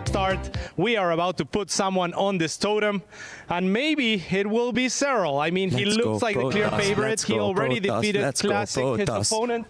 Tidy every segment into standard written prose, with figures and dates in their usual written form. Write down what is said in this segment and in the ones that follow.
start. We are about to put someone on this totem, and maybe it will be Serral. I mean, he looks like the clear favorite. He already defeated Classic, his opponent.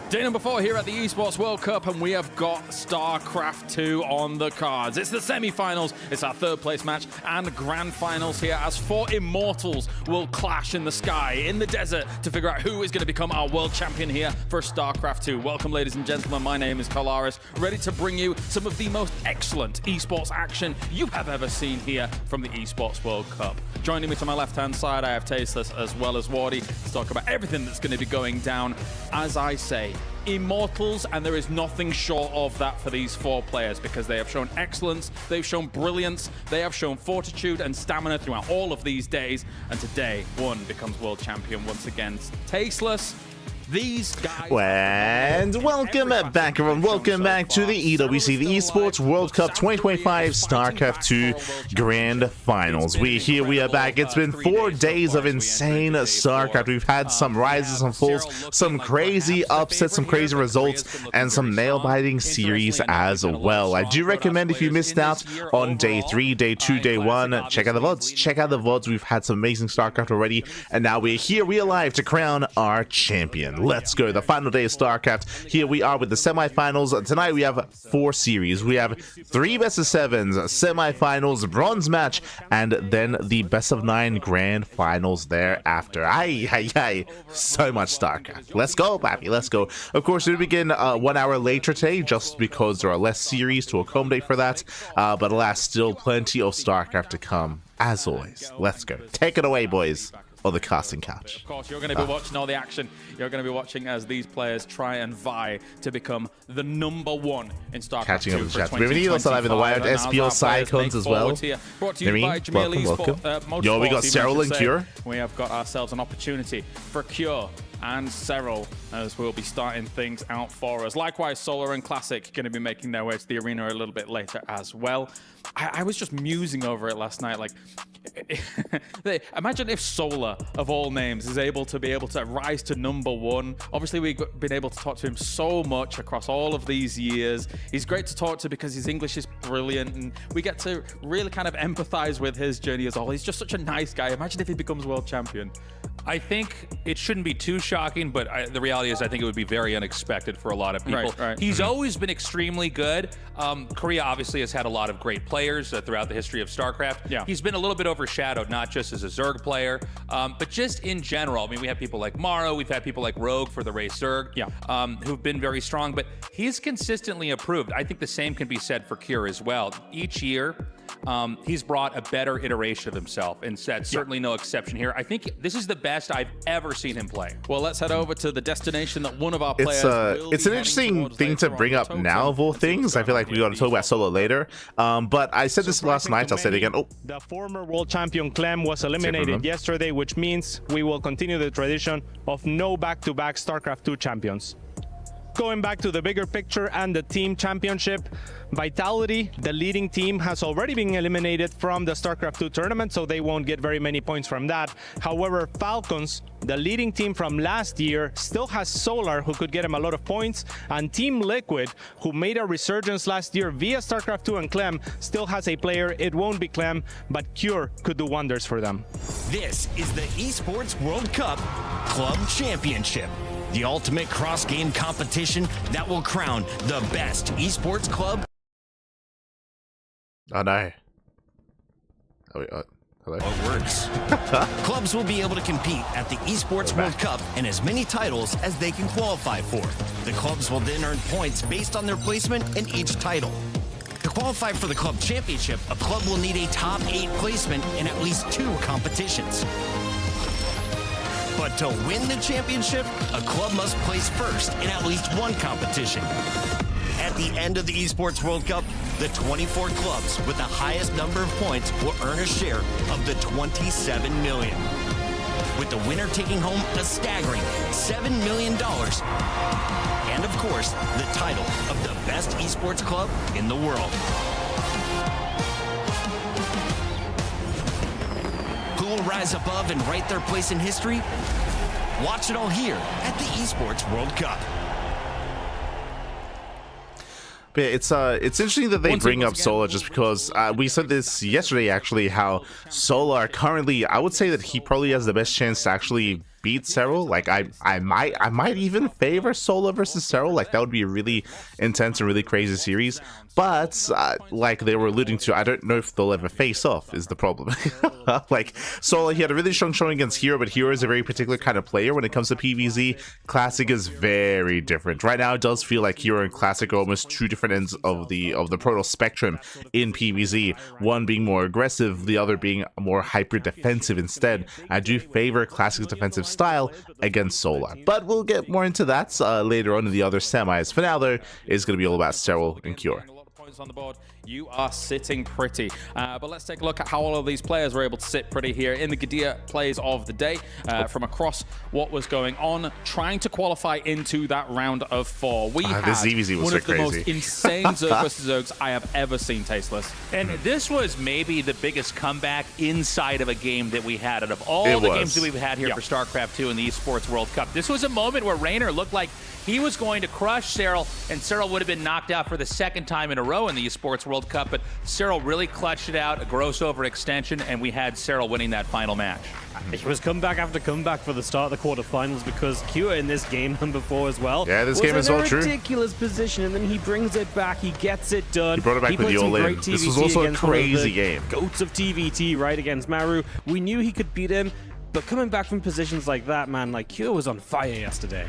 Day number 4 here at the Esports World Cup, and we have got StarCraft 2 on the cards. It's the semi-finals, it's our third place match, and grand finals here as 4 immortals will clash in the sky, in the desert, to figure out who is going to become our world champion here for StarCraft 2. Welcome, ladies and gentlemen. My name is Kalaris, ready to bring you some of the most excellent esports action you have ever seen here from the Esports World Cup. Joining me to my left-hand side, I have Tasteless as well as Wardy to talk about everything that's going to be going down. As I say, immortals, and there is nothing short of that for these 4 players, because they have shown excellence, they've shown brilliance, they have shown fortitude and stamina throughout all of these days, and today one becomes world champion once again. Tasteless, these guys. And welcome back, everyone. Welcome back to the EWC, the Esports World Cup 2025 StarCraft 2 Grand Finals. We are back. It's been 4 days of insane StarCraft. We've had some rises, some falls, some crazy upsets, some crazy results, and some nail-biting series as well. I do recommend, if you missed out on day 3, day 2, day 1, check out the VODs. Check out the VODs. We've had some amazing StarCraft already, and now we're here. We are live to crown our champion. Let's go. The final day of StarCraft. Here we are with the semifinals. Tonight we have 4 series. We have 3 best of 7s, semifinals, bronze match, and then the best of 9 grand finals thereafter. Aye. So much StarCraft. Let's go, baby. Let's go. Of course, we begin 1 hour later today, just because there are less series to accommodate for that. But alas, still plenty of StarCraft to come. As always, let's go. Take it away, boys. Or the casting couch. Of course, you're going to be watching all the action. You're going to be watching as these players try and vie to become the #1 in StarCraft. Catching up 2 with for the chat. We need also live in the wild SPO Cyclones as well. Welcome. Yo, we got Serral and Cure. We have got ourselves an opportunity for Cure and Serral, as we'll be starting things out for us. Likewise, Solar and Classic going to be making their way to the arena a little bit later as well. I was just musing over it last night, like, imagine if Solar, of all names, is able to rise to #1. Obviously, we've been able to talk to him so much across all of these years. He's great to talk to because his English is brilliant, and we get to really kind of empathize with his journey as well. He's just such a nice guy. Imagine if he becomes world champion. I think it shouldn't be too shocking, but the reality is I think it would be very unexpected for a lot of people. Right. He's always been extremely good. Korea obviously has had a lot of great players throughout the history of StarCraft. Yeah. He's been a little bit overshadowed, not just as a Zerg player, but just in general. I mean, we have people like Maro, we've had people like Rogue for the race Zerg, who've been very strong, but he's consistently improved. I think the same can be said for Cure as well. Each year, he's brought a better iteration of himself, and that's certainly no exception here. I think this is the best I've ever seen him play. Well, let's head over to the destination that one of our players it's an interesting thing to bring up now, of all things. I feel like we got to talk about Solo later, but I said this last night, I'll say it again. The former world champion Clem was eliminated yesterday, which means we will continue the tradition of no back-to-back StarCraft 2 champions. going back to the bigger picture and the team championship, Vitality, the leading team, has already been eliminated from the StarCraft 2 tournament, so they won't get very many points from that. However, Falcons, the leading team from last year, still has Solar, who could get him a lot of points, and Team Liquid, who made a resurgence last year via StarCraft 2 and Clem, still has a player. It won't be Clem, but Cure could do wonders for them. This is the Esports World Cup Club Championship, the ultimate cross-game competition that will crown the best esports club. Oh no. Hello? It works. Clubs will be able to compete at the Esports World Cup and as many titles as they can qualify for. The clubs will then earn points based on their placement in each title. To qualify for the club championship, a club will need a top 8 placement in at least 2 competitions. But to win the championship, a club must place first in at least 1 competition. At the end of the Esports World Cup, the 24 clubs with the highest number of points will earn a share of the 27 million, with the winner taking home a staggering $7 million. And of course, the title of the best esports club in the world. Who will rise above and write their place in history? Watch it all here at the Esports World Cup. But it's interesting that they bring up Solar, just because we said this yesterday, actually, how Solar currently, I would say that he probably has the best chance to actually beat Serral. Like I might even favor Solar versus Serral. Like that would be a really intense and really crazy series. But like they were alluding to, I don't know if they'll ever face off is the problem. Like Solar, he had a really strong showing against Hero, but Hero is a very particular kind of player when it comes to PvZ. Classic is very different. Right now it does feel like Hero and Classic are almost 2 different ends of the Protoss spectrum in PvZ. One being more aggressive, the other being more hyper defensive instead. I do favor Classic's defensive style against Solar, but we'll get more into that later on in the other semis. For now though, it's going to be all about Serral and Cure. On the board, you are sitting pretty, but let's take a look at how all of these players were able to sit pretty here in the Gadia plays of the day from across what was going on, trying to qualify into that round of 4. We had this ZVZ was one so of the crazy. most insane Zerg versus Zergs I have ever seen, Tasteless. And this was maybe the biggest comeback inside of a game that we had out of all the games that we've had here for StarCraft 2 in the Esports World Cup. This was a moment where Raynor looked like he was going to crush Serral, and Serral would have been knocked out for the 2nd time in a row in the Esports World Cup, but Serral really clutched it out, a gross overextension, and we had Serral winning that final match. It was comeback after comeback for the start of the quarterfinals, because Cure in this game number 4 as well. Yeah, this game is all true. Ridiculous position, and then he brings it back. He gets it done. He brought it back with Yolin. This was also a crazy game. Goats of TVT right against Maru. We knew he could beat him, but coming back from positions like that, man, like Cure was on fire yesterday.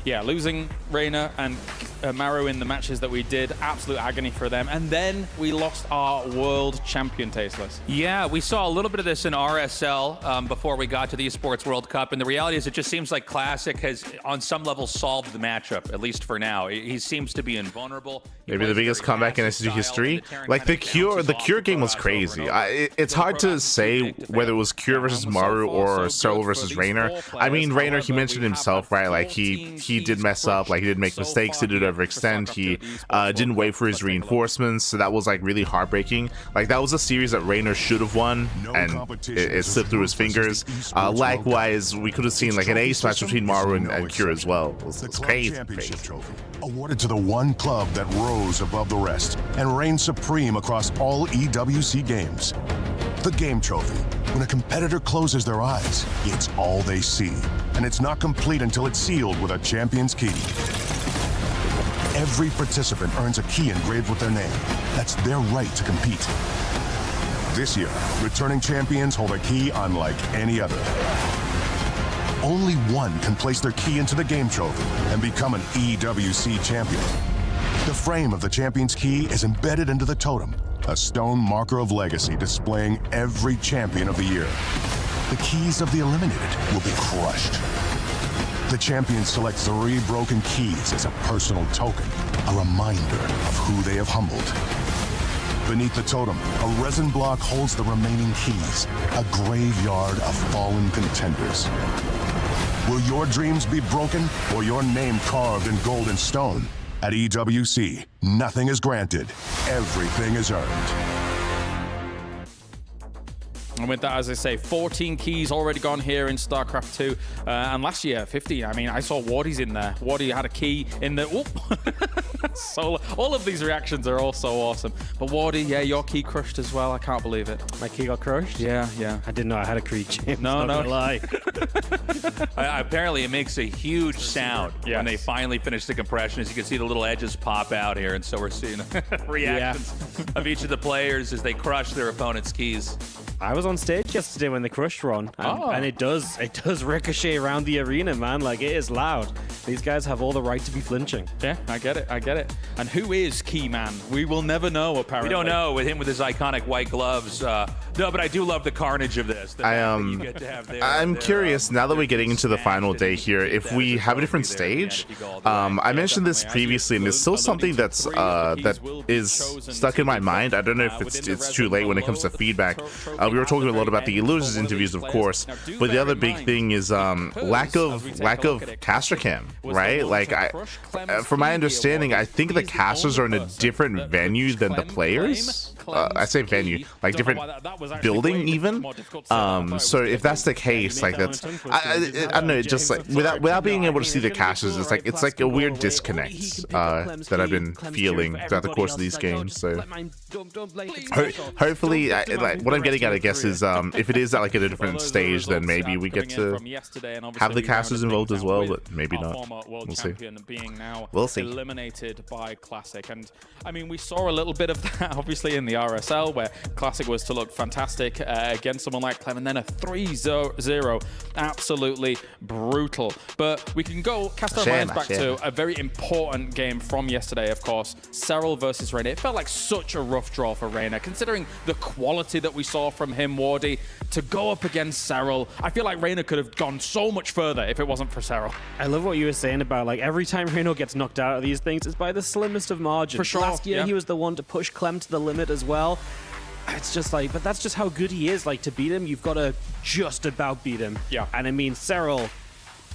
Yeah, losing Raynor and Maru in the matches that we did, absolute agony for them. And then we lost our world champion, Tasteless. Yeah, we saw a little bit of this in RSL before we got to the Esports World Cup, and the reality is it just seems like Classic has, on some level, solved the matchup, at least for now. He seems to be invulnerable. Maybe the biggest comeback in SSG history. Like the Cure game was crazy. It's hard to say whether it was Cure versus Maru or Serral versus Raynor. I mean, Raynor, he mentioned himself, right? Like he did mess up, like he did make mistakes, he did overextend, he didn't wait for his reinforcements, so that was like really heartbreaking. Like that was a series that Raynor should have won, and it slipped through his fingers. Likewise, we could have seen like an ace match between Maru and Cure as well. It was crazy. Trophy, awarded to the one club that rose above the rest and reigned supreme across all EWC games. The Game Trophy. When a competitor closes their eyes, it's all they see. And it's not complete until it's sealed with a champion's key. Every participant earns a key engraved with their name. That's their right to compete. This year, returning champions hold a key unlike any other. Only one can place their key into the Game Trophy and become an EWC champion. The frame of the champion's key is embedded into the totem, a stone marker of legacy displaying every champion of the year. The keys of the eliminated will be crushed. The champions select 3 broken keys as a personal token, a reminder of who they have humbled. Beneath the totem, a resin block holds the remaining keys, a graveyard of fallen contenders. Will your dreams be broken or your name carved in gold and stone? At EWC, nothing is granted. Everything is earned. And with that, as I say, 14 keys already gone here in StarCraft 2. And last year, 15. I mean, I saw Wardy's in there. Wardy had a key in the... So all of these reactions are all so awesome. But Wardy, yeah, your key crushed as well. I can't believe it. My key got crushed? Yeah. I didn't know I had a key, James. No. Lie. Apparently, it makes a huge sound when they finally finish the compression. As you can see, the little edges pop out here. And so we're seeing reactions of each of the players as they crush their opponent's keys. I was on stage yesterday when the crushed were on, and it does ricochet around the arena, man. Like, it is loud. These guys have all the right to be flinching. Yeah, I get it. And who is Keyman? We will never know, apparently. We don't know with him with his iconic white gloves. No, but I do love the carnage of this. I'm curious, now that we're getting into the final day here, if we have a different stage. I mentioned this previously, and it's still something that's that is stuck in my mind. I don't know if it's too late when it comes to feedback. We were talking a lot about the Illusions interviews, of course, but the other big thing is lack of caster cam, right? Like, from my understanding, I think the casters are in a different venue than the players. I say venue, like different building even. So if that's the case, like that's, I don't know, just like without being able to see the casters, it's like a weird disconnect that I've been feeling throughout the course of these games. So hopefully, like what I'm getting at, I guess, is if it is like at a different stage, then maybe we get to have the casters involved as well, but maybe not. We'll see. We'll see. Eliminated by Classic, and I mean, we saw a little bit of that obviously in the RSL, where Classic was to look fantastic against someone like Clem, and then a 3-0, absolutely brutal. But we can go cast our minds back to a very important game from yesterday, of course, Serral versus Reina. It felt like such a rough draw for Reina, considering the quality that we saw from him, Wardy, to go up against Serral. I feel like Reina could have gone so much further if it wasn't for Serral. I love what you were saying about, like, every time Reina gets knocked out of these things, it's by the slimmest of margins. For sure. Last year, he was the one to push Clem to the limit as well. It's just like, but that's just how good he is. Like, to beat him, you've got to just about beat him. Yeah. And I mean, Serral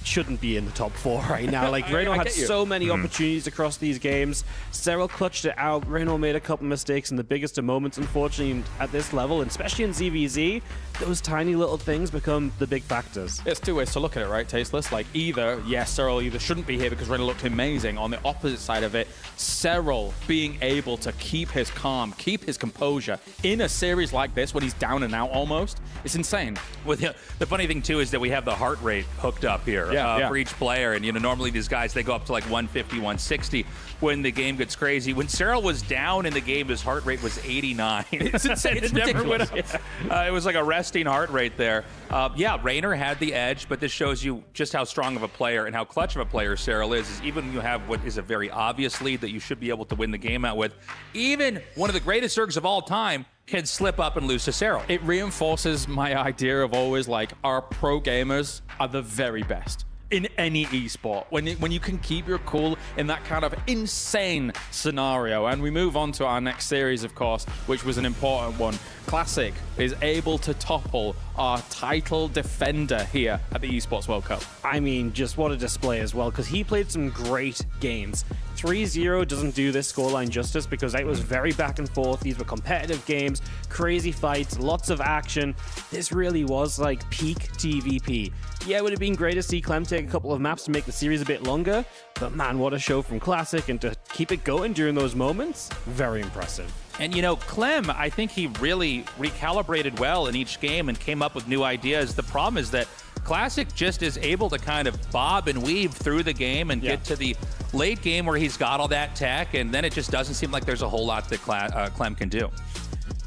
shouldn't be in the top 4 right now. Like, Reno had so many opportunities across these games. Serral clutched it out. Reno made a couple mistakes in the biggest of moments, unfortunately, at this level, and especially in ZVZ. Those tiny little things become the big factors. There's two ways to look at it, right, Tasteless? Like, either, yes, Serral either shouldn't be here because Reno looked amazing. On the opposite side of it, Serral being able to keep his calm, keep his composure in a series like this when he's down and out almost, it's insane. Well, the funny thing, too, is that we have the heart rate hooked up here. For each player, and normally these guys, they go up to like 150, 160 when the game gets crazy. When Serral was down in the game, his heart rate was 89. It's insane. It never went up. It was like a resting heart rate there. Raynor had the edge, but this shows you just how strong of a player and how clutch of a player Serral is even when you have what is a very obvious lead that you should be able to win the game out with. Even one of the greatest Zergs of all time can slip up and lose to Serral. It reinforces my idea of always, like, our pro gamers are the very best in any esport, when you can keep your cool in that kind of insane scenario. And we move on to our next series, of course, which was an important one. Classic is able to topple our title defender here at the Esports World Cup. I mean, just what a display as well, because he played some great games. 3-0 doesn't do this scoreline justice because it was very back and forth. These were competitive games, crazy fights, lots of action. This really was like peak TVP. Yeah, it would have been great to see Clem take a couple of maps to make the series a bit longer, but man, what a show from Classic, and to keep it going during those moments, very impressive. And Clem, I think he really recalibrated well in each game and came up with new ideas. The problem is that Classic just is able to kind of bob and weave through the game and get to the late game where he's got all that tech, and then it just doesn't seem like there's a whole lot that Clem can do.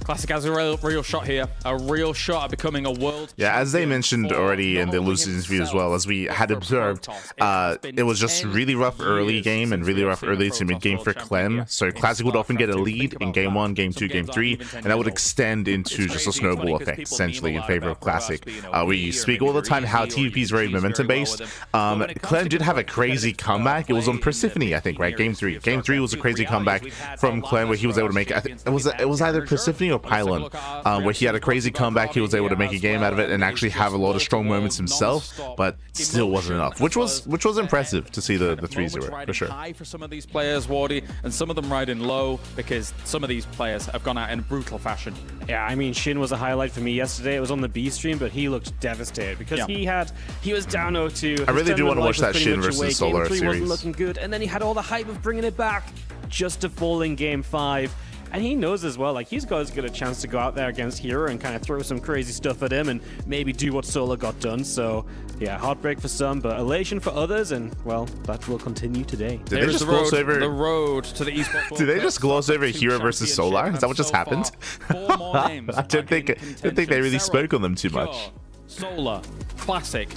Classic has a real shot here, a real shot at becoming a world. Yeah, as they mentioned already in the Lucid interview as well, as we had observed, it was just really rough early game and really rough early to mid game for Clem. So Classic would often get a lead in game 1, game 2, game 3, and that would extend into just a snowball effect, essentially, in favor of Classic. We speak all the time how TVP is very momentum based. Clem did have a crazy comeback. It was on Persephone, I think, right? Game 3. Game 3 was a crazy comeback from Clem where he was able to make, I think it was either Persephone or Meteor Pylon, where he had a crazy comeback. He was able to make a game out of it and actually have a lot of strong moments himself, but still wasn't enough, which was impressive to see the 3-0 for sure. High for some of these players, Wardy, and some of them riding low because some of these players have gone out in brutal fashion. Yeah, I mean, Shin was a highlight for me yesterday. It was on the B stream, but he looked devastated because he was down 0-2. I really do want to watch that Shin versus Solar series. Wasn't looking good, and then he had all the hype of bringing it back just to fall in Game 5. And he knows as well, like, he's got as good a chance to go out there against Hero and kind of throw some crazy stuff at him and maybe do what Solar got done. So, yeah, heartbreak for some, but elation for others, and, well, that will continue today. Did they just gloss over the road to the Esports? Did they just gloss over Hero versus Solar? Is that what just happened? I don't think they really spoke on them too much. Solar, Classic.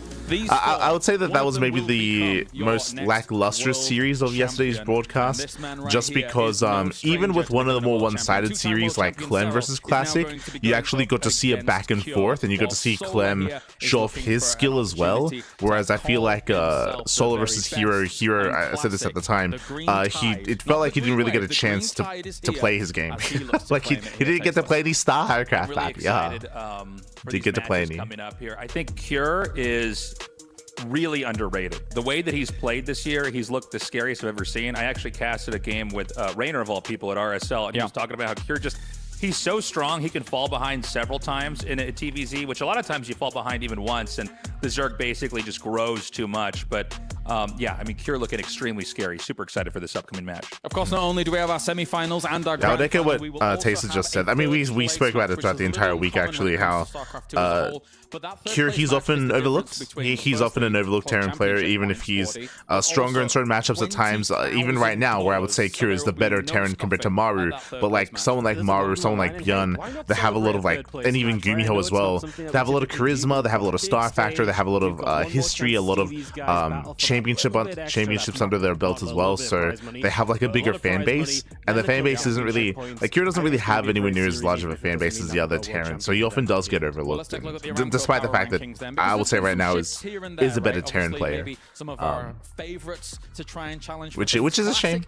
I would say that was maybe the most lackluster series of yesterday's broadcast, just because even with one of the more one-sided series like Clem versus Classic, you actually got to see a back and forth, and you got to see Clem show off his skill as well, whereas I feel like Solar versus Hero, I said this at the time, it felt like he didn't really get a chance to play his game. Like he didn't get to play any Star Aircraft back. Yeah, didn't get to play any. Coming up here, I think Cure is really underrated. The way that he's played this year, he's looked the scariest I've ever seen. I actually casted a game with Rainer of all people at RSL, and he was talking about how Cure he's so strong, he can fall behind several times in a TVZ, which a lot of times you fall behind even once, and the Zerg basically just grows too much. But yeah, I mean, Cure looking extremely scary. Super excited for this upcoming match. Of course, not only do we have our semifinals and our grand I'll echo what Taysa just said. I mean, we spoke about it throughout the entire week, actually, how Cure, he's often overlooked. He's often an overlooked Terran player, even if he's stronger in certain matchups at times. Even right now, where I would say Cure is the better Terran compared to Maru, but like someone like Maru, someone like Bjorn, they have a lot of and even Gumiho as well, they have a lot of charisma, they have a lot of star factor, they have a lot of history, a lot of championships under their belt as well, so they have like a bigger fan base, and the fan base isn't really, like, Cure doesn't really have anywhere near as large of a fan base as the other Terran, so he often does get overlooked, despite the fact that I will say right now is a better Terran player, which is a shame.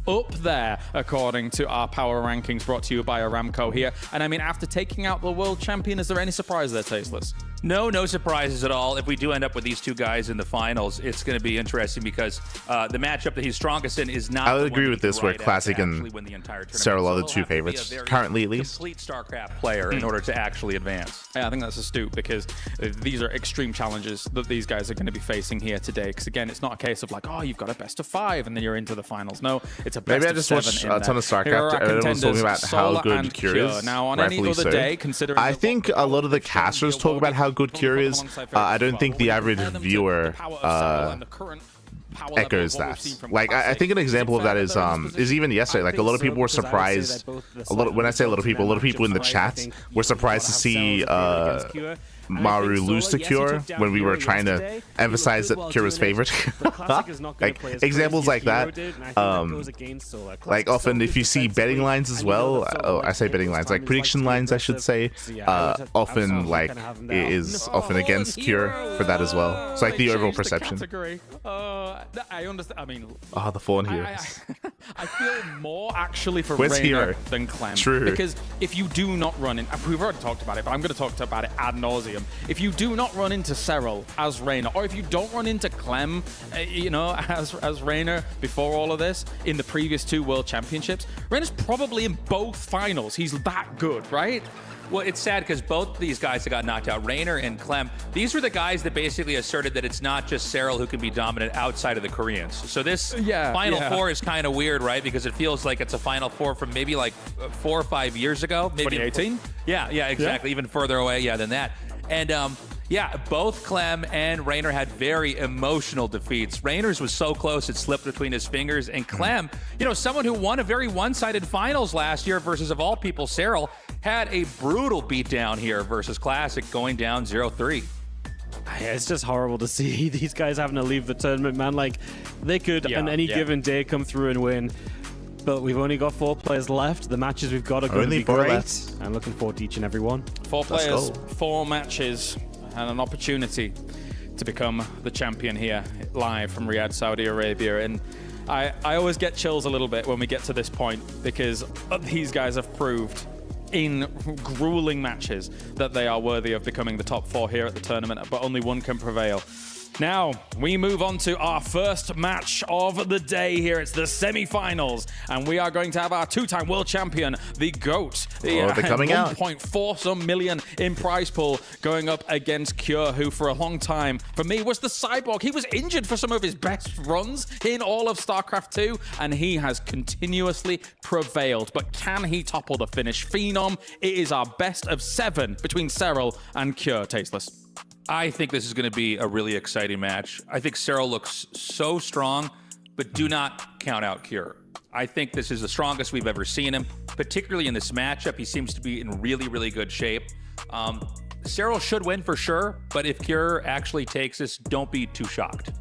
Up there, according to our power rankings brought to you by Aramco here. And I mean, after taking out the world champion, is there any surprise there, Tasteless? No surprises at all. If we do end up with these two guys in the finals, it's going to be interesting because the matchup that he's strongest in is not. I would agree with this, where Classic and Serral are the two favorites, currently at least. Complete StarCraft player in order to actually advance. Yeah, I think that's astute because these are extreme challenges that these guys are going to be facing here today. Because again, it's not a case of like, oh, you've got a best of 5 and then you're into the finals. No, it's a best of 7. Maybe I just watched a ton of StarCraft. Everyone's talking about how good Cure is. Now, on any other day, considering I think a lot of the casters talk about how good Cure is. I don't think the average viewer echoes that. Like, I think an example of that is even yesterday. Like, a lot of people were surprised. When I say a lot of people in the chat were surprised to see Maru lose to Cure when we were trying to emphasize that Cure was favored. Like, examples like that. Like, often if you see betting lines as well, I say betting lines, like prediction lines, I should say, often like it is often against Cure for that as well. It's like the overall perception. I understand. I mean, the Fallen Heroes. I feel more actually for Where's Rainer Hero? than Clem. True. Because if you do not run in, we've already talked about it, but I'm going to talk about it ad nauseum. If you do not run into Serral as Rainer, or if you don't run into Clem, as Rainer before all of this, in the previous 2 World Championships, Rainer's probably in both finals. He's that good, right? Well, it's sad because both these guys that got knocked out, Rainer and Clem, these were the guys that basically asserted that it's not just Serral who can be dominant outside of the Koreans. So this Final Four is kind of weird, right? Because it feels like it's a Final Four from maybe like 4 or 5 years ago. Maybe 2018? Yeah, exactly. Even further away, than that. And yeah, both Clem and Rainer had very emotional defeats. Rainer's was so close it slipped between his fingers. And Clem, someone who won a very one-sided finals last year versus, of all people, Serral, had a brutal beatdown here versus Classic, going down 0-3. Yeah, it's just horrible to see these guys having to leave the tournament, man. Like, they could on any given day come through and win. But we've only got 4 players left. The matches we've got are going to be great. I'm looking forward to each and every one. 4 players, 4 matches, and an opportunity to become the champion here live from Riyadh, Saudi Arabia. And I always get chills a little bit when we get to this point because these guys have proved in grueling matches that they are worthy of becoming the top 4 here at the tournament, but only one can prevail. Now, we move on to our first match of the day here. It's the semi-finals, and we are going to have our 2-time world champion, the GOAT. They're coming out. 1.4 million in prize pool, going up against Cure, who for a long time, for me, was the cyborg. He was injured for some of his best runs in all of StarCraft 2, and he has continuously prevailed. But can he topple the Finnish Phenom? It is our best of 7 between Serral and Cure. Tasteless. I think this is going to be a really exciting match. I think Serral looks so strong, but do not count out Cure. I think this is the strongest we've ever seen him, particularly in this matchup. He seems to be in really, really good shape. Serral should win for sure, but if Cure actually takes this, don't be too shocked.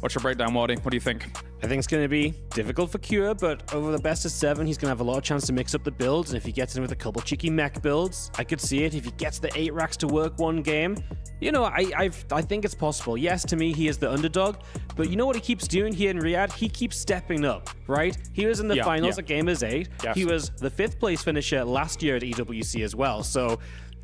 What's your breakdown, Wardy? What do you think? I think it's going to be difficult for Cure, but over the best of 7, he's going to have a lot of chance to mix up the builds. And if he gets in with a couple cheeky mech builds, I could see it. If he gets the 8 racks to work one game, you know, I think it's possible. Yes, to me, he is the underdog, but you know what he keeps doing here in Riyadh? He keeps stepping up, right? He was in the finals at Gamers 8. Yes. He was the 5th place finisher last year at EWC as well. So,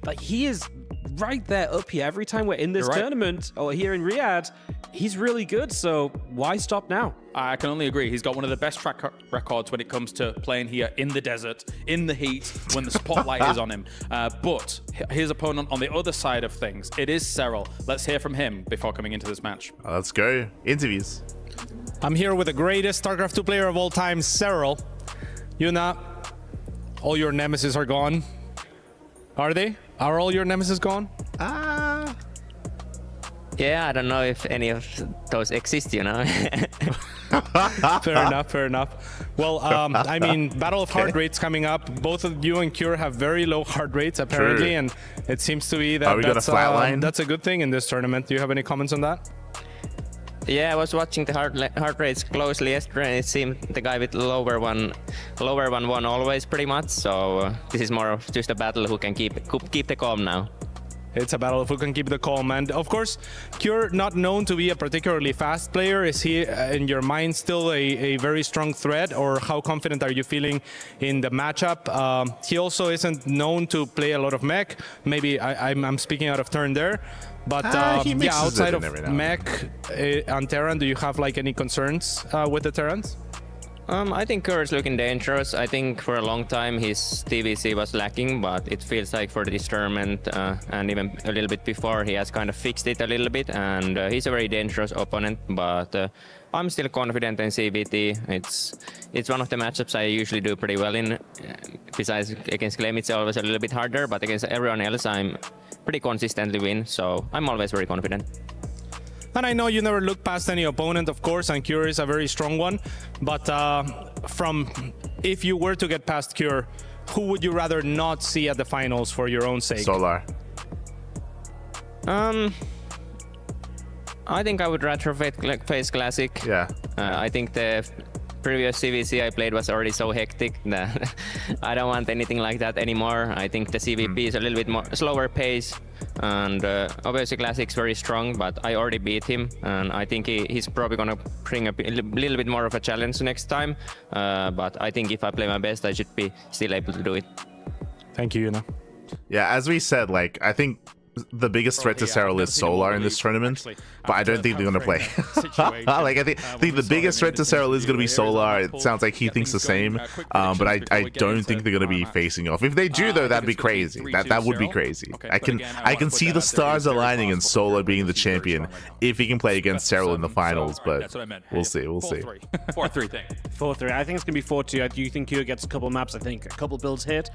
like, he is right there up here. Every time we're in this tournament or here in Riyadh, he's really good. So why stop now? I can only agree. He's got one of the best track records when it comes to playing here in the desert, in the heat, when the spotlight is on him. But his opponent on the other side of things, it is Serral. Let's hear from him before coming into this match. Let's go. Interviews. I'm here with the greatest StarCraft 2 player of all time, Serral. Yuna, all your nemesis are gone. Are they? Are all your nemesis gone? Yeah, I don't know if any of those exist, you know. Fair enough. Well, I mean, Battle of Heart Rate's coming up. Both of you and Cure have very low heart rates, apparently, True. and it seems to be that that's a good thing in this tournament. Do you have any comments on that? Yeah, I was watching the heart rates closely yesterday, and it seemed the guy with lower one won always pretty much. So this is more of just a battle who can keep the calm now. It's a battle of who can keep the calm. And of course, Cure, not known to be a particularly fast player. Is he, in your mind, still a very strong threat? Or how confident are you feeling in the matchup? He also isn't known to play a lot of mech. Maybe I'm speaking out of turn there. But yeah, outside of mech and Terran, do you have like any concerns with the Terrans? I think Cure is looking dangerous. I think for a long time his TVC was lacking, but it feels like for this tournament and even a little bit before, he has kind of fixed it a little bit, and he's a very dangerous opponent. But I'm still confident in CBT. It's one of the matchups I usually do pretty well in. Besides against Claim, it's always a little bit harder, but against everyone else, I'm pretty consistently win. So I'm always very confident. And I know you never look past any opponent, of course, and Cure is a very strong one. But if you were to get past Cure, who would you rather not see at the finals for your own sake? Solar. I think I would rather face Classic. Yeah. I think the previous CVC I played was already so hectic that I don't want anything like that anymore. I think the CVP is a little bit more slower pace, and obviously Classic's very strong, but I already beat him, and I think he's probably gonna bring a little bit more of a challenge next time. But I think if I play my best, I should be still able to do it. Thank you, Yuna. Yeah, as we said, like, I think the biggest threat to Serral is Solar in this tournament, but I don't think they're going to play. Like, I think the biggest threat to Serral is going to be Solar. It sounds like he thinks the same, but I don't think they're going to be facing off. If they do, though, that'd be crazy. That would be crazy. I can see the stars aligning and Solar being the champion if he can play against Serral in the finals, but we'll see. 4-3 thing. 4-3. I think it's going to be 4-2. I do think Cure gets a couple maps. I think a couple builds hit.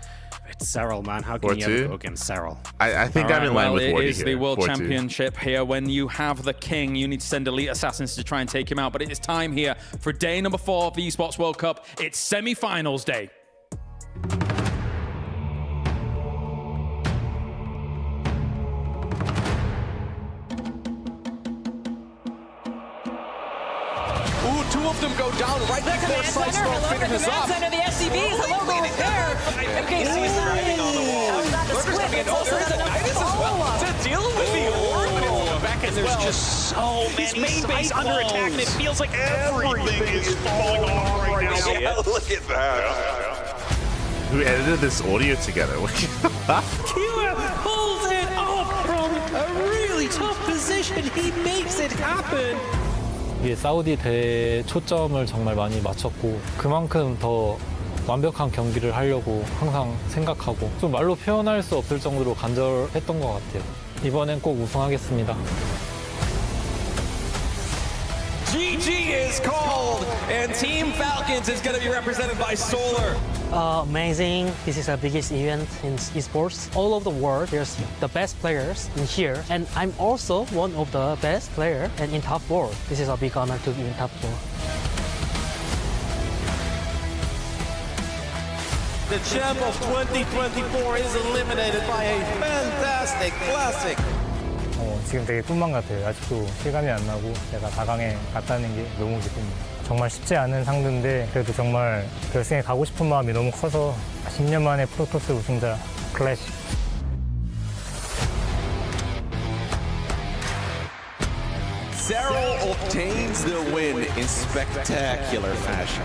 It's Serral, man. How can you ever go against Serral? I think I'm in line with Wardy here. It is the World 4-2. Championship here. When you have the king, you need to send elite assassins to try and take him out. But it is time here for day number 4 of the Esports World Cup. It's semi-finals day. Ooh, 2 of them go down right before Sidestorm finishes off. Center, the SCVs, hello, go repair. Okay, so he's driving on the wall. There's a Nidus as well to deal with the orbital back as there's just so many main base under attack, and it feels like everything is falling off right now. Yeah, look at that. Who edited this audio together? Kira pulls it off from a really tough position. He makes it happen. 이게 사우디 대회에 초점을 정말 많이 맞췄고 그만큼 더 완벽한 경기를 하려고 항상 생각하고 좀 말로 표현할 수 없을 정도로 간절했던 것 같아요. 이번엔 꼭 우승하겠습니다. GG is called, and Team Falcons is going to be represented by Solar. Amazing. This is the biggest event in esports. All over the world, there's the best players in here. And I'm also one of the best players and in top 4. This is a big honor to be in top 4. The champ of 2024 is eliminated by a fantastic classic. 지금 되게 꿈만 같아요. 아직도 실감이 안 나고 제가 4강에 갔다는 게 너무 기쁩니다. 정말 쉽지 않은 상대인데 그래도 정말 결승에 가고 싶은 마음이 너무 커서 10년 만에 프로토스 우승자 클래식. Serral obtains the win in spectacular fashion.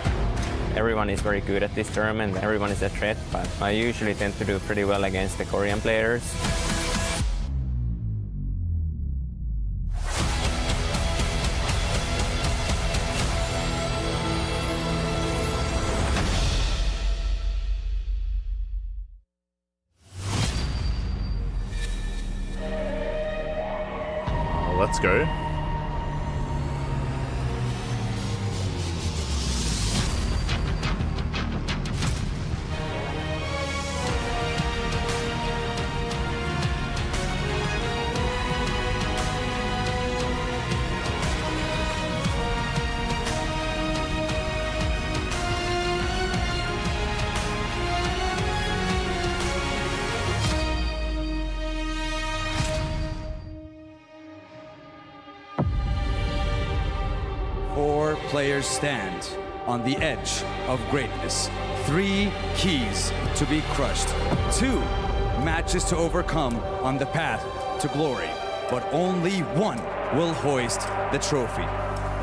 Everyone is very good at this tournament. Everyone is a threat, but I usually tend to do pretty well against the Korean players. Let's go. Four players stand on the edge of greatness. 3 keys to be crushed. 2 matches to overcome on the path to glory. But only one will hoist the trophy.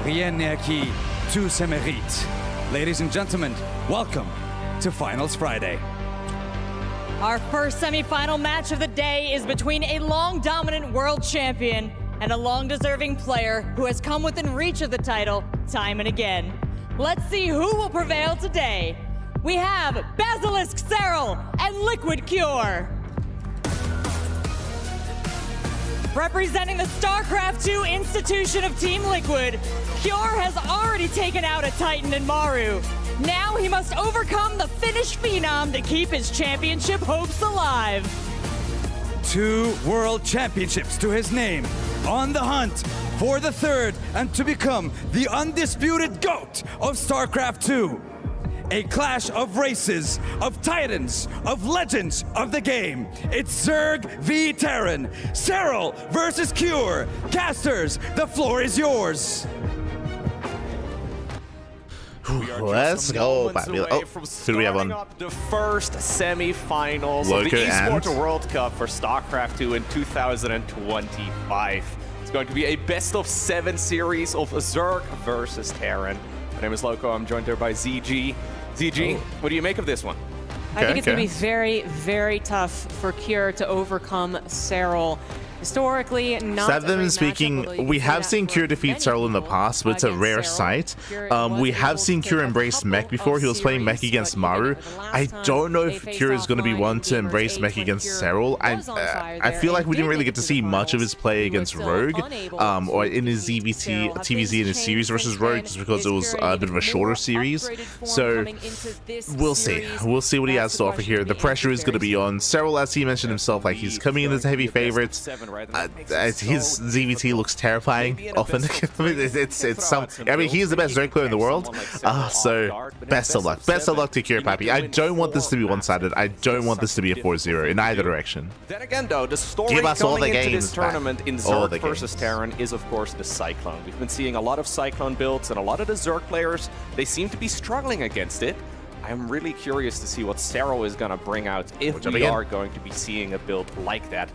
Rien n'est acquis, tout se mérite. Ladies and gentlemen, welcome to Finals Friday. Our first semifinal match of the day is between a long dominant world champion and a long-deserving player who has come within reach of the title time and again. Let's see who will prevail today. We have Basilisk Serral and Liquid Cure. Representing the StarCraft 2 institution of Team Liquid, Cure has already taken out a Titan in Maru. Now he must overcome the Finnish Phenom to keep his championship hopes alive. 2 world championships to his name, on the hunt for the 3rd and to become the undisputed GOAT of StarCraft 2. A clash of races, of titans, of legends of the game. It's Zerg v Terran, Serral versus Cure. Casters, the floor is yours. Let's go, Bobby. Oh, who do we have on? The first semifinals Loco of the Esports and World Cup for StarCraft 2 in 2025. It's going to be a best-of-7 series of Zerg versus Terran. My name is Loco. I'm joined here by ZG. ZG, what do you make of this one? I think it's going to be very, very tough for Cure to overcome Serral. Historically, not Seven speaking, we have seen Cure defeat Serral in the past, but it's a rare sight. We have seen Cure embrace mech before. He was playing mech against Maru. I don't know if Cure is going to be one to embrace mech against Serral. I feel like we didn't really get to see much of his play against Rogue, or in his TVZ in his series versus Rogue, just because it was a bit of a shorter series. So we'll see. We'll see what he has to offer here. The pressure is going to be on Serral, as he mentioned himself. Like, he's coming in as a heavy favorite. His ZVT looks terrifying often. I mean, he's the best Zerg player in the world. So best of luck. Best of luck to Cure Pappy. I don't want this to be one-sided. I don't want this to be a 4-0 in either direction. Then again, though, the story Give us all coming the into games this tournament in all Zerg the versus games. Terran is, of course, the Cyclone. We've been seeing a lot of Cyclone builds, and a lot of the Zerg players, they seem to be struggling against it. I'm really curious to see what Serral is going to bring out if we are going to be seeing a build like that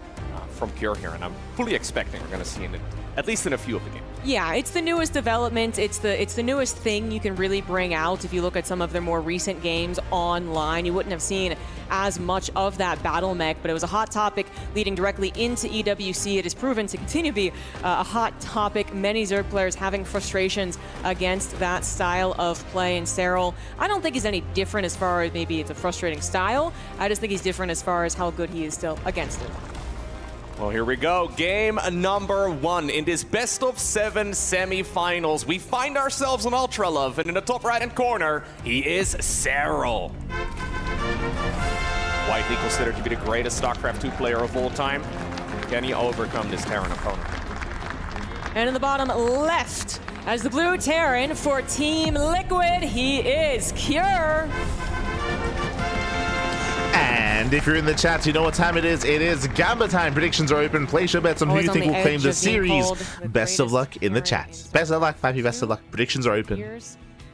from Cure here, and I'm fully expecting we're going to see it at least in a few of the games. Yeah, it's the newest development. It's the newest thing you can really bring out. If you look at some of their more recent games online, you wouldn't have seen as much of that battle mech, but it was a hot topic leading directly into EWC. It has proven to continue to be a hot topic. Many Zerg players having frustrations against that style of play. And Serral, I don't think he's any different as far as maybe it's a frustrating style. I just think he's different as far as how good he is still against it. Well, here we go. Game number 1 in this best-of-7 semifinals. We find ourselves on Ultra Love, and in the top right-hand corner, he is Serral. Widely considered to be the greatest StarCraft 2 player of all time. Can he overcome this Terran opponent? And in the bottom left, as the blue Terran for Team Liquid, he is Cure. And if you're in the chat, you know what time it is. It is Gamba time. Predictions are open. Place your bets on who you think will claim the series. Best of luck in the chat. Best of luck, Fabi. Best of luck. Predictions are open.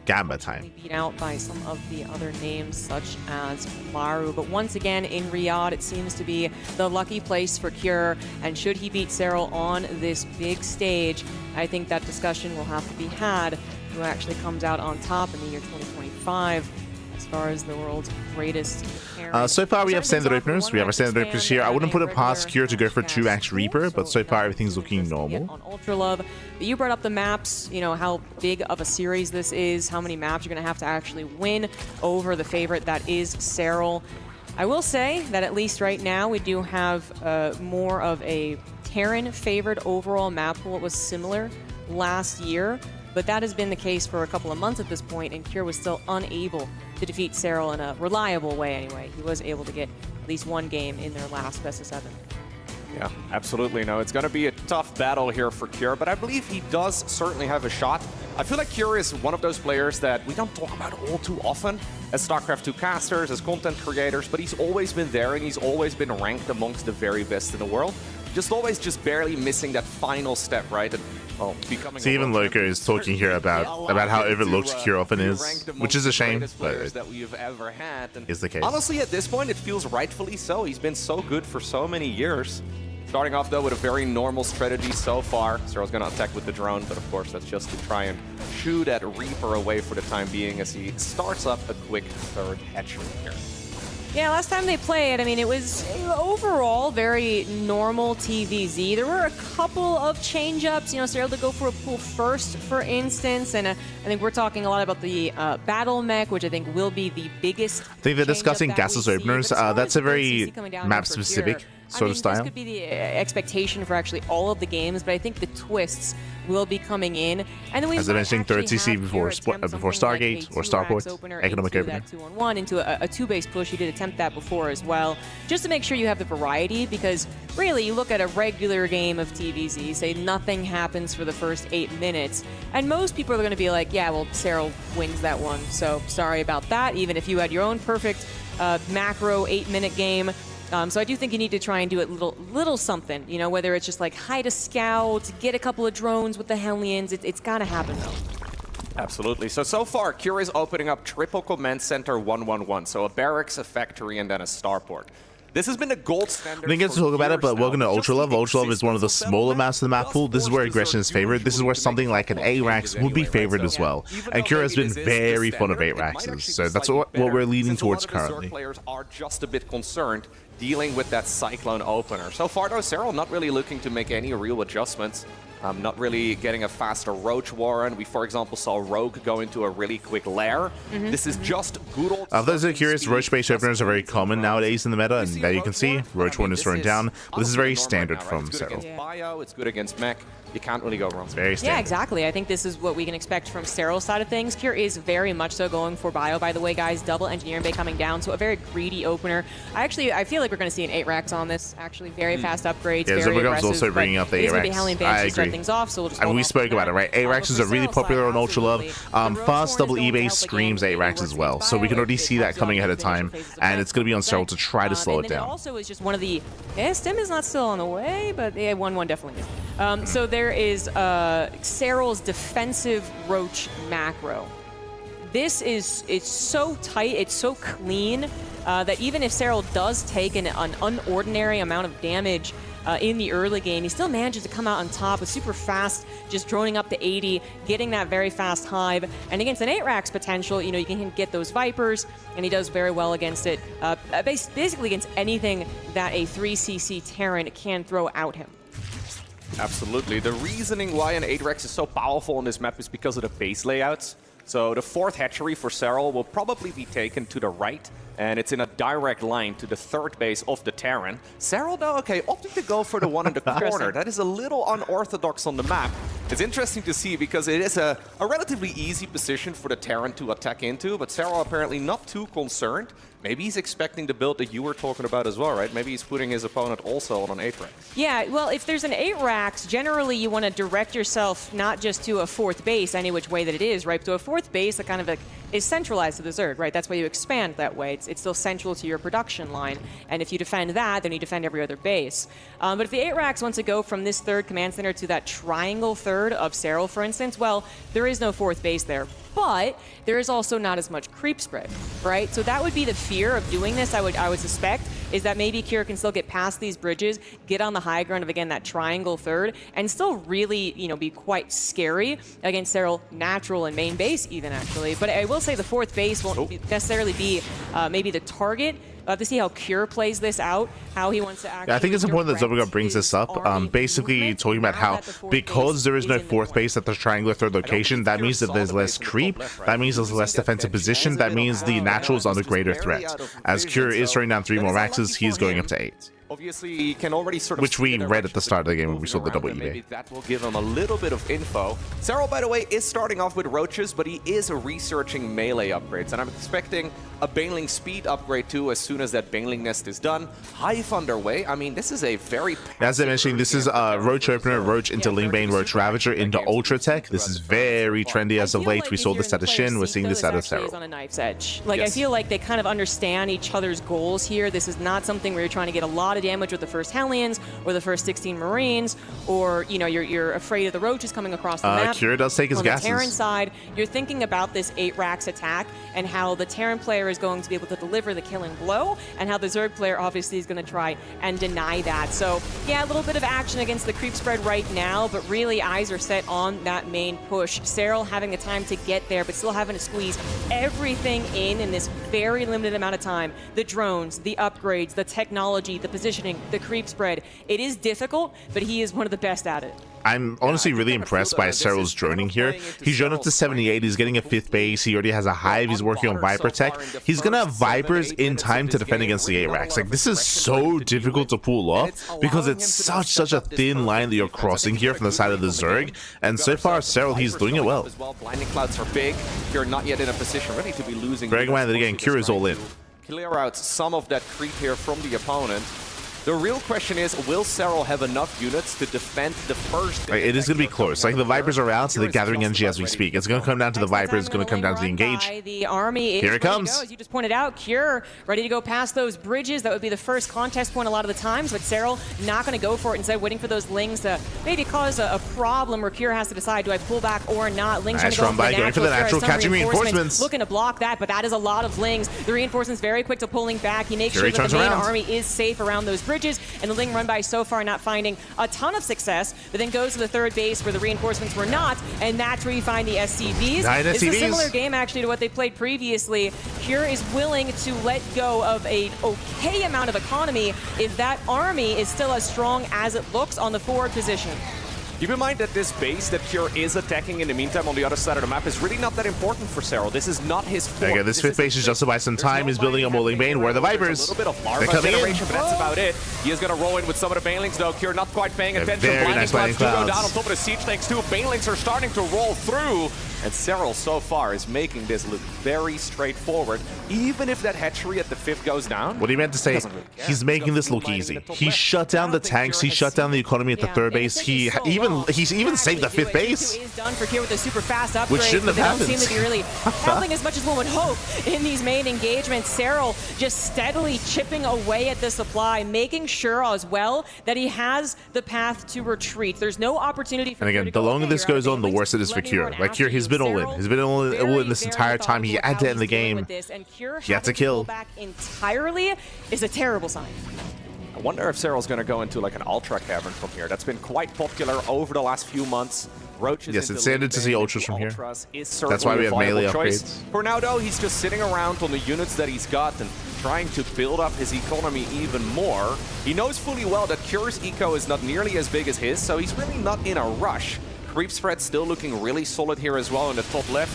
Gamba time. Beat out by some of the other names, such as Maru. But once again, in Riyadh, it seems to be the lucky place for Cure. And should he beat Serral on this big stage, I think that discussion will have to be had. Who actually comes out on top in the year 2025? As far as the world's greatest so far we have standard openers. We have our standard openers here. I wouldn't put it past Cure to go for 2x Reaper, but so far everything's looking normal. On Ultra Love, but you brought up the maps, you know, how big of a series this is, how many maps you're going to have to actually win over the favorite that is Serral. I will say that at least right now we do have more of a Terran favored overall map pool. It was similar last year, but that has been the case for a couple of months at this point, and Cure was still unable to defeat Serral in a reliable way anyway. He was able to get at least one game in their last best of 7. Yeah, absolutely. No, it's going to be a tough battle here for Cure, but I believe he does certainly have a shot. I feel like Cure is one of those players that we don't talk about all too often as StarCraft 2 casters, as content creators, but he's always been there and he's always been ranked amongst the very best in the world. Just barely missing that final step, right? And, well, becoming See, even Loco is talking here about how overlooked Cure often is, which is a shame, but that we've ever had. And is the case. Honestly, at this point, it feels rightfully so. He's been so good for so many years. Starting off, though, with a very normal strategy so far. Serral's going to attack with the drone, but of course, that's just to try and shoo that Reaper away for the time being as he starts up a quick third hatchery here. Yeah, last time they played, I mean, it was overall very normal TVZ. There were a couple of change-ups. You know, Serral to go for a pull first, for instance, and I think we're talking a lot about the battle mech, which I think will be the biggest. I think they're discussing gases openers. That's a very map-specific sort of style. This could be the expectation for actually all of the games, but I think the twists will be coming in. And then we as I mentioned, third CC before Stargate or Starport, economic opener. 2-on-1 into a 2-base push. You did attempt that before as well, just to make sure you have the variety, because really you look at a regular game of TVZ, say nothing happens for the first 8 minutes, and most people are going to be like, yeah, well, Serral wins that one, so sorry about that, even if you had your own perfect macro 8-minute game. So I do think you need to try and do it little something, you know, whether it's just like hide a scout, get a couple of drones with the Hellions. It's got to happen, though. Absolutely. So far, Cure is opening up triple command center 1-1-1. So a barracks, a factory, and then a starport. This has been the gold standard. I didn't get to talk about it, but welcome to Ultra Love. Ultra Love is one of the smaller maps of the map pool. This is where aggression is favored. This is where something like an ARAX would be favored as well. And Cure has been very fond of ARAXs, so that's what we're leaning towards currently. Players are just a bit concerned dealing with that Cyclone opener. So far, though, Serral not really looking to make any real adjustments. Not really getting a faster Roach Warren. We, for example, saw Rogue go into a really quick lair. This is just good old... For those who are curious, Roach-based openers are very common nowadays in the meta, and there you can see Roach Warren is thrown down. But this is very standard from Serral. Bio, it's good against mech. You can't really go wrong. It's very standard. Yeah, exactly. I think this is what we can expect from Serral's side of things. Cure is very much so going for bio, by the way, guys. Double Engineering Bay coming down, so a very greedy opener. I feel like we're going to see an 8-Rax on this, actually. Very fast upgrades, yeah, very aggressive. Also bringing up the 8-Rax. I agree. Things off, so we'll just and we spoke about it, right? 8-Raxes are really popular on Ultra Love. Fast double E-base screams 8-Rax as well, so we can already see that coming ahead of time, and it's going to be on Serral to try to slow it down. It also is just one of the... Yeah, Stem is not still on the way, but yeah, 1-1 definitely is. So there is Serral's defensive Roach macro. This is, it's so tight, it's so clean, that even if Serral does take an unordinary amount of damage, in the early game. He still manages to come out on top with super fast, just droning up to 80, getting that very fast hive. And against an 8-Rax potential, you can get those Vipers, and he does very well against it. Basically against anything that a 3cc Terran can throw out him. Absolutely. The reasoning why an 8-Rax is so powerful on this map is because of the base layouts. So the 4th hatchery for Serral will probably be taken to the right, and it's in a direct line to the 3rd base of the Terran. Serral, though, okay, opting to go for the one in the corner. That is a little unorthodox on the map. It's interesting to see because it is a relatively easy position for the Terran to attack into, but Serral apparently not too concerned. Maybe he's expecting the build that you were talking about as well, right? Maybe he's putting his opponent also on an 8-Rax. Yeah, well, if there's an 8-Rax, generally you want to direct yourself not just to a 4th base, any which way that it is, right? To a 4th base that kind of is centralized to the Zerg, right? That's why you expand that way. It's still central to your production line. And if you defend that, then you defend every other base. But if the 8-Rax wants to go from this 3rd command center to that triangle 3rd of Serral, for instance, well, there is no 4th base there. But there is also not as much creep spread, right? So that would be the fear of doing this, I would suspect, is that maybe Kira can still get past these bridges, get on the high ground of, again, that triangle 3rd, and still really, be quite scary against Serral natural and main base even, actually. But I will say the 4th base won't necessarily be maybe the target. We'll have to see how Cure plays this out, how he wants to actually... Yeah, I think it's important that Zobega brings this up. Basically talking about how because there is no 4th base at the triangular 3rd location, that means that there's less creep, that means there's less defensive position, that means the natural is under greater threat. As Cure is throwing down 3 more Raxes, he's going up to 8. Obviously, he can already sort of... Which we read at the start of the game when we saw the double eBay. Maybe that will give him a little bit of info. Serral, by the way, is starting off with Roaches, but he is researching melee upgrades. And I'm expecting a Baneling speed upgrade too as soon as that Baneling nest is done. Hive underway. I mean, this is a very... As I mentioned, this is Roach Opener, Roach into Lingbane, Roach Ravager into Ultra Tech. This is very trendy as of late. We saw this at a Shin. We're seeing this at a Serral. On a knife's edge. Like, I feel like they kind of understand each other's goals here. This is not something where you're trying to get a lot of damage with the first Hellions or the first 16 Marines, or you're afraid of the Roaches coming across the map. Kira does take his gases. On the Terran side, you're thinking about this 8-Rax attack and how the Terran player is going to be able to deliver the killing blow, and how the Zerg player obviously is going to try and deny that. So yeah, a little bit of action against the creep spread right now, but really eyes are set on that main push. Serral having the time to get there, but still having to squeeze everything in this very limited amount of time. The drones, the upgrades, the technology, the positioning, the creep spread. It is difficult, but he is one of the best at it. I'm honestly really impressed by Serral's droning here. He's droned up to 78. He's getting a 5th base. He already has a Hive. He's working on Viper Tech. He's going to have Vipers in time to defend against the 8-Rax. Like, this is so difficult to pull off because it's such a thin line that you're crossing here from the side of the Zerg. And so far, Serral, he's doing it well. Blinding clouds are big. You're not yet in a position ready to be losing. Very glad that again, Cure is all in. Clear out some of that creep here from the opponent. The real question is, will Serral have enough units to defend the first? It is going to be close. Like, the Vipers are out, so they're gathering energy as we speak. It's going to come down to the Vipers. It's going to come down to the engage. The army Here it comes. As you just pointed out, Cure ready to go past those bridges. That would be the first contest point a lot of the times, but Serral not going to go for it. Instead, waiting for those Lings to maybe cause a problem where Cure has to decide, do I pull back or not? Lings nice run by, going for the natural, catching reinforcements. Looking to block that, but that is a lot of Lings. The reinforcements very quick to pulling back. He makes Cure sure that the main army is safe around those bridges, and the Ling run by so far not finding a ton of success, but then goes to the 3rd base where the reinforcements were not, and that's where you find the SCVs. It's a similar game actually to what they played previously. Cure is willing to let go of a okay amount of economy if that army is still as strong as it looks on the forward position. Keep in mind that this base that Cure is attacking in the meantime on the other side of the map is really not that important for Serral. This is not his fort. Okay, this 5th base is just to buy some time. He's building a Molding Bane. Where are the Vipers? A little bit of larva generation, but that's about it. He is going to roll in with some of the Banelings, though. Cure not quite paying attention. Very nice Blinding clouds do go down on top of the siege tanks, too. Banelings are starting to roll through. And Serral so far is making this look very straightforward. Even if that hatchery at the 5th goes down. What he meant to say, he's making this look easy. He shut down the tanks. He shut down the economy at the 3rd base. He's even saved the 5th base. Is done for Cure with a super fast upgrade, which shouldn't have happened. They don't seem to be really helping as much as one would hope in these main engagements. Serral just steadily chipping away at the supply, making sure as well that he has the path to retreat. There's no opportunity for. And again, the longer this goes on, the worse it is for Cure. Like, Cure, he's been all in. He's been all in this entire time. He had to end the game. He had to kill. Back entirely is a terrible sign. I wonder if Serral's going to go into like an Ultra Cavern from here. That's been quite popular over the last few months. Roaches yes, it's standard to see Ultras from here. That's why we have melee choice. upgrades. For now, though, he's just sitting around on the units that he's got and trying to build up his economy even more. He knows fully well that Cure's eco is not nearly as big as his, so he's really not in a rush. Creep spread still looking really solid here as well in the top left.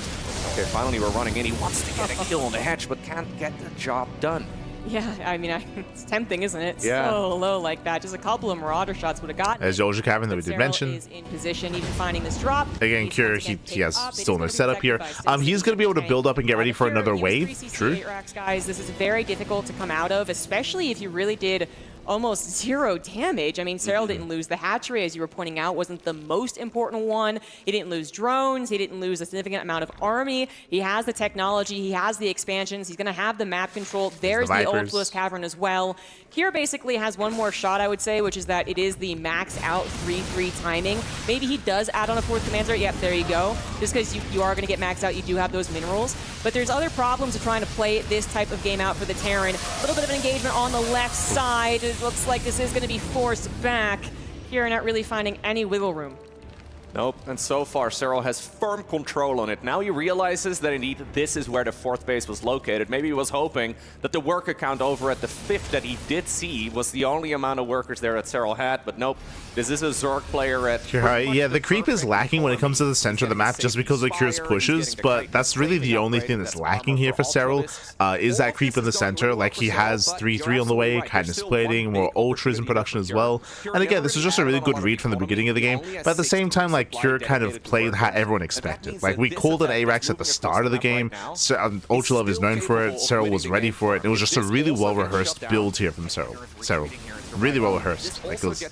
Okay, finally we're running in. He wants to get a kill on the hatch, but can't get the job done. Yeah, I mean, it's tempting, isn't it? Yeah. So low like that. Just a couple of Marauder shots would have gotten. There's the Ultra Cavern that we did Serral mention. is in position, even finding this drop. Again, Cure, he has still no setup here. He's going to be able to build up and get ready for another wave. True. Guys, this is very difficult to come out of, especially if you really did almost 0 damage. I mean, Serral didn't lose the hatchery, as you were pointing out, wasn't the most important one. He didn't lose drones. He didn't lose a significant amount of army. He has the technology. He has the expansions. He's going to have the map control. There's the Ultra Cavern as well. Here basically has one more shot, I would say, which is that it is the max out 3-3 timing. Maybe he does add on a 4th commander. Yep, there you go. Just because you are going to get maxed out, you do have those minerals. But there's other problems of trying to play this type of game out for the Terran. A little bit of an engagement on the left side. It looks like this is going to be forced back. Here, not really finding any wiggle room. Nope, and so far Serral has firm control on it. Now he realizes that indeed this is where the 4th base was located. Maybe he was hoping that the worker count over at the 5th that he did see was the only amount of workers there that Serral had, but nope. This is a Zerg player at... Yeah, the creep is lacking when it comes to the center of the map just because of Cure's pushes, but that's really the only thing that's lacking here for Serral, is that creep in the center. Like, he has 3-3 on the way, kindness plating, more ultras in production as well. And again, this was just a really good read from the beginning of the game, but at the same time, like, Cure kind of played how everyone expected. Like, we called it ARAX at the start of the game. Ultra Love is known for it. Serral was ready for it. It was just a really well-rehearsed build here from Serral. Really well-rehearsed. Like, it was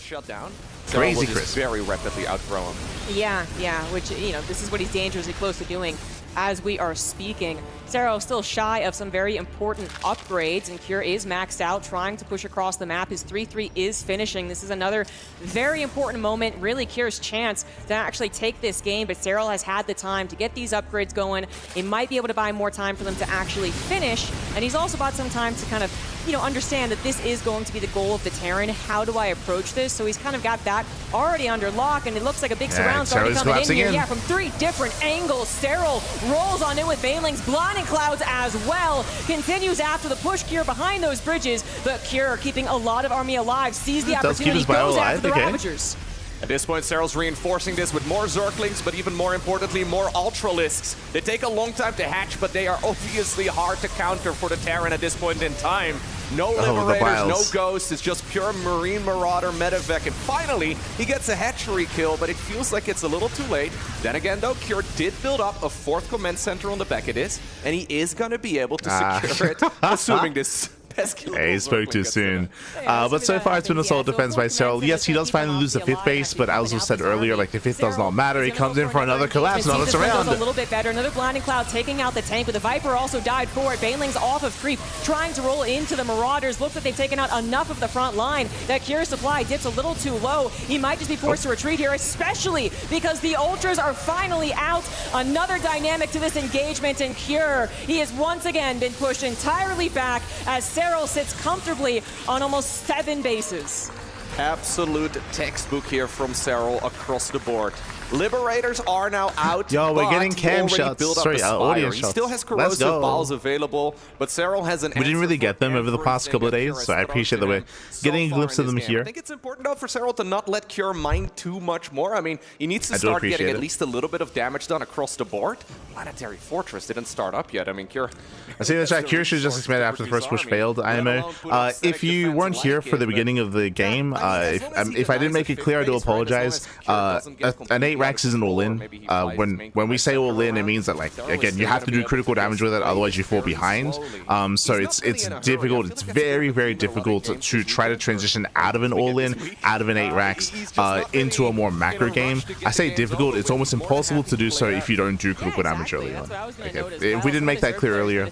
crazy crisp. Very rapidly outthrow him. Yeah, which, you know, this is what he's dangerously close to doing as we are speaking. Serral still shy of some very important upgrades, and Cure is maxed out, trying to push across the map. His 3-3 is finishing. This is another very important moment, really Cure's chance to actually take this game, but Serral has had the time to get these upgrades going. He might be able to buy more time for them to actually finish, and he's also bought some time to kind of, you know, understand that this is going to be the goal of the Terran. How do I approach this? So he's kind of got that already under lock, and it looks like a big surround starting coming in here. Yeah, from 3 different angles. Serral rolls on in with Banelings, blinding clouds as well. Continues after the push. Cure behind those bridges, but Cure keeping a lot of army alive, sees the opportunity, goes after the Ravagers. At this point, Serral's reinforcing this with more Zerglings, but even more importantly, more Ultralisks. They take a long time to hatch, but they are obviously hard to counter for the Terran at this point in time. No Liberators, no Ghosts, it's just pure Marine Marauder Medevac, and finally, he gets a hatchery kill, but it feels like it's a little too late. Then again, though, Cure did build up a 4th command center on the back of this, and he is going to be able to secure it, assuming this... Hey, he spoke too soon. But so far, it's been a solid defense by Serral. Yes, he does finally lose the 5th base, but as was said earlier, like, the 5th does not matter. He comes in for another collapse, another surround. A little bit better. Another blinding cloud taking out the tank, but the Viper also died for it. Banelings off of creep, trying to roll into the Marauders. Looks like they've taken out enough of the front line. That Cure supply dips a little too low. He might just be forced to retreat here, especially because the Ultras are finally out. Another dynamic to this engagement, and Cure, he has once again been pushed entirely back as Serral sits comfortably on almost 7 bases. Absolute textbook here from Serral across the board. Liberators are now out. Yo, we're getting cam shots. Sorry, audience shots. He still has corrosive balls available, but Serral has an. We didn't really get them over the past couple of days, so I appreciate that we're getting a glimpse of them here. I think it's important though for Serral to not let Cure mine too much more. I mean, he needs to start getting at least a little bit of damage done across the board. Planetary Fortress didn't start up yet. I mean, Cure. I see in the chat, Cure should just expand after the first push failed. IMO. If you weren't here for the beginning of the game, if I didn't make it clear, I do apologize. An 8 Rax isn't all in. When we say all in, it means that, like, again, you have to do critical damage with it, otherwise you fall behind. So it's difficult. It's very, very difficult to try to transition out of an all in, out of an 8 Rax, into a more macro game. I say difficult. It's almost impossible to do so if you don't do critical damage early on. If we didn't make that clear earlier,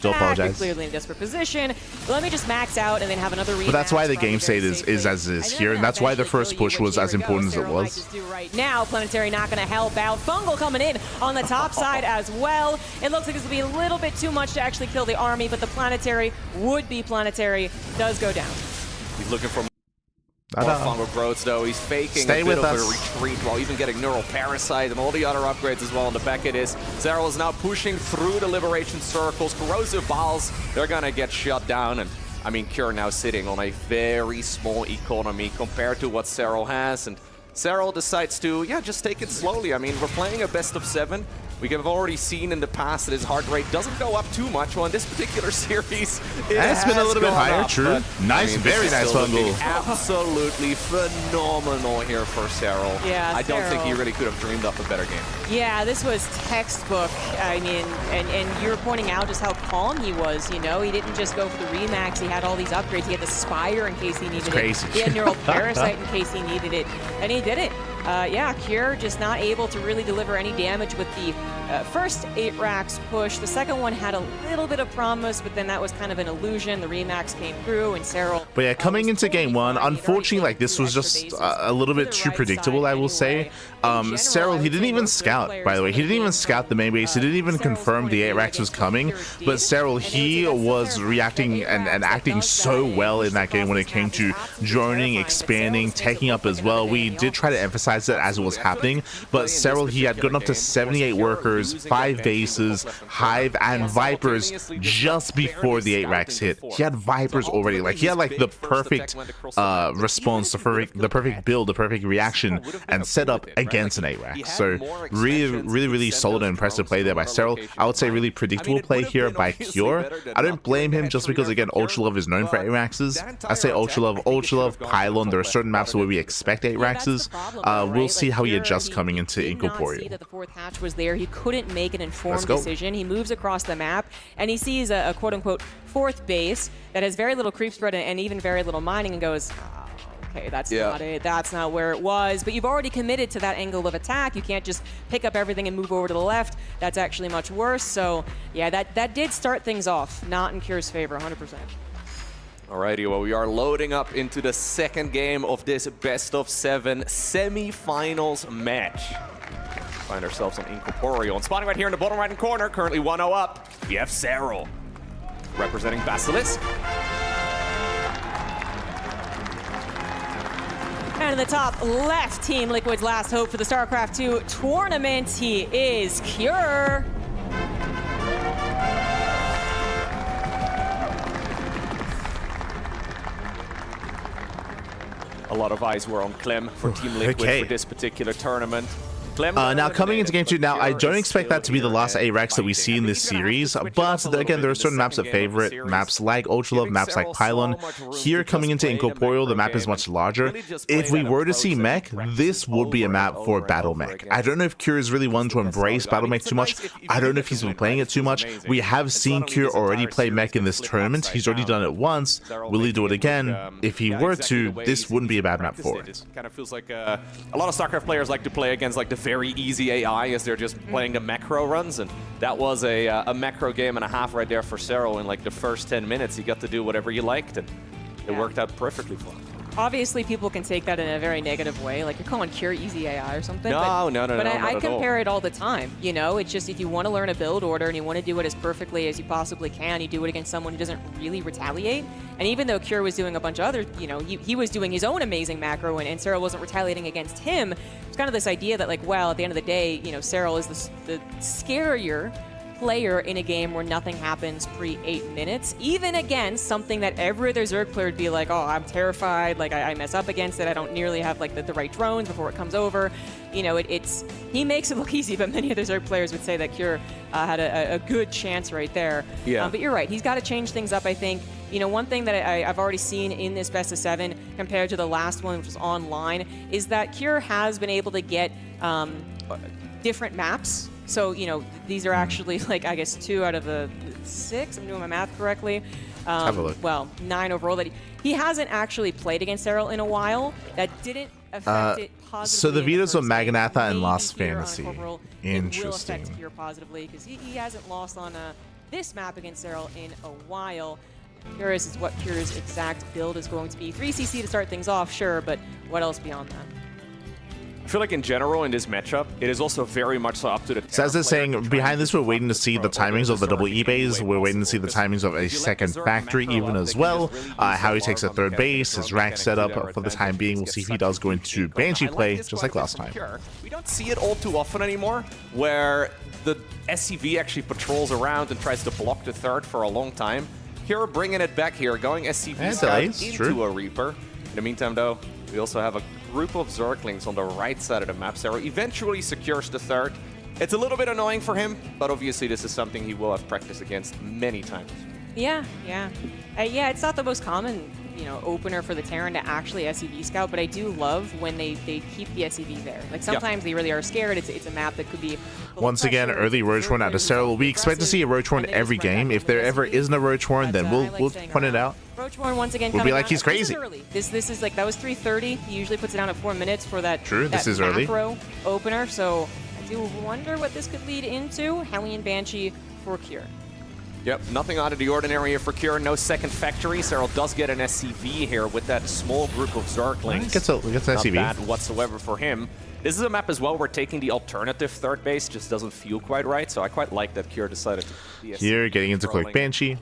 do apologize. Clearly in a desperate position. Let me just max out and then have another rematch. But that's why the game state is as it is here, and that's why the first push was as important as it was. Right now, Planetary not going to help out. Fungal coming in on the top side as well. It looks like this will be a little bit too much to actually kill the army, but the Planetary would be Planetary does go down. He's looking for more fungal growths, though. He's faking a bit of a retreat while even getting Neural Parasite and all the other upgrades as well. And the Beckett is, Serral is now pushing through the Liberation Circles. Corrosive Balls, they're going to get shut down. And I mean, Cure now sitting on a very small economy compared to what Serral has. And Serral decides to, just take it slowly. I mean, we're playing a best of 7. We have already seen in the past that his heart rate doesn't go up too much. Well, in this particular series, it's been a little bit higher, true. Nice, very nice fungal. Absolutely phenomenal here for Serral. Yeah, I don't think he really could have dreamed up a better game. Yeah, this was textbook. I mean, and you were pointing out just how calm he was, you know? He didn't just go for the Remax. He had all these upgrades. He had the Spire in case he needed it. He had Neural Parasite in case he needed it. And he did it. Cure just not able to really deliver any damage with the first 8 racks push. The second one had a little bit of promise, but then that was kind of an illusion. The Remax came through, and Serral... But yeah, coming into game 1, unfortunately, like, this was just a little bit too predictable, I will say. Serral, he didn't even scout, by the way. He didn't even scout the main base. He didn't even confirm the 8 racks was coming. But Serral, he was reacting and acting so well in that game when it came to droning, expanding, taking up as well. We did try to emphasize that as it was happening, but Serral, he had gotten up to 78 workers, 5 bases, Hive, and Vipers just before the 8 racks hit. He had Vipers already. Like, he had like the perfect response, the perfect build, the perfect reaction, and set up against an 8 rack. So really solid and impressive play there by Serral. I would say really predictable play here by Cure. I don't blame him just because, again, Ultralove is known for 8 raxes. I say Ultralove, Pylon, there are certain maps where we expect 8 raxes. We'll see how he adjusts coming into Incorporeal. The 4th hatch was there. He couldn't make an informed decision. He moves across the map, and he sees a quote-unquote 4th base that has very little creep spread and even very little mining, and goes, okay, that's not it. That's not where it was. But you've already committed to that angle of attack. You can't just pick up everything and move over to the left. That's actually much worse. So, yeah, that did start things off. Not in Cure's favor, 100%. Alrighty, well, we are loading up into the second game of this best of 7 semi-finals match. Find ourselves on Incorporeal. And spawning right here in the bottom right-hand corner, currently 1-0 up, we have Serral, representing Basilisk. And in the top left, Team Liquid's last hope for the StarCraft 2 tournament, he is Cure. A lot of eyes were on Clem for Team Liquid for this particular tournament. Now coming into game 2, now I don't expect that to be the last 8 racks that we see in this series, but again, there are certain maps that favor it, maps like Ultralove, maps like Pylon. Here coming into Incorporeal, the map is much larger. If we were to see mech, this would be a map for battle mech. I don't know if Cure is really one to embrace battle mech too much. I don't know if he's been playing it too much. We have seen Cure already play mech in this tournament. He's already done it once. Will he do it again? If he were to, this wouldn't be a bad map for it. Kind of feels like a lot of StarCraft players like to play against like the very easy AI as they're just playing the macro runs, and that was a macro game and a half right there for Serral. In like the first 10 minutes, he got to do whatever you liked, and it worked out perfectly for him. Obviously, people can take that in a very negative way, like you're calling Cure easy AI or something. No, but I compare it all the time. You know, it's just if you want to learn a build order and you want to do it as perfectly as you possibly can, you do it against someone who doesn't really retaliate. And even though Cure was doing a bunch of other, you know, he was doing his own amazing macro, and Serral wasn't retaliating against him. It's kind of this idea that, like, well, at the end of the day, you know, Serral is the scarier player in a game where nothing happens pre-8 minutes, even against something that every other Zerg player would be like, oh, I'm terrified, like I mess up against it, I don't nearly have like the right drones before it comes over. You know, he makes it look easy, but many other Zerg players would say that Cure had a good chance right there. Yeah. But you're right, he's got to change things up, I think. You know, one thing that I've already seen in this best of 7 compared to the last one, which was online, is that Cure has been able to get different maps. So, you know, these are actually, like, I guess 2 out of the 6. I'm doing my math correctly. Have a look. Well, 9 overall. That he hasn't actually played against Serral in a while. That didn't affect it positively. So the vetoes of Magnatha and Lost Maybe Fantasy. Interesting. It will affect Cure positively because he hasn't lost on this map against Serral in a while. Curious is what Cure's exact build is going to be. 3 CC to start things off, sure, but what else beyond that? I feel like in general in this matchup, it is also very much so up to the So as they're saying, behind this, we're waiting to see the timings of the double E base. We're waiting to see the timings of a second factory even as well. How he takes a third base, his rack setup for the time being. We'll see if he does go into Banshee play, just like last time. We don't see it all too often anymore, where the SCV actually patrols around and tries to block the third for a long time. Kira bringing it back here, going SCV scout into a Reaper. In the meantime, though, we also have a group of Zerglings on the right side of the map. Serral eventually secures the third. It's a little bit annoying for him, but obviously this is something he will have practiced against many times. Yeah. It's not the most common, opener for the Terran to actually SCV scout, but I do love when they keep the SCV there. Like sometimes they really are scared. It's a map that could be. Once again, early Roach Warren out of Serral. We expect to see a Roach Warren every game. If there ever isn't a Roach Warren, then we'll point it out. Roach Warren once again. We'll be like he's crazy. This is like that was 3:30. He usually puts it down at 4 minutes for that. True, this is early. Macro opener. So I do wonder what this could lead into. Hellion Banshee for Cure. Yep, nothing out of the ordinary here for Kira. No second factory. Serral does get an SCV here with that small group of Zerglings. Gets an SCV. Not bad whatsoever for him. This is a map as well where taking the alternative third base just doesn't feel quite right, so I quite like that Kira decided to be here, getting into quick Banshee.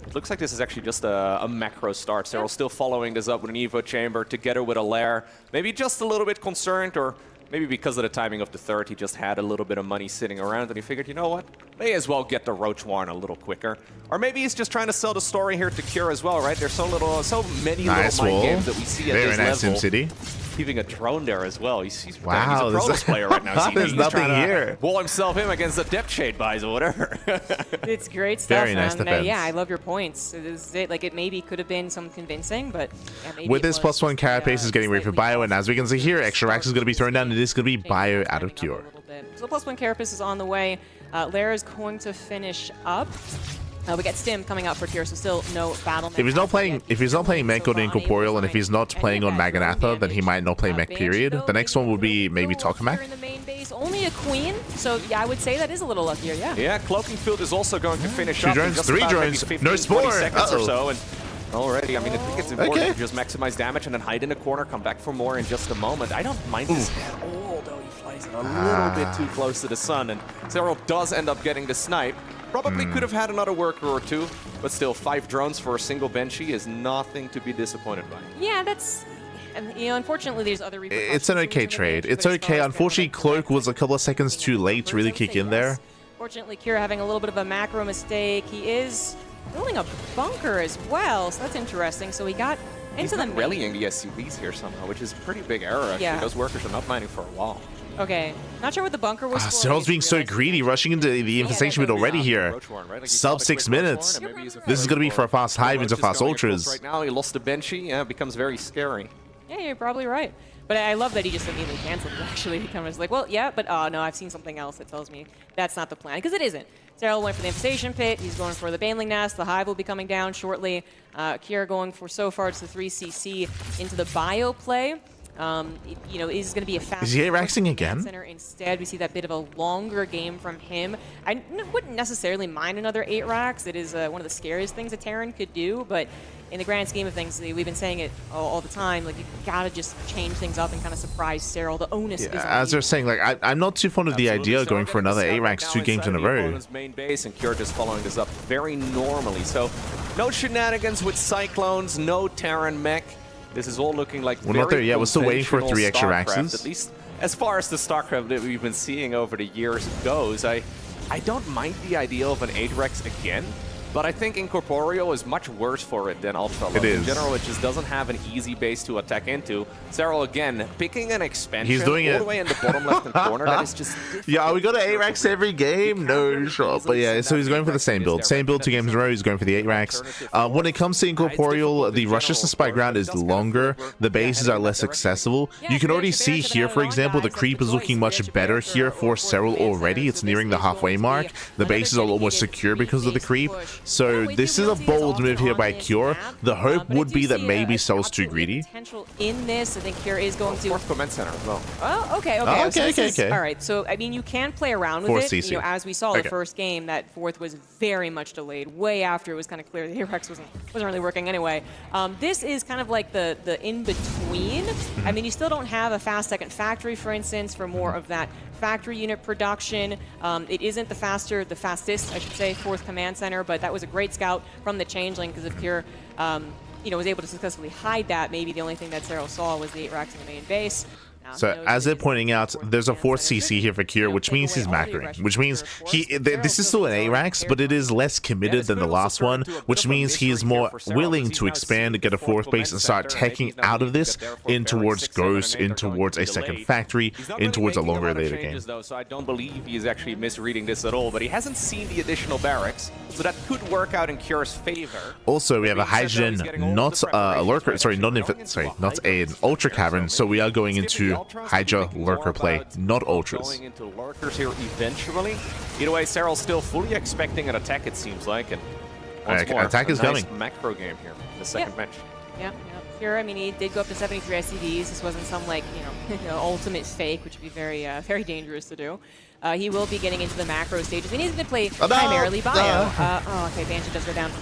It looks like this is actually just a macro start. Serral still following this up with an Evo Chamber together with a Lair. Maybe just a little bit concerned, or maybe because of the timing of the third, he just had a little bit of money sitting around and he figured, you know what, may as well get the Roach Warren a little quicker. Or maybe he's just trying to sell the story here to Cure as well, right? There's so many little mind games that we see at this level. City. Keeping a drone there as well. He's a Protoss player right now. There's nothing here. Wall himself in against the Depth Shade buys or whatever. It's great stuff. Very nice defense. Yeah, I love your points. It maybe could have been some convincing, but with this +1 carapace is getting ready for bio, and as we can see here, extra racks is going to be thrown down, and it is going to be bio out of Cure. So the +1 carapace is on the way. Lair is going to finish up. We get Stim coming out for Cure, so still no battle. If he's not playing Mech or Incorporeal, and if he's not playing on Maganatha, then he might not play Mech, period. The next one would be maybe Tokamak. In the main base, only a Queen, so yeah, I would say that is a little luckier, yeah. Yeah, Cloaking Field is also going to finish up. 2 drones, 3 drones, 15, no Spore! Seconds or so, and already, I mean, I think it's important to just maximize damage and then hide in the corner, come back for more in just a moment. I don't mind this at all, though he flies in a little bit too close to the sun, and Serral does end up getting the snipe. Probably could have had another worker or two, but still 5 drones for a single Banshee is nothing to be disappointed by. Yeah, that's... unfortunately, there's other repercussions. It's an okay trade. It's okay. Unfortunately, Cloak was a couple of seconds too late to really kick in there. Fortunately, Kira having a little bit of a macro mistake. He is building a bunker as well, so that's interesting. So he got into the rallying the SCVs here somehow, which is a pretty big error, actually. Yeah. Those workers are not mining for a while. Okay, not sure what the bunker was for. Serral's being so greedy, rushing into the infestation bit already here. Sub 6 minutes. This is going to be for a fast hive into fast ultras. Right now, he lost the Banshee. Yeah, it becomes very scary. Yeah, you're probably right. But I love that he just immediately canceled it, actually. He kind of was like, well, yeah, but no, I've seen something else that tells me that's not the plan. Because it isn't. Serral went for the infestation pit. He's going for the Baneling Nest. The hive will be coming down shortly. Kira going for, so far, it's the 3CC into the bio play. Is going to be a fast. Is he A-Raxing again? Center instead, we see that bit of a longer game from him. I wouldn't necessarily mind another 8 racks. It is one of the scariest things a Terran could do, but in the grand scheme of things, we've been saying it all the time, like, you gotta just change things up and kind of surprise Serral. The onus is on as they're saying, like, I'm not too fond of the idea of going for another 8 racks 2 games in a row. Main base, and Cure just following this up very normally. So, no shenanigans with Cyclones, no Terran mech. This is all looking like we're not there yet. We're still waiting for 3 extra racks. At least as far as the StarCraft that we've been seeing over the years goes, I don't mind the idea of an 8 Rex again, but I think Incorporeal is much worse for it than Ultra Low. It is. In general, it just doesn't have an easy base to attack into. Serral, again, picking an expansion He's doing all it the way in the bottom left-hand corner. That is just yeah, we got an 8 racks every game? No shot. But yeah, so he's going for the same build. Same build 2 games in a row. He's going for the 8 racks. When it comes to Incorporeal, the rush distance by ground is longer. The bases are less accessible. You can already see here, for example, the creep is looking much better here for Serral already. It's nearing the halfway mark. The bases are almost secure because of the creep. So this is a bold move here by Cure. The hope would be that maybe Serral's too greedy. Potential in this, I think Cure is going to. Fourth command center as well. Oh, okay. Oh, So okay. this is- all right. So I mean, you can play around with Fourth it. CC. You know, as we saw Okay. the first game, that fourth was very much delayed, way after it was kind of clear the Arex wasn't really working anyway. This is kind of like the in between. I mean, you still don't have a fast second factory, for instance, for more of that factory unit production. It isn't the fastest, I should say, fourth command center, but that was a great scout from the Changeling because if Pure, was able to successfully hide that, maybe the only thing that Serral saw was the 8 racks in the main base. So as they're pointing out, there's a 4th CC here for Cure, which means he's macroing, which means this is still an A-Rax, but it is less committed than the last one, which means he is more willing to expand, get a 4th base, and start taking out of this in towards Ghost, in towards a second factory, in towards a longer later game. So I don't believe he's actually misreading this at all, but he hasn't seen the additional barracks, so that could work out in Cure's favor. Also, we have a Hydrogen, not a Lurker, sorry, not an Ultra Cavern, so we are going into Hydra Lurker play, not Ultras. Going into Lurkers here eventually. Either way, Serral's still fully expecting an attack, it seems like, and once more, attack is nice coming. Macro game here in the second match. Yeah. Pure, I mean, he did go up to 73 SCVs. This wasn't some, like, ultimate fake, which would be very, very dangerous to do. He will be getting into the macro stages. He needs to play primarily bio. Okay, Banshee does go down.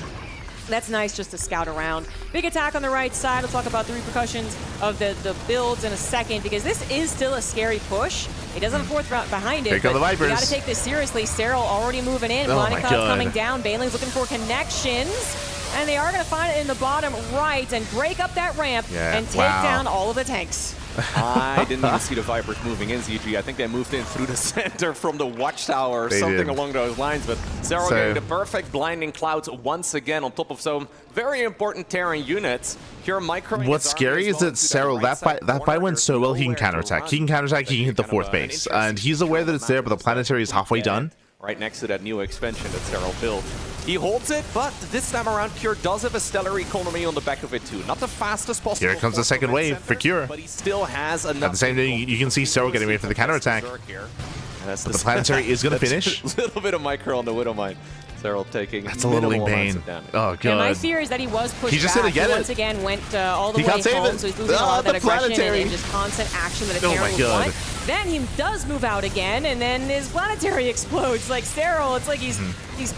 That's nice just to scout around. Big attack on the right side. We'll talk about the repercussions of the builds in a second because this is still a scary push. He does have a 4th round behind it. Here come the Vipers. You got to take this seriously. Serral already moving in. Monica coming down. Bailing's looking for connections. And they are going to find it in the bottom right and break up that ramp and take down all of the tanks. I didn't even see the Vipers moving in, ZG. I think they moved in through the center from the watchtower or something along those lines. But Serral getting the perfect blinding clouds once again on top of some very important Terran units. Pure micro. What's scary is that Serral, that fight went so well, he can counterattack. He can counterattack, he can hit the 4th base. And he's aware that it's there, but the planetary is halfway done. Right next to that new expansion that Serral built. He holds it, but this time around, Cure does have a stellar economy on the back of it too. Not the fastest possible. Here comes the second wave for Cure. But he still has enough. At the same time, you can see Serral getting ready for the counterattack. But the planetary is going to finish. A little bit of micro on the Widowmine. Serral taking that's a little pain. Oh, God. And my fear is that he was pushed he just back. Didn't get he once again went all the way home, so he's losing a lot of that aggression and just constant action that a Terran would want. Then he does move out again, and then his planetary explodes. Like Serral, it's like he's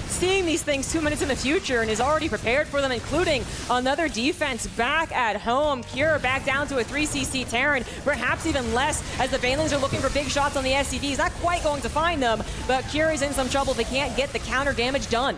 seeing these things 2 minutes in the future and is already prepared for them, including another defense back at home. Cure back down to a 3cc Terran, perhaps even less, as the Banelings are looking for big shots on the SCVs. Not quite going to find them, but Cure is in some trouble. They can't get the counter damage done.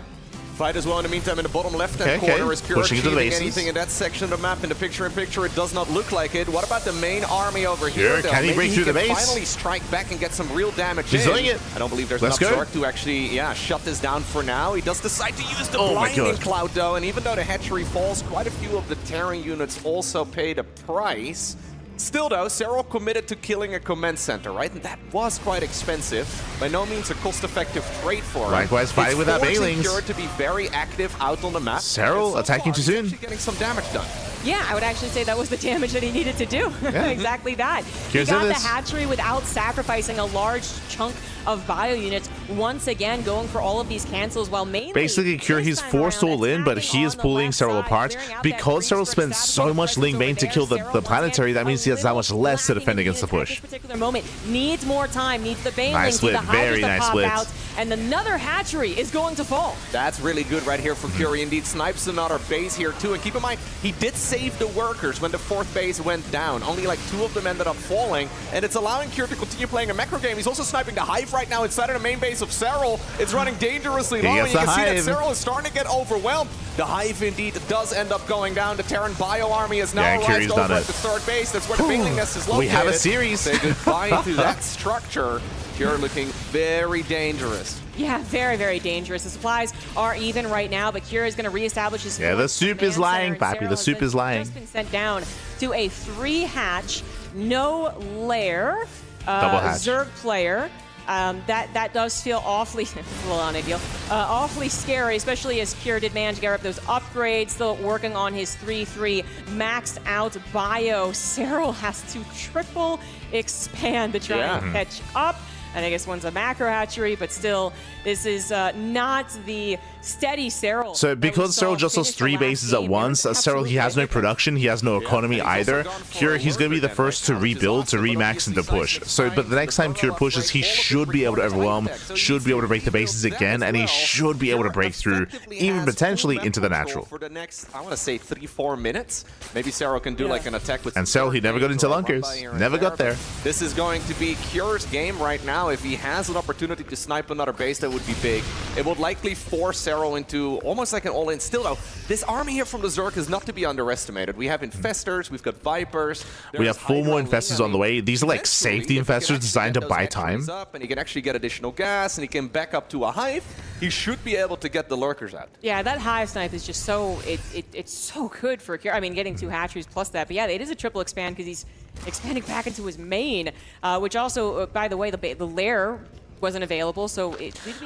Fight as well in the meantime in the bottom left-hand corner. Is Pure achieving anything in that section of the map? In the picture-in-picture, it does not look like it. What about the main army over here? Can he break through the base? Finally strike back and get some real damage He's doing it. I don't believe there's enough Zork to actually, shut this down for now. He does decide to use the blinding cloud, though, and even though the hatchery falls, quite a few of the Terran units also pay the price. Still, though, Serral committed to killing a command center, right? And that was quite expensive. By no means a cost-effective trade for him. Likewise, fighting with that Banelings. Pure to be very active out on the map. Serral attacking too soon. Getting some damage done. Yeah, I would actually say that was the damage that he needed to do. Yeah. Exactly that. He got the hatchery without sacrificing a large chunk of bio units, once again going for all of these cancels, while mainly basically Cure, he's forced all in, but he is pulling Serral apart. Because Serral spends so much Ling Bane to kill the planetary, that means he has that much less to defend against the push. This particular moment needs more time, needs the Bane nice split, very nice split. Out, and another hatchery is going to fall. That's really good right here for Cure. Indeed, snipes another base here too. And keep in mind, he did save the workers when the 4th base went down. Only like 2 of them ended up falling, and it's allowing Cure to continue playing a macro game. He's also sniping the Hive right now inside of the main base of Serral. It's running dangerously low, and you can see that Serral is starting to get overwhelmed. The Hive indeed does end up going down. The Terran bio army is now arrived over at the 3rd base. That's where the Bailing Nest is located. We have a series. Say goodbye to that structure. Cure looking very dangerous. Yeah, very, very dangerous. The supplies are even right now, but Cure is going to reestablish his... Yeah, the soup is lying, Pappy. The soup is lying. Just been sent down to a 3-hatch, no lair, double hatch. Zerg player. That does feel awfully, a little unideal, awfully scary, especially as Cure did manage to get up those upgrades, still working on his 3-3 maxed out bio. Serral has to triple expand to try and catch up. and I guess one's a macro hatchery, but still, this is not the steady Serral. So because Serral just lost 3 bases at once, Serral, he has no production, he has no economy either. Cure, he's going to be the first to rebuild, to remax, and to push. So, but the next time Cure pushes, he should be able to overwhelm, should be able to break the bases again, and he should be able to break through, even potentially into the natural. For the next, I want to say 3-4 minutes, maybe Serral can do like an attack with. And Serral, he never got into lunkers, never got there. This is going to be Cure's game right now. If he has an opportunity to snipe another base, that would be big. It would likely force Serral into almost like an all-in. Still though, this army here from the Zerg is not to be underestimated. We have Infestors, we've got Vipers. We have 4 more Infestors on the way. These are like safety Infestors designed to buy time. And he can actually get additional gas, and he can back up to a hive. He should be able to get the lurkers out. Yeah, that hive snipe is just so it's so good for Cure. I mean, getting 2 hatcheries plus that, but yeah, it is a triple expand because he's expanding back into his main, which also, by the way, the lair wasn't available, so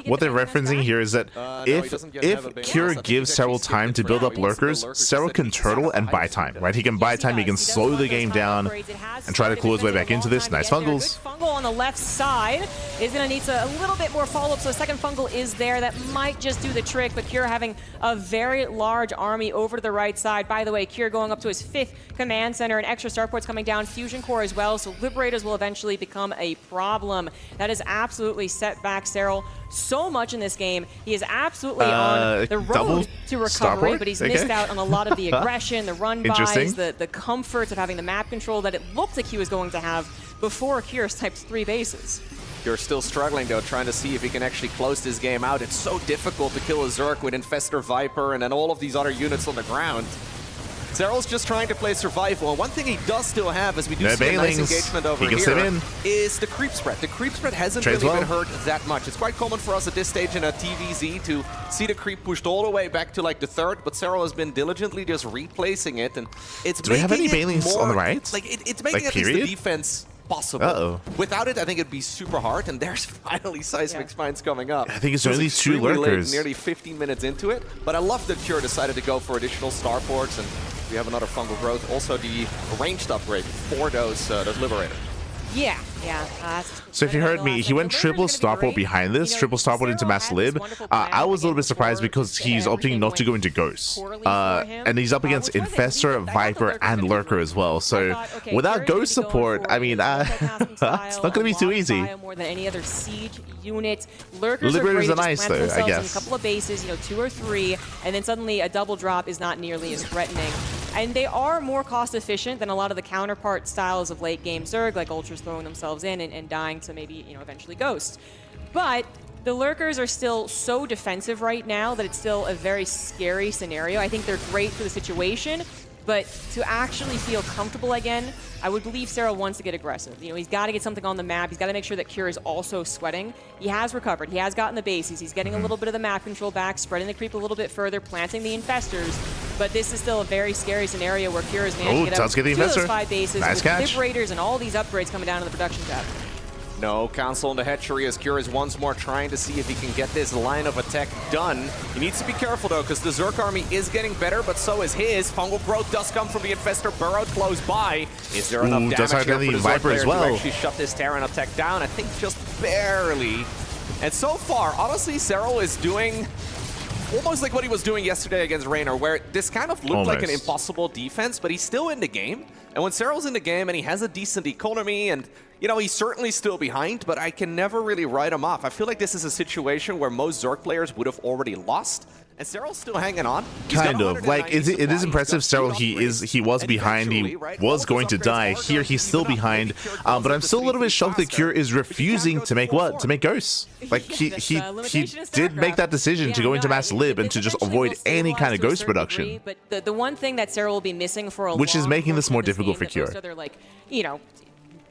what they're referencing here is that if Cure gives Serral time to build up lurkers, Serral can turtle and buy time, right? He can buy time, he can slow the game down and try to claw his way back into this. Nice fungals. Fungal on the left side is going to need a little bit more follow-up, so a second fungal is there. That might just do the trick, but Cure having a very large army over to the right side. By the way, Cure going up to his 5th command center, and extra starports coming down, Fusion Core as well, so Liberators will eventually become a problem. That is absolutely set back Serral so much in this game. He is absolutely on the road to recovery, but he's missed out on a lot of the aggression, the run buys, the comforts of having the map control that it looked like he was going to have before Cure typed 3 bases. You're still struggling though, trying to see if he can actually close this game out. It's so difficult to kill a Zerg with Infestor, Viper, and then all of these other units on the ground. Serral's just trying to play survival, and one thing he does still have, as we do see a nice engagement over here, is the creep spread. The creep spread hasn't really been hurt that much. It's quite common for us at this stage in a TVZ to see the creep pushed all the way back to like the 3rd, but Serral has been diligently just replacing it, and it's Do we have any Banelings on the right? Like it's making at least the defense possible. Without it, I think it'd be super hard, and there's finally Seismic Spines coming up. I think it's only 2 lurkers. Nearly 15 minutes into it, but I love that Cure decided to go for additional starports, and we have another fungal growth. Also the ranged upgrade for those Liberators. Yeah. So if you heard me, he went triple starport behind this, triple starport into Mass Lib. I was a little bit surprised because he's opting not to go into Ghost. And he's up against Infestor, Viper, and Lurker as well. So without Ghost support, I mean, it's not going to be too easy. More than any other siege unit. Lurkers are nice though, I guess. In a couple of bases, 2 or 3, and then suddenly a double drop is not nearly as threatening. And they are more cost efficient than a lot of the counterpart styles of late game Zerg, like Ultras throwing themselves in and dying to maybe, eventually Ghosts. But the Lurkers are still so defensive right now that it's still a very scary scenario. I think they're great for the situation, but to actually feel comfortable again, I would believe Serral wants to get aggressive. He's got to get something on the map. He's got to make sure that Cure is also sweating. He has recovered. He has gotten the bases. He's getting a little bit of the map control back, spreading the creep a little bit further, planting the Infestors. But this is still a very scary scenario where Cure is managing to get up to those 5 bases with Liberators and all these upgrades coming down to the production tab. No council on the hatchery as Cure is once more trying to see if he can get this line of attack done. He needs to be careful though, because the Zerg army is getting better, but so is his. Fungal growth does come from the Infestor burrowed close by. Is there enough damage here for the Zerg player to actually shut this Terran attack down? I think just barely. And so far, honestly, Serral is doing almost like what he was doing yesterday against Raynor, where this kind of looked like an impossible defense, but he's still in the game. And when Serral's in the game and he has a decent economy and he's certainly still behind, but I can never really write him off. I feel like this is a situation where most Zerg players would have already lost, and Serral's still hanging on. Kind of. Like, it is impressive. Serral, he was behind. He was going to die. Here, he's still behind. But I'm still a little bit shocked that Cure is refusing to make what? To make Ghosts. Like, he did make that decision to go into Mass Lib and to just avoid any kind of Ghost production. But the one thing that Serral will be missing for a which is making this more difficult for Cure. Other, like,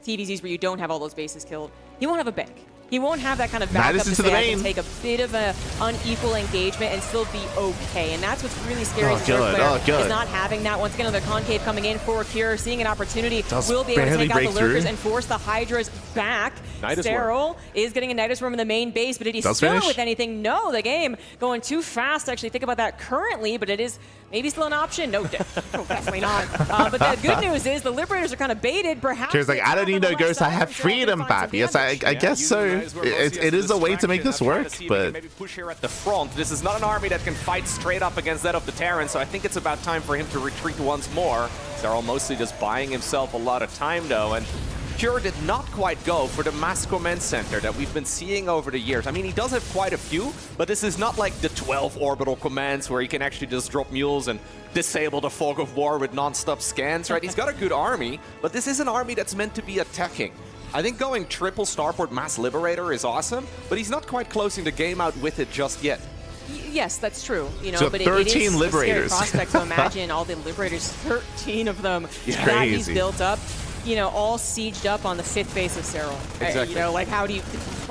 TVZs where you don't have all those bases killed, he won't have a bank. He won't have that kind of backup to say I can take a bit of an unequal engagement and still be okay. And that's what's really scary as a Zerg player, is not having that. Once again, another concave coming in for Cure, seeing an opportunity, will be able to take out the Lurkers and force the Hydras back. Serral is getting a Nidus Worm in the main base, but did he spill it with anything? No, the game going too fast to actually think about that currently, but it is maybe still an option. No, definitely not. But the good news is the Liberators are kind of baited. Perhaps Cure's like, I don't need no Ghost, I have freedom, papi. Yes, I guess so. it is a way to make this work, but maybe push here at the front. This is not an army that can fight straight up against that of the Terran, so I think it's about time for him to retreat once more. Serral mostly just buying himself a lot of time though, and Cure did not quite go for the mass command center that we've been seeing over the years. I mean, he does have quite a few, but this is not like the 12 orbital commands where he can actually just drop mules and disable the fog of war with non-stop scans, right? He's got a good army, but this is an army that's meant to be attacking. I think going triple starport mass liberator is awesome, but he's not quite closing the game out with it just yet. Yes, that's true. You know, so but 13 it is liberators. a scary prospect to imagine all the liberators, 13 of them that crazy. he's built up. You know, all sieged up on the 5th base of Serral. Exactly. You know, like how do you,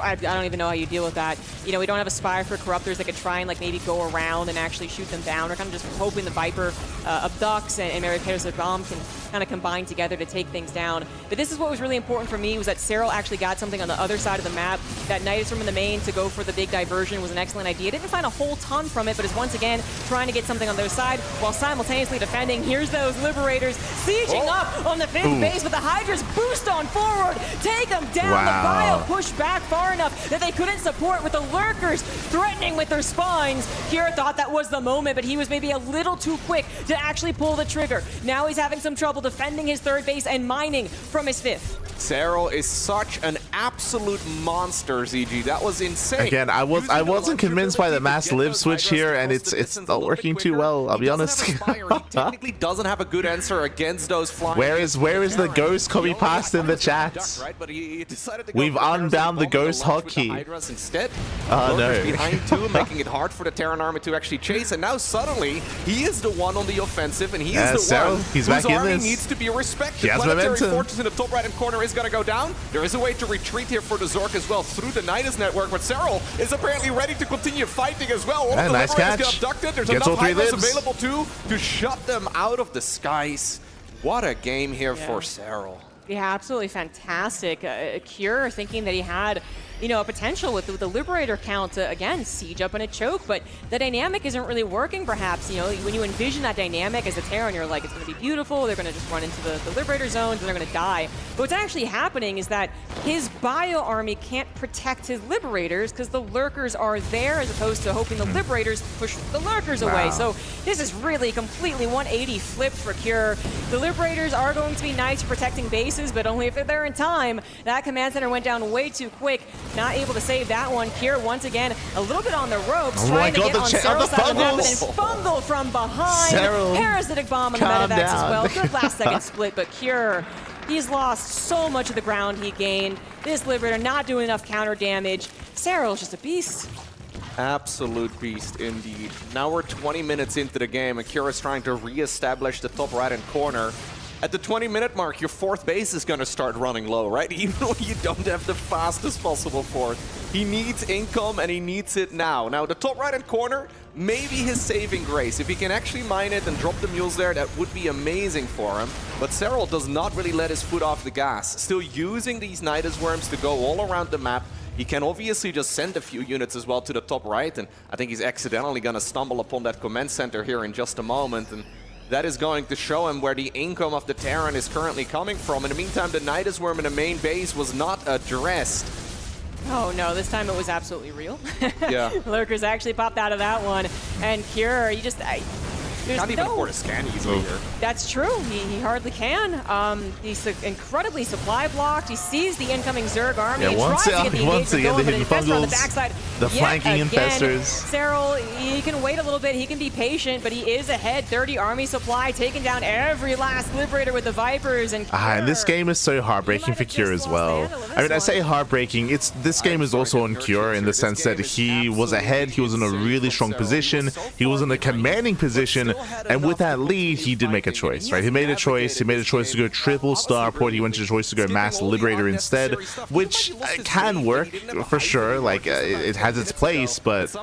I don't even know how you deal with that. You know, we don't have a spy for corruptors that could try and like maybe go around and actually shoot them down. We're kind of just hoping the Viper abducts and Mary Peters bomb can kind of combine together to take things down. But this is what was really important for me was that Serral actually got something on the other side of the map. That Nidus from in the main to go for the big diversion was an excellent idea. Didn't find a whole ton from it, but is once again trying to get something on their side while simultaneously defending. Here's those liberators sieging up on the 5th base, but the Hydras boost on forward, take them down. The bio pushed back far enough that they couldn't support with the lurkers threatening with their spines. Kira thought that was the moment, but he was maybe a little too quick to actually pull the trigger. Now he's having some trouble defending his 3rd base and mining from his 5th. Serral is such an absolute monster, ZG. That was insane. Again, I wasn't convinced by the mass live switch here, and it's not working too well, I'll be honest. He technically doesn't have a good answer against those flying. Where is the ghost copy past in the chat? We've unbound the ghost hotkey. Instead, oh no. Behind two, making it hard for the Terran army to actually chase, and now suddenly he is the one on the offensive, and he is the one he's whose back in army this. needs to be respected. He has Planetary momentum. Fortress in the top right-hand corner is going to go down. There is a way to retreat here for the Zork as well through the Nidus network, but Serral is apparently ready to continue fighting as well. All of the nice liberators catch. get abducted. There's Gets enough all 3 Hydras libs. available too to shut them out of the skies. What a game here for Serral. Yeah, absolutely fantastic. Cure thinking that he had, you know, a potential with the Liberator count to, again, siege up and a choke, but the dynamic isn't really working, perhaps. You know, when you envision that dynamic as a Terran, you're like, it's going to be beautiful, they're going to just run into the Liberator zones, and they're going to die. But what's actually happening is that his bio army can't protect his Liberators because the Lurkers are there, as opposed to hoping the Liberators push the Lurkers away. So this is really completely 180 flipped for Cure. The Liberators are going to be nice for protecting bases, but only if they're there in time. That command center went down way too quick. Not able to save that one. Cure, once again, a little bit on the ropes, trying to get on Serral's side of the map, and then fumble from behind. Serral, parasitic bomb on the medevacs as well. Good last-second split, but Cure, he's lost so much of the ground he gained. This Liberator not doing enough counter damage. Serral's just a beast. Absolute beast indeed. Now we're 20 minutes into the game, and Kira's trying to re-establish the top right-hand corner. At the 20-minute mark, your 4th base is going to start running low, right? Even though you don't have the fastest possible 4th. He needs income, and he needs it now. Now, the top right-hand corner, maybe his saving grace. If he can actually mine it and drop the mules there, that would be amazing for him. But Serral does not really let his foot off the gas. Still using these Nidus worms to go all around the map. He can obviously just send a few units as well to the top right, and I think he's accidentally going to stumble upon that command center here in just a moment. And that is going to show him where the income of the Terran is currently coming from. In the meantime, the Nidus worm in the main base was not addressed. Oh no, this time it was absolutely real. Yeah. Lurkers actually popped out of that one. And Cure, you just... Can't even afford a scan easily here. That's true. He hardly can. He's incredibly supply blocked. He sees the incoming Zerg army. Yeah, once again, the hidden fungals, the flanking infestors. Serral, he can wait a little bit. He can be patient, but he is ahead. 30 army supply, taking down every last Liberator with the Vipers. And this game is so heartbreaking for Cure as well. I mean, I say heartbreaking. This game is also on Cure in the sense that he was ahead. He was in a really strong position. He was in a commanding position. And with that lead, he did make a choice, right? He made a choice. He made a choice to go triple starport. He went to the choice to go mass liberator instead, which can work for sure. Like, it has its place, but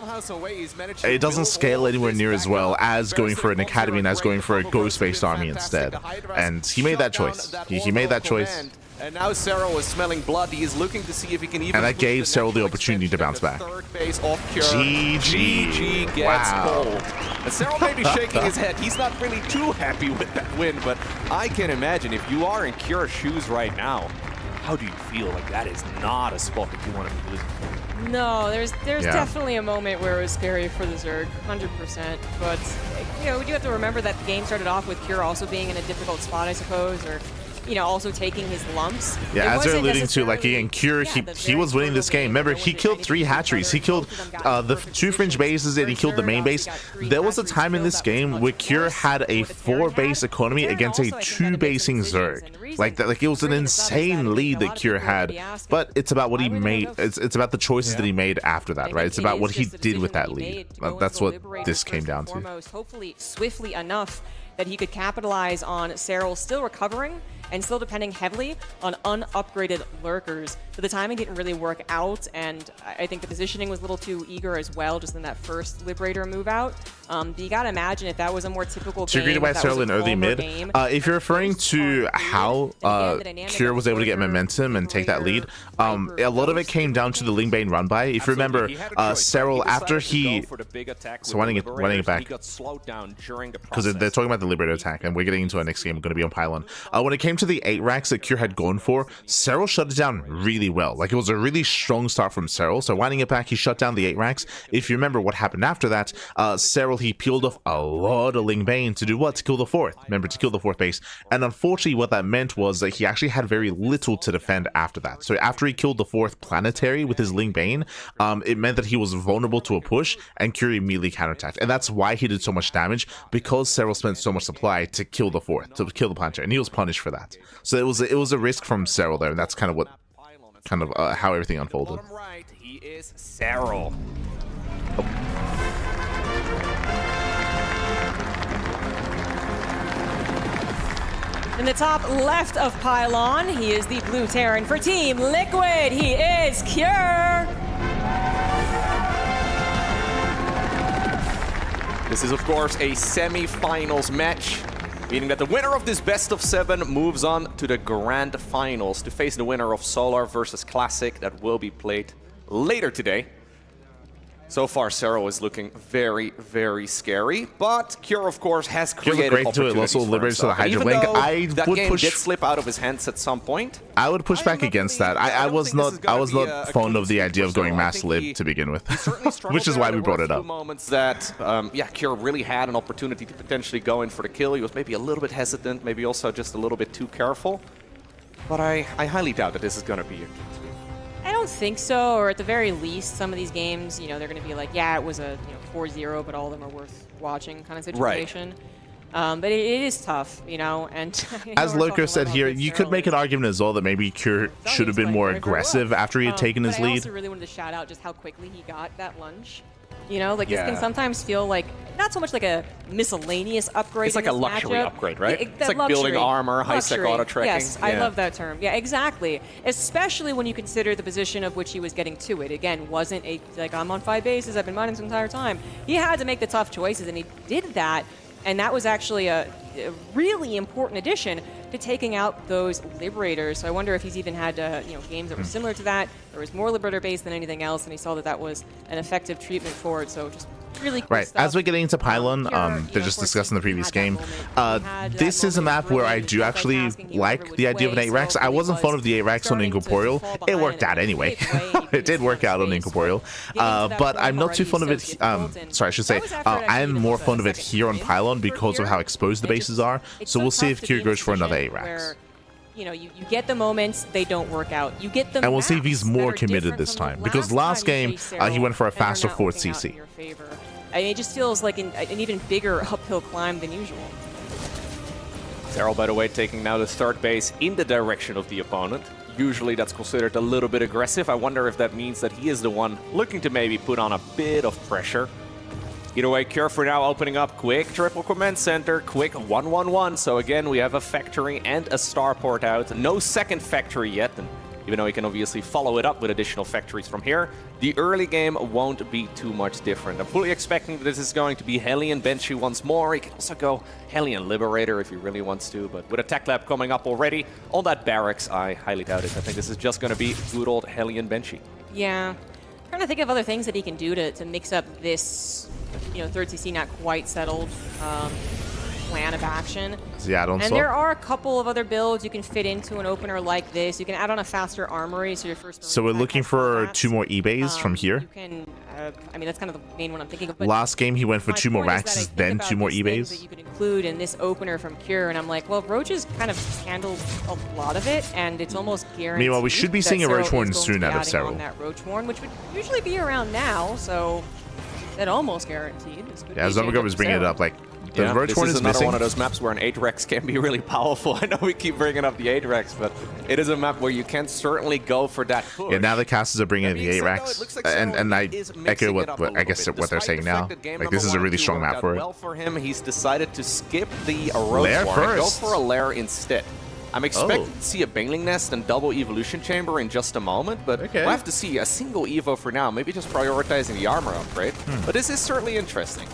it doesn't scale anywhere near as well as going for an academy and as going for a ghost-based army instead. And he made that choice. He made that choice. And now Serral is smelling blood. He is looking to see if he can even... And that gave Serral the opportunity to bounce back. GG gets cold. And Serral may be shaking his head. He's not really too happy with that win, but I can imagine if you are in Cure's shoes right now, how do you feel? Like, that is not a spot that you want to be losing for. No, there's definitely a moment where it was scary for the Zerg, 100%. But, you know, we do have to remember that the game started off with Cure also being in a difficult spot, I suppose, or, you know, also taking his lumps. Yeah, as they're alluding to, like, again, Cure, he was winning this game. Remember, he killed 3 hatcheries. He killed the 2 fringe bases, and he killed the main base. There was a time in this game where Cure had a 4-base economy against a 2-basing Zerg. Like, that, like, it was an insane lead that Cure had. But it's about what he made. It's about the choices that he made after that, right? It's about what he did with that lead. That's what this came down to. Hopefully, swiftly enough that he could capitalize on Serral still recovering and still depending heavily on unupgraded lurkers. But the timing didn't really work out, and I think the positioning was a little too eager as well, just in that first Liberator move out. But you gotta imagine if that was a more typical game, greeted by Serral in early mid. If you're referring to how Cure was able to get momentum and take that lead, a lot of it came down to the Lingbane run by. If you remember, Serral, after he... So winding it back, because they're talking about the Liberator attack, and we're getting into our next game, we're going to be on Pylon. When it came to the 8 racks that Cure had gone for, Serral shut it down really well. Like, it was a really strong start from Serral. So winding it back, he shut down the 8 racks. If you remember what happened after that, Serral, he peeled off a lot of Lingbane to do what? To kill the 4th. Remember, to kill the 4th base. And unfortunately, what that meant was that he actually had very little to defend after that. So after he killed the 4th planetary with his Lingbane, it meant that he was vulnerable to a push, and Cure immediately counterattacked. And that's why he did so much damage, because Serral spent so much supply to kill the 4th, to kill the planetary, and he was punished for that. So it was a risk from Serral there, and that's kind of what how everything unfolded. Bottom right, he is Serral. In the top left of Pylon, he is the blue Terran for Team Liquid. He is Cure. This is, of course, a semi-finals match, meaning that the winner of this best of 7 moves on to the grand finals to face the winner of Solar versus Classic that will be played later today. So far, Serral is looking very, very scary, but Cure, of course, has created opportunities for Liberator to the himself. Hydra Even Blink. though I that would game push. did slip out of his hands at some point. I would push back against that. I was not fond of the idea of going mass lib to begin with, which is why we brought it up. Moments that, yeah, Cure really had an opportunity to potentially go in for the kill. He was maybe a little bit hesitant, maybe also just a little bit too careful. But I highly doubt that this is going to be it. I don't think so, or at the very least, some of these games, you know, they're going to be like, yeah, it was a 4-0, but all of them are worth watching kind of situation. Right. But it is tough, you know, and as Loco said here, you could make an argument as well that maybe Cure should have been more aggressive after he had taken his lead. I also really wanted to shout out just how quickly he got that lunge. You know, like this can sometimes feel like not so much like a miscellaneous upgrade. It's like a luxury upgrade, right? It's like building armor, high-sec auto tracking. Yes, I love that term. Yeah, exactly. Especially when you consider the position of which he was getting to it. Again, wasn't a like I'm on 5 bases, I've been mining this entire time. He had to make the tough choices, and he did that. And that was actually a really important addition to taking out those Liberators. So I wonder if he's even had games that were similar to that. There was more Liberator base than anything else, and he saw that that was an effective treatment for it. So just really cool stuff. As we're getting into Pylon, they're just discussing the previous game. This is a map where I do actually like the idea of an 8 racks. I wasn't fond of the 8 racks on Incorporeal. It worked out anyway. It did work out on Incorporeal. But I'm not too fond of it. Sorry, I should say I am more fond of it here on Pylon because of how exposed the bases are. So we'll see if Cure goes for another 8 racks. You know, you get the moments, they don't work out. You get them, and we'll see if he's more committed this time, because last game he went for a faster 4th CC. I mean, it just feels like an even bigger uphill climb than usual. Serral, by the way, taking now the 3rd base in the direction of the opponent. Usually that's considered a little bit aggressive. I wonder if that means that he is the one looking to maybe put on a bit of pressure. Either way, Cure for now opening up quick triple command center, quick 1-1-1. So again, we have a factory and a starport out. No second factory yet, and even though he can obviously follow it up with additional factories from here, the early game won't be too much different. I'm fully expecting that this is going to be Hellion Banshee once more. He can also go Hellion Liberator if he really wants to, but with a tech lab coming up already on that barracks, I highly doubt it. I think this is just going to be good old Hellion Banshee. Yeah. I'm trying to think of other things that he can do to mix up this, 3rd CC not quite settled. plan of action. Yeah, I don't And there are a couple of other builds you can fit into an opener like this. You can add on a faster armory, so your first. So we're looking for 2 more eBays from here. You can, I mean, that's kind of the main one I'm thinking of. But Last game he went for 2 more Raxes, then 2 more eBays. That you could include in this opener from Cure, and I'm like, well, Roach's kind of handled a lot of it, and it's almost guaranteed. Meanwhile, we should be seeing a Roach Horn soon out of Serral. That Roach Horn, which would usually be around now, so that almost guaranteed. Yeah, Zombigo was bringing it up, like, the Roach Horn is another missing. one of those maps where an 8-Rex can be really powerful. I know we keep bringing up the 8-Rex, but it is a map where you can certainly go for that push. Yeah, now the casters are bringing in the 8-Rex, and I echo what I guess what they're saying now. Like, this is a really strong map for it. Well for him, he's decided to skip the Roach Lair Horn and go first. for a Lair instead. I'm expecting to see a Baneling Nest and double Evolution Chamber in just a moment, but we'll have to see a single Evo for now, maybe just prioritizing the armor upgrade. But this is certainly interesting.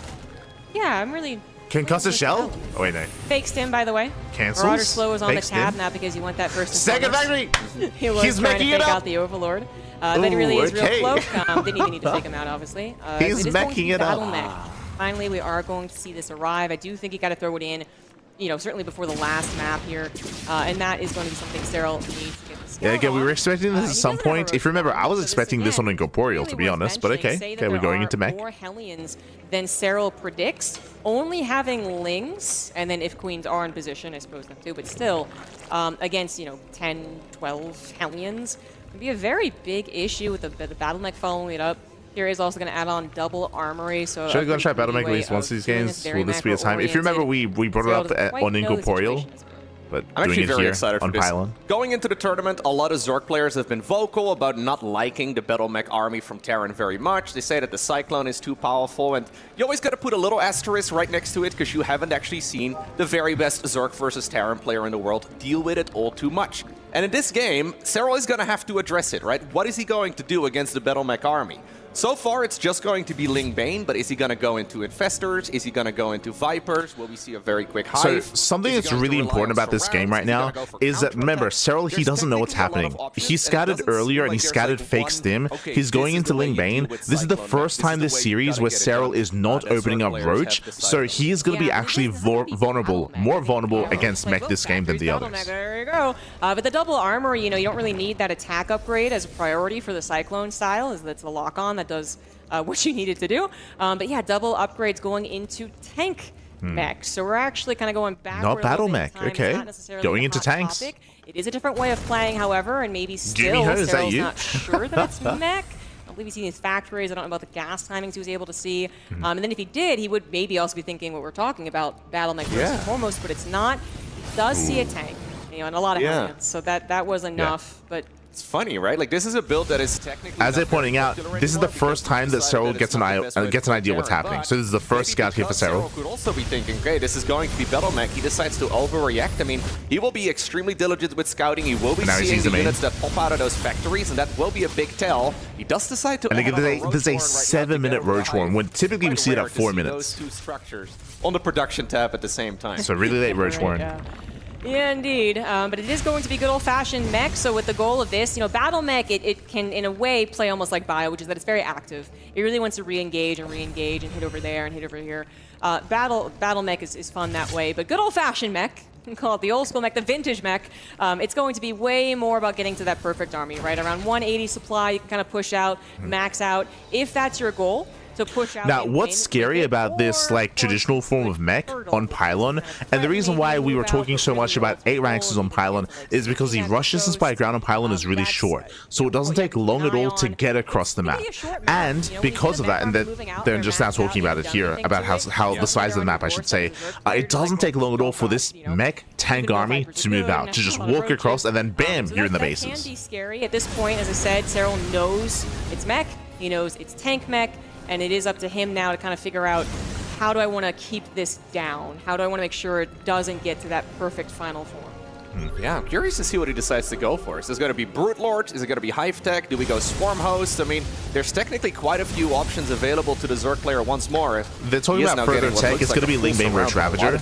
Yeah, I'm really... Concussive Shell? Oh, wait, no. Fake stim, by the way. Cancels? Marauder Slow is on Fake the tab, stim? not because you want that first. Second factory! He was He's trying to making it fake up. out the Overlord. That really is okay. real close. Didn't even need to fake him out, obviously. He's making it up. Mech. Finally, we are going to see this arrive. I do think you got to throw it in, you know, certainly before the last map here, and that is going to be something Serral needs to get the skill Yeah, again, we on. were expecting this at some point. If you remember, I was expecting this on Incorporeal, to be honest, but okay. Okay, we're going into mech. More Hellions than Serral predicts. Only having Lings, and then if Queens are in position, I suppose them too, but still, against, you know, 10, 12 Hellions, would be a very big issue with the Battle Mech following it up. Here is also going to add on double armory, so... Should I go and try Battle Mech at least once of these games? Will this be a time? If you remember, we brought it up on Incorporeal, but I'm doing actually it very here excited for on this. Pylon. Going into the tournament, a lot of Zerg players have been vocal about not liking the Battle Mech army from Terran very much. They say that the Cyclone is too powerful, and you always got to put a little asterisk right next to it because you haven't actually seen the very best Zerg versus Terran player in the world deal with it all too much. And in this game, Serral is going to have to address it, right? What is he going to do against the Battle Mech army? So far, it's just going to be Ling Bane, but is he going to go into Infestors? Is he going to go into Vipers? Will we see a very quick Hive? So something that's really important about this game right now is that, remember, Serral, he doesn't know what's happening. He scattered earlier and he scattered fake stim. He's going into Ling Bane. This is the first time this series where Serral is not opening up Roach, so he is going to be actually vulnerable, more vulnerable against mech this game than the others. There you go. But the double armor, you know, you don't really need that attack upgrade as a priority for the Cyclone style, as that's the lock-on that does what you needed to do. But yeah, double upgrades going into tank mech. So we're actually kind of going back. Not battle mech, okay. Going into tanks. Topic. It is a different way of playing, however, and maybe still Her, is that Serral's you? not sure that it's mech. I believe he's seen his factories. I don't know about the gas timings he was able to see. And then if he did, he would maybe also be thinking what we're talking about, battle mech first and foremost, but it's not. He does see a tank, you know, and a lot of Hellions, so that was enough. But it's funny, right? Like, this is a build that is technically... As they're pointing out, this is the first time that Serral gets an idea what's happening. So this is the first scout here for Serral. Could also be thinking, okay, this is going to be Battle Mech. He decides to overreact. I mean, he will be extremely diligent with scouting. He will be seeing the units that pop out of those factories, and that will be a big tell. He does decide to... And again, there's a 7-minute Roach Horn, when typically we see it at 4 minutes. Those two structures on the production tab at the same time. So really late Roach Horn. Yeah, indeed. But it is going to be good old-fashioned mech. So with the goal of this, you know, battle mech, it can, in a way, play almost like bio, which is that it's very active. It really wants to re-engage and hit over there and hit over here. Battle mech is fun that way. But good old-fashioned mech, we call it the old school mech, the vintage mech, it's going to be way more about getting to that perfect army, right? Around 180 supply, you can kind of push out, max out. If that's your goal, to push out. Now, what's scary about this like traditional form of mech on Pylon, and the reason why we were talking so much about 8 ranks on Pylon is because the rush distance by ground on Pylon is really short, so it doesn't take long at all to get across the map. And because of that, and they're just now talking about it here, about how the size of the map, I should say, it doesn't take long at all for this mech tank army to move out, to just walk across and then bam, you're in the bases. That can be scary. At this point, as I said, Serral knows it's mech, he knows it's tank mech, and it is up to him now to kind of figure out, how do I want to keep this down? How do I want to make sure it doesn't get to that perfect final form? Yeah, I'm curious to see what he decides to go for. Is this going to be Brute Lord? Is it going to be Hive Tech? Do we go Swarm Host? I mean, there's technically quite a few options available to the Zerg player once more. They're talking about further tech. It's going to be Ling Bane Roach Ravager.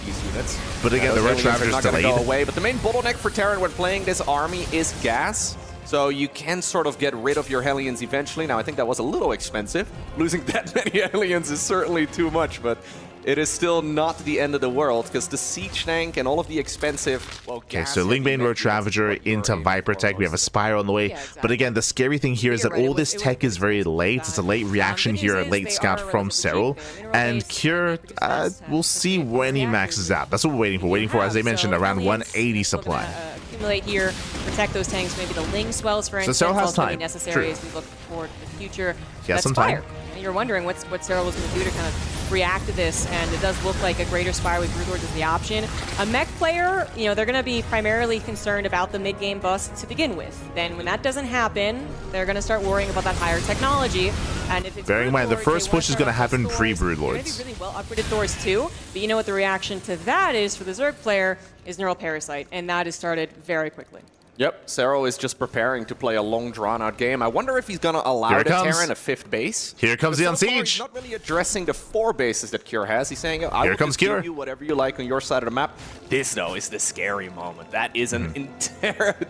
But again, the Roach Ravager is delayed. Go away. But the main bottleneck for Terran when playing this army is gas. So you can sort of get rid of your Hellions eventually. Now, I think that was a little expensive. Losing that many Hellions is certainly too much, but it is still not the end of the world, because the Siege Tank and all of the expensive, well, Okay, so Lingbane Roach Ravager into Viper tech. We have a Spire on the way. But again, the scary thing here is that all this tech is very late. It's a late reaction here, a late scout from Serral. And Cure, we'll see when he maxes out. That's what we're waiting for. Waiting for, as they mentioned, around 180 supply. Accumulate here, protect those tanks, maybe the Ling Swells, for instance. Serral has also time. necessary True. as we look forward to the future. He has some Spire. time. You're wondering what Serral was going to do to kind of react to this, and it does look like a greater Spire with Broodlords is the option. A mech player, you know, they're going to be primarily concerned about the mid-game bust to begin with. Then when that doesn't happen, they're going to start worrying about that higher technology. And if it's Bearing in mind, the Broodlords, first they push is wanna going to turn happen off the Thors. pre-Broodlords. They're gonna be really well upgraded Thors too, but you know what the reaction to that is for the Zerg player is Neural Parasite, and that is started very quickly. Yep, Serral is just preparing to play a long, drawn-out game. I wonder if he's going to allow the Terran a 5th base. Here comes the so far, Unsiege. He's not really addressing the 4 bases that Cure has. He's saying, I Here will comes just give Cure. you whatever you like on your side of the map. This, though, is the scary moment. That is an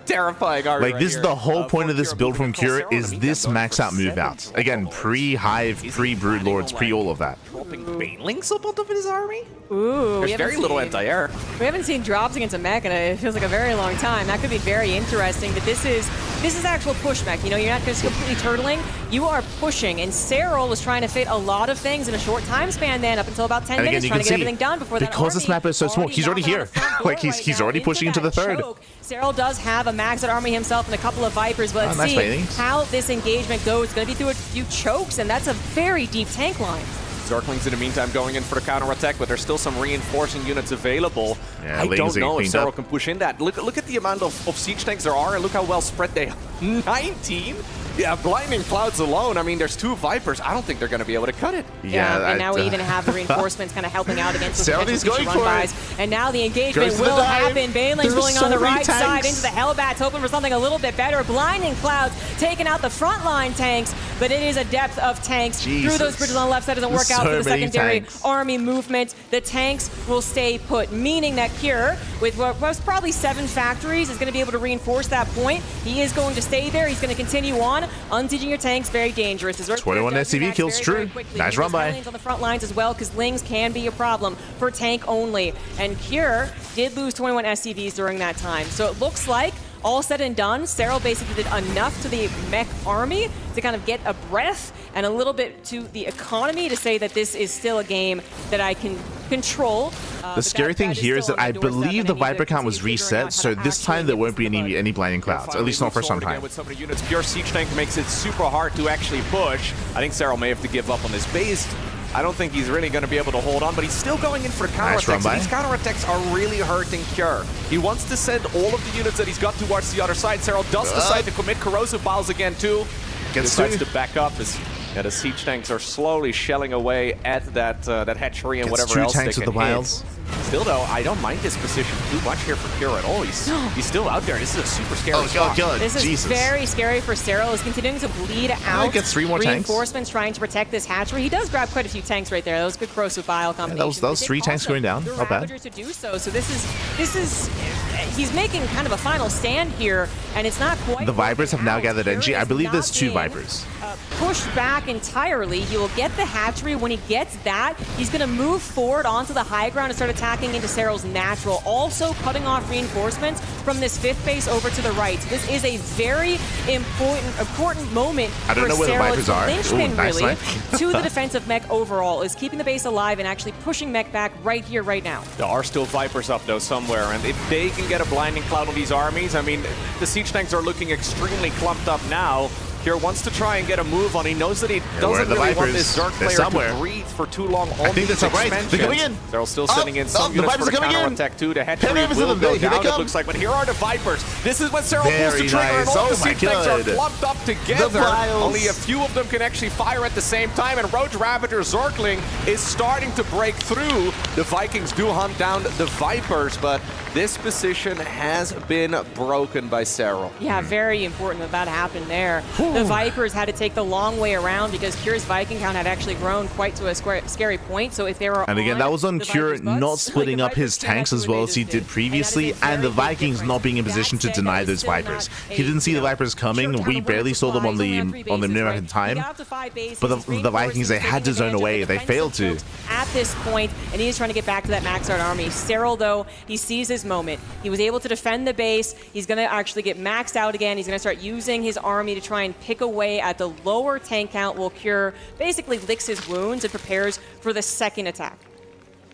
terrifying army Like, right this is here. the whole point of this Cure build from moving across Cure Serral. is I mean, this that's max out move out. Again, pre-Hive, pre-Broodlords, pre-all of that. Dropping Banelings up on top of his army? Ooh, There's very little anti-air. We haven't seen drops against a mech in it feels like a very long time. That could be very interesting, but this is actual push mech. You know, you're not just completely turtling. You are pushing, and Serral was trying to fit a lot of things in a short time span then, up until about 10 And again, minutes, you trying can to get see, everything done before that because this map is so small, he's already here. Like, he's already pushing into the third. Serral does have a maxed out army himself and a couple of Vipers, but let's nice see Banelings. how this engagement goes. It's going to be through a few chokes, and that's a very deep tank line. Zerglings in the meantime going in for the counter-attack, but there's still some reinforcing units available. Yeah, I don't Ling's know if cleaned Serral up. can push in that. Look at the amount of siege tanks there are, and look how well spread they are. 19? Yeah, Blinding Clouds alone, I mean, there's 2 Vipers. I don't think they're going to be able to cut it. And now we even have the reinforcements kind of helping out against those Serral's potential going future for run-bys. And now the engagement Goes to the will dive. happen. Banelings There's rolling so on the many right side tanks. into the Hellbats, hoping for something a little bit better. Blinding Clouds taking out the frontline tanks, but it is a depth of tanks Jesus. through those bridges on the left side. Doesn't work There's out so for the many secondary tanks. army movement. The tanks will stay put, meaning that Cure, with what was probably 7 factories, is going to be able to reinforce that point. He is going to stay there. He's going to continue on. Unsieging your tanks, very dangerous. 21 SCV kills True. Nice run by. On the front lines as well, because Lings can be a problem for tank only. And Cure did lose 21 SCVs during that time. So it looks like, all said and done, Serral basically did enough to the mech army to kind of get a breath and a little bit to the economy to say that this is still a game that I can control. The scary thing here is that I believe the Viper count was reset, so this time there won't be any Blinding Clouds, at least not for some time. With so many units, Pure Siege Tank makes it super hard to actually push. I think Serral may have to give up on this base. I don't think he's really going to be able to hold on, but he's still going in for the counterattacks. run by. These counterattacks are really hurting Cure. He wants to send all of the units that he's got towards the other side. Serral does decide to commit corrosive piles again too. Gets Decides to to back up as the siege tanks are slowly shelling away at that hatchery and Gets whatever 2 else tanks they with can the hit. wilds. Still though, I don't mind this position too much here for Cure at all. He's still out there. This is a super scary Oh, spot. God. This is Jesus. very scary for Serral. He's continuing to bleed out. gets 3 more tanks. Reinforcements trying to protect this hatchery. He does grab quite a few tanks right there. That was good corrosive bile combination. that was 3 tanks going down. The Not bad. Ravagers to do so. So this is he's making kind of a final stand here, and it's not quite. The Vipers have now gathered energy. I believe there's 2 Vipers. Pushed back entirely. He will get the hatchery. When he gets that, he's going to move forward onto the high ground and start attacking into Serral's natural, also cutting off reinforcements from this 5th base over to the right. So this is a very important moment I don't for know where the Serral. Vipers It's a are. linchpin, Ooh, nice really, snipe. to the defensive mech overall, is keeping the base alive and actually pushing mech back right here, right now. There are still Vipers up though somewhere, and if they can get a Blinding Cloud on these armies, I mean, the siege tanks are looking extremely clumped up now. Cure wants to try and get a move on. He knows that he where doesn't are the really want Vipers? this Zerg They're player somewhere. to breathe for too long. I think that's right. They're coming in. They're still sending in some the units Vipers for the are coming in. counter-attack too. The hatchery Heavy will them, go here they down, it come. looks like. But here are the Vipers. This is when Serral pulls Very the trigger, and nice. all the Oh my siege tanks are God. clumped up together. vials. Only a few of them can actually fire at the same time, and Roach Ravager Zergling is starting to break through. The Vikings do hunt down the Vipers, but this position has been broken by Serral. Yeah, very important that happened there. the Vipers had to take the long way around because Cure's Viking count had actually grown quite to a scary point. So if they were and again, that was on Cure not splitting up his tanks as well as he did previously, and the Vikings not being in position to deny those Vipers. He didn't see the Vipers coming. We barely saw them on the minimap in time. But the Vikings, they had to zone away. They failed to. At this point, and he's trying to get back to that maxed out army. Serral, though, he sees his moment. He was able to defend the base. He's going to actually get maxed out again. He's going to start using his army to try and pick away at the lower tank count while Cure basically licks his wounds and prepares for the second attack.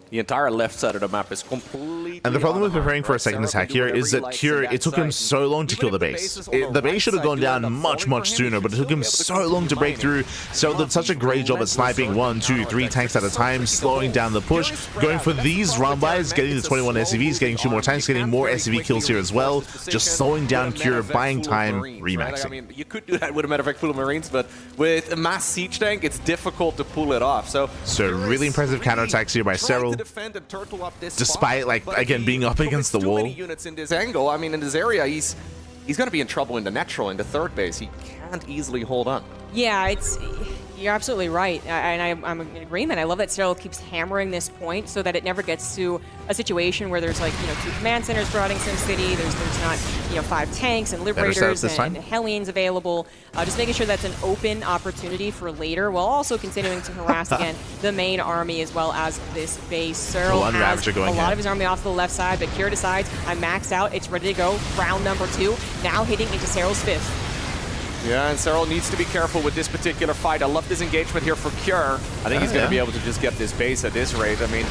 The entire left side of the map is completely... And the problem with preparing for a second attack here is that Cure, it took him so long to kill the base. The base should have gone down much sooner, but it took him so long to break through. So did such a great job at sniping 1, 2, 3 tanks at a time, slowing down the push, going for these run-bys, getting the 21 SCVs, getting 2 more tanks, getting more SCV kills here as well, just slowing down Cure, buying time, remaxing. I mean, you could do that with a matter of fact full of Marines, but with a mass siege tank, it's difficult to pull it off. So really impressive counterattacks here by Serral. Despite, like, again, being up against the wall. Many units in this angle. I mean, in this area, he's going to be in trouble in the natural, in the third base. He can't easily hold on. Yeah, you're absolutely right, and I'm in agreement. I love that Serral keeps hammering this point so that it never gets to a situation where there's, like, 2 command centers providing SimCity. There's not 5 tanks and Liberators and Hellions available. Just making sure that's an open opportunity for later, while also continuing to harass again the main army as well as this base. Serral has a lot of his army off to the left side, but Cure decides I'm maxed out. It's ready to go. Round number 2, now hitting into Serral's 5th. Yeah, and Serral needs to be careful with this particular fight. I love this engagement here for Cure. I think he's going to be able to just get this base at this rate. I mean,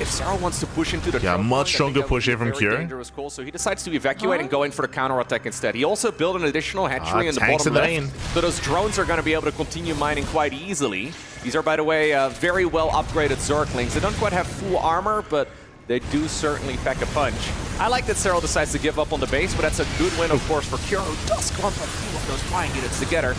if Serral wants to push into the much stronger push here from Cure. Dangerous call, so he decides to evacuate and go in for the counterattack instead. He also built an additional hatchery in the bottom left, so those drones are going to be able to continue mining quite easily. These are, by the way, very well upgraded Zerglings. They don't quite have full armor, but they do certainly pack a punch. I like that Serral decides to give up on the base, but that's a good win, of course, for Cure, who does clump a few of those flying units together.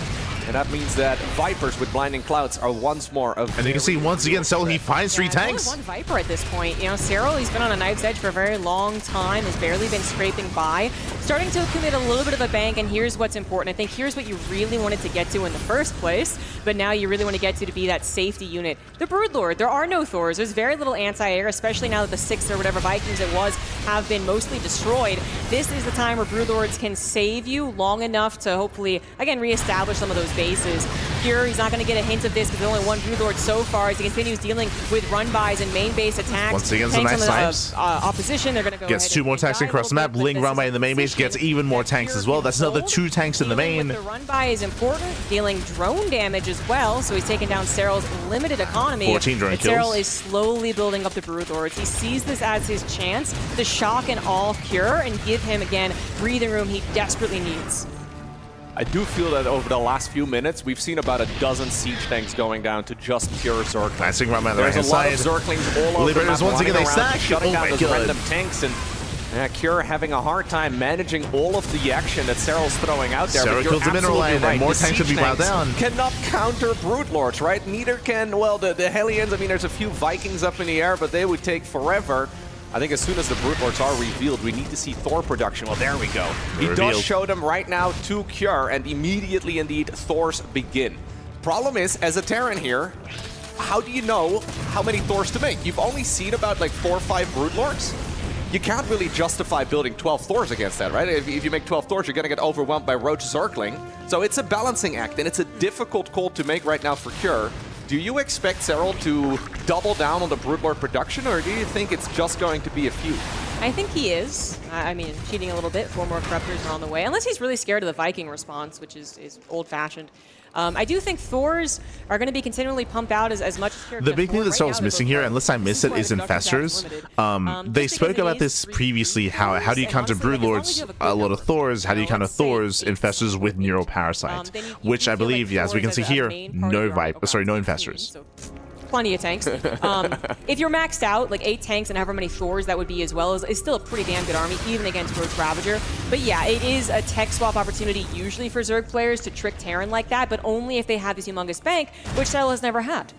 And that means that Vipers with Blinding Clouds are once more of... And you can see once again, Serral, he finds 3 tanks. Only 1 Viper at this point. Serral, he's been on a knife's edge for a very long time, has barely been scraping by. Starting to accumulate a little bit of a bank, and here's what's important. I think here's what you really wanted to get to in the first place, but now you really want to get to be that safety unit. The Broodlord, there are no Thors. There's very little anti-air, especially now that the 6 or whatever Vikings it was have been mostly destroyed. This is the time where Broodlords can save you long enough to hopefully, again, reestablish some of those bases. Cure, he's not going to get a hint of this because there's only 1 Broodlord so far as he continues dealing with run-bys and main base attacks. Once again, some nice snipes. Opposition, they're going to go Gets 2 more tanks across the map. Ling run-by in the main base gets even more tanks as well. That's another 2 tanks in the main. The run-by is important, dealing drone damage as well, so he's taking down Serral's limited economy. 14 drone kills. Serral is slowly building up the Broodlords. He sees this as his chance to shock and all Cure and give him, again, breathing room he desperately needs. I do feel that over the last few minutes, we've seen about a dozen siege tanks going down to just pure Zerglings. Classic run by the There's a lot of Zerglings all over the map, once again, they stack. shutting down those random tanks, and Cure having a hard time managing all of the action that Serral's throwing out there. Serral kills the mineral line, and more tanks should be brought down. Cannot counter Broodlords, right? Neither can, well, the Hellions. I mean, there's a few Vikings up in the air, but they would take forever. I think as soon as the Broodlords are revealed, we need to see Thor production. Well, there we go. He does show them right now to Cure, and immediately, indeed, Thors begin. Problem is, as a Terran here, how do you know how many Thors to make? You've only seen about like 4 or 5 Broodlords. You can't really justify building 12 Thors against that, right? If you make 12 Thors, you're going to get overwhelmed by Roach Zergling. So it's a balancing act, and it's a difficult call to make right now for Cure. Do you expect Serral to double down on the Broodlord production, or do you think it's just going to be a few? I think he is. I mean, cheating a little bit. 4 more Corruptors are on the way. Unless he's really scared of the Viking response, which is old-fashioned. I do think Thors are going to be continually pumped out as much as... The big thing that Serral's missing here, unless I miss it, is Infestors. They spoke about this previously, how do you counter Broodlords, a lot of Thors, how do you counter Thors, Infestors with Neural Parasite, which I believe, yeah, as we can see here, no Infestors. Plenty of tanks. If you're maxed out, like 8 tanks and however many Thors that would be as well, is still a pretty damn good army, even against Roach Ravager. But yeah, it is a tech swap opportunity usually for Zerg players to trick Terran like that, but only if they have this humongous bank, which Serral has never had.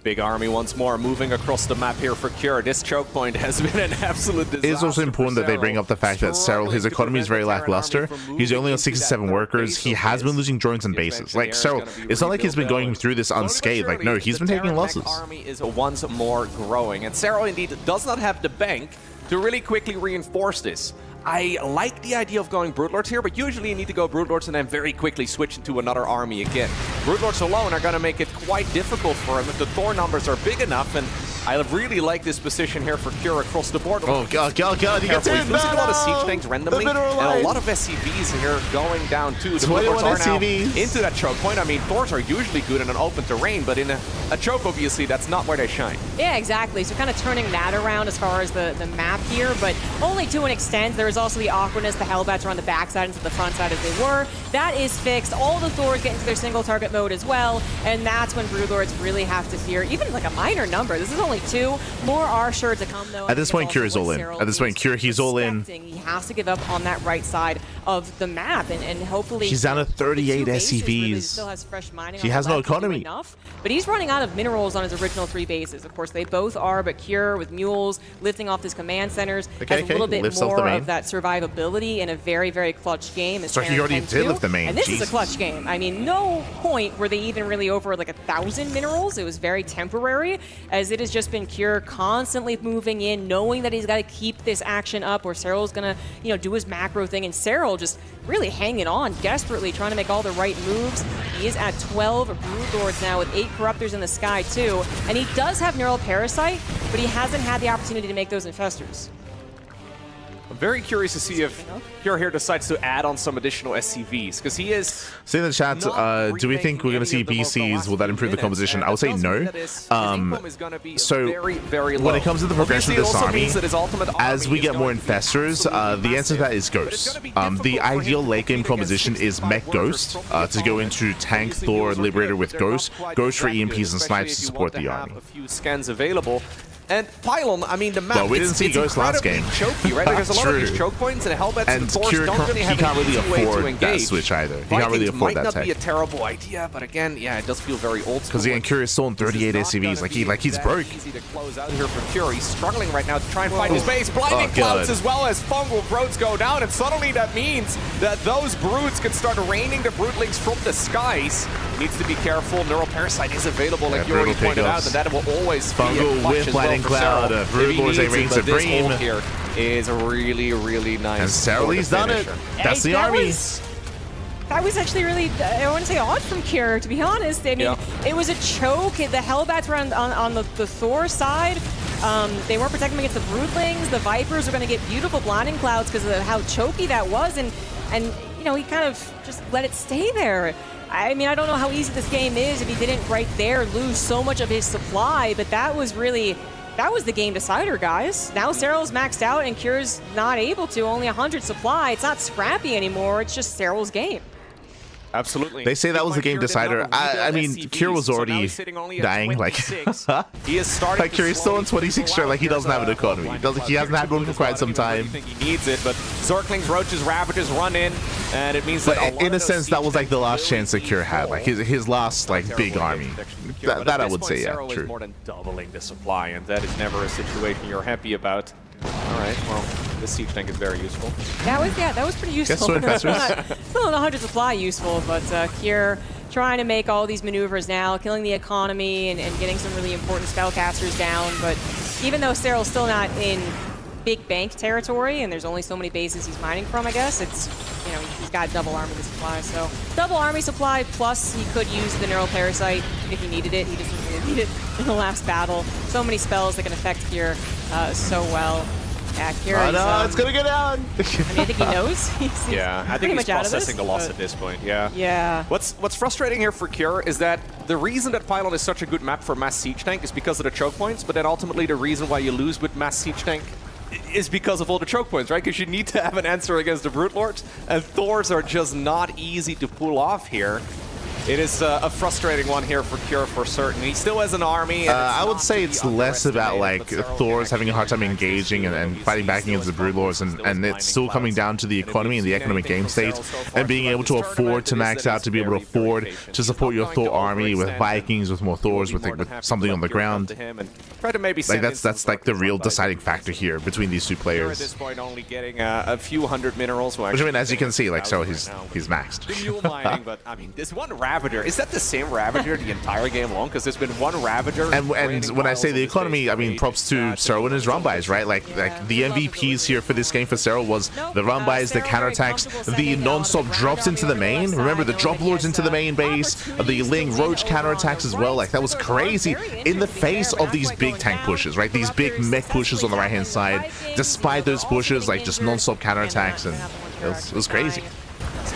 Big army once more moving across the map here for Cure. This choke point has been an absolute disaster. It is also important that they bring up the fact that Serral, his economy is very lackluster. He's only on 67 workers. He has been losing drones and bases. Like, Serral, it's not like he's been going through this unscathed. Like, no, he's been taking losses. Army is once more growing, and Serral indeed does not have the bank to really quickly reinforce this. I like the idea of going Broodlords here, but usually you need to go Broodlords and then very quickly switch into another army again. Broodlords alone are going to make it quite difficult for him if the Thor numbers are big enough, and I really like this position here for Cure across the board. Oh, God, he gets in! He's losing a lot of siege tanks randomly, and a lot of SCVs here going down too. The Broodlords are now into that choke point. I mean, Thors are usually good in an open terrain, but in a choke, obviously, that's not where they shine. Yeah, exactly. So kind of turning that around as far as the map here, but only to an extent. There is also the awkwardness. The Hellbats are on the backside instead of the front side as they were. That is fixed. All the Thors get into their single target mode as well, and that's when Broodlords really have to fear even like a minor number. This is only 2. More are sure to come though. At this point, Cure is all in. At this point, Cure, he's all in. He has to give up on that right side of the map, and hopefully he's down to 38 SCVs. Still has fresh mining. He has no economy. Enough, but he's running out of minerals on his original 3 bases. Of course, they both are, but Cure with mules lifting off his command centers has a little bit more of that survivability in a very, very clutch game. So he already did lift the main. And this is a clutch game. I mean, no point were they even really over like 1,000 minerals. It was very temporary, as it has just been Cure constantly moving in, knowing that he's got to keep this action up, where Serral's gonna, do his macro thing, and Serral just really hanging on desperately, trying to make all the right moves. He is at 12 Broodlords now with 8 Corruptors in the sky too, and he does have Neural Parasite, but he hasn't had the opportunity to make those Infestors. I'm very curious to see if Cure here decides to add on some additional SCVs, because he is... Say in the chat, do we think we're going to see BCs? Will that improve the composition? I would say no. So, when it comes to the progression of this army, as we get more Infestors, the answer to that is Ghost. The ideal late game composition is Mech Ghost, to go into Tank, Thor, Liberator with Ghost, Ghost for EMPs and Snipes to support the army. A few scans available. And Pylon, I mean, the map, well, we didn't see Ghost last game. Choky, right? Like, there's a lot of these choke points, and Hellbats and Thors don't really have an easy way to engage. That switch either. He can't really afford that tech. Might not be a terrible idea, but again, yeah, it does feel very old school. Because again, Cure is still in 38 SCVs, like he's broke. Easy to close out here for Cure. He's struggling right now to try and find his base. Blinding clouds as well as fungal growths go down, and suddenly that means that those broods can start raining the broodlings from the skies. He needs to be careful. Neural Parasite is available, like you already pointed out, and that will always be a clutch as well for Serral. Broodlords a reign supreme. This here is really, really nice. And Serral's done it. That's the army. That was actually really, I want to say, odd from Cure, to be honest. I mean, it was a choke. The Hellbats were on the Thor side. They weren't protecting against the Broodlings. The Vipers were going to get beautiful blinding clouds because of how choky that was. And he kind of just let it stay there. I mean, I don't know how easy this game is if he didn't right there lose so much of his supply, but that was really... That was the game decider, guys. Now Serral's maxed out and Cure's not able to, only 100 supply. It's not scrappy anymore, it's just Serral's game. Absolutely. They say that was the game decider. I mean, Cure was already dying. Like, he is starting like Cure is still on 26 straight. Like, he doesn't have an economy. He hasn't had one for quite some time. I think he needs it, but Zerglings, Roaches, Ravages run in, and it means that in a sense, that was like the last chance that Cure had. Like his last big army. That I would say, yeah, Serral true. is more than doubling the supply, and that is never a situation you're happy about. All right, well, this siege tank is very useful. That was pretty useful. Still not 100 supply useful, but Cure trying to make all these maneuvers now, killing the economy and getting some really important spellcasters down. But even though Serral's still not in big bank territory, and there's only so many bases he's mining from, I guess, it's, he's got double army supply. So double army supply, plus he could use the Neural Parasite if he needed it. He just didn't need it in the last battle. So many spells that can affect Cure so well. Yeah, Cure it's gonna go down. I mean, I think he knows. He's I think he's processing the loss at this point. Yeah. What's frustrating here for Cure is that the reason that Pylon is such a good map for mass siege tank is because of the choke points, but then ultimately the reason why you lose with mass siege tank is because of all the choke points, right? Because you need to have an answer against the Broodlords, and Thors are just not easy to pull off here. it is a frustrating one here for Cure for certain. He still has an army. And I would say it's less about like Thor's having a hard time engaging and fighting back against the Broodlords, and it's still coming down to the economy and the economic game state, and being able to afford to max out, to be able to afford to support your Thor army with Vikings, with more Thors, with something on the ground. Like that's like the real deciding factor here between these two players. At this point, only getting a few hundred minerals. Which, I mean, as you can see, like, so he's maxed. Mule mining, but I mean, this one Ravager, is that the same Ravager the entire game long? Because there's been one Ravager. And when I say the economy, I mean props to Serral and his run buys, right? Like the MVPs here for this game for Serral was the run buys, the counterattacks, the non-stop drops into the main. Remember the drop lords into the main base, the Ling Roach counterattacks as well. Like that was crazy in the face of these big tank pushes, right? These big mech pushes on the right-hand side. Despite those pushes, like just non-stop counterattacks, and it was crazy.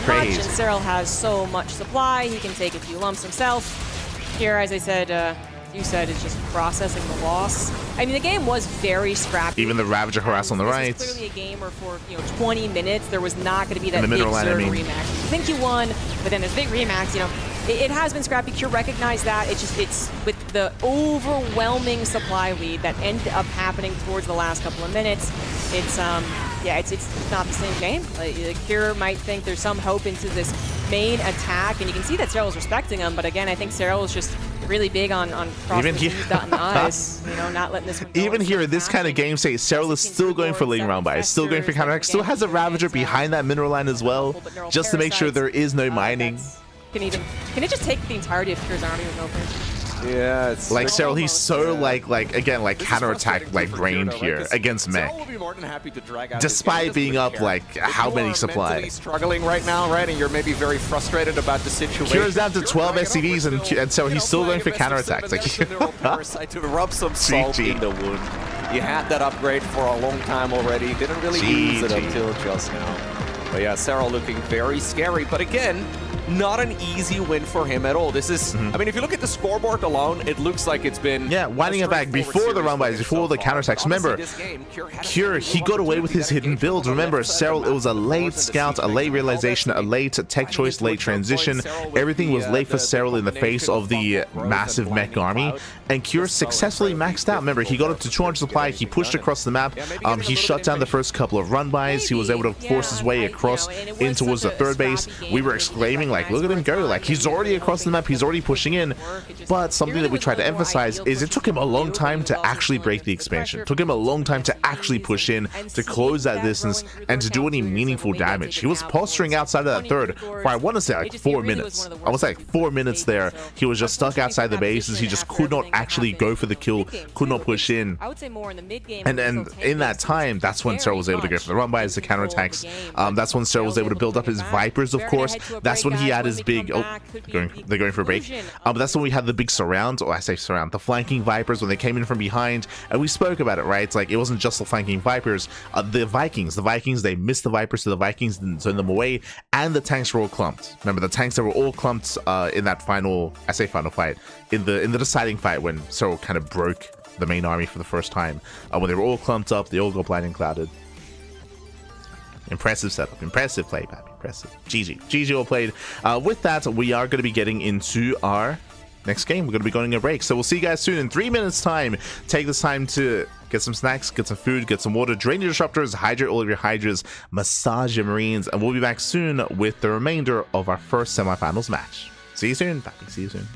Crazy. And Serral has so much supply, he can take a few lumps himself. Here, as I said, you said, is just processing the loss. I mean, the game was very scrappy. Even the Ravager harass on the right. This was clearly a game where for 20 minutes there was not going to be that big Zerg rematch. You think you won, but then there's big rematch. It has been scrappy. Cure recognized that. It's with the overwhelming supply lead that ended up happening towards the last couple of minutes. It's not the same game. Cure might think there's some hope into this main attack, and you can see that Serral's respecting him. But again, I think Serral is just really big on crossing the eyes, not letting this one go. Even here in this kind of game state, Serral is still going for Ling round buys, still going for counterattack, still has a Ravager behind that mineral line as well, just to make sure there is no mining. Can it just take the entirety of Cure's army with no pressure? Yeah, it's like Serral, he's so like counterattack grained here against mech. Despite being up like how many supply. Struggling right now, right? And you're maybe very frustrated about the situation. Cure's down to 12 SCVs, and so he's still going for counterattacks. Like to rub some salt in the wound. You had that upgrade for a long time already. Didn't really use it until just now. But yeah, Serral looking very scary. But again, not an easy win for him at all. This is, I mean, if you look at the scoreboard alone, it looks like it's been... Yeah, winding it back before the run buys, before the counterattacks. Remember, Cure, he got away with his hidden builds. Remember, Serral, it was a late scout, a late realization, a late tech choice, late transition. Everything was late for Serral in the face of the massive mech army. And Cure successfully maxed out. Remember, he got up to 200 supply, he pushed across the map, he shut down the first couple of run buys, he was able to force his way across in towards the third base. We were exclaiming, like, look at him go, like, he's already across the map, he's already pushing in. But something that we try to emphasize is it took him a long time to actually break the expansion. It took him a long time to actually push in, to close that distance, and to do any meaningful damage. He was posturing outside of that third for, I want to say, like 4 minutes. I was like 4 minutes there. He was just stuck outside the bases. He just could not actually go for the kill, could not push in. And in that time, that's when Serral was able to go for the run buys, the counterattacks. That's when Serral was able to build up his Vipers, of course. That's when he had his big... Oh, they're going for a break. But that's when we had the big surround, or I say surround, the flanking Vipers when they came in from behind. And we spoke about it, right? It's like, it wasn't just the flanking Vipers. The Vikings, they missed the Vipers, so the Vikings didn't send them away. And the tanks were all clumped. Remember, the tanks that were all clumped in that final fight, in the deciding fight when Serral kind of broke the main army for the first time. When they were all clumped up, they all got blinding clouded. Impressive setup, impressive play, Pappy, impressive. GG all played. With that, we are going to be getting into our next game. We're going to be going on a break, so we'll see you guys soon in 3 minutes time. Take this time to get some snacks, get some food, get some water, drain your disruptors, hydrate all of your hydras, massage your marines, and we'll be back soon with the remainder of our first semifinals match. See you soon, Pappy, see you soon.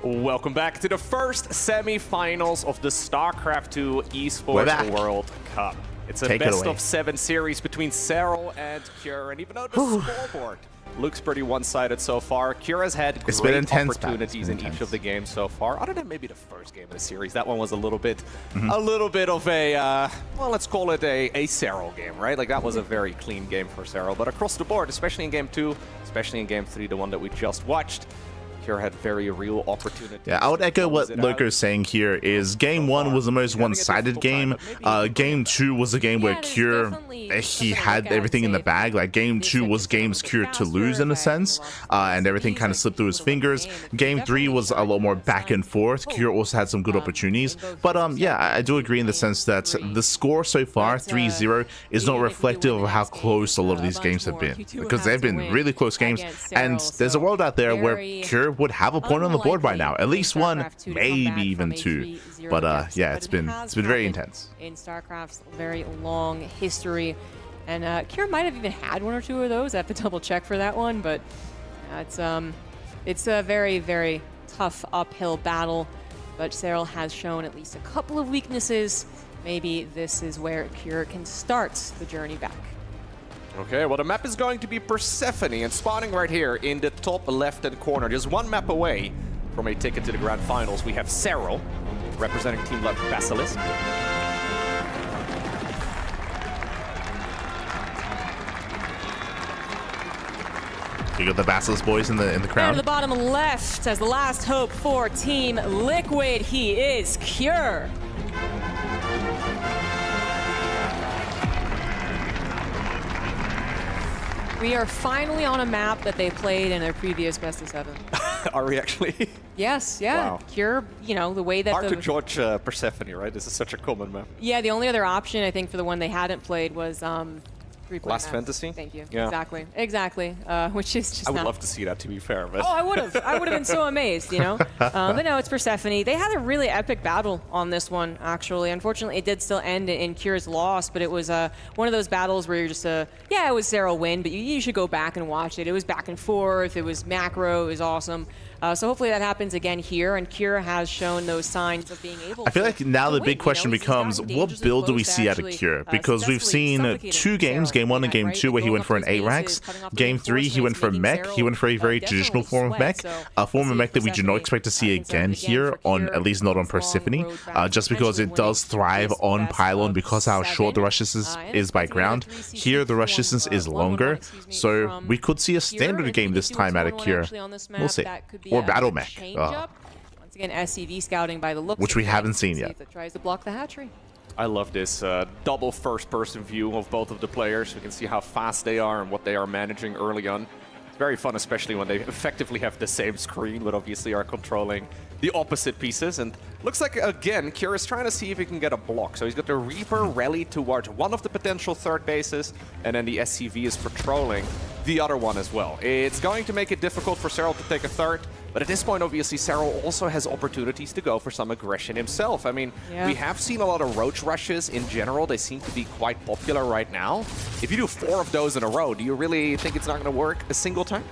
Welcome back to the first semi-finals of the StarCraft 2 Esports World Cup. It's a best-of-7 series between Serral and Cure, and even though the scoreboard looks pretty one-sided so far, Cure has had great opportunities in each of the games so far. Other than maybe the first game of the series, that one was a little bit of a, well, let's call it a Serral game, right? Like that was a very clean game for Serral, but across the board, especially in game 2, especially in game 3, the one that we just watched, Cure had very real opportunities. Yeah, I would echo what Loco's saying here is game 1 was the most one-sided game. Game 2 was a game where Cure, he had everything in the bag. Like game 2 was games Cure to lose in a sense, and everything kind of slipped through his fingers. Game 3 was a lot more back and forth. Cure also had some good opportunities. But yeah, I do agree in the sense that the score so far, 3-0, is not reflective of how close a lot of these games have been. Because they've been really close games, and there's a world out there where Cure would have a point on the board by now, at least one, maybe even two. But yeah, it's been very intense in StarCraft's very long history, and Cure might have even had one or two of those. I have to double check for that one, but it's a very, very tough uphill battle. But Serral has shown at least a couple of weaknesses. Maybe this is where Cure can start the journey back. Okay, well, the map is going to be Persephone, and spawning right here in the top left-hand corner, just one map away from a ticket to the Grand Finals, we have Serral, representing Team Left Basilisk. You got the Basilisk boys in the crowd. Down to the bottom left, as the last hope for Team Liquid, he is Cure. We are finally on a map that they played in their previous best of 7. Are we actually? Yes, yeah. Wow. Cure, you know, the way that hard to judge Persephone, right? This is such a common map. Yeah, the only other option, I think, for the one they hadn't played was Last Fantasy? Thank you. Yeah. Exactly. Which is just I would love to see that, to be fair. But oh, I would have been so amazed, you know? But no, it's Persephone. They had a really epic battle on this one, actually. Unfortunately, it did still end in Cure's loss, but it was one of those battles where you're just yeah, it was Serral win, but you should go back and watch it. It was back and forth. It was macro. It was awesome. So hopefully that happens again here, and Cure has shown those signs of being able to. I feel like now the big question becomes, what build do we see out of Cure? Because we've seen 2 games, game 1 and game 2, where he went for an A-Rax. Game 3, he went for mech. He went for a very traditional form of mech. A form of mech that we do not expect to see again here, at least not on Persephone, just because it does thrive on pylon because how short the rush distance is by ground. Here, the rush distance is longer, so we could see a standard game this time out of Cure. We'll see. Or battle mech. Once again, SCV scouting by the looks, which we haven't seen yet. That tries to block the hatchery. I love this double first-person view of both of the players. We can see how fast they are and what they are managing early on. It's very fun, especially when they effectively have the same screen, but obviously are controlling the opposite pieces. And looks like, again, Cure is trying to see if he can get a block. So he's got the Reaper rally towards one of the potential third bases, and then the SCV is patrolling the other one as well. It's going to make it difficult for Serral to take a third, but at this point, obviously, Serral also has opportunities to go for some aggression himself. I mean, we have seen a lot of Roach rushes in general. They seem to be quite popular right now. If you do 4 of those in a row, do you really think it's not going to work a single time?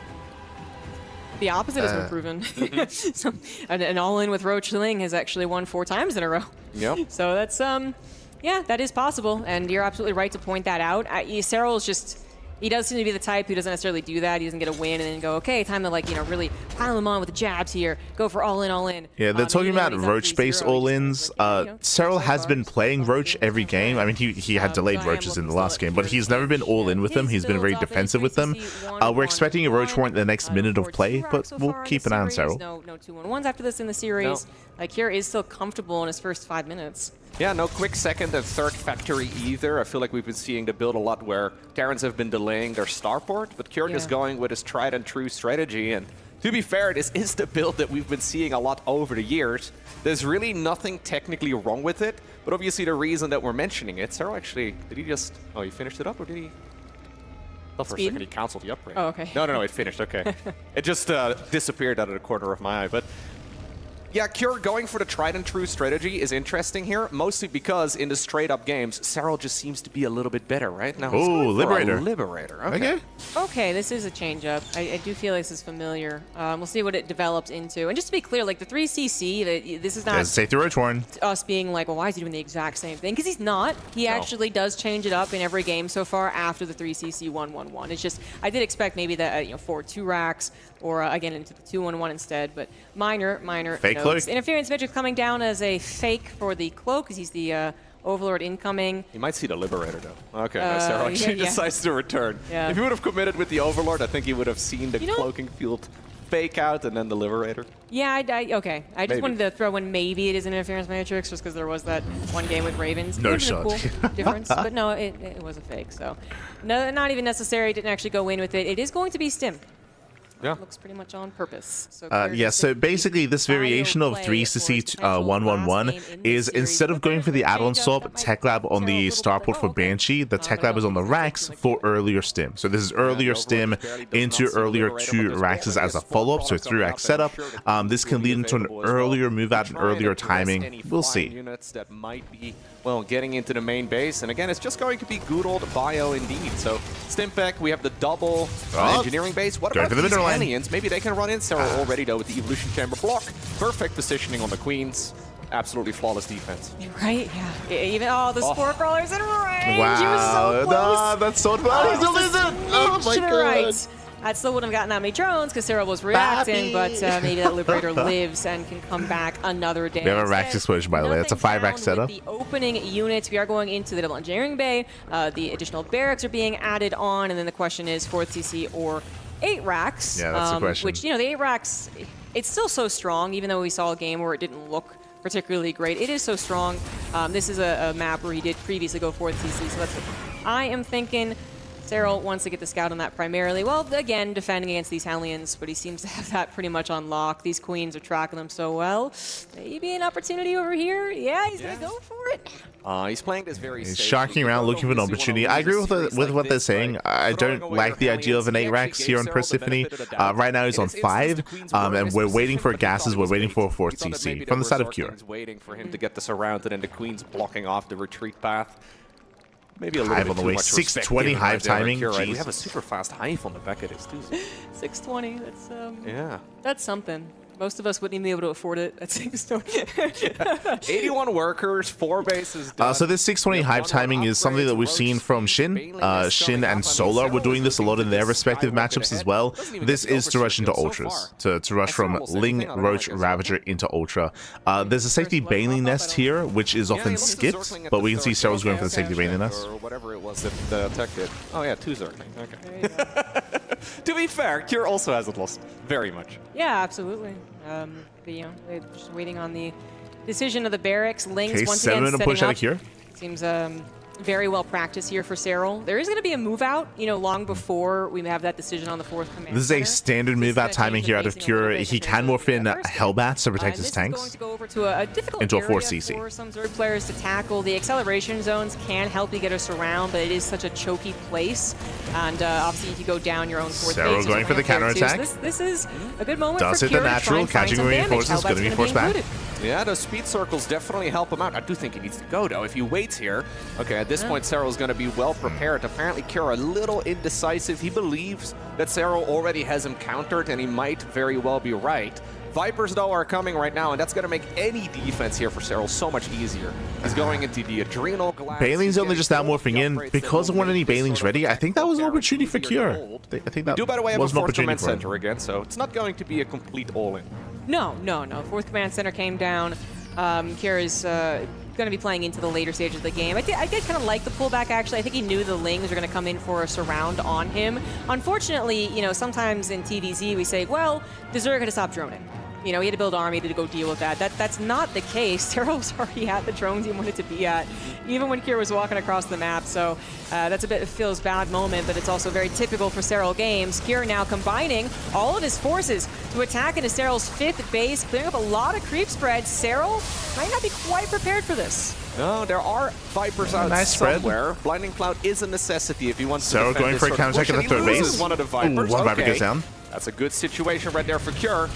The opposite has been proven. So, an all-in with Roach Ling has actually won 4 times in a row. Yep. So that's, yeah, that is possible, and you're absolutely right to point that out. Serral is just... He does seem to be the type who doesn't necessarily do that. He doesn't get a win and then go, okay, time to, like, you know, really pile him on with the jabs here. Go for all in, all in. Yeah, they're talking about Roach-based all-ins. Serral has been playing Roach every game. I mean, he had delayed Roaches in the last game, but he's never been all-in with them. He's been very defensive with them. We're expecting a Roach warrant in the next minute of play, but we'll keep an eye on Serral. No 2-1-1s after this in the series. Like, Cure is still comfortable in his first 5 minutes. Yeah, no quick second and third factory either. I feel like we've been seeing the build a lot where Terrans have been delaying their starport, but Cure is going with his tried and true strategy. And to be fair, this is the build that we've been seeing a lot over the years. There's really nothing technically wrong with it, but obviously the reason that we're mentioning it, Serral actually, did he just, oh, he finished it up or did he? I thought for a second he canceled the upgrade. Oh, okay. No, it finished, okay. It just disappeared out of the corner of my eye, but Yeah, Cure going for the tried and true strategy is interesting here, mostly because in the straight up games, Serral just seems to be a little bit better, right? Now he's going for Liberator. a Liberator. Okay. Okay, this is a change up. I do feel like this is familiar. We'll see what it develops into. And just to be clear, like the 3CC, this is not Say through Roach Warren. us being like, well, why is he doing the exact same thing? Because he's not. He actually does change it up in every game so far after the 3CC 1-1-1. It's just, I did expect maybe that, 4 2 racks or again into the 2-1-1 instead, but minor Fake notes. cloak. Interference Matrix coming down as a fake for the cloak because he's the Overlord incoming. You might see the Liberator, though. Okay, no, Serral actually decides to return. Yeah. If he would have committed with the Overlord, I think he would have seen the cloaking field fake out and then the Liberator. Yeah, okay. I just Maybe. wanted to throw in maybe it is an Interference Matrix just because there was that one game with Ravens. No It was a shot. cool difference, but no, it was a fake. So, no, not even necessary. Didn't actually go in with it. It is going to be Stim. Yeah. Looks pretty much on purpose. So Yeah, so basically this variation of 3CC 1-1-1 is instead of going for the add-on swap Tech Lab on the starport for Banshee, the Tech Lab is on the racks for earlier stim. So this is earlier stim into earlier 2 racks as a follow-up, so 3 rack setup. This can lead into an earlier move out and earlier timing. We'll see. Units that might be, well, getting into the main base. And again, it's just going to be good old bio indeed. So Stimpec, we have the double engineering base. What about these aliens? Maybe they can run in. Serral already, though, with the Evolution Chamber block. Perfect positioning on the Queens. Absolutely flawless defense. Right, yeah. Even, the Spore Crawler's in range. Wow, He was so close. no, that's so bad. He's a lizard. Oh my god. Right. I still wouldn't have gotten that many drones because Serral was reacting, but maybe that Liberator lives and can come back another day. We have a rack explosion, by the way. That's a 5 rack setup. The opening units, we are going into the double engineering bay. The additional barracks are being added on, and then the question is 4th CC or 8 racks. Yeah, that's the question. Which, the 8 racks, it's still so strong, even though we saw a game where it didn't look particularly great. It is so strong. This is a map where he did previously go 4th CC, so that's what I am thinking. Serral wants to get the scout on that primarily. Well, again, defending against these Hellions, but he seems to have that pretty much on lock. These Queens are tracking them so well. Maybe an opportunity over here. Yeah, he's going to go for it. He's playing this very He's safely. sharking around looking for an opportunity. I agree with what they're saying. I don't like the idea of an 8 racks here on Persephone. Right now he's on 5, and we're waiting for gases. We're waiting for a 4th CC from the side of Cure. Waiting for him to get the surrounded and the Queens blocking off the retreat path. Maybe a little Hive bit on the too way. much 620 respect Hive given right there, timing. Cure, right? We Jeez. have a super fast Hive on the back of this too. 620, that's Yeah. that's something. Most of us wouldn't even be able to afford it at 620. 81 workers, 4 bases done. So this 620 Hive timing is something that we've seen from Shin. Shin and Solar were doing this a lot in their respective matchups as well. This is to rush into Ultras, to rush from Ling, Roach, Ravager into Ultra. There's a safety Baneling Nest here, which is often skipped, but we can see Serral's going for the safety Baneling Nest. Or whatever it was that the tech did. Oh yeah, 2 Zergling. Okay. To be fair, Cure also hasn't lost very much. Yeah, absolutely. But, they're just waiting on the decision of the barracks. Lings once again 7 and a push out setting of Cure. up. Seems very well practiced here for Serral. There is going to be a move out, long before we have that decision on the 4th command. This is a standard move out timing here out of Cure. He can morph in Hellbats to protect his This is going tanks to go over to a difficult into a area 4CC. for some Zerg players to tackle. The acceleration zones can help you get us around, but it is such a choky place. And obviously, if you go down your own 4th Serral base, going for the counterattack. This is a good moment Does for hit the Cure to try natural, and find catching some damage. reinforcements, Hellbat's gonna be gonna forced back. included. Yeah, those speed circles definitely help him out. I do think he needs to go, though. If he waits here, okay, at this point, Serral's going to be well prepared. Apparently, Cure a little indecisive. He believes that Serral already has him countered, and he might very well be right. Vipers, though, are coming right now, and that's going to make any defense here for Serral so much easier. He's going into the Adrenal Glands. Baneling's only just now morphing in. Because of when any Baneling's ready, I think that was an opportunity for Cure. I think that Do, by the way, have a was an 4th opportunity command for him. center again, so it's not going to be a complete all-in. No. 4th Command Center came down. Cure is going to be playing into the later stages of the game. I did kind of like the pullback, actually. I think he knew the Lings were going to come in for a surround on him. Unfortunately, sometimes in TVZ we say, well, the Zerg had to stop droning. He had to build an army to go deal with that. That's not the case. Serral was already at the drones he wanted to be at, even when Cure was walking across the map. So that's a bit of Phil's bad moment, but it's also very typical for Serral games. Cure now combining all of his forces to attack into Serral's 5th base, clearing up a lot of creep spreads. Serral might not be quite prepared for this. No, there are Vipers out somewhere. Blinding Cloud is a necessity if he wants to Serral defend going this for a sort of counterattack push, at the and he 3rd loses base. one of the Vipers. Ooh, one Viper Okay. goes down. That's a good situation right there for Cure.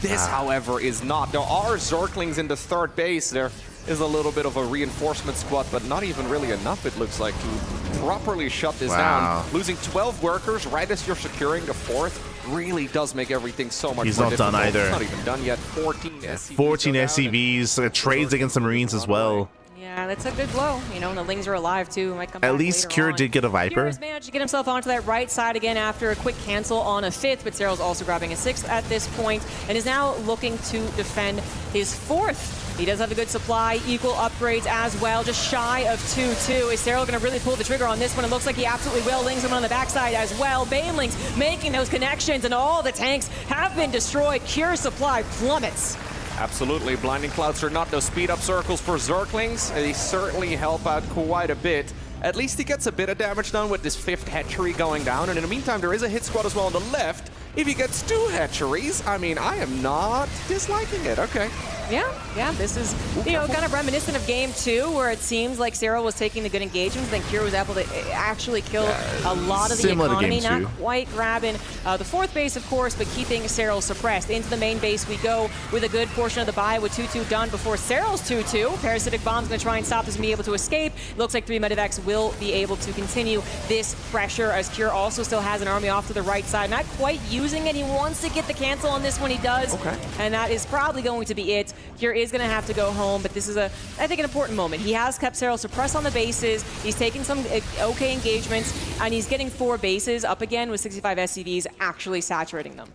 This, however, is not. There are Zerglings in the third base. There is a little bit of a reinforcement squad, but not even really enough, it looks like, to properly shut this down. Losing 12 workers right as you're securing the fourth really does make everything so much He's more not done difficult. either. He's not even done yet. 14 SCVs. 14 SCVs, trades against the Marines as well. Yeah, that's a good blow. You know, and the Lings are alive too. Might come At back least later Cure on. did get a Viper. Cure's managed to get himself onto that right side again after a quick cancel on a 5th, but Serral's also grabbing a 6th at this point and is now looking to defend his 4th. He does have a good supply, equal upgrades as well, just shy of 2-2. Is Serral going to really pull the trigger on this one? It looks like he absolutely will. Lings him on the backside as well. Banelings making those connections, and all the tanks have been destroyed. Cure's supply plummets. Absolutely. Blinding Clouds are not those speed-up circles for Zerglings. They certainly help out quite a bit. At least he gets a bit of damage done with this 5th hatchery going down. And in the meantime, there is a hit squad as well on the left. If he gets 2 hatcheries, I mean, I am not disliking it. Okay. Yeah, this is, you know, kind of reminiscent of game 2, where it seems like Serral was taking the good engagements, then Cure was able to actually kill a lot of the economy, not quite grabbing the 4th base, of course, but keeping Serral suppressed. Into the main base we go with a good portion of the buy with 2-2 done before Serral's 2-2. Parasitic Bomb's going to try and stop this and be able to escape. Looks like 3 Medivacs will be able to continue this pressure, as Cure also still has an army off to the right side. Not quite using it. He wants to get the cancel on this one. He does. And that is probably going to be it. Cure is going to have to go home, but this is, I think, an important moment. He has kept Serral suppressed on the bases. He's taking some okay engagements, and he's getting 4 bases up again with 65 SCVs, actually saturating them.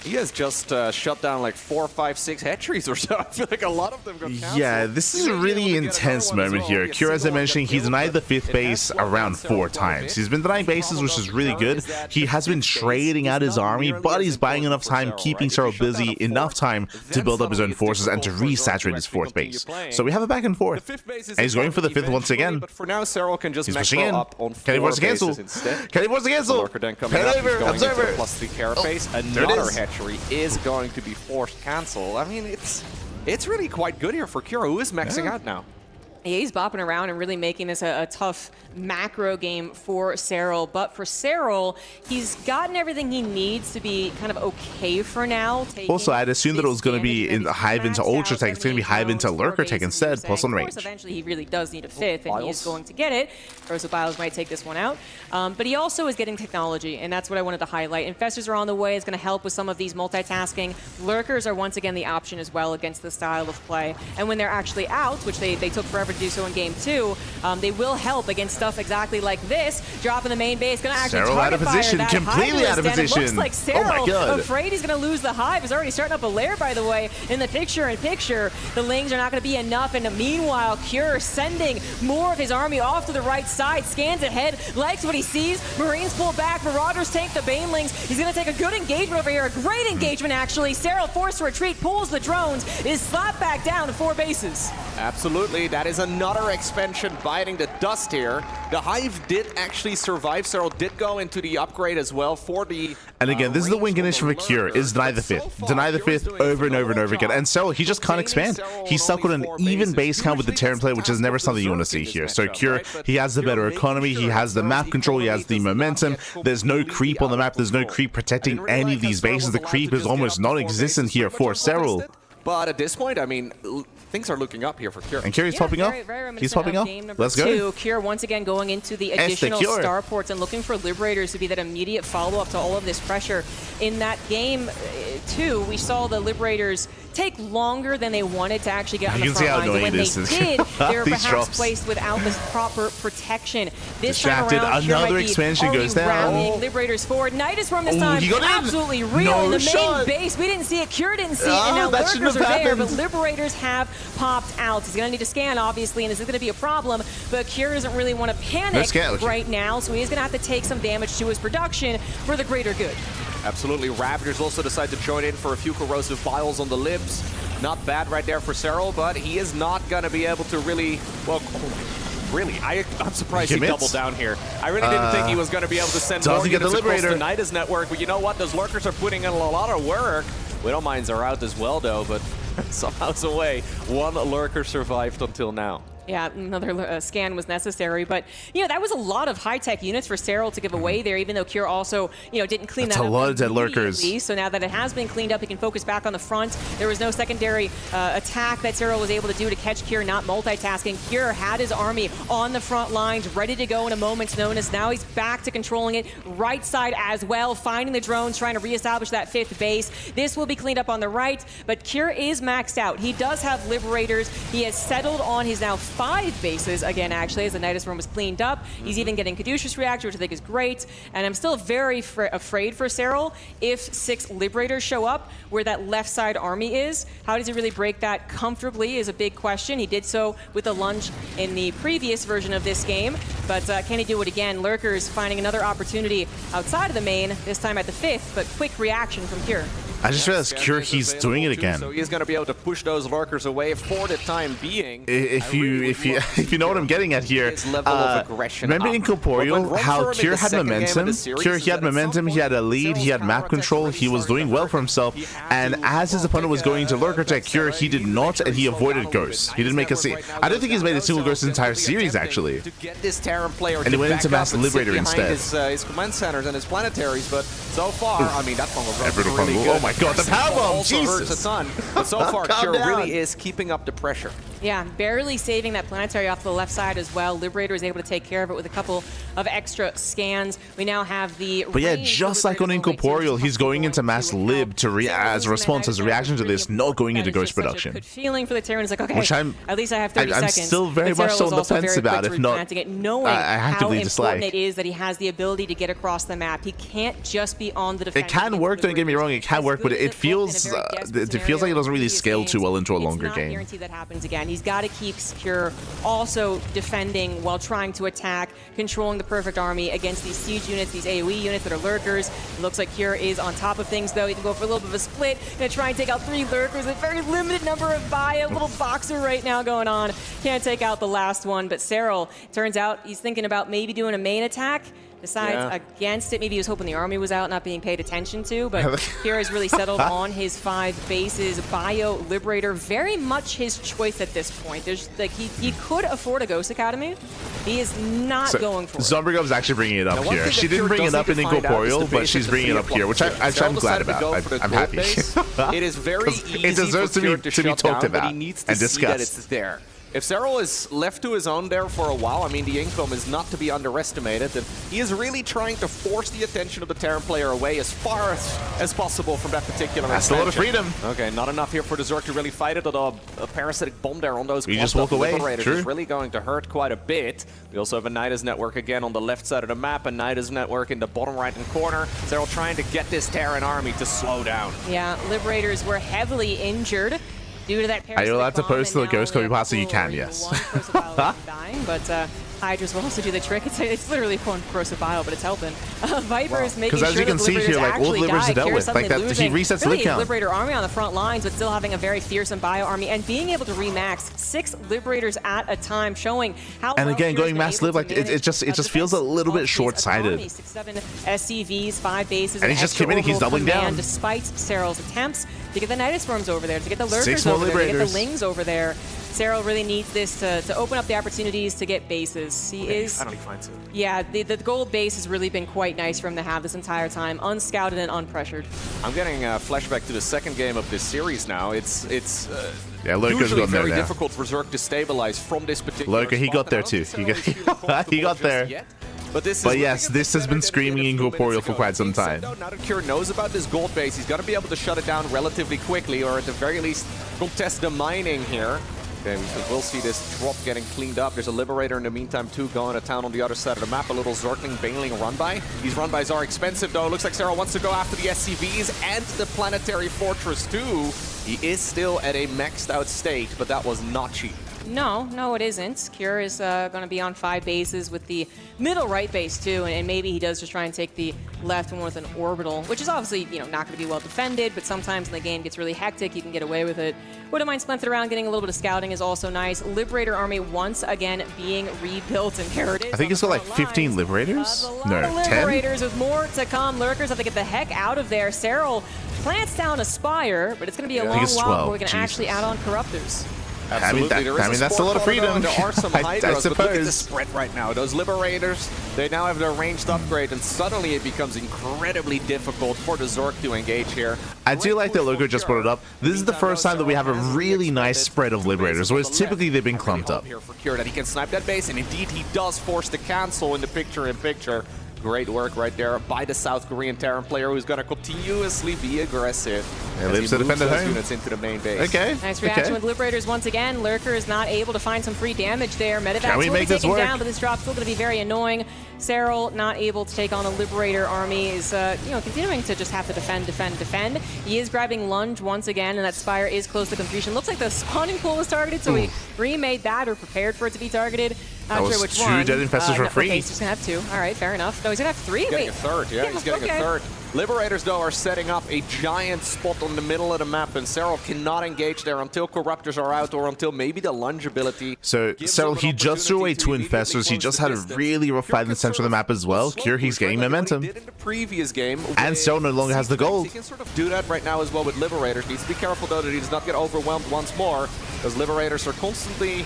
He has just shut down like 4, 5, 6 hatcheries or so. I feel like a lot of them got canceled. Yeah, this is a really intense moment here. Cure, as I mentioned, he's denied the 5th base around 4 times. He's been denying bases, which is really good. He has been trading out his army, but he's buying enough time, keeping Serral busy enough time to build up his own forces and to resaturate his 4th base. So we have a back and forth. And he's going for the 5th once again. But for now, Serral can just pushing in. up on 4 Can he force the cancel? instead. Can he force the cancel? Lurker then coming up, he's going into the +3 carapace. There it Another is. hatchery is going to be forced cancel. I mean, it's really quite good here for Cure, who is maxing out now. Yeah, he's bopping around and really making this a tough macro game for Serral. But for Serral, he's gotten everything he needs to be kind of okay for now. Also, I'd assume that it was going to be in Hive into Ultra Tech. It's going to be Hive into Lurker Tech instead, plus on range. Eventually, he really does need a 5th, and he is going to get it. Rosa Biles might take this one out. But he also is getting technology, and that's what I wanted to highlight. Infestors are on the way. It's going to help with some of these multitasking. Lurkers are once again the option as well against the style of play. And when they're actually out, which they took forever to do so in game 2, they will help against stuff exactly like this. Dropping the main base, going to actually Serral out of position, completely out of position. It looks like Oh my Serral, God. afraid he's going to lose the Hive, is already starting up a lair, by the way, in the picture-in-picture. The Lings are not going to be enough, and meanwhile, Cure sending more of his army off to the right side, scans ahead, likes what he sees. Marines pull back, Marauders tank the Banelings. He's going to take a good engagement over here, a great engagement, actually. Serral forced to retreat, pulls the drones, is slapped back down to 4 bases. Absolutely, that is another expansion biting the dust here. The Hive did actually survive. Serral did go into the upgrade as well for the... And again, this is the win condition for Cure, is deny the 5th. Deny the 5th over and over and over again. And Serral, he just can't expand. He's stuck with an even base count with the Terran play, which is never something you want to see here. So Cure, he has the better economy, he has the map control, he has the momentum. There's no creep on the map, there's no creep protecting any of these bases. The creep is almost non-existent here for Serral. But at this point, I mean, things are looking up here for Cure. And Cure's popping up. He's popping up. Let's go. Cure once again going into the additional starports and looking for Liberators to be that immediate follow-up to all of this pressure. In that game 2, we saw the Liberators take longer than they wanted to actually get on the front lines. And when they did, they were perhaps placed without this proper protection. This time around, another expansion goes down. Liberators forward. Nidus from this time, absolutely real in the main base. We didn't see it, Cure didn't see it, and now Lurkers are there, but Liberators have popped out. He's going to need to scan, obviously, and this is going to be a problem, but Cure doesn't really want to panic right now, so he's going to have to take some damage to his production for the greater good. Absolutely. Ravagers also decide to join in for a few corrosive vials on the libs. Not bad right there for Serral, but he is not going to be able to really, well, really, I'm surprised he doubled down here. I really didn't think he was going to be able to send more units across the Nidus network, but you know what? Those Lurkers are putting in a lot of work. Widowmines are out as well, though, but somehow, some way, 1 Lurker survived until now. Yeah, another scan was necessary, but that was a lot of high-tech units for Serral to give away there, even though Cure also didn't clean that up. That's a lot of dead lurkers. So now that it has been cleaned up, he can focus back on the front. There was no secondary attack that Serral was able to do to catch Cure, not multitasking. Cure had his army on the front lines, ready to go in a moment's notice. Now he's back to controlling it, right side as well, finding the drones, trying to reestablish that 5th base. This will be cleaned up on the right, but Cure is maxed out. He does have Liberators. He has settled on his now 5 bases again, actually, as the Nidus room was cleaned up. He's even getting Caduceus Reactor, which I think is great. And I'm still very afraid for Serral if 6 Liberators show up where that left side army is. How does he really break that comfortably is a big question. He did so with a lunge in the previous version of this game, but can he do it again? Lurkers finding another opportunity outside of the main, this time at the 5th, but quick reaction from Cure. I just realized Cure, he's doing it again. So he's going to be able to push those lurkers away for the time being. If you know what I'm getting at here, remember Incorporeal, how Cure had momentum? Cure, he had momentum, he had a lead, he had map control, he was doing well for himself, and as his opponent was going to lurker attack Cure, he did not, and he avoided ghosts. He didn't make a scene. I don't think he's made a single ghost in the entire series, actually. And he went into Mass Liberator instead. His command centers and his planetaries, but so far, I mean, that one was really good. Oh my god, the powerbomb! Jesus! Hurts a ton, but so far, Cure really is keeping up the pressure. Yeah, barely saving that planetary off the left side as well. Liberator is able to take care of it with a couple of extra scans. We now have the... But yeah, just like on Incorporeal, he's going into Mass Lib to as a response, as a reaction to this, not going into Ghost production. Good feeling for the Terran. It's like, okay, which at least I have 30 seconds. I'm still very much so on the fence about, if not, knowing I how important it is that he has the ability to get across the map. He can't just be on the defense. It can work, don't get me wrong, it can work, but it feels like it doesn't really scale too well into a longer game. Guarantee that happens again. He's got to keep secure, also defending while trying to attack, controlling the perfect army against these siege units, these AoE units that are lurkers. It looks like Cure is on top of things, though. He can go for a little bit of a split, gonna try and take out 3 lurkers, a very limited number of bio, little boxer right now going on. Can't take out the last one, but Serral, turns out he's thinking about maybe doing a main attack. Decides against it. Maybe he was hoping the army was out, not being paid attention to, but Cure has really settled on his 5 bases. Bio Liberator, very much his choice at this point. There's like he could afford a Ghost Academy. He is not going for it. Zombergov's actually bringing it up here. She didn't bring it up in Incorporeal, but she's bringing it up here, which I'm glad about. I'm happy. It is very easy it deserves to be talked about but he needs to and see that discussed. it's there. If Serral is left to his own there for a while, I mean, the income is not to be underestimated, and he is really trying to force the attention of the Terran player away as far as possible from that particular That's a lot of freedom. Okay, not enough here for the Zerg to really fight it, although a parasitic bomb there on those you just walk away. Liberators is really going to hurt quite a bit. We also have a Nidus network again on the left side of the map, a Nidus network in the bottom right-hand corner. Serral trying to get this Terran army to slow down. Yeah, Liberators were heavily injured due to that. Are you allowed to post the Ghost Copy Pasta? You can, yes. Dying, but Hydras will also do the trick. It's literally one corrosive bile, but it's helping. Viper's making sure as you can see here, like all the Liberators are dealt with, like that, he resets really lib count. Liberator army on the front lines, but still having a very fearsome bio army and being able to remax 6 Liberators at a time, showing how. And again, going mass lib, like it just feels a little bit short-sighted. 6-7 SCVs, 5 bases, and he's just committing. He's doubling down, despite Serral's attempts to get the Nidus Swarms over there, to get the Lurkers 6 more over there, to Liberators. get the Lings over there. Serral really needs this to open up the opportunities to get bases. He is. I don't think finds it. Yeah, the gold base has really been quite nice for him to have this entire time, unscouted and unpressured. I'm getting a flashback to the second game of this series now. It's Lurker's usually got there very now. difficult for Zerg to stabilize from this particular Lurker, he got there too. He got there. But yes, this has been screaming Incorporeal for quite some time. Now that Cure knows about this gold base, he's going to be able to shut it down relatively quickly, or at the very least contest the mining here. Okay, we'll see this drop getting cleaned up. There's a Liberator in the meantime too, going to town on the other side of the map. A little Zergling bailing run by. These run bys are expensive though. Looks like Serral wants to go after the SCVs and the Planetary Fortress too. He is still at a maxed out state, but that was not cheap. No, it isn't. Cure is going to be on 5 bases with the middle right base too, and maybe he does just try and take the left one with an orbital, which is obviously not going to be well defended, but sometimes when the game gets really hectic, you can get away with it. Wouldn't mind splinting around, getting a little bit of scouting is also nice. Liberator army once again being rebuilt, and here it is. I think it's got like 15 Liberators? No, 10? Liberators with more to come. Lurkers have to get the heck out of there. Serral plants down a Spire, but it's going to be a long while before we can actually add on Corruptors. Absolutely, that's a lot of freedom. There are some I Hydras, but look at the suppose. spread right now. Those Liberators, they now have their ranged upgrade, and suddenly it becomes incredibly difficult for the Zerg to engage here. I do like that Logo just brought it up. This is the first time that we have a really nice spread of Liberators, whereas typically they've been clumped up. Here for Kira that he can snipe that base, and indeed he does force the cancel in the picture-in-picture. Great work right there by the South Korean Terran player who's going to continuously be aggressive. Yeah, lives to defend at home. Units into the main base. Okay. Nice reaction with Liberators once again. Lurker is not able to find some free damage there. Can we Medevac's will be make this taken work? down, but this drop's still going to be very annoying. Serral not able to take on the Liberator army is, continuing to just have to defend. He is grabbing Lunge once again, and that Spire is close to completion. Looks like the spawning pool was targeted, so he remade that or prepared for it to be targeted. Not sure which one. 2 dead infestors for free. Okay, so he's going to have 2. All right, fair enough. No, he's going to have 3? He's getting Wait. a third, yeah, he's getting a third. Liberators, though, are setting up a giant spot on the middle of the map, and Serral cannot engage there until Corruptors are out or until maybe the Lunge ability. So, Serral, he just threw away 2 infestors. He just had a really rough fight in the center of the map as well. Kira, he's gaining momentum. Did in the previous game. And Serral no longer has the gold. He can sort of do that right now as well with Liberators. Needs to be careful, though, that he does not get overwhelmed once more, because Liberators are constantly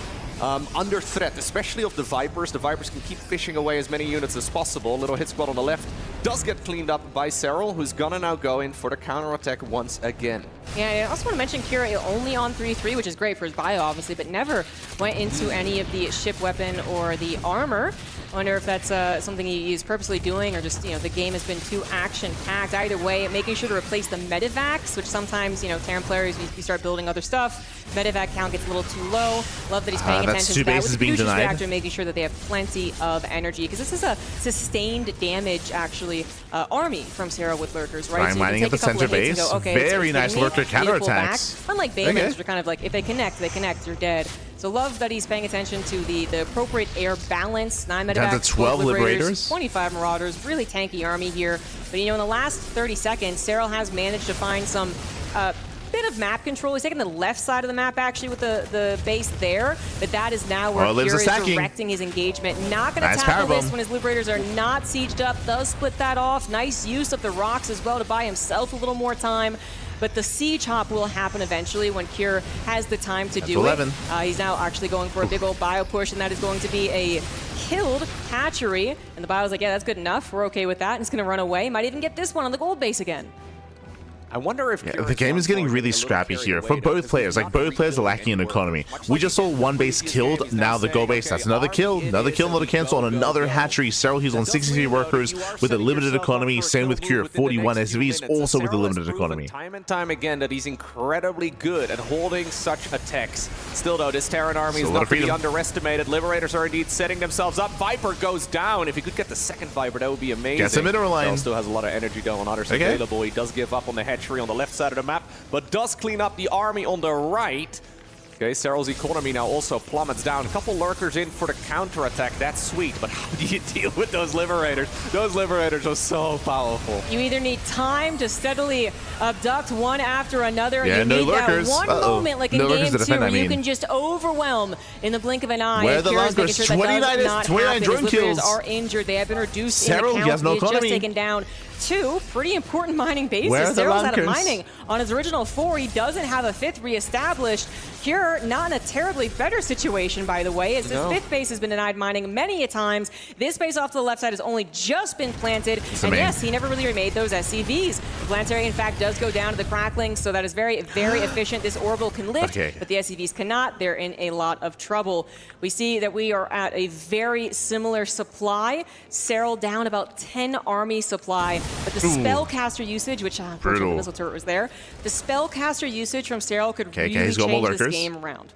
under threat, especially of the Vipers. The Vipers can keep fishing away as many units as possible. Little hit spot on the left does get cleaned up by Serral, who's gonna now go in for the counterattack once again. Yeah, I also want to mention Kira only on 3-3, which is great for his bio, obviously, but never went into any of the ship weapon or the armor. I wonder if that's something he is purposely doing, or just, the game has been too action-packed. Either way, making sure to replace the Medivacs, which sometimes, Terran players, you start building other stuff. Medivac count gets a little too low. Love that he's paying attention to that with the Fusion Reactor, making sure that they have plenty of energy, because this is a sustained damage, actually, army from Serral with Lurkers, right? So mining at the center base. Go, okay, very nice Lurker counterattacks. Unlike Baymans, which are kind of like, if they connect, you're dead. So love that he's paying attention to the appropriate air balance. 9 Medivacs, down to 12 Liberators, 25 Marauders, really tanky army here. But in the last 30 seconds, Serral has managed to find some bit of map control. He's taking the left side of the map actually with the base there, but that is now where Kira is directing his engagement. Not going to tackle this when his Liberators are not sieged up. Does split that off. Nice use of the rocks as well to buy himself a little more time. But the siege hop will happen eventually when Kira has the time to do it. He's now actually going for a big old bio push, and that is going to be a killed hatchery. And the bio's like, yeah, that's good enough. We're okay with that. And it's going to run away. Might even get this one on the gold base again. I wonder if the game is getting really scrappy here for both players. Like, both players are lacking in economy. We just saw one base killed, now the goal base. That's another kill, another cancel on another hatchery. Serral, he's on 63 workers with a limited economy. Same with Kira, 41 SVs, also with a limited economy. Time and time again that he's incredibly good at holding such attacks. Still, though, this Terran army is not to be underestimated. Liberators are indeed setting themselves up. Viper goes down. If he could get the second Viper, that would be amazing. Gets a mineral line. Still has a lot of energy though on others available. He does give up on the hatchery on the left side of the map, but does clean up the army on the right. Okay, Serral's economy now also plummets down. A couple Lurkers in for the counterattack. That's sweet, but how do you deal with those Liberators? Those Liberators are so powerful. You either need time to steadily abduct one after another, yeah, and you no need Lurkers. that one moment, like in game 2, where you can can just overwhelm in the blink of an eye. Where are the Lurkers? Sure 29 drone kills. Are injured. They have been reduced Serral, in he has no He's just economy. taken down 2 pretty important mining bases. Serral's out of mining on his original 4. He doesn't have a 5th reestablished. Kira not in a terribly better situation, by the way, as his 5th base has been denied mining many a times. This base off to the left side has only just been planted. And yes, he never really remade those SCVs. The planetary, in fact, does go down to the Cracklings, so that is very, very efficient. This orbital can lift, but the SCVs cannot. They're in a lot of trouble. We see that we are at a very similar supply. Serral down about 10 army supply. But the spellcaster usage, which unfortunately the missile turret was there, the spellcaster usage from Serral could really change this game around.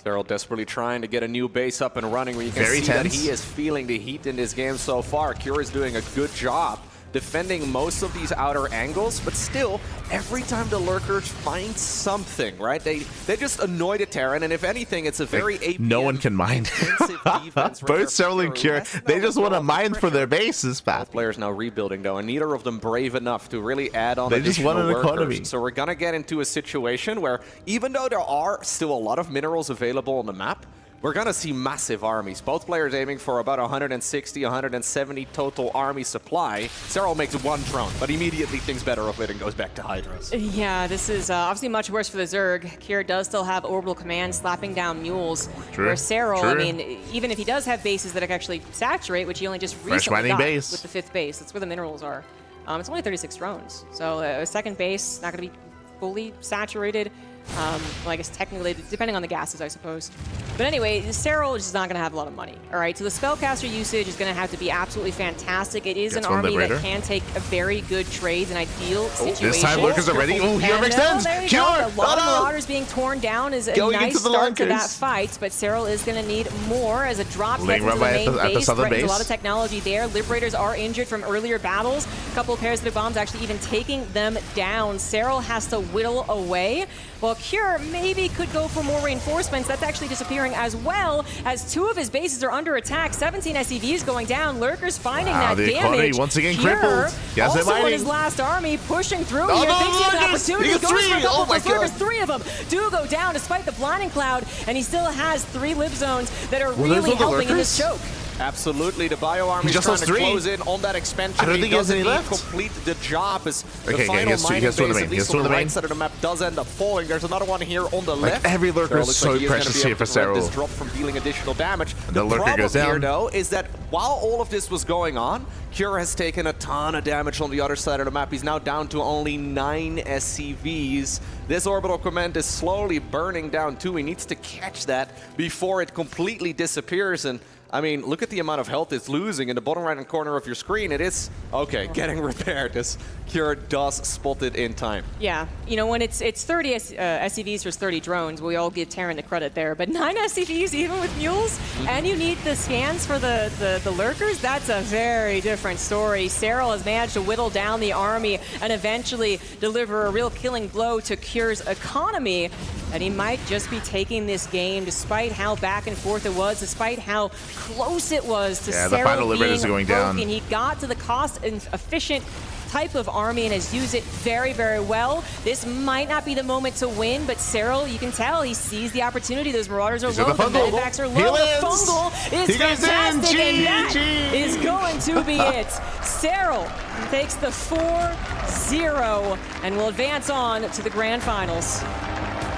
Serral desperately trying to get a new base up and running, where you can see that he is feeling the heat in this game so far. Kira is doing a good job defending most of these outer angles, but still, every time the Lurkers find something, right? They just annoy the Terran, and if anything, it's a very no one can mine. Both Serral and Kira, they just want to mine for their bases, Pat. Both players now rebuilding, though, and neither of them brave enough to really add on additional workers. They just want an economy. So we're going to get into a situation where, even though there are still a lot of minerals available on the map, we're going to see massive armies. Both players aiming for about 160, 170 total army supply. Serral makes one drone, but immediately thinks better of it and goes back to Hydras. Yeah, this is obviously much worse for the Zerg. Kira does still have orbital command slapping down mules. True. Where Serral, True. I mean, even if he does have bases that can actually saturate, which he only just recently got base. with the 5th base, that's where the minerals are. It's only 36 drones, so a second base, not going to be fully saturated. Well, I guess technically, depending on the gases, I suppose. But anyway, Serral is just not going to have a lot of money. All right, so the spellcaster usage is going to have to be absolutely fantastic. It is an army that can take a very good trades in ideal situations. This time Lurkers are ready. Oh, here extends. Killer! A lot of Marauders being torn down is a nice start to that fight, but Serral is going to need more as a drop gets into the main base. Threatens a lot of technology there. Liberators are injured from earlier battles. A couple of parasitic bombs actually even taking them down. Serral has to whittle away. Well, Cure maybe could go for more reinforcements. That's actually disappearing as well as 2 of his bases are under attack. 17 SCVs going down. Lurkers finding that the damage. economy once again Cure crippled. Yes, also in his last army pushing through here. Thinks he has an opportunity. Goes for a couple of Lurkers. 3 of them do go down despite the blinding cloud, and he still has 3 lib zones that are really helping in this choke. Absolutely, the Bio Army is trying to close in on that expansion. I don't think he has any left. Complete the job as the Okay, final mining base, at least on the right side of the map, does end up falling. There's another one here on the left. Every Lurker is so precious here for Serral. This drop from dealing additional damage. The Lurker goes down. Here, though, is that while all of this was going on, Cure has taken a ton of damage on the other side of the map. He's now down to only 9 SCVs. This orbital command is slowly burning down too. He needs to catch that before it completely disappears. And I mean, look at the amount of health it's losing in the bottom right-hand corner of your screen. It is, okay, getting repaired. This Cure does spot it in time. Yeah, you know, when it's 30 SCVs versus 30 drones, we all give Terran the credit there. But 9 SCVs even with mules, and you need the scans for the Lurkers, that's a very different story. Serral has managed to whittle down the army and eventually deliver a real killing blow to Cure's economy. And he might just be taking this game despite how back and forth it was, despite how close it was to Serral the final Liberators are being going down. broken. He got to the cost and efficient type of army and has used it very, very well. This might not be the moment to win, but Serral, you can tell, he sees the opportunity. Those Marauders are low, the Medivacs are low, the Fungal is fantastic, and that is going to be it. Serral takes the 4-0 and will advance on to the grand finals.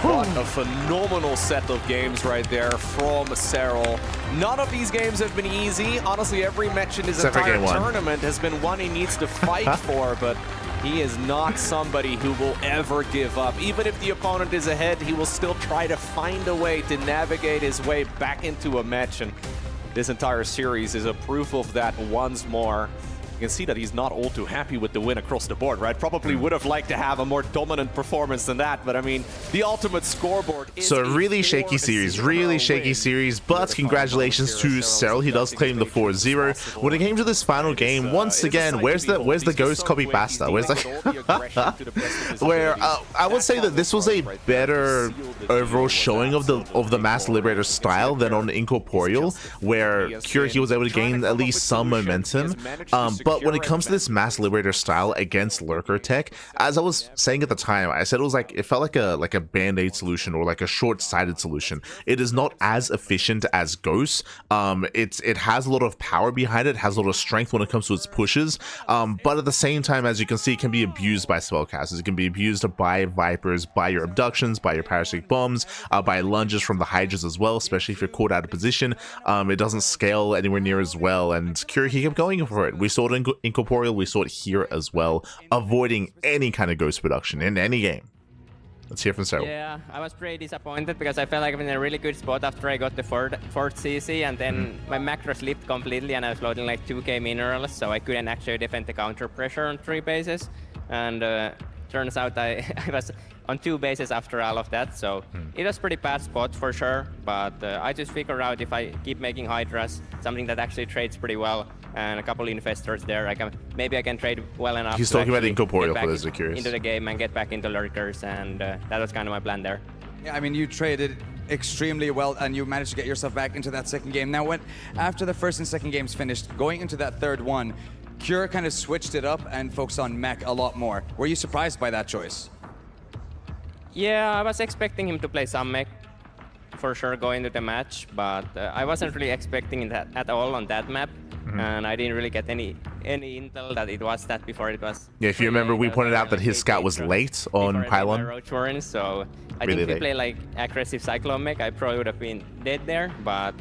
What a phenomenal set of games right there from Serral. None of these games have been easy. Honestly, every match in this entire tournament has been one he needs to fight for, but he is not somebody who will ever give up. Even if the opponent is ahead, he will still try to find a way to navigate his way back into a match, and this entire series is a proof of that once more. You can see that he's not all too happy with the win across the board, right? Probably would have liked to have a more dominant performance than that, but I mean, the ultimate scoreboard is so a really shaky series, but congratulations to Serral. He does claim the 4-0. When it came to this final game, once again, where's the ghost copy pasta? Where's the where I would say that this was a better overall showing of the Mass Liberator style than on Incorporeal, where Cure he was able to gain at least some momentum. But when it comes to this Mass Liberator style against Lurker tech, as I was saying at the time, I said it felt like a band-aid solution or like a short-sighted solution. It is not as efficient as Ghost. It has a lot of power behind it, has a lot of strength when it comes to its pushes, but at the same time, as you can see, it can be abused by spellcasters. It can be abused by Vipers, by your abductions, by your parasitic bombs, by lunges from the Hydras as well, especially if you're caught out of position. It doesn't scale anywhere near as well, and Cure, he kept going for it. We saw it in Incorporeal, we saw it here as well, avoiding any kind of Ghost production in any game. Let's hear from Serral. Yeah, I was pretty disappointed because I felt like I'm in a really good spot after I got the fourth CC, and then my macro slipped completely and I was loading like 2k minerals, so I couldn't actually defend the counter pressure on 3 bases. And turns out I was on 2 bases after all of that, so it was pretty bad spot for sure. But I just figured out if I keep making Hydras, something that actually trades pretty well, and a couple infestors there, maybe I can trade well enough. He's talking about Incorporeal for those who are curious. Into the game and get back into Lurkers, and that was kind of my plan there. Yeah, I mean, you traded extremely well and you managed to get yourself back into that second game. Now, after the first and second games finished, going into that third one, Cure kind of switched it up and focused on mech a lot more. Were you surprised by that choice? Yeah, I was expecting him to play some mech for sure going to the match, but I wasn't really expecting that at all on that map. And I didn't really get any intel that it was that before it was. Yeah, if you remember, we pointed out that his scout was late on Pylon. So I Really think if we late. play like aggressive Cyclone mech, I probably would have been dead there. But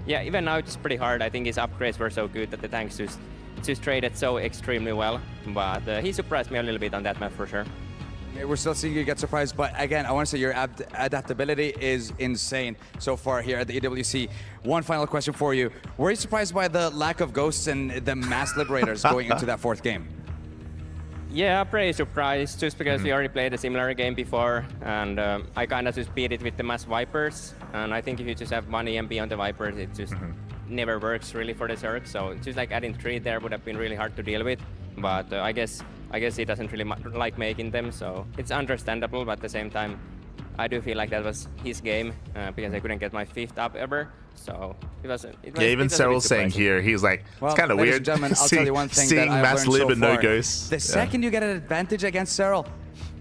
yeah, even now it's pretty hard. I think his upgrades were so good that the tanks just traded so extremely well. But he surprised me a little bit on that map for sure. We're still seeing you get surprised, but again, I want to say your adaptability is insane so far here at the EWC. One final question for you. Were you surprised by the lack of ghosts and the mass liberators going into that fourth game? Yeah, pretty surprised, just because we already played a similar game before, and I kind of just beat it with the mass Vipers, and I think if you just have one EMP on the Vipers, it just never works really for the Zerg, so just like adding 3 there would have been really hard to deal with, but I guess he doesn't really like making them, so it's understandable, but at the same time, I do feel like that was his game, because I couldn't get my 5th up ever, so it was Yeah, even Serral saying here, he's like, Well, it's kind of ladies weird and gentlemen, I'll tell you one thing seeing that I've mass learned lib so and no far. ghosts. The second you get an advantage against Serral,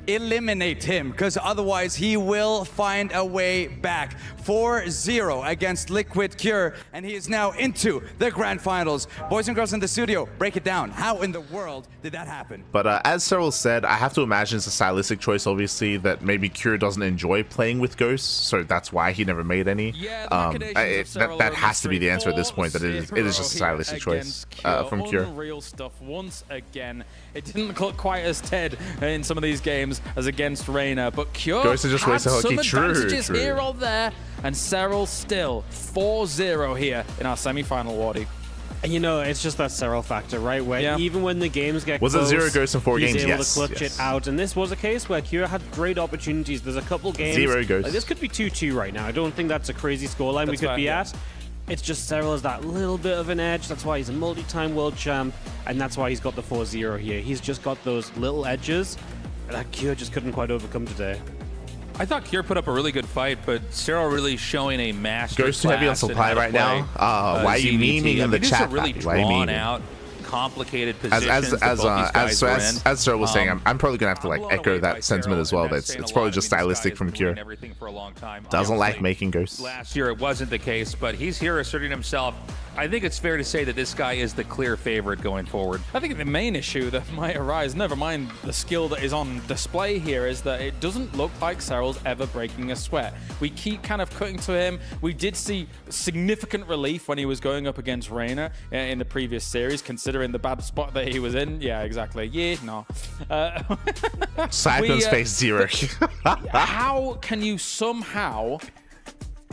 eliminate him, because otherwise he will find a way back. 4-0 against Liquid Cure, and he is now into the grand finals. Boys and girls in the studio, break it down. How in the world did that happen? But as Serral said, I have to imagine it's a stylistic choice, obviously, that maybe Cure doesn't enjoy playing with ghosts, so that's why he never made any. That has to be the answer at this point, that it is just a stylistic choice from Cure. Unreal stuff once again. It didn't look quite as Ted in some of these games as against Reyna, but Cure Ghosts are just had ways to some hooky. True, advantages true. here or there, and Serral still 4-0 here in our semi-final, Wardy. And you know, it's just that Serral factor, right? Where even when the games get Was it close, 0 ghosts in 4 he's games? able Yes, to clutch yes. it out. And this was a case where Cure had great opportunities. There's a couple games. 0 ghosts. Like, this could be 2-2 right now. I don't think that's a crazy scoreline we That's could fine, be yeah. at. It's just Serral has that little bit of an edge. That's why he's a multi-time world champ, and that's why he's got the 4-0 here. He's just got those little edges that Cure just couldn't quite overcome today. I thought Cure put up a really good fight, but Serral really showing a master Goes too heavy on class in supply how to right play, now. Why are you ZVT. memeing in the these chat, are really Pappy? Why are you drawn memeing? out, complicated As positions that both these guys are in. Serral was saying, I'm probably gonna have to like echo that sentiment as well. That saying it's a probably lot. just I mean, this stylistic guy's from been Cure. winning everything for a long time. Doesn't like Obviously, making ghosts. Last year it wasn't the case, but he's here asserting himself. I think it's fair to say that this guy is the clear favorite going forward. I think the main issue that might arise, never mind the skill that is on display here, is that it doesn't look like Serral's ever breaking a sweat. We keep kind of cutting to him. We did see significant relief when he was going up against Reyna in the previous series, considering the bad spot that he was in. Yeah, exactly. Yeah, no. Cyclone's face 0. How can you somehow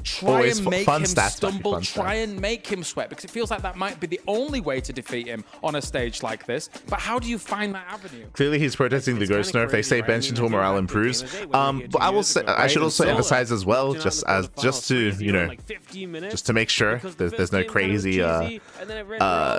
try Always and make fun him stats, stumble, fun try stats. and make him sweat? Because it feels like that might be the only way to defeat him on a stage like this. But how do you find that avenue? Clearly, he's protesting the ghost nerf. They say bench until morale improves. But I will say, I should also emphasize as well, just to you know, just to make sure there's no crazy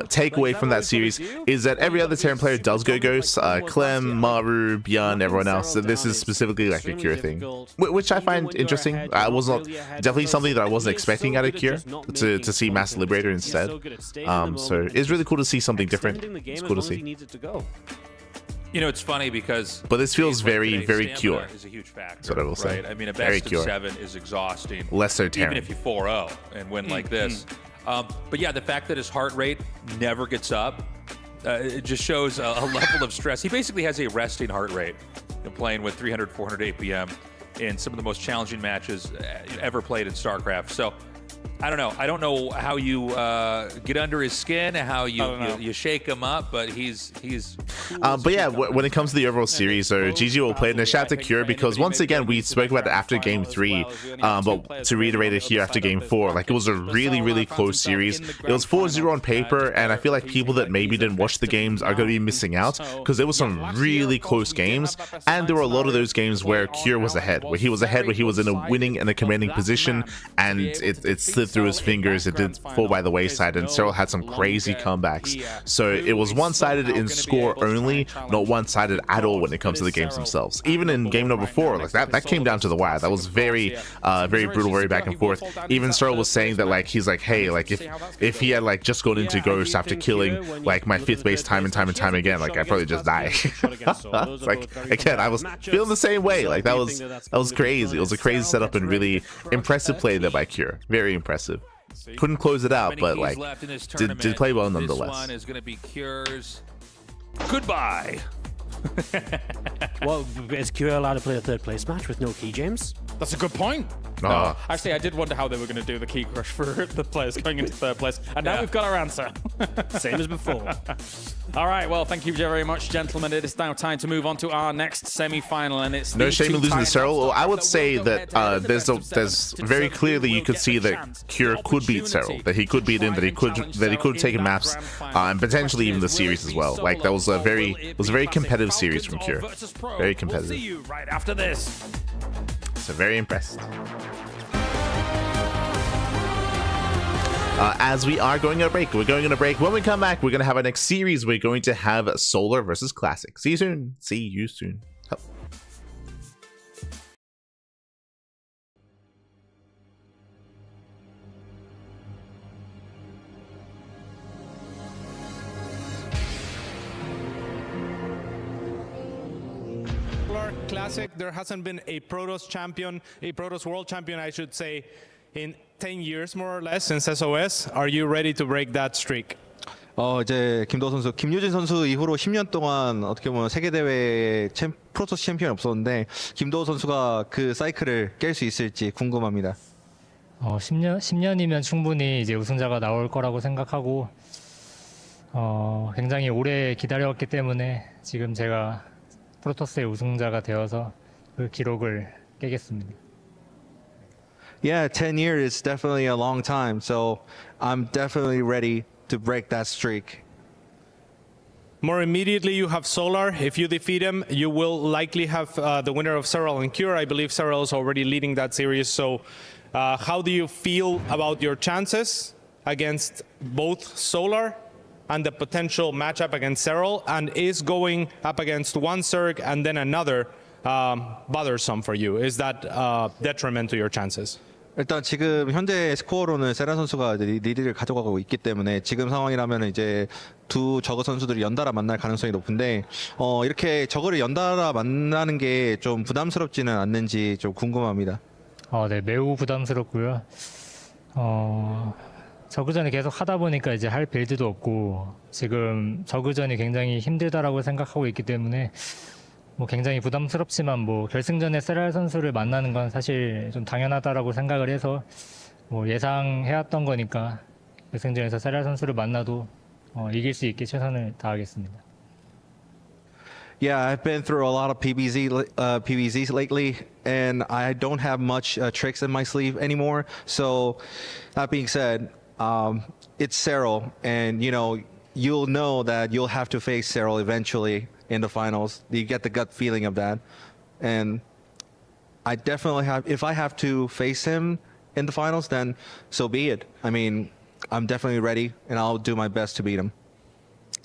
takeaway from that series, is that every other Terran player does go ghosts. Clem, Maru, Bjorn, everyone else. So this is specifically like a Cure thing, which I find interesting. I was not definitely something that I wasn't expecting out of Cure to see Mass Liberator instead. So it's really cool to see something different. It's cool to see. You know, it's funny because... But this feels very, very Cure. Is a huge factor, That's what I will say. right? I mean, a Very best of Cure. 7 is exhausting. Less so Terran. Even if you 4-0 and win like this. But yeah, the fact that his heart rate never gets up, it just shows a level of stress. He basically has a resting heart rate playing with 300, 400 APM in some of the most challenging matches ever played in StarCraft. So I don't know. I don't know how you get under his skin, how you shake him up, but he's. But yeah, when it comes to the overall series, so GG will play, and a shout out to Cure, because once again we spoke about it after Game 3, but to reiterate it here after Game 4, like it was a really, really close series. It was 4-0 on paper, and I feel like people that maybe didn't watch the games are going to be missing out, because there were some really close games, and there were a lot of those games where Cure was ahead, where he was in a winning and a commanding position, and it slid slipped through his fingers. It did fall by the wayside, and Serral had some crazy comebacks. So it was one-sided in score only, not one-sided at all when it comes to the games themselves. Even in game number 4, like that came down to the wire. That was very brutal, very back and forth. Even Serral was saying that, like, he's like, hey, like if he had like just gone into Ghost after killing like my 5th base time and time again, like I'd probably just die. Like, again, I was feeling the same way. Like that was crazy. It was a crazy setup and really impressive play there by Cure. Very impressive. Couldn't close it out, but like did play well nonetheless. This one is going to be Cure's goodbye. Well, is Cure allowed to play a 3rd place match with no key, James? That's a good point. No, actually, I did wonder how they were going to do the key crush for the players going into 3rd place, and now we've got our answer. Same as before. All right, well, thank you very much, gentlemen. It is now time to move on to our next semi-final, and it's no shame in losing to Serral. I would say that there's very clearly you could see that Cure could beat Serral, that he could beat him, that he could have taken maps, and potentially even the series as well. Like that was a very competitive series from Cure. Very competitive. We'll see you right after this. So very impressed. As we are going on a break, we're going on a break. When we come back, we're going to have our next series. We're going to have Solar versus Classic. See you soon. See you soon. Classic, there hasn't been a Protoss World Champion, I should say, in 10 years more or less since SOS. Are you ready to break that streak? 이제 김도호 선수, 김유진 선수 이후로 10년 동안 어떻게 보면 세계 대회 프로토스 챔피언이 없었는데 김도호 선수가 그 사이클을 깰 수 있을지 궁금합니다. 10년이면 충분히 이제 우승자가 나올 거라고 생각하고 굉장히 오래 기다려왔기 때문에 지금 제가 프로토스의 우승자가 되어서 그 기록을 깨겠습니다. Yeah, 10 years is definitely a long time, so I'm definitely ready to break that streak. More immediately, you have Solar. If you defeat him, you will likely have the winner of Serral and Cure. I believe Serral is already leading that series. So how do you feel about your chances against both Solar and the potential matchup against Serral, and is going up against one Zerg and then another bothersome for you? Is that detriment to your chances? 일단 지금 현재 스코어로는 세란 선수가 리드를 가져가고 있기 때문에 지금 상황이라면 이제 두 저거 선수들이 연달아 만날 가능성이 높은데 이렇게 저거를 연달아 만나는 게 좀 부담스럽지는 않는지 좀 궁금합니다. 네, 매우 부담스럽고요. 저그전이 계속 하다 보니까 이제 할 빌드도 없고 지금 저그전이 굉장히 힘들다라고 생각하고 있기 때문에 뭐 굉장히 부담스럽지만 뭐 결승전에 세랄 선수를 만나는 건 사실 좀 당연하다라고 생각을 해서 뭐 예상해왔던 거니까 결승전에서 세랄 선수를 만나도 이길 수 있게 최선을 다하겠습니다. Yeah, I've been through a lot of PVZs lately, and I don't have much tricks in my sleeve anymore. So, that being said, it's Serral, and you'll know that you'll have to face Serral eventually in the finals. You get the gut feeling of that, and I definitely have. If I have to face him in the finals, then so be it. I mean, I'm definitely ready, and I'll do my best to beat him.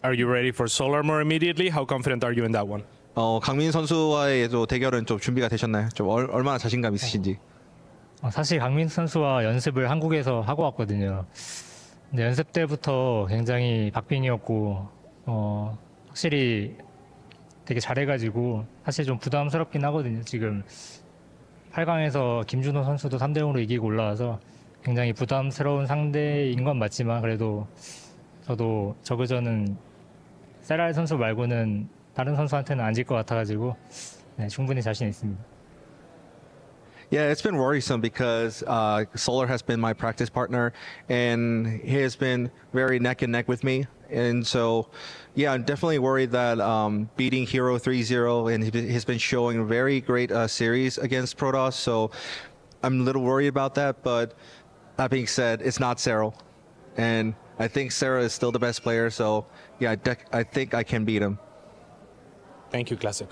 Are you ready for Solar more immediately? How confident are you in that one? 강민 선수와의 또 대결은 좀 준비가 되셨나요? 좀 얼마나 자신감 있으신지. 사실 강민 선수와 연습을 한국에서 하고 왔거든요. 근데 연습 때부터 굉장히 박빙이었고 확실히 되게 잘해가지고 사실 좀 부담스럽긴 하거든요. 지금 8강에서 김준호 선수도 3대0으로 이기고 올라와서 굉장히 부담스러운 상대인 건 맞지만 그래도 저도 저그전은 세랄 선수 말고는 다른 선수한테는 안 질 것 같아가지고 충분히 자신 있습니다. Yeah, it's been worrisome because Solar has been my practice partner, and he has been very neck and neck with me. And so, yeah, I'm definitely worried that beating Hero 3-0, and he's been showing a very great series against Protoss. So I'm a little worried about that. But that being said, it's not Serral, and I think Serral is still the best player. So yeah, I think I can beat him. Thank you, Classic.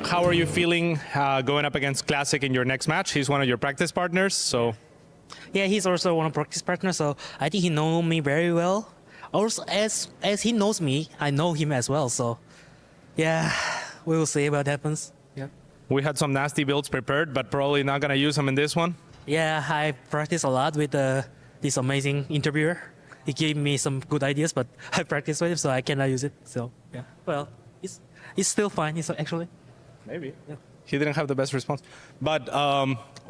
How are you feeling going up against Classic in your next match? He's one of your practice partners, so... Yeah, he's also one of practice partners, so I think he knows me very well. Also, as he knows me, I know him as well, so yeah, we will see what happens. Yeah. We had some nasty builds prepared, but probably not going to use them in this one. Yeah, I practiced a lot with this amazing interviewer. He gave me some good ideas, but I practiced with him, so I cannot use it. So yeah, well, it's still fine. It's actually maybe. Yeah. He didn't have the best response, but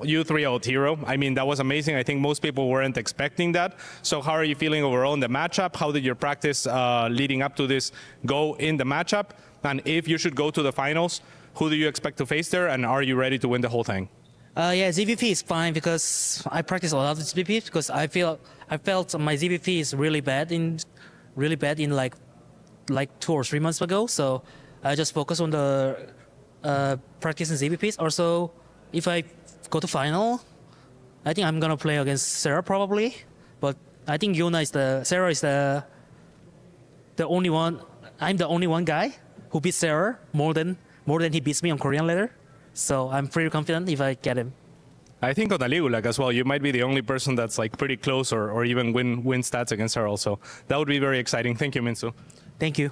you 3-0'd Hero. I mean, that was amazing. I think most people weren't expecting that. So how are you feeling overall in the matchup? How did your practice leading up to this go in the matchup? And if you should go to the finals, who do you expect to face there? And are you ready to win the whole thing? Yeah, ZVP is fine because I practice a lot with ZVP because I felt my ZVP is really bad in like 2 or 3 months ago. So I just focus on the practicing ZVPs. Also, if I go to final, I think I'm gonna play against Serral probably. But I think Serral is the only one. I'm the only one guy who beats Serral more than he beats me on Korean ladder. So I'm pretty confident if I get him. I think on the League as well, you might be the only person that's like pretty close or even win stats against Serral. So that would be very exciting. Thank you, Minsu. Thank you.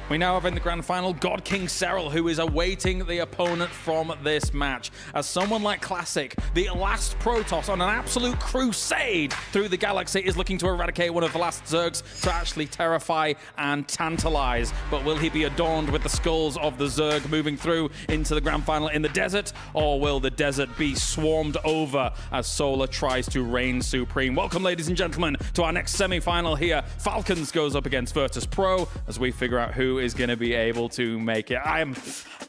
We now have in the grand final God King Serral, who is awaiting the opponent from this match. As someone like Classic, the last Protoss on an absolute crusade through the galaxy, is looking to eradicate one of the last Zergs to actually terrify and tantalize. But will he be adorned with the skulls of the Zerg moving through into the grand final in the desert? Or will the desert be swarmed over as Solar tries to reign supreme? Welcome, ladies and gentlemen, to our next semi-final here. Falcons goes up against Virtus Pro as we figure out who is going to be able to make it. I am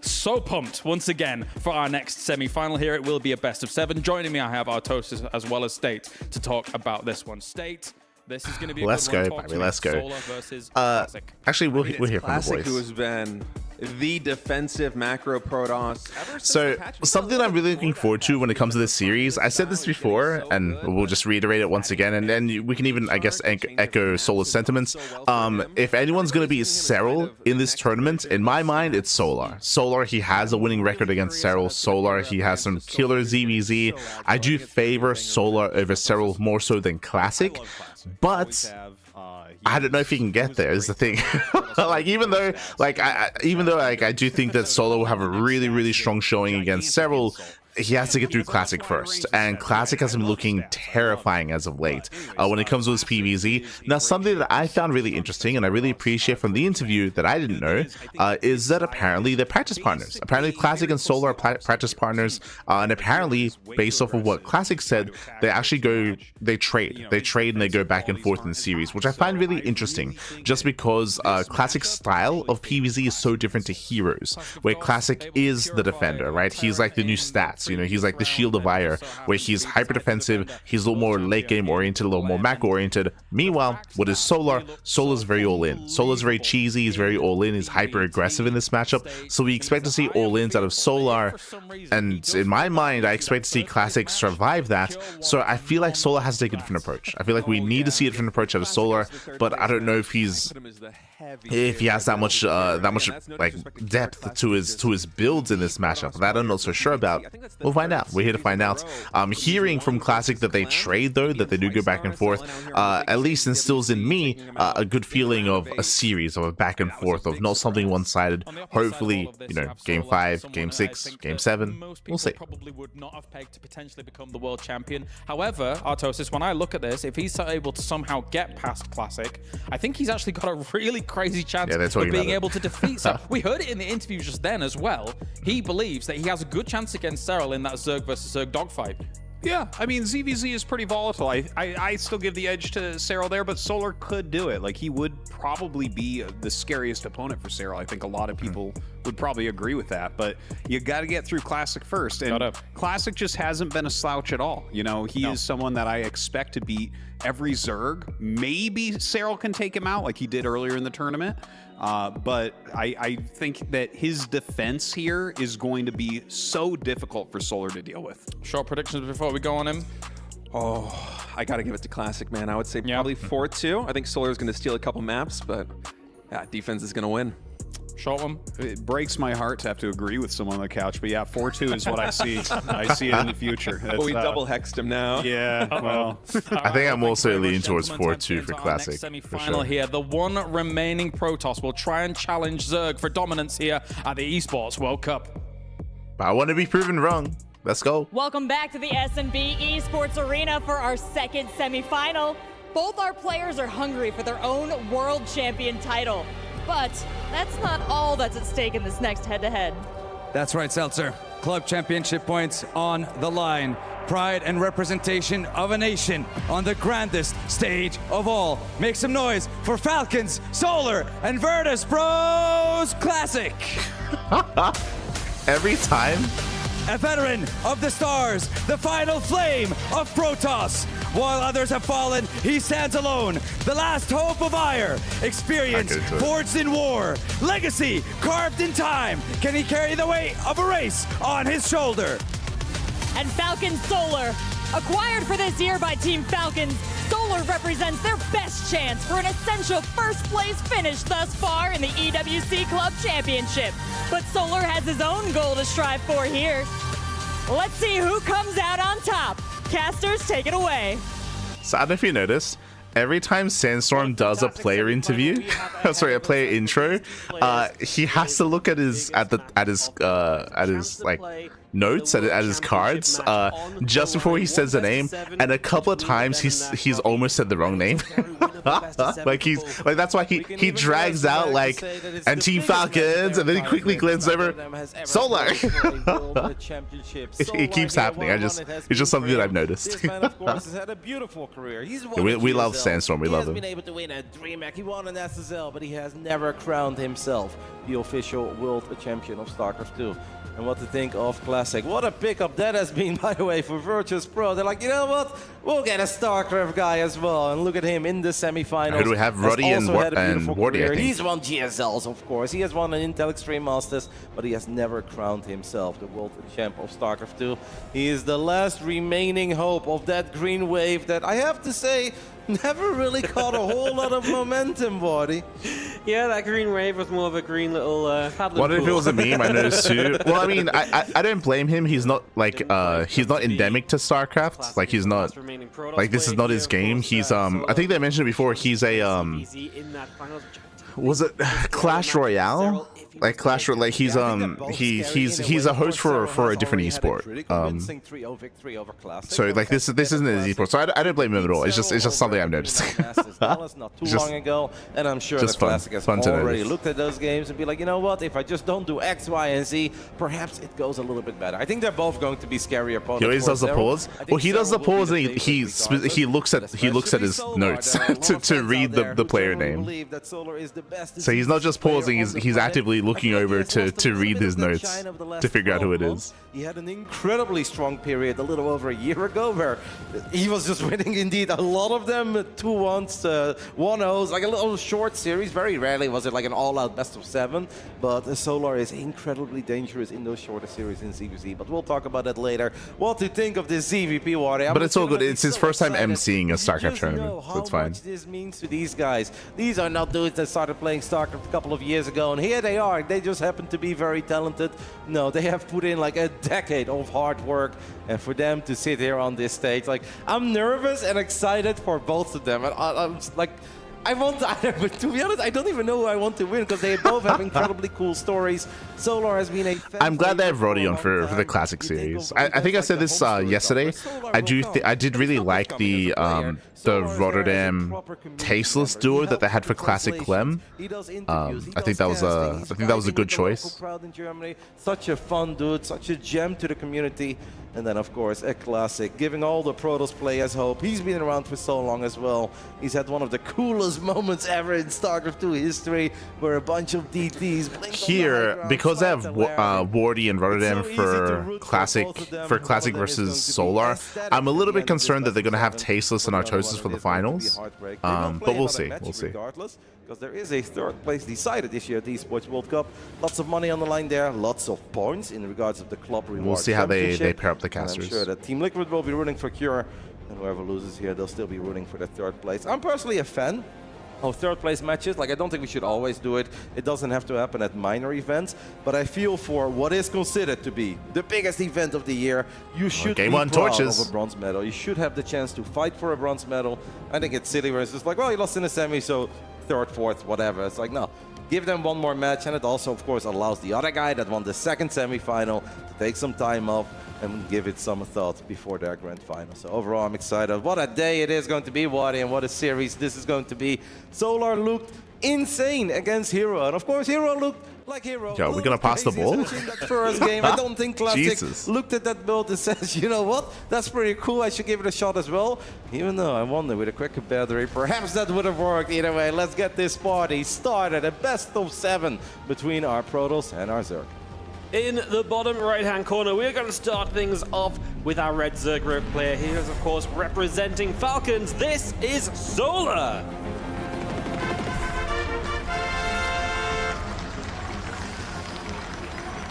so pumped once again for our next semi-final here. It will be a best of 7. Joining me, I have our toasters as well as State to talk about this one. State, this is going to be a let's good go, one. baby. Let's go. Solar versus Classic. Actually, we'll hear from the Classic, boys. who has been the defensive macro Protoss. So something I'm really looking forward to when it comes to this series, I said this before, and we'll just reiterate it once again, and then we can even, I guess, echo Solar's sentiments. If anyone's going to be Serral in this tournament, in my mind, it's Solar. Solar, he has a winning record against Serral. Solar, he has some killer ZVZ. I do favor Solar over Serral more so than Classic, but I don't know if he can get there is the thing. Like, even though I do think that Solar will have a really, really strong showing against Serral, he has to get through Classic first, and Classic has been looking terrifying as of late when it comes to his PvZ. Now, something that I found really interesting, and I really appreciate from the interview that I didn't know, is that apparently they're practice partners. Apparently, Classic and Solar are practice partners, and apparently, based off of what Classic said, they actually they trade and they go back and forth in the series, which I find really interesting, just because Classic's style of PvZ is so different to Heroes, where Classic is the defender, right? He's like the new stats. You know, he's like the Shield of Ire, where he's hyper defensive, he's a little more late game oriented, a little more macro oriented. Meanwhile, what is Solar? Solar's very all in. Solar's very cheesy, he's very all in, he's hyper aggressive in this matchup. So we expect to see all ins out of Solar, and in my mind, I expect to see Classic survive that. So I feel like Solar has to take a different approach. I feel like we need to see a different approach out of Solar, but I don't know if he has that much like depth to his builds in this matchup. That I'm not so sure about. We'll find out. We're here to find out. Hearing from Classic that they trade, though, that they do go back and forth, at least instills in me a good feeling of a series, of a back and forth, of not something one-sided. Hopefully, you know, Game 5, Game 6, Game 7. We'll see. Probably would not have pegged to potentially become the world champion. However, Artosis, when I look at this, if he's able to somehow get past Classic, I think he's actually got a really crazy chance of being able to defeat Serral. We heard it in the interview just then as well. He believes that he has a good chance against Serral in that Zerg versus Zerg dogfight. Yeah, I mean, ZVZ is pretty volatile. I still give the edge to Serral there, but Solar could do it. Like, he would probably be the scariest opponent for Serral. I think a lot of people would probably agree with that, but you got to get through Classic first. And Classic just hasn't been a slouch at all. You know, he is someone that I expect to beat every Zerg. Maybe Serral can take him out like he did earlier in the tournament. But I think that his defense here is going to be so difficult for Solar to deal with. Short predictions before we go on him. Oh, I got to give it to Classic, man. I would say probably 4-2. I think Solar is going to steal a couple maps, but yeah, defense is going to win. Short one. It breaks my heart to have to agree with someone on the couch, but yeah, 4-2 is what I see. I see it in the future. Well, we double hexed him now. Yeah, well. I think I'm also leaning towards 4-2 for Classic. Semi-final here. The one remaining Protoss will try and challenge Zerg for dominance here at the Esports World Cup. I want to be proven wrong. Let's go. Welcome back to the S&B Esports Arena for our second semi-final. Both our players are hungry for their own world champion title. But that's not all that's at stake in this next head-to-head. That's right, Seltzer. Club championship points on the line. Pride and representation of a nation on the grandest stage of all. Make some noise for Falcons, Solar, and Virtus Bros Classic. Every time? A veteran of the stars, the final flame of Protoss. While others have fallen, he stands alone. The last hope of Ire. Experience forged in war. Legacy carved in time. Can he carry the weight of a race on his shoulder? And Falcon Solar, acquired for this year by Team Falcons, Solar represents their best chance for an essential first place finish thus far in the EWC Club Championship. But Solar has his own goal to strive for here. Let's see who comes out on top. Casters, take it away. So I don't know if you noticed, every time Sandstorm does a player interview, sorry, a player intro, he has to look at his like notes at his cards just before he says the name, and a couple of times he's almost said the wrong name. like that's why he drags out like and Team Falcons, and then he quickly glances over Solar. It keeps happening. It's just something that I've noticed. We love Sandstorm. We love him. He has been able to win a DreamHack. He won an SSL, but he has never crowned himself the official world champion of StarCraft 2. And what to think of Classic. What a pickup that has been, by the way, for Virtus Pro. They're like, you know what? We'll get a StarCraft guy as well. And look at him in the semifinals. Who do we have? Ruddy and Wardy, I think. He's won GSLs, of course. He has won an Intel Extreme Masters, but he has never crowned himself the world champ of StarCraft 2. He is the last remaining hope of that green wave that I have to say never really caught a whole lot of momentum, Wardy. Yeah, that green wave was more of a green little paddling What if pool. it was a meme? I noticed too. Well, I mean, I don't blame him. He's not like he's not endemic to StarCraft. Like he's not like this is not his game. He's I think they mentioned it before. He's a was it Clash Royale? Like Clash Royale, like he's a host for a different esport. So like this isn't an esport. So I don't blame him at all. It's just something I've noticed. Not too long ago, and I'm sure the Classic has already looked at those games and be like, you know what? If I just don't do X, Y, and Z, perhaps it goes a little bit better. I think they're both going to be scary opponents. He always does the pause. Well, he does the pause and he looks at his notes to read the player name. So he's not just pausing. He's actively looking over to read his notes to figure out who it is. He had an incredibly strong period a little over a year ago where he was just winning indeed a lot of them, 2-1s, 1-0s, like a little short series. Very rarely was it like an all-out best of 7, but Solar is incredibly dangerous in those shorter series in ZVZ. But we'll talk about that later. What to think of this ZVP, Wardy? But it's all good. It's his first time emceeing a StarCraft tournament, so it's fine. Much this means to these guys. These are not dudes that started playing StarCraft a couple of years ago, and here they are. They just happen to be very talented. No, they have put in like a decade of hard work, and for them to sit here on this stage, like I'm nervous and excited for both of them. And I'm like, I want either, but to be honest, I don't even know who I want to win because they both have incredibly cool stories. Solar has been a I'm glad they have Roddy on for the Classic series. I think I said this yesterday. I did really like the Rotterdam Tasteless duo that they had for Classic Clem. I think that was a good choice. Such a fun dude, such a gem to the community. And then, of course, a Classic, giving all the Protoss players hope. He's been around for so long as well. He's had one of the coolest moments ever in StarCraft 2 history, where a bunch of DTs here, because I have Wardy and Rotterdam for classic versus Solar, I'm a little bit concerned that they're going to have Tasteless and Artosis for the finals. But we'll see. We'll see. Because there is a third place decided this year at the Esports World Cup. Lots of money on the line there, lots of points in regards of the club reward. We'll see how they pair up the casters. I'm sure that Team Liquid will be rooting for Cure, and whoever loses here, they'll still be rooting for the third place. I'm personally a fan of third place matches. Like, I don't think we should always do it. It doesn't have to happen at minor events, but I feel for what is considered to be the biggest event of the year, you should be proud of a bronze medal. You should have the chance to fight for a bronze medal. I think it's silly where it's just like, well, you lost in the semi, so third, fourth, whatever. It's like, no, give them one more match, and it also, of course, allows the other guy that won the second semi-final to take some time off and give it some thought before their grand final. So overall, I'm excited. What a day it is going to be, Wadi, and what a series this is going to be. Solar looked insane against Hero, and of course, Hero looked like Hero. Yo, we're gonna pass the ball? That first game, I don't think Classic Jesus. looked at that build and says, you know what, that's pretty cool, I should give it a shot as well. Even though I wonder, with a quicker battery, perhaps that would have worked. Either way, let's get this party started. A best of 7 between our Protoss and our Zerg. In the bottom right-hand corner, we're going to start things off with our red Zerg player. He is, of course, representing Falcons. This is Solar.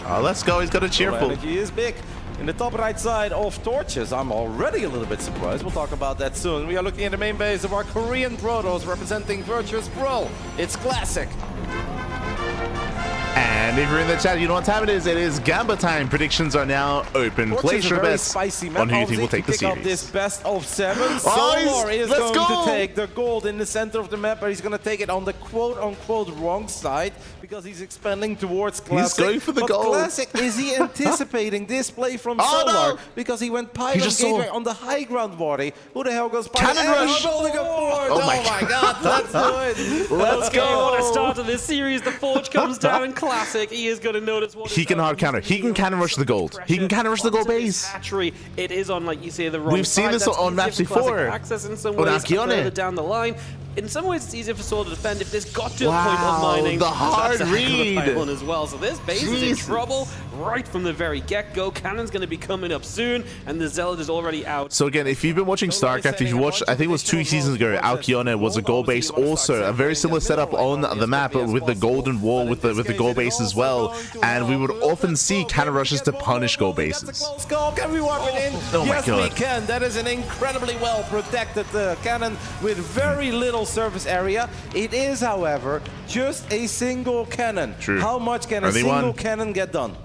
Let's go. He's got a cheerful. Energy is big. In the top right side of Torches, I'm already a little bit surprised. We'll talk about that soon. We are looking at the main base of our Korean Protoss representing Virtuous Pro. It's Classic. And if you're in the chat, you know what time it is. It is Gamba time. Predictions are now open. Place your bets on who you think will take the series. This best of 7. Solar is going to take the gold in the center of the map, but he's going to take it on the quote-unquote wrong side because he's expanding towards Classic. He's going for the gold. Classic, is he anticipating this play from Solar? No. Because he went Pylon Gateway on the high ground body. Who the hell goes Pylon? Cannon Rush! Oh my god, let's do it. Let's go. What a start to this series. The Forge comes down and Classic. He is going to notice what he can hard counter. He can cannon rush the gold. He can cannon rush the gold base. Hatchery. It is on, like you say, the wrong We've seen this on maps before. Access in some ways further down the line. In some ways, it's easier for Solar to defend if this got to a point of mining. The hard read as well. So this base is in trouble right from the very get-go. Cannon's going to be coming up soon, and the Zealot is already out. So again, if you've been watching StarCraft, if you watched, I think it was 2 seasons ago, Alkione was a gold base, also a very similar setup on the map with the golden wall with the gold base as well. And we would often see cannon rushes to punish gold bases. Can we walk it in? Oh my yes, God. we can. That is an incredibly well protected cannon with very little surface area. It is, however, just a single cannon. True. How much can a single cannon get done?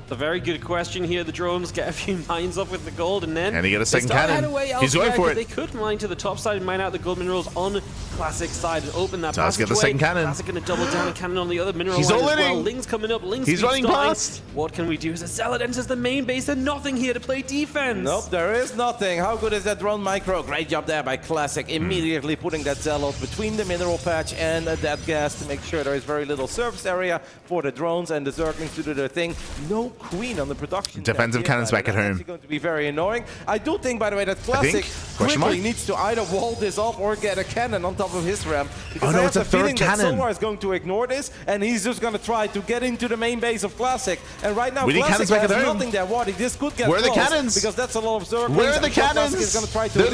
A very good question here. The drones get a few mines up with the gold, and then he get a second cannon. He's going for it. They could mine to the top side and mine out the gold minerals on Classic side and open that Does get the second cannon. Classic going to double down a cannon on the other mineral He's line all as well. in. Ling's coming up. Ling's He's running past. What can we do as a Zealot enters the main base and nothing here to play defense? Nope, there is nothing. How good is that drone micro? Great job there by Classic. Immediately putting that Zealot between the mineral patch and that gas to make sure there is very little surface area for the drones and the Zerglings to do their thing. No queen on the production. Defensive cannons back at home. Going to be very annoying. I do think, by the way, that Classic quickly needs to either wall this off or get a cannon on top of his ramp. Because I have the feeling that Solar is going to ignore this, and he's just going to try to get into the main base of Classic. And right now, Classic has nothing there. Wadi, this could get Where are the close cannons? because that's a lot of Zerglings. Where are the cannons? Classic is going to try to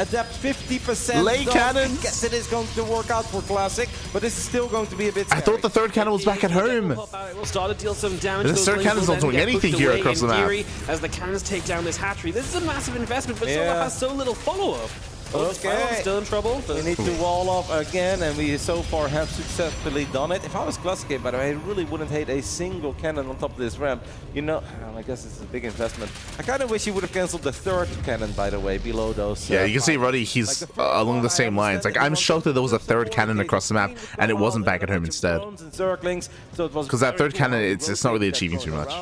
adapt 50%. Late cannons. I guess it is going to work out for Classic, but this is still going to be a bit scary. I thought the third cannon was back at home. We'll start to deal some damage. The third cannon's not doing anything here across the map. As the cannons take down this hatchery. This is a massive investment, but Solar has so little follow-up. Okay. Still in trouble. We need to wall off again, and we so far have successfully done it. If I was Classic, by the way, I really wouldn't hate a single cannon on top of this ramp. You know, I guess it's a big investment. I kind of wish he would have cancelled the third cannon, by the way, below those. Yeah, you can see Ruddy, he's along the same lines. Like, I'm shocked that there was a third cannon across the map, and it wasn't back at home instead. Because that third cannon, it's not really achieving too much.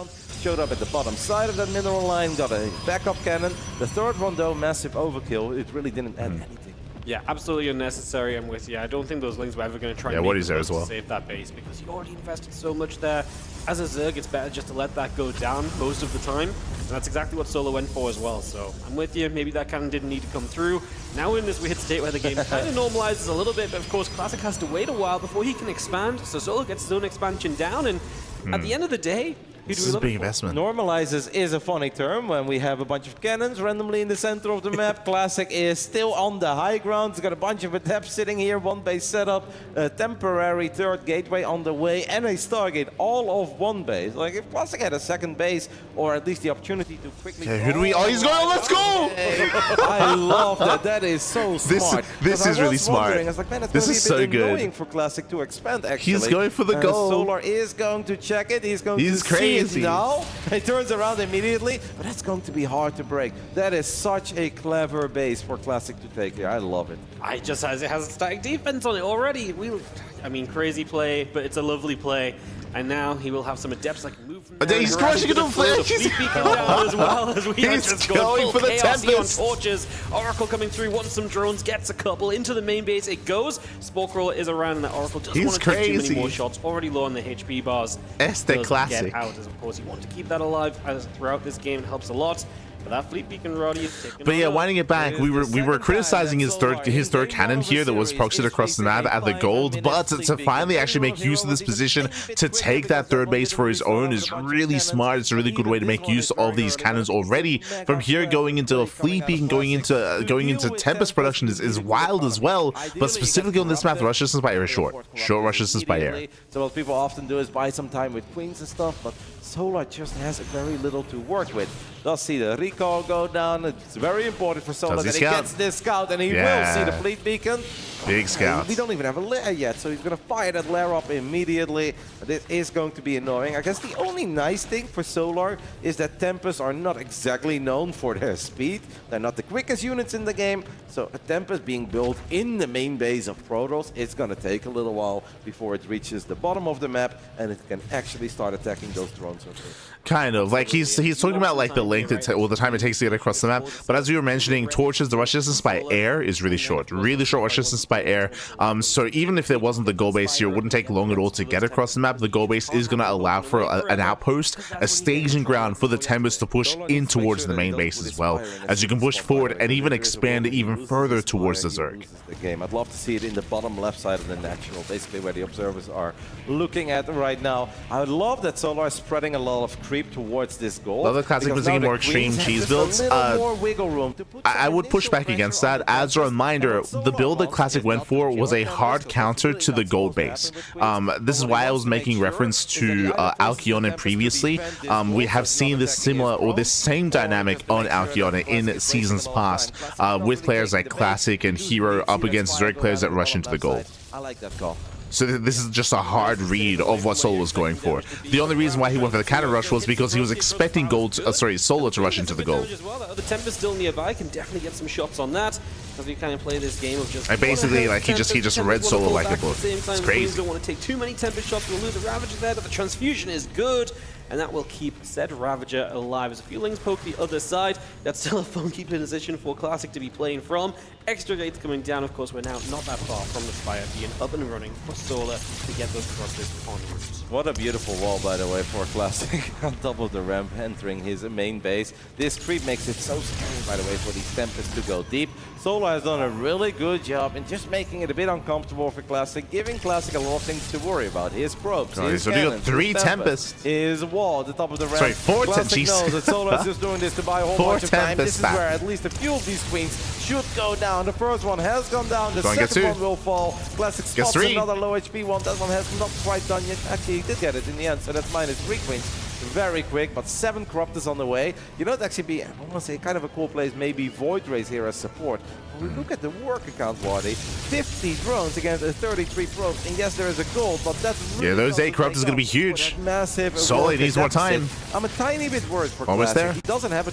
Showed up at the bottom side of that mineral line, got a backup cannon. The third one, though, massive overkill. It really didn't add anything. Yeah, absolutely unnecessary. I'm with you. I don't think those Lings were ever going to try and what is there as well? save that base because you already invested so much there. As a Zerg, it's better just to let that go down most of the time. And that's exactly what Solo went for as well. So I'm with you. Maybe that cannon didn't need to come through. Now we're in this weird state where the game kind of normalizes a little bit, but of course Classic has to wait a while before he can expand. So Solo gets his own expansion down, and at the end of the day, this is a big investment. Normalizes is a funny term when we have a bunch of cannons randomly in the center of the map. Classic is still on the high ground. It's got a bunch of adepts sitting here, one base setup, a temporary third gateway on the way, and a Stargate, all of one base. Like if Classic had a second base, or at least the opportunity to quickly... Okay, who do we... Oh, he's going! Let's go! I love that. That is so smart. This is really smart. I was like, man, it's this is is so good. Annoying for Classic to expand, actually. He's going for the goal. Solar is going to check it. He's going to see it now. He turns around immediately, but that's going to be hard to break. That is such a clever base for Classic to take here. I love it. It has a static defense on it already. I mean, crazy play, but it's a lovely play. And now he will have some adepts that can move from there. He's crashing into the flash. He's down as well as we He's just going for the Tempest. On torches. Oracle coming through, wants some drones, gets a couple into the main base. It goes. Sporkroller is around, and the Oracle doesn't want to take too many more shots. Already low on the HP bars. Classic. Get out, as of course you want to keep that alive as throughout this game. It helps a lot. But that fleet beacon Roddy is taking. But yeah, winding it back, we were criticizing his third cannon here that was proxied across the map at the gold, but to finally actually make use of this position to take that third base for his own is really smart. It's a really good way to make use of these cannons already. From here, going into a fleet beacon, going into Tempest production is wild as well. But specifically on this map, the rush distance by air is short. Short rush distance by air. So what people often do is buy some time with queens and stuff, but Solar just has very little to work with. Does see the recall go down. It's very important for Solar that he gets this scout, and he will see the fleet beacon. Big scout. We don't even have a lair yet, so he's going to fire that lair up immediately. This is going to be annoying. I guess the only nice thing for Solar is that Tempests are not exactly known for their speed. They're not the quickest units in the game, so a Tempest being built in the main base of Protoss, it's going to take a little while before it reaches the bottom of the map, and it can actually start attacking those drones. Kind of like he's talking about like the length the time it takes to get across the map. But as you were mentioning, torches, the rush distance by air is really short rush distance by air. So even if there wasn't the goal base here, it wouldn't take long at all to get across the map. The goal base is going to allow for an outpost, a staging ground for the Tempest to push in towards the main base as well, as you can push forward and even expand even further towards the Zerg. I'd love to see it in the bottom left side of the natural, basically where the observers are looking at right now. I would love that Solar is spreading a lot of creep towards this goal. Love the Classic was taking more extreme cheese builds. I would push back against that. As a reminder, the build that Classic went for was a hard counter to the gold base. This is why I was making reference to Alcyone previously. We have seen this similar or this same dynamic on Alcyone in seasons past, with players like Classic and Hero up against Zerg players that rush into the gold. I like that call. So this is just a hard read of what Solo was going for. The only reason why he went for the cannon rush was because he was expecting Solo to rush into the gold. The Tempest still nearby can definitely get some shots on that as we kind of play this game of just. Basically, like he just read Solo like a book. It's crazy. Don't want to take too many Tempest shots. We'll lose a Ravager there, but the transfusion is good. And that will keep said Ravager alive. As a few Lings poke the other side, that's still a funky position for Classic to be playing from. Extra gates coming down, of course, we're now not that far from the Spire being up and running for Solar to get those crosses on route. What a beautiful wall, by the way, for Classic on top of the ramp, entering his main base. This creep makes it so scary, by the way, for these Tempests to go deep. Solar has done a really good job in just making it a bit uncomfortable for Classic, giving Classic a lot of things to worry about. His probes, his so cannons, got 3 Tempests. His wall at the top of the ramp. Sorry, 4 Tempests. Classic knows that Solar is just doing this to buy a whole bunch of time. This is where at least a few of these queens should go down. The first one has gone down. The second one will fall. Classic spots another low HP one. That one has not quite done yet. Actually, he did get it in the end, so that's -3 queens. Very quick, but 7 Corruptors on the way. You know, it'd actually be, I want to say, kind of a cool place, maybe Void Rays here as support. When we look at the work account, Wardy, 50 drones against 33 probes, and yes, there is a gold, but that's really those 8 Corruptors is going to be huge. Massive. Solar needs more time. I'm a tiny bit worried for Almost Classic. there. He doesn't have a...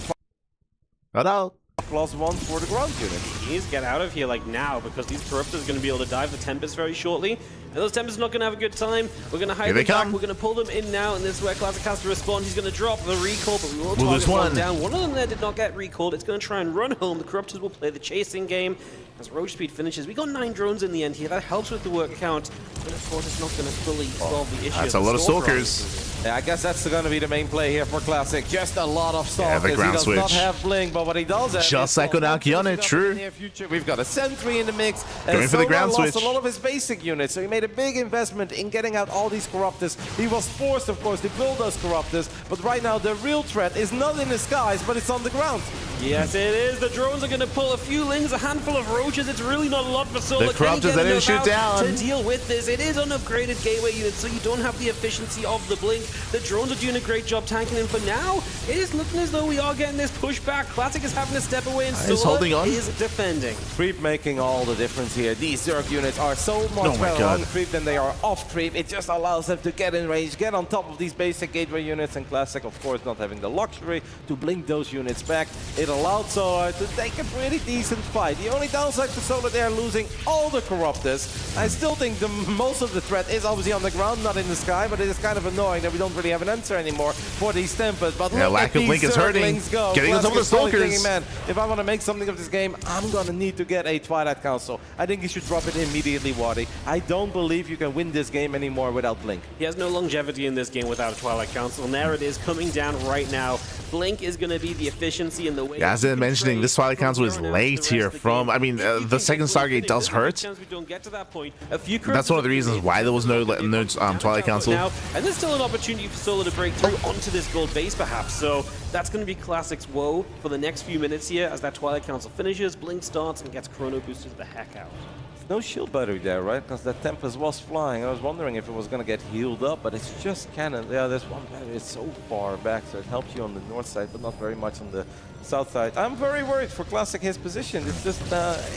Oh no. +1 for the ground unit. Please get out of here like now, because these Corruptors are going to be able to dive the Tempest very shortly. And those Tempests are not going to have a good time. We're going to hide them back. We're going to pull them in now, and this is where Classic has to respond. He's going to drop the recall, but we will target one down. One of them there did not get recalled. It's going to try and run home. The Corruptors will play the chasing game. As Roach Speed finishes, we got 9 drones in the end here. That helps with the work count, but of course it's not going to fully solve the issue. That's a lot of Stalkers. Yeah, I guess that's going to be the main play here for Classic. Just a lot of Stalkers. Yeah, the ground he does switch. not have Blink, but what he does have just like on Alkione, true. We've got a Sentry in the mix. Going for the ground switch. Lost a lot of his basic units, so he made a big investment in getting out all these Corruptors. He was forced, of course, to build those Corruptors, but right now the real threat is not in the skies, but it's on the ground. Yes, it is. The drones are going to pull a few Lings, a handful of Roaches. It's really not a lot for Solar. The Corruptors that didn't shoot down. To deal with this, it is an upgraded gateway unit, so you don't have the efficiency of the Blink. The drones are doing a great job tanking him for now. It is looking as though we are getting this pushback. Classic is having to step away, and Solar is defending. Creep making all the difference here. These Zerg units are so much better on creep than they are off creep. It just allows them to get in range, get on top of these basic gateway units, and Classic, of course, not having the luxury to blink those units back. It allowed Solar to take a pretty decent fight. The only downside for Solar, they are losing all the Corruptors. I still think most of the threat is obviously on the ground, not in the sky, but it is kind of annoying that we don't really have an answer anymore for these Tempests. But look lack at of Blink these is hurting. Go. Getting on top of the Stalkers. Thinking, man, if I want to make something of this game, I'm going to need to get a Twilight Council. I think you should drop it immediately, Wadi. I don't believe you can win this game anymore without Blink. He has no longevity in this game without a Twilight Council, and there it is coming down right now. Blink is going to be the efficiency in the way. Yeah, as I mentioning, this Twilight Council is late here from, I mean, the second Stargate does hurt. That's one of the reasons why there was no Twilight Council. Now, and there's still an opportunity for Solar to break through onto this gold base, perhaps. So that's going to be Classic's woe for the next few minutes here as that Twilight Council finishes, Blink starts, and gets Chrono boosted the heck out. No shield battery there, right? Because that Tempest was flying. I was wondering if it was going to get healed up, but it's just cannon. Yeah, there's one battery. It's so far back, so it helps you on the north side, but not very much on the south side. I'm very worried for Classic, his position. It's just,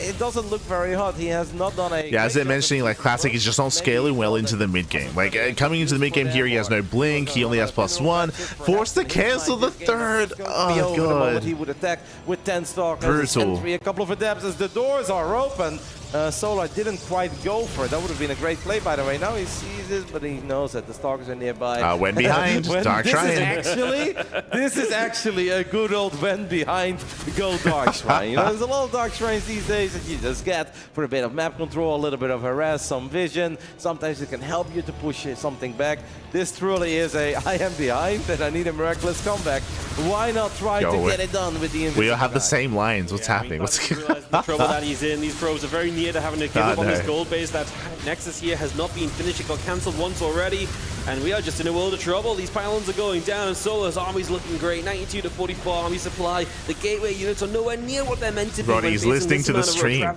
it doesn't look very hot. He has not done a... Yeah, as I mentioning, like, Classic is just not scaling well into the mid-game. Like, coming into the mid-game here, he has no Blink, he only has +1. Forced to cancel the third. Oh, God. He would attack with 10 Stalkers. Brutal. A couple of adepts as the doors are open. Solar didn't quite go for it. That would have been a great play, by the way. Now he sees it, but he knows that the Stalkers are nearby. Went behind. Dark Shrine. This is actually a good old went behind, go Dark Shrine. You know, there's a lot of Dark Shrines these days that you just get for a bit of map control, a little bit of harass, some vision. Sometimes it can help you to push something back. This truly is a I am behind and I need a miraculous comeback. Why not try to get it done with the We all have the same lines. What's happening? What's the trouble that he's in? These probes are very near to having to give up on this gold base. That Nexus here has not been finished. It got cancelled once already, and we are just in a world of trouble. These pylons are going down, and Solar's army's looking great. 92 to 44 army supply. The gateway units are nowhere near what they're meant to be. Roddy's listening to the stream.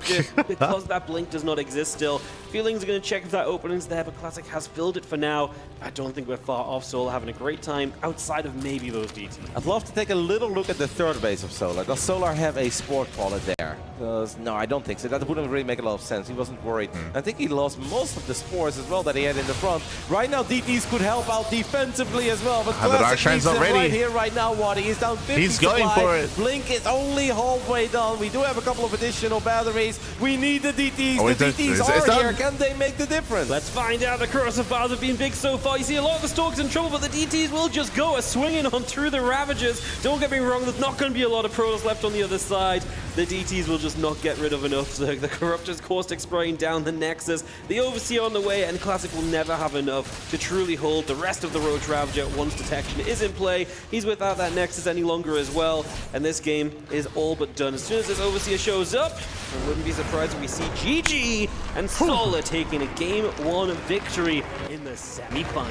Because that blink does not exist still. Feelings are going to check if that opening's there, but Classic has filled it for now. I don't think we're far off. Solar having a great time outside of maybe those DTs. I'd love to take a little look at the third base of Solar. Does Solar have a sport wallet there? No, I don't think so. That wouldn't really make a lot of sense. He wasn't worried. I think he lost most of the spores as well that he had in the front. Right now, DTs could help out defensively as well. But the Dark Shrine's not ready. Right here, right now, Wadi. He's down 50 He's going for it. Blink is only halfway done. We do have a couple of additional batteries. We need the DTs. Oh, the DTs are here. Can they make the difference? Let's find out. The corrosive bars have been big so far. You see a lot of the Stalkers in trouble, but the DTs will just go swinging on through the Ravagers. Don't get me wrong, there's not going to be a lot of Protoss left on the other side. The DTs will just not get rid of enough. So the Corruptors caustic spraying down the Nexus. The Overseer on the way, and Classic will never have enough to truly hold the rest of the Roach Ravager once detection is in play. He's without that Nexus any longer as well, and this game is all but done. As soon as this Overseer shows up, I wouldn't be surprised if we see GG and Solar taking a Game 1 victory in the semi-finals.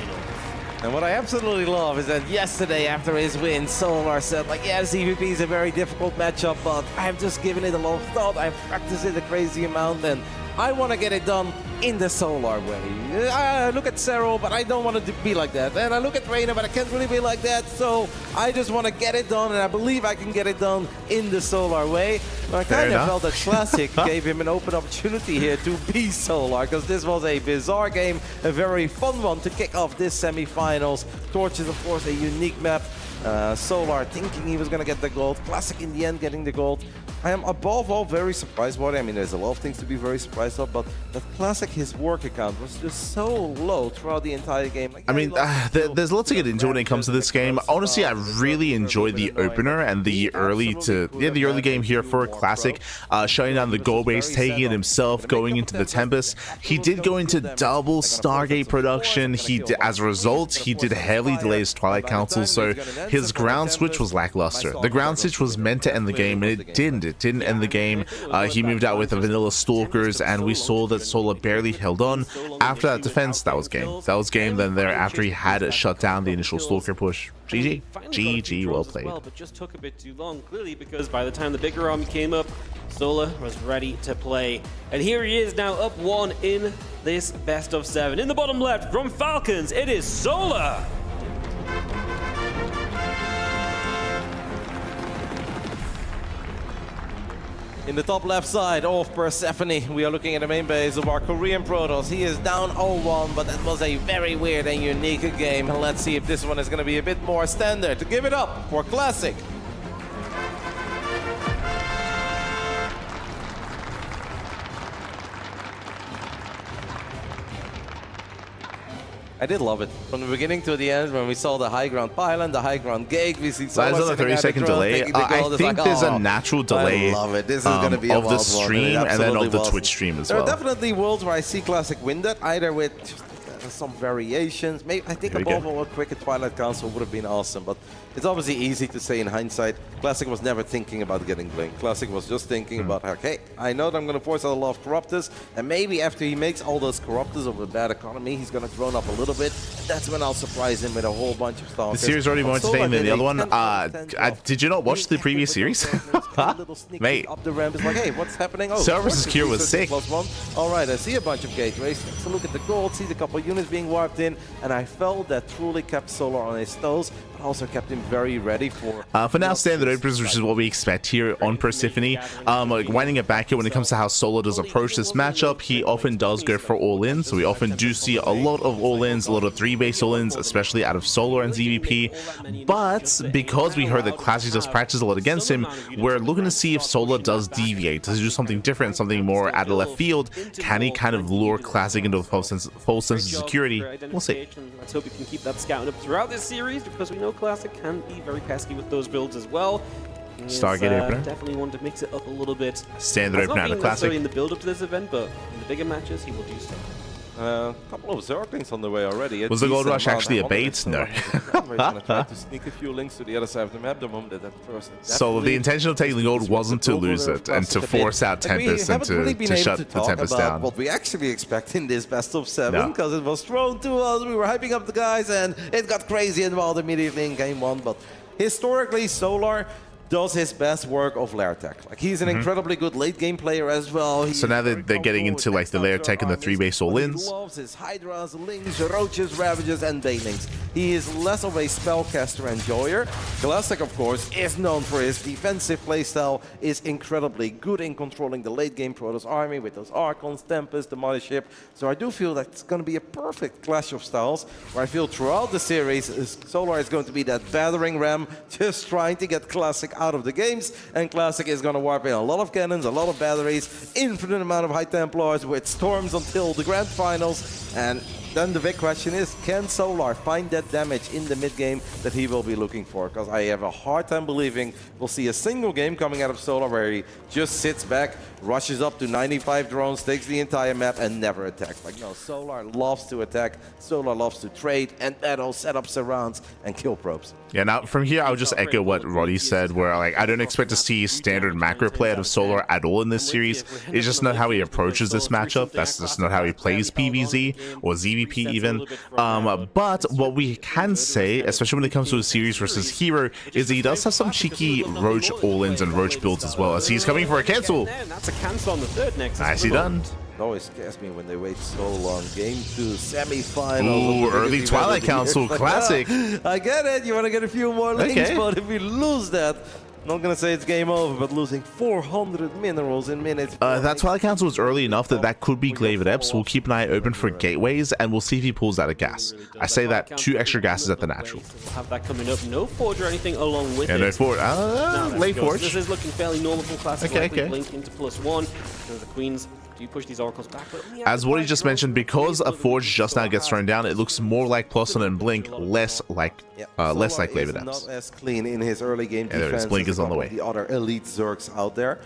And what I absolutely love is that yesterday after his win, Solar said, like, yeah, CVP is a very difficult matchup, but I've just given it a lot of thought. I've practiced it a crazy amount, and I want to get it done in the Solar way. I look at Serral, but I don't want it to be like that. And I look at Reina, but I can't really be like that. So I just want to get it done, and I believe I can get it done in the Solar way. But I kind of felt that Classic gave him an open opportunity here to be Solar, because this was a bizarre game, a very fun one to kick off this semi-finals. Torch is, of course, a unique map. Solar thinking he was going to get the gold. Classic in the end getting the gold. I am above all very surprised about it. I mean, there's a lot of things to be very surprised of, but that Classic, his work account was just so low throughout the entire game. Like, I mean, there's lots to get into when it comes to this game. Honestly, I really enjoyed the opener and the early game here for Classic, shutting down the goal base, taking it himself, going into the Tempest. He did go into double Stargate production. As a result, he did heavily delay his Twilight Council, so his ground switch was lackluster. The ground switch was meant to end the game, and it didn't. It didn't end the game. He moved out with the vanilla Stalkers, and we saw that Solar barely held on. After that defense, that was game. That was game. Then there, after he had shut down the initial Stalker push. GG. GG, well played. Well, but just took a bit too long, clearly, because by the time the bigger army came up, Solar was ready to play. And here he is now up 1 in this best of 7. In the bottom left from Falcons, it is Solar. In the top left side of Persephone, we are looking at the main base of our Korean Protoss. He is down 0-1, but that was a very weird and unique game. Let's see if this one is going to be a bit more standard. To give it up for Classic. I did love it. From the beginning to the end, when we saw the high ground pylon, the high ground gate, we see That is on a 30-second delay. I think there's a natural delay of the stream and then of the Twitch stream as well. There are definitely worlds where I see Classic win that, either with just some variations. Maybe I think above all, a quicker Twilight Council would have been awesome, but it's obviously easy to say in hindsight. Classic was never thinking about getting blinked. Classic was just thinking about, okay, I know that I'm going to force out a lot of Corruptors, and maybe after he makes all those Corruptors of a bad economy, he's going to drone up a little bit. That's when I'll surprise him with a whole bunch of Stalkers. The series already more entertaining than the other one. Did you not watch the previous series? Mate. Up the ramp is like, hey, what's happening? Oh, Serral vs. Cure was sick. All right, I see a bunch of gateways. Let's look at the gold, see the couple units being warped in, and I felt that truly kept Solar on his toes, but also kept him very ready for now, standard openers, which is what we expect here on Persephone. Like winding it back here, when it comes to how Solar does approach this matchup, he often does go for all-ins, so we often do see a lot of all-ins, a lot of 3-base all-ins, especially out of Solar and ZVP. But because we heard that Classic does practice a lot against him, we're looking to see if Solar does deviate. Does he do something different, something more out of left field? Can he kind of lure Classic into a false sense of security? We'll see. Let's hope we can keep that scouting up throughout this series, because we know Classic can be very pesky with those builds as well. Stargate opener. Definitely want to mix it up a little bit. Standard opener out of Classic. In the build-up to this event, but in the bigger matches, he will do so. A couple of Zerglings on the way already. Was the Gold Rush actually a bait? No. Try to sneak a few links to the other side of the map the moment that first. So the intention of taking the gold wasn't to lose it and to force out Tempest and to shut the Tempest down. What we actually expect in this best of 7, because it was thrown to us. We were hyping up the guys, and it got crazy and wild immediately in game 1. But historically, Solar does his best work of lair tech. Like, he's an incredibly good late game player as well. So now they're getting into like the lair tech and the 3-base all-ins. He loves his Hydras, Lings, Roaches, Ravages, and Banelings. He is less of a spellcaster enjoyer. Classic, of course, is known for his defensive playstyle, is incredibly good in controlling the late game Protoss army with those Archons, Tempest, the Mothership. So I do feel that it's going to be a perfect clash of styles, where I feel throughout the series, Solar is going to be that battering ram, just trying to get Classic out of the games, and Classic is going to warp in a lot of cannons, a lot of batteries, infinite amount of High Templars with storms until the grand finals. And then the big question is, can Solar find that damage in the mid game that he will be looking for? Because I have a hard time believing we'll see a single game coming out of Solar where he just sits back, rushes up to 95 drones, takes the entire map, and never attacks. Like, no, Solar loves to attack, Solar loves to trade and battle, set up surrounds, and kill probes. Yeah, now from here, I would just echo what Roddy said, where like I don't expect to see standard macro play out of Solar at all in this series. It's just not how he approaches this matchup. That's just not how he plays PvZ or ZVP even. But what we can say, especially when it comes to a series versus Hero, is he does have some cheeky Roach all-ins and Roach builds as well, as he's coming for a cancel. That's a cancel on the third Nexus. Nicely done. It always scares me when they wait so long. Game 2, semi-finals. Ooh, early Twilight Council, classic. I get it. You want to get a few more links, but if we lose that, not gonna say it's game over, but losing 400 minerals in minutes. That Twilight Council was early enough that could be Glaive Adepts. We'll keep an eye open for gateways, and we'll see if he pulls out a gas. I say that 2 extra gases at the natural. We'll have that coming up. No Forge or anything along with it. No Forge. Late Forge. This is looking fairly normal for Classic. Okay. Blink into +1. So the Queens do push these Oracles back. But As what he just mentioned, because a Forge just now gets thrown down, it looks more like +1 and Blink, less like Glaive Adepts. Not as clean in his early game defense. There it is. Blink is on the way. The other elite Zergs out there.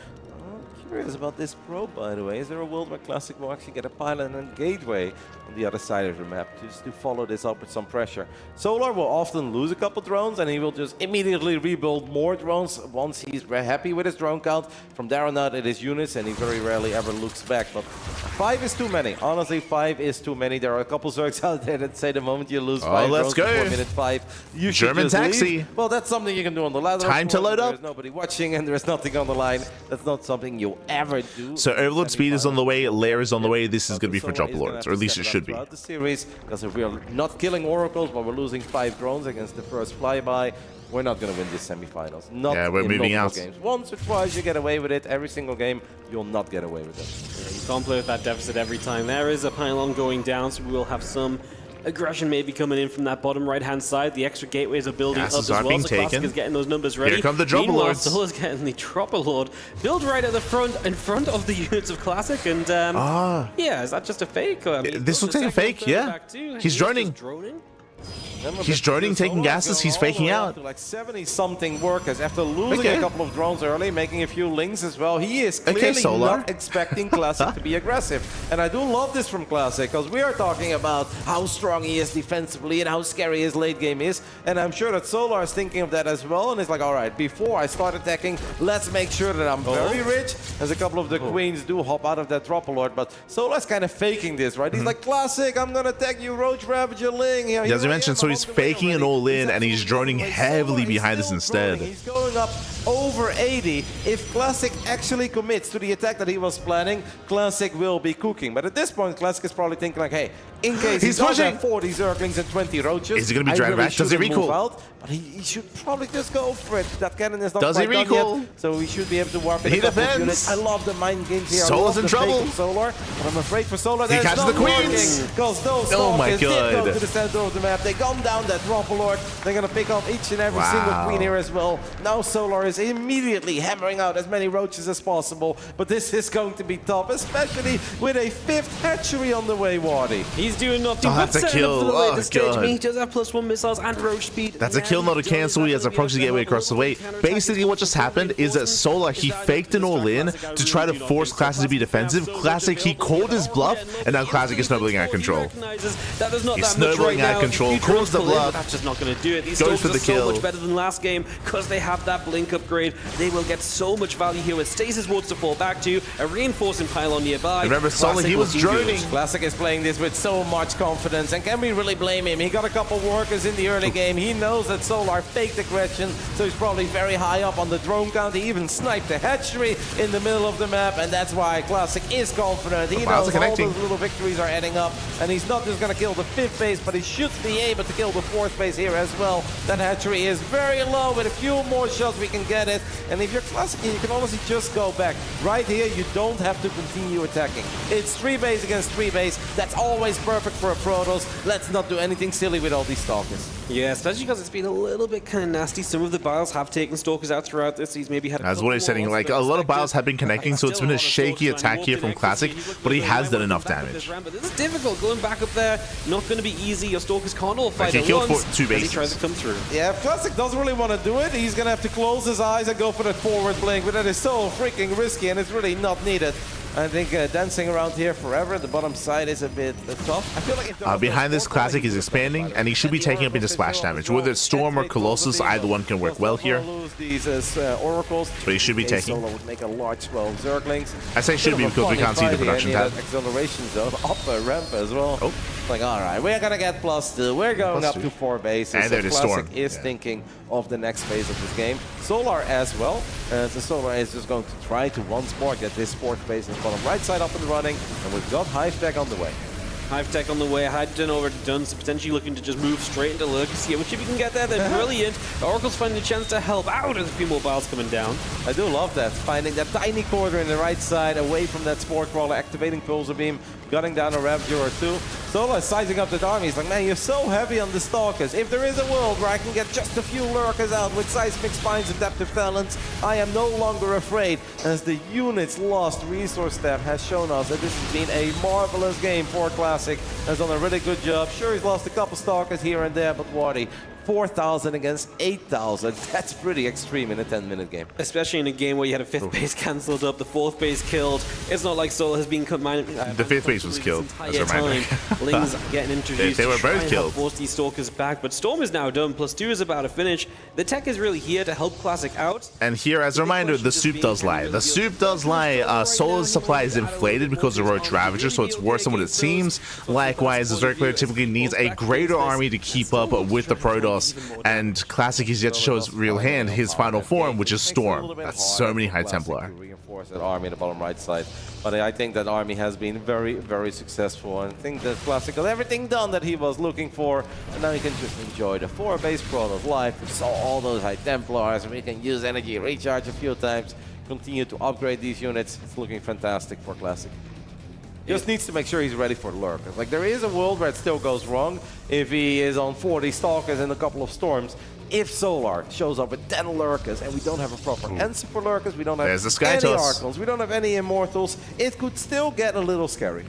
Curious about this probe, by the way. Is there a world where Classic will actually get a pilot and gateway on the other side of the map just to follow this up with some pressure? Solar will often lose a couple drones and he will just immediately rebuild more drones once he's happy with his drone count. From there on out it is units and he very rarely ever looks back. But 5 is too many. Honestly, 5 is too many. There are a couple Zergs out there that say the moment you lose 5 drones before minute 5, you should German just taxi. leave. Well, that's something you can do on the ladder. Time to load up. There's nobody watching and there's nothing on the line. That's not something you'll ever do. So Overlord Speed is on the way, Lair is on the way. This is going to be for Drop Lords, or at least it should be. The series, because if we are not killing Oracles, but we're losing 5 drones against the first flyby, we're not going to win this semifinals. Not yeah, we're in moving out. Games. Once or twice you get away with it. Every single game, you'll not get away with it. You can't play with that deficit every time. There is a pylon going down, so we will have some aggression maybe coming in from that bottom right-hand side. The extra gateways are building up as well. So Classic is getting those numbers ready. Here come the Dropper Lords. Sola's getting the Dropper Lord built right at the front, in front of the units of Classic. And yeah, is that just a fake? I mean, this looks like a fake, yeah. He's droning. He's droning, taking gases, he's faking out. Like 70-something workers after losing a couple of drones early, making a few lings as well. He is clearly not expecting Classic to be aggressive. And I do love this from Classic, because we are talking about how strong he is defensively and how scary his late game is. And I'm sure that Solar is thinking of that as well. And it's like, all right, before I start attacking, let's make sure that I'm very rich. As a couple of the queens do hop out of that Dropper Lord. But Solar's kind of faking this, right? He's like, Classic, I'm going to attack you, Roach Ravager Ling. Yeah, as you mentioned, so he's faking an all-in and he's droning heavily behind us instead. He's going up over 80. If Classic actually commits to the attack that he was planning, Classic will be cooking. But at this point, Classic is probably thinking like, hey, in case he's pushing 40 Zerglings and 20 Roaches, is he going to be dragged back? Does he recall? Out, but he should probably just go for it. That cannon is not Does he recall? Yet, so we should be able to warp in a couple of units. I love the mind games here. Solar's in trouble. Solar, but I'm afraid for Solar, he catches the queens. Because those stalkers did go to the center of the map. They gone down that Dropper Lord. They're going to pick off each and every single queen here as well. Now Solar is immediately hammering out as many roaches as possible. But this is going to be tough, especially with a 5th hatchery on the way, Wardy. He's doing nothing but setting up for the later stage. He does have +1 missiles and roach speed. That's a kill, not a cancel. He has a proxy gateway across the way. Basically, what just happened is that Solar, he faked an all-in to try to force Classic to be defensive. Classic, he called his bluff, and now Classic is snowballing out of control. He's snowballing out of control, calls the bluff. That's just not going to do it. These goes for the kill. So much better than last game because they have that blink upgrade. They will get so much value here with stasis wards to fall back to, a reinforcing pylon nearby. Remember, Solar, he was droning. Classic is playing this with so much confidence, and can we really blame him? He got a couple workers in the early game. He knows that Solar faked aggression, so he's probably very high up on the drone count. He even sniped a hatchery in the middle of the map, and that's why Classic is confident. He knows all those little victories are adding up, and he's not just going to kill the 5th base, but he should be able to kill the 4th base here as well. That hatchery is very low. With a few more shots, we can get it. And if you're Classic, you can honestly just go back. Right here, you don't have to continue attacking. It's 3 base against 3 base. That's always perfect for a Protoss. Let's not do anything silly with all these Stalkers. Yeah, especially because it's been a little bit kind of nasty. Some of the Biles have taken Stalkers out throughout this. He's maybe had as what he's saying, like a lot of Biles have been connecting, so it's been a shaky attack here from Classic, but he has done enough damage. But this is difficult. Going back up there, not going to be easy. Your Stalkers can't all fight at once. He killed 2 bases. He tries to come through. Yeah, if Classic doesn't really want to do it, he's going to have to close his eyes and go for that forward blink, but that is so freaking risky and it's really not needed. I think dancing around here forever, the bottom side is a bit tough. I feel like behind this, Classic is expanding, and he should be taking up into splash damage. Whether it's Storm or Colossus, either one can work well here. These oracles, but he should be taking. Solar would make a large 12 Zerglings. I say should be because we can't see the production tab. Acceleration zone, up a ramp as well. Oh. Like, all right, we're gonna get +2. We're going up to 4 bases. And there it is, Storm. Classic is thinking of the next phase of this game. Solar as well. So Solar is just going to try to once more get this 4th base in the bottom right side up and running. And we've got Hive Tech on the way. Hive Tech on the way, Hydrogen already done, so potentially looking to just move straight into Lurkers here, which if you can get there, they're brilliant. Oracle's finding a chance to help out as a few more biles coming down. I do love that, finding that tiny corner in the right side, away from that Sport Crawler, activating Pulsar Beam, gunning down a Ravager or two. Solar is sizing up the army. He's like, man, you're so heavy on the Stalkers. If there is a world where I can get just a few Lurkers out with Seismic Spines, Adaptive Talents, I am no longer afraid, as the unit's lost resource step has shown us that this has been a marvelous game for Classic. Has done a really good job. Sure, he's lost a couple Stalkers here and there, but Wardy, 4,000 against 8,000. That's pretty extreme in a 10-minute game. Especially in a game where you had a 5th base cancelled up, the 4th base killed. It's not like Solar has been combined. The 5th base was killed, as a reminder. Lings getting introduced. They were both killed. Force these Stalkers back, but Storm is now done. +2 is about to finish. The tech is really here to help Classic out. And here, as a reminder, the soup does lie. The soup does lie. Solar's supply is inflated because of Roach Ravager, so it's worse than what it seems. Likewise, the Zerg player typically needs a greater army to keep up with the Protoss, and Classic is yet to show his real hand, his final form, which is Storm. That's so many High Templar. Reinforce that army in the bottom right side. But I think that army has been very, very successful. And I think that Classic got everything done that he was looking for. And now he can just enjoy the 4 base Protoss life. We saw all those High Templars, and we can use energy, recharge a few times, continue to upgrade these units. It's looking fantastic for Classic. Just needs to make sure he's ready for the Lurkers. Like, there is a world where it still goes wrong if he is on 40 Stalkers and a couple of Storms. If Solar shows up with 10 Lurkers and we don't have a proper answer for Lurkers, we don't have any Archons, we don't have any Immortals, it could still get a little scary.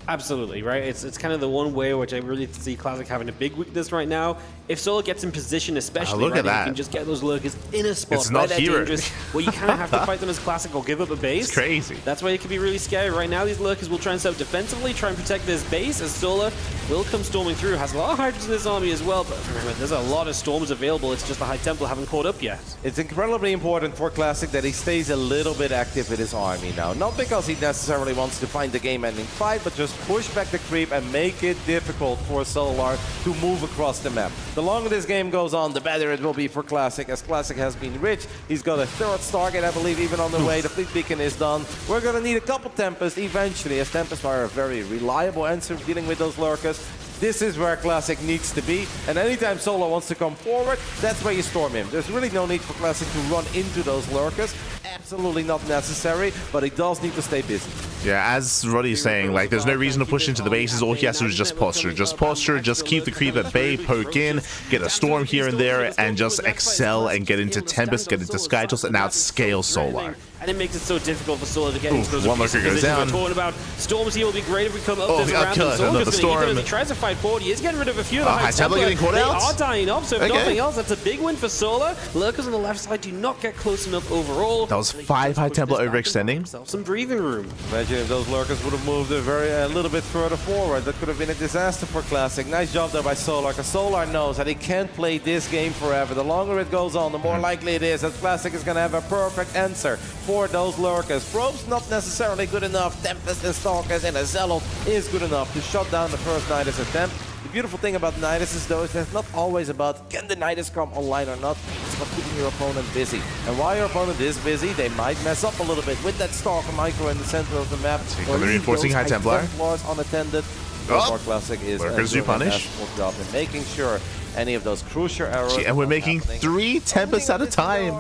Absolutely, right? It's kind of the one way which I really see Classic having a big weakness right now. If Solar gets in position, especially, look at that. You can just get those Lurkers in a spot. It's not here. Well, you kind of have to fight them as Classic or give up a base. It's crazy. That's why it can be really scary. Right now, these Lurkers will try and set up defensively, try and protect this base, as Solar will come storming through. Has a lot of Hydras in this army as well, but remember, there's a lot of Storms available. It's just the High Temple haven't caught up yet. It's incredibly important for Classic that he stays a little bit active with his army now. Not because he necessarily wants to find the game-ending fight, but just push back the creep and make it difficult for Solar to move across the map. The longer this game goes on, the better it will be for Classic, as Classic has been rich. He's got a 3rd Stargate, I believe, even on the way. The Fleet Beacon is done. We're going to need a couple Tempests eventually, as Tempests are a very reliable answer dealing with those Lurkers. This is where Classic needs to be, and anytime Solar wants to come forward, that's where you storm him. There's really no need for Classic to run into those Lurkers. Absolutely not necessary, but he does need to stay busy. Yeah, as Roddy's saying, like, there's no reason to push into the bases. All he has to do is just posture. Just posture, just keep the creep at bay, poke in, get a storm here and there, and just excel and get into Tempest, get into Skytoss, and outscale Solar. And it makes it so difficult for Solar to get into those one Lurker goes down. We're talking about Storms here will be great if we come up. Oh, There's a random another storm. He tries to fight forward. He is getting rid of a few of the High Templar getting caught out. They are dying off, so if nothing else, that's a big win for Solar. Lurkers on the left side do not get close enough overall. That was 5 High Templar overextending. Some breathing room. Imagine if those Lurkers would have moved a little bit further forward. That could have been a disaster for Classic. Nice job there by Solar, because Solar knows that he can't play this game forever. The longer it goes on, the more likely it is that Classic is going to have a perfect answer for those Lurkers. Probe's not necessarily good enough. Tempest and Stalkers and a Zealot is good enough to shut down the first Nidus attempt. The beautiful thing about Nidus though is that it's not always about can the Nidus come online or not. It's about keeping your opponent busy. And while your opponent is busy, they might mess up a little bit with that Stalker micro in the center of the map. Or reinforcing High Templar. Templars unattended. Classic is Lurkers do punish. Job in making sure any of those crucial arrows. And we're making 3 Tempests at a time.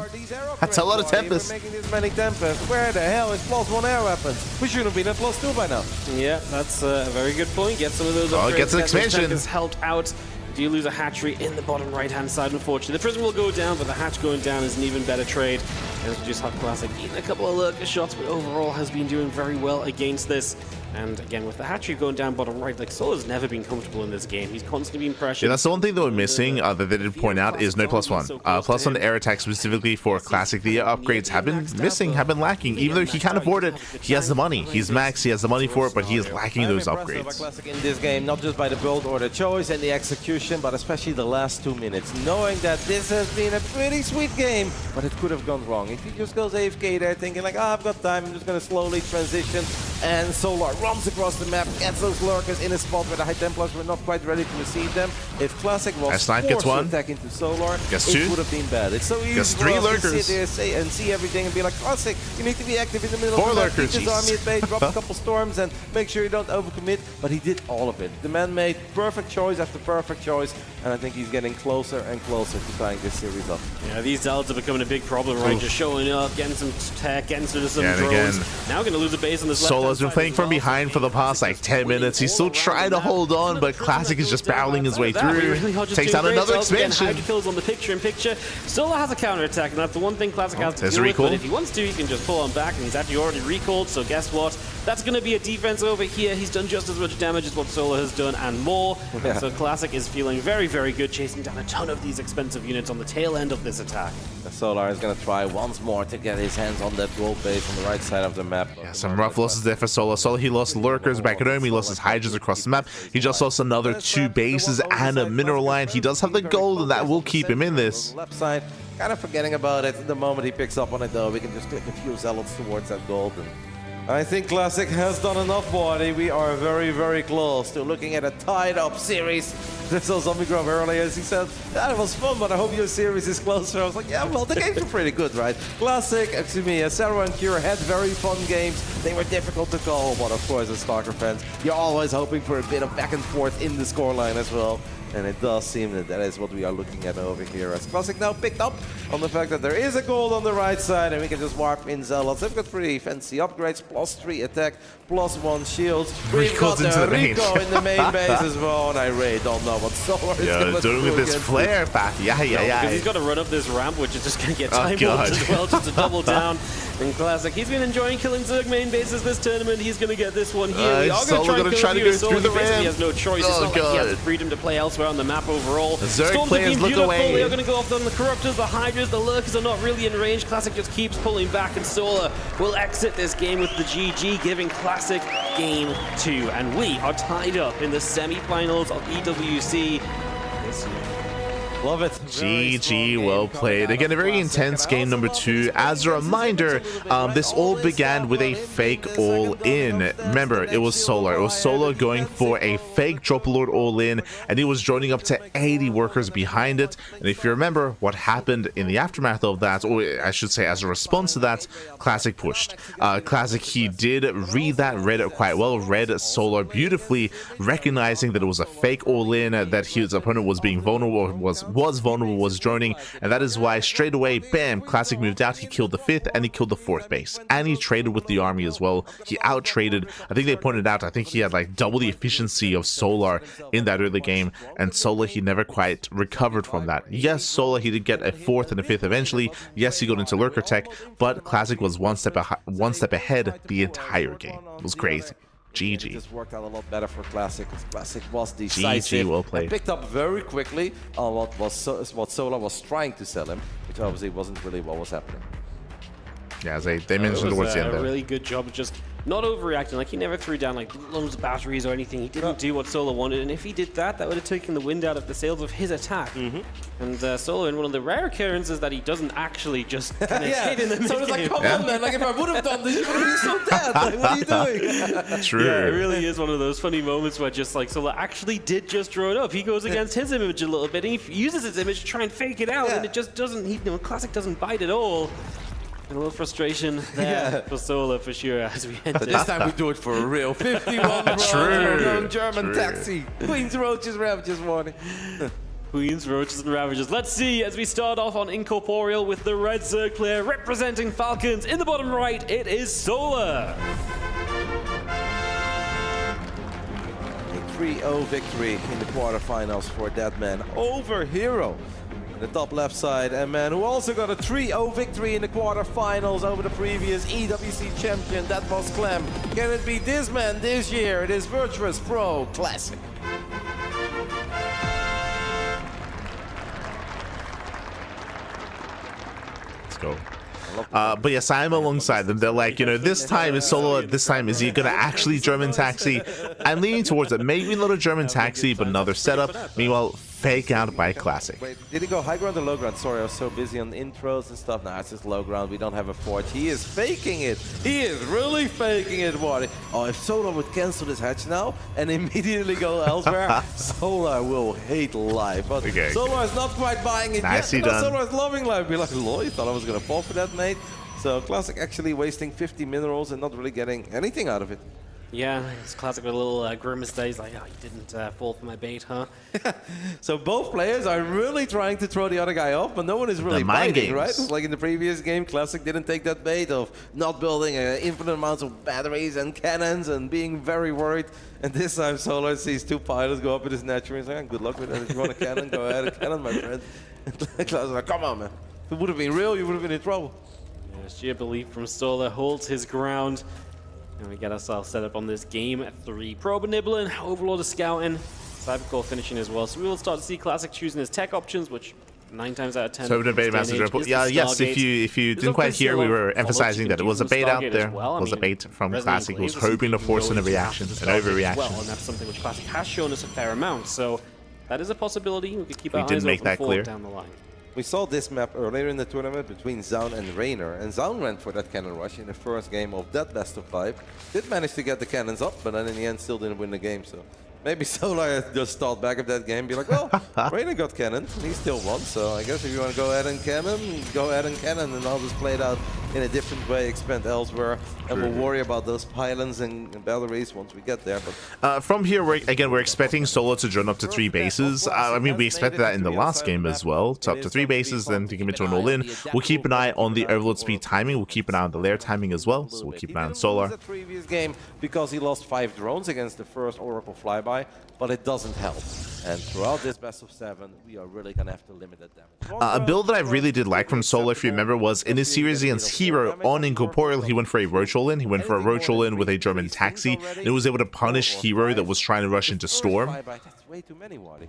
That's a lot of Tempests. We're making this many Tempests. Where the hell is +1 air weapons? We should have been at +2 by now. Yeah, that's a very good point. Get some of those upgrades. Oh, it gets an expansion. Has helped out. Do you lose a hatchery in the bottom right-hand side, unfortunately. The Prism will go down, but the hatch going down is an even better trade. And just have Classic eating a couple of Lurker shots, but overall has been doing very well against this. And again, with the hatchery going down bottom right, like Solar's never been comfortable in this game. He's constantly being pressured. Yeah, that's the one thing that we're missing that they did point out is no +1. +1 air attack specifically for Classic. The upgrades have been missing, have been lacking. Even though he can't afford it, he has the money. He's max, he has the money for it, but he is lacking those upgrades. Classic in this game, not just by the build or the choice and the execution, but especially the last 2 minutes. Knowing that this has been a pretty sweet game, but it could have gone wrong. If he just goes AFK there thinking like, I've got time, I'm just going to slowly transition. and Solar runs across the map, gets those lurkers in a spot where the High Templars were not quite ready to receive them. If Classic was S9 gets forced to one. attack into Solar, Gets it two. would have been bad. It's so easy Gets for three us to lurkers. sit there and see everything and be like, Classic, you need to be active in the middle Four of the map. lurkers, Keep his jeez. army at bay, drop a couple storms, and make sure you don't overcommit. But he did all of it. The man made perfect choice after perfect choice, and I think he's getting closer and closer to tying this series up. Yeah, these Zealots are becoming a big problem, right? Oof. Just showing up, getting some tech, getting some Yeah, and drones. again, Now going to lose a base on this left Solo's been playing from behind for the past like 10 minutes. He's still trying to hold on, but Classic is just barreling his way through. Takes out another expansion. Hydra kills on the picture-in-picture. Solo has a counterattack, and that's the one thing Classic has to there's deal a with. But recall. if he wants to, he can just pull on back, and he's actually already recalled. So guess what? That's going to be a defense over here. He's done just as much damage as what Solo has done, and more. Yeah. So Classic is feeling very, very good, chasing down a ton of these expensive units on the tail end of this attack. Solar is going to try once more to get his hands on that gold base on the right side of the map. Yeah, some rough losses there for Solo. Solo, he lost lurkers back at home. He lost his Hydras across the map. He just lost another 2 bases and a mineral line. He does have the gold, and that will keep him in this. Left side, kind of forgetting about it. The moment he picks up on it, though, we can just click a few zealots towards that gold. And I think Classic has done enough, buddy. We are very, very close to looking at a tied-up series. I saw Zombie Grove earlier, as he said, that was fun, but I hope your series is closer. I was like, yeah, well, the games were pretty good, right? Classic, Serral and Cure had very fun games. They were difficult to call, but of course, as Stalker fans, you're always hoping for a bit of back and forth in the scoreline as well. And it does seem that that is what we are looking at over here. As Classic now picked up on the fact that there is a gold on the right side, and we can just warp in Zealots. They've got pretty fancy upgrades, +3 attack, +1 shields. We've got into the main. Rico in the main base as well, and I really don't know what Solar is Yeah, going to doing do with this against flare back. Yeah. Because he's got to run up this ramp, which is just going to get Oh, time warped God. as well, just to double down. And Classic, he's been enjoying killing Zerg main bases this tournament. He's going to get this one here. We are Solo going gonna to try to go through the He basically ramp. has no choice. It's Oh, not like he has God. the freedom to play elsewhere on the map overall. The Zerg Storms players have been look beautiful. away. They are going to go off on the Corruptors, the Hydras, the Lurkers are not really in range. Classic just keeps pulling back, and Solar will exit this game with the GG, giving Classic game 2. And we are tied up in the semi-finals of EWC this year. Love it. GG, well played. Again, a very intense game number 2. As a reminder, this all began with a fake all-in. Remember, it was Solar. It was Solar going for a fake Drop Lord all-in, and he was joining up to 80 workers behind it. And if you remember what happened in the aftermath of that, or I should say as a response to that, Classic pushed. Classic, he did read that, read it quite well, read Solar beautifully, recognizing that it was a fake all-in, that his opponent was being vulnerable, was vulnerable, was joining, and that is why straight away, bam, Classic moved out. He killed the 5th and he killed the 4th base, and he traded with the army as well. He out traded. I think they pointed out, I think he had like double the efficiency of Solar in that early game, and Solar, he never quite recovered from that. Yes, Solar, he did get a 4th and a 5th eventually. Yes, he got into lurker tech, but Classic was one step ahead the entire game. It was crazy. GG. It just worked out a lot better for Classic. Classic was decisive. GG, well played. And picked up very quickly on what Solar was trying to sell him, which obviously wasn't really what was happening. Yeah, as they mentioned towards the end a there. really good job of just not overreacting. Like, he never threw down like loads of batteries or anything. He didn't do what Solo wanted, and if he did that, that would have taken the wind out of the sails of his attack. And Solo, in one of the rare occurrences that he doesn't actually just kind of hit in the So it's like, come on, man. Like, if I would have done this, you would have been so dead. Like, what are you doing? True. Yeah, it really is one of those funny moments where just like Solo actually did just draw it up. He goes against his image a little bit, and he uses his image to try and fake it out, and it just doesn't. Classic doesn't bite at all. And a little frustration there for Solar, for sure, as we enter. But this time we do it for real. 51 True. German taxi. Queens, Roaches, Ravages, warning. Queens, Roaches, and Ravages. Let's see as we start off on Incorporeal with the Red Zerg player representing Falcons. In the bottom right, it is Solar. A 3-0 victory in the quarterfinals for that man over Hero. The top left side, and man who also got a 3-0 victory in the quarterfinals over the previous EWC champion, that was Clem. Can it be this man this year? It is Virtuous Pro Classic. Let's go. But yes, I'm alongside them. They're like, this time is Solo, this time is he gonna actually German taxi? I'm leaning towards it. Maybe not a German taxi, but another setup. Meanwhile, fake out by Classic. Wait, did he go high ground or low ground? Sorry, I was so busy on the intros and stuff. Nah, it's just low ground. We don't have a forge. He is faking it. He is really faking it, Marty. Oh, if Solar would cancel this hatch now and immediately go elsewhere, Solar will hate life. But Solar is not quite buying it yet. Solar is loving life. Be like, lol, you thought I was going to fall for that, mate? So Classic actually wasting 50 minerals and not really getting anything out of it. Yeah, it's Classic with a little grimace there. He's like, oh, you didn't fall for my bait, huh? So both players are really trying to throw the other guy off, but no one is really biting, right? Like in the previous game, Classic didn't take that bait of not building infinite amounts of batteries and cannons and being very worried. And this time Solar sees two pilots go up with his natural. He's like, good luck with that. If you want a cannon, go ahead, a cannon, my friend. And Classic is like, come on, man. If it would have been real, you would have been in trouble. Yeah, sheer belief from Solar holds his ground. And we get ourselves set up on this game at 3. Prober nibbling, Overlord is scouting, Cybercore finishing as well. So we will start to see Classic choosing his tech options, which 9 times out of 10. So debate message report. Yeah, yes. If you didn't quite hear, we were emphasizing that it was a bait out there. It was a bait from Classic. He was hoping to force an overreaction, Well, and that's something which Classic has shown us a fair amount. So that is a possibility. We could keep our eyes open for down the line. We saw this map earlier in the tournament between Zaun and Raynor, and Zaun went for that cannon rush in the first game of that best of 5. Did manage to get the cannons up, but then in the end still didn't win the game. So maybe Solar just thought back of that game, be like, well, Raynor got cannon, he still won. So I guess if you want to go ahead and cannon, go ahead and cannon, and I'll just play it out in a different way, expand elsewhere, and we'll worry about those pylons and batteries once we get there. But from here, we're expecting Solar to drone up to 3 bases. I mean, we expected that in the last game as well, to up to 3 bases, then to give it to an all-in. We'll keep an eye on the Overlord speed timing. We'll keep an eye on the lair timing as well. So we'll keep an eye on Solar. The previous game because he lost 5 drones against the first Oracle flyby, but it doesn't help. And throughout this best of 7, we are really gonna have to limit that damage. A build that I really did like from Solar, if you remember, was in his series against Hero on Incorporeal, he went for a Roach all-in. He went for a Roach all-in with a German taxi, and it was able to punish Hero that was trying to rush into Storm. That's way too many, Wadi.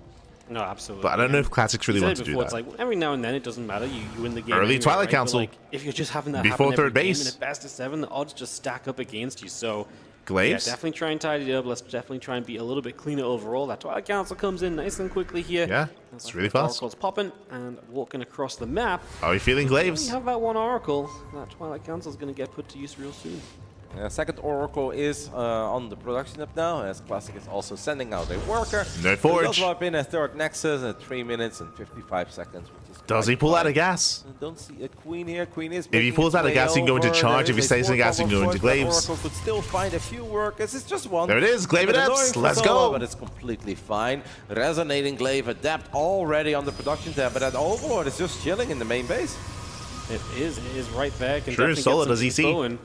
No, absolutely. But I don't know if Classics really want to do that. It's like every now and then it doesn't matter. You win the game. Early anyway, Twilight right? Council. Like, if you're just having that before happen third every base. game in a best of 7, the odds just stack up against you. So Glaives? Yeah, definitely try and tidy it up. Let's definitely try and be a little bit cleaner overall. That Twilight Council comes in nice and quickly here. Yeah, it's really fast. Oracle's popping and walking across the map. Are you feeling Glaives? We have that one Oracle. That Twilight Council is going to get put to use real soon. Second Oracle is on the production up now, as Classic is also sending out a worker. No forge. He does drop in a third Nexus at 3 minutes and 55 seconds. Which is Does he pull out of gas? I don't see a Queen here. Queen is. If he pulls out of gas, he can go into charge. If he stays in gas, he can go into Glaives. Oracle could still find a few workers. It's just one. There it is. Glaive Adepts. Let's go. But it's completely fine. Resonating Glaive Adept already on the production tab, but that Overlord is just chilling in the main base. It is right there. Can True. Solar, does he see?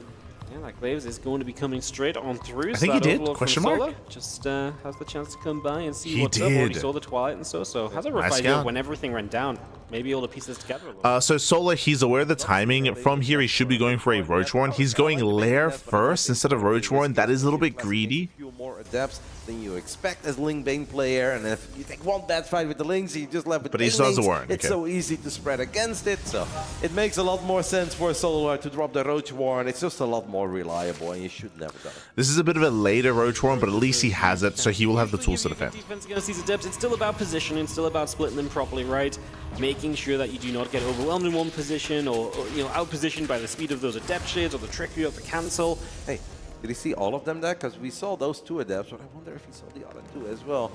Yeah, like Glaives is going to be coming straight on through. I think he did. Question mark. Solar just has the chance to come by and see he what's did. up. Already saw the Twilight and so has a rough Nice idea scout. when everything went down. Maybe able to piece this together a little. So Solar, he's aware of the timing. From here, he should be going for a Roach Warren. He's going Lair first instead of Roach Warren. That is a little bit greedy. Few more adepts than you expect as Ling Bane player, and if you take one bad fight with the Lings, he just left with But he still has a Warren. It's so easy to spread against it, so it makes a lot more sense for Solar to drop the Roach Warren. It's just a lot more reliable, and you should never do it. This is a bit of a later Roach Warren, but at least he has it, so he will have the tools to defend. Defense against these adepts, it's still about positioning, still about splitting them properly, right? Making sure that you do not get overwhelmed in one position or out-positioned by the speed of those adept shades or the trickery of the cancel. Hey, did he see all of them there? Because we saw those 2 adepts, but I wonder if he saw the other 2 as well.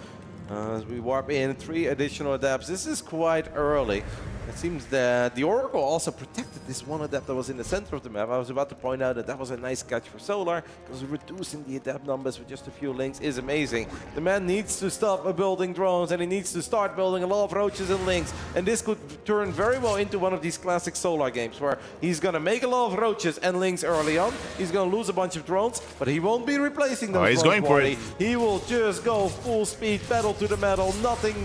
As we warp in 3 additional adepts. This is quite early. It seems that the Oracle also protected this one adept that was in the center of the map. I was about to point out that that was a nice catch for Solar, because reducing the adept numbers with just a few links is amazing. The man needs to stop building drones, and he needs to start building a lot of roaches and links. And this could turn very well into one of these classic Solar games, where he's going to make a lot of roaches and links early on. He's going to lose a bunch of drones, but he won't be replacing those. Oh, he's going for it. He will just go full speed, pedal to the metal, nothing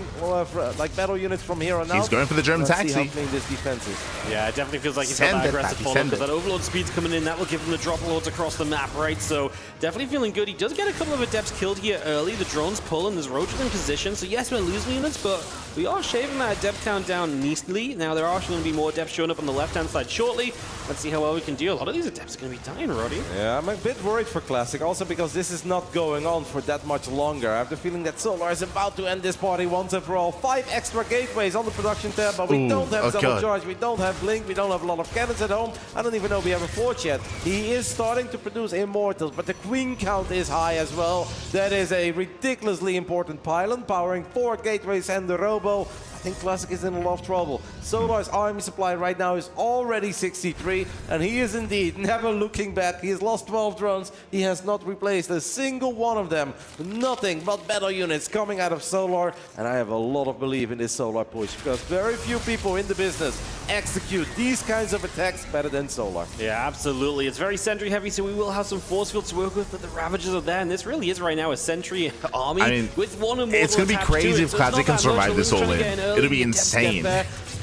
like metal units from here on out. He's going for the German taxi. How clean this defense is. Yeah, it definitely feels like he's got that aggressive follow because that Overlord speed's coming in. That will give him the drop lords across the map, right? So definitely feeling good. He does get a couple of adepts killed here early. The drones pull and there's roaches in position. So yes, we're losing units, but we are shaving that depth count down neatly. Now, there are going to be more depth showing up on the left-hand side shortly. Let's see how well we can do. A lot of these adepts are going to be dying, Roddy. Yeah, I'm a bit worried for Classic, also because this is not going on for that much longer. I have the feeling that Solar is about to end this party once and for all. 5 extra gateways on the production tab, but we don't have double charge, we don't have blink, we don't have a lot of cannons at home. I don't even know we have a forge yet. He is starting to produce immortals, but the queen count is high as well. That is a ridiculously important pylon, powering 4 gateways and the robo. I think Classic is in a lot of trouble. Solar's army supply right now is already 63, and he is indeed never looking back. He has lost 12 drones. He has not replaced a single one of them. Nothing but battle units coming out of Solar, and I have a lot of belief in this Solar push, because very few people in the business execute these kinds of attacks better than Solar. Yeah, absolutely. It's very sentry heavy, so we will have some force fields to work with, but the Ravagers are there, and this really is right now a sentry army. I mean, with one immortal. it's going to be crazy if Classic can survive this all in. It'll be insane.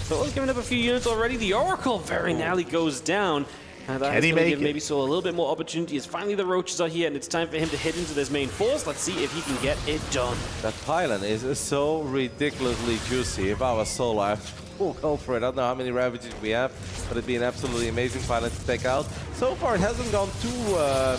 So he's giving up a few units already. The Oracle very narrowly goes down. And that is going to give maybe Soul a little bit more opportunity as finally the Roaches are here and it's time for him to hit into this main force. Let's see if he can get it done. That pylon is so ridiculously juicy. If I was Solar, we'll go for it. I don't know how many Ravages we have, but it'd be an absolutely amazing pylon to take out. So far, it hasn't gone too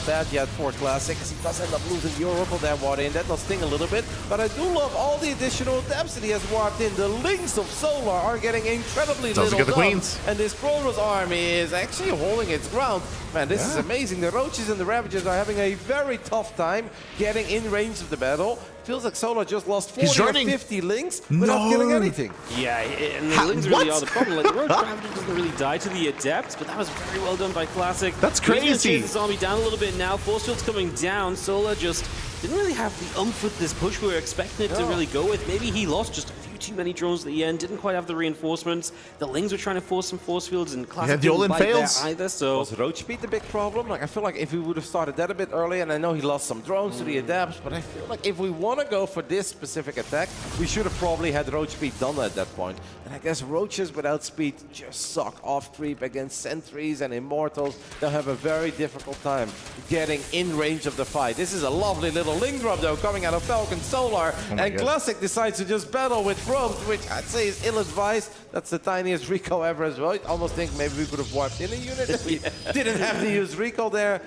bad yet for Classic, because he does end up losing the Oracle there, water in. That does sting a little bit, but I do love all the additional depths that he has warped in. The links of Solar are getting incredibly little get the queens. And this Protoss army is actually holding its ground. Man, this is amazing. The Roaches and the Ravagers are having a very tough time getting in range of the battle. Feels like Solar just lost 40 or 50 links without killing anything. Yeah, and the links really are the problem. Like, the Roach Ravager doesn't really die to the Adepts, but that was very well done by Classic. That's He's gonna crazy. chase this army down a little bit now. Force field's coming down. Solar just didn't really have the oomph with this push we were expecting it to really go with. Maybe he lost just a few too many drones at the end, didn't quite have the reinforcements. The Lings were trying to force some force fields, and Classic didn't bite there either, so... Was Roach Speed the big problem? Like, I feel like if we would have started that a bit earlier, and I know he lost some drones to the Adepts, but I feel like if we want to go for this specific attack, we should have probably had Roach Speed done at that point. And I guess Roaches without speed just suck off creep against Sentries and Immortals. They'll have a very difficult time getting in range of the fight. This is a lovely little Ling drop, though, coming out of Falcon Solar, and Classic decides to just battle with probes, which I'd say is ill-advised. That's the tiniest recall ever as well. I almost think maybe we could have wiped in a unit if we didn't have to use recall there.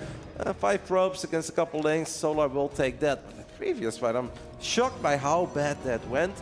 5 probes against a couple lanes. Solar will take that. But the previous fight, I'm shocked by how bad that went.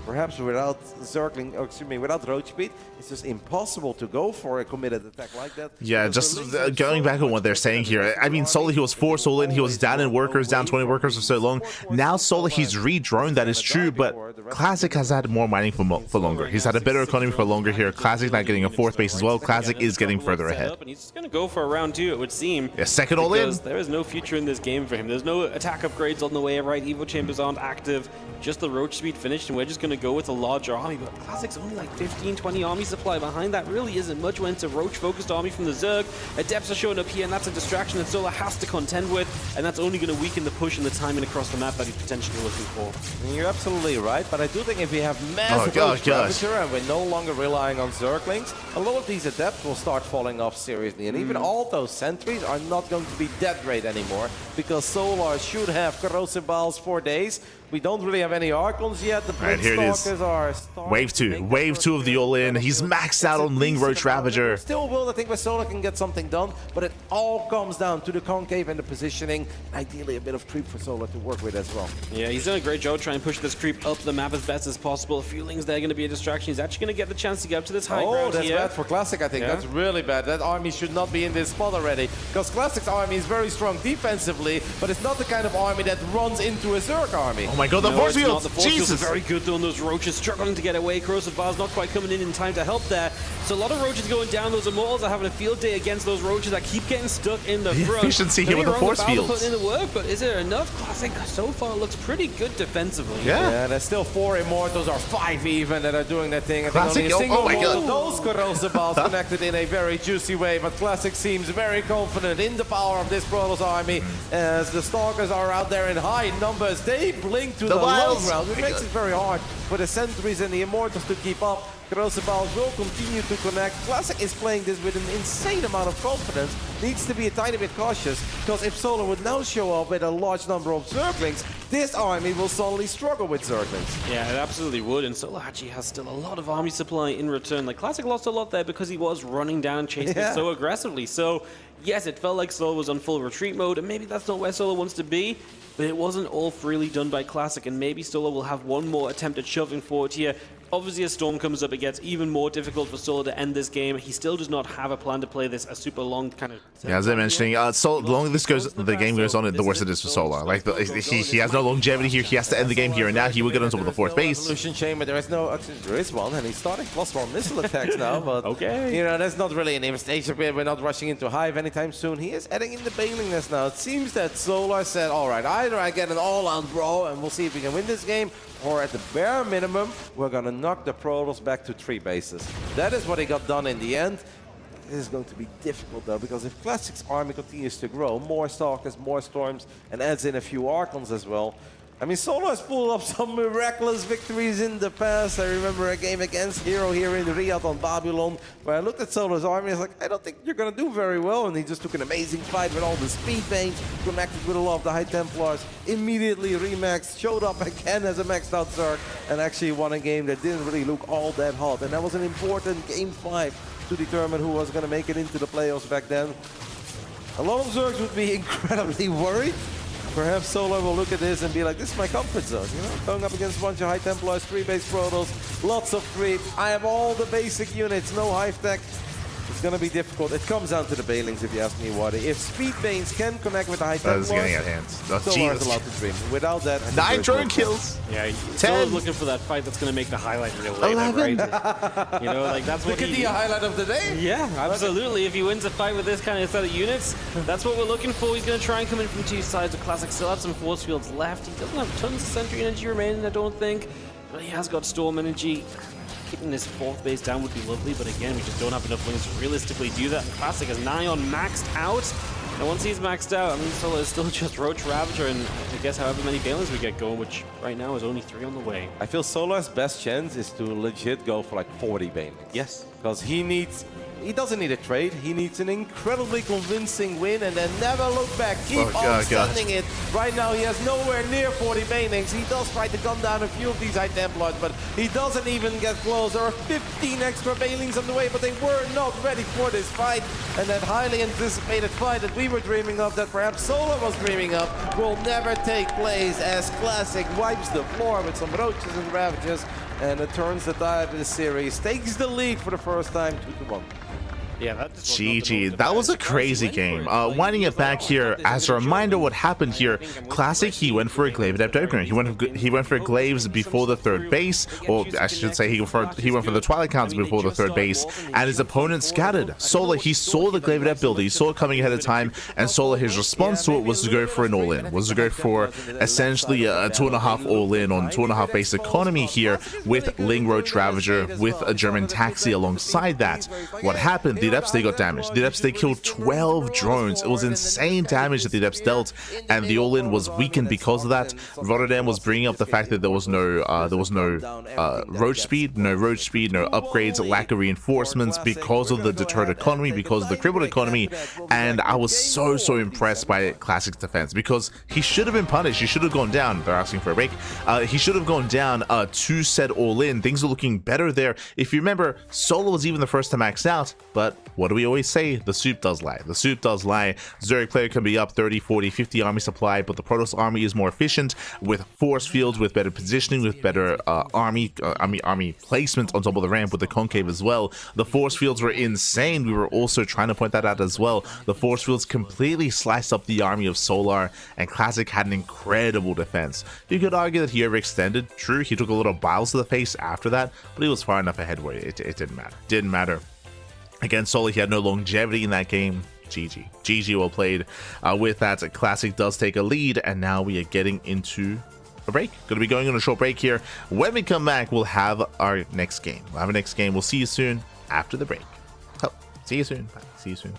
Perhaps without Zergling, without Roach Speed, it's just impossible to go for a committed attack like that. Yeah, just going back on what they're saying here. I mean, Solar, he was 4 soul in, he was down in workers, down 20 workers for so long. Now Solar, he's re-droned, that is true, but Classic has had more mining for longer. He's had a better economy for longer here. Classic not getting a 4th base as well. Classic is getting further ahead. And he's just going to go for a round 2, it would seem. Yeah, second all in. There is no future in this game for him. There's no attack upgrades on the way, right? Evo Chambers aren't active. Just the Roach Speed finished, and we're just going to go with a larger army. But Classic's only like 15, 20 army supply behind that. Really isn't much. Went to Roach-focused army from the Zerg. Adepts are showing up here, and that's a distraction that Solar has to contend with, and that's only going to weaken the push and the timing across the map that he's potentially looking for. You're absolutely right, but I do think if we have massive Roach Ravager and we're no longer relying on Zerglings, a lot of these Adepts will start falling off seriously, and even all those Sentries are not going to be dead rate anymore, because Solar should have Corrosive Balls for days. We don't really have any Archons yet. The Stalkers are Wave 2 of the all-in. He's maxed out on Ling Roach Ravager. Still will, I think, where Solar can get something done, but it all comes down to the concave and the positioning. Ideally, a bit of creep for Solar to work with as well. Yeah, he's done a great job trying to push this creep up the map as best as possible. A few Lings there going to be a distraction. He's actually going to get the chance to get up to this high ground that's here. bad for Classic, I think. That's really bad. That army should not be in this spot already, because Classic's army is very strong defensively, but it's not the kind of army that runs into a Zerg army. Oh my god, the force field! The force fields are very good though, and those Roaches struggling to get away. Corrosive Bars not quite coming in time to help there. So a lot of Roaches going down. Those Immortals are having a field day against those Roaches that keep getting stuck in the front. Efficiency here with the force fields. Putting in the work, but is there enough? Classic so far looks pretty good defensively. Yeah, there's still 4 Immortals, or 5 even, that are doing that thing. I Classic, think only a single my god. of those Corrosive Balls connected in a very juicy way, but Classic seems very confident in the power of this Protoss army, as the Stalkers are out there in high numbers. They blink to the low ground, which makes it very hard for the Sentries and the Immortals to keep up. Balls will continue to connect. Classic is playing this with an insane amount of confidence. Needs to be a tiny bit cautious, because if Solar would now show up with a large number of Zerglings, this army will suddenly struggle with Zerglings. Yeah, it absolutely would, and Solar actually has still a lot of army supply in return. Like, Classic lost a lot there because he was running down and chasing it so aggressively. So, yes, it felt like Solar was on full retreat mode, and maybe that's not where Solar wants to be, but it wasn't all freely done by Classic, and maybe Solar will have one more attempt at shoving forward here. Obviously, as Storm comes up, it gets even more difficult for Solar to end this game. He still does not have a plan to play this a super long kind of... Yeah, as I mentioned, the longer the game goes on, the worse it is for Solar. Like, he has no longevity here. He has to end the game here, and now he will get onto the fourth base. Evolution Chamber, there is no... Actually, there is one, and he's starting +1 missile attacks now, but... Okay. You know, that's not really an invitation. We're not rushing into Hive anytime soon. He is adding in the Bailing Nest now. It seems that Solar said, all right, either I get an all-out brawl, and we'll see if we can win this game, or at the bare minimum, we're going to knock the Protoss back to 3 bases. That is what he got done in the end. This is going to be difficult, though, because if Classic's army continues to grow, more Stalkers, more Storms, and adds in a few Archons as well, I mean, Solar has pulled up some miraculous victories in the past. I remember a game against Hero here in Riyadh on Babylon, where I looked at Solar's army and I was like, I don't think you're going to do very well. And he just took an amazing fight with all the speed veins, connected with a lot of the High Templars, immediately remaxed, showed up again as a maxed out Zerg, and actually won a game that didn't really look all that hot. And that was an important game 5 to determine who was going to make it into the playoffs back then. A lot of Zergs would be incredibly worried. Perhaps Solar will look at this and be like, this is my comfort zone, you know? Going up against a bunch of High Templars, 3-base Protoss, lots of creep. I have all the basic units, no Hive Tech. It's going to be difficult. It comes down to the Bailings, if you ask me, Waddy. If Speed Veins can connect with the High Templars, That is getting out of hands. Solar is allowed to dream. Without that, 9 drone kills. Yeah, Solar's looking for that fight that's going to make the highlight reel later, 11. right? You know, like that's what could be a highlight of the day. Yeah, absolutely. If he wins a fight with this kind of set of units, that's what we're looking for. He's going to try and come in from 2 sides. The Classic still have some force fields left. He doesn't have tons of sentry energy remaining, I don't think, but he has got storm energy. Getting this 4th base down would be lovely, but again, we just don't have enough wings to realistically do that. Classic has Nion maxed out, and once he's maxed out, I mean, Solar is still just Roach Ravager, and I guess however many Balins we get going, which right now is only 3 on the way. I feel Solar's best chance is to legit go for like 40 Banelings. Yes. Because he doesn't need a trade. He needs an incredibly convincing win and then never look back. Keep on sending it. Right now he has nowhere near 40 Banelings. He does try to gun down a few of these High Templars, but he doesn't even get close. There are 15 extra Banelings on the way, but they were not ready for this fight. And that highly anticipated fight that we were dreaming of, that perhaps Solar was dreaming of, will never take place as Classic wipes the floor with some Roaches and Ravages, and it turns the tide of the series, takes the lead for the first time 2-1. Yeah, that just GG. That was a crazy game. Winding it back here, as a reminder what happened here, Classic, he went for a Glaive Adept Ogre. He went for Glaives before the 3rd base, or I should say he went for the Twilight Counts before the 3rd base, and his opponent scattered. Solar, he saw the Glaive Adept build, he saw it coming ahead of time, and Solar, his response to it was to go for an all-in, was to go for essentially a 2.5 all-in on 2.5 base economy here with Ling Roach Ravager, with a German Taxi alongside that. What happened? The Adepts, they got damaged. The Adepts, they killed 12 drones. It was insane damage that the Adepts dealt, and the all-in was weakened because of that. Rotterdam was bringing up the fact that there was no roach speed, no upgrades, lack of reinforcements because of the deterred economy, because of the crippled economy, and I was so impressed by Classic's defense, because he should have been punished. He should have gone down. They're asking for a break. He should have gone down 2 set all-in. Things are looking better there. If you remember, Solar was even the first to max out, but what do we always say? The soup does lie. The soup does lie. Zerg player can be up 30, 40, 50 army supply, but the Protoss army is more efficient with force fields, with better positioning, with better army placement on top of the ramp with the concave as well. The force fields were insane. We were also trying to point that out as well. The force fields completely sliced up the army of Solar, and Classic had an incredible defense. You could argue that he overextended. True, he took a little biles to the face after that, but he was far enough ahead where it didn't matter. Didn't matter. Again, Solar, he had no longevity in that game. GG. GG well played. With that, Classic does take a lead, and now we are getting into a break. Going to be going on a short break here. When we come back, we'll have our next game. We'll see you soon after the break. Oh, see you soon. Bye. See you soon.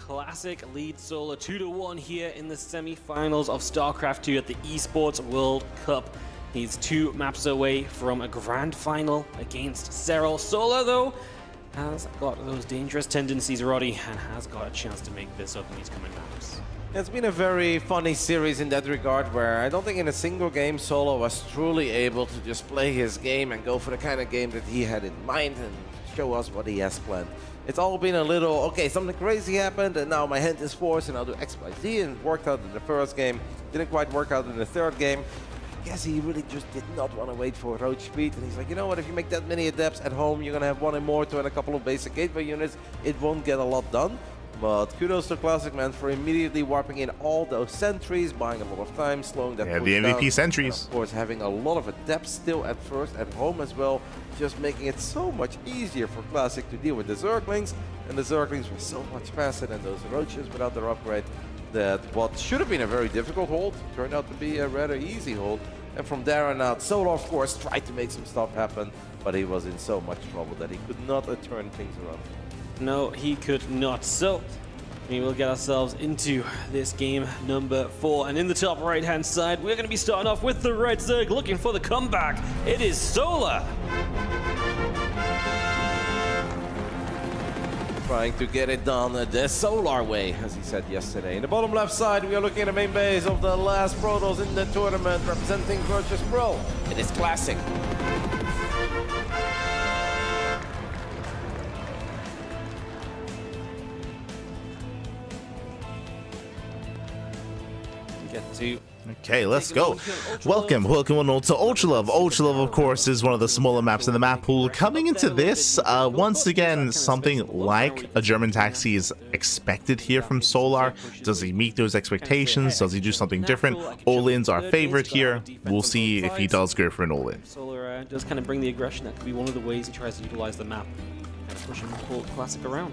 Classic leads Solar 2-1 here in the semi-finals of StarCraft 2 at the Esports World Cup. He's 2 maps away from a grand final against Serral. Solar, though, has got those dangerous tendencies already and has got a chance to make this up in these coming maps. It's been a very funny series in that regard, where I don't think in a single game Solo was truly able to just play his game and go for the kind of game that he had in mind and show us what he has planned. It's all been a little, okay, something crazy happened and now my hand is forced and I'll do X, Y, Z, and it worked out in the first game. Didn't quite work out in the third game. I guess he really just did not want to wait for roach speed, and he's like, you know what, if you make that many adepts at home, you're going to have 1 Immortal and a couple of basic gateway units. It won't get a lot done. But kudos to Classic Man for immediately warping in all those sentries, buying a lot of time, slowing that push the MVP down. sentries. And of course, having a lot of adepts still at first, at home as well, just making it so much easier for Classic to deal with the Zerglings. And the Zerglings were so much faster than those Roaches without their upgrade, that what should have been a very difficult hold turned out to be a rather easy hold. And from there on out, Solar, of course, tried to make some stuff happen, but he was in so much trouble that he could not turn things around. No, he could not. So we will get ourselves into this game number 4. And in the top right-hand side, we're going to be starting off with the Red Zerg looking for the comeback. It is Solar. Trying to get it done the Solar way, as he said yesterday. In the bottom left side, we are looking at the main base of the last Protoss in the tournament, representing Virtus Pro. It is Classic. Get to Okay, let's go. Welcome all to Ultralove. Ultralove, of course, is one of the smaller maps in the map pool. Coming into this, once again, something like a German taxi is expected here from Solar. Does he meet those expectations? Does he do something different? All-ins are favorite here. We'll see if he does go for an all-in. Solar does kind of bring the aggression. That could be one of the ways he tries to utilize the map. Kind of push him pull Classic around.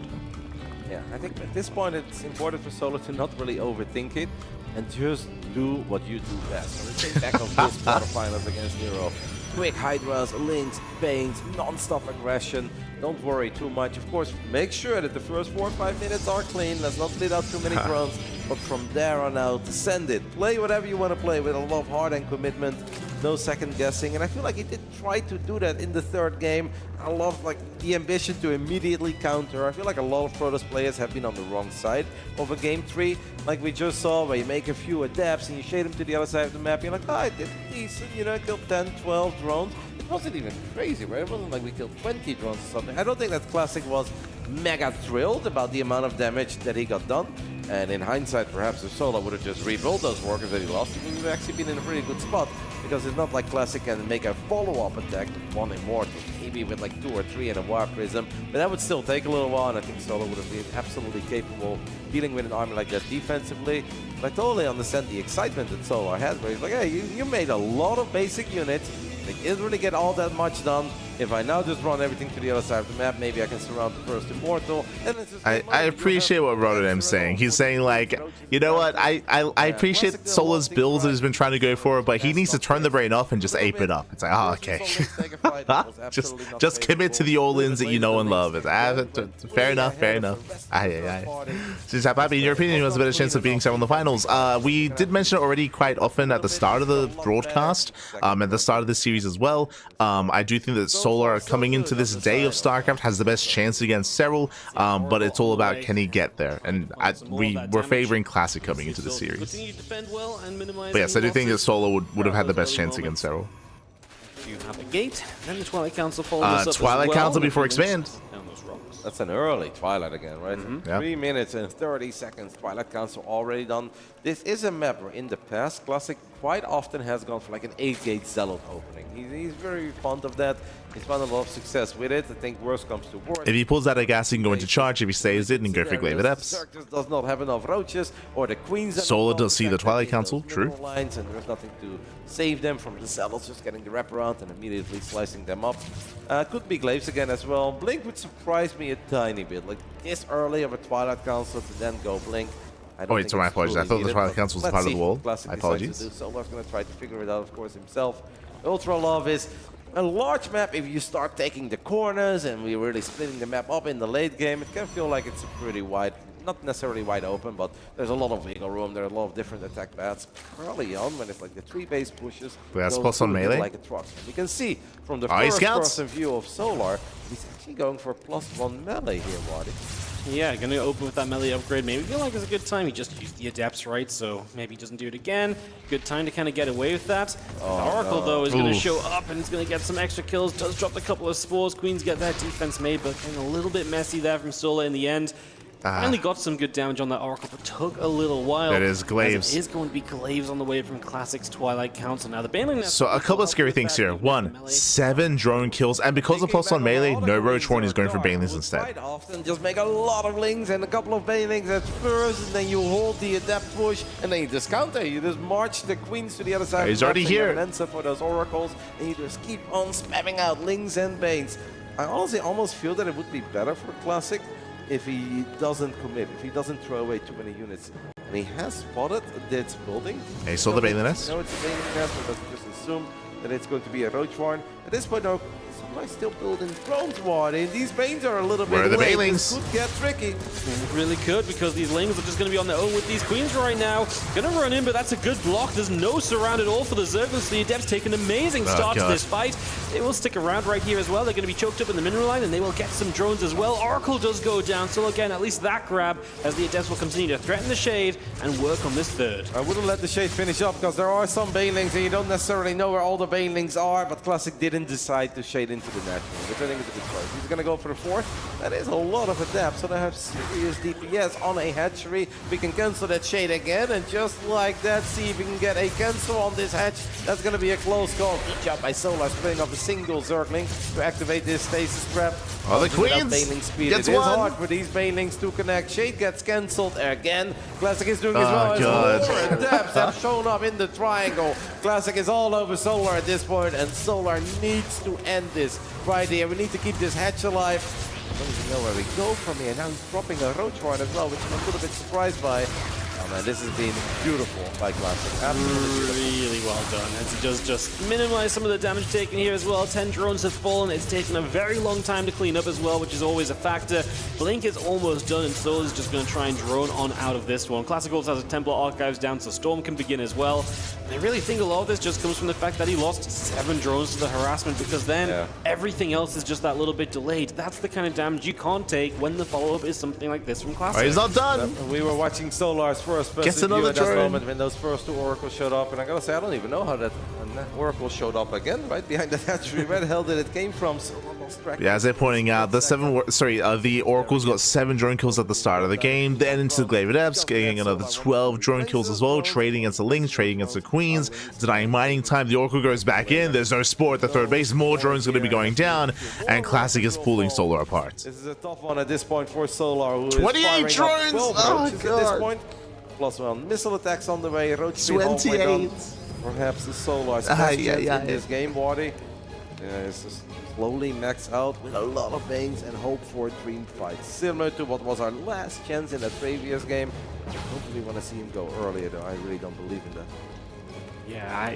Yeah, I think at this point it's important for Solar to not really overthink it and just do what you do best. Let's take back of this quarterfinals against Nero. Quick Hydras, links, Banes, non-stop aggression. Don't worry too much. Of course, make sure that the first 4 or 5 minutes are clean. Let's not bleed out too many drones. But from there on out, send it. Play whatever you want to play with a lot of heart and commitment. No second guessing. And I feel like he did try to do that in the third game. I love like the ambition to immediately counter. I feel like a lot of Protoss players have been on the wrong side of a game 3. Like we just saw, where you make a few adepts and you shade them to the other side of the map. You're like, oh, I did decent, you know, killed 10, 12 drones. It wasn't even crazy, right? It wasn't like we killed 20 drones or something. I don't think that Classic was mega thrilled about the amount of damage that he got done. And in hindsight, perhaps if Solar would have just rebuilt those workers that he lost, we would have actually been in a pretty good spot. Because it's not like Classic can make a follow-up attack with 1 Immortal, maybe with like 2 or 3 and a War Prism. But that would still take a little while, and I think Solar would have been absolutely capable dealing with an army like that defensively. But I totally understand the excitement that Solar had, where he's like, hey, you made a lot of basic units. They didn't really get all that much done. If I now just run everything to the other side of the map, maybe I can surround the first Immortal. And it's just I appreciate what Rotterdam's saying. He's saying like, you know what, I appreciate Solar's builds that he's been trying to go for, but he needs to turn the brain off and just ape it up. It's like, oh, okay. just commit to the all-ins that you know and love. It's, fair enough, fair enough. Just happy, in your opinion, who has a better chance of beating Serral in the finals? We did mention it already quite often at the start of the broadcast, at the start of the series as well. I do think that Solar coming into this day of StarCraft has the best chance against Serral, but it's all about can he get there, and we're favoring Classic coming into the series. But yes, I do think that Solar would have had the best chance against Serral. You have a gate, then the Twilight Council follows us up Twilight as well. Council before expand. That's an early Twilight again, right? Yeah. 3 minutes and 30 seconds, Twilight Council already done. This is a map where in the past, Classic quite often has gone for like an 8-gate Zealot opening. He's very fond of that. He's found a lot of success with it. I think worst comes to worst. If he pulls out a gas, he can go into charge. If he stays in and go for Glaive Adepts. Circus does not have enough roaches, or the queens. Solar does see the Twilight Council, true. Lines, and there's nothing to save them from the Zealots just getting the wraparound and immediately slicing them up. Could be Glaives again as well. Blink would surprise me a tiny bit. Like this early of a Twilight Council to then go Blink. Oh, wait, sorry, my apologies. I thought the Twilight Council was part of the wall. My apologies. Solar's going to try to figure it out, of course, himself. Ultralove is a large map. If you start taking the corners and we're really splitting the map up in the late game, it can feel like it's a pretty wide not necessarily wide open, but there's a lot of wiggle room. There are a lot of different attack paths. Early on, when it's like the 3 base pushes, That's goes plus on through it melee. like a truck. You can see from the Scouts. first-person view of Solar, he's actually going for +1 melee here, Waddy. Yeah, gonna open with that melee upgrade. Maybe feel like it's a good time. He just used the adepts, right? So maybe he doesn't do it again. Good time to kind of get away with that. Oracle, though, is gonna show up and he's gonna get some extra kills. Does drop a couple of spores. Queens get that defense made, but getting a little bit messy there from Solar in the end. Finally got some good damage on that Oracle, but took a little while. That is Glaives. It is going to be Glaives on the way from Classic's Twilight Council. Now, the Baneling... So a couple of scary things here. 1, 7 drone kills, and because of plus on melee, no Roach Horn is going for Banelings instead. Quite often, just make a lot of lings and a couple of banelings at first, and then you hold the adept push, and then you just counter. You just march the queens to the other side. He's already here. And answer for those oracles, and you just keep on spamming out lings and banes. I honestly almost feel that it would be better for Classic if he doesn't commit, if he doesn't throw away too many units. And he has spotted this building. He saw the Baneling nest. No, it's a Baneling nest, but let's just assume that it's going to be a Roach Warren. At this point, though, I still building drones, Waddy. These Banes are a little bit Where are the late. Banelings? This could get tricky. It really could, because these lings are just going to be on their own with these queens right now. Going to run in, but that's a good block. There's no surround at all for the Zerglings. The Adepts take an amazing start to this fight. They will stick around right here as well. They're going to be choked up in the mineral line, and they will get some drones as well. Oracle does go down, so again, at least that grab, as the Adepts will continue to threaten the Shade and work on this third. I wouldn't let the Shade finish up, because there are some Banelings, and you don't necessarily know where all the Banelings are, but Classic didn't decide to Shade into the natural, which I think is a good choice. He's going to go for the 4th. That is a lot of Adepts, so they have serious DPS on a hatchery. We can cancel that Shade again, and just like that, see if we can get a cancel on this hatch. That's going to be a close call. Good job by Solar, splitting off a single Zergling to activate this stasis trap. Oh, the Queens Baneling speed. gets It is one. hard for these Banelings to connect. Shade gets cancelled again. Classic is doing as Oh, well God. as more Adepts have shown up in the triangle. Classic is all over Solar at this point, and Solar needs to end this right here. We need to keep this hatch alive. I don't even know where we go from here. Now he's dropping a Roach Horn as well, which I'm a little bit surprised by. Oh man, this has been beautiful by Classic. Absolutely really well done. As he does just minimize some of the damage taken here as well. 10 drones have fallen. It's taken a very long time to clean up as well, which is always a factor. Blink is almost done, and Soul is just going to try and drone on out of this one. Classic also has a Templar Archives down, so Storm can begin as well. And I really think a lot of this just comes from the fact that he lost 7 drones to the harassment, because then everything else is just that little bit delayed. That's the kind of damage you can't take when the follow-up is something like this from Classic. He's not done. We were watching Solar's first Gets person view another at that drone. moment when those first 2 oracles showed up, and I gotta say, I don't even know how that oracle showed up again, right behind the hatchery. Where the hell did it came from? Solar lost track. Yeah, as they're pointing out, the Oracles got 7 drone kills at the start of the game, then into the Glaive Adepts, getting another 12 drone kills as well, trading against the Lings, trading against the Queens, denying mining time. The Oracle goes back in, there's no sport at the 3rd base, more drones going to be going down, and Classic is pulling Solar apart. This is a tough one at this point for Solar, who is 28 firing up drones! 12 Oh, roaches at this God. point. +1 missile attacks on the way. Roach speed halfway 28. done. Perhaps the Solar's best chance in this game, Waddy. It's just slowly max out with a lot of bangs and hope for a dream fight. Similar to what was our last chance in that previous game. I don't really want to see him go earlier, though. I really don't believe in that. Yeah,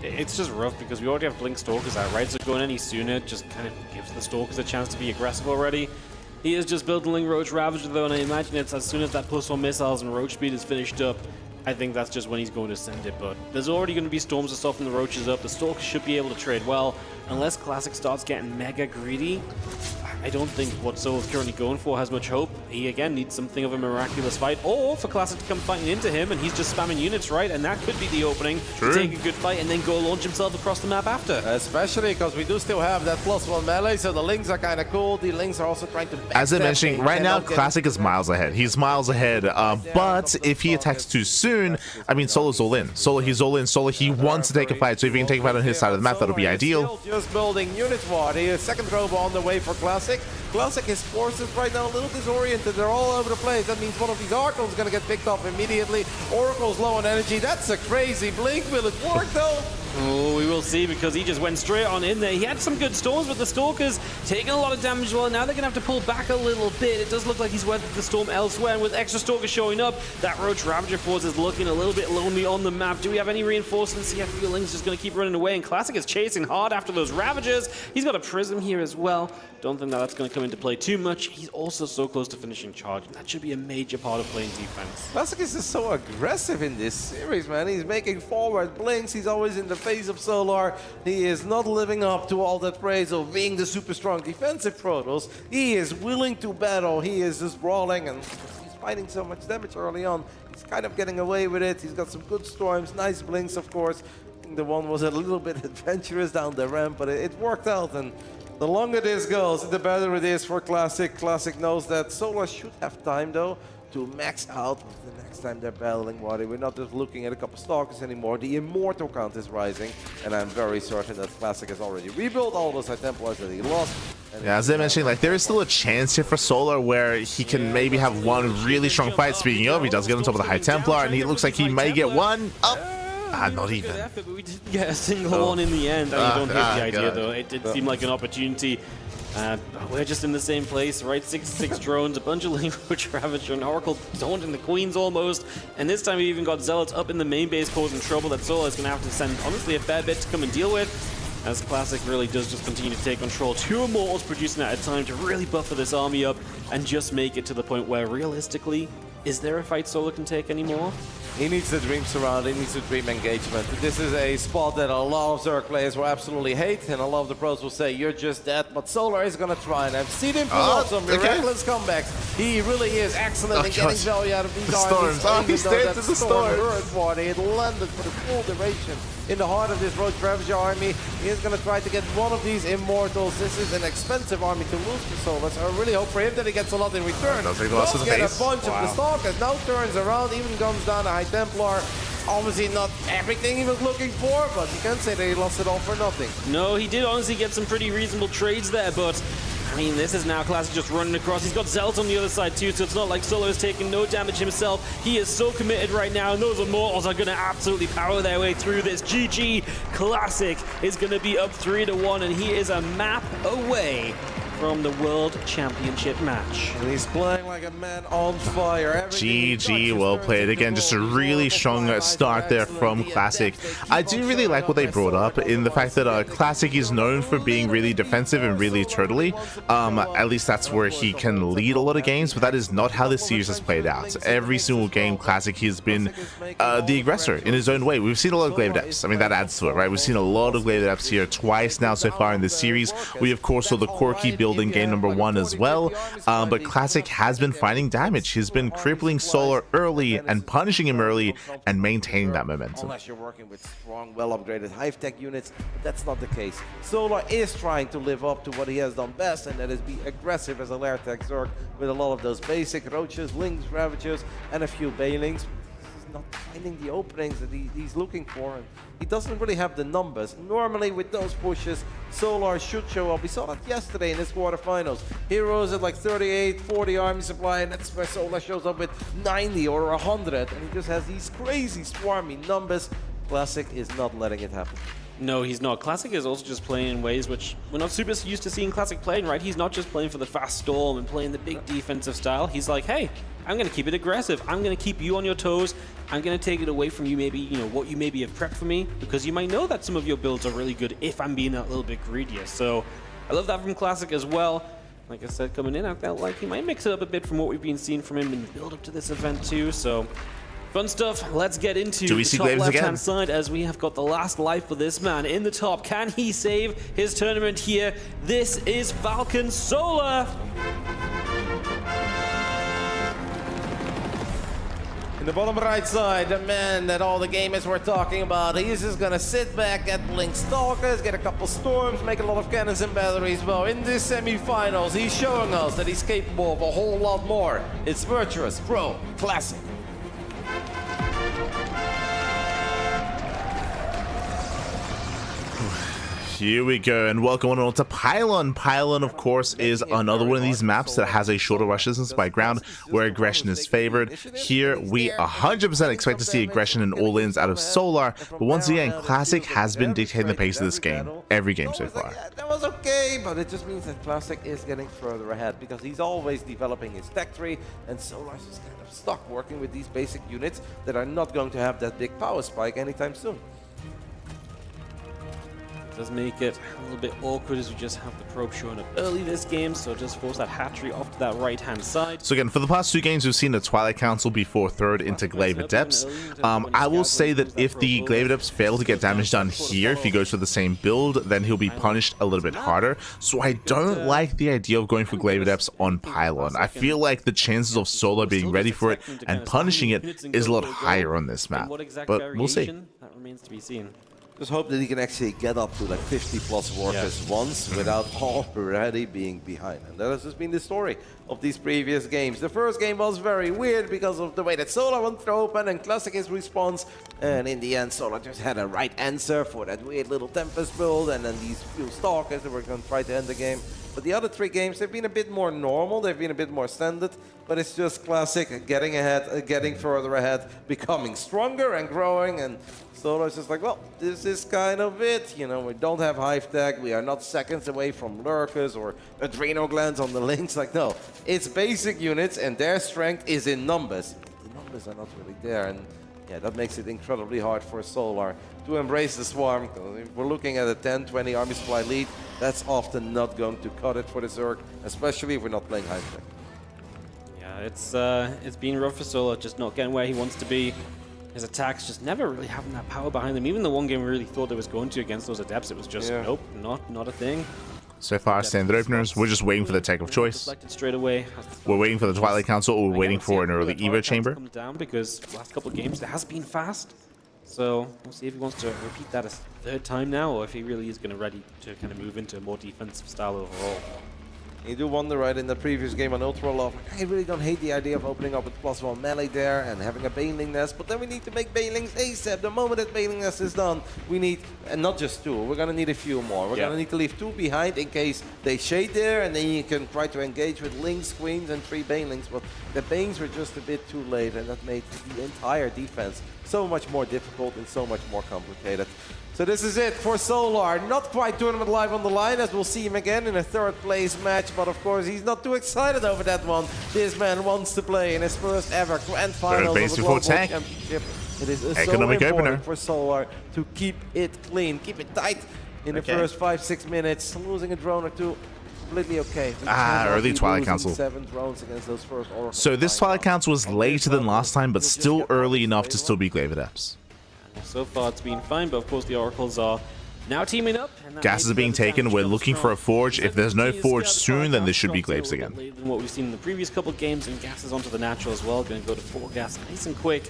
it's just rough because we already have Blink Stalkers out, right? So going any sooner just kind of gives the Stalkers a chance to be aggressive already. He is just building Roach Ravager though, and I imagine it's as soon as that +1 missiles and Roach speed is finished up, I think that's just when he's going to send it. But there's already going to be storms to soften the Roaches up. The Stalkers should be able to trade well. Unless Classic starts getting mega greedy, I don't think what Soul's currently going for has much hope. He, again, needs something of a miraculous fight, or for Classic to come fighting into him, and he's just spamming units, right? And that could be the opening to take a good fight and then go launch himself across the map after. Especially because we do still have that +1 melee, so the Lings are kind of cool. The Lings are also trying to As I backstab. mentioned, They right now, cannot get- Classic is miles ahead. He's miles ahead, but if he attacks too soon, I mean, Solar's all in. He's all in. Solar, he wants to take a fight, so if he can take a fight on his side of the map, that'll be ideal. Still just building unit Waddy. A second robo on the way for Classic. Classic, his forces right now a little disoriented. They're all over the place. That means one of these Oracles is going to get picked off immediately. Oracle's low on energy. That's a crazy blink. Will it work though? Oh, we will see, because he just went straight on in there. He had some good storms, but the Stalkers taking a lot of damage as well. Now they're going to have to pull back a little bit. It does look like he's weathered the storm elsewhere, and with extra Stalkers showing up, that Roach Ravager force is looking a little bit lonely on the map. Do we have any reinforcements? Yeah, Feeling's just going to keep running away, and Classic is chasing hard after those Ravagers. He's got a Prism here as well. Don't think that's going to come into play too much. He's also so close to finishing charge. That should be a major part of playing defense. Classic is just so aggressive in this series, man. He's making forward blinks. He's always in the face of Solar. He is not living up to all that praise of being the super strong defensive Protoss. He is willing to battle. He is just brawling, and he's fighting so much damage early on. He's kind of getting away with it. He's got some good storms, nice blinks, of course. I think the one was a little bit adventurous down the ramp, but it worked out. And the longer this goes, the better it is for Classic. Classic knows that Solar should have time, though, to max out the next time they're battling Wadi. We're not just looking at a couple Stalkers anymore. The Immortal count is rising, and I'm very certain that Classic has already rebuilt all those High Templars that he lost. Yeah, as I mentioned, like, there is still a chance here for Solar where he can maybe have one really strong fight. Speaking of, he does get on top of the High Templar, and he looks like he may get one up. Not even. Effort, but we didn't get a single one in the end. You don't get the idea, though. It did seem like an opportunity. We're just in the same place, right? 6 drones, a bunch of Language Ravager, an Oracle taunting the Queens almost. And this time we even got Zealots up in the main base causing trouble that Solar is going to have to send, honestly, a fair bit to come and deal with. As Classic really does just continue to take control. 2 Immortals producing at a time to really buffer this army up and just make it to the point where, realistically, is there a fight Solar can take anymore? He needs the Dream Surround, he needs the Dream Engagement. This is a spot that a lot of Zerg players will absolutely hate, and a lot of the pros will say, you're just dead, but Solar is gonna try, and I've seen him pull out some miraculous comebacks. He really is excellent in getting value out of these armies. He's dead to the storm. It landed for the full duration in the heart of this Roach Ravager army. He is gonna try to get one of these Immortals. This is an expensive army to lose for Solar, so I really hope for him that he gets a lot in return. Does get a bunch of the Stalkers, now turns around, even comes down a High Templar. Obviously not everything he was looking for, but you can't say that he lost it all for nothing. No, he did honestly get some pretty reasonable trades there, but I mean, this is now Classic just running across. He's got Zealot on the other side too, so it's not like Solar is taking no damage himself. He is so committed right now, and those Immortals are going to absolutely power their way through this. GG Classic is going to be up 3-1, and he is a map away from the World Championship match. And he's playing like a man on fire. GG, well played. Again, just a really strong start there from Classic. I do really like what they brought up in the fact that Classic is known for being really defensive and really turtley. At least that's where he can lead a lot of games, but that is not how this series has played out. Every single game, Classic, he has been the aggressor in his own way. We've seen a lot of Glaive Depths. I mean, that adds to it, right? We've seen a lot of Glaive Depths here twice now so far in this series. We, of course, saw the Corki build in game number 1 as well, but Classic has been finding damage. He's been crippling Solar early and punishing him early and maintaining that momentum. Unless you're working with strong, well-upgraded Hive-Tech units, but that's not the case. Solar is trying to live up to what he has done best, and that is be aggressive as a Lair-Tech Zerg with a lot of those basic Roaches, Lings, Ravagers, and a few Bailings. Not finding the openings that he's looking for, and he doesn't really have the numbers. Normally with those pushes, Solar should show up. We saw that yesterday in his quarterfinals. Heroes at like 38, 40 army supply, and that's where Solar shows up with 90 or 100, and he just has these crazy swarmy numbers. Classic is not letting it happen. No, he's not. Classic is also just playing in ways which we're not super used to seeing Classic playing, right? He's not just playing for the fast storm and playing the big defensive style. He's like, hey, I'm going to keep it aggressive. I'm going to keep you on your toes. I'm going to take it away from you, maybe, you know, what you maybe have prepped for me, because you might know that some of your builds are really good if I'm being a little bit greedier. So I love that from Classic as well. Like I said, coming in, I felt like he might mix it up a bit from what we've been seeing from him in the build up to this event too. So fun stuff. Let's get into the top left-hand side as we have got the last life for this man in the top. Can he save his tournament here? This is Falcon Solar. In the bottom right side, the man that all the gamers were talking about, he's just gonna sit back, get Blink Stalkers, get a couple Storms, make a lot of cannons and batteries. Well, in this semi-finals, he's showing us that he's capable of a whole lot more. It's Virtuous Pro Classic. Here we go, and welcome on to Pylon. Pylon, of course, is another one of these maps that has a shorter rush distance by ground, where aggression is favored. Here, we 100% expect to see aggression and all-ins out of Solar, but once again, Classic has been dictating the pace of this game, every game so far. That was okay, but it just means that Classic is getting further ahead, because he's always developing his tech tree, and Solar's just kind of stuck working with these basic units that are not going to have that big power spike anytime soon. Does make it a little bit awkward as we just have the probe showing up early this game, so just force that hatchery off to that right-hand side. So again, for the past 2 games, we've seen the Twilight Council be 4/3 into Glaive Adepts. I will say that if the Glaive Adepts fail to get damage done here, if he goes for the same build, then he'll be punished a little bit harder. So I don't like the idea of going for Glaive Adepts on Pylon. I feel like the chances of Solar being ready for it and punishing it is a lot higher on this map, but we'll see. That remains to be seen. Just hope that he can actually get up to like 50 plus workers once without already being behind. And that has just been the story of these previous games. The first game was very weird because of the way that Solar wanted to open and Classic his response. And in the end, Solar just had a right answer for that weird little Tempest build. And then these few Stalkers that were going to try to end the game. But the other 3 games, they've been a bit more normal. They've been a bit more standard. But it's just Classic getting ahead, getting further ahead, becoming stronger and growing. And Solar's just like, well, this is kind of it. You know, we don't have Hive Tech. We are not seconds away from Lurkers or Adrenal Glands on the links. Like, no, it's basic units, and their strength is in numbers. The numbers are not really there. And yeah, that makes it incredibly hard for Solar to embrace the Swarm. If we're looking at a 10-20 army supply lead, that's often not going to cut it for the Zerg, especially if we're not playing Hive Tech. Yeah, it's been rough for Solar, just not getting where he wants to be. His attacks just never really having that power behind them. Even the one game we really thought it was going to against those Adepts, it was just, nope, not a thing. So far, standard openers, we're just waiting for the tech of choice. Straight away. We're waiting for the Twilight Council, or we're waiting for an early Evo chamber. Come down because the last couple of games, it has been fast. So we'll see if he wants to repeat that a 3rd time now, or if he really is going to ready to kind of move into a more defensive style overall. You do wonder, right, in the previous game on Ultra Love, I really don't hate the idea of opening up with +1 melee there and having a Baneling Nest, but then we need to make Banelings ASAP. The moment that Baneling Nest is done, we need, and not just 2, we're going to need a few more. We're going to need to leave 2 behind in case they shade there, and then you can try to engage with Lynx, Queens, and 3 Banelings, but the Banes were just a bit too late, and that made the entire defense so much more difficult and so much more complicated. So this is it for Solar. Not quite Tournament Live on the line, as we'll see him again in a 3rd place match, but of course he's not too excited over that one. This man wants to play in his first ever Grand Finals of the Global Championship. It is Economic so important opener for Solar to keep it clean, keep it tight in the first 5-6 minutes. Losing a drone or 2, completely okay. Early Twilight Council. 7 drones against those first Oracles. So this Twilight Council was later than last time, but still early enough to still be Glaive Adepts. So far it's been fine, but of course the Oracles are now teaming up. Gases are being taken. We're looking for a Forge. If there's no Forge soon, then there should be Glaives again. Than what we've seen in the previous couple of games, and Gas is onto the natural as well. Going to go to 4 gas nice and quick.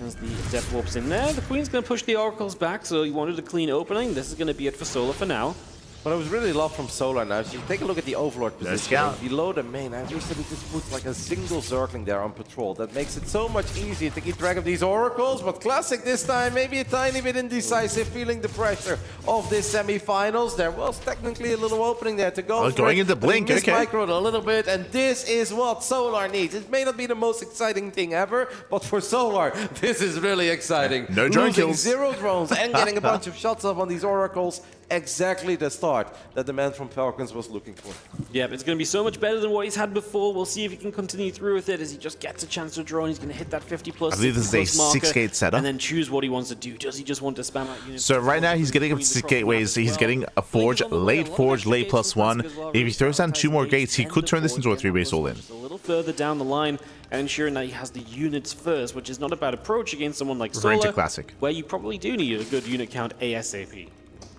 As the Adept warps in there, the Queen's going to push the Oracles back, so you wanted a clean opening. This is going to be it for Solar for now. But I was really love from Solar now. So you take a look at the Overlord position below the main. I wish that he just puts like a single Zergling there on patrol. That makes it so much easier to keep track of these Oracles. But Classic this time, maybe a tiny bit indecisive, feeling the pressure of this semi-finals. There was technically a little opening there to go. Going into Blink, okay. Microed a little bit, and this is what Solar needs. It may not be the most exciting thing ever, but for Solar, this is really exciting. No drone kills. 0 drones and getting a bunch of shots off on these Oracles. Exactly the start that the man from Falcons was looking for. Yeah, it's going to be so much better than what he's had before. We'll see if he can continue through with it as he just gets a chance to draw, and he's going to hit that 50+. I believe this is a 6-gate setup. And then choose what he wants to do. Does he just want to spam out units? So right now he's getting up to 6 gateways. He's getting a Forge, late +1. If he throws down 2 more gates, he could turn this into a 3-base all-in. A little further down the line and ensuring that he has the units first, which is not a bad approach against someone like Solar, Classic, where you probably do need a good unit count ASAP.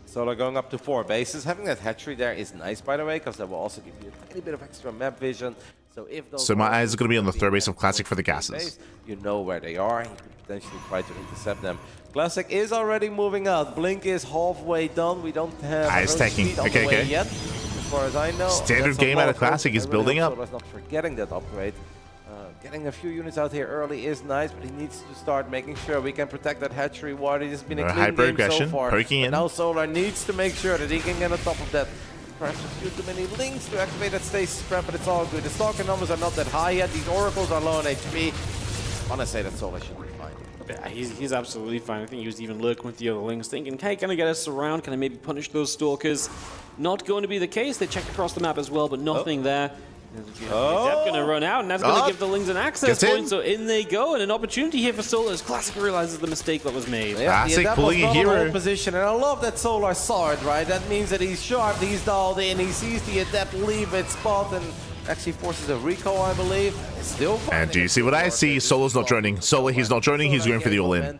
Solar going up to 4 bases. Having that hatchery there is nice, by the way, because that will also give you a tiny bit of extra map vision. So if those my eyes are going to be on the 3rd base of Classic for the gases. You know where they are. You could potentially try to intercept them. Classic is already moving out. Blink is halfway done. We don't have Ice stacking. Okay. Yet, as far as I know. Standard game out of Classic is building up. Solar's not forgetting that upgrade. Getting a few units out here early is nice, but he needs to start making sure we can protect that hatchery water. It's been a clean hyper game so aggression, far. poking in. Now Solar needs to make sure that he can get on top of that. Perhaps a few too many links to activate that stasis trap, but it's all good. The stalker numbers are not that high yet. These oracles are low on HP. I want to say that Solar should be fine. Yeah, he's absolutely fine. I think he was even lurking with the other links, thinking, hey, can I get us around? Can I maybe punish those stalkers? Not going to be the case. They checked across the map as well, but nothing there. They're going to run out, and that's going to give the Lings an access point, so in they go, and an opportunity here for Solar as Classic realizes the mistake that was made. Yeah, that was not a whole position, and I love that Solar saw it, right? That means that he's sharp, he's dialed in, he sees the adept leave its spot, and actually forces a recall, I believe. It's still fine. And do you see what I see? Solo's not joining. Solo, he's not joining. He's going for the all-in.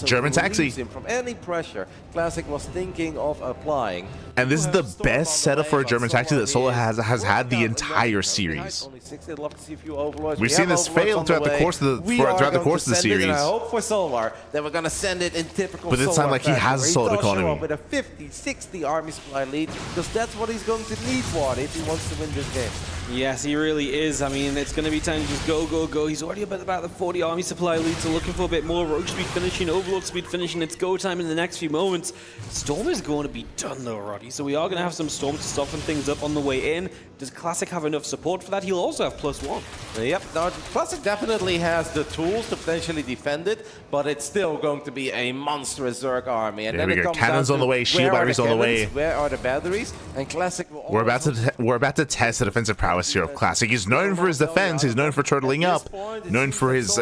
German taxi. From any pressure, Classic was thinking of applying. And this is the best setup for a German taxi that Solo has had the entire series. We've seen this fail throughout the course of the series. I hope for Solar that we're going to send it in typical. But this time, like, he has a solid economy. With a 50-60 army supply lead, because that's what he's going to need for if he wants to win this game. Yes, he really is. I mean, it's going to be time to just go, go, go. He's already about the 40 army supply lead, so looking for a bit more. Rogue speed finishing, Overlord speed finishing. It's go time in the next few moments. Storm is going to be done though, Roddy. So we are going to have some Storm to soften things up on the way in. Does Classic have enough support for that? He'll also have +1. Yep, now Classic definitely has the tools to potentially defend it, but it's still going to be a monstrous Zerg army. And There then we it go. comes Cannons down on to the way, shield batteries on the way. Where are the batteries? And Classic will We're about to test the defensive prowess here of Classic. He's known for his defense. He's known for turtling up. Known for his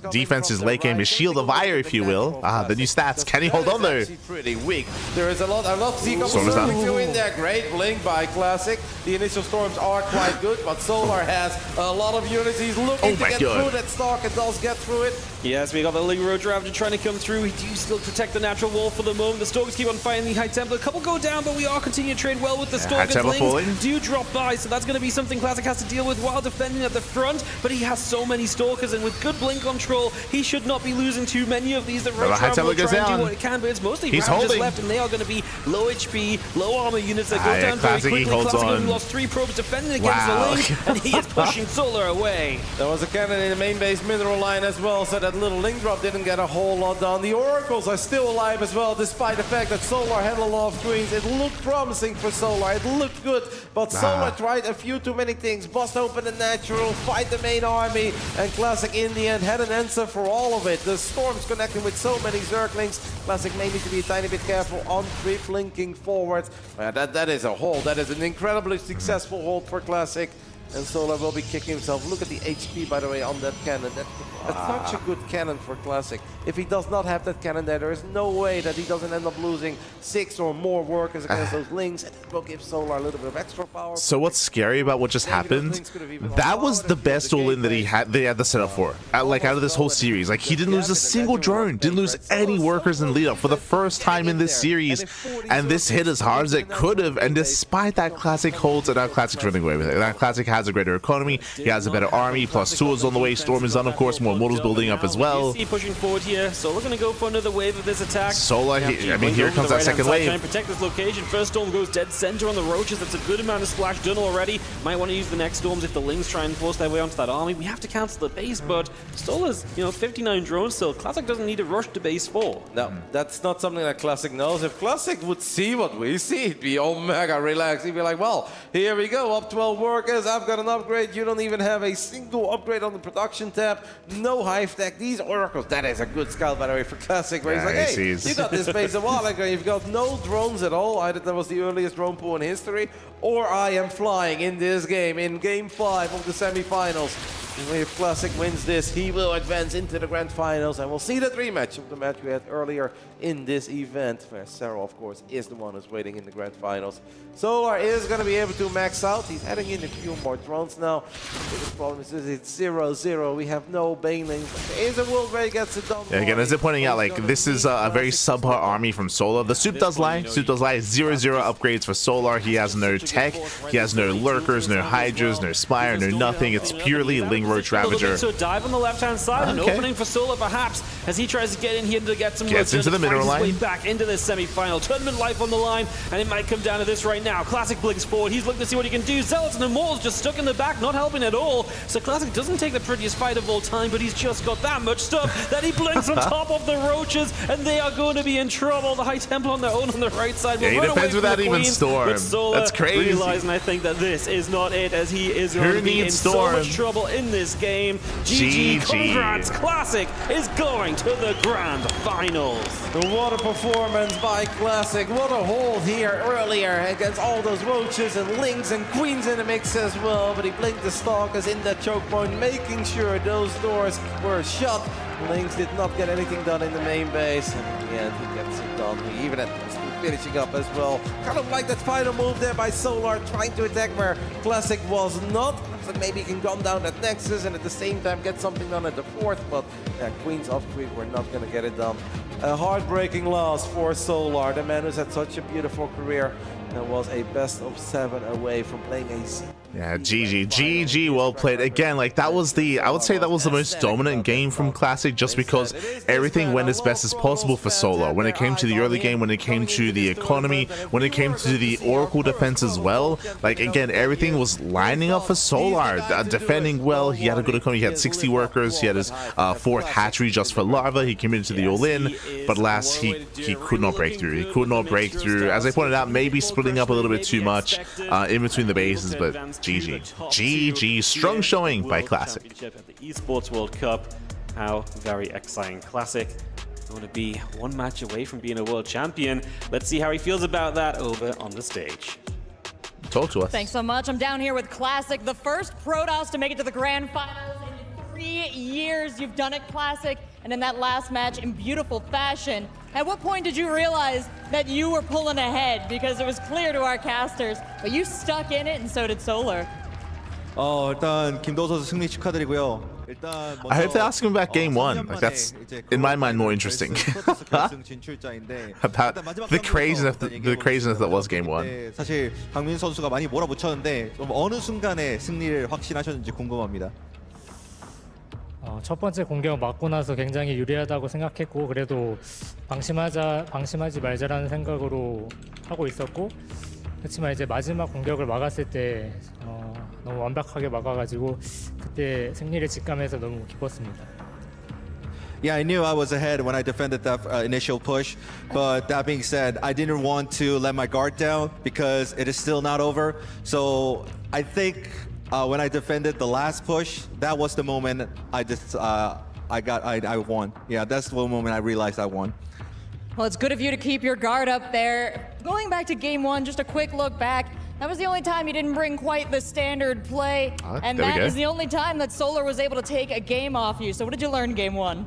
defense, his late game, his shield of fire, if you will. The new stats. Can he hold on though? Pretty weak. There is a lot. I love to see a couple Storm is down. Zerglings in there. Great blink by Classic. The initial storms are quite good, but Solar has a lot of units. He's looking to get through that stalk and does get through it. Yes, we got the Ling Road Ravager trying to come through. He do still protect the natural wall for the moment. The Stalkers keep on fighting the High Templar. A couple go down, but we are continuing to trade well with the Stalkers. Lings do drop by, so that's going to be something Classic has to deal with while defending at the front. But he has so many Stalkers, and with good blink control, he should not be losing too many of these. The Road Ravager will try and do what it can, but it's mostly Ravagers left, and they are going to be low HP, low armor units that go down very quickly. Classic only lost 3 probes defending against the Ling, and he is pushing Solar away. There was a cannon in the main base mineral line as well, so that little link drop didn't get a whole lot done. The Oracles are still alive as well, despite the fact that Solar had a lot of screens. It looked promising for Solar, it looked good, but Solar tried a few too many things. Bust open the natural, fight the main army, and Classic in the end had an answer for all of it. The Storm's connecting with so many Zerglings. Classic may need to be a tiny bit careful on trip linking forward. That is a hold, that is an incredibly successful hold for Classic. And Solar will be kicking himself. Look at the HP, by the way, on that cannon. That's such a good cannon for Classic. If he does not have that cannon there is no way that he doesn't end up losing 6 or more workers against those Lings. And it will give Solar a little bit of extra power. So what's scary about what just happened? That was the best all-in that they had the setup for. Out of this whole series. Like, he didn't lose a single drone. Didn't lose any workers in lead-up for the first time in this series. And this hit as hard as it could have. And despite that, Classic holds, and now Classic's running away with it. That Classic has a greater economy, he has a better army, plus tools on the way, Storm is on, of course, more models building up as well. Pushing forward here, so we're going to go for another wave of this attack. Solar, I mean, here comes that second wave. Trying to protect this location. First Storm goes dead center on the Roaches. That's a good amount of splash done already. Might want to use the next Storms if the Lings try and force their way onto that army. We have to cancel the base, but Solar's, 59 drones still. Classic doesn't need to rush to base 4. No, that's not something that Classic knows. If Classic would see what we see, he'd be omega relaxed. He'd be like, well, here we go, up 12 workers, I've got an upgrade. You don't even have a single upgrade on the production tab. No hive tech. These Oracles, that is a good scout, by the way, for Classic, where he's like, hey, you got this base a while ago. You've got no drones at all. Either that was the earliest drone pool in history, or I am flying in this game, in Game 5 of the semifinals. And if Classic wins this, he will advance into the grand finals, and we'll see that rematch of the match we had earlier in this event, where Serral, of course, is the one who's waiting in the grand finals. Solar is going to be able to max out. He's adding in a few more drones now. The biggest problem is it's 0-0. We have no banelings. There is a world where he gets it done. Yeah, again, as they're pointing out, like, this is a very subpar army from Solar. The Soup does lie. Soup does lie. 0-0 upgrades for Solar. He has no tech. He has no lurkers, no hydras, no spire, no nothing. It's purely Ling Roach A little Ravager. bit, so dive on the left-hand side, an opening for Solar perhaps as he tries to get in here to get some Gets into the mineral fight his way line. back into this semi-final. Tournament life on the line, and it might come down to this right now. Classic blinks forward. He's looking to see what he can do. Zealots and Immortals just stuck in the back, not helping at all. So Classic doesn't take the prettiest fight of all time, but he's just got that much stuff that he blinks on top of the Roaches, and they are going to be in trouble. The High Temple on their own on the right side. Yeah, he Run away defends from without the even Queens, Storm. but Solar That's crazy. realizing, I think, that this is not it, as he is Who going to be in needs so Storm? much trouble in this game. GG, GG. congrats. Classic is going to the grand finals. What a performance by Classic. What a hold here earlier against all those Roaches and Lynx and Queens in the mix as well. But he blinked the Stalkers in that choke point, making sure those doors were shut. Lynx did not get anything done in the main base. And in the end, he gets it done. He even had finishing up as well. Kind of like that final move there by Solar, trying to attack where Classic was not. So maybe he can gun down that Nexus and at the same time get something done at the fourth. But yeah, Queens off creep, we're not going to get it done. A heartbreaking loss for Solar, the man who's had such a beautiful career and was a best of 7 away from playing a Yeah, GG, well played. Again, like that was I would say that was the most dominant game from Classic, just because everything went as best as possible for Solar. When it came to the early game, when it came to the economy, when it came to the Oracle defense as well, like again, everything was lining up for Solar. Defending well, he had a good economy, he had 60 workers, he had his 4th hatchery just for Larva, he committed to the all-in, but last he could not break through. He could not break through. As I pointed out, maybe splitting up a little bit too much in between the bases, but GG. Strong showing by Classic. At the Esports World Cup. How very exciting. Classic going to be one match away from being a world champion. Let's see how he feels about that over on the stage. Talk to us. Thanks so much. I'm down here with Classic, the first Protoss to make it to the grand finals in 3 years. You've done it, Classic, and in that last match in beautiful fashion. At what point did you realize that you were pulling ahead? Because it was clear to our casters, but you stuck in it and so did Solar. 일단 김도호 선수 승리 축하드리고요. 일단 I hope they ask him about game 1. Like that's, in my mind, more interesting. About the craziness that was game 1. 사실 강민 선수가 많이 몰아붙였는데 좀 어느 순간에 승리를 확신하셨는지 궁금합니다. 첫 번째 공격 맞고 나서 굉장히 유리하다고 생각했고, 그래도 방심하지 말자라는 생각으로 하고 있었고, 그렇지만 이제 마지막 공격을 막았을 때 너무 완벽하게 막아가지고 그때 승리를 직감해서 너무 기뻤습니다. Yeah, I knew I was ahead when I defended that initial push, but that being said, I didn't want to let my guard down because it is still not over. So I think when I defended the last push, that was the moment I won. Yeah, that's the moment I realized I won. Well, it's good of you to keep your guard up there. Going back to game 1, just a quick look back. That was the only time you didn't bring quite the standard play. And that is the only time that Solar was able to take a game off you. So what did you learn in game 1?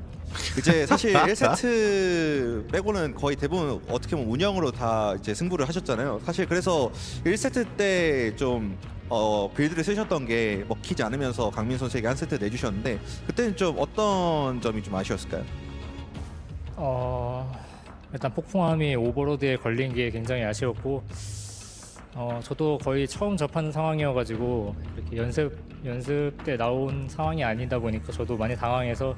이제 사실 1세트 빼고는 거의 대부분 어떻게 보면 운영으로 다 이제 승부를 하셨잖아요. 사실 그래서 1세트 때 좀 빌드를 쓰셨던 게 먹히지 않으면서 강민 선수에게 한 세트 내주셨는데 그때는 좀 어떤 점이 좀 아쉬웠을까요? 일단 폭풍함이 오버로드에 걸린 게 굉장히 아쉬웠고, 저도 거의 처음 접하는 상황이어가지고 이렇게 연습 때 나온 상황이 아니다 보니까 저도 많이 당황해서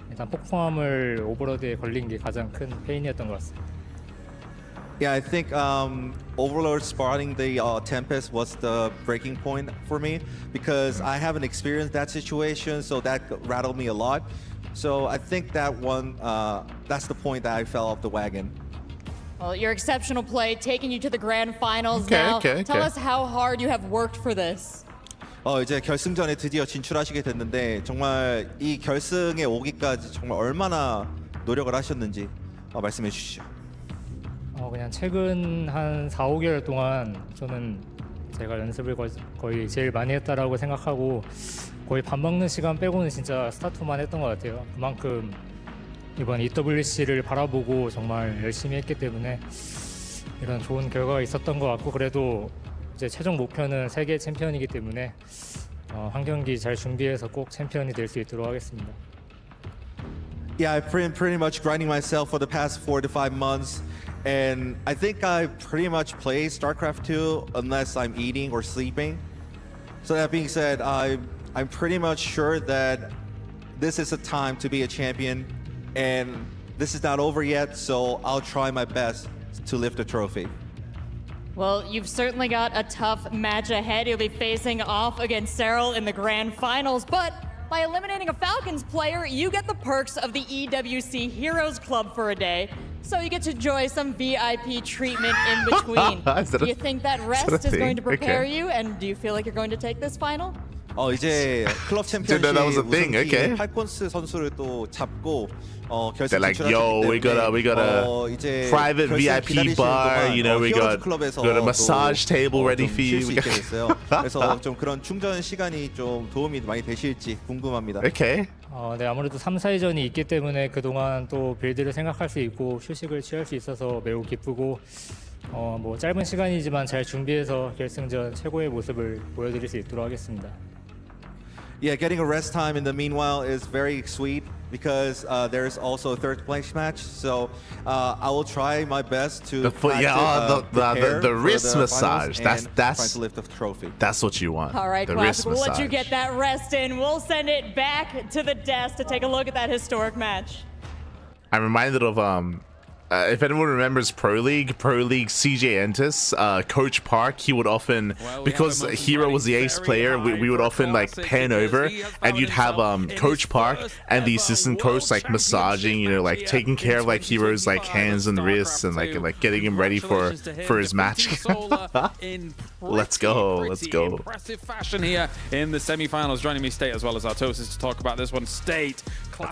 일단 폭풍함을 오버로드에 걸린 게 가장 큰 페인이었던 것 같습니다. Yeah, I think Overlord spotting the Tempest was the breaking point for me because I haven't experienced that situation, so that rattled me a lot. So I think that one, that's the point that I fell off the wagon. Well, your exceptional play taking you to the grand finals now. Tell us how hard you have worked for this. 이제 결승전에 드디어 진출하시게 됐는데 정말 이 결승에 오기까지 정말 얼마나 노력을 하셨는지 말씀해 주시죠. 그냥 최근 한 4, 5개월 동안 저는 제가 연습을 거의 제일 많이 했다라고 생각하고 거의 밥 먹는 시간 빼고는 진짜 스타트만 했던 것 같아요. 그만큼 이번 EWC를 바라보고 정말 열심히 했기 때문에 이런 좋은 결과가 있었던 것 같고, 그래도 이제 최종 목표는 세계 챔피언이기 때문에 한 경기 잘 준비해서 꼭 챔피언이 될 수 있도록 하겠습니다. Yeah, I've been pretty much grinding myself for the past 4 to 5 months. And I think I pretty much play StarCraft 2 unless I'm eating or sleeping. So that being said, I've I'm pretty much sure that this is a time to be a champion, and this is not over yet, so I'll try my best to lift the trophy. Well, you've certainly got a tough match ahead. You'll be facing off against Serral in the grand finals, but by eliminating a Falcons player, you get the perks of the EWC Heroes Club for a day, so you get to enjoy some VIP treatment in between. Do you think that rest is going to prepare you, and do you feel like you're going to take this final? 이제 클럽 챔피언십 that was a thing, okay. 팔콘스 선수를 또 잡고 결승 They're like, 진출하기 yo, we got a 이제 private 결승 VIP 기다리시는 bar, 동안 you know, we got 클럽에서 a massage table ready for you. 쉴수 있게 됐어요. 그래서 좀 그런 충전 시간이 좀 도움이 많이 되실지 궁금합니다. Okay. 네, 아무래도 3, 4위전이 있기 때문에 그동안 또 빌드를 생각할 수 있고 휴식을 취할 수 있어서 매우 기쁘고 뭐 짧은 시간이지만 잘 준비해서 결승전 최고의 모습을 보여드릴 수 있도록 하겠습니다. Yeah, getting a rest time in the meanwhile is very sweet because there's also a third place match. So I will try my best to prepare the wrist for the massage. finals That's trying to lift the trophy. That's what you want. All right, the Classic, wrist we'll let you massage. get that rest in. We'll send it back to the desk to take a look at that historic match. I'm reminded of if anyone remembers Pro League CJ Entis, Coach Park, he would often, because Hero was the ace player, we would often like pan over and you'd have Coach Park and the assistant coach like massaging, you know, like taking care of like Hero's like hands and wrists and like getting him ready for his match. Let's go. Impressive fashion here in the semi-finals. Joining me, State, as well as Artosis, to talk about this one. State.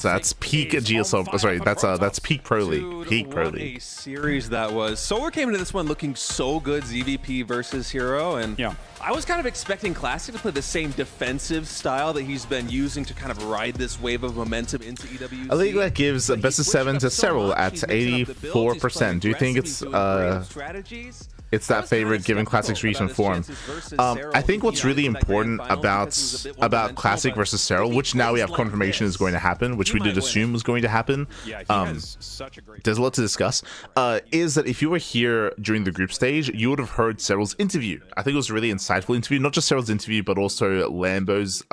That's peak GSL. Sorry, that's peak Pro League. Peak Pro What a series that was. Solar came into this one looking so good, ZVP versus Hero, and I was kind of expecting Classic to play the same defensive style that he's been using to kind of ride this wave of momentum into EWC. A league that gives a best of 7 to Serral at 84%. Do you think it's that favorite given Classic's recent form? I think what's really important about Classic versus Serral, which now we have confirmation is going to happen, which we did assume was going to happen. There's a lot to discuss. Is that if you were here during the group stage, you would have heard Serral's interview. I think it was a really insightful interview, not just Serral's interview, but also Lambo's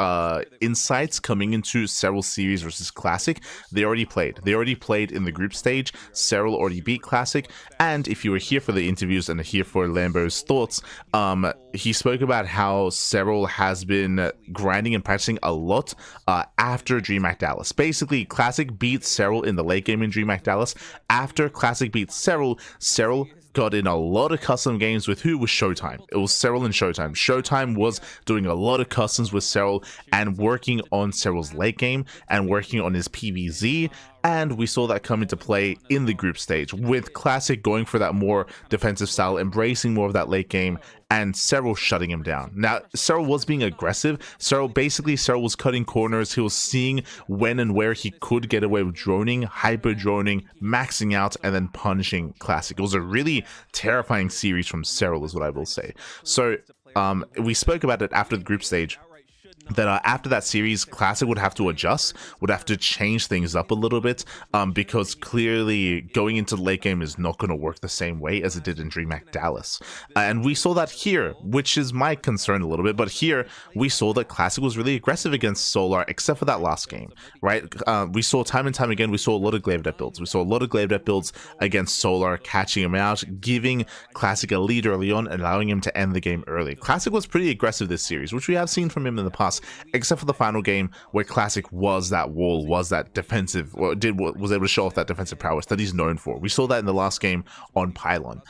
insights coming into Serral series versus Classic. They already played. They already played in the group stage. Serral already beat Classic. And if you were here for the interviews and here for Lambo's thoughts, he spoke about how Serral has been grinding and practicing a lot after DreamHack Dallas. Basically, Classic beat Serral in the late game in DreamHack Dallas. After Classic beat Serral, Serral got in a lot of custom games with who was Showtime. It was Serral and Showtime. Showtime was doing a lot of customs with Serral and working on Serral's late game and working on his PvZ. And we saw that come into play in the group stage with Classic going for that more defensive style, embracing more of that late game, and Serral shutting him down. Now, Serral was being aggressive. Serral was cutting corners. He was seeing when and where he could get away with droning, hyper droning, maxing out, and then punishing Classic. It was a really terrifying series from Serral, is what I will say. So we spoke about it after the group stage, that after that series, Classic would have to adjust, would have to change things up a little bit, because clearly going into the late game is not going to work the same way as it did in DreamHack Dallas. And we saw that here, which is my concern a little bit, but here we saw that Classic was really aggressive against Solar, except for that last game, right? We saw time and time again, we saw a lot of Glaive Death builds. We saw a lot of Glaive Death builds against Solar, catching him out, giving Classic a lead early on, and allowing him to end the game early. Classic was pretty aggressive this series, which we have seen from him in the past, except for the final game where Classic was that wall, was that defensive, or was able to show off that defensive prowess that he's known for. We saw that in the last game on Pylon.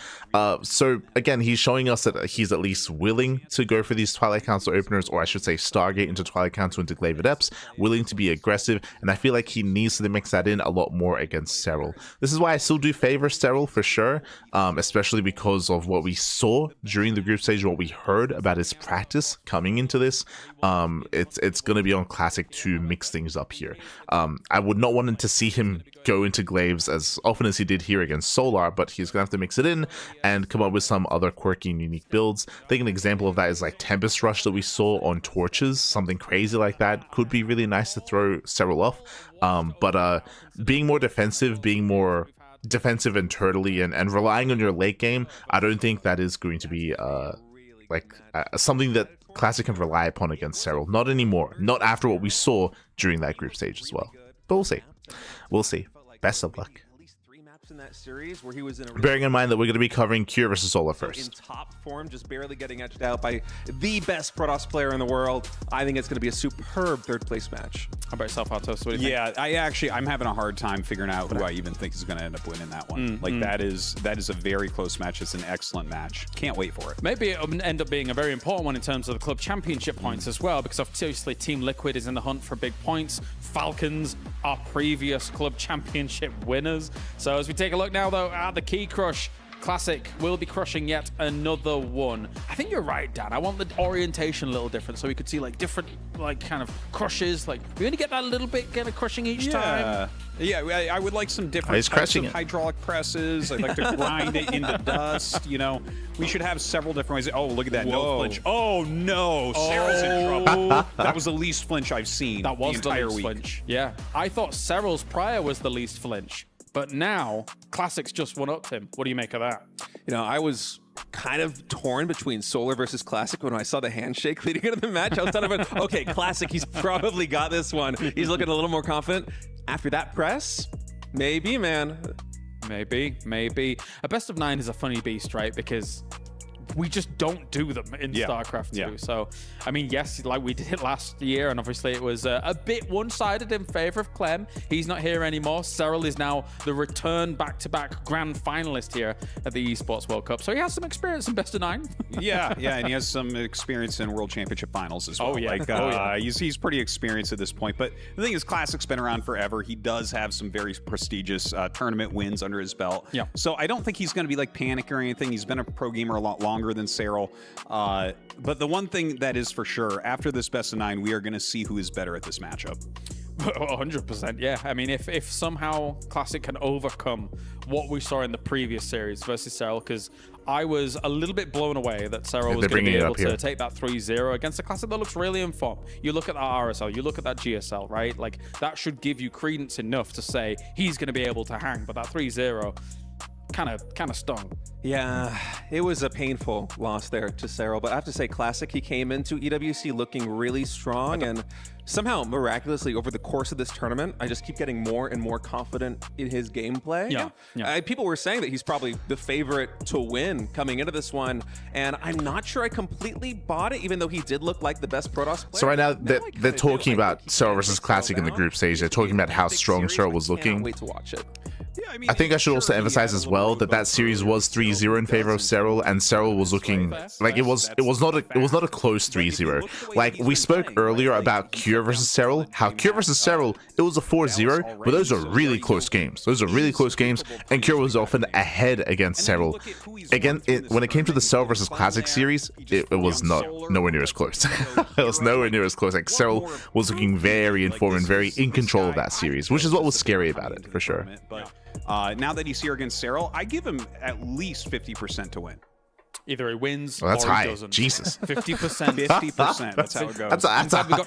So again, he's showing us that he's at least willing to go for these Twilight Council openers, or I should say Stargate into Twilight Council into Glaive Adepts, willing to be aggressive, and I feel like he needs to mix that in a lot more against Serral. This is why I still do favor Serral for sure, especially because of what we saw during the group stage, what we heard about his practice coming into this. It's going to be on Classic to mix things up here. I would not want to see him go into Glaives as often as he did here against Solar, but he's going to have to mix it in and come up with some other quirky and unique builds. I think an example of that is like Tempest Rush that we saw on Torches. Something crazy like that could be really nice to throw Serral off. But being more defensive, and turtly and relying on your late game, I don't think that is going to be something that Classic can rely upon against Serral. Not anymore. Not after what we saw during that group stage as well. But we'll see. We'll see. Best of luck. In that series where he was in a Bearing in mind that we're going to be covering Cure versus Solar in first. top form, just barely getting edged out by the best Protoss player in the world. I think it's going to be a superb third place match. How about yourself, Artos? What do you think? I'm having a hard time figuring out who I even think is going to end up winning that one. That is a very close match. It's an excellent match. Can't wait for it. Maybe it'll end up being a very important one in terms of the club championship points as well, because obviously Team Liquid is in the hunt for big points. Falcons are previous club championship winners. So as we take a look now, though, at the Key Crush, Classic will be crushing yet another one. I think you're right, Dan. I want the orientation a little different, so we could see like different, like kind of crushes. Like we only get that little bit kind of crushing each time. Yeah, I would like some different types of hydraulic presses. I'd like to grind it into dust. You know, we should have several different ways. Oh, look at that! No flinch. Oh no, Sarah's in trouble. That was the least flinch I've seen. That was the entire least week. flinch. Yeah, I thought Serral's prior was the least flinch. But now, Classic's just one-upped him. What do you make of that? You know, I was kind of torn between Solar versus Classic when I saw the handshake leading into the match. I was kind of like, okay, Classic, he's probably got this one. He's looking a little more confident. After that press, maybe, man. Maybe. A best of 9 is a funny beast, right? Because we just don't do them in StarCraft 2. Yeah. So, I mean, yes, like we did it last year, and obviously it was a bit one-sided in favor of Clem. He's not here anymore. Serral is now the return back-to-back grand finalist here at the Esports World Cup. So he has some experience in best of 9. yeah, and he has some experience in World Championship finals as well. Oh, yeah. He's pretty experienced at this point. But the thing is, Classic's been around forever. He does have some very prestigious tournament wins under his belt. Yeah. So I don't think he's going to be like panic or anything. He's been a pro gamer a lot longer than Serral. But the one thing that is for sure, after this best of 9, we are going to see who is better at this matchup. 100%, yeah. I mean, if somehow Classic can overcome what we saw in the previous series versus Serral, because I was a little bit blown away that Serral was going to be able to take that 3-0 against a Classic that looks really in form. You look at that RSL, you look at that GSL, right? Like, that should give you credence enough to say he's going to be able to hang, but that 3-0 kind of stung. Yeah, it was a painful loss there to Serral, but I have to say, Classic, he came into EWC looking really strong, and somehow, miraculously, over the course of this tournament, I just keep getting more and more confident in his gameplay. Yeah. People were saying that he's probably the favorite to win coming into this one, and I'm not sure I completely bought it, even though he did look like the best Protoss player. So right now, they're talking about Serral versus Classic in the group stage. They're talking about how strong Serral was looking. Can't wait to watch it. I think I should also emphasize as well that series was 3-0 in favor of Serral, and Serral was looking like it was not a close 3-0. Like we spoke earlier about Cure versus Serral, how Cure versus Serral it was a 4-0, but those are really close games. And Cure was often ahead against Serral. Again, when it came to the Serral versus Classic series, it was nowhere near as close. It was nowhere near as close. Like Serral was looking very informed and very in control of that series, which is what was scary about it for sure. Now that he's here against Serral, I give him at least 50% to win. Either he wins or he high. Doesn't. Jesus. 50%. 50%. That's how it goes.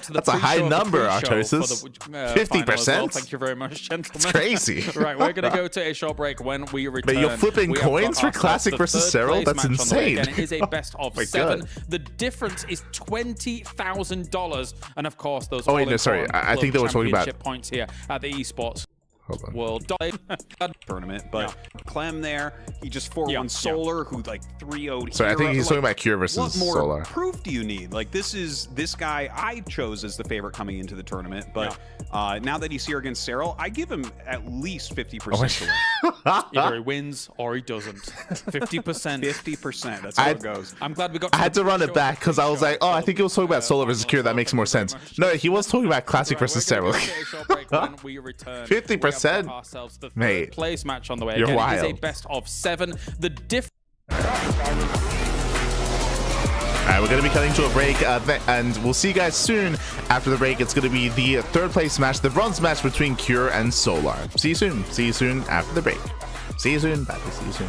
That's a high number, Artosis. 50%. Well. Thank you very much, gentlemen. It's crazy. Right, we're going to go to a short break. When we return, but you're flipping coins for Classic versus Serral? That's insane. Again, it is a best of 7. God. The difference is $20,000. And of course, those sorry. I think they were talking about points here at the Esports World Tournament, but Clem there, he just 4-1 Solar, who like 3-0'd. So I think he's talking about Cure versus Solar. What more proof do you need? Like this guy I chose as the favorite coming into the tournament, but now that he's here against Serral, I give him at least 50% to win. Either he wins or he doesn't. 50%. 50%. That's how it goes. I'm glad we got. I had to run it back because I was like, I think he was talking about Solar versus Cure. That makes more sense. No, he was talking about Classic versus Serral. 50%. Ourselves the third place match on the way. You're Again, wild. It is a best of 7. The difference. All right, we're going to be cutting to a break, and we'll see you guys soon. After the break, it's going to be the third place match, the bronze match between Cure and Solar. See you soon. See you soon after the break. See you soon. Bye. See you soon.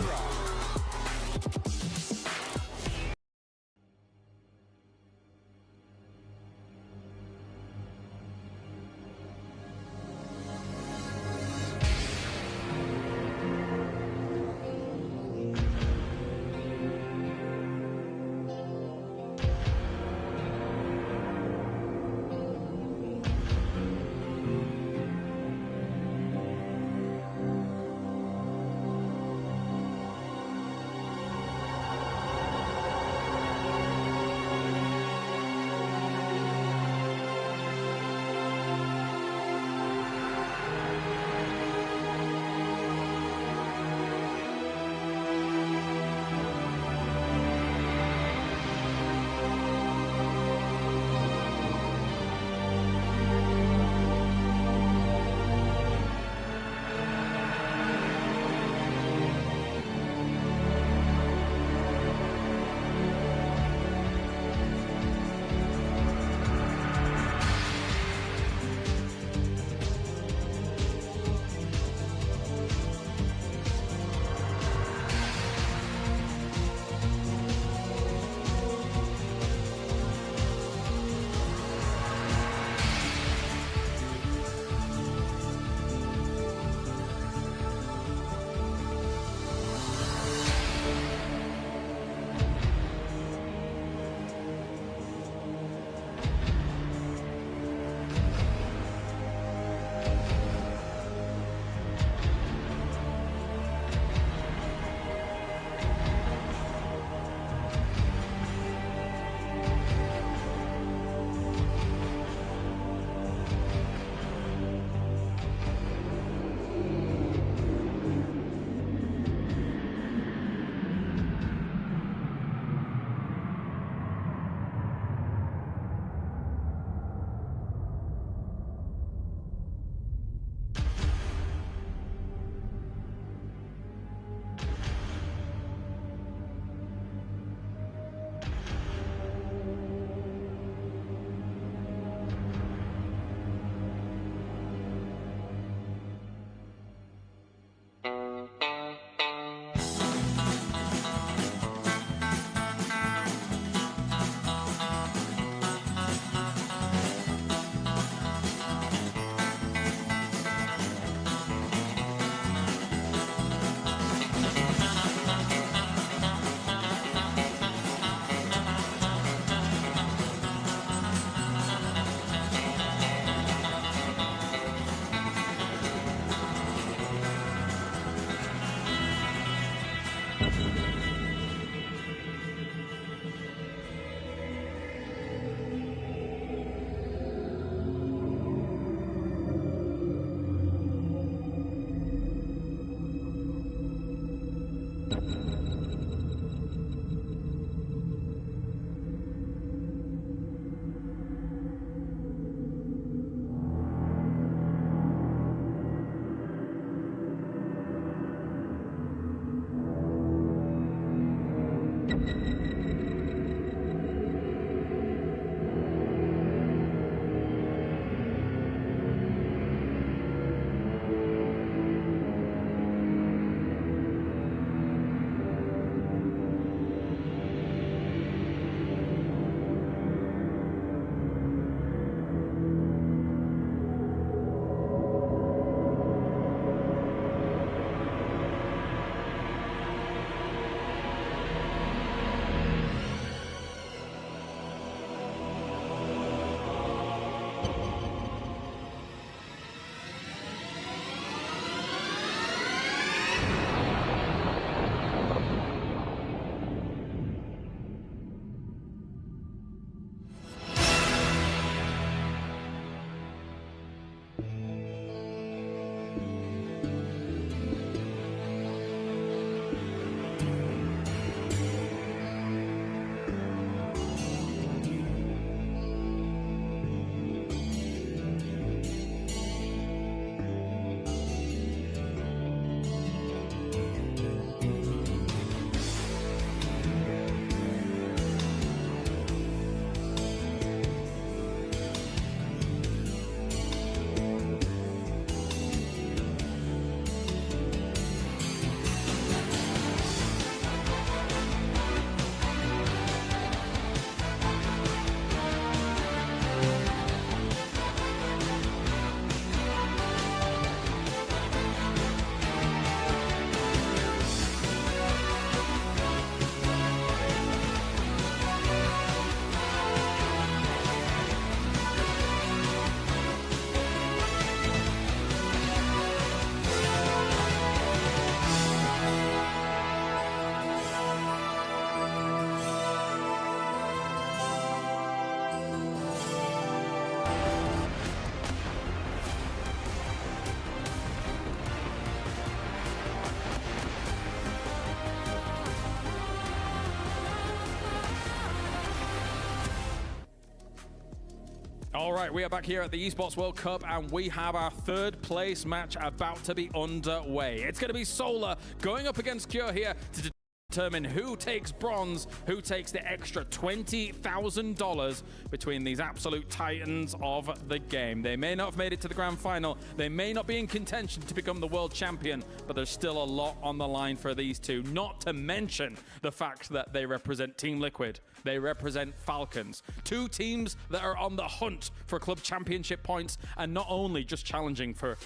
All right, we are back here at the Esports World Cup, and we have our third place match about to be underway. It's going to be Solar going up against Cure here to determine who takes bronze, who takes the extra $20,000 between these absolute titans of the game. They may not have made it to the grand final. They may not be in contention to become the world champion, but there's still a lot on the line for these two, not to mention the fact that they represent Team Liquid. They represent Falcons, two teams that are on the hunt for club championship points, and not only just challenging for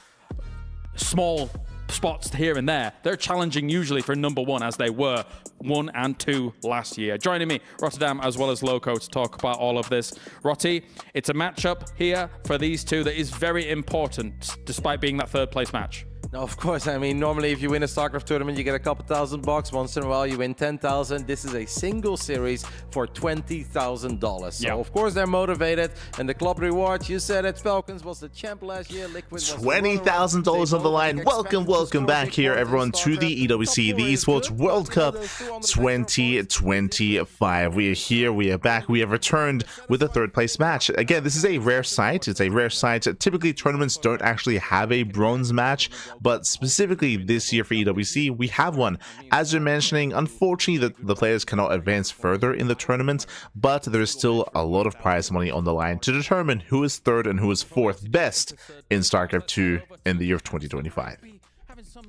small spots here and there, they're challenging usually for #1, as they were 1 and 2 last year. Joining me, Rotterdam as well as Loco, to talk about all of this. Rotti, it's a matchup here for these two that is very important, despite being that third place match. No, of course. I mean, normally if you win a StarCraft tournament, you get a couple $1,000. Once in a while, you win 10,000. This is a single series for $20,000. So, of course, they're motivated. And the club reward, you said it, Falcons was the champ last year. Liquid was $20,000 on the line. Welcome back here, everyone, to the EWC, the Esports World Cup 2025. We are here, we are back, we have returned with a third place match. Again, this is a rare sight. It's a rare sight. Typically, tournaments don't actually have a bronze match, but specifically this year for EWC, we have one. As you're mentioning, unfortunately, the players cannot advance further in the tournament, but there's still a lot of prize money on the line to determine who is third and who is fourth best in StarCraft 2 in the year of 2025.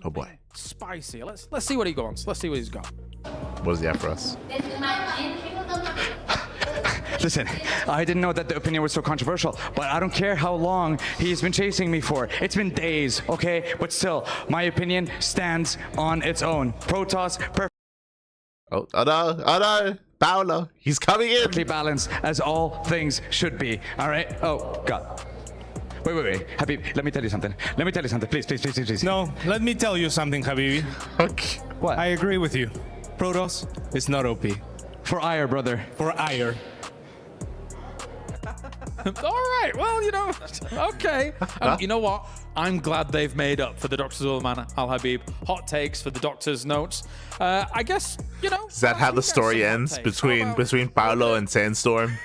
Oh boy. Spicy. Let's see what he wants. Let's see what he's got. What does he have for us? Listen, I didn't know that the opinion was so controversial, but I don't care how long he's been chasing me for. It's been days, okay? But still, my opinion stands on its own. Protoss, perfect. Oh no, Paolo, he's coming in. Perfectly balanced, as all things should be, all right? Oh, God. Wait. Habib, let me tell you something. Please. No, let me tell you something, Habibi. Okay. What? I agree with you. Protoss is not OP. For ire, brother. For ire. All right, well, you know, okay. You know what? I'm glad they've made up for the Dr. Zulman Al Habib hot takes for the doctor's notes. I guess, you know. Is that how the story ends between Paolo and Sandstorm?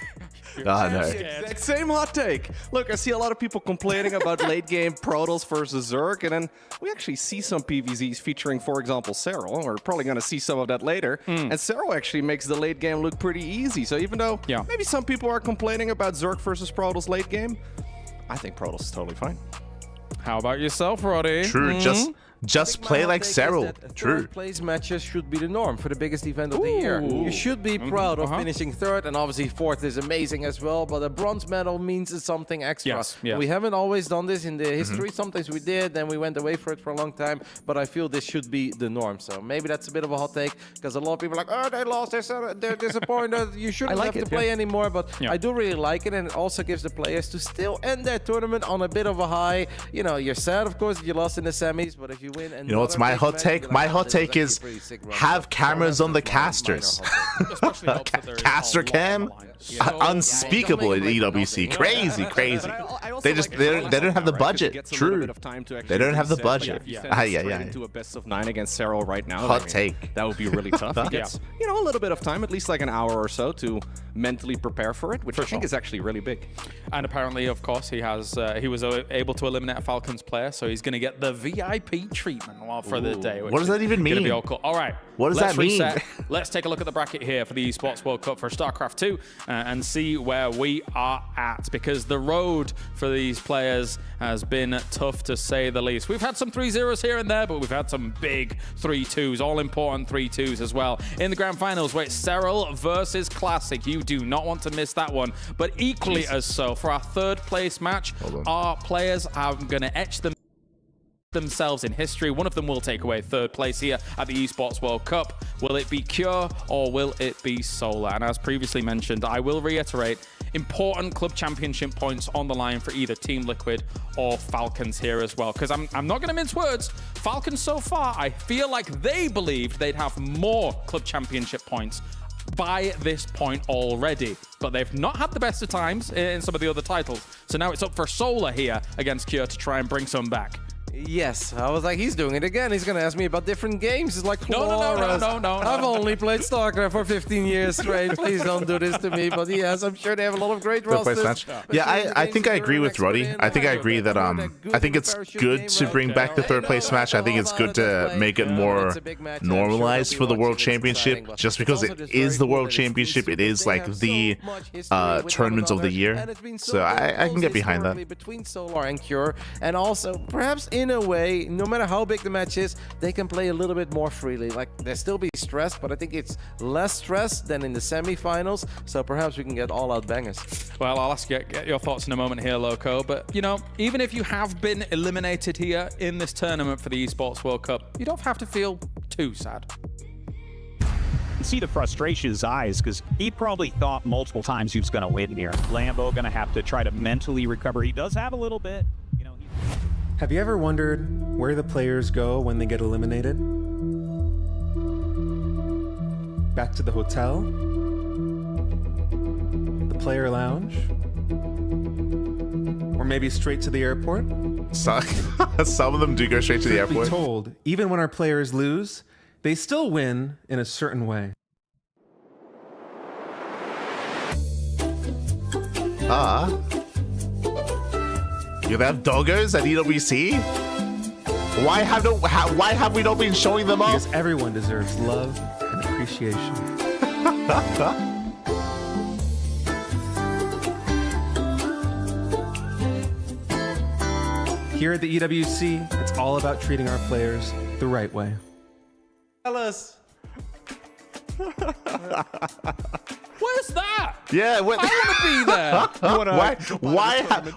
Oh, no. Exact same hot take. Look, I see a lot of people complaining about late game Protoss versus Zerg, and then we actually see some PvZs featuring, for example, Serral. We're probably going to see some of that later. And Serral actually makes the late game look pretty easy. So even though maybe some people are complaining about Zerg versus Protoss late game, I think Protoss is totally fine. How about yourself, Roddy? True, just play like Serral. True. Third place matches should be the norm for the biggest event of the year. You should be proud of finishing third, and obviously fourth is amazing as well, but a bronze medal means something extra. Yes. We haven't always done this in the history. Sometimes we did, then we went away for it for a long time, but I feel this should be the norm. So maybe that's a bit of a hot take, because a lot of people are like, oh, they lost, they're disappointed, you shouldn't have to play anymore, but I do really like it, and it also gives the players to still end their tournament on a bit of a high. You know, you're sad, of course, that you lost in the semis, but if you win... And you know what's my hot take? My hot take is have cameras on the casters. Caster cam? Unspeakable in EWC. Crazy. They don't have the budget. True. They don't have the budget. Into a best of 9 against Serral right now. Hot take. That would be really tough. He gets, you know, a little bit of time, at least like an hour or so, to mentally prepare for it, which I think is actually really big. And apparently, of course, he was able to eliminate a Falcons player, so he's going to get the VIP treatment for the day. What does that even mean? Be all cool. All right. What does that mean? Let's take a look at the bracket here for the Esports World Cup for StarCraft 2 and see where we are at, because the road for these players has been tough to say the least. We've had some 3-0s here and there, but we've had some big 3-2s, all important 3-2s as well. In the grand finals, where it's Serral versus Classic. You do not want to miss that one, but equally as so, for our third place match, our players are going to etch themselves in history. One of them will take away third place here at the Esports World Cup. Will it be Cure or will it be Solar? And as previously mentioned, I will reiterate, important club championship points on the line for either Team Liquid or Falcons here as well, because I'm not going to mince words. Falcons so far, I feel like they believed they'd have more club championship points by this point already, but they've not had the best of times in some of the other titles. So now it's up for Solar here against Cure to try and bring some back. Yes, I was like, he's doing it again. He's gonna ask me about different games. He's like, No. I've only played StarCraft for 15 years straight. Please don't do this to me. But yes, I'm sure they have a lot of great rosters. Yeah, I think I agree with Roddy. I think I agree that I think it's good to bring back the third place match. I think it's good to make it more normalized for the World Championship, just because it is the World Championship. It is like the tournament of the year. So I can get behind that. Between Solar and Cure, and also perhaps in a way, no matter how big the match is, they can play a little bit more freely. Like, they'll still be stressed, but I think it's less stress than in the semifinals. So perhaps we can get all-out bangers. Well, I'll ask you get your thoughts in a moment here, Loco. But, you know, even if you have been eliminated here in this tournament for the Esports World Cup, you don't have to feel too sad. See the frustration in his eyes, because he probably thought multiple times he was going to win here. Lambo going to have to try to mentally recover. He does have a little bit. You know. Have you ever wondered where the players go when they get eliminated? Back to the hotel? The player lounge? Or maybe straight to the airport? Some of them do go straight to the airport. Be told, even when our players lose, they still win in a certain way. You have doggos at EWC? Why have we not been showing them off? Because everyone deserves love and appreciation. Here at the EWC, it's all about treating our players the right way. Alice. Where's that? Yeah, what? I want to be there.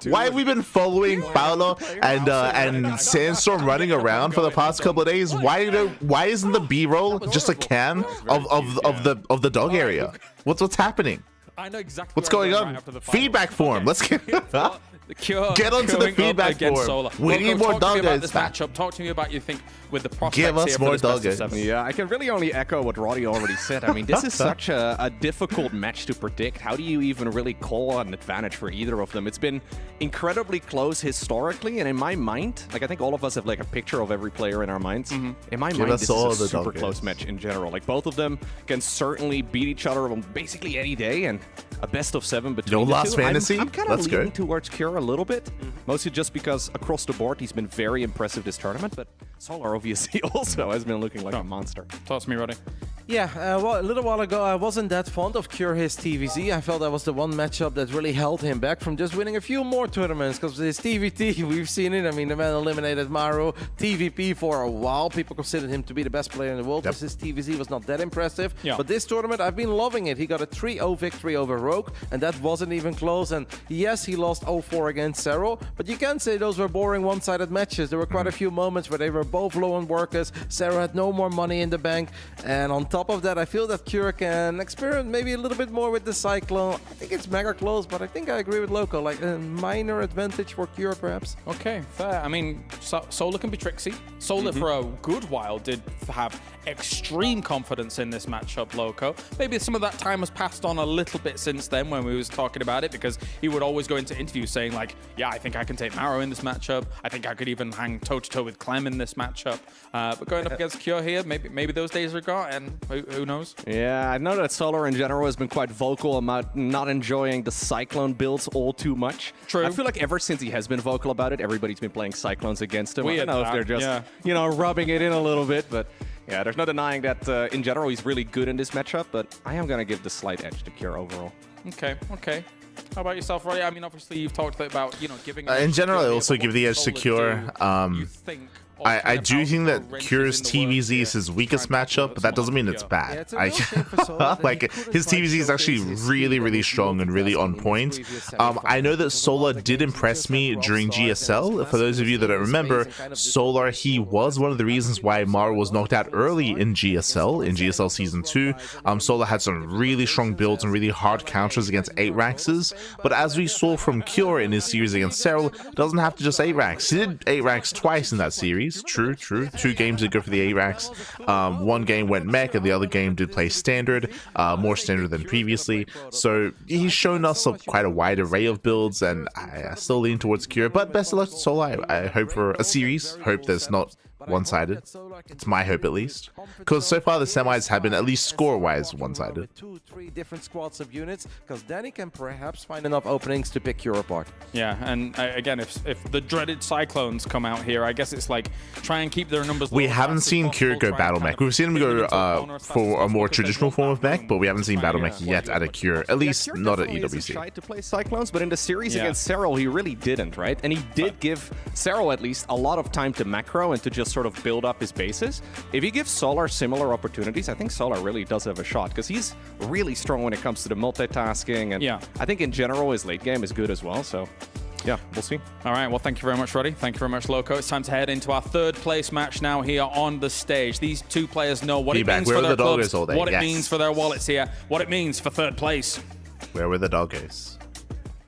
Why have we been following Paolo and Sandstorm running around for the past couple of days? Why isn't the B-roll just a cam of the dog area? What's happening? I know exactly what's going on. Feedback form. Let's get get onto the feedback form. We need more doggos. Talk to me about you think with the prospects. Give us more doggos. Yeah, I can really only echo what Roddy already said. I mean, this is such a difficult match to predict. How do you even really call an advantage for either of them? It's been incredibly close historically, and in my mind, like I think all of us have like a picture of every player in our minds. In my mind, this is a super close match in general. Like both of them can certainly beat each other on basically any day, and a best of 7 between the last two. fantasy. I'm kind of leaning towards Cure a little bit, mostly just because across the board he's been very impressive this tournament, but Solar obviously also has been looking like a monster. Talk to me, Roddy. Yeah, well, a little while ago, I wasn't that fond of Cure his TVZ. I felt that was the one matchup that really held him back from just winning a few more tournaments, because his TVT, we've seen it. I mean, the man eliminated Maru. TVP for a while, people considered him to be the best player in the world, because his TVZ was not that impressive. But this tournament, I've been loving it. He got a 3-0 victory over Rogue, and that wasn't even close. And yes, he lost 0-4 against Serral, but you can't say those were boring one-sided matches. There were quite a few moments where they were both low on workers. Serral had no more money in the bank, and on top of that, I feel that Cure can experiment maybe a little bit more with the Cyclone. I think it's mega close, but I think I agree with Loco. Like a minor advantage for Cure, perhaps. Okay, fair. I mean, Solar can be tricksy. Solar for a good while did have extreme confidence in this matchup, Loco. Maybe some of that time has passed on a little bit since then when we was talking about it, because he would always go into interviews saying like, yeah, I think I can take Maro in this matchup. I think I could even hang toe-to-toe with Clem in this matchup. But going up against Cure here, maybe those days are gone, and who knows? Yeah, I know that Solar in general has been quite vocal about not enjoying the Cyclone builds all too much. True. I feel like ever since he has been vocal about it, everybody's been playing Cyclones against him. Weird, I don't know if they're just, you know, rubbing it in a little bit, but yeah, there's no denying that in general he's really good in this matchup, but I am going to give the slight edge to Cure overall. Okay. How about yourself, Roddy? I mean, obviously you've talked about, you know, giving... in general, I also give the edge to Cure. I do think that Cure's TVZ is his weakest matchup, but that doesn't mean it's bad. Like, his TVZ is actually really strong and really on point. I know that Solar did impress me during GSL. For those of you that don't remember, Solar, he was one of the reasons why Maru was knocked out early in GSL Season 2. Solar had some really strong builds and really hard counters against 8-Raxes, but as we saw from Cure in his series against Serral, doesn't have to just 8-Rax. He did 8-Rax twice in that series. series. True. 2 games did go for the ARAX. 1 game went mech, and the other game did play standard, more standard than previously. So he's shown us quite a wide array of builds, and I still lean towards Kira. But best of luck to Solar. I hope for a series. Hope there's not one-sided. It's my hope, at least, because so far the semis have been, at least score-wise, one-sided. 2-3 different squads of units, because then he can perhaps find enough openings to pick Kira apart. Yeah, and again, if the dreaded Cyclones come out here, I guess it's like try and keep their numbers. We haven't seen Kira go battle mech. We've seen him go for a more traditional form of mech, but we haven't seen battle mech yet at a Kira, at least not at EWC. Tried to play Cyclones, but in the series against Serral, he really didn't, right? And he did give Serral at least a lot of time to macro and to just sort of build up his bases. If he gives Solar similar opportunities, I think Solar really does have a shot, because he's really strong when it comes to the multitasking, and I think in general his late game is good as well, so yeah, we'll see. All right, well, thank you very much, Roddy. Thank you very much, Loco. It's time to head into our 3rd place match now here on the stage. These 2 players know what it means for their clubs, what it means for their wallets here, what it means for 3rd place. Where were the doggos?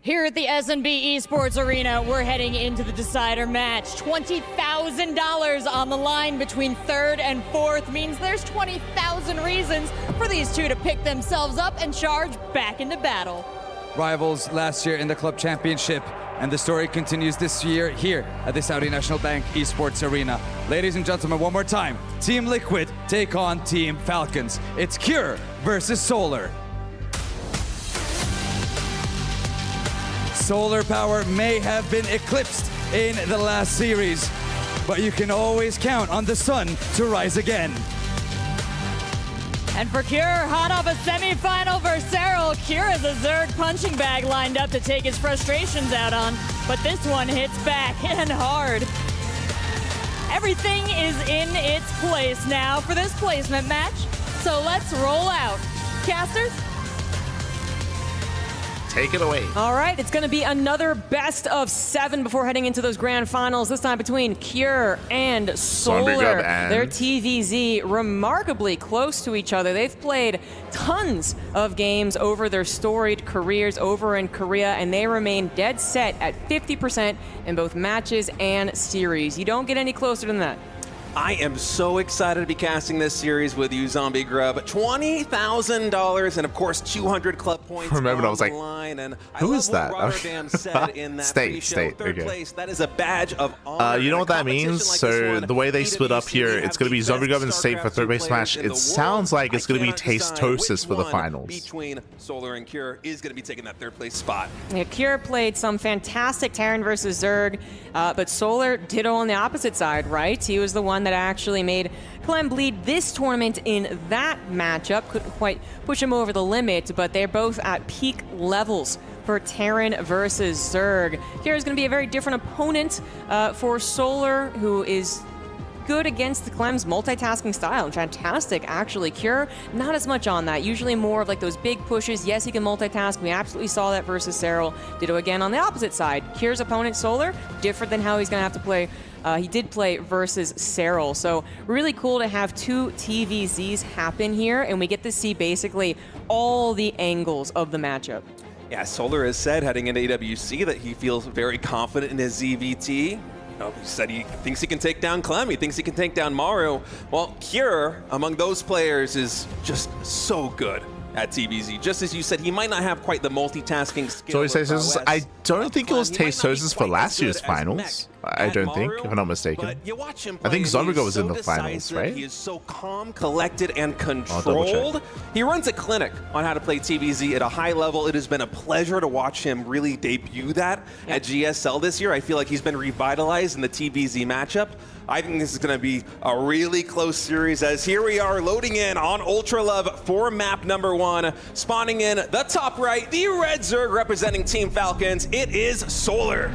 Here at the S&B Esports Arena, we're heading into the decider match. $20,000 on the line between 3rd and 4th means there's 20,000 reasons for these 2 to pick themselves up and charge back into battle. Rivals last year in the club championship, and the story continues this year here at the Saudi National Bank Esports Arena. Ladies and gentlemen, one more time, Team Liquid take on Team Falcons. It's Cure versus Solar. Solar power may have been eclipsed in the last series, but you can always count on the sun to rise again. And for Cure, hot off a semifinal versus Serral, Cure has a Zerg punching bag lined up to take his frustrations out on, but this one hits back and hard. Everything is in its place now for this placement match, so let's roll out. Casters? Take it away. All right, it's going to be another best of 7 before heading into those grand finals, this time between Cure and Solar. Their TVZ remarkably close to each other. They've played tons of games over their storied careers over in Korea, and they remain dead set at 50% in both matches and series. You don't get any closer than that. I am so excited to be casting this series with you, Zombie Grub. $20,000 and, of course, 200 club points. For a moment, I was like, and who is that? State. Okay. Place. That is a badge of honor. You know what that means? Like so the way they split up here, it's going to be Zombie Grub and State for 3rd place match. It sounds like it's going to be Tastosis for the finals. Between Solar and Cure is going to be taking that 3rd place spot. Yeah, Cure played some fantastic Terran versus Zerg, but Solar ditto on the opposite side, right? He was the one that actually made Clem bleed this tournament in that matchup. Couldn't quite push him over the limit, but they're both at peak levels for Terran versus Zerg. Here is going to be a very different opponent for Solar, who is good against the Clem's multitasking style. Fantastic, actually. Cure, not as much on that. Usually more of like those big pushes. Yes, he can multitask. We absolutely saw that versus Serral. Ditto again on the opposite side. Cure's opponent, Solar, different than how he's going to have to play. He did play versus Serral. So really cool to have 2 TVZs happen here, and we get to see basically all the angles of the matchup. Yeah, Solar has said heading into AWC that he feels very confident in his ZVT. He said he thinks he can take down Clem, he thinks he can take down Maru. Well, Cure, among those players, is just so good at TVZ. Just as you said, he might not have quite the multitasking skill. So I don't think it was Tastosis for last year's finals. I don't think, if I'm not mistaken. I think Zombie was in the finals, right? He is so calm, collected, and controlled. He runs a clinic on how to play TVZ at a high level. It has been a pleasure to watch him really debut that at GSL this year. I feel like he's been revitalized in the TVZ matchup. I think this is going to be a really close series, as here we are loading in on Ultra Love for map number 1. Spawning in the top right, the Red Zerg representing Team Falcons. It is Solar.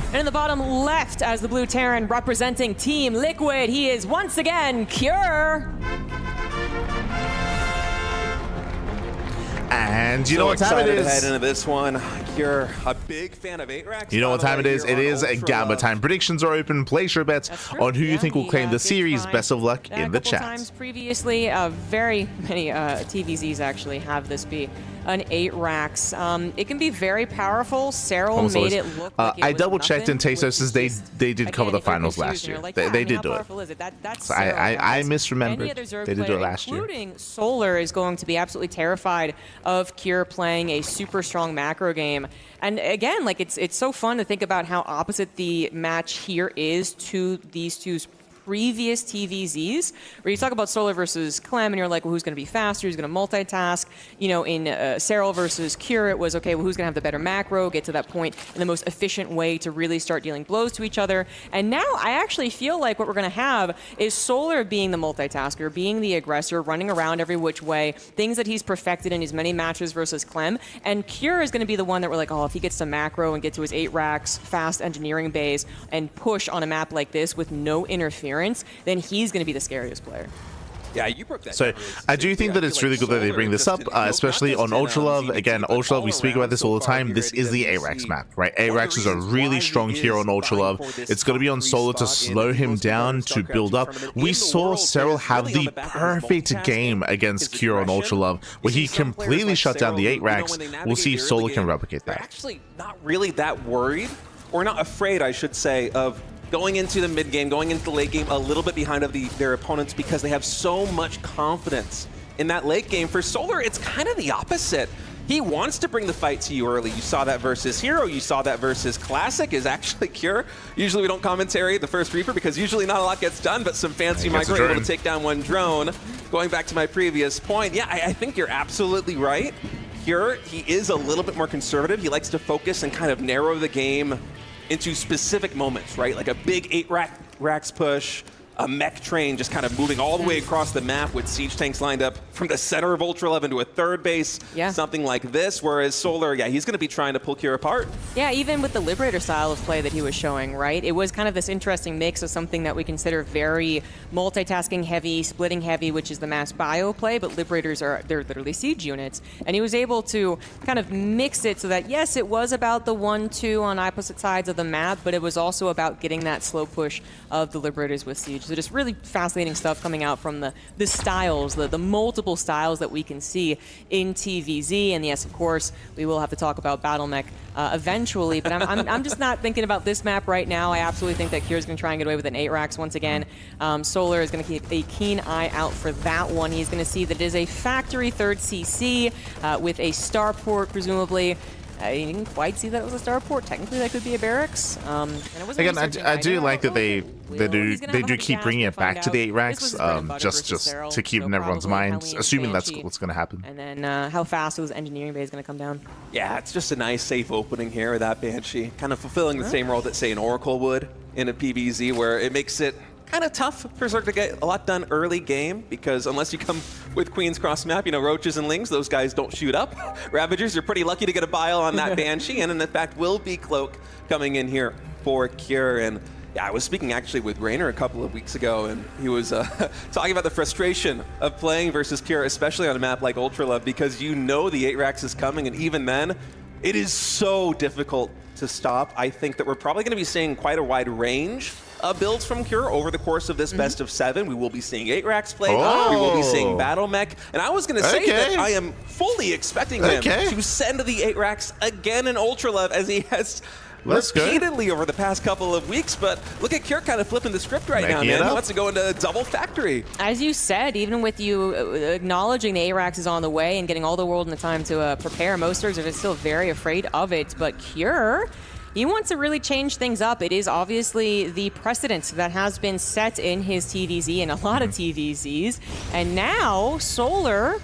And in the bottom left, as the Blue Terran representing Team Liquid, he is once again Cure. And you know what time it excited is? to head into this one. You're a big fan of 8-Racks. You know what time it is? It is Ultra Gamba Love. time. Predictions are open. Place your bets on who you think will claim the series. Best of luck in the chat. Times previously, very many TVZs actually have this be an 8-Racks. It can be very powerful. Serral made it look like it I was double checked in nothing, Tasos. They did cover the finals last year. They did do it. That's So I misremembered. Any other Zerg They did do player, it last year. including Solar, is going to be absolutely terrified of Cure playing a super strong macro game. And again, like it's so fun to think about how opposite the match here is to these two's previous TVZs, where you talk about Solar versus Clem, and you're like, well, who's going to be faster? Who's going to multitask? You know, in Serral versus Cure, it was, okay, well, who's going to have the better macro, get to that point in the most efficient way to really start dealing blows to each other. And now I actually feel like what we're going to have is Solar being the multitasker, being the aggressor, running around every which way, things that he's perfected in his many matches versus Clem. And Cure is going to be the one that we're like, oh, if he gets to macro and get to his 8-Racks, fast engineering base, and push on a map like this with no interference, then he's going to be the scariest player. Yeah, you broke that. So I do think that it's really good that they bring this up, especially on Ultra Love. Again, Ultra Love, we speak about this all the time. This is the 8-Racks map, right? 8-Racks is a really strong hero on Ultra Love. It's going to be on Solar to slow him down, to build up. We saw Serral have the perfect game against Cure on Ultra Love, where he completely shut down the 8-Racks. We'll see if Solar can replicate that. Actually, not really that worried, or not afraid, I should say, of going into the mid game, going into the late game a little bit behind of their opponents because they have so much confidence in that late game. For Solar, it's kind of the opposite. He wants to bring the fight to you early. You saw that versus Hero. You saw that versus Classic is actually Cure. Usually we don't commentary the first Reaper because usually not a lot gets done, but some fancy micro able to take down one drone. Going back to my previous point, yeah, I think you're absolutely right. Cure, he is a little bit more conservative. He likes to focus and kind of narrow the game into specific moments, right? Like a big 8-Racks push, a mech train just kind of moving all the way across the map with siege tanks lined up from the center of Ultra Love into a third base, something like this, whereas Solar, yeah, he's going to be trying to pull Cure apart. Yeah, even with the Liberator style of play that he was showing, right? It was kind of this interesting mix of something that we consider very multitasking heavy, splitting heavy, which is the mass bio play, but Liberators they're literally siege units. And he was able to kind of mix it so that, yes, it was about the 1-2 on opposite sides of the map, but it was also about getting that slow push of the Liberators with siege. So just really fascinating stuff coming out from the styles, the multiple styles that we can see in TVZ. And yes, of course, we will have to talk about Battle Mech eventually, but I'm just not thinking about this map right now. I absolutely think that Cure's going to try and get away with an 8-Racks once again. Solar is going to keep a keen eye out for that one. He's going to see that it is a factory third CC with a starport, presumably. You didn't quite see that it was a starport. Technically, that could be a barracks. Again, I do like that they do keep bringing it back to the 8-Racks, just to keep in everyone's mind, assuming that's what's going to happen. And then how fast was engineering bay is going to come down. Yeah, it's just a nice, safe opening here with that Banshee, kind of fulfilling the same role that, say, an Oracle would in a PvZ, where it makes it kind of tough for Zerg to get a lot done early game, because unless you come with Queens cross map, you know, Roaches and Lings, those guys don't shoot up. Ravagers, you're pretty lucky to get a bile on that Banshee, and in fact will be Cloak coming in here for Cure. And yeah, I was speaking actually with Rainer a couple of weeks ago, and he was talking about the frustration of playing versus Cure, especially on a map like Ultra Love, because you know the 8-Racks is coming, and even then, it is so difficult to stop. I think that we're probably going to be seeing quite a wide range of builds from Cure over the course of this best of 7. We will be seeing 8-Racks play. We will be seeing Battle Mech. And I was going to say that I am fully expecting him to send the 8-Racks again in Ultra Love, as he has repeatedly over the past couple of weeks. But look at Cure kind of flipping the script right now, man. He wants to go into double factory. As you said, even with you acknowledging the 8-Racks is on the way and getting all the world in the time to prepare, most Zergs are still very afraid of it. But Cure, he wants to really change things up. It is obviously the precedent that has been set in his TVZ and a lot of TVZs. And now Solar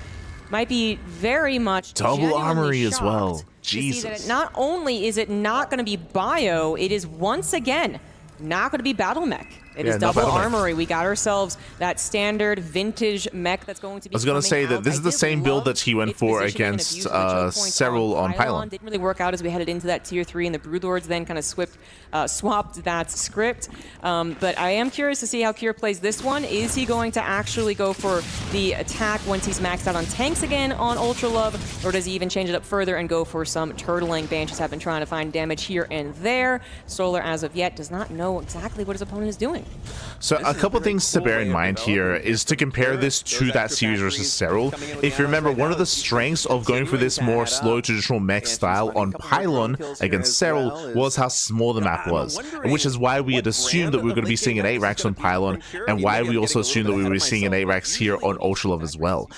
might be very much double armory as well. Jesus. That not only is it not going to be bio, it is once again not going to be Battle Mech. It is double armory. We got ourselves that standard vintage mech that's going to be. I was going to say that this is the same build that he went for against Serral on Pylon. Didn't really work out as we headed into that tier 3, and the Broodlords then kind of swapped that script. But I am curious to see how Kier plays this one. Is he going to actually go for the attack once he's maxed out on tanks again on Ultra Love, or does he even change it up further and go for some turtling? Banshees have been trying to find damage here and there. Solar, as of yet, does not know exactly what his opponent is doing. So a couple things to bear in mind here is to compare this to that series versus Serral. If you remember, one of the strengths of going for this more slow traditional mech style on Pylon against Serral was how small the map was, which is why we had assumed that we were going to be seeing an 8-Rax on Pylon, and why we also assumed that we would be seeing an 8-Rax here on Ultra Love as well.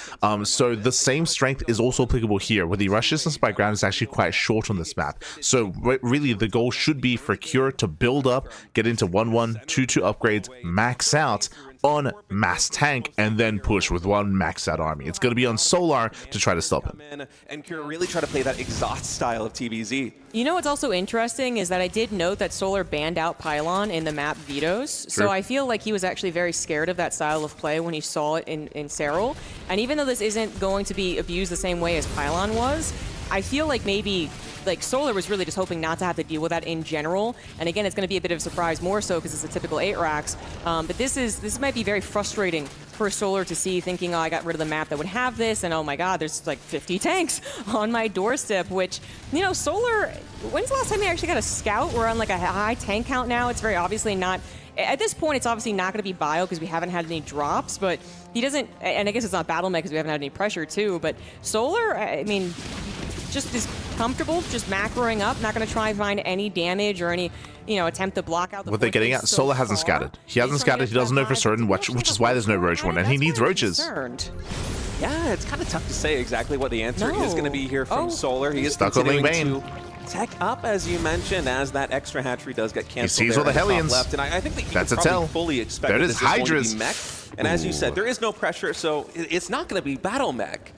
So the same strength is also applicable here, where the rush distance by ground is actually quite short on this map. So really the goal should be for Kier to build up, get into 1-1, 2-2 upgrades, max out on mass tank, and then push with one maxed out army. It's going to be on Solar to try to stop him. And Kier really try to play that exhaust style of TVZ. You know what's also interesting is that I did note that Solar banned out Pylon in the map vetoes. True. So I feel like he was actually very scared of that style of play when he saw it in Serral. And even though this isn't going to be abused the same way as Pylon was, I feel like maybe Solar was really just hoping not to have to deal with that in general. And again, it's going to be a bit of a surprise, more so because it's a typical 8-Rax. But this might be very frustrating for Solar to see, thinking, oh, I got rid of the map that would have this, and oh my god, there's like 50 tanks on my doorstep, which, you know, Solar, when's the last time he actually got a scout? We're on like a high tank count now. It's very obviously not, at this point, it's obviously not going to be bio because we haven't had any drops, but he doesn't, and I guess it's not battle mech because we haven't had any pressure too, but Solar, I mean, just is comfortable, just macroing up, not going to try and find any damage or any, you know, attempt to block out the What they're getting at, Solar hasn't scattered. He hasn't scattered, he doesn't know for certain, which is why there's no Roach one, and he needs Roaches. Yeah, it's kind of tough to say exactly what the answer is going to be here from Solar. He is stuck on Ling continuing to tech up, as you mentioned, as that extra hatchery does get canceled. He sees all the Hellions. Left, and I think that you That's a probably tell. fully expect There it this is, is going to Hydras. be mech. And as you said, there is no pressure, so it's not going to be battle mech.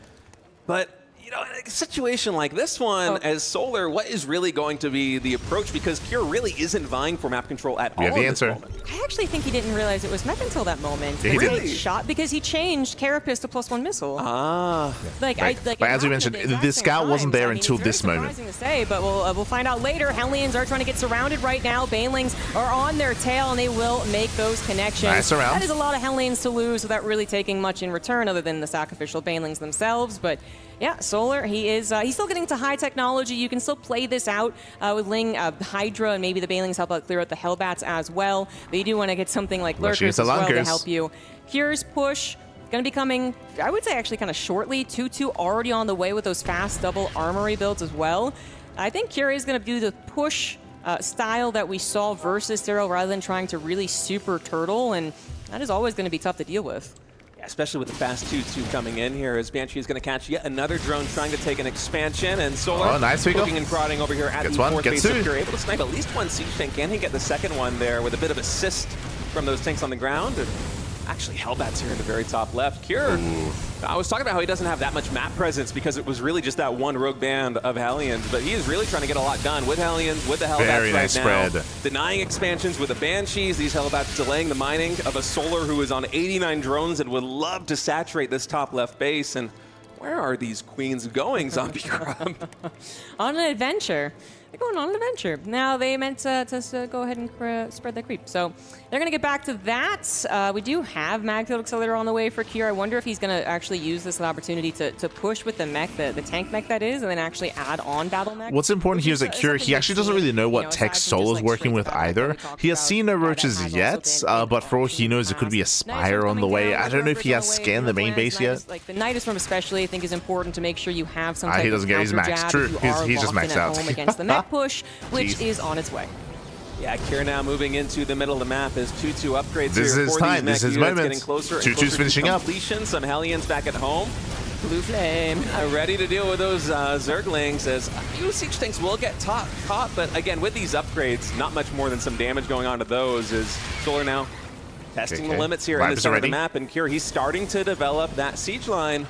But you know, in a situation like this one, as Solar, what is really going to be the approach? Because Kier really isn't vying for map control at all. We have the answer. I actually think he didn't realize it was mech until that moment. Yeah, he Really? did. Shot because he changed Carapace to +1 missile. Ah. Like, Right. like But as we mentioned, the scout wasn't there until this moment. Surprising to say, but we'll find out later. Hellions are trying to get surrounded right now. Banelings are on their tail, and they will make those connections. Nice around. That is a lot of Hellions to lose without really taking much in return, other than the sacrificial Banelings themselves. But yeah, Solar, he's still getting to high technology. You can still play this out with Ling, Hydra, and maybe the Banelings help out clear out the Hellbats as well. But you do want to get something like Lurkers as well to help you. Kier's push going to be coming, I would say, actually kind of shortly. 2-2 already on the way with those fast double armory builds as well. I think Kier is going to do the push style that we saw versus Serral, rather than trying to really super turtle, and that is always going to be tough to deal with. Especially with the fast 2-2 coming in here, as Banshee is going to catch yet another drone trying to take an expansion, and Solar looking and prodding over here at the fourth base. If you're able to snipe at least one siege tank, can he get the second one there with a bit of assist from those tanks on the ground? And actually, Hellbats here in the very top left. Kier, I was talking about how he doesn't have that much map presence because it was really just that one rogue band of Hellions, but he is really trying to get a lot done with Hellions, with the Hellbats Very nice now. spread. Denying expansions with the Banshees, these Hellbats delaying the mining of a Solar who is on 89 drones and would love to saturate this top left base. And where are these queens going, Zombie Grub? On an adventure. They're going on an adventure. Now, they meant to go ahead and spread that creep. So they're going to get back to that. We do have Magfield Accelerator on the way for Kier. I wonder if he's going to actually use this opportunity to push with the mech, the tank mech that is, and then actually add on battle mech. What's important here is that Kier, he actually doesn't really know what tech Solar's working with either. He has seen no Roaches yet, but for all he knows, it could be a Spire on the way. I don't know if he has scanned the main base yet. Like the Nidus Room especially, I think is important to make sure you have some type he doesn't of get his counter max. jab True, if you are he's just locked in maxed at out. home against the mech push, which is on its way. Yeah, Kier now moving into the middle of the map as 2-2 upgrades This here is for time. these This is mech units, moment. getting closer and 2-2's closer finishing to up. completion. Some Hellions back at home. Blue Flame. Ready to deal with those Zerglings, as a few siege tanks will get caught, but again, with these upgrades, not much more than some damage going on to those. As Solar now testing the limits here in the center of the map, and Kier, he's starting to develop that siege line.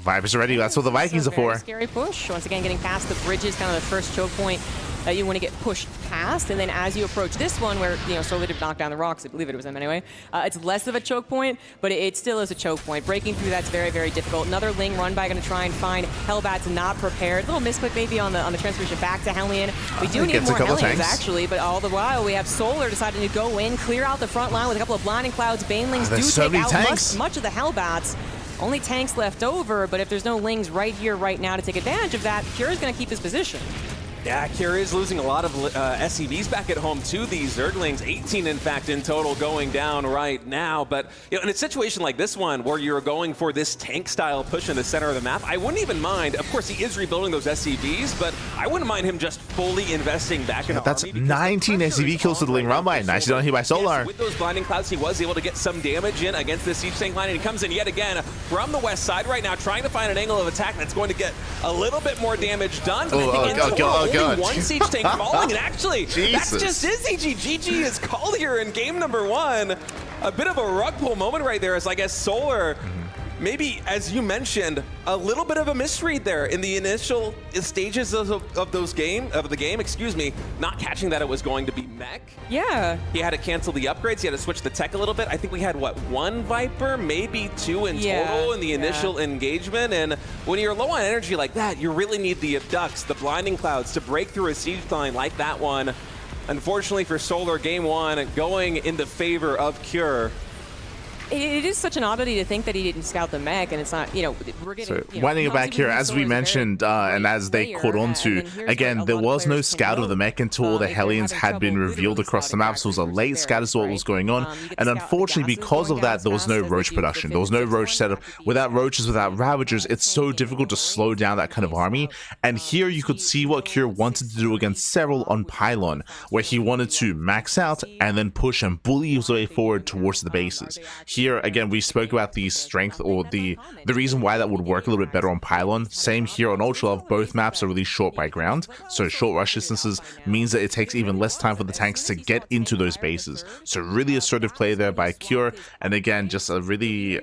Vipers are ready. That's what the Vikings are for. Scary push. Once again, getting past the bridges, kind of the first choke point that you want to get pushed past, and then as you approach this one where, you know, Solar did knock down the rocks, I believe it was him anyway, it's less of a choke point, but it still is a choke point. Breaking through that's very, very difficult. Another Ling run by, going to try and find Hellbats not prepared. Little misclick maybe on the transformation back to Hellion. We do need more Hellions actually, but all the while we have Solar deciding to go in, clear out the front line with a couple of blinding clouds. Banelings do take out much of the Hellbats. Only tanks left over, but if there's no Lings right here, right now to take advantage of that, Cure's going to keep his position. Yeah, Cure is losing a lot of SCVs back at home to these Zerglings. 18, in fact, in total going down right now. But you know, in a situation like this one, where you're going for this tank-style push in the center of the map, I wouldn't even mind. Of course, he is rebuilding those SCVs, but I wouldn't mind him just fully investing back in the That's army. 19 SCV kills to the Ling run by. Nicely done here by Solar. Yes, with those blinding clouds, he was able to get some damage in against the siege tank line, and he comes in yet again from the west side right now, trying to find an angle of attack that's going to get a little bit more damage done. But only one siege tank falling, and actually, that's just ZG. GG is called here in game number 1. A bit of a rug pull moment right there, as I guess Solar, maybe, as you mentioned, a little bit of a misread there in the initial stages of the game, excuse me, not catching that it was going to be mech. Yeah. He had to cancel the upgrades. He had to switch the tech a little bit. I think we had, what, 1 Viper, maybe 2 in total in the initial engagement. And when you're low on energy like that, you really need the abducts, the blinding clouds to break through a siege line like that one. Unfortunately for Solar, game 1 going in the favor of Cure. It is such an oddity to think that he didn't scout the mech, and it's not, you know, we're getting... So, winding it back here, as we mentioned, and as they caught on to, again, there was no scout of the mech until all the Hellions had been revealed across the map, so it was a late scout as to what was going on, and unfortunately, because of that, there was no Roach production. There was no Roach setup. Without Roaches, without Ravagers, it's so difficult to slow down that kind of army, and here you could see what Cure wanted to do against Serral on Pylon, where he wanted to max out and then push and bully his way forward towards the bases. Here, again, we spoke about the strength or the reason why that would work a little bit better on Pylon. Same here on Ultralove, both maps are really short by ground, so short rush distances means that it takes even less time for the tanks to get into those bases. So really assertive play there by Cure, and again, just a really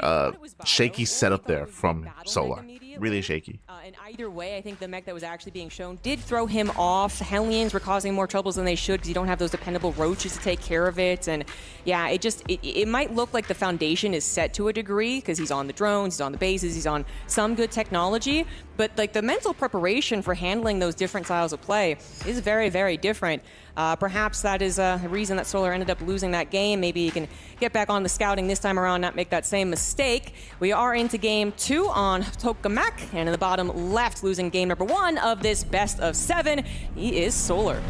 shaky setup there from Solar. Really shaky. And either way, I think the mech that was actually being shown did throw him off. Hellions were causing more troubles than they should because you don't have those dependable Roaches to take care of it. And yeah, it might look like the foundation is set to a degree because he's on the drones, he's on the bases, he's on some good technology. But like the mental preparation for handling those different styles of play is very, very different. Perhaps that is a reason that Solar ended up losing that game. Maybe he can get back on the scouting this time around, not make that same mistake. We are into game 2 on Tokamak, and in the bottom left, losing game number 1 of this best of 7, he is Solar.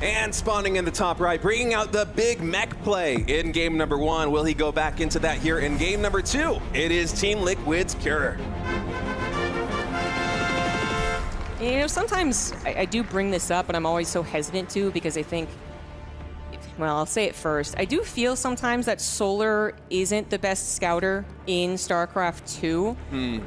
And spawning in the top right, bringing out the big mech play in game number 1. Will he go back into that here in game number 2? It is Team Liquid's Cure. You know, sometimes I do bring this up, but I'm always so hesitant to because I think, well, I'll say it first. I do feel sometimes that Solar isn't the best scouter in StarCraft 2.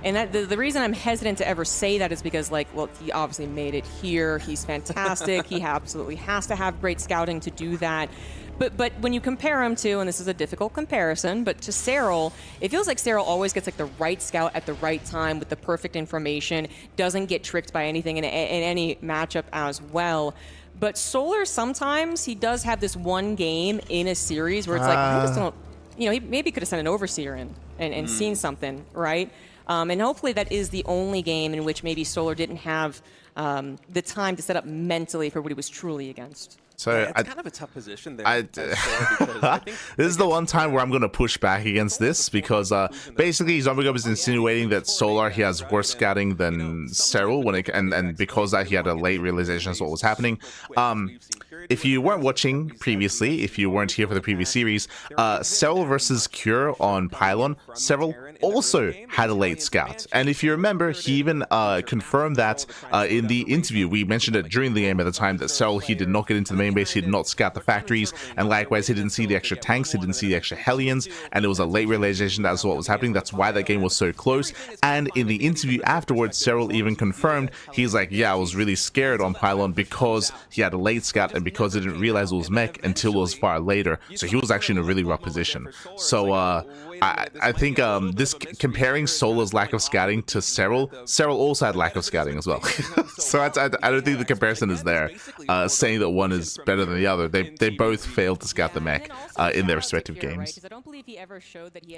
And that the reason I'm hesitant to ever say that is because, like, well, he obviously made it here. He's fantastic. He absolutely has to have great scouting to do that. But when you compare him to, and this is a difficult comparison, but to Serral, it feels like Serral always gets like the right scout at the right time with the perfect information, doesn't get tricked by anything in any matchup as well. But Solar, sometimes he does have this one game in a series where it's like, I just don't, you know, he maybe could have sent an Overseer in and seen something, right? And hopefully that is the only game in which maybe Solar didn't have the time to set up mentally for what he was truly against. So yeah, it's kind of a tough position there. This is the one time where I'm going to push back against this because basically ZombieGub is insinuating that Solar, he has worse scouting than Serral and because that he had a late realization of what was happening. If you weren't watching previously, if you weren't here for the previous series, Serral versus Cure on Pylon, Serral also had a late scout. And if you remember, he even confirmed that in the interview. We mentioned it during the game at the time that Serral, he did not get into the main base, he did not scout the factories, and likewise, he didn't see the extra tanks, he didn't see the extra Hellions, and it was a late realization that's what was happening. That's why that game was so close. And in the interview afterwards, Serral even confirmed, he's like, yeah, I was really scared on Pylon because he had a late scout and because it didn't realize it was mech until it was far later. So he was actually in a really rough position. So I think this comparing Solar's lack of scouting to Serral also had lack of scouting as well. So I don't think the comparison is there. Saying that one is better than the other, they both failed to scout the mech in their respective games.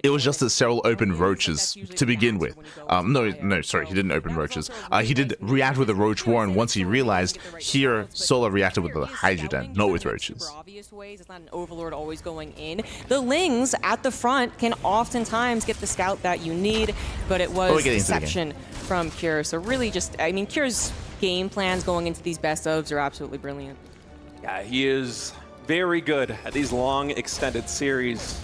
It was just that Serral opened roaches to begin with. No, sorry, he didn't open roaches. He did react with a roach warren once he realized. Here, Solar reacted with a Hydra Den, not with roaches. It's not an Overlord always going in. The Lings at the front can oftentimes get the scout that you need, but it was deception from Cure. So really just, I mean, Cure's game plans going into these best ofs are absolutely brilliant. Yeah, he is very good at these long extended series.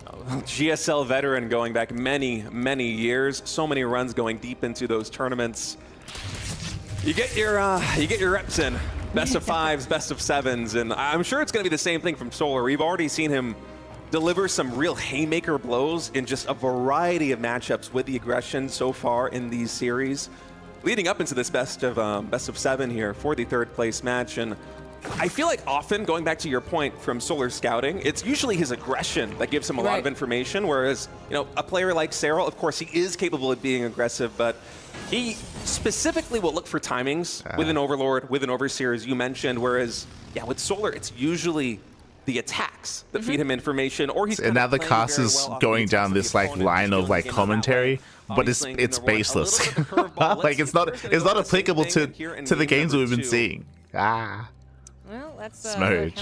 GSL veteran going back many, many years. So many runs going deep into those tournaments. You get your reps in. Best of 5s, best of 7s, and I'm sure it's going to be the same thing from Solar. We've already seen him deliver some real haymaker blows in just a variety of matchups with the aggression so far in these series, leading up into this best of 7 here for the 3rd place match. And I feel like often, going back to your point from Solar scouting, it's usually his aggression that gives him a lot of information, whereas, you know, a player like Serral, of course, he is capable of being aggressive, but he specifically will look for timings with an Overlord, with an Overseer, as you mentioned, whereas, yeah, with Solar, it's usually the attacks that feed him information, or he's and now the cast is going down this like line of like commentary, but it's baseless. Like it's not applicable to the games we've been seeing. Well, that's Smooch.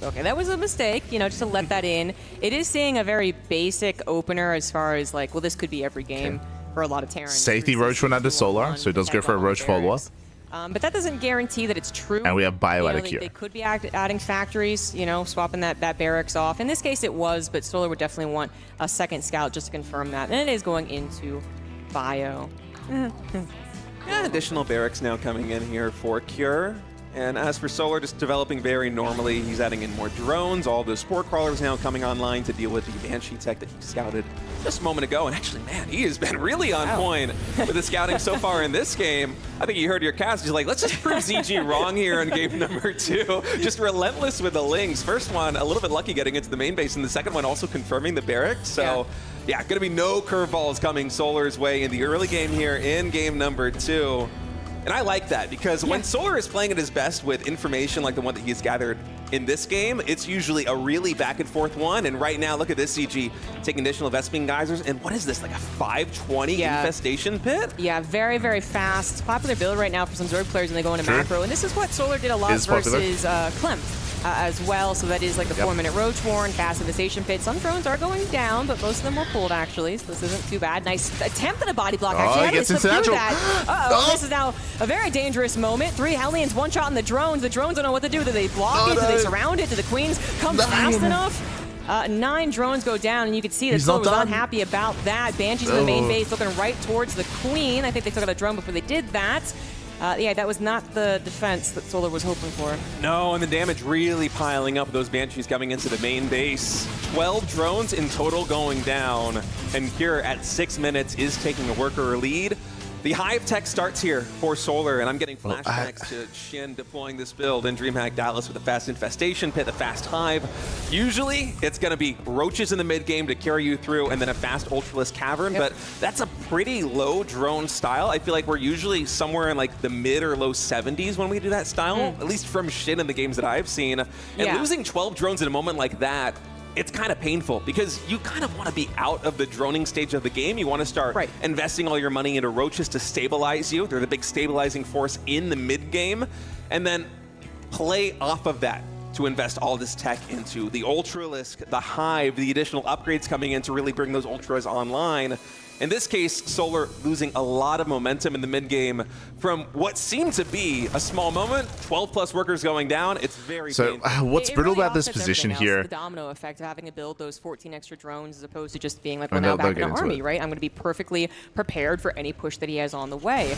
Okay, that was a mistake, you know, just to let that in. It is seeing a very basic opener as far as like, well, this could be every game for a lot of Terrans. Safety Roach went under Solar, so it does go for a Roach follow-up. But that doesn't guarantee that it's true. And we have Bio out of Cure. They could be adding factories, you know, swapping that barracks off. In this case, it was, but Solar would definitely want a second scout just to confirm that. And it is going into Bio. Yeah, additional barracks now coming in here for Cure. And as for Solar, just developing very normally. He's adding in more drones. All the Spore Crawlers now coming online to deal with the Banshee tech that he scouted just a moment ago. And actually, man, he has been really on point with the scouting so far in this game. I think you heard your cast. He's like, let's just prove ZG wrong here in game number 2. Just relentless with the Lings. First one, a little bit lucky getting into the main base, and the second one also confirming the barracks. So, yeah, going to be no curveballs coming Solar's way in the early game here in game number 2. And I like that, because when Solar is playing at his best with information like the one that he's gathered in this game, it's usually a really back and forth one. And right now, look at this CG taking additional Vespene Geysers. And what is this, like a 520 infestation pit? Yeah, very, very fast. Popular build right now for some Zerg players when they go into macro. And this is what Solar did a lot versus Clem. As well, so that is like the 4-minute Roach Warren, fast infestation pit. Some drones are going down, but most of them were pulled actually, so this isn't too bad. Nice attempt at a body block actually. He gets into natural. This is now a very dangerous moment. 3 Hellions, 1 shot on the drones. The drones don't know what to do. Do they block it? Do they surround it? Do the Queens come fast enough? 9 drones go down, and you can see that Solar was not happy about that. Banshees in the main base looking right towards the Queen. I think they took out a drone before they did that. Yeah, that was not the defense that Solar was hoping for. No, and the damage really piling up. Those Banshees coming into the main base. 12 drones in total going down. And Cure at 6 minutes is taking a worker lead. The Hive tech starts here for Solar, and I'm getting flashbacks to Shin deploying this build in DreamHack Dallas with a fast infestation pit, the fast Hive. Usually, it's going to be roaches in the mid game to carry you through, and then a fast Ultralisk Cavern, but that's a pretty low drone style. I feel like we're usually somewhere in like the mid or low 70s when we do that style, at least from Shin in the games that I've seen. And losing 12 drones in a moment like that, it's kind of painful, because you kind of want to be out of the droning stage of the game. You want to start investing all your money into roaches to stabilize you. They're the big stabilizing force in the mid game, and then play off of that to invest all this tech into the Ultralisk, the Hive, the additional upgrades coming in to really bring those Ultras online. In this case, Solar losing a lot of momentum in the mid game from what seemed to be a small moment. 12 plus workers going down. It's very painful. What's brutal about this position here? The domino effect of having to build those 14 extra drones as opposed to just being like, well, now back in the army, right? I'm going to be perfectly prepared for any push that he has on the way.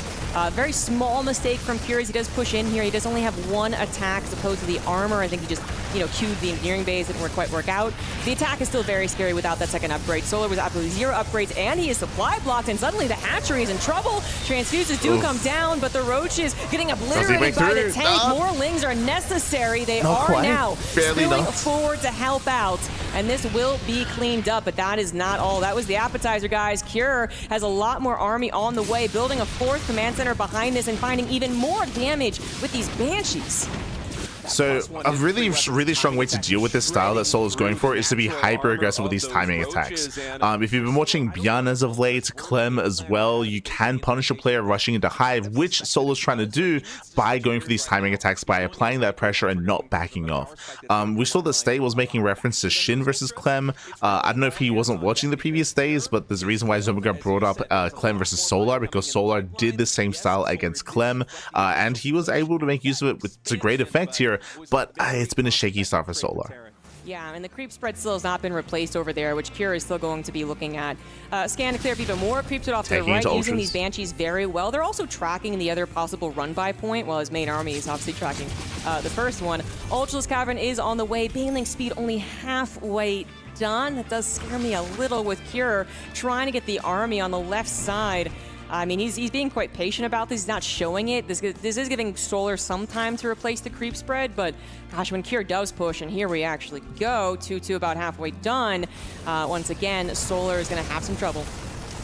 Very small mistake from Cure as he does push in here. He does only have 1 attack as opposed to the armor. I think he just, you know, queued the engineering base. It didn't quite work out. The attack is still very scary without that second upgrade. Solar was absolutely 0 upgrades, and he is supply blocked, and suddenly the hatchery is in trouble. Transfuses do come down, but the Roaches getting obliterated by the tank. More Lings are necessary. They are now spilling forward to help out, and this will be cleaned up, but that is not all. That was the appetizer, guys. Cure has a lot more army on the way, building a 4th command center behind this and finding even more damage with these Banshees. So a really strong way to deal with this style that Solar's going for is to be hyper aggressive with these timing attacks. If you've been watching Byan as of late, Clem as well, you can punish a player rushing into Hive, which Solar's trying to do by going for these timing attacks, by applying that pressure and not backing off. We saw that Stay was making reference to Shin versus Clem. I don't know if he wasn't watching the previous days, but there's a reason why Zomagar brought up Clem versus Solar, because Solar did the same style against Clem, and he was able to make use of it to great effect here. But it's been a shaky start for Solar. Yeah, and the creep spread still has not been replaced over there, which Cure is still going to be looking at. Scan to clear up even more. Creeps it off to the right, using these Banshees very well. They're also tracking the other possible run-by point, while his main army is obviously tracking the first one. Ultralisk Cavern is on the way. Baneling speed only halfway done. That does scare me a little with Cure trying to get the army on the left side. I mean, he's being quite patient about this. He's not showing it. This is giving Solar some time to replace the creep spread, but gosh, when Cure does push, and here we actually go, 2-2 about halfway done, once again, Solar is going to have some trouble.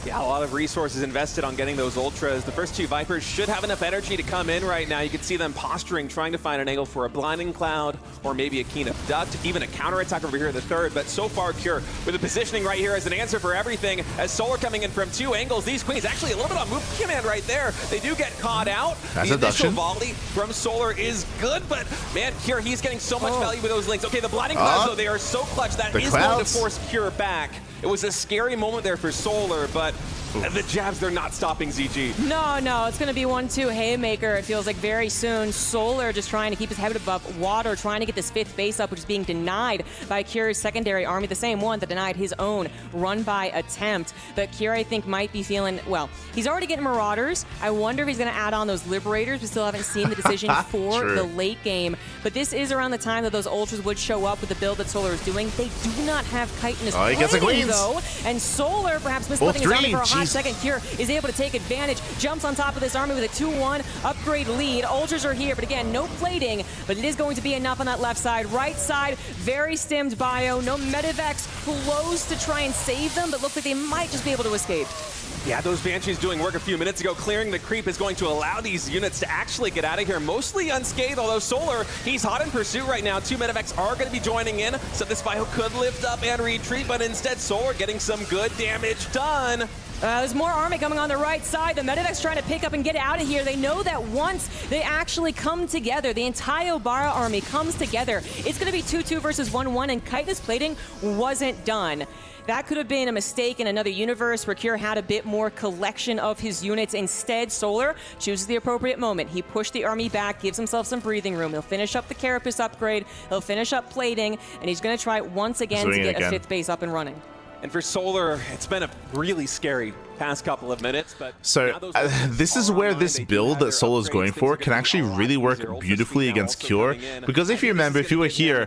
Yeah, a lot of resources invested on getting those Ultras. The first 2 Vipers should have enough energy to come in right now. You can see them posturing, trying to find an angle for a Blinding Cloud or maybe a Keen of Duct, even a counterattack over here in the third. But so far, Cure with the positioning right here as an answer for everything. As Solar coming in from 2 angles, these Queens actually a little bit on move command right there. They do get caught out. That's the initial volley from Solar is good, but man, Cure, he's getting so much value with those links. Okay, the Blinding Clouds, though, they are so clutch. That is going to force Cure back. It was a scary moment there for Solar, but the jabs, they're not stopping ZG. No, it's going to be 1-2 Haymaker. It feels like very soon. Solar just trying to keep his head above water, trying to get this 5th base up, which is being denied by Cure's secondary army, the same one that denied his own run-by attempt. But Cure, I think, might be feeling, well, he's already getting Marauders. I wonder if he's going to add on those Liberators. We still haven't seen the decision for the late game. But this is around the time that those Ultras would show up with the build that Solar is doing. They do not have Chitinous he gets a Queens, though. And Solar, perhaps misplacing his army for a hot second. Cure is able to take advantage, jumps on top of this army with a 2-1 upgrade lead. Ultras are here, but again, no plating, but it is going to be enough on that left side. Right side, very stimmed bio. No Medivacs close to try and save them, but looks like they might just be able to escape. Yeah, those Banshees doing work a few minutes ago. Clearing the creep is going to allow these units to actually get out of here, mostly unscathed, although Solar, he's hot in pursuit right now. 2 Medivacs are going to be joining in, so this bio could lift up and retreat, but instead Solar getting some good damage done. There's more army coming on the right side. The Medivac's trying to pick up and get out of here. They know that once they actually come together, the entire Bara army comes together, it's going to be 2-2 versus 1-1, and Chitinous plating wasn't done. That could have been a mistake in another universe where Cure had a bit more collection of his units. Instead, Solar chooses the appropriate moment. He pushed the army back, gives himself some breathing room. He'll finish up the Carapace upgrade, he'll finish up plating, and he's going to try once again to get a 5th base up and running. And for Solar, it's been a really scary past couple of minutes, but so this is where this build that Solar's going for can actually really work beautifully against Cure, because if you remember, if you were here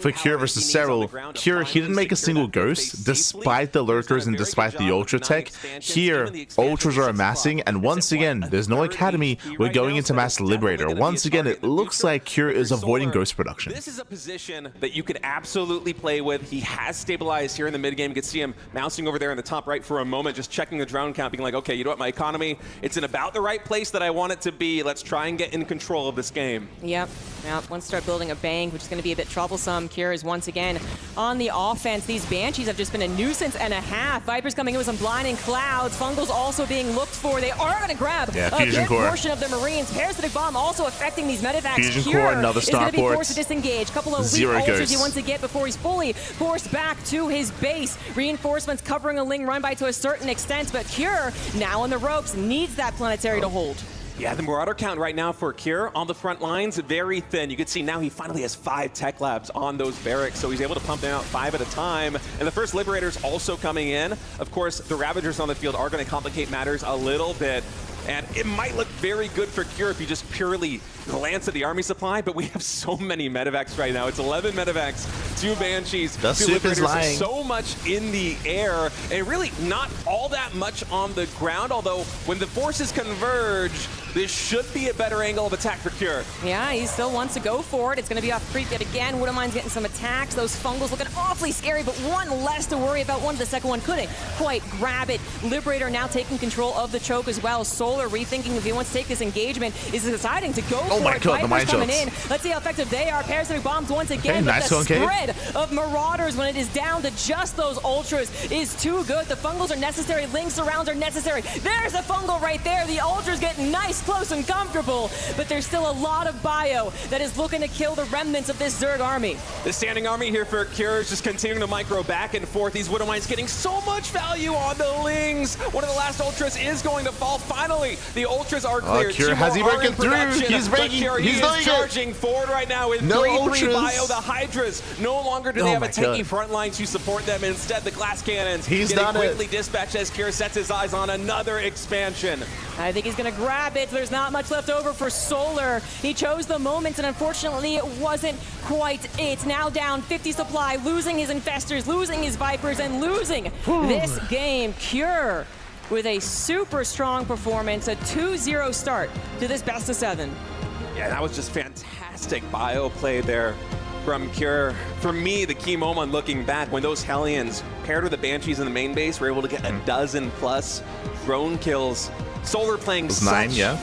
for Cure versus Serral, Cure, he didn't make a single ghost despite the lurkers and despite the ultra tech. Here, ultras are amassing, and once again, there's no academy, we're going into mass liberator. Once again, it looks like Cure is avoiding ghost production. This is a position that you could absolutely play with. He has stabilized here in the mid game. You can see him mousing over there in the top right for a moment, just checking the drone count, being like, okay, you know what, my economy, it's in about the right place that I want it to be. Let's try and get in control of this game. Yep. Once start building a bank, which is going to be a bit troublesome. Cure is once again on the offense. These Banshees have just been a nuisance and a half. Vipers coming in with some blinding clouds. Fungals also being looked for. They are going to grab a good portion of the Marines. Parasitic Bomb also affecting these Medivacs. Fusion Cure Core, another is going to be starport. forced to disengage. Couple of weak ultras he wants to get before he's fully forced back to his base. Reinforcements covering a Ling run by to a certain extent, but Cure now on the ropes needs that planetary to hold. Yeah, the Marauder count right now for Cure on the front lines, very thin. You can see now he finally has 5 tech labs on those barracks, so he's able to pump them out 5 at a time. And the first Liberator's also coming in. Of course, the Ravagers on the field are going to complicate matters a little bit. And it might look very good for Cure if you just purely glance at the army supply, but we have so many medevacs right now. It's 11 medevacs, 2 Banshees, 2 Liberators, so much in the air, and really not all that much on the ground, although when the forces converge, this should be a better angle of attack for Cure. Yeah, he still wants to go for it. It's going to be off creep yet again. Widowmine's getting some attacks. Those fungals looking awfully scary, but one less to worry about. The second one couldn't quite grab it. Liberator now taking control of the choke as well. Solar rethinking if he wants to take this engagement, is deciding to go for it. God, the mine coming shots. in. Let's see how effective they are. Parasitic bombs once again, Okay, but nice the one, spread of Marauders when it is down to just those Ultras is too good. The fungals are necessary. Link surrounds are necessary. There's a fungal right there. The Ultras getting nice, close, and comfortable, but there's still a lot of bio that is looking to kill the remnants of this Zerg army. The standing army here for Cure is just continuing to micro back and forth. These Widowmines getting so much value on the Lings. One of the last Ultras is going to fall. Finally, the Ultras are clear. Cure, has he broken through? He's breaking. He's charging forward right now with 3-3 bio. The Hydras no longer do they have a tanky front line to support them. Instead, the glass cannons getting quickly dispatched as Cure sets his eyes on another expansion. I think he's going to grab it. There's not much left over for Solar. He chose the moments, and unfortunately, it wasn't quite it. Now down 50 supply, losing his Infestors, losing his Vipers, and losing this game. Cure with a super strong performance, a 2-0 start to this best of 7. Yeah, that was just fantastic bio play there from Cure. For me, the key moment looking back, when those Hellions paired with the Banshees in the main base were able to get a dozen plus drone kills. Solar playing such a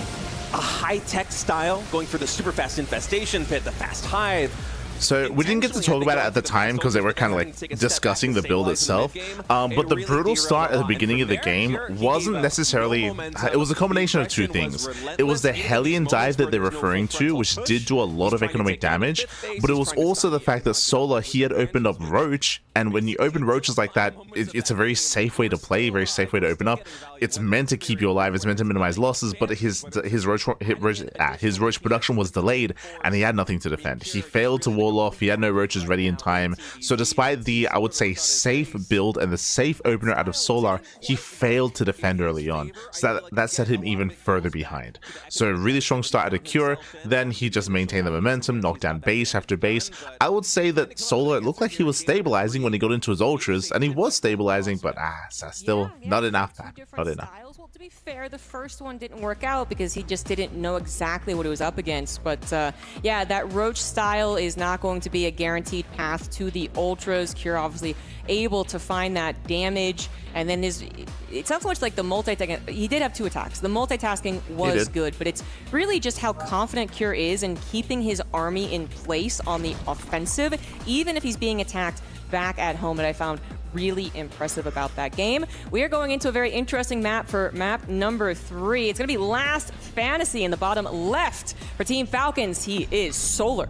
high-tech style, going for the super fast infestation pit, the fast hive. So we didn't get to talk about it at the time because they were kind of like discussing the build itself. But the brutal start at the beginning of the game wasn't necessarily, it was a combination of two things. It was the Hellion dive that they're referring to, which did do a lot of economic damage, but it was also the fact that Solar, he had opened up Roach, and when you open Roaches like that, it's a very safe way to play, very safe way to open up. It's meant to keep you alive, it's meant to minimize losses, but his Roach production was delayed, and he had nothing to defend. He failed to wall off, he had no Roaches ready in time, so despite the, I would say, safe build and the safe opener out of Solar, he failed to defend early on, so that set him even further behind. So a really strong start at a Cure, then he just maintained the momentum, knocked down base after base. I would say that Solar, it looked like he was stabilizing when he got into his Ultras, and he was stabilizing, but still not enough, man. Not enough. Well, to be fair, the first one didn't work out because he just didn't know exactly what he was up against. But yeah, that Roach style is not going to be a guaranteed path to the Ultras. Cure obviously able to find that damage, and then it's not so much like the multitasking. He did have 2 attacks. The multitasking was good, but it's really just how confident Cure is in keeping his army in place on the offensive, even if he's being attacked back at home, that I found really impressive about that game. We are going into a very interesting map for map number 3. It's going to be Last Fantasy in the bottom left for Team Falcons. He is Solar.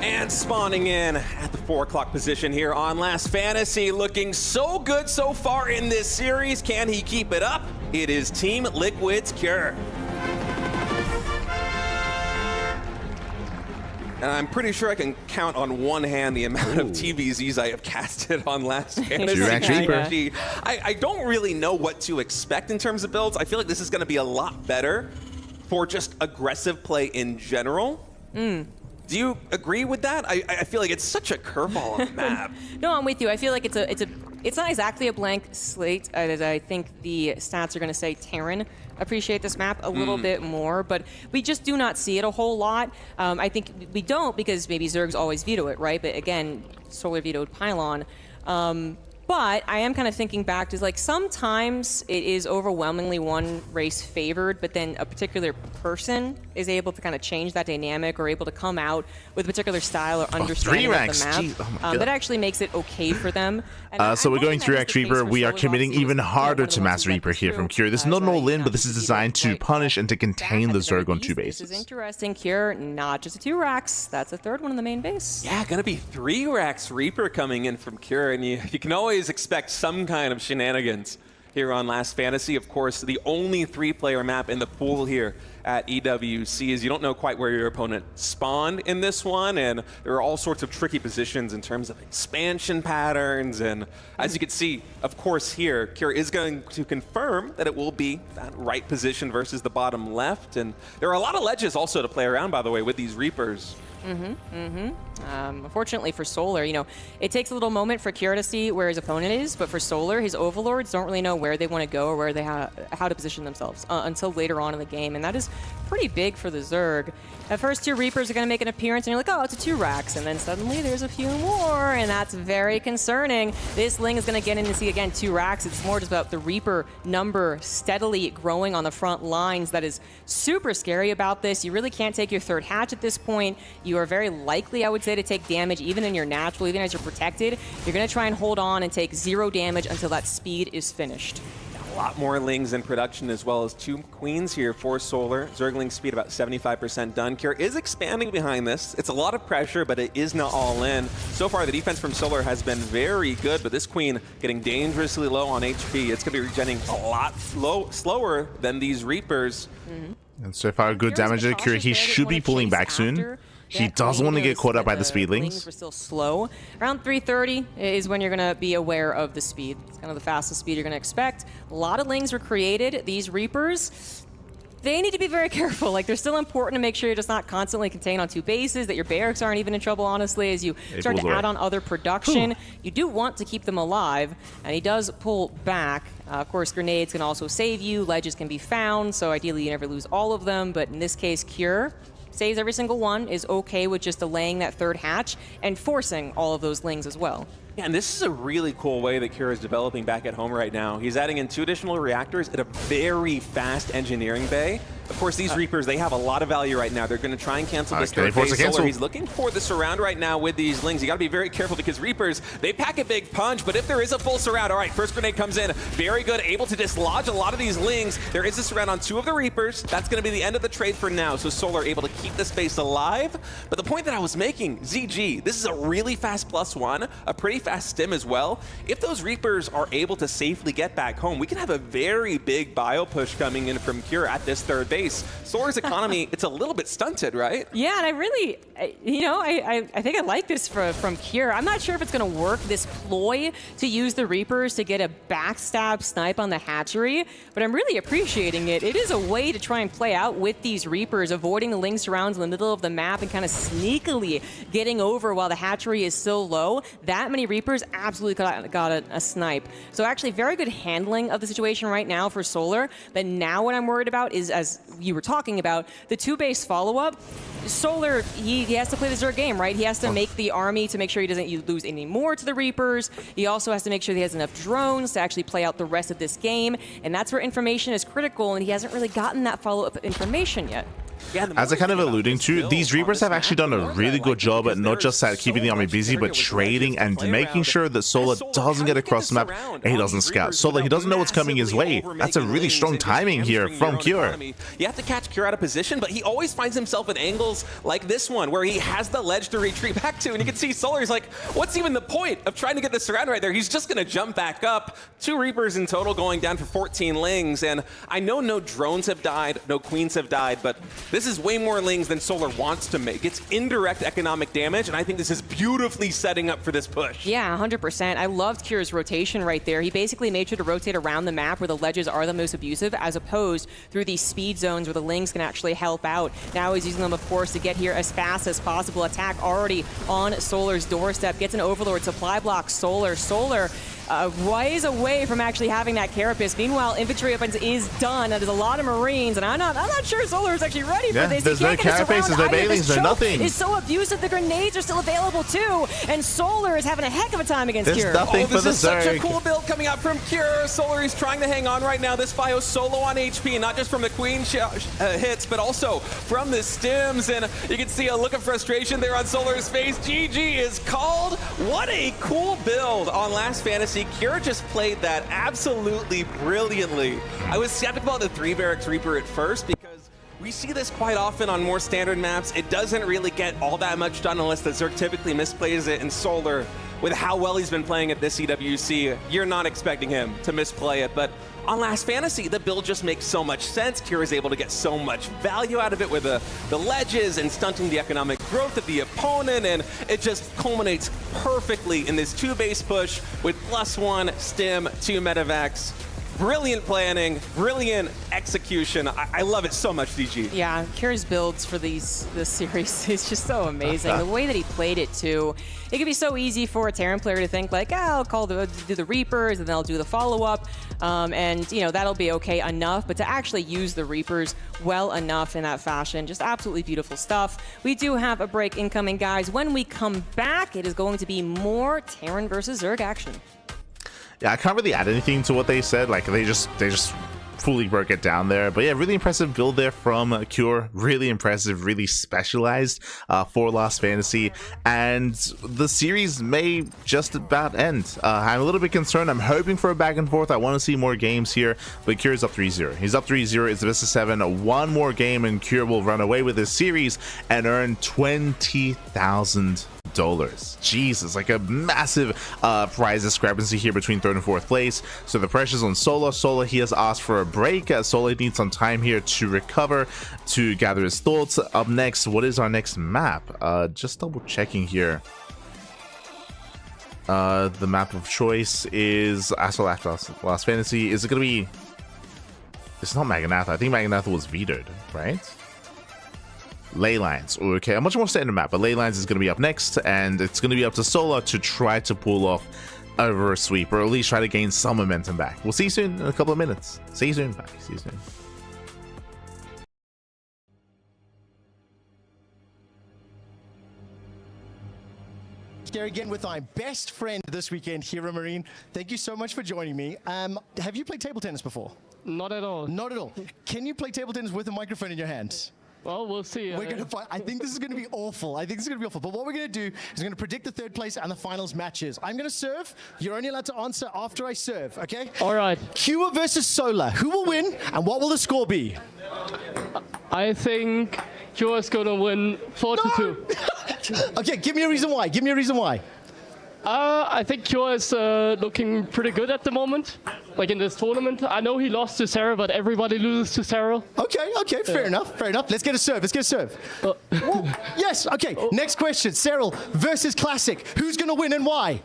And spawning in at the 4 o'clock position here on Last Fantasy, looking so good so far in this series. Can he keep it up? It is Team Liquid's Cure. And I'm pretty sure I can count on one hand the amount of TVZs I have casted on Last Fantasy. I don't really know what to expect in terms of builds. I feel like this is going to be a lot better for just aggressive play in general. Do you agree with that? I feel like it's such a curveball on the map. No, I'm with you. I feel like it's not exactly a blank slate, as I think the stats are going to say Terran appreciate this map a little bit more, but we just do not see it a whole lot. I think we don't because maybe Zergs always veto it, right? But again, Solar vetoed Pylon. But I am kind of thinking back to, like, sometimes it is overwhelmingly one race favored, but then a particular person is able to kind of change that dynamic or able to come out with a particular style or understanding of the map. That actually makes it okay for them. So we're going 3-Axe Reaper. We are committing even harder to Mass Reaper here from Cure. This is not an all-in, but this is designed to punish and to contain the Zerg on 2 bases. This is interesting. Cure, not just a 2-Rax. That's a 3rd one in the main base. Yeah, gonna be 3-Axe Reaper coming in from Cure, and you can always expect some kind of shenanigans here on Last Fantasy. Of course, the only 3-player map in the pool here at EWC is you don't know quite where your opponent spawned in this one, and there are all sorts of tricky positions in terms of expansion patterns. And as you can see, of course, here, Kira is going to confirm that it will be that right position versus the bottom left. And there are a lot of ledges also to play around, by the way, with these Reapers. Unfortunately for Solar, you know, it takes a little moment for Kira to see where his opponent is, but for Solar, his overlords don't really know where they want to go or where they how to position themselves until later on in the game, and that is pretty big for the Zerg. At first, 2 Reapers are going to make an appearance, and you're like, oh, it's a 2 racks, and then suddenly there's a few more, and that's very concerning. This Ling is going to get in to see, again, 2 racks. It's more just about the Reaper number steadily growing on the front lines. That is super scary about this. You really can't take your 3rd hatch at this point. You are very likely, I would say, to take damage even in your natural, even as you're protected. You're going to try and hold on and take 0 damage until that speed is finished. A lot more Lings in production, as well as 2 Queens here for Solar. Zergling speed about 75% done. Kira is expanding behind this. It's a lot of pressure, but it is not all in. So far, the defense from Solar has been very good, but this Queen getting dangerously low on HP. It's going to be regenerating a lot slower than these Reapers. And so far, good damage to Kira. He should be pulling back soon. He doesn't want to get caught up by the speedlings. We're still slow. Around 330 is when you're going to be aware of the speed. It's kind of the fastest speed you're going to expect. A lot of Lings were created. These Reapers, they need to be very careful. Like, they're still important to make sure you're just not constantly contained on 2 bases, that your barracks aren't even in trouble, honestly, as you start to add on other production. You do want to keep them alive, and he does pull back. Of course, grenades can also save you. Ledges can be found, so ideally you never lose all of them. But in this case, Cure saves every single one, is okay with just delaying that 3rd hatch and forcing all of those Lings as well. Yeah, and this is a really cool way that Kira is developing back at home right now. He's adding in 2 additional reactors at a very fast engineering bay. Of course, these Reapers, they have a lot of value right now. They're going to try and cancel this 3rd base. Solar, he's looking for the surround right now with these Lings. You got to be very careful because Reapers, they pack a big punch, but if there is a full surround, all right, first grenade comes in. Very good, able to dislodge a lot of these Lings. There is a surround on 2 of the Reapers. That's going to be the end of the trade for now. So Solar able to keep the space alive. But the point that I was making, ZG, this is a really fast +1, a pretty fast stim as well. If those Reapers are able to safely get back home, we can have a very big bio push coming in from Cure at this 3rd base. Solar's economy, it's a little bit stunted, right? Yeah, and I really, you know, I think I like this from Cure. I'm not sure if it's going to work, this ploy to use the Reapers to get a backstab snipe on the hatchery, but I'm really appreciating it. It is a way to try and play out with these Reapers, avoiding the Ling surrounds in the middle of the map and kind of sneakily getting over while the hatchery is still low. That many Reapers absolutely got a snipe. So actually very good handling of the situation right now for Solar, but now what I'm worried about is, as you were talking about, the 2-base follow-up. Solar, he has to play the Zerg game, right? He has to make the army to make sure he doesn't lose any more to the Reapers. He also has to make sure he has enough drones to actually play out the rest of this game, and that's where information is critical, and he hasn't really gotten that follow-up information yet. As I kind of alluding to, these Reapers have actually done a really good job at not just at keeping the army busy, but trading and making sure that Solar doesn't get across the map and he doesn't scout. Solar, he doesn't know what's coming his way. That's a really strong timing here from Cure. You have to catch Cure out of position, but he always finds himself in angles like this one, where he has the ledge to retreat back to, and you can see Solar's like, what's even the point of trying to get the surround right there? He's just going to jump back up. 2 Reapers in total going down for 14 Lings, and I know no drones have died, no Queens have died, but this is way more Lings than Solar wants to make. It's indirect economic damage, and I think this is beautifully setting up for this push. Yeah, 100%. I loved Cure's rotation right there. He basically made sure to rotate around the map where the ledges are the most abusive, as opposed through these speed zones where the Lings can actually help out. Now he's using them, of course, to get here as fast as possible. Attack already on Solar's doorstep. Gets an Overlord supply block. Solar ways away from actually having that Carapace. Meanwhile, infantry weapons is done. There's a lot of Marines, and I'm not sure Solar is actually ready for this. There's no Carapace, there's no Bailings, there's nothing. It's so abusive. The grenades are still available too, and Solar is having a heck of a time against Cure. This is such a cool build coming out from Cure. Solar is trying to hang on right now. This bio solo on HP, not just from the Queen hits, but also from the stims, and you can see a look of frustration there on Solar's face. GG is called. What a cool build on Last Fantasy. Cure just played that absolutely brilliantly. I was skeptical about the 3 Barracks Reaper at first because we see this quite often on more standard maps. It doesn't really get all that much done unless the Zerg typically misplays it, and Solar with how well he's been playing at this EWC, you're not expecting him to misplay it. But on Last Fantasy, the build just makes so much sense. Kira is able to get so much value out of it with the ledges and stunting the economic growth of the opponent, and it just culminates perfectly in this 2-base push with +1 stim, 2 medevacs. Brilliant planning, brilliant execution. I love it so much, DG. Yeah, Kira's builds for this series is just so amazing. The way that he played it too, it could be so easy for a Terran player to think like, I'll do the Reapers and then I'll do the follow-up, and you know that'll be okay enough. But to actually use the Reapers well enough in that fashion, just absolutely beautiful stuff. We do have a break incoming, guys. When we come back, it is going to be more Terran versus Zerg action. Yeah, I can't really add anything to what they said. Like they just fully broke it down there. But yeah, really impressive build there from Cure. Really impressive, really specialized for Last Fantasy. And the series may just about end. I'm a little bit concerned. I'm hoping for a back and forth. I want to see more games here. But Cure's up 3-0. He's up 3-0. It's a best of 7. One more game and Cure will run away with this series and earn $20,000. Jesus, like a massive prize discrepancy here between 3rd and 4th place. So the pressure's on Sola. Sola, he has asked for a break. Sola needs some time here to recover, to gather his thoughts. Up next, what is our next map? Just double checking here. The map of choice is Astral Last Fantasy. Is it going to be... It's not Magnatha. I think Magnatha was vetoed, right? Ley Lines. Okay, a much more standard map, but Ley Lines is going to be up next, and it's going to be up to Sola to try to pull off a reverse sweep, or at least try to gain some momentum back. We'll see you soon in a couple of minutes. See you soon. Bye. See you soon. Here again with my best friend this weekend, Hero Marine. Thank you so much for joining me. Have you played table tennis before? Not at all. Not at all. Can you play table tennis with a microphone in your hand? Well, we'll see. We're gonna find, I think this is going to be awful. I think this is going to be awful. But what we're going to do is we're going to predict the 3rd place and the finals matches. I'm going to serve. You're only allowed to answer after I serve, okay? All right. Cure versus Solar. Who will win and what will the score be? I think Cure is going to win 4-2. Okay, give me a reason why. Give me a reason why. I think Cure is looking pretty good at the moment, like in this tournament. I know he lost to Serral, but everybody loses to Serral. Okay, fair enough, fair enough. Let's get a serve, Yes, okay, next question. Serral versus Classic. Who's going to win and why?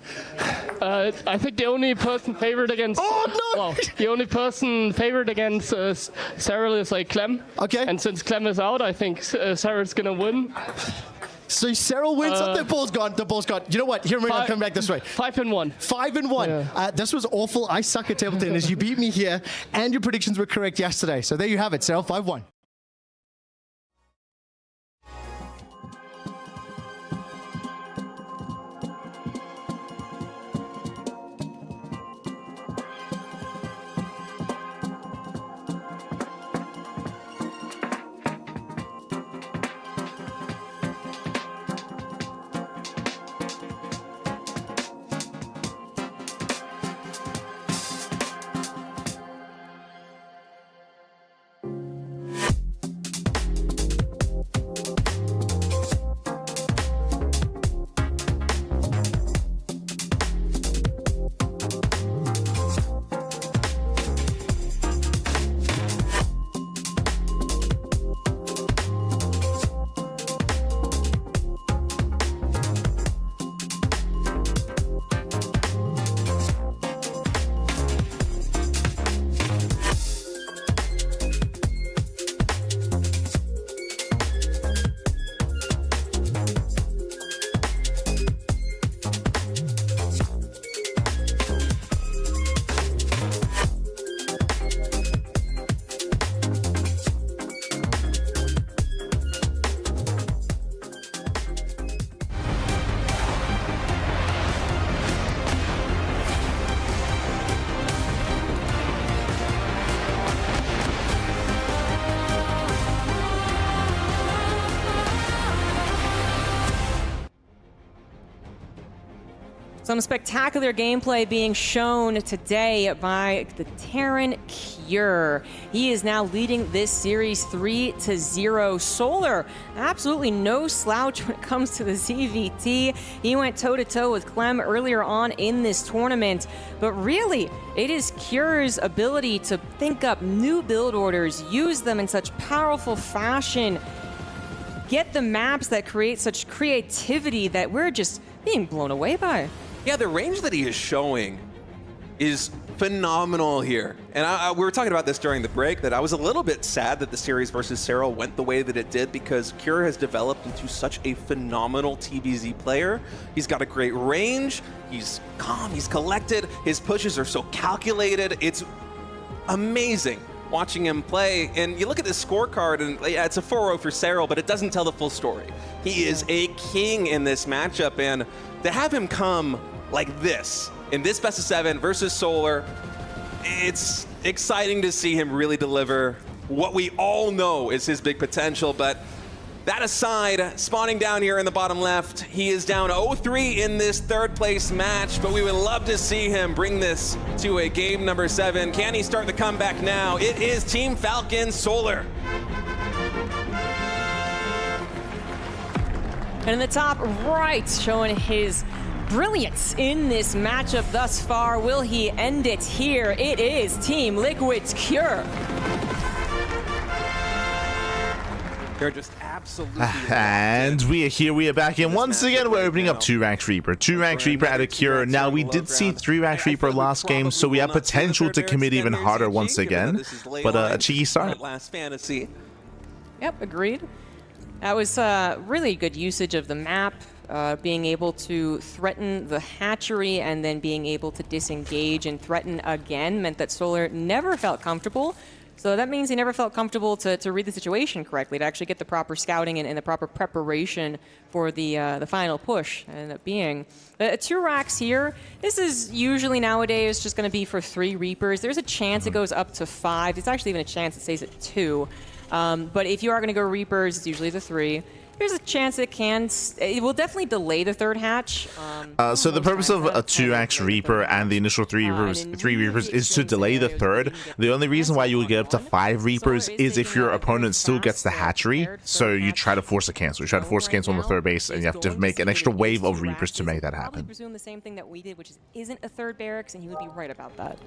I think the only person favored against... Oh, no! Well, the only person favored against Serral is like Clem. Okay. And since Clem is out, I think Serral's going to win. So Serral wins. The ball's gone. The ball's gone. You know what? Here, I'm coming back this way. 5-1. 5-1. Yeah. This was awful. I suck at table tennis. You beat me here, and your predictions were correct yesterday. So there you have it, Serral. 5-1. Some spectacular gameplay being shown today by the Terran Cure. He is now leading this series 3-0. Solar, absolutely no slouch when it comes to the ZVT. He went toe-to-toe with Clem earlier on in this tournament. But really, it is Cure's ability to think up new build orders, use them in such powerful fashion, get the maps that create such creativity that we're just being blown away by. Yeah, the range that he is showing is phenomenal here. And we were talking about this during the break, that I was a little bit sad that the series versus Serral went the way that it did, because Cure has developed into such a phenomenal TBZ player. He's got a great range, he's calm, he's collected, his pushes are so calculated. It's amazing watching him play. And you look at this scorecard, and yeah, it's a 4-0 for Serral, but it doesn't tell the full story. He is a king in this matchup, and to have him come like this in this best of 7 versus Solar, it's exciting to see him really deliver what we all know is his big potential. But that aside, spawning down here in the bottom left, he is down 0-3 in this third place match, but we would love to see him bring this to a game number 7. Can he start the comeback now? It is Team Falcon Solar. And in the top right, showing his brilliance in this matchup thus far. Will he end it here? It is Team Liquid's Cure. They're just absolutely... And we are here, we are back, and once again we're opening up 2-Ranked Reaper. 2-Ranked Reaper at a Cure. Now we did see 3-Ranked Reaper last game, so we have potential to commit even harder once again. But a cheeky start. Last Fantasy. Yep, agreed. That was really good usage of the map. Being able to threaten the hatchery and then being able to disengage and threaten again meant that Solar never felt comfortable. So that means he never felt comfortable to read the situation correctly, to actually get the proper scouting and the proper preparation for the final push. Ended up being 2 racks here. This is usually nowadays just going to be for 3 Reapers. There's a chance it goes up to 5. There's actually even a chance it stays at 2. But if you are going to go Reapers, it's usually the 3. There's a chance it will definitely delay the third hatch. So the purpose of a 2x Reaper and the initial 3 Reapers is to delay the third. The only reason why you will get up to 5 Reapers is if your opponent still gets the hatchery, so you try to force a cancel. You try to force a cancel on the third base, and you have to make an extra wave of Reapers to make that happen. I presume the same thing that we did, which isn't a third barracks, and he would be right about that.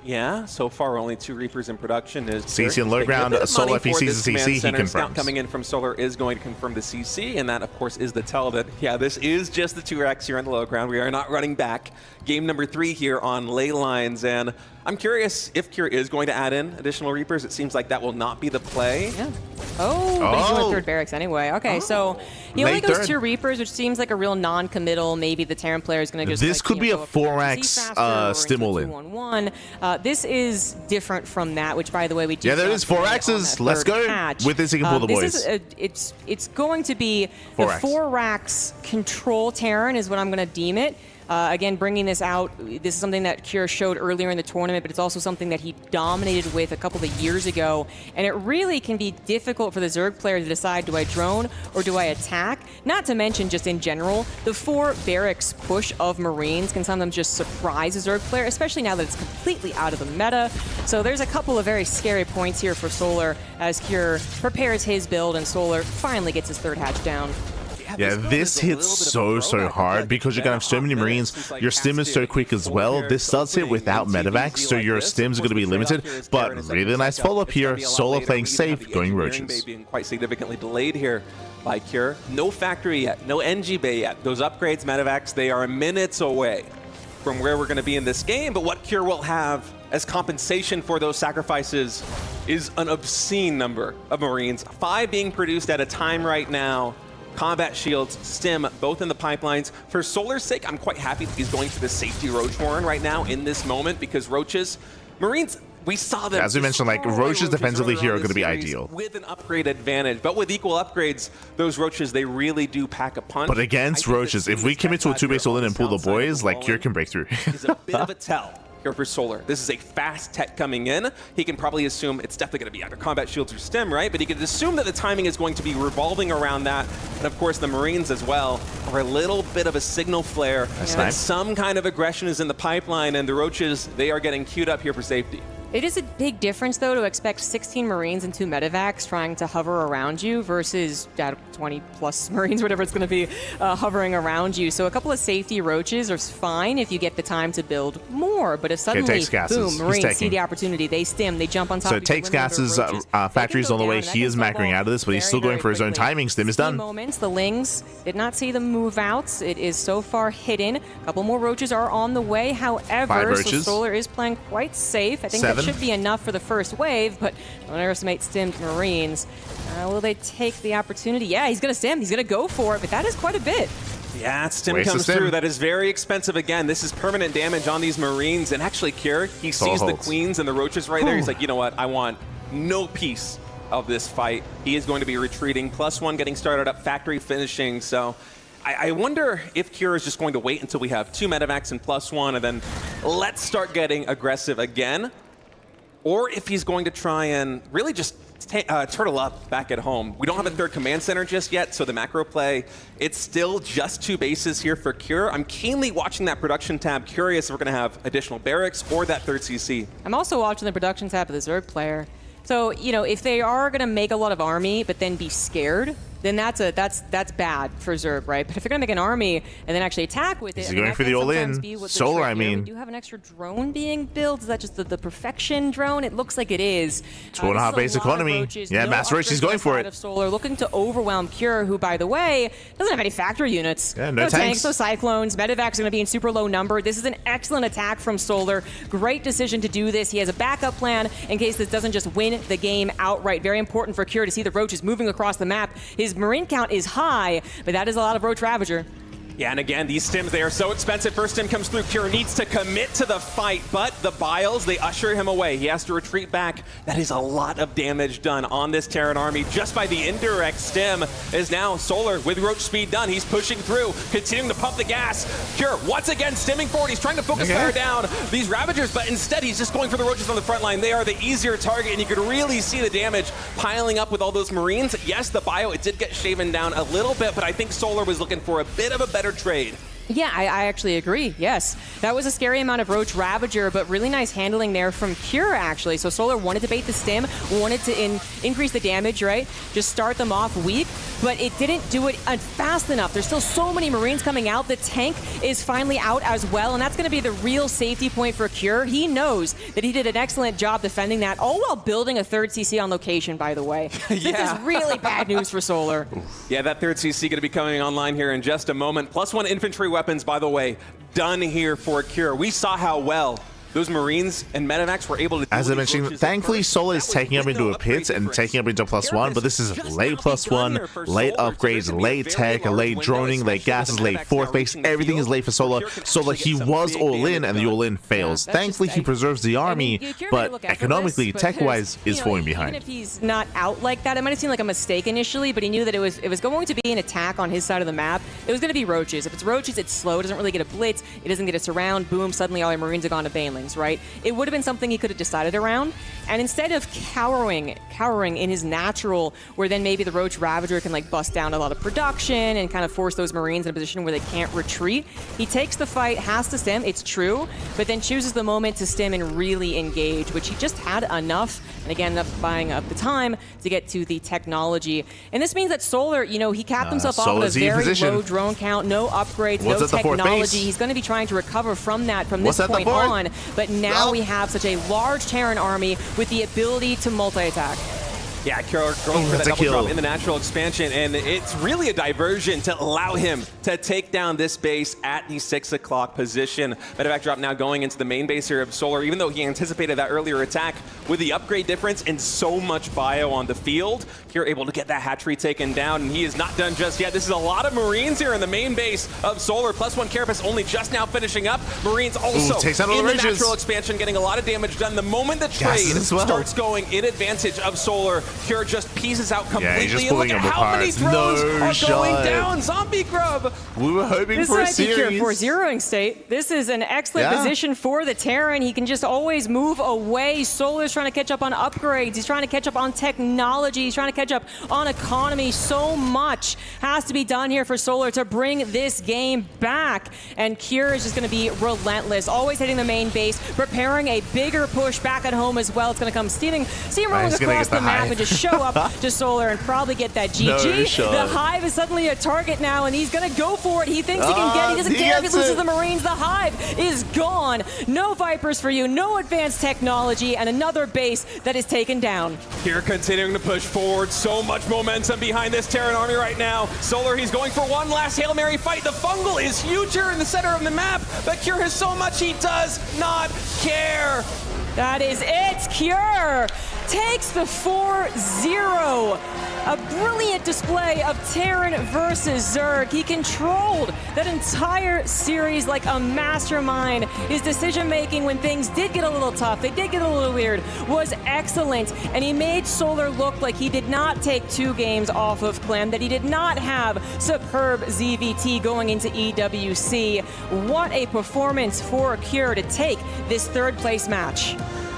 Yeah, so far only 2 Reapers in production. Is CC on low ground, Solar, if he sees the CC, he confirms. Scout coming in from Solar is going to confirm the CC, and that, of course, is the tell that, yeah, this is just the 2x here on the low ground. We are not running back. Game number 3 here on ley lines, and I'm curious if Cure is going to add in additional Reapers. It seems like that will not be the play. Yeah. But he's doing third barracks anyway. Okay, so he only goes 2 Reapers, which seems like a real non-committal. Maybe the Terran player is going to just... This could be a 4x Stim-all-in. This is different from that, which, by the way, we do... Yeah, there is 4x's. Let's go. Hatch. With this, he can pull the boys. It's going to be the 4 racks control Terran is what I'm going to deem it. Again, bringing this out, this is something that Cure showed earlier in the tournament, but it's also something that he dominated with a couple of years ago. And it really can be difficult for the Zerg player to decide, do I drone or do I attack? Not to mention, just in general, the 4 barracks push of Marines can sometimes just surprise a Zerg player, especially now that it's completely out of the meta. So there's a couple of very scary points here for Solar as Cure prepares his build and Solar finally gets his third hatch down. Yeah, this hits so hard because you're going to have so many Marines. Your stim is so quick as well. This does hit without medevacs, so your stims are going to be limited. But really nice follow-up here. Solar playing safe, going roaches. Being quite significantly delayed here by Cure. No factory yet, no NG Bay yet. Those upgrades, medevacs, they are minutes away from where we're going to be in this game. But what Cure will have as compensation for those sacrifices is an obscene number of Marines. 5 being produced at a time right now. Combat shields, stim, both in the pipelines. For Solar's sake, I'm quite happy that he's going for the safety Roach Warren right now in this moment, because Roaches, Marines, we saw them. As we mentioned, like, Roaches defensively here are going to be ideal. With an upgrade advantage, but with equal upgrades, those Roaches, they really do pack a punch. But against Roaches, if we commit to a 2-base all-in and pull the boys, like, Cure can break through. Is a bit of a tell here for Solar. This is a fast tech coming in. He can probably assume it's definitely going to be either combat shields or stim, right? But he can assume that the timing is going to be revolving around that. And of course, the Marines as well are a little bit of a signal flare that some kind of aggression is in the pipeline, and the Roaches, they are getting queued up here for safety. It is a big difference, though, to expect 16 Marines and 2 medevacs trying to hover around you versus 20-plus Marines, whatever it's going to be, hovering around you. So a couple of safety Roaches are fine if you get the time to build more. But if suddenly, boom, Marines see the opportunity, they stim, they jump on top of you. So it takes Gas's factories on the way. He is macroing out of this, but he's still going for his own timing. Stim is done. Moments, the Lings did not see them move out. It is so far hidden. A couple more Roaches are on the way. However, so Solar is playing quite safe. I think that should be enough for the first wave, but don't underestimate stimmed Marines. Will they take the opportunity? Yeah, he's going to stim. He's going to go for it, but that is quite a bit. Yeah, stim comes through. That is very expensive again. This is permanent damage on these Marines. And actually, Cure, he sees the Queens and the Roaches right there. He's like, you know what? I want no piece of this fight. He is going to be retreating. +1 getting started up, factory finishing. So I wonder if Cure is just going to wait until we have 2 medevacs and +1, and then let's start getting aggressive again. Or if he's going to try and really just turtle up back at home. We don't have a third command center just yet, so the macro play, it's still just 2 bases here for Cure. I'm keenly watching that production tab, curious if we're going to have additional barracks or that third CC. I'm also watching the production tab of the Zerg player. So, you know, if they are going to make a lot of army but then be scared, then that's bad for Zerg, right? But if they're going to make an army and then actually attack with it, he's going for the all-in. Solar, I mean. We do have an extra drone being built. Is that just the perfection drone? It looks like it is. 2.5 base economy. Yeah, Master Race is going for it. Solar looking to overwhelm Cure, who, by the way, doesn't have any factory units. Yeah, no tanks, no cyclones. Medevac's going to be in super low number. This is an excellent attack from Solar. Great decision to do this. He has a backup plan in case this doesn't just win the game outright. Very important for Cure to see the Roaches moving across the map. His Marine count is high, but that is a lot of Roach Ravager. Yeah, and again, these stims, they are so expensive. First stim comes through. Cure needs to commit to the fight, but the Biles, they usher him away. He has to retreat back. That is a lot of damage done on this Terran army just by the indirect stim. Is now Solar with Roach speed done. He's pushing through, continuing to pump the gas. Cure, once again, stimming forward. He's trying to focus fire down these Ravagers, but instead he's just going for the Roaches on the front line. They are the easier target, and you could really see the damage piling up with all those Marines. Yes, the bio, it did get shaven down a little bit, but I think Solar was looking for a bit of a better trade. Yeah, I actually agree, yes. That was a scary amount of Roach Ravager, but really nice handling there from Cure, actually. So Solar wanted to bait the stim, wanted to increase the damage, right? Just start them off weak, but it didn't do it fast enough. There's still so many Marines coming out. The tank is finally out as well, and that's going to be the real safety point for Cure. He knows that he did an excellent job defending that, all while building a third CC on location, by the way. This is really bad news for Solar. Yeah, that third CC going to be coming online here in just a moment. +1 infantry weapons, by the way, done here for Cure. We saw how well those Marines and Medevacs were able to do. As I mentioned, thankfully Solar is taking up into a pit and taking up into +1, but this is late +1, late upgrades, late tech, late droning, late gases, late fourth base. Everything is late for Solar. Solar, he was all in, and the all in fails. Thankfully, he preserves the army, but economically, tech-wise, is falling behind. Even if he's not out like that, it might have seemed like a mistake initially, but he knew that it was going to be an attack on his side of the map. It was going to be Roaches. If it's Roaches, it's slow. It doesn't really get a blitz. It doesn't get a surround. Boom, suddenly all your Marines have gone to Banelings, right? It would have been something he could have decided around. And instead of cowering in his natural, where then maybe the Roach Ravager can like bust down a lot of production and kind of force those Marines in a position where they can't retreat, he takes the fight, has to stim, it's true, but then chooses the moment to stim and really engage, which he just had enough, and again, ended up buying up the time to get to the technology. And this means that Solar, you know, he capped himself off with a very low drone count, no upgrades, no technology. He's going to be trying to recover from that from this point on, but now we have such a large Terran army with the ability to multi-attack. Yeah, Cure going for that double drop in the natural expansion, and it's really a diversion to allow him to take down this base at the 6 o'clock position. Medevac drop now going into the main base here of Solar, even though he anticipated that earlier attack with the upgrade difference and so much bio on the field. Cure able to get that hatchery taken down, and he is not done just yet. This is a lot of Marines here in the main base of Solar. +1 Carapace only just now finishing up. Marines also in the natural expansion getting a lot of damage done. The moment the trade starts going in advantage of Solar, Cure just pieces out completely. Yeah, he's just and look pulling at him how many apart. throws are going down. Zombie Grub. We were hoping This for a might be Cure series. for zeroing state. This is an excellent Yeah. position for the Terran. He can just always move away. Solar's trying to catch up on upgrades. He's trying to catch up on technology. He's trying to catch up on economy. So much has to be done here for Solar to bring this game back. And Cure is just going to be relentless, always hitting the main base, preparing a bigger push back at home as well. It's going to come steamrolling He's gonna across get the the map hive. and just show up to Solar and probably get that GG. No shot. The Hive is suddenly a target now, and he's going to go for it. He thinks he can get it. He doesn't He care if he gets loses it. the Marines. The Hive is gone. No Vipers for you, no advanced technology, and another base that is taken down. Cure continuing to push forward. So much momentum behind this Terran army right now. Solar, he's going for one last Hail Mary fight. The fungal is huge here in the center of the map, but Cure has so much he does not care. That is it. Cure takes the 4-0. A brilliant display of Terran versus Zerg. He controlled that entire series like a mastermind. His decision making when things did get a little tough, they did get a little weird, was excellent. And he made Solar look like he did not take 2 games off of Clem, that he did not have superb ZVT going into EWC. What a performance for Cure to take this 3rd place match.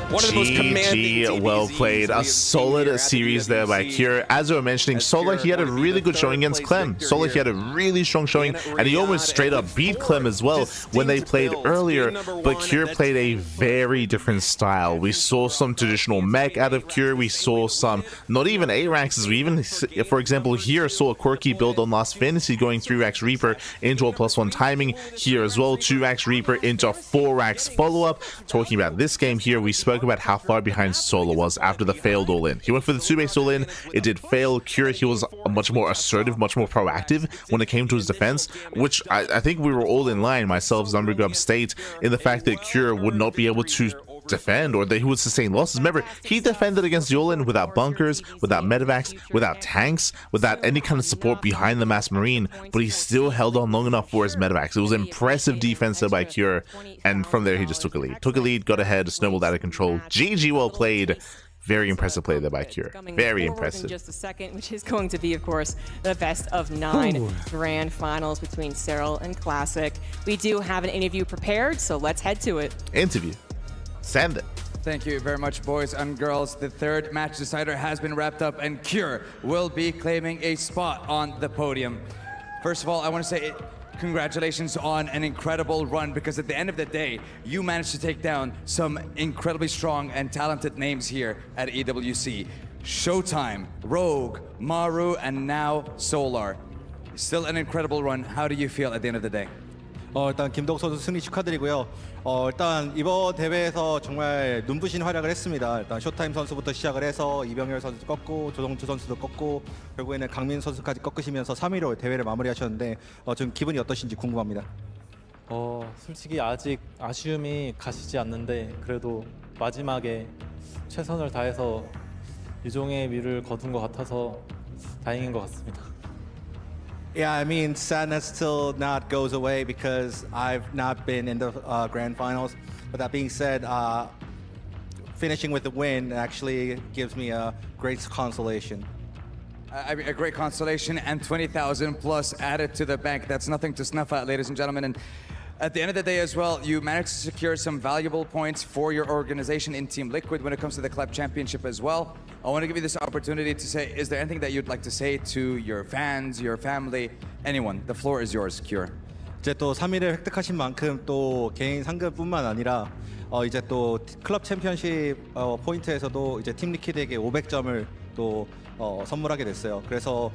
One of the most commanding GG, well played. A solid series there by Cure. As we were mentioning, Solar, he had a really good showing against Clem. Solar, he had a really strong showing, and he almost straight up beat Clem as well when they played earlier. But Cure played a very different style. We saw some traditional mech out of Cure. We saw some, not even A-Ranks. We even, for example, here saw a quirky build on Last Fantasy going 3-Rax Reaper into a +1 timing. Here as well, 2-Rax Reaper into a 4-Rax follow-up. Talking about this game here, we spoke about how far behind Solar was after the failed all-in. He went for the 2-base all-in. It did fail. Cure, he was much more assertive, much more proactive when it came to his defense, which I think we were all in line, myself, Zumbrigub State, in the fact that Cure would not be able to defend or that he would sustain losses. Remember, he defended against the all-in without bunkers, without medevacs, without tanks, without any kind of support behind the mass marine, but he still held on long enough for his medevacs. It was impressive defense there by Cure, and from there he just took a lead. Took a lead, got ahead, snowballed out of control. GG, well played. Very impressive play there by Cure. Very impressive. In just a second, which is going to be, of course, the best of 9 Ooh. grand finals between Serral and Classic. We do have an interview prepared, so let's head to it. Interview. Send it. Thank you very much, boys and girls. The 3rd match decider has been wrapped up, and Cure will be claiming a spot on the podium. First of all, I want to say congratulations on an incredible run, because at the end of the day, you managed to take down some incredibly strong and talented names here at EWC. Showtime, Rogue, Maru, and now Solar. Still an incredible run. How do you feel at the end of the day? 일단 김덕 선수 승리 축하드리고요. 일단 이번 대회에서 정말 눈부신 활약을 했습니다. 일단 쇼타임 선수부터 시작을 해서 이병열 선수 꺾고 조성주 선수도 꺾고 결국에는 강민 선수까지 꺾으시면서 3위로 대회를 마무리하셨는데 좀 기분이 어떠신지 궁금합니다. 솔직히 아직 아쉬움이 가시지 않는데 그래도 마지막에 최선을 다해서 유종의 미를 거둔 것 같아서 다행인 것 같습니다. Yeah, I mean, sadness still not goes away because I've not been in the grand finals. But that being said, finishing with the win actually gives me a great consolation. A great consolation, and 20,000 plus added to the bank. That's nothing to snuff at, ladies and gentlemen. And at the end of the day as well, you managed to secure some valuable points for your organization in Team Liquid when it comes to the club championship as well. I want to give you this opportunity to say, is there anything that you'd like to say to your fans, your family, anyone? The floor is yours, Cure. 이제 또 3위를 획득하신 만큼 또 개인 상금뿐만 아니라 이제 또 클럽 챔피언십 포인트에서도 이제 팀 리퀴드에게 500점을 또 선물하게 됐어요. 그래서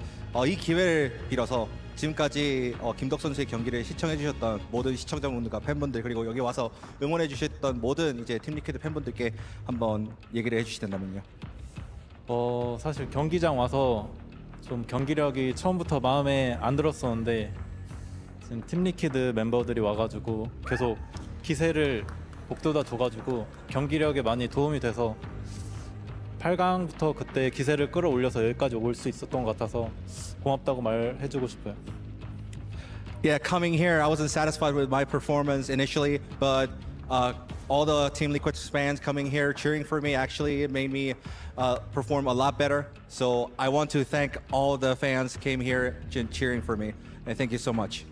이 기회를 빌어서 지금까지 김덕 선수의 경기를 시청해주셨던 모든 시청자분들과 팬분들, 그리고 여기 와서 응원해주셨던 모든 이제 팀 리퀴드 팬분들께 한번 얘기를 해주시된다면요. 사실 경기장 와서 좀 경기력이 처음부터 마음에 안 들었었는데 지금 팀 리퀴드 멤버들이 와가지고 계속 기세를 복돋아 줘가지고 경기력에 많이 도움이 돼서 8강부터 그때 기세를 끌어올려서 여기까지 올 수 있었던 것 같아서 고맙다고 말해주고 싶어요. Yeah, coming here, I wasn't satisfied with my performance initially, but all the Team Liquid fans coming here cheering for me, actually, it made me perform a lot better. So I want to thank all the fans who came here cheering for me. And thank you so much.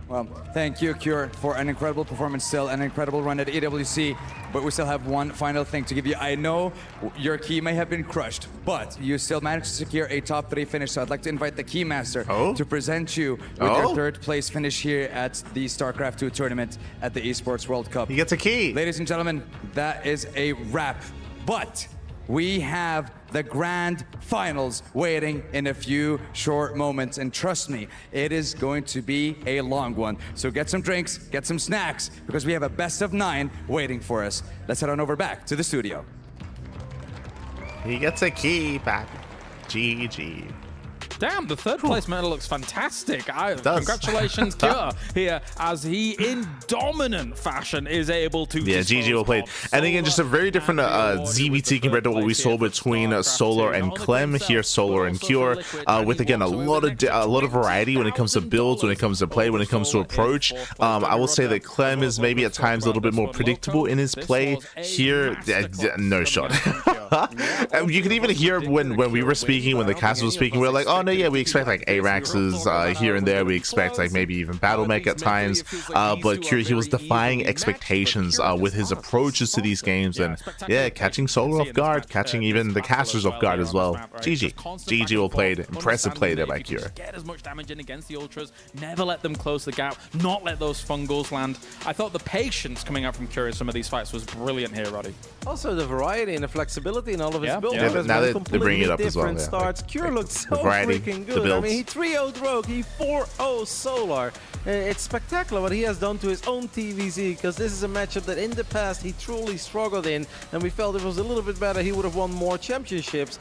Well, thank you, Cure, for an incredible performance still, an incredible run at EWC, but we still have one final thing to give you. I know your key may have been crushed, but you still managed to secure a top 3 finish, so I'd like to invite the Keymaster to present you with your 3rd place finish here at the StarCraft 2 tournament at the Esports World Cup. He gets a key. Ladies and gentlemen, that is a wrap, but we have the grand finals waiting in a few short moments, and trust me, it is going to be a long one. So get some drinks, get some snacks, because we have a best of 9 waiting for us. Let's head on over back to the studio. He gets a key back. GG. Damn, the 3rd place medal looks fantastic. Congratulations, Cure, here, as he, in dominant fashion, is able to... Yeah, GG well played. And again, just a very different ZVT compared to what we saw between Solar and Clem. Here, Solar and Cure, with, again, a lot of variety when it comes to builds, when it comes to play, when it comes to approach. I will say that Clem is maybe at times a little bit more predictable in his play. Here, no shot. You can even hear when we were speaking, when the cast was speaking, we were like, oh, no, yeah, we expect like Araxes here and there. We expect like maybe even Battle Mech at times. But Cure, he was defying expectations with his approaches to these games, and yeah, catching Solar off guard, catching even the casters off guard as well. GG. GG well played. Impressive play there by Cure. Get as much damage in against the Ultras, never let them close the gap, not let those fungals land. I thought the patience coming out from Cure in some of these fights was brilliant here, Roddy. Also the variety and the flexibility in all of his builds. Yeah, now they bring it up as well. Starts. Cure looked so freaking good. I mean, he 3-0'd Rogue, he 4-0 Solar. It's spectacular what he has done to his own TVZ, because this is a matchup that in the past he truly struggled in, and we felt it was a little bit better, he would have won more championships.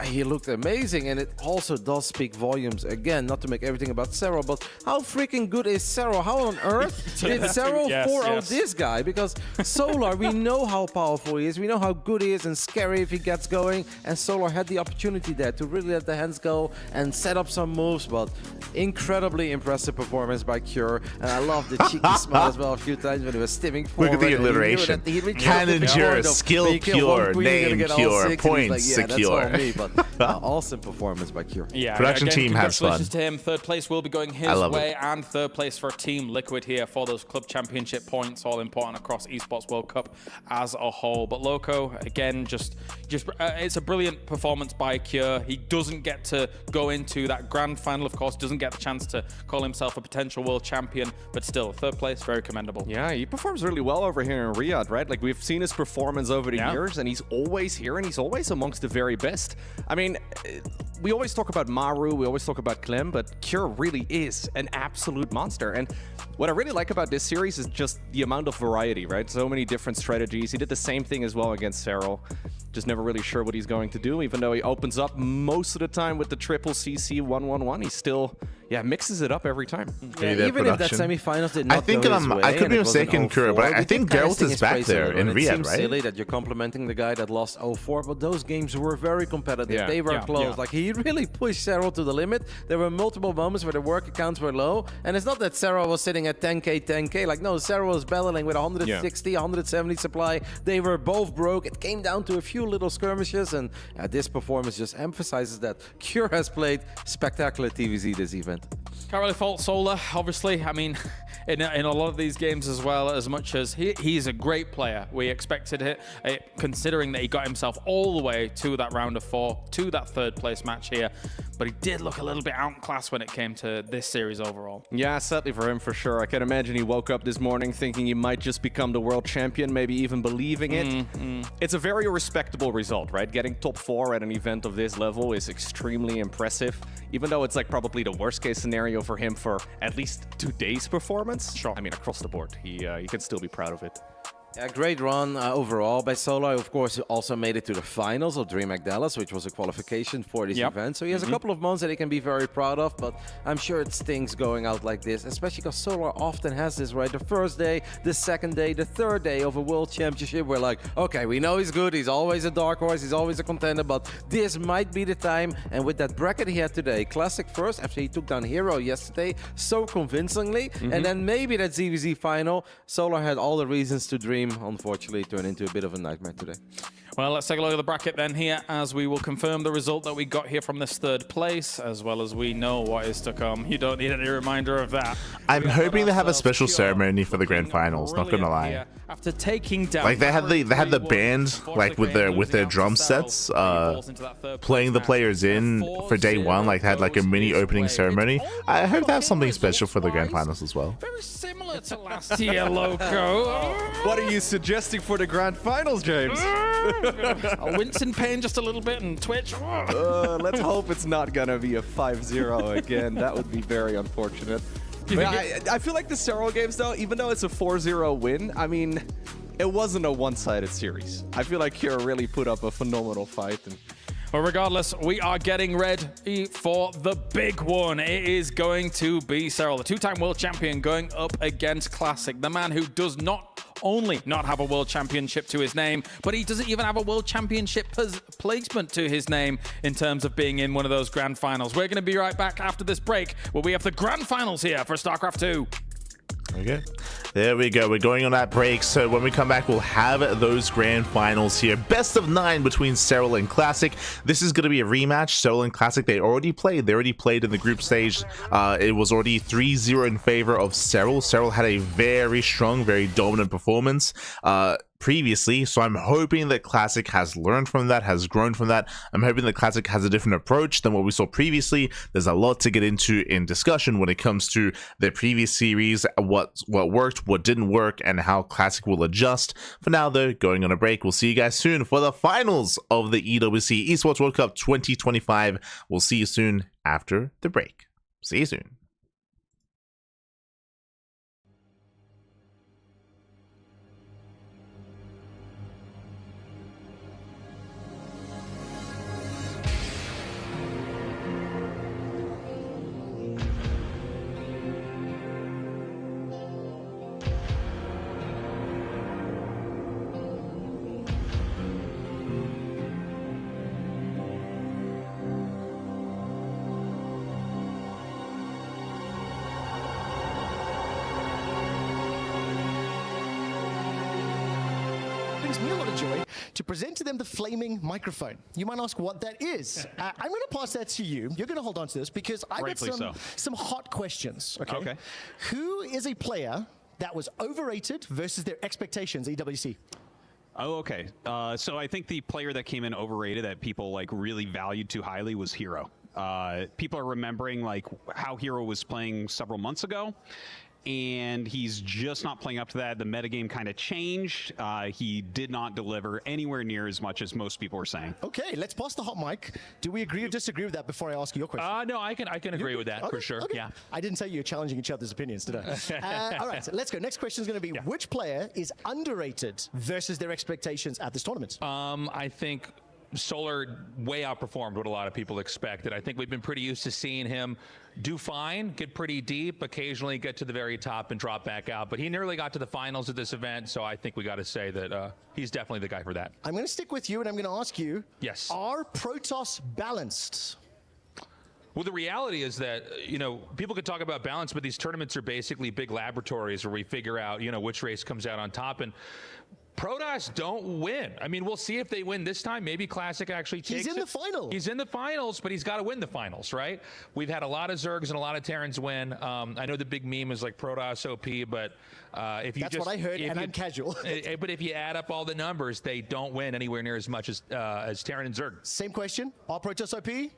He looked amazing, and it also does speak volumes, again, not to make everything about Serral, but how freaking good is Serral? How on earth did Serral 4-0 this guy? Because Solar, we know how powerful he is, we know how good he is and scary if he gets going, and Solar had the opportunity there to really let the hands go and set up some moves, but incredibly impressive performance by Cure, and I love the cheeky smile as well a few times when he was stimming forward. Look at the alliteration. Cannon Cure, skill Cure, name Cure, points secure. That's all me, but awesome performance by Cure. Yeah, production team has fun. Congratulations to him. 3rd place will be going his way, and 3rd place for Team Liquid here for those club championship points, all important across Esports World Cup as a whole. But Loco, again, just it's a brilliant performance by Cure. He doesn't get to go into that grand final, of course, doesn't get the chance to call himself a potential world champion, but still, 3rd place, very commendable. Yeah, he performs really well over here in Riyadh, right? Like, we've seen his performance over the years, and he's always here, and he's always amongst the very best. I mean, we always talk about Maru, we always talk about Clem, but Cure really is an absolute monster. And what I really like about this series is just the amount of variety, right? So many different strategies. He did the same thing as well against Serral. Just never really sure what he's going to do, even though he opens up most of the time with the triple CC 1-1-1. He still, mixes it up every time. Yeah, even if that semifinals did not I think go his way, I could be mistaken, Cure, but I think Geralt is back there in Riyadh, right? It seems silly that you're complimenting the guy that lost 0-4, but those games were very competitive. Yeah. They were close. Like, he really pushed Serral to the limit. There were multiple moments where the work accounts were low, and it's not that Serral was sitting at 10k. Like, no, Serral was battling with 160, 170 supply. They were both broke. It came down to a few little skirmishes, and this performance just emphasizes that Cure has played spectacular TVZ this event. Can't really fault Solar, obviously. I mean, in a lot of these games as well, as much as he's a great player, we expected it, considering that he got himself all the way to that round of 4, to that 3rd place match here. But he did look a little bit outclassed when it came to this series overall. Yeah, certainly for him, for sure. I can imagine he woke up this morning thinking he might just become the world champion, maybe even believing it. It's a very respectable result, right? Getting top 4 at an event of this level is extremely impressive, even though it's like probably the worst case scenario for him for at least today's performance. Sure. I mean, across the board, he can still be proud of it. A great run overall by Solar. Of course, he also made it to the finals of DreamHack Dallas, which was a qualification for this event. So he has a couple of months that he can be very proud of, but I'm sure it stings going out like this, especially because Solar often has this, right? The first day, the second day, the third day of a world championship, we're like, okay, we know he's good, he's always a dark horse, he's always a contender, but this might be the time. And with that bracket he had today, Classic first, after he took down Hero yesterday, so convincingly, and then maybe that ZVZ final, Solar had all the reasons to dream dream, unfortunately, turned into a bit of a nightmare today. Well, let's take a look at the bracket then here as we will confirm the result that we got here from this third place, as well as we know what is to come. You don't need any reminder of that. I'm hoping they have a special ceremanomy for the grand finals, not gonna lie. After taking down Like they had the band like with their drum sets playing the players in for day one, like they had like a mini opening ceremony. I hope they have something special for the grand finals as well. Very similar to last year, Loco. What are you suggesting for the grand finals, James? I'll wince in pain just a little bit and twitch. Let's hope it's not gonna be a 5-0 again. That would be very unfortunate. But I feel like the Serral games, though, even though it's a 4-0 win, I mean, it wasn't a one-sided series. I feel like Kira really put up a phenomenal fight. Well, regardless, we are getting ready for the big one. It is going to be Serral, the two-time world champion, going up against Classic, the man who does not only not have a world championship to his name, but he doesn't even have a world championship placement to his name in terms of being in one of those grand finals. We're going to be right back after this break where we have the grand finals here for StarCraft 2. Okay, there we go. We're going on that break. So when we come back, we'll have those grand finals here. Best of 9 between Serral and Classic. This is going to be a rematch. Serral and Classic, they already played. They already played in the group stage. It was already 3-0 in favor of Serral. Serral had a very strong, very dominant performance previously, so I'm hoping that Classic has learned from that, has grown from that. I'm hoping that Classic has a different approach than what we saw previously. There's a lot to get into in discussion when it comes to the previous series, what worked, what didn't work, and how Classic will adjust. For now, though, going on a break. We'll see you guys soon for the finals of the EWC Esports World Cup 2025. We'll see you soon after the break. See you soon. Brings me a lot of joy to present to them the flaming microphone. You might ask what that is. I'm going to pass that to you. You're going to hold on to this because I got some hot questions. Okay. Who is a player that was overrated versus their expectations at EWC? Oh, okay. So I think the player that came in overrated that people like really valued too highly was Hero. People are remembering like how Hero was playing several months ago, and he's just not playing up to that. The metagame kind of changed. He did not deliver anywhere near as much as most people were saying. Okay, let's pass the hot mic. Do we agree or disagree with that before I ask you your question? No, I can agree with that for sure. Okay. Yeah. I didn't say you're challenging each other's opinions today. All right, so let's go. Next question is going to be which player is underrated versus their expectations at this tournament? I think Solar way outperformed what a lot of people expected. I think we've been pretty used to seeing him do fine, get pretty deep, occasionally get to the very top and drop back out. But he nearly got to the finals of this event, so I think we got to say that he's definitely the guy for that. I'm going to stick with you, and I'm going to ask you, yes, are Protoss balanced? Well, the reality is that, you know, people could talk about balance, but these tournaments are basically big laboratories where we figure out, you know, which race comes out on top. And Protoss don't win. I mean, we'll see if they win this time. Maybe Classic actually takes it. He's in the finals. He's in the finals, but he's got to win the finals, right? We've had a lot of Zergs and a lot of Terrans win. I know the big meme is like Protoss OP, but if you That's what I heard, and I'm casual. But if you add up all the numbers, they don't win anywhere near as much as Terran and Zerg. Same question. Are Protoss OP?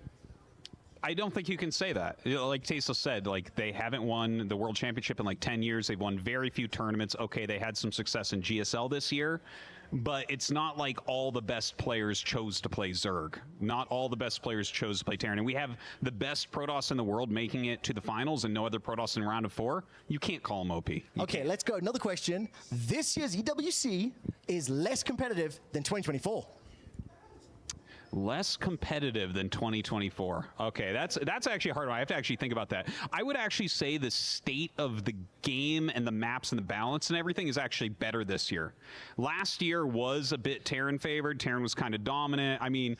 I don't think you can say that. You know, like Taso said, like they haven't won the World Championship in like 10 years. They've won very few tournaments. Okay, they had some success in GSL this year, but it's not like all the best players chose to play Zerg. Not all the best players chose to play Terran. And we have the best Protoss in the world making it to the finals and no other Protoss in round of 4. You can't call them OP. Okay, let's go. Another question. This year's EWC is less competitive than 2024. Less competitive than 2024. Okay, that's actually a hard one. I have to actually think about that. I would actually say the state of the game and the maps and the balance and everything is actually better this year. Last year was a bit Terran favored. Terran was kind of dominant. I mean,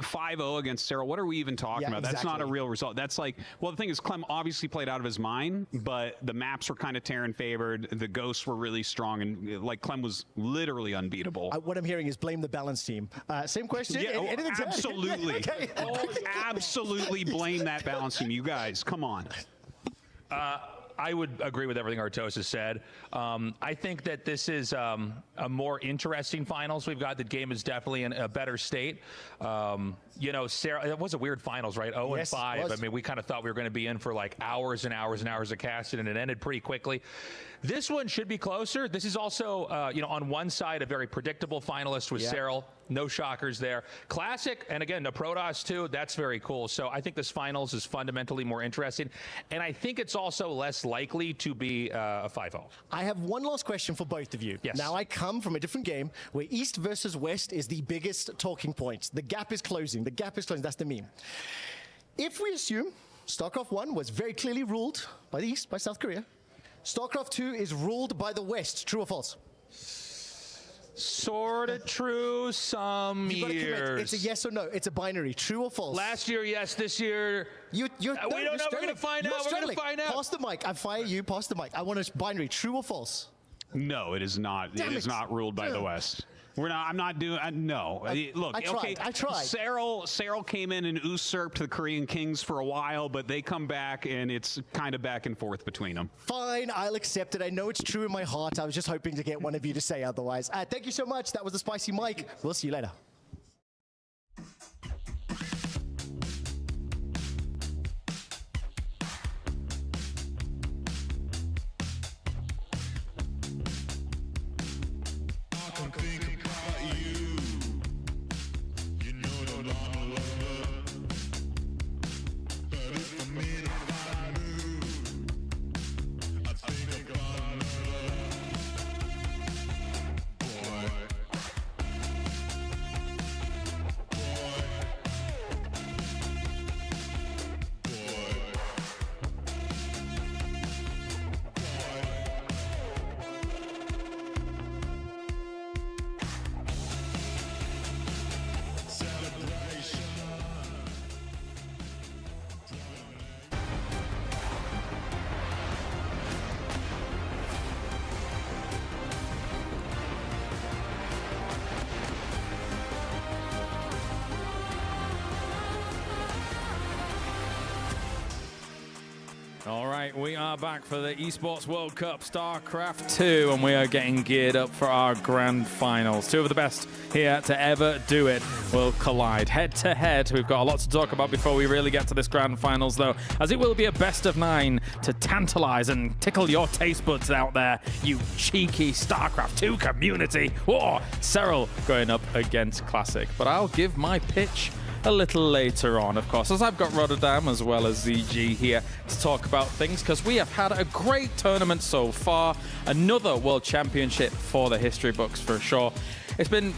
5-0 against Serral. What are we even talking about? That's not a real result. That's like, well, the thing is, Clem obviously played out of his mind, but the maps were kind of Terran favored. The ghosts were really strong, and like Clem was literally unbeatable. What I'm hearing is blame the balance team. Same question. Yeah, absolutely. Okay. Absolutely blame that balance team. You guys, come on. I would agree with everything Artos has said. I think that this is a more interesting finals we've got. The game is definitely in a better state. You know, Serral, it was a weird finals, right? 0 and 5. I mean, we kind of thought we were going to be in for like hours and hours and hours of casting, and it ended pretty quickly. This one should be closer. This is also, you know, on one side, a very predictable finalist with Serral. No shockers there. Classic, and again, the Protoss too, that's very cool. So I think this finals is fundamentally more interesting. And I think it's also less likely to be a 5-0. I have one last question for both of you. Yes. Now, I come from a different game where East versus West is the biggest talking point. The gap is closing. The gap is closing. That's the meme. If we assume StarCraft 1 was very clearly ruled by the East, by South Korea, StarCraft 2 is ruled by the West. True or false? Sort of true some years. It's a yes or no. It's a binary. True or false? Last year, yes. This year, we don't know. We're going to find out. We're going to find out. Pass the mic. I fire you. Pass the mic. I want a binary. True or false? No, it is not. It is not ruled by the West. We're not. I'm not doing. No. Look. I tried. I tried. Serral came in and usurped the Korean Kings for a while, but they come back and it's kind of back and forth between them. Fine. I'll accept it. I know it's true in my heart. I was just hoping to get one of you to say otherwise. Thank you so much. That was the Spicy Mike. We'll see you later. All right, we are back for the Esports World Cup StarCraft 2, and we are getting geared up for our grand finals. Two of the best here to ever do it will collide head to head. We've got a lot to talk about before we really get to this grand finals, though, as it will be a best of 9 to tantalize and tickle your taste buds out there, you cheeky StarCraft 2 community. Whoa, Serral going up against Classic. But I'll give my pitch a little later on, of course, as I've got Rotterdam as well as ZG here to talk about things, because we have had a great tournament so far. Another World Championship for the history books for sure. It's been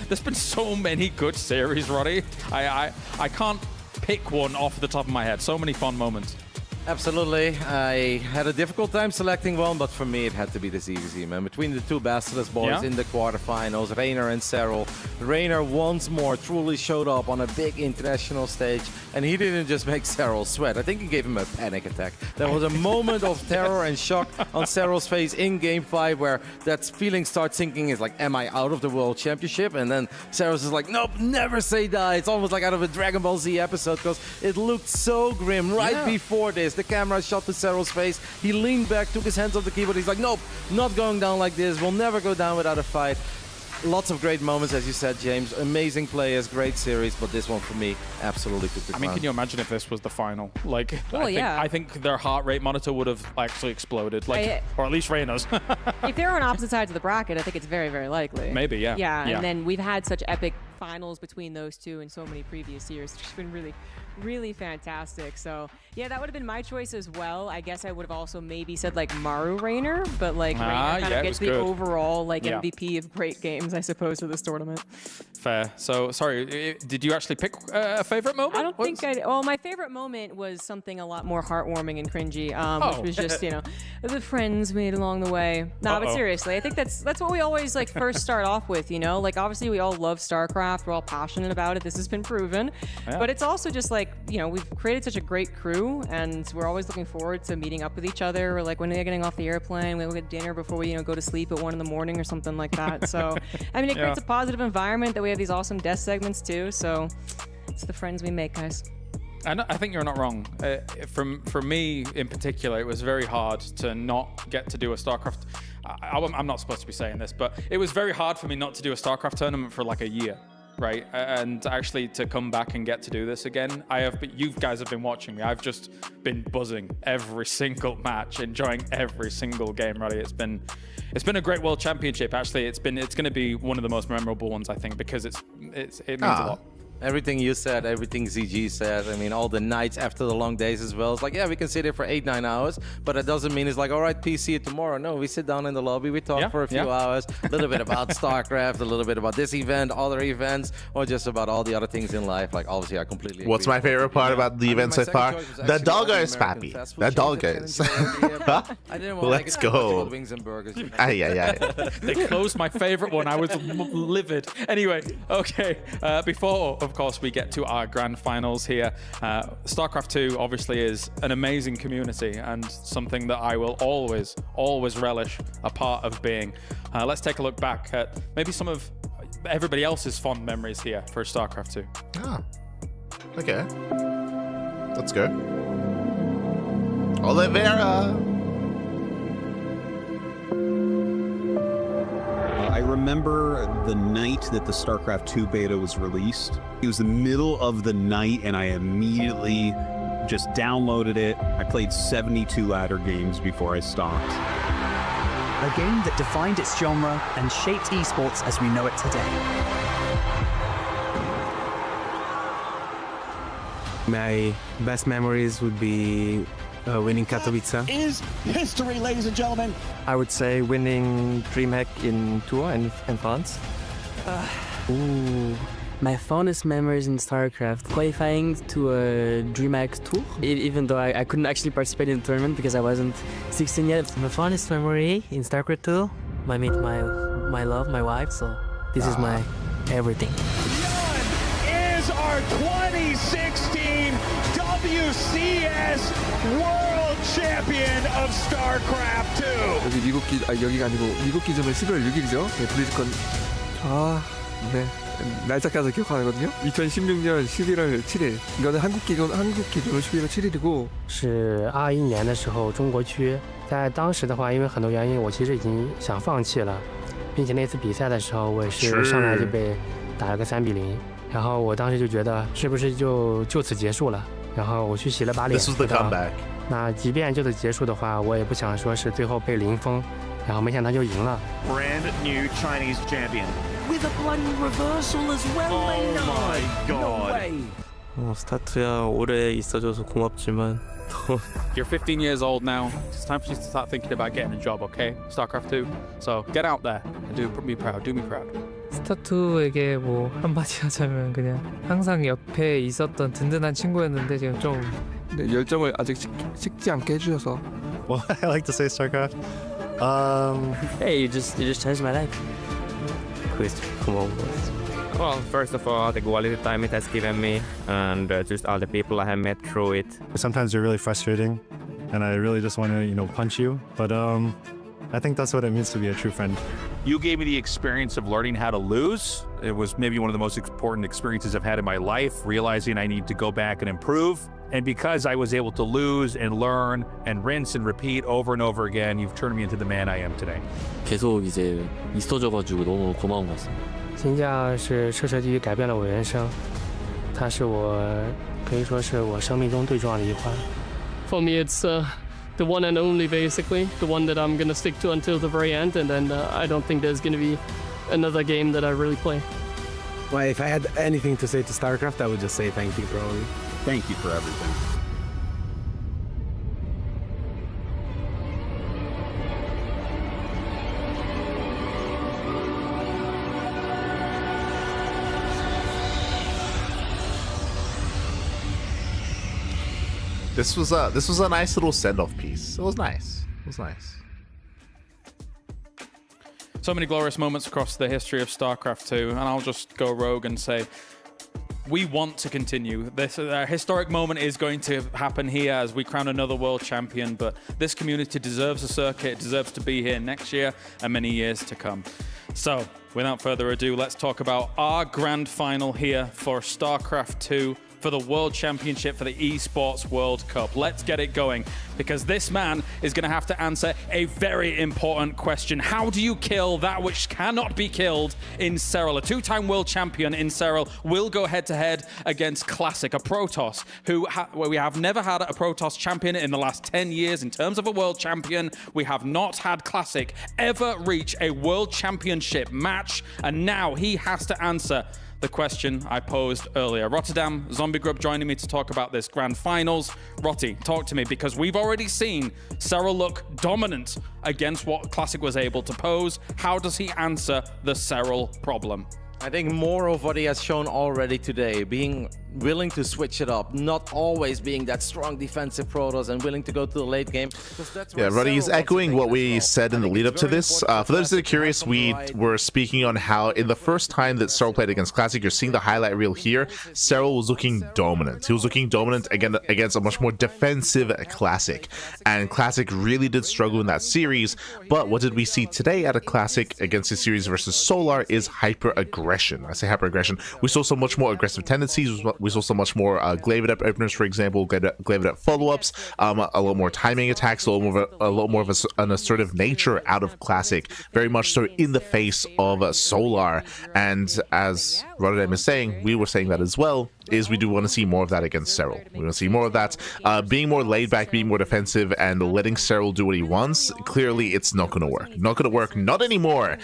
there's been so many good series, Roddy. I can't pick one off the top of my head. So many fun moments. Absolutely. I had a difficult time selecting one, but for me it had to be the ZVZ, man. Between the two Basilisk boys in the quarterfinals, Reynor and Serral. Reynor once more truly showed up on a big international stage, and he didn't just make Serral sweat. I think he gave him a panic attack. There was a moment of terror and shock on Serral's face in Game 5 where that feeling starts sinking. It's like, am I out of the World Championship? And then Serral's is like, nope, never say die. It's almost like out of a Dragon Ball Z episode, because it looked so grim right before this. The camera shot to Serral's face. He leaned back, took his hands off the keyboard. He's like, nope, not going down like this. We'll never go down without a fight. Lots of great moments, as you said, James. Amazing players, great series, but this one for me absolutely took the crown. I mean, can you imagine if this was the final? Like, Well, I think their heart rate monitor would have actually exploded, like, or at least Reynor's. If they're on opposite sides of the bracket, I think it's very, very likely. Maybe, yeah. Yeah, and then we've had such epic finals between those two in so many previous years. It's just been really, really fantastic. So, yeah, that would have been my choice as well. I guess I would have also maybe said, like, Maru Reynor, but, like, Reynor kind of gets the overall, like, MVP of great games, I suppose, for this tournament. Fair. So, sorry, did you actually pick a favorite moment? I don't think I did. Well, my favorite moment was something a lot more heartwarming and cringy, which was just, you know, the friends made along the way. No, but seriously, I think that's what we always, like, first start off with, you know? Like, obviously, we all love StarCraft. StarCraft. We're all passionate about it. This has been proven. Yeah. But it's also just like, you know, we've created such a great crew, and we're always looking forward to meeting up with each other. Or like when they're getting off the airplane, we'll get dinner before we, you know, go to sleep at 1 in the morning or something like that. So, I mean, it creates a positive environment that we have these awesome death segments too. So it's the friends we make, guys. I think you're not wrong. For me in particular, it was very hard to not get to do a StarCraft. I'm not supposed to be saying this, but it was very hard for me not to do a StarCraft tournament for like a year, right? And actually to come back and get to do this again. You guys have been watching me. I've just been buzzing every single match, enjoying every single game. Really, it's been a great World Championship. Actually, it's going to be one of the most memorable ones, I think, because it means a lot. Everything you said, everything ZG said, I mean, all the nights after the long days as well. It's like, yeah, we can sit here for 8-9 hours, but it doesn't mean it's like, all right, PC it tomorrow. No, we sit down in the lobby, we talk for a few hours, a little bit about StarCraft, a little bit about this event, other events, or just about all the other things in life. Like, obviously, I completely agree. What's my favorite part about the event so far? The doggos, Pappy. The doggos. I didn't want Let's go. Wings and burgers. They closed my favorite one. I was livid. Anyway, okay. Before, of course, we get to our grand finals here. StarCraft 2 obviously is an amazing community and something that I will always relish a part of being. Let's take a look back at maybe some of everybody else's fond memories here for StarCraft 2. Ah, okay. Let's go. Oliveira. I remember the night that the StarCraft 2 beta was released. It was the middle of the night, and I immediately just downloaded it. I played 72 ladder games before I stopped. A game that defined its genre and shaped esports as we know it today. My best memories would be winning Katowice. Is history, ladies and gentlemen. I would say winning DreamHack in Tours in France. My fondest memories in StarCraft, qualifying to a DreamHack Tour, even though I couldn't actually participate in the tournament because I wasn't 16 yet. My fondest memory in StarCraft 2, I met my love, my wife, so this is my everything. Is our 2016 WCS World Champion of StarCraft 2. 여기가 아니고 미국 기준으로 11월 6일이죠. 네, 블리즈컨. 네. 날짜까지 기억하거든요. 2016년 11월 7일. 이거는 한국 기준으로 11월 7일이고. 是21年的时候中国区，在当时的话，因为很多原因，我其实已经想放弃了，并且那次比赛的时候，我也是上来就被打了个3-0，然后我当时就觉得是不是就此结束了，然后我去洗了把脸。This was the comeback. 那即便就此结束的话，我也不想说是最后被零封，然后没想到就赢了。Brand new Chinese champion. With a bloody reversal as well. Oh my god. No way. 스타트야 오래 있어줘서 고맙지만 You're 15 years old now. It's time for you to start thinking about getting a job, okay? StarCraft 2. So get out there and do me proud. Do me proud. 스타투에게 뭐 한마디 하자면 그냥 항상 옆에 있었던 든든한 친구였는데 지금 좀 열정을 아직 식지 않게 해주셔서. Well, I like to say StarCraft. Hey, you just changed my life. Come on. Well, first of all, the quality time it has given me, and just all the people I have met through it. Sometimes they're really frustrating, and I really just want to, punch you. But I think that's what it means to be a true friend. You gave me the experience of learning how to lose. It was maybe one of the most important experiences I've had in my life, realizing I need to go back and improve. And because I was able to lose and learn and rinse and repeat over and over again, you've turned me into the man I am today. 계속 이제 있어줘가지고 너무 고마운 것 같습니다. 金价是彻彻底底改变了我人生，它是我可以说是我生命中最重要的一环。For me, it's the one and only, basically, the one that I'm gonna stick to until the very end, and then I don't think there's gonna be another game that I really play. Well, if I had anything to say to StarCraft, I would just say thank you, probably. Thank you for everything. This was a nice little send-off piece. It was nice. So many glorious moments across the history of StarCraft 2, and I'll just go rogue and say, we want to continue. This historic moment is going to happen here as we crown another world champion, but this community deserves a circuit, it deserves to be here next year and many years to come. So, without further ado, let's talk about our grand final here for StarCraft 2 for the World Championship for the Esports World Cup. Let's get it going, because this man is going to have to answer a very important question. How do you kill that which cannot be killed in Serral? A two-time world champion in Serral will go head-to-head against Classic, a Protoss, where we have never had a Protoss champion in the last 10 years in terms of a world champion. We have not had Classic ever reach a world championship match, and now he has to answer the question I posed earlier. Rotterdam, Zombie Grub joining me to talk about this grand finals. Rotti, talk to me, because we've already seen Serral look dominant against what Classic was able to pose. How does he answer the Serral problem? I think more of what he has shown already today, being willing to switch it up, not always being that strong defensive Protoss and willing to go to the late game. Yeah, Ruddy is echoing what we said in the lead up to this. For those that are curious, we were speaking on how in the first time that Serral played against Classic, you're seeing the highlight reel here, Serral was looking dominant. He was looking dominant again against a much more defensive Classic, and Classic really did struggle in that series. But what did we see today at a Classic against a series versus Solar is hyper aggression. I say hyper aggression. We saw so much more aggressive tendencies. We saw so much more glaive up openers, for example, glaive up follow-ups, a lot more timing attacks, a lot more of an assertive nature out of Classic, very much so in the face of Solar. And as Rotterdam is saying, we were saying that as well, is we do want to see more of that against Serral. We want to see more of that, being more laid back, being more defensive, and letting Serral do what he wants. Clearly, it's not going to work. Not going to work. Not anymore.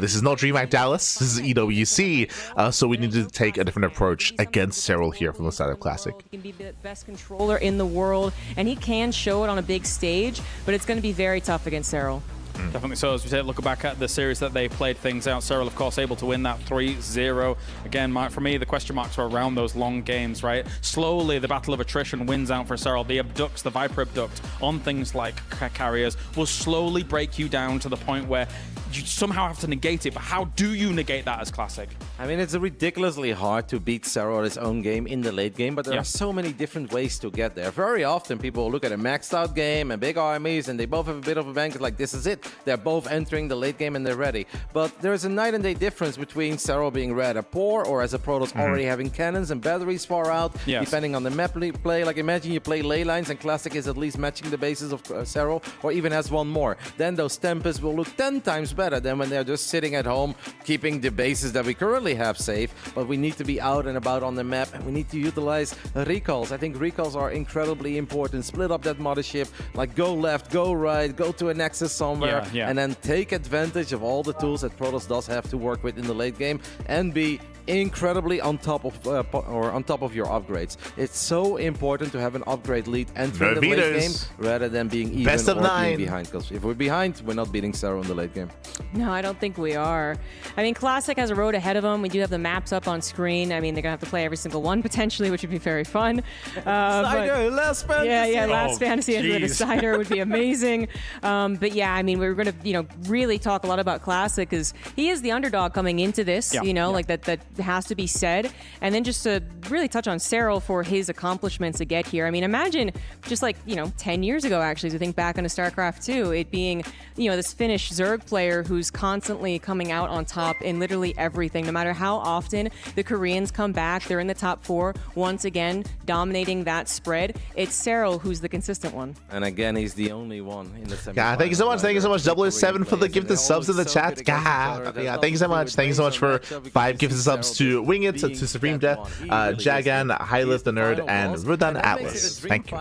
This is not DreamHack Dallas. This is EWC. So we need to take a different approach against Serral here from the side of Classic. He can be the best controller in the world, and he can show it on a big stage, but it's going to be very tough against Serral. Definitely so. As we take a look back at the series that they played things out, Serral, of course, able to win that 3-0. Again, for me, the question marks are around those long games, right? Slowly, the battle of attrition wins out for Serral. The abducts, the Viper abduct on things like carriers will slowly break you down to the point where you somehow have to negate it. But how do you negate that as Classic? I mean, it's ridiculously hard to beat Serral at his own game in the late game, but there are so many different ways to get there. Very often, people look at a maxed out game and big armies, and they both have a bit of a bank. It's like, this is it. They're both entering the late game and they're ready. But there's a night and day difference between Serral being red a poor or as a Protoss already having cannons and batteries far out, depending on the map play. Like, imagine you play ley lines and Classic is at least matching the bases of Serral, or even has one more. Then those Tempests will look 10 times better than when they're just sitting at home, keeping the bases that we currently have safe. But we need to be out and about on the map, and we need to utilize recalls. I think recalls are incredibly important. Split up that mothership, like go left, go right, go to a nexus somewhere, and then take advantage of all the tools that Protoss does have to work with in the late game, and be incredibly on top of your upgrades. It's so important to have an upgrade lead entering the late game rather than being even Best of or 9. being behind. Because if we're behind, we're not beating Serral in the late game. No, I don't think we are. I mean, Classic has a road ahead of them. We do have the maps up on screen. I mean, they're gonna have to play every single one potentially, which would be very fun. Decider, Last Fantasy. Yeah, Last Fantasy as the Decider would be amazing. But yeah, I mean, we're gonna really talk a lot about Classic because he is the underdog coming into this. Like that has to be said. And then just to really touch on Serral for his accomplishments to get here. I mean, imagine just 10 years ago, actually, to think back on StarCraft 2, it being, this Finnish Zerg player who's constantly coming out on top in literally everything. No matter how often the Koreans come back, they're in the top 4, once again, dominating that spread. It's Serral who's the consistent one. And again, he's the only one in the semifinals. Yeah, thank you so much. Thank you so much, 007, for the gifted subs in the chat. Yeah, thank you so much. Thank you so much for 5 gifted subs to Wing It, to Supreme Death, Jagan, Highlith the Nerd, and Rudan Atlas. Thank you.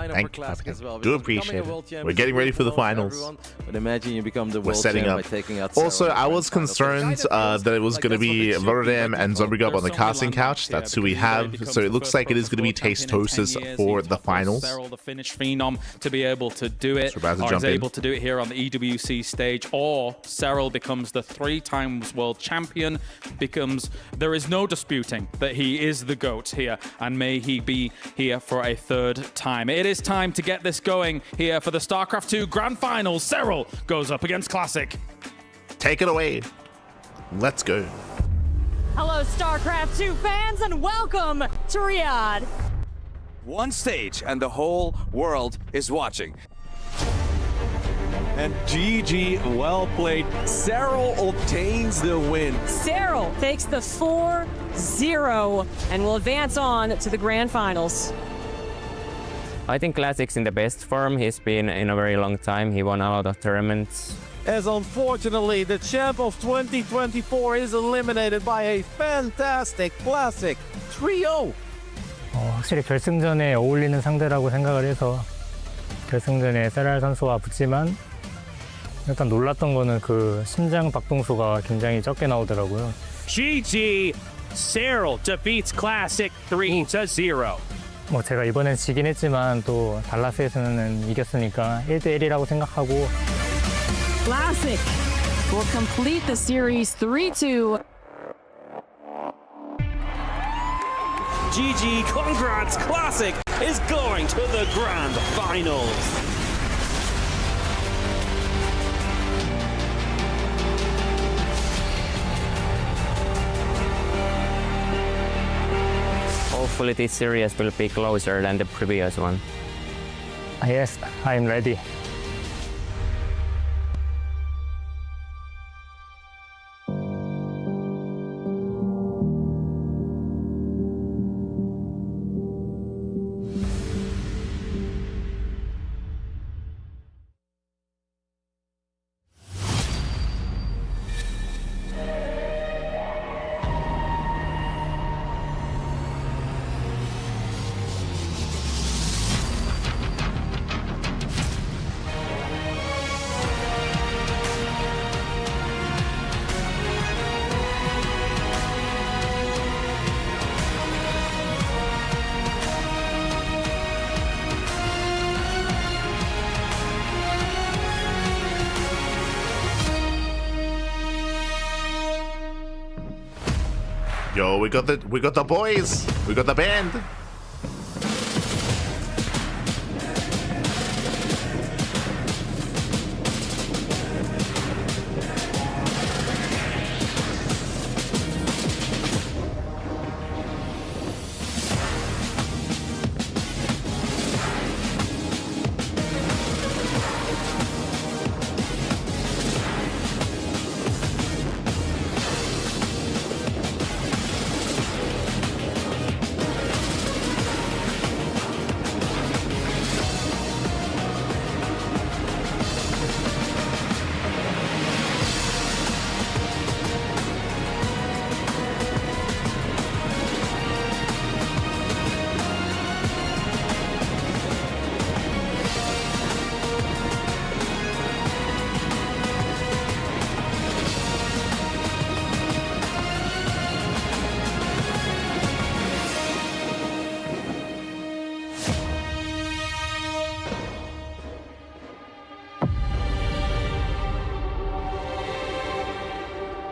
Do appreciate it. We're getting ready for the finals. But imagine you become the world setting champ up. by taking out Also, Serral. I was concerned that it was going to be Rotterdam and Zombie on the casting couch. That's who we have. So it looks like it is going to be Tastosis for the finals. Serral, the Finnish phenom, to be able to do it, or is able to do it here on the EWC stage, or Serral becomes the 3-time world champion. There is no disputing that he is the GOAT here, and may he be here for a 3rd time. It is time to get this going here for the StarCraft 2 Grand Finals. Serral goes up against Classic. Take it away. Let's go. Hello, StarCraft 2 fans, and welcome to Riyadh. One stage, and the whole world is watching. And GG, well played. Serral obtains the win. Serral takes the 4-0 and will advance on to the grand finals. I think Classic's in the best form he's been in a very long time. He won a lot of tournaments. As unfortunately, the champ of 2024 is eliminated by a fantastic Classic 3-0. 확실히 결승전에 어울리는 상대라고 생각을 해서 결승전에 세랄 선수와 붙지만 일단 놀랐던 거는 그 심장 박동수가 굉장히 적게 나오더라고요. GG, Serral defeats Classic 3-0. 뭐 제가 이번엔 지긴 했지만 또 달라스에서는 이겼으니까 1대1이라고 생각하고 Classic will complete the series 3-2. GG, congrats, Classic is going to the grand finals. Hopefully this series will be closer than the previous one. Yes, I'm ready. Yo, we got the boys. We got the band.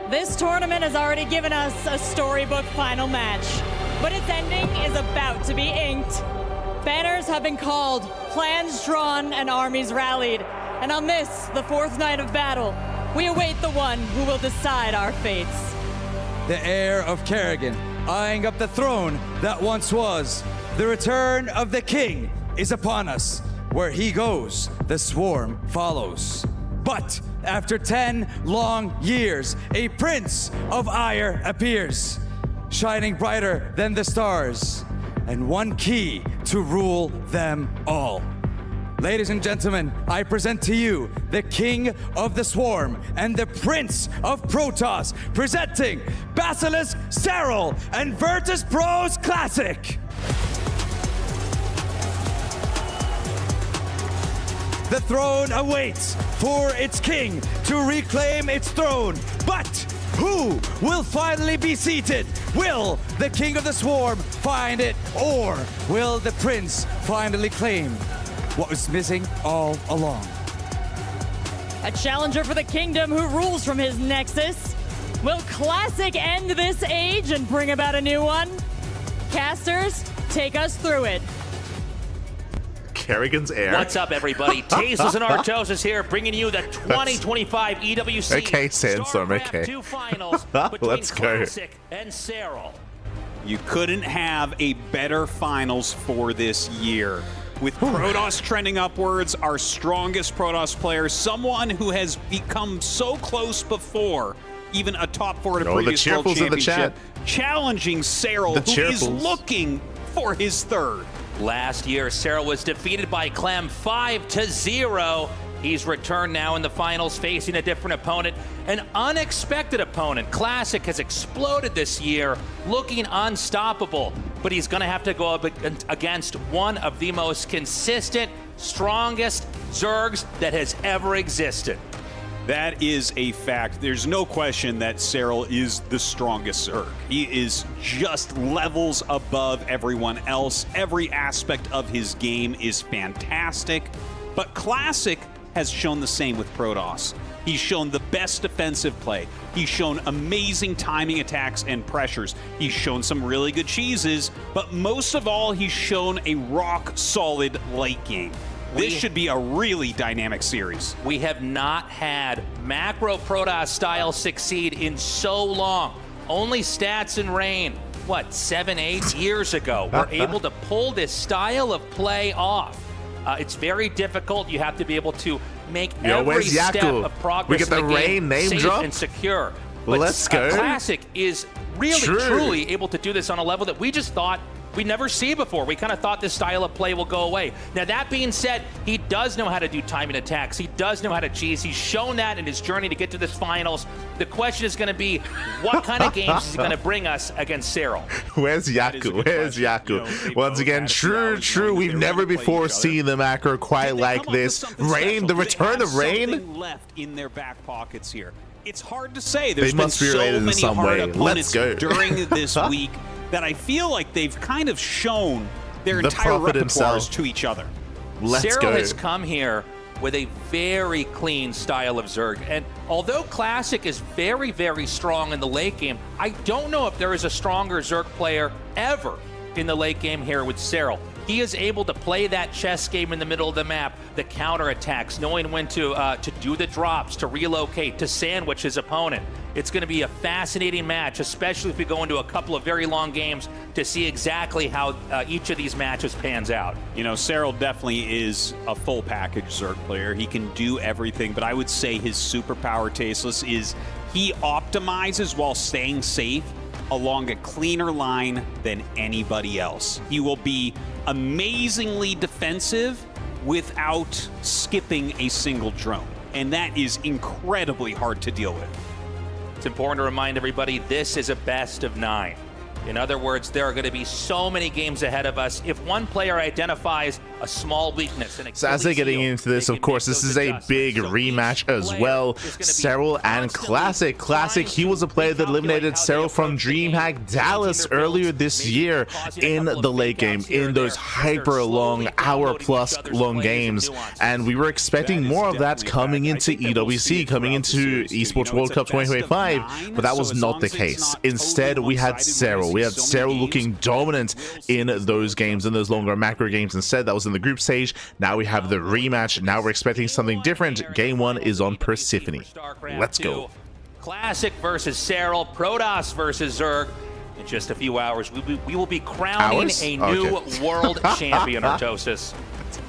This tournament has already given us a storybook final match, but its ending is about to be inked. Banners have been called, plans drawn, and armies rallied. And on this, the fourth night of battle, we await the one who will decide our fates. The heir of Kerrigan, eyeing up the throne that once was. The return of the king is upon us. Where he goes, the swarm follows. But after 10 long years, a prince of ire appears, shining brighter than the stars, and one key to rule them all. Ladies and gentlemen, I present to you the king of the swarm and the prince of Protoss, presenting Basilisk Serral and Virtus Pro's Classic. The throne awaits for its king to reclaim its throne. But who will finally be seated? Will the king of the swarm find it, or will the prince finally claim what was missing all along? A challenger for the kingdom who rules from his nexus. Will Classic end this age and bring about a new one? Casters, take us through it. Kerrigan's air. What's up, everybody? Tasteless and Artosis here, bringing you the 2025 EWC okay, Sandstorm, okay. 2 finals between Let's go. Classic and Serral. You couldn't have a better finals for this year. With Protoss trending upwards, our strongest Protoss player, someone who has become so close before, even a top 4 at a previous World Championship, challenging Serral, who is looking for his 3rd. Last year, Serral was defeated by Clem 5-0. He's returned now in the finals, facing a different opponent, an unexpected opponent. Classic has exploded this year, looking unstoppable, but he's going to have to go up against one of the most consistent, strongest Zergs that has ever existed. That is a fact. There's no question that Serral is the strongest Zerg. He is just levels above everyone else. Every aspect of his game is fantastic, but Classic has shown the same with Protoss. He's shown the best defensive play. He's shown amazing timing attacks and pressures. He's shown some really good cheeses, but most of all, he's shown a rock-solid late game. This should be a really dynamic series. We have not had macro Protoss style succeed in so long. Only Stats and Rain, 7-8 years ago, were able to pull this style of play off. It's very difficult. You have to be able to make every step of progress in the game safe and secure. But Let's go. Classic is really, truly able to do this on a level that we just thought we'd never see before. We kind of thought this style of play will go away. Now, that being said, he does know how to do timing attacks. He does know how to cheese. He's shown that in his journey to get to this finals. The question is going to be, what kind of games is he going to bring us against Serral? Where's Yaku? Where's Yaku? Once again, true. We've never before seen the macro quite like this. Rain, the return of Rain. Left in their back pockets here. It's hard to say. There's They been must be so related many in some hard way. opponents Let's go. during this week that I feel like they've kind of shown their The entire prophet repertoires himself. to each other. Serral has come here with a very clean style of Zerg. And although Classic is very, very strong in the late game, I don't know if there is a stronger Zerg player ever in the late game here with Serral. He is able to play that chess game in the middle of the map, the counterattacks, knowing when to do the drops, to relocate, to sandwich his opponent. It's going to be a fascinating match, especially if we go into a couple of very long games to see exactly how each of these matches pans out. You know, Serral definitely is a full package Zerg player. He can do everything, but I would say his superpower, Tasteless, is he optimizes while staying safe along a cleaner line than anybody else. He will be amazingly defensive without skipping a single drone, and that is incredibly hard to deal with. It's important to remind everybody this is a best of 9. In other words, there are going to be so many games ahead of us. If one player identifies a small weakness, So as they're getting into this, of course, this is a big rematch as well. Serral and Classic. Classic, he was a player that eliminated Serral from DreamHack Dallas earlier this year in the late game, in those hyper long, hour-plus long games. And we were expecting more of that coming into EWC, coming into Esports World Cup 2025, but that was not the case. Instead, we had Serral. We had Serral looking dominant in those games, in those longer macro games. Instead, that was in the group stage. Now we have the rematch. Now we're expecting something different. Game 1 is on Persephone. Let's go. Classic versus Serral, Protoss versus Zerg. In just a few hours, we will be crowning a new world champion, Artosis.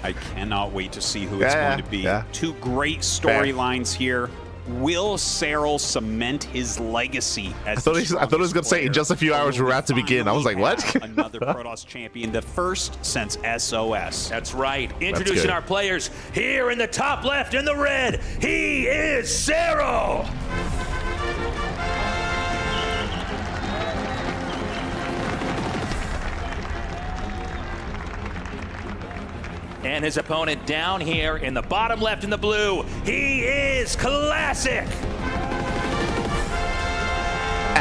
I cannot wait to see who it's going to be. Two great storylines here. Will Serral cement his legacy as I thought it was going to say in just a few hours we're about to begin. I was like, what? Another Protoss champion, the first since SOS. That's right. Introducing our players here in the top left in the red. He is Serral. And his opponent down here in the bottom left in the blue, he is Classic.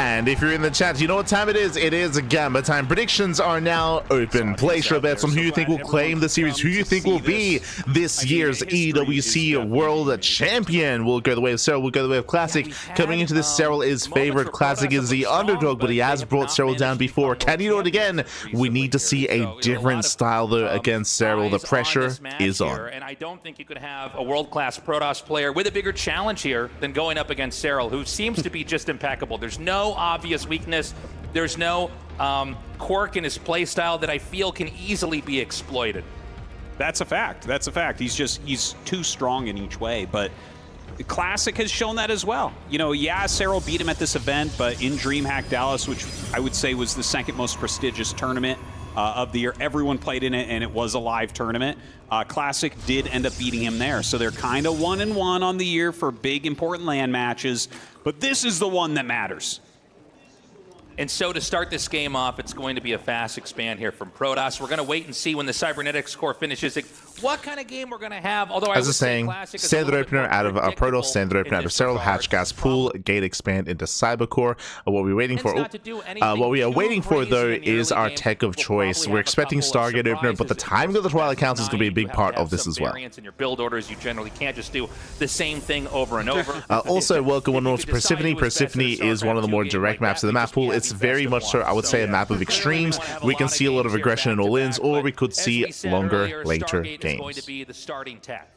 And if you're in the chat, you know what time it is. It is Gamba time. Predictions are now open. Place your bets on who you think will claim the series, who you think will be this year's EWC World Champion. We'll go the way of Serral, we'll go the way of Classic. Coming into this, Serral is favored. Classic is the underdog, but he has brought Serral down before. Can he do it again? We need to see a different style, though, against Serral. The pressure is on. And I don't think you could have a world-class Protoss player with a bigger challenge here than going up against Serral, who seems to be just impeccable. There's no obvious weakness. There's no quirk in his playstyle that I feel can easily be exploited. That's a fact. That's a fact. He's too strong in each way, but Classic has shown that as well. You know, yeah, Serral beat him at this event, but in DreamHack Dallas, which I would say was the second most prestigious tournament of the year, everyone played in it, and it was a live tournament. Classic did end up beating him there, so they're kind of 1-1 on the year for big, important LAN matches, but this is the one that matters. And so to start this game off, it's going to be a fast expand here from Protoss. We're going to wait and see when the Cybernetics core finishes what kind of game we're going to have. Although as I was saying, standard opener out of Protoss, standard opener out of Serral, Hatch Gas Pool, Gate expand into Cybercore. What we're waiting for, what we are waiting for though is our tech of choice. We're expecting Stargate opener, but the timing of the Twilight Council is going to be a big part of this as well. In your build orders, you generally can't just do the same thing over and over. Also, welcome one more to Persephone. Persephone is one of the more direct maps of the map pool. It's very much so, I would say, a map of extremes. We can see a lot of aggression in all-ins, or we could see longer, later games. Going to be the starting tech.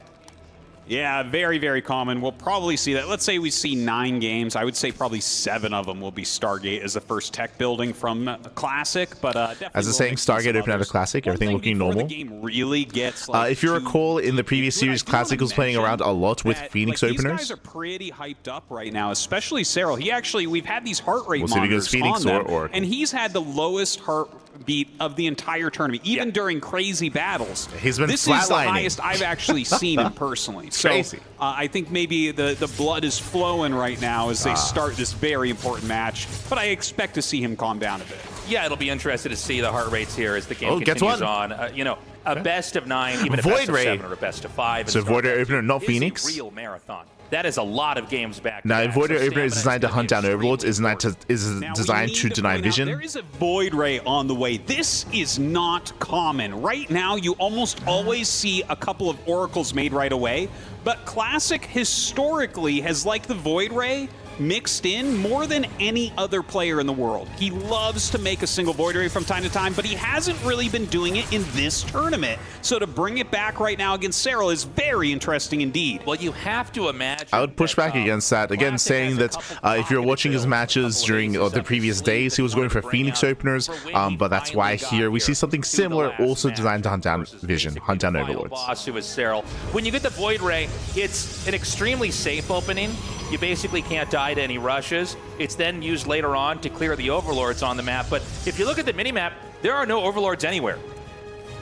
Yeah, very, very common. We'll probably see that. Let's say we see 9 games. I would say probably 7 of them will be Stargate as the first tech building from Classic. But as I was saying, Stargate open out of Classic, everything looking normal. The game really gets, like, if you recall, in the previous series, Classic was playing around a lot with Phoenix openers. These guys are pretty hyped up right now, especially Serral. He actually, we've had these heart rate monitors see if he goes Phoenix on them, or and he's had the lowest heartbeat of the entire tournament, even during crazy battles. He's been This is the highest I've actually seen him personally. So, crazy. I think maybe the blood is flowing right now as they start this very important match, but I expect to see him calm down a bit. Yeah, it'll be interesting to see the heart rates here as the game continues on. You know, a best of 9, even a best of 7 or a best of 5. So Void Ray opener, not Phoenix. Real marathon. That is a lot of games back. Now, Void Ray opener is designed to hunt down overlords. Is designed to deny vision. There is a Void Ray on the way. This is not common. Right now, you almost always see a couple of oracles made right away. But Classic historically has liked the Void Ray mixed in more than any other player in the world. He loves to make a single Void Ray from time to time, but he hasn't really been doing it in this tournament. So to bring it back right now against Serral is very interesting indeed. Well, you have to imagine. I would push back against that. Again, saying that if you're watching his matches during the previous days, he was going for Phoenix openers, but that's why here we see something similar, also designed to hunt down vision, hunt down overlords. Boss who is Serral. When you get the Void Ray, it's an extremely safe opening. You basically can't die to any rushes. It's then used later on to clear the overlords on the map. But if you look at the minimap, there are no overlords anywhere.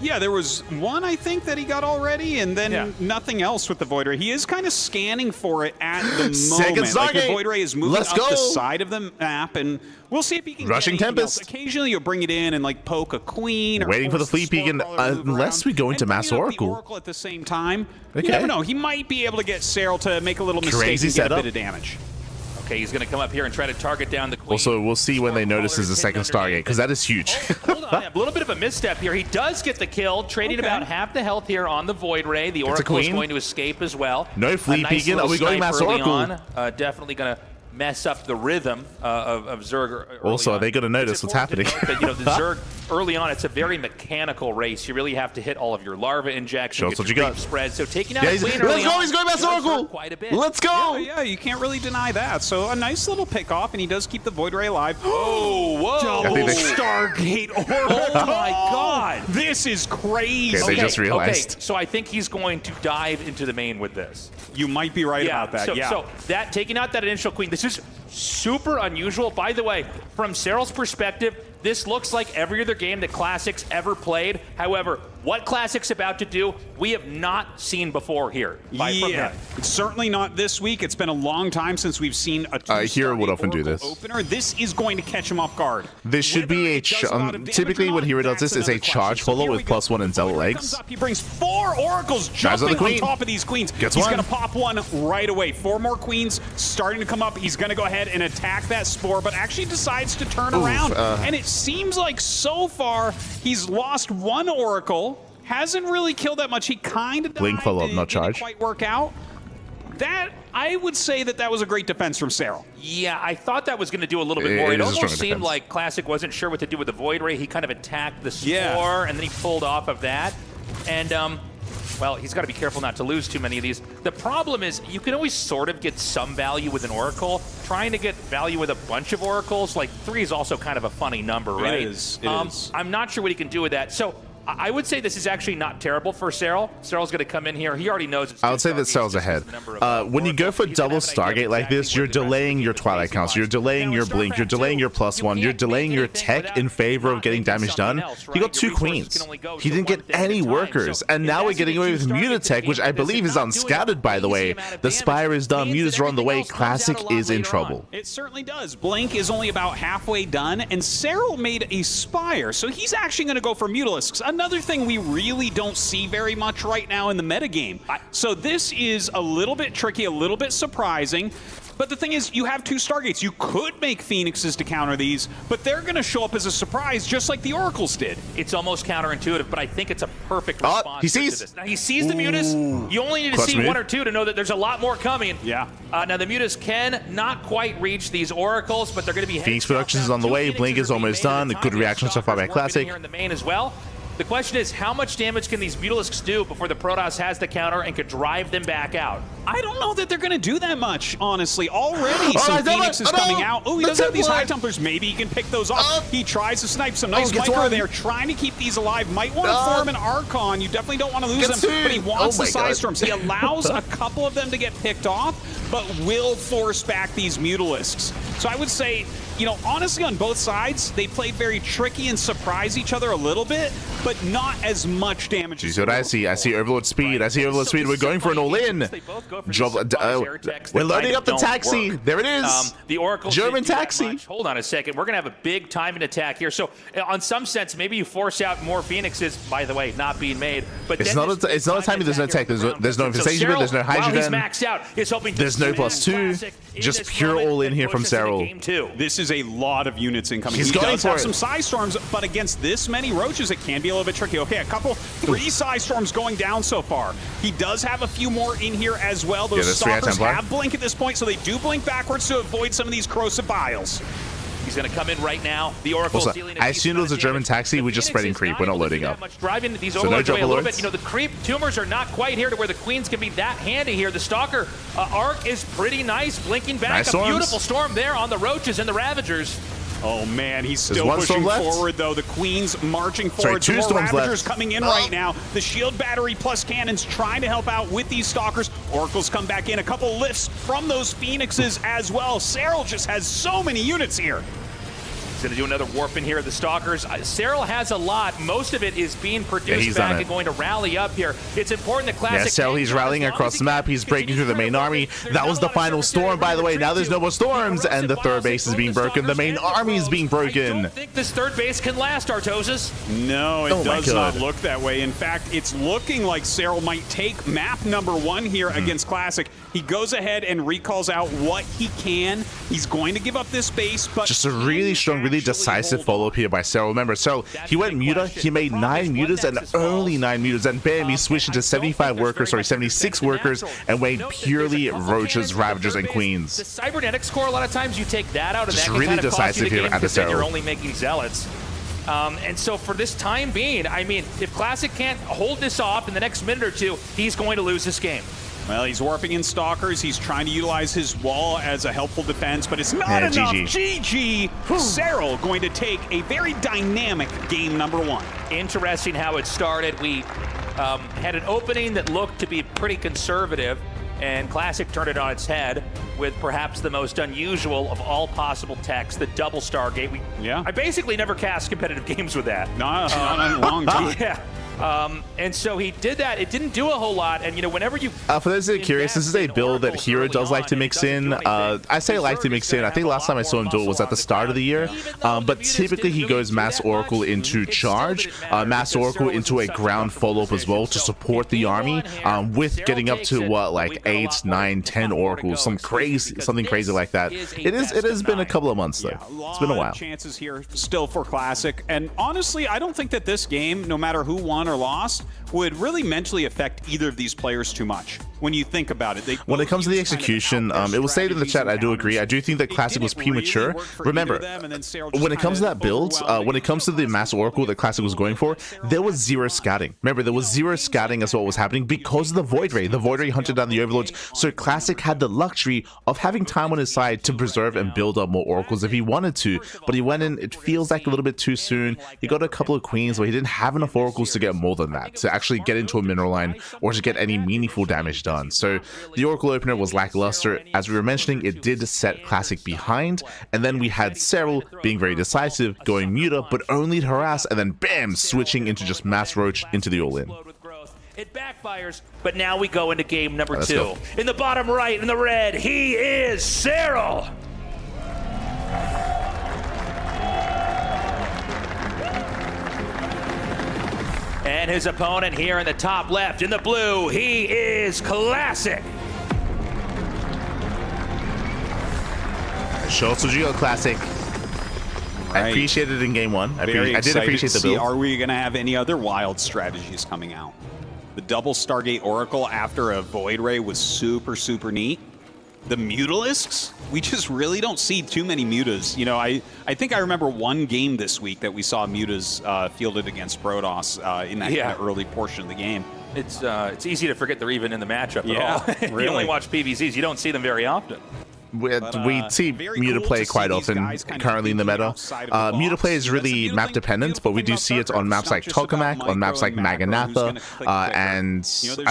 Yeah, there was one, I think, that he got already, and then nothing else with the Void Ray. He is kind of scanning for it at the moment. Like the Void Ray is moving up the side of the map, and we'll see if he can Rushing get Tempest. else. Occasionally, you'll bring it in and like poke a queen. Waiting for the Fleet Beacon, unless we go into Mass Oracle. At the same time. You never know. He might be able to get Serral to make a little mistake and get a bit of damage. Okay, he's going to come up here and try to target down the queen. Also, we'll see when they notice there's a second Stargate, because that is huge. Hold on, a little bit of a misstep here. He does get the kill, trading about half the health here on the Void Ray. The Oracle is going to escape as well. No Fleet Beacon. Are we going Mass Oracle? Definitely going to mess up the rhythm of Zerg. Also, are they going to notice what's happening? But, you know, the Zerg, early on, it's a very mechanical race. You really have to hit all of your larva injections, what you got. Spread. So taking out Let's go, he's going Mass Oracle! Quite a bit. Let's go! Yeah, you can't really deny that. So a nice little pick off, and he does keep the Void Ray alive. Oh, whoa! Stargate Oracle! Oh my God! This is crazy. Okay, they just realized. Okay, so I think he's going to dive into the main with this. You might be right about that, So that, taking out that initial queen, this is super unusual. By the way, from Serral's perspective, this looks like every other game that Classic's ever played. However, what Classic's about to do, we have not seen before here. Yeah, it's certainly not this week. It's been a long time since we've seen a Hero would often do this. opener. This is going to catch him off guard. This should be a typically what Hero does this is a charge follow with +1 and Zealot legs. He brings 4 Oracles jumping on top of these queens. He's going to pop one right away. 4 more queens starting to come up. He's going to go ahead and attack that Spore, but actually decides to turn around. And it seems like so far he's lost 1 Oracle. Hasn't really killed that much. He kind of Blink follow up, not charge. Didn't quite work out. That, I would say that was a great defense from Serral. Yeah, I thought that was going to do a little bit more. It almost seemed like Classic wasn't sure what to do with the Void Ray. He kind of attacked the Spore, and then he pulled off of that. And, well, he's got to be careful not to lose too many of these. The problem is you can always sort of get some value with an Oracle. Trying to get value with a bunch of Oracles, like 3 is also kind of a funny number, right? It is. It is. I'm not sure what he can do with that. So I would say this is actually not terrible for Serral. Serral's going to come in here. He already knows it's I would say that Serral's ahead. When you go for double Stargate like this, you're delaying your Twilight Council, you're delaying your Blink, you're delaying your +1, you're delaying your tech in favor of getting damage done. He got 2 queens. He didn't get any workers, and now we're getting away with Mutatech, which I believe is unscattered, by the way. The Spire is done, Mutas are on the way, Classic is in trouble. It certainly does. Blink is only about halfway done, and Serral made a Spire, so he's actually going to go for Mutalisks. Another thing we really don't see very much right now in the metagame. So this is a little bit tricky, a little bit surprising. But the thing is, you have 2 Stargates. You could make Phoenixes to counter these, but they're going to show up as a surprise, just like the Oracles did. It's almost counterintuitive, but I think it's a perfect response he sees. to this. Now, he sees the Mutas. You only need to see 1 or 2 to know that there's a lot more coming. Yeah. Now, the Mutas can not quite reach these Oracles, but they're going to be... Phoenix Productions is on the way. Blink is almost done. Good reaction so far by Classic. Here in the main as well. The question is, how much damage can these Mutalisks do before the Protoss has the counter and could drive them back out? I don't know that they're going to do that much, honestly. Already some Phoenix is coming out. Oh, he does have these high tumblers. Maybe he can pick those off. He tries to snipe some nice micro there, trying to keep these alive. Might want to form an Archon. You definitely don't want to lose them, but he wants the Side Storms. He allows a couple of them to get picked off, but will force back these Mutalisks. So I would say, you know, honestly, on both sides, they play very tricky and surprise each other a little bit, but not as much damage. You see what I see? I see Overlord Speed. I see Overlord Speed. We're going for an all-in. We're loading up the taxi. There it is. The Oracle German taxi. Hold on a second. We're going to have a big timing attack here. So, on some sense, maybe you force out more Phoenixes. By the way, not being made. But it's not a timing. There's no tech. There's no infestation. There's no hydrogen. While he's maxed out, he's hoping there's no +2. Just pure all-in here from Serral. This is a lot of units incoming. He's he going does for have it. some Psy Storms, but against this many Roaches, it can be a little bit tricky. Okay, 3 Psy Storms going down so far. He does have a few more in here as well. Those Stalkers have Blink at this point, so they do blink backwards to avoid some of these corrosive vials. He's going to come in right now. The Oracle's dealing I assumed it was a German taxi. We're just spreading creep. We're not loading up. Driving these so no away a little bit. You know, the creep tumors are not quite here to where the Queens can be that handy here. The Stalker arc is pretty nice, blinking back. Nice a beautiful storm there on the Roaches and the Ravagers. Oh man, he's still pushing forward though. The Queen's marching forward. Sorry, 2 more storms Ravagers left. coming in right now. The shield battery plus cannons trying to help out with these Stalkers. Oracles come back in. A couple lifts from those Phoenixes as well. Serral just has so many units here. He's going to do another warp in here at the Stalkers. Serral has a lot. Most of it is being produced back and going to rally up here. It's important that Classic... Yeah, Serral, he's rallying across the map. He's breaking through the main army. That was the final storm, by the way. Now there's no more storms, and the 3rd base is being broken. The main army is being broken. I don't think this 3rd base can last, Artosis. No, it does not look that way. In fact, it's looking like Serral might take map number 1 here against Classic. He goes ahead and recalls out what he can. He's going to give up this base, but... Just a really strong, really decisive follow-up here by Serral. Remember, so he went Muta, he made 9 Mutas and only 9 Mutas, and bam, he switched into 76 workers, and went purely Roaches, Ravagers, and Queens. The Cybernetics core, a lot of times you take that out, and just that can really kind of decisive cost you the here game, at the because then you're Serral. only making Zealots. And so for this time being, I mean, if Classic can't hold this off in the next minute or 2, he's going to lose this game. Well, he's warping in Stalkers. He's trying to utilize his wall as a helpful defense, but it's not enough. GG. Serral going to take a very dynamic game number 1. Interesting how it started. We had an opening that looked to be pretty conservative, and Classic turned it on its head with perhaps the most unusual of all possible techs, the double Stargate. I basically never cast competitive games with that. Not in a long time. Yeah. And so he did that. It didn't do a whole lot. And, you know, whenever you... for those that are curious, this is a build that Hero does like to mix in. I say like to mix in. I think last time I saw him do it was at the start of the year. But typically he goes Mass Oracle into charge, Mass Oracle into a ground follow-up as well to support the army, with getting up to, what, like 8, 9, 10 Oracles, something crazy like that. It has been a couple of months, though. It's been a while. Chances here still for Classic. And honestly, I don't think that this game, no matter who won or lost, would really mentally affect either of these players too much. When you think about it, when it comes to the execution, it was stated in the chat, I do agree. I do think that Classic was premature. Remember, when it comes to that build, when it comes to the Mass Oracle that Classic was going for, there was zero scouting. Remember, there was zero scouting as what was happening because of the Void Ray. The Void Ray hunted down the Overlords, so Classic had the luxury of having time on his side to preserve and build up more Oracles if he wanted to, but he went in, it feels like a little bit too soon. He got a couple of Queens, but he didn't have enough Oracles to get more than that, to actually get into a mineral line or to get any meaningful damage done. So the Oracle opener was lackluster. As we were mentioning, it did set Classic behind, and then we had Serral being very decisive, going Muta, but only to harass, and then bam, switching into just Mass Roach into the all-in. It backfires, but now we go into game number 2. In the bottom right, in the red, he is Serral. And his opponent here in the top left, in the blue, he is Classic. Show Sujio Classic. I appreciated it in game 1. I did appreciate the build. Are we going to have any other wild strategies coming out? The double Stargate Oracle after a Void Ray was super, super neat. The Mutalisks, we just really don't see too many Mutas. You know, I think I remember one game this week that we saw Mutas fielded against Protoss in that kind of early portion of the game. It's easy to forget they're even in the matchup at all. Really. You only watch PVZs, you don't see them very often. We see Muta play quite often currently in the meta. Muta play is really map dependent, but we do see it on maps like Tokamak, on maps like Maganatha, and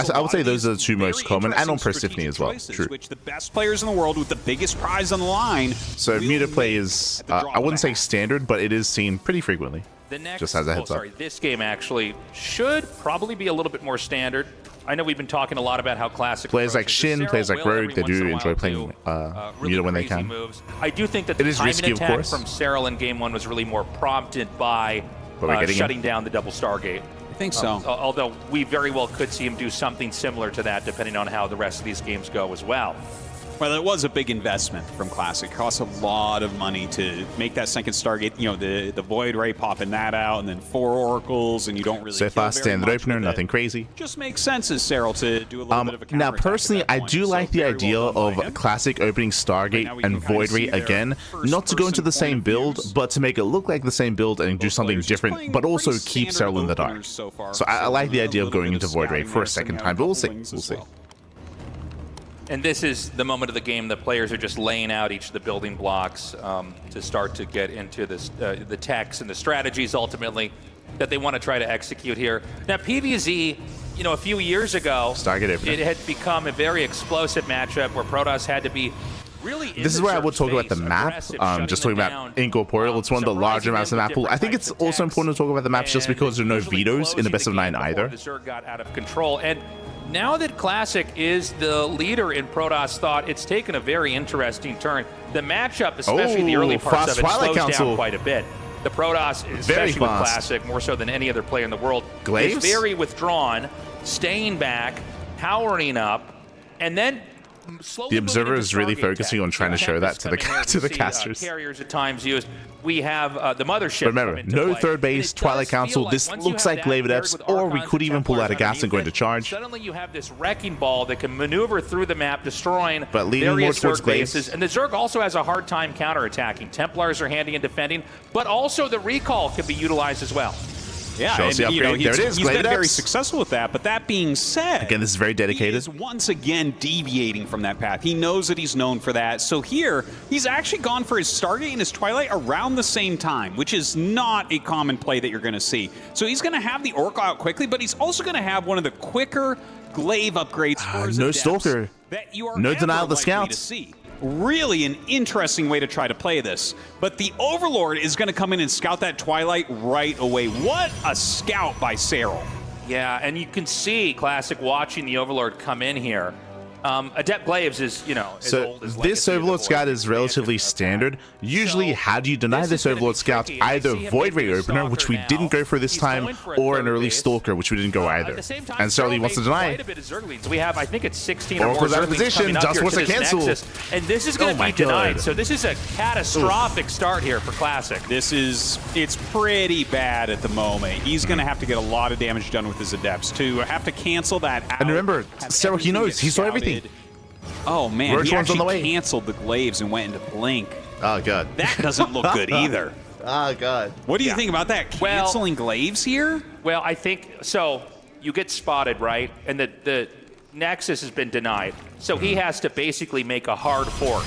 I would say those are the two most common, and on Persephone as well. True. Which the best players in the world with the biggest prize on the line. So Muta play is, I wouldn't say standard, but it is seen pretty frequently. Just as a heads up. This game actually should probably be a little bit more standard. I know we've been talking a lot about how Classic players like Shin, players like Rogue, they do enjoy playing Muta when they can. Moves. I do think that the timing attack from Serral in game 1 was really more prompted by shutting down the double Stargate. I think so. Although we very well could see him do something similar to that, depending on how the rest of these games go as well. Well, it was a big investment from Classic. It cost a lot of money to make that second Stargate. You know, the Void Ray popping that out, and then 4 Oracles, and you don't really. So far, standard opener, nothing crazy. Just makes sense as Serral to do a little bit of a counter. Now, personally, I do like the idea of Classic opening Stargate and Void Ray again, not to go into the same build, but to make it look like the same build and do something different, but also keep Serral in the dark. So I like the idea of going into Void Ray for a second time, but we'll see. We'll see. And this is the moment of the game that players are just laying out each of the building blocks to start to get into this, the techs and the strategies ultimately that they want to try to execute here. Now, PVZ, you know, a few years ago, it had become a very explosive matchup where Protoss had to be really. This is where I would talk about the map. Just talking about Incorporeal, it's one of the larger maps in the map pool. I think it's also important to talk about the maps just because there are no vetoes in the best of 9 either. The Zerg got out of control. And now that Classic is the leader in Protoss thought, it's taken a very interesting turn. The matchup, especially the early parts of it, slows down quite a bit. The Protoss, especially with Classic, more so than any other player in the world, is very withdrawn, staying back, powering up, and then the Observer is really focusing on trying to show that to the casters. Carriers at times used. We have the mothership. But remember, no third base, Twilight Council. This looks like Glaive Adepts, or we could even pull out a gas and go into charge. Suddenly you have this wrecking ball that can maneuver through the map, destroying but leading more towards bases. And the Zerg also has a hard time counterattacking. Templars are handy in defending, but also the recall can be utilized as well. Yeah, and, you know, he's been very successful with that. But that being said, again, this is very dedicated. He is once again deviating from that path. He knows that he's known for that. So here, he's actually gone for his Stargate and his Twilight around the same time, which is not a common play that you're going to see. So he's going to have the Oracle out quickly, but he's also going to have one of the quicker Glaive upgrades. No Stalker. No denial of the Scouts. Really an interesting way to try to play this. But the Overlord is going to come in and scout that Twilight right away. What a scout by Serral. Yeah, and you can see Classic watching the Overlord come in here. Adept Glaives is, you know, as so old as this Legacy of the Overlord Void. Scout is relatively standard. Usually, how do you deny this Overlord Scout? Either Void Ray Opener, which we didn't go for this time, or an early Stalker, which we didn't go either. And Serral wants to deny. We have, I think it's 16 or more Oracle's out of Zerglings position, coming up just here wants to to this cancel. Nexus, and this is going to be denied. So this is a catastrophic start here for Classic. It's pretty bad at the moment. He's going to have to get a lot of damage done with his Adepts to have to cancel that out. And remember, Serral, he knows. He saw everything. Oh, man. Roach he one's on the way. canceled the Glaives and went into Blink. Oh, God. That doesn't look good either. Oh, God. What do you think about that? Canceling Glaives here? Well, I think, so you get spotted, right? And the Nexus has been denied. So he has to basically make a hard fork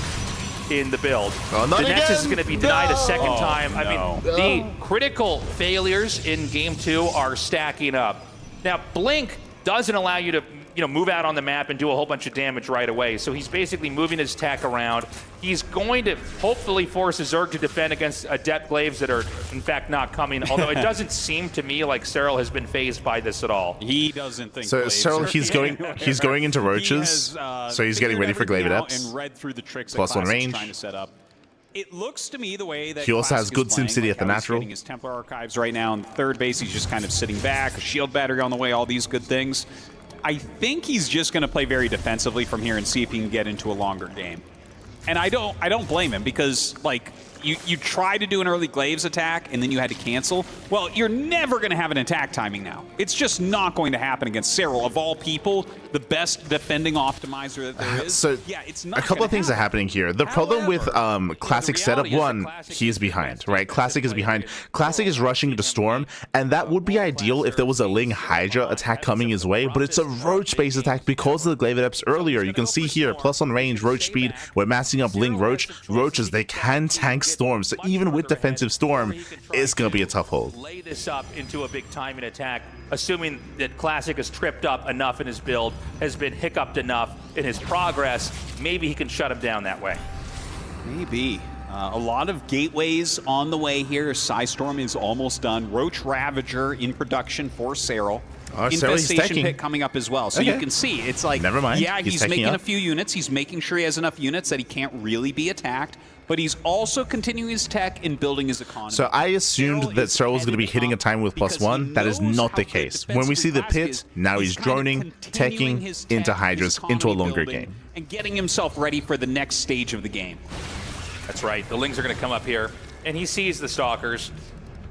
in the build. Oh, not the Nexus again. is going to be denied a second No. time. I mean, the critical failures in Game 2 are stacking up. Now, Blink doesn't allow you to move out on the map and do a whole bunch of damage right away. So he's basically moving his tech around. He's going to hopefully force his Zerg to defend against Adept Glaives that are, in fact, not coming. Although it doesn't seem to me like Serral has been phased by this at all. He doesn't think So Serral, he's going into Roaches, so he's getting ready for Glaive Adepts. And read through the tricks that Plus 1 Classic's range. trying to set up. It looks to me the way that He also has Classic good is playing, SimCity at the how he's natural. getting his Templar Archives right now. On the third base, he's just kind of sitting back. A shield battery on the way, all these good things. I think he's just going to play very defensively from here and see if he can get into a longer game. And I don't blame him because, like, you try to do an early Glaives attack and then you had to cancel. Well, you're never going to have an attack timing now. It's just not going to happen against Serral. Of all people, the best defending optimizer that there is. So yeah, it's not a couple of things are happening here. The problem with Classic setup, one, he's behind, right? Classic is behind. Classic is rushing into Storm, and that would be ideal if there was a Ling Hydra attack coming his way, but it's a Roach-based attack because of the Glaive Adepts earlier. You can see here, plus on range, Roach speed, we're massing up Ling Roach. Roaches, they can tank Storm, so even with defensive Storm, it's going to be a tough hold. Lay this up into a big timing attack, assuming that Classic has tripped up enough in his build, has been hiccuped enough in his progress, maybe he can shut him down that way. Maybe. A lot of gateways on the way here. Psystorm is almost done. Roach Ravager in production for Serral. Infestation Pit coming up as well. So you can see, it's like, never mind. Yeah, he's making up. a few units. He's making sure he has enough units that he can't really be attacked. But he's also continuing his tech and building his economy. So I assumed that Serral was going to be hitting a time with +1. That is not the case. When we see the pit, now he's droning, teching into Hydras into a longer game. And getting himself ready for the next stage of the game. That's right. The Lings are going to come up here, and he sees the Stalkers.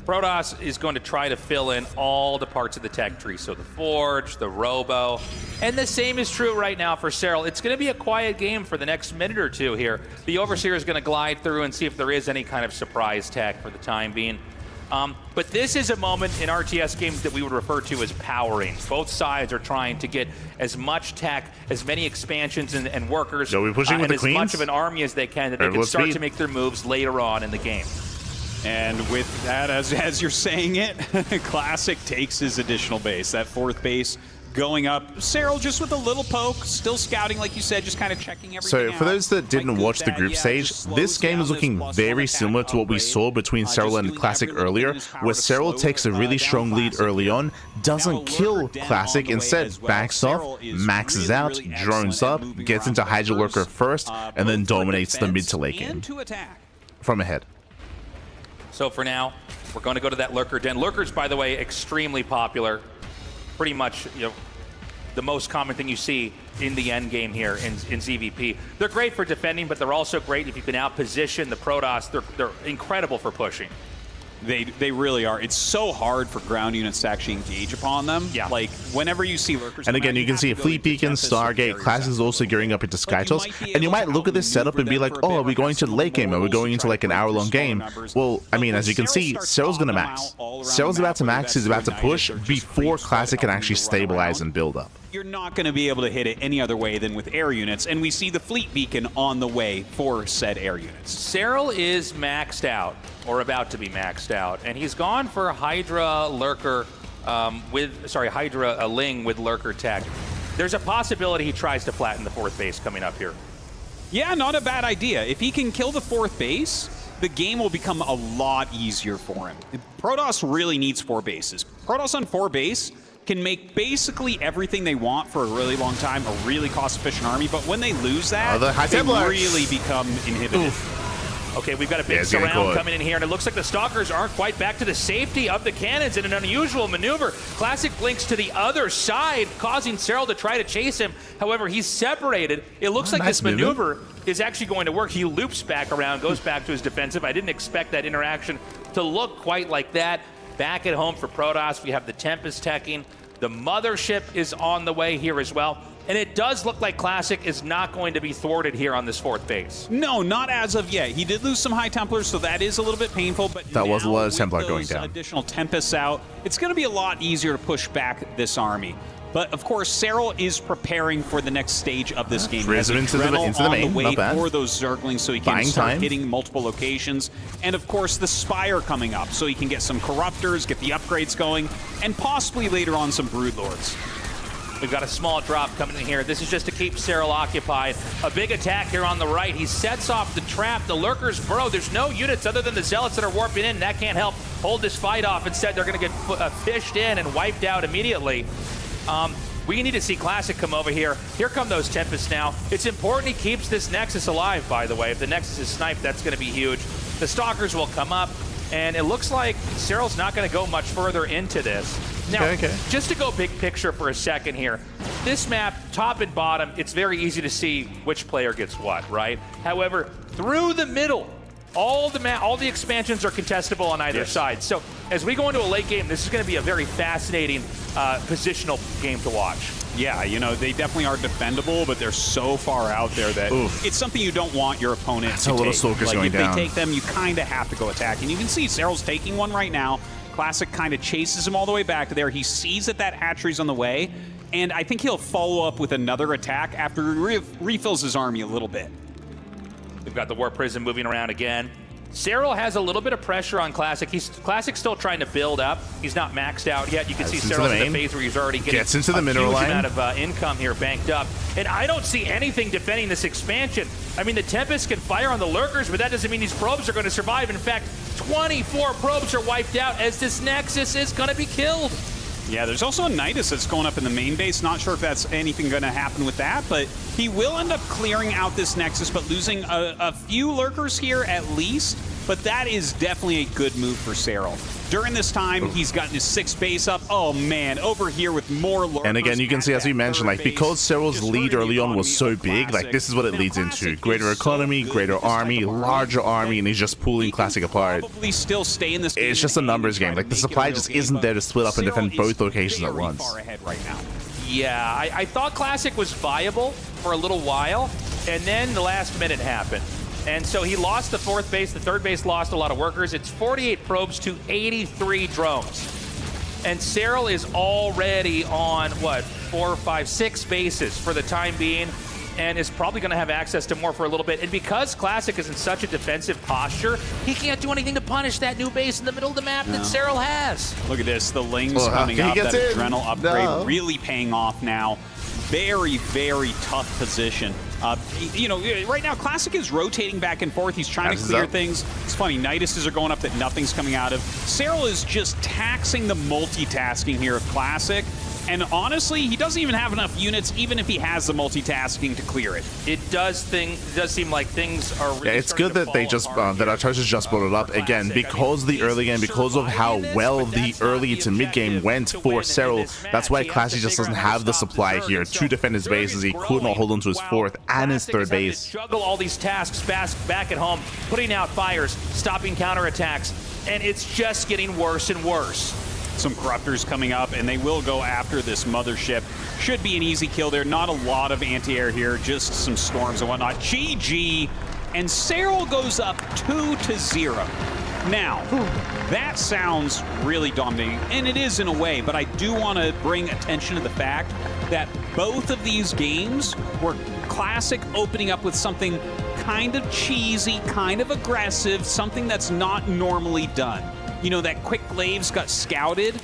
Protoss is going to try to fill in all the parts of the tech tree. So the Forge, the Robo, and the same is true right now for Serral. It's going to be a quiet game for the next minute or two here. The Overseer is going to glide through and see if there is any kind of surprise tech for the time being. But this is a moment in RTS games that we would refer to as powering. Both sides are trying to get as much tech, as many expansions and workers, Are we pushing with and the as Queens? much of an army as they can, that they can Let's start speed. to make their moves later on in the game. And with that, as you're saying it, Classic takes his additional base. That fourth base going up. Serral just with a little poke, still scouting, like you said, just kind of checking everything So for out. those that didn't watch the group stage, this game is looking very similar to what we saw between Serral and Classic earlier, where Serral takes a really strong lead early on, doesn't kill Classic, instead backs off, maxes out, drones up, gets into Hydra Lurker first, and then dominates the mid to late game from ahead. So for now, we're going to go to that Lurker Den. Lurkers, by the way, extremely popular. Pretty much, the most common thing you see in the end game here in ZVP. They're great for defending, but they're also great if you can outposition the Protoss. They're incredible for pushing. They really are. It's so hard for ground units to actually engage upon them. Yeah. Like, whenever you see Lurkers... And again, you can see Fleet Beacon, Stargate, Classic is also gearing up into Skytoss, and you might look at this setup and be like, oh, are we going to the late game? Are we going into like an hour-long game? Well, I mean, as you can see, Serral's going to max. Serral's about to max, he's about to push before Classic can actually stabilize and build up. You're not going to be able to hit it any other way than with air units, and we see the Fleet Beacon on the way for said air units. Serral is maxed out, or about to be maxed out, and he's gone for Hydra Lurker Hydra Ling with Lurker tech. There's a possibility he tries to flatten the fourth base coming up here. Yeah, not a bad idea. If he can kill the fourth base, the game will become a lot easier for him. Protoss really needs 4 bases. Protoss on 4 base can make basically everything they want for a really long time, a really cost-efficient army, but when they lose that, they really become inhibited. Okay, we've got a big Serral coming in here, and it looks like the Stalkers aren't quite back to the safety of the cannons in an unusual maneuver. Classic blinks to the other side, causing Serral to try to chase him. However, he's separated. It looks like this maneuver is actually going to work. He loops back around, goes back to his defensive. I didn't expect that interaction to look quite like that. Back at home for Protoss, we have the Tempest teching. The Mothership is on the way here as well. And it does look like Classic is not going to be thwarted here on this 4th base. No, not as of yet. He did lose some High Templars, so that is a little bit painful. But that was a lot of Templar going down. Additional Tempests out, it's going to be a lot easier to push back this army. But of course, Serral is preparing for the next stage of this game. He has into the main, way for those Zerglings, so he can start hitting multiple locations. And of course, the Spire coming up, so he can get some Corruptors, get the upgrades going, and possibly later on some Broodlords. We've got a small drop coming in here. This is just to keep Serral occupied. A big attack here on the right. He sets off the trap. The Lurkers burrow. There's no units other than the Zealots that are warping in. That can't help hold this fight off. Instead, they're going to get fished in and wiped out immediately. We need to see Classic come over here. Here come those Tempests now. It's important he keeps this Nexus alive, by the way. If the Nexus is sniped, that's going to be huge. The Stalkers will come up, and it looks like Serral's not going to go much further into this. Now, just to go big picture for a second here, this map, top and bottom, it's very easy to see which player gets what, right? However, through the middle, all the expansions are contestable on either side. So as we go into a late game, this is going to be a very fascinating positional game to watch. Yeah, you know, they definitely are defendable, but they're so far out there that it's something you don't want your opponent to take. Like, if they take them, you kind of have to go attack. And you can see Serral's taking one right now. Classic kind of chases him all the way back there. He sees that hatchery's on the way, and I think he'll follow up with another attack after he refills his army a little bit. We've got the War Prison moving around again. Serral has a little bit of pressure on Classic. Classic's still trying to build up. He's not maxed out yet. You can see Serral's in the phase where he's already getting into the mineral huge line. amount of income here banked up. And I don't see anything defending this expansion. I mean, the Tempest can fire on the Lurkers, but that doesn't mean these probes are going to survive. In fact, 24 probes are wiped out as this Nexus is going to be killed. Yeah, there's also a Nidus that's going up in the main base. Not sure if that's anything going to happen with that, but he will end up clearing out this Nexus, but losing a few Lurkers here at least. But that is definitely a good move for Serral. During this time, he's gotten his 6th base up. Oh, man, over here with more Lurkers. And again, you can see, as we mentioned, like, because Serral's lead early on was so big, like, this is what it leads into. Greater economy, greater army, larger army, and he's just pulling Classic apart. Probably still stay in this game. It's just a numbers game. Like, the supply just isn't there to split up and defend both locations at once. Far ahead right now. Yeah, I thought Classic was viable for a little while, and then the last minute happened. And so he lost the 4th base. The 3rd base lost a lot of workers. It's 48 probes to 83 drones. And Serral is already on, what, 4, 5, 6 bases for the time being, and is probably going to have access to more for a little bit. And because Classic is in such a defensive posture, he can't do anything to punish that new base in the middle of the map that Serral has. Look at this. The Lings coming up. That Adrenal upgrade really paying off now. Very, very tough position. You know, right now, Classic is rotating back and forth. He's trying to clear things. It's funny, Niduses are going up that nothing's coming out of. Serral is just taxing the multitasking here of Classic. And honestly, he doesn't even have enough units, even if he has the multitasking to clear it. It does seem like things are really it's good that they just, that Artosis just brought it up again, because the early game, because of how well the early to mid game went for Serral. That's why Classic just doesn't have the supply here to defend his bases. He could not hold on to his 4th and his 3rd base. Juggle all these tasks back at home, putting out fires, stopping counterattacks, and it's just getting worse and worse. Some Corruptors coming up, and they will go after this Mothership. Should be an easy kill there. Not a lot of anti-air here, just some storms and whatnot. GG, and Serral goes up 2-0. Now, that sounds really dominating, and it is in a way, but I do want to bring attention to the fact that both of these games were Classic opening up with something kind of cheesy, kind of aggressive, something that's not normally done. You know, that quick glaives got scouted,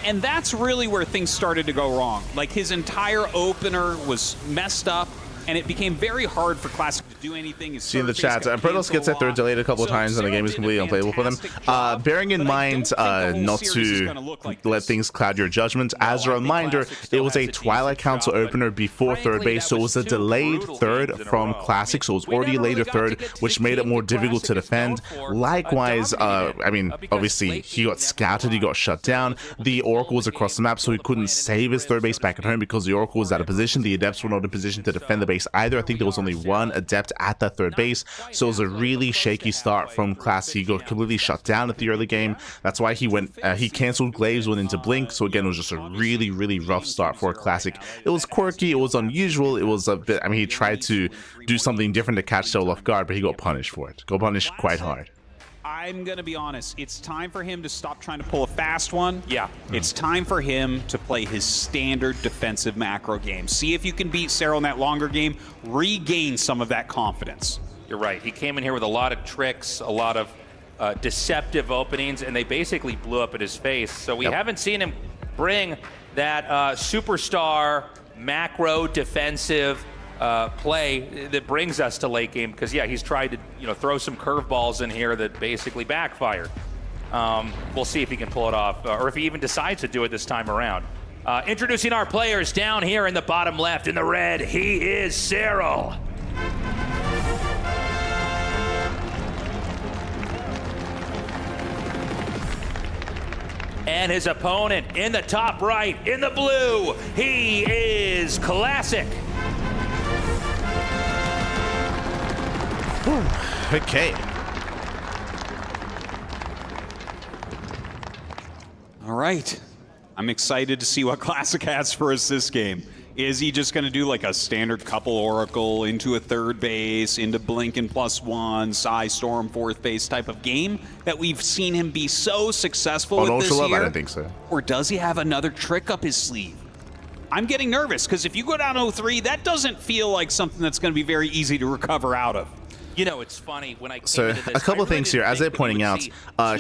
and that's really where things started to go wrong. Like, his entire opener was messed up, and it became very hard for Classic to do anything. See in the chat, Protoss gets that third delayed a couple of times and the game is completely unplayable for them. Bearing in mind not to let things cloud your judgment, as a reminder, it was a Twilight Council opener before third base, so it was a delayed third from Classic, so it was already a later third, which made it more difficult to defend. Likewise, I mean, obviously, he got scouted, he got shut down. The Oracle was across the map, so he couldn't save his third base back at home because the Oracle was out of position. The Adepts were not in position to defend the base either. I think there was only one Adept at that third base, so it was a really shaky start from Classic. He got completely shut down at the early game. That's why he went, he cancelled Glaives, went into Blink, so again, it was just a really, really rough start for a Classic. It was quirky, it was unusual, it was a bit, I mean, he tried to do something different to catch Serral off guard, but he got punished for it. Got punished quite hard. I'm going to be honest. It's time for him to stop trying to pull a fast one. Yeah. It's time for him to play his standard defensive macro game. See if you can beat Serral in that longer game. Regain some of that confidence. You're right. He came in here with a lot of tricks, a lot of deceptive openings, and they basically blew up at his face. So we haven't seen him bring that superstar macro defensive play that brings us to late game, because yeah, he's tried to throw some curveballs in here that basically backfired. We'll see if he can pull it off, or if he even decides to do it this time around. Introducing our players down here in the bottom left in the red, he is Serral. And his opponent in the top right in the blue, he is Classic. Okay. All right. I'm excited to see what Classic has for us this game. Is he just going to do like a standard couple Oracle into a third base, into Blink and +1, Psy Storm fourth base type of game that we've seen him be so successful with this year? I don't think so. Or does he have another trick up his sleeve? I'm getting nervous because if you go down 0-3, that doesn't feel like something that's going to be very easy to recover out of. You know, it's funny when I came So into this, a couple of things here, as they're pointing out,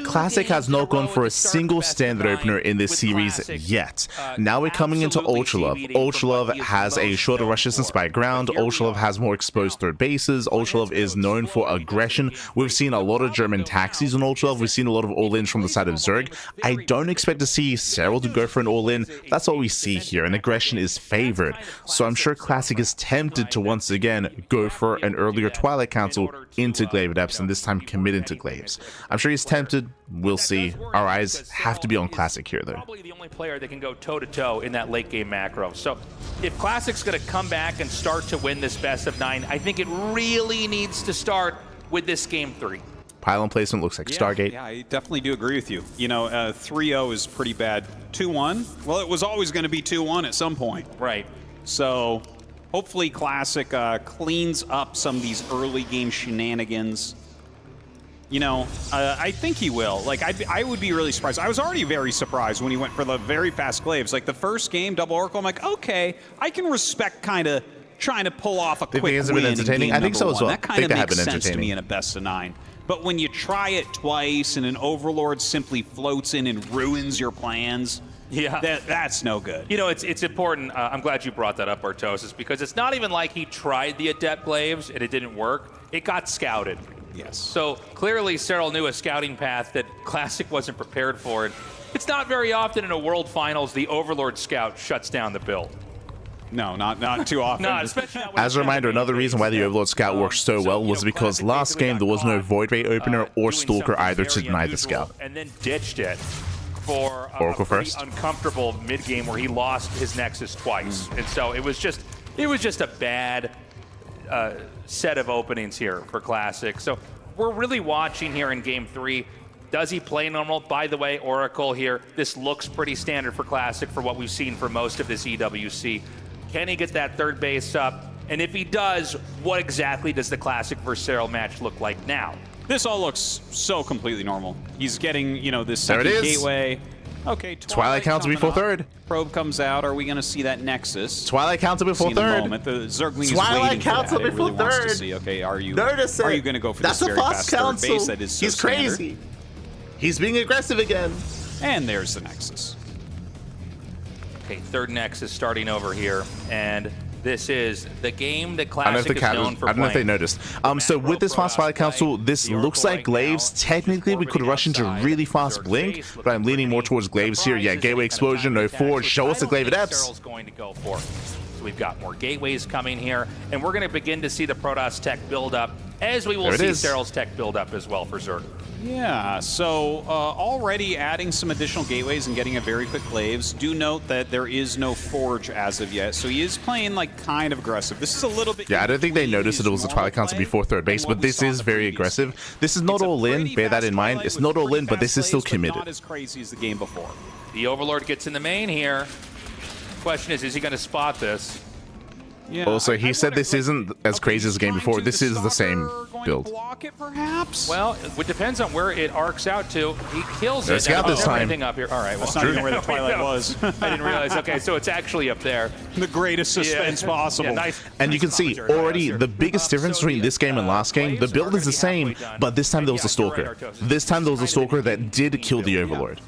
Classic has not gone for a single standard opener in this series yet. Now we're coming into Ultra Love. Ultra Love has a shorter rush distance by ground. Ultra Love has more exposed third bases. Ultra Love is known for aggression. We've seen a lot of German taxis on Ultra Love. We've seen a lot of all-ins from the side of Zerg. I don't expect to see Serral to go for an all-in. That's what we see here, and aggression is favored. So I'm sure Classic is tempted to once again go for an earlier Twilight Council into Glaive Adepts, and this time commit into Glaives. I'm sure he's tempted. We'll see. Our eyes have to be on Classic here, though. Probably the only player that can go toe-to-toe in that late game macro. So if Classic's going to come back and start to win this best of 9, I think it really needs to start with this game 3. Pylon placement looks like Stargate. Yeah, I definitely do agree with you. You know, 3-0 is pretty bad. 2-1? Well, it was always going to be 2-1 at some point. Right. So hopefully Classic cleans up some of these early game shenanigans. You know, I think he will. Like, I would be really surprised. I was already very surprised when he went for the very fast Glaives. Like, the first game, Double Oracle, I'm like, okay, I can respect kind of trying to pull off a quick win in game I think so as well. That kind of makes sense to me in a best of 9. But when you try it twice and an Overlord simply floats in and ruins your plans, yeah, that's no good. You know, it's important. I'm glad you brought that up, Artosis, because it's not even like he tried the Adept Glaives and it didn't work. It got scouted. Yes. So clearly Serral knew a scouting path that Classic wasn't prepared for. And it's not very often in a World Finals the Overlord Scout shuts down the build. No, not too often. No, especially not As a reminder, another reason why the Overlord Scout worked so well was because last game there was no Void Ray opener or Stalker either to deny the Scout. And then ditched it for Oracle a pretty first. uncomfortable mid-game where he lost his Nexus twice. And so it was just a bad set of openings here for Classic. So we're really watching here in game 3. Does he play normal? By the way, Oracle here, this looks pretty standard for Classic for what we've seen for most of this EWC. Can he get that third base up? And if he does, what exactly does the Classic versus Serral match look like now? This all looks so completely normal. He's getting, you know, this There it second is. gateway. Okay, Twilight Council before third. Probe comes out. Are we going to see that Nexus? Twilight Council before See the third. moment. The Zergling Twilight is waiting Council for that. before It really wants to third. see, okay, are you Notice it. going to go for That's this a very fast fast third council. base that is so He's standard? crazy. He's being aggressive again. And there's the Nexus. Okay, third Nexus starting over here. And This is the game that I don't know if Classic is known for I don't know if they playing. noticed. So with this fast fire council, this looks like Glaives. Technically, we could rush into really fast blink, but I'm leaning more towards Glaives here. Yeah, gateway explosion, no forward. Show us the Glaive Adepts. Serral's going to go for. So we've got more gateways coming here, and we're going to begin to see the Protoss tech build up, as we will see Serral's tech build up as well for Zerg. Yeah, so already adding some additional gateways and getting a very quick Glaives. Do note that there is no Forge as of yet, so he is playing like kind of aggressive. This is a little bit... Yeah, I don't think they noticed that it was the Twilight Council before third base, but this is very aggressive. This is not all in, bear that in mind. It's not all in, but this is still committed. Not as crazy as the game before. The Overlord gets in the main here. Question is he going to spot this? Yeah, also, he said this isn't as crazy as the game before. This is the same build. Perhaps? Well, it depends on where it arcs out to. He kills There's it. Scout this time. Everything up here. All right, well, that's not even where the Twilight was. I didn't realize. Okay, so it's actually up there. The greatest suspense possible. Yeah, nice. And you can see already the biggest difference between this game and last game. The build is the same, but this time there was a Stalker. This time there was a Stalker that did kill the Overlord.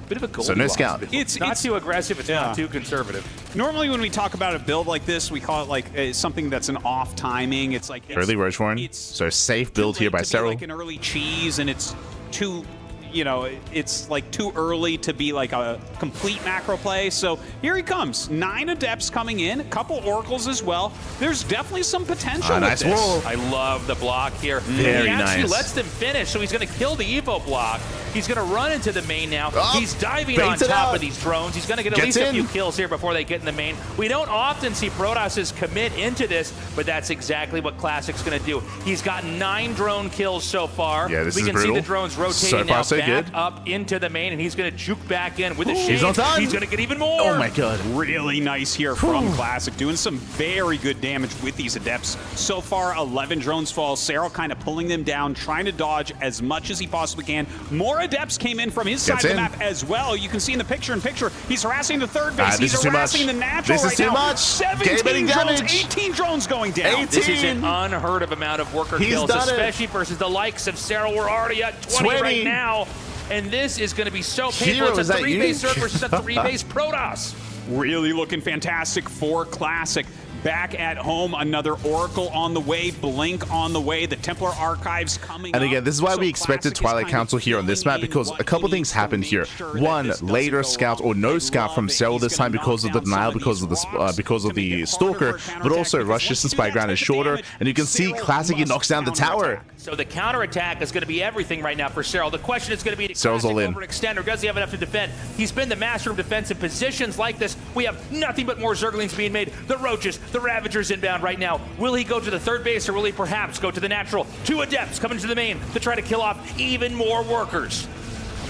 Bit of a So no Scout. It's not too aggressive. It's not too conservative. Normally when we talk about a build like this, we call it like something that's an off timing. It's like Early Roachhorn. So safe build here by Serral. like an early cheese, and it's too, you know, it's like too early to be like a complete macro play. So here he comes. 9 Adepts coming in, a couple Oracles as well. There's definitely some potential Nice with this. wall. I love the block here. Very he actually nice. lets them finish, so he's going to kill the Evo block. He's going to run into the main now. Oh, He's diving baits on it top out. of these drones. He's going to get at Gets least a in. few kills here before they get in the main. We don't often see Protosses commit into this, but that's exactly what Classic's going to do. He's got 9 drone kills so far. Yeah, this we is can brutal. see the drones rotating So far, now so back good. up into the main, and he's going to juke back in with a shade. He's not done. He's going to get even more. Oh my god. Really nice here from Classic, doing some very good damage with these Adepts. So far, 11 drones fall. Serral kind of pulling them down, trying to dodge as much as he possibly can. More Adepts came in from his side of the map as well. You can see in the picture-in-picture, he's harassing the third base. This He's is too harassing much. the natural This is right too now. much. 17 Game-ending drones, damage. 18 drones going down. This is an unheard of amount of worker He's kills, done it. especially versus the likes of Serral. We're already at 20 right now. And this is going to be so painful. Hero, is it's a that 3-base you? Zerg versus a 3-base Protoss. Really looking fantastic for Classic. Back at home, another Oracle on the way, Blink on the way, the Templar Archives coming And again, up. this is why So we expected Classic is Twilight kind of Council here on this map, filling because in a couple what he things needs to happened make here. sure that One, this doesn't later go scout wrong. or no I scout from love it. Serral He's this time gonna because of knock the down denial, some of because of these the blocks because of to make the it harder Stalker, for a but also counterattack, rush because distance once by you do ground that is type of shorter, damage, and you can see Serral Classic, he must knocks down the tower. So the counterattack is going to be everything right now for Serral. The question is going to be, did Serral's all in. overextend, or does he have enough to defend? He's been the master of defense in positions like this. We have nothing but more Zerglings being made. The Roaches, the Ravagers inbound right now. Will he go to the third base, or will he perhaps go to the natural? 2 Adepts coming to the main to try to kill off even more workers.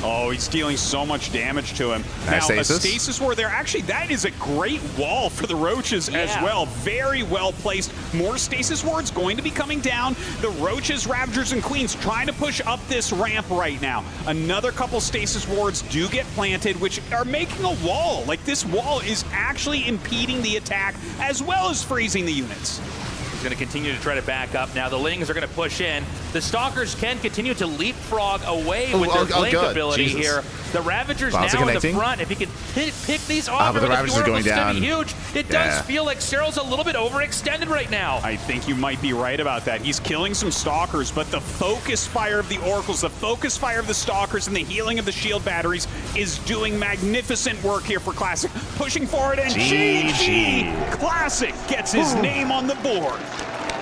Oh, he's dealing so much damage to him. Nice now, stasis. a stasis ward there. Actually, that is a great wall for the Roaches as well. Very well placed. More stasis wards going to be coming down. The Roaches, Ravagers, and Queens trying to push up this ramp right now. Another couple stasis wards do get planted, which are making a wall. Like, this wall is actually impeding the attack as well as freezing the units. He's going to continue to try to back up now. The Lings are going to push in. The Stalkers can continue to leapfrog away with their blink ability Jesus. here. The Ravagers Bouncer now in the connecting. front. If he can pick these off, but the Ravagers are going down. Huge. It does feel like Serral's a little bit overextended right now. I think you might be right about that. He's killing some Stalkers, but the focus fire of the Oracles, the focus fire of the Stalkers, and the healing of the shield batteries is doing magnificent work here for Classic. Pushing forward, and GG! Classic gets his name on the board.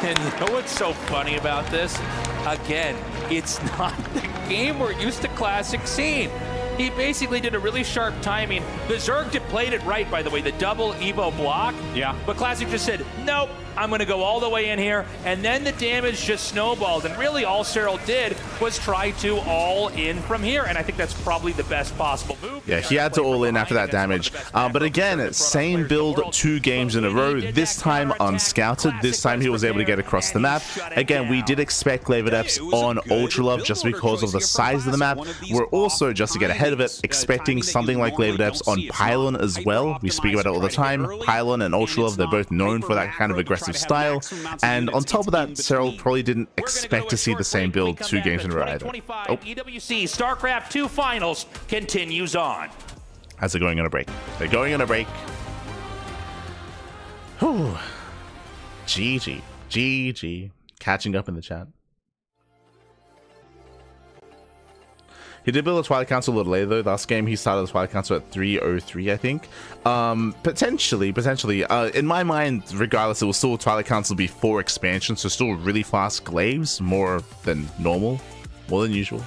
And you know what's so funny about this? Again, it's not the game we're used to Classic seeing. He basically did a really sharp timing. The Zerg played it right, by the way, the double Evo block. Yeah. But Classic just said, nope, I'm going to go all the way in here. And then the damage just snowballed. And really all Serral did was try to all in from here. And I think that's probably the best possible move. Yeah, he had to all in after that damage. But again, same build 2 games in a row. This time unscouted. This time he was able to get across the map. Again, we did expect Glaive Adepts on Ultra Love just because of the size of the map. We're also, just to get ahead of it, expecting something like Glaive Adepts on Pylon as well. We speak about it all the time. Pylon and Ultra Love, they're both known for that kind of aggressive style. And on top of that, Serral probably didn't expect to see the same build 2 games in a row either. Oh. EWC StarCraft 2 Finals continues on. As they're going on a break. They're going on a break. Whew. GG. Catching up in the chat. He did build a Twilight Council a little later though. Last game he started the Twilight Council at 303, I think. Potentially. In my mind, regardless, it will still Twilight Council before expansion, so still really fast glaives, more than normal, more than usual.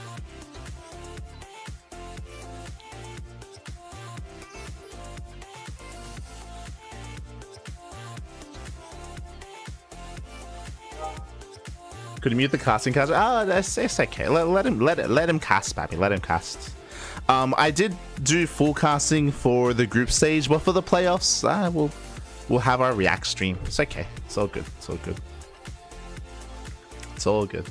Could you mute the casting cast? It's okay. Let him cast, Pappy. Let him cast. I did do full casting for the group stage, but for the playoffs, we'll have our react stream. It's okay. It's all good. It's all good. It's all good.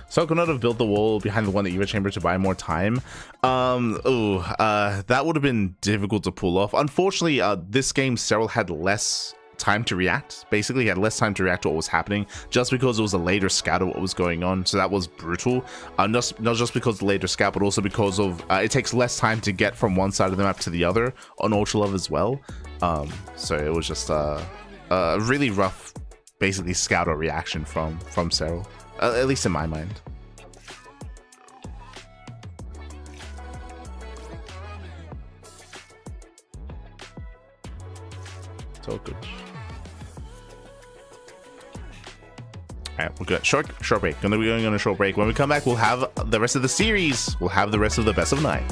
So could not have built the wall behind the one at Eva Chamber to buy more time. That would have been difficult to pull off. Unfortunately, this game Serral had less time to react. Basically, he had less time to react to what was happening, just because it was a later scout of what was going on. So that was brutal. Not just because of the later scout, but also because of it takes less time to get from one side of the map to the other on Ultra Love as well. So it was just a really rough, basically scout or reaction from Serral. At least in my mind. It's all good. Alright, we're good. Short break. Gonna be going on a short break. When we come back, we'll have the rest of the series. We'll have the rest of the best of 9.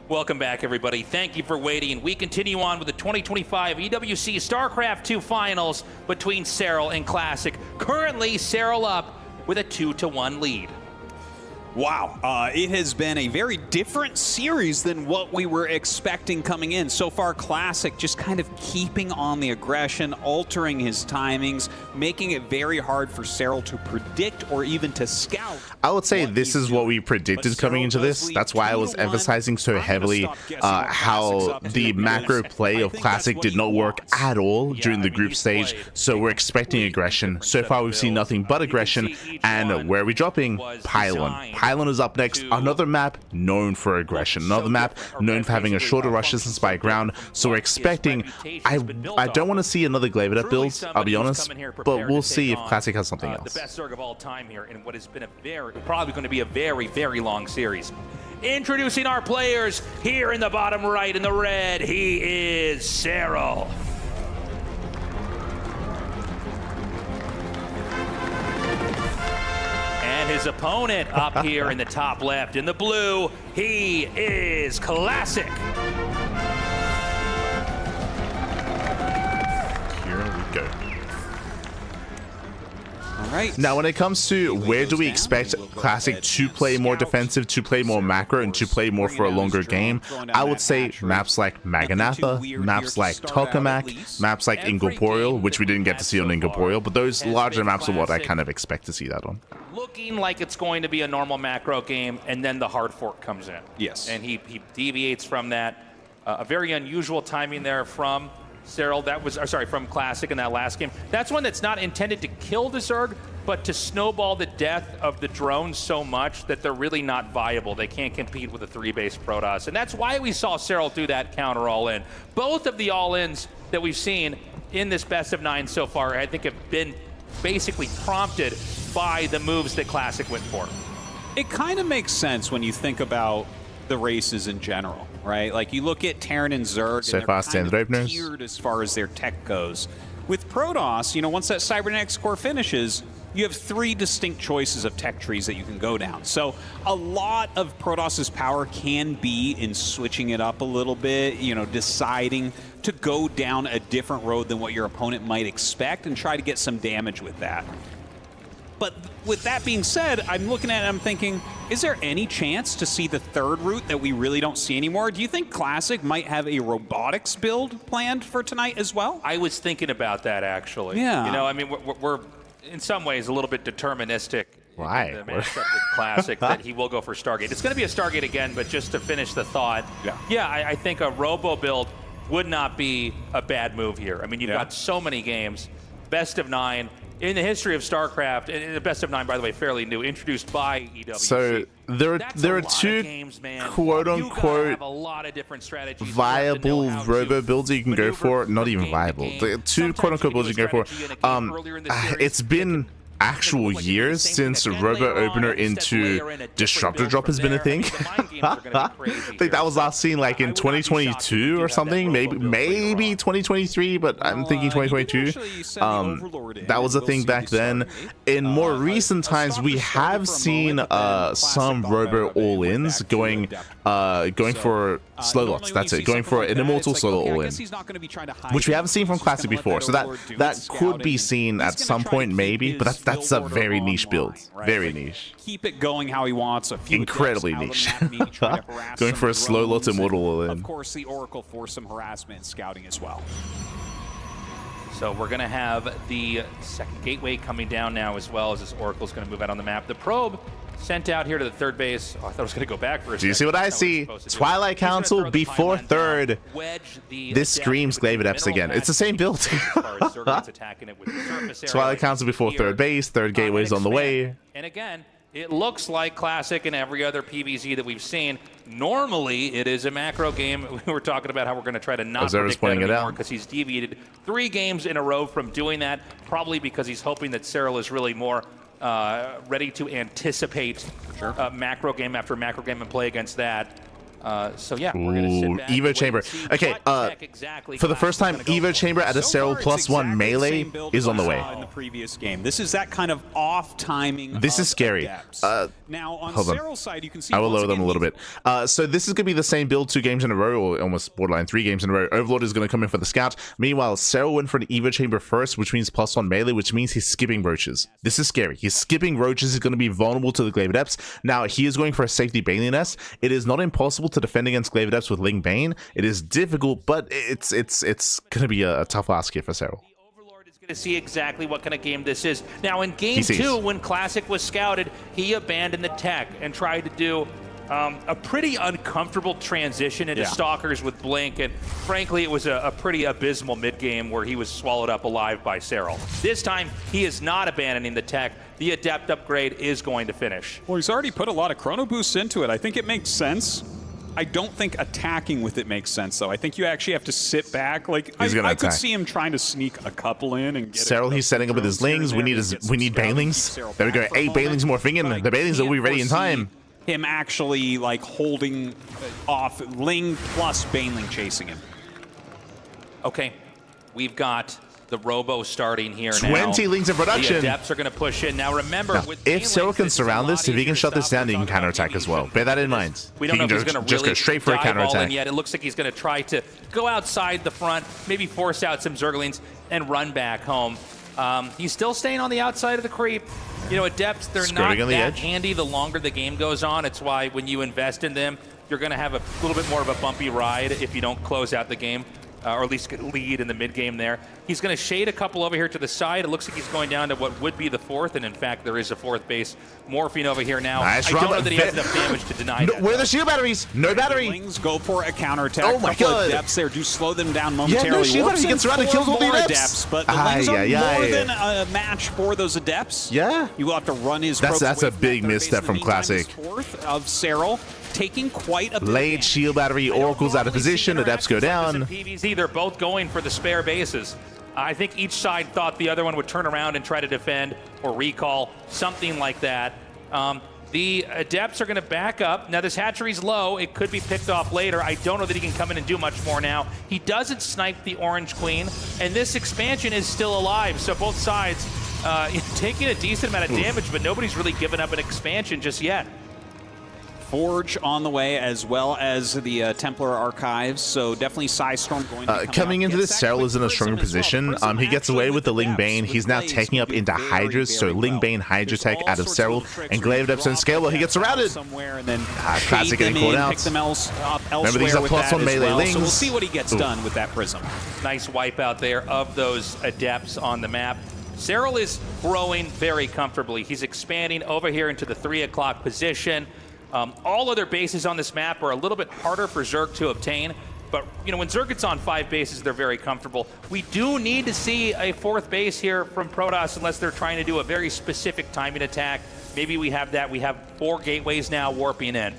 Welcome back, everybody. Thank you for waiting. We continue on with the 2025 EWC StarCraft 2 Finals between Serral and Classic. Currently, Serral up with a 2-1 lead. Wow, it has been a very different series than what we were expecting coming in. So far, Classic just kind of keeping on the aggression, altering his timings, making it very hard for Serral to predict or even to scout. I would say this is what we predicted coming into this. That's why I was emphasizing so heavily how the macro play of Classic did not work at all during the group stage. So we're expecting aggression. So far, we've seen nothing but aggression. And where are we dropping? Pylon. Pylon is up next. Another map known for aggression. Another map known for having a shorter rush distance by ground. So we're expecting... I don't want to see another Glaive Adept build, I'll be honest. But we'll see if Classic has something else. The best Zerg of all time here in what has been probably going to be a very, very long series. Introducing our players here in the bottom right in the red. He is Serral. his opponent up here in the top left. In the blue, he is Classic. Here we go. Right. Now, when it comes to where do we expect Classic to play more defensive, to play more macro, and to play more for a longer game, I would say maps like Maganatha, maps like Tokamak, maps like Incorporeal, which we didn't get to see on Incorporeal, but those larger maps are what I kind of expect to see that on. Looking like it's going to be a normal macro game, and then the hard fork comes in. Yes. And he deviates from that. A very unusual timing there from Serral, from Classic in that last game. That's one that's not intended to kill the Zerg, but to snowball the death of the drones so much that they're really not viable. They can't compete with a 3-base Protoss. And that's why we saw Serral do that counter all-in. Both of the all-ins that we've seen in this best of 9 so far, I think, have been basically prompted by the moves that Classic went for. It kind of makes sense when you think about the races in general, right? Like you look at Terran and Zerg, So and fast they're and kind of openers. tiered as far as their tech goes. With Protoss, once that Cybernetics core finishes, you have 3 distinct choices of tech trees that you can go down. So a lot of Protoss's power can be in switching it up a little bit, deciding to go down a different road than what your opponent might expect and try to get some damage with that. But with that being said, I'm looking at it, I'm thinking, is there any chance to see the third route that we really don't see anymore? Do you think Classic might have a robotics build planned for tonight as well? I was thinking about that, actually. Yeah. We're in some ways a little bit deterministic. Why? In the matchup with Classic that he will go for Stargate. It's going to be a Stargate again, but just to finish the thought, I think a robo build would not be a bad move here. I mean, you've got so many games, best of 9. In the history of StarCraft, and the best of 9, by the way, fairly new, introduced by EWC. So there are 2 quote-unquote viable robo builds that you can go for. Not even viable. The 2 quote-unquote builds you can go for. It's been actual years since Robo Opener into Disruptor Drop has been a thing. I think that was last seen like in 2022 or something, maybe 2023, but I'm thinking 2022. That was a thing back then. In more recent times, we have seen some Robo all-ins going for slow lots. That's it, going for an Immortal solo all-in, which we haven't seen from Classic before. So that could be seen at some point, maybe, but that's a very niche build. Very niche. Keep it going how he wants. Incredibly niche. Going for a slow lot Immortal all-in. Of course, the Oracle for some harassment and scouting as well. So we're going to have the second gateway coming down now, as well as this Oracle's going to move out on the map. The probe sent out here to the third base. Oh, I thought it was going to go back for a second. Do you see what I see? Twilight Council before third. This screams Glaive Adepts again. It's the same build. Twilight Council before third base. Third gateway's on the way. And again, it looks like Classic and every other PvZ that we've seen. Normally, it is a macro game. We were talking about how we're going to try to not predict that anymore because he's deviated 3 games in a row from doing that, probably because he's hoping that Serral is really more ready to anticipate macro game after macro game and play against that. So yeah, we're gonna sit back. Evo Chamber. Okay, for the first time, Evo Chamber at a Serral +1 melee is on the way. In the previous game, this is that kind of off timing. This is scary. Now on hold on. Serral's side, you can see I will lower them a little bit. So this is gonna be the same build 2 games in a row, or almost borderline 3 games in a row. Overlord is gonna come in for the scout. Meanwhile, Serral went for an Evo Chamber first, which means +1 melee, which means he's skipping roaches. This is scary. He's skipping roaches. He's gonna be vulnerable to the Glaive Adepts. Now he is going for a safety Baneling Nest. It is not impossible to defend against Glaive Adepts with Ling Bane. It is difficult, but it's gonna be a tough ask here for Serral. To see exactly what kind of game this is. Now in game 2, when Classic was scouted, he abandoned the tech and tried to do a pretty uncomfortable transition into Stalkers with Blink, and frankly it was a pretty abysmal mid-game where he was swallowed up alive by Serral. This time he is not abandoning the tech. The Adept upgrade is going to finish. Well, he's already put a lot of chrono boosts into it. I think it makes sense. I don't think attacking with it makes sense, though. I think you actually have to sit back. Like I could see him trying to sneak a couple in and get Serral, he's setting up with his Lings. We need Banelings. There we go. 8 Banelings morphing in. The Banelings will be ready in time. Him actually like holding off Ling plus Baneling chasing him. Okay, we've got the Robo starting here 20 Lings in production. The Adepts are going to push in. Now remember, Now, with if Serral can surround this, if he can shut this down, he can counterattack as well. Bear that in mind. We don't know if he's going to just really go straight for a dive all in counterattack. yet. It looks like he's going to try to go outside the front, maybe force out some Zerglings and run back home. He's still staying on the outside of the creep. You know, Adepts, they're not that handy the longer the game goes on. It's why when you invest in them, you're going to have a little bit more of a bumpy ride if you don't close out the game. Or at least get lead in the mid-game there. He's going to shade a couple over here to the side. It looks like he's going down to what would be the fourth, and in fact, there is a fourth base. Morphine over here now. Nice I don't know that he has enough damage to deny that. Where are the shield batteries? No battery. Lings go for a counterattack. Oh my god. Adepts there do slow them down momentarily. Yeah, no shield battery. He gets around and kills all the Adepts. But the Lings are more than a match for those Adepts. Yeah. You will have to run his That's a big misstep from Classic. Fourth of Serral. Taking quite a bit late shield battery, Oracle's out of position, Adepts go down. PvZ, they're both going for the spare bases. I think each side thought the other one would turn around and try to defend or recall, something like that. The Adepts are going to back up. Now this hatchery's low. It could be picked off later. I don't know that he can come in and do much more now. He doesn't snipe the Orange Queen, and this expansion is still alive. So both sides taking a decent amount of damage, but nobody's really given up an expansion just yet. Forge on the way, as well as the Templar Archives, so definitely Psystorm going to coming into this, Serral is in a stronger position. He gets away with the Ling Bane. He's now taking up into Hydras, so Ling Bane, Hydra Tech out of Serral, and Glaive Adepts on scale. Well, he gets surrounded. Classic getting called out. Remember, these are +1 melee Lings. So we'll see what he gets done with that Prism. Nice wipeout there of those Adepts on the map. Serral is growing very comfortably. He's expanding over here into the 3 o'clock position. All other bases on this map are a little bit harder for Zerg to obtain, but you know, when Zerg gets on 5 bases, they're very comfortable. We do need to see a 4th base here from Protoss unless they're trying to do a very specific timing attack. Maybe we have that. We have 4 gateways now warping in.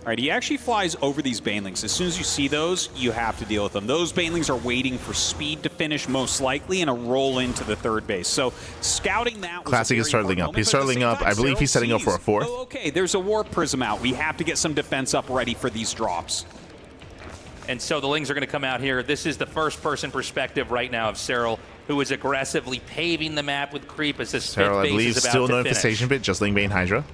All right, he actually flies over these Banelings. As soon as you see those, you have to deal with them. Those Banelings are waiting for speed to finish, most likely, and a roll into the 3rd base. So scouting that was Classic is starting up. He's starting up. I believe he's setting up for a 4th. Oh, okay, there's a Warp Prism out. We have to get some defense up ready for these drops. And so the Lings are going to come out here. This is the first-person perspective right now of Serral, who is aggressively paving the map with creep as this 5th Serral, I base believe, is about still to no finish. infestation bit, just Ling Bane Hydra.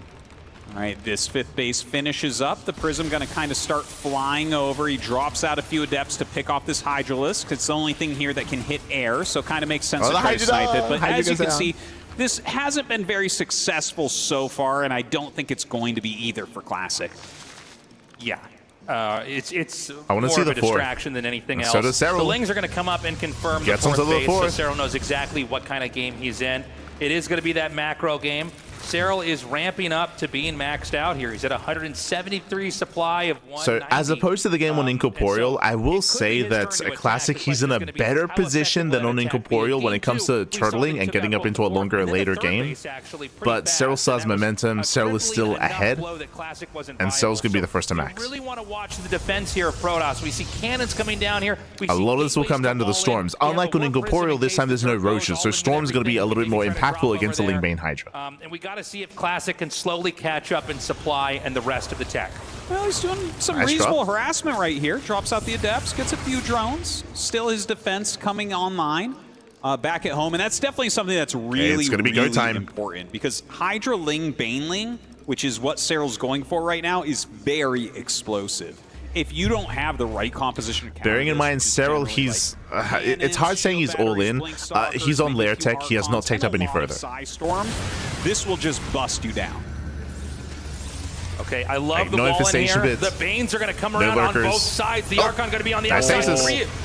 All right, this 5th base finishes up. The Prism going to kind of start flying over. He drops out a few Adepts to pick off this Hydralisk. It's the only thing here that can hit air, so kind of makes sense to try to snipe it. But as you can see, this hasn't been very successful so far, and I don't think it's going to be either for Classic. Yeah. It's I want to more see of the a 4th. distraction than anything else. So does Serral. The Lings are going to come up and confirm Gets the 4th onto the base, 4th. so Serral knows exactly what kind of game he's in. It is going to be that macro game. Serral is ramping up to being maxed out here. He's at 173 supply of 190. So as opposed to the game on Incorporeal, I will say that a Classic, he's in a better position than on Incorporeal when it comes to turtling and getting up into a longer, later game. But Serral still has momentum. Serral is still ahead, and Serral's going to be the first to max. Really want to watch the defense here of Protoss. We see cannons coming down here. A lot of this will come down to the Storms. Unlike on Incorporeal, this time there's no Roaches, so Storms are going to be a little bit more impactful against the Ling Bane Hydra. And we got to see if Classic can slowly catch up in supply and the rest of the tech. Well, he's doing some reasonable harassment right here. Drops out the Adepts, gets a few drones. Still his defense coming online back at home. And that's definitely something that's really, really important. Because Hydra Ling Baneling, which is what Serral's going for right now, is very explosive. If you don't have the right composition of bearing in mind Serral, he's it's hard saying he's all in. He's on lair tech. He has not teched up any further. Storm, this will just bust you down. Okay, I love the wall in here. The Banes are going to come around on both sides. The Archon going to be on the outside.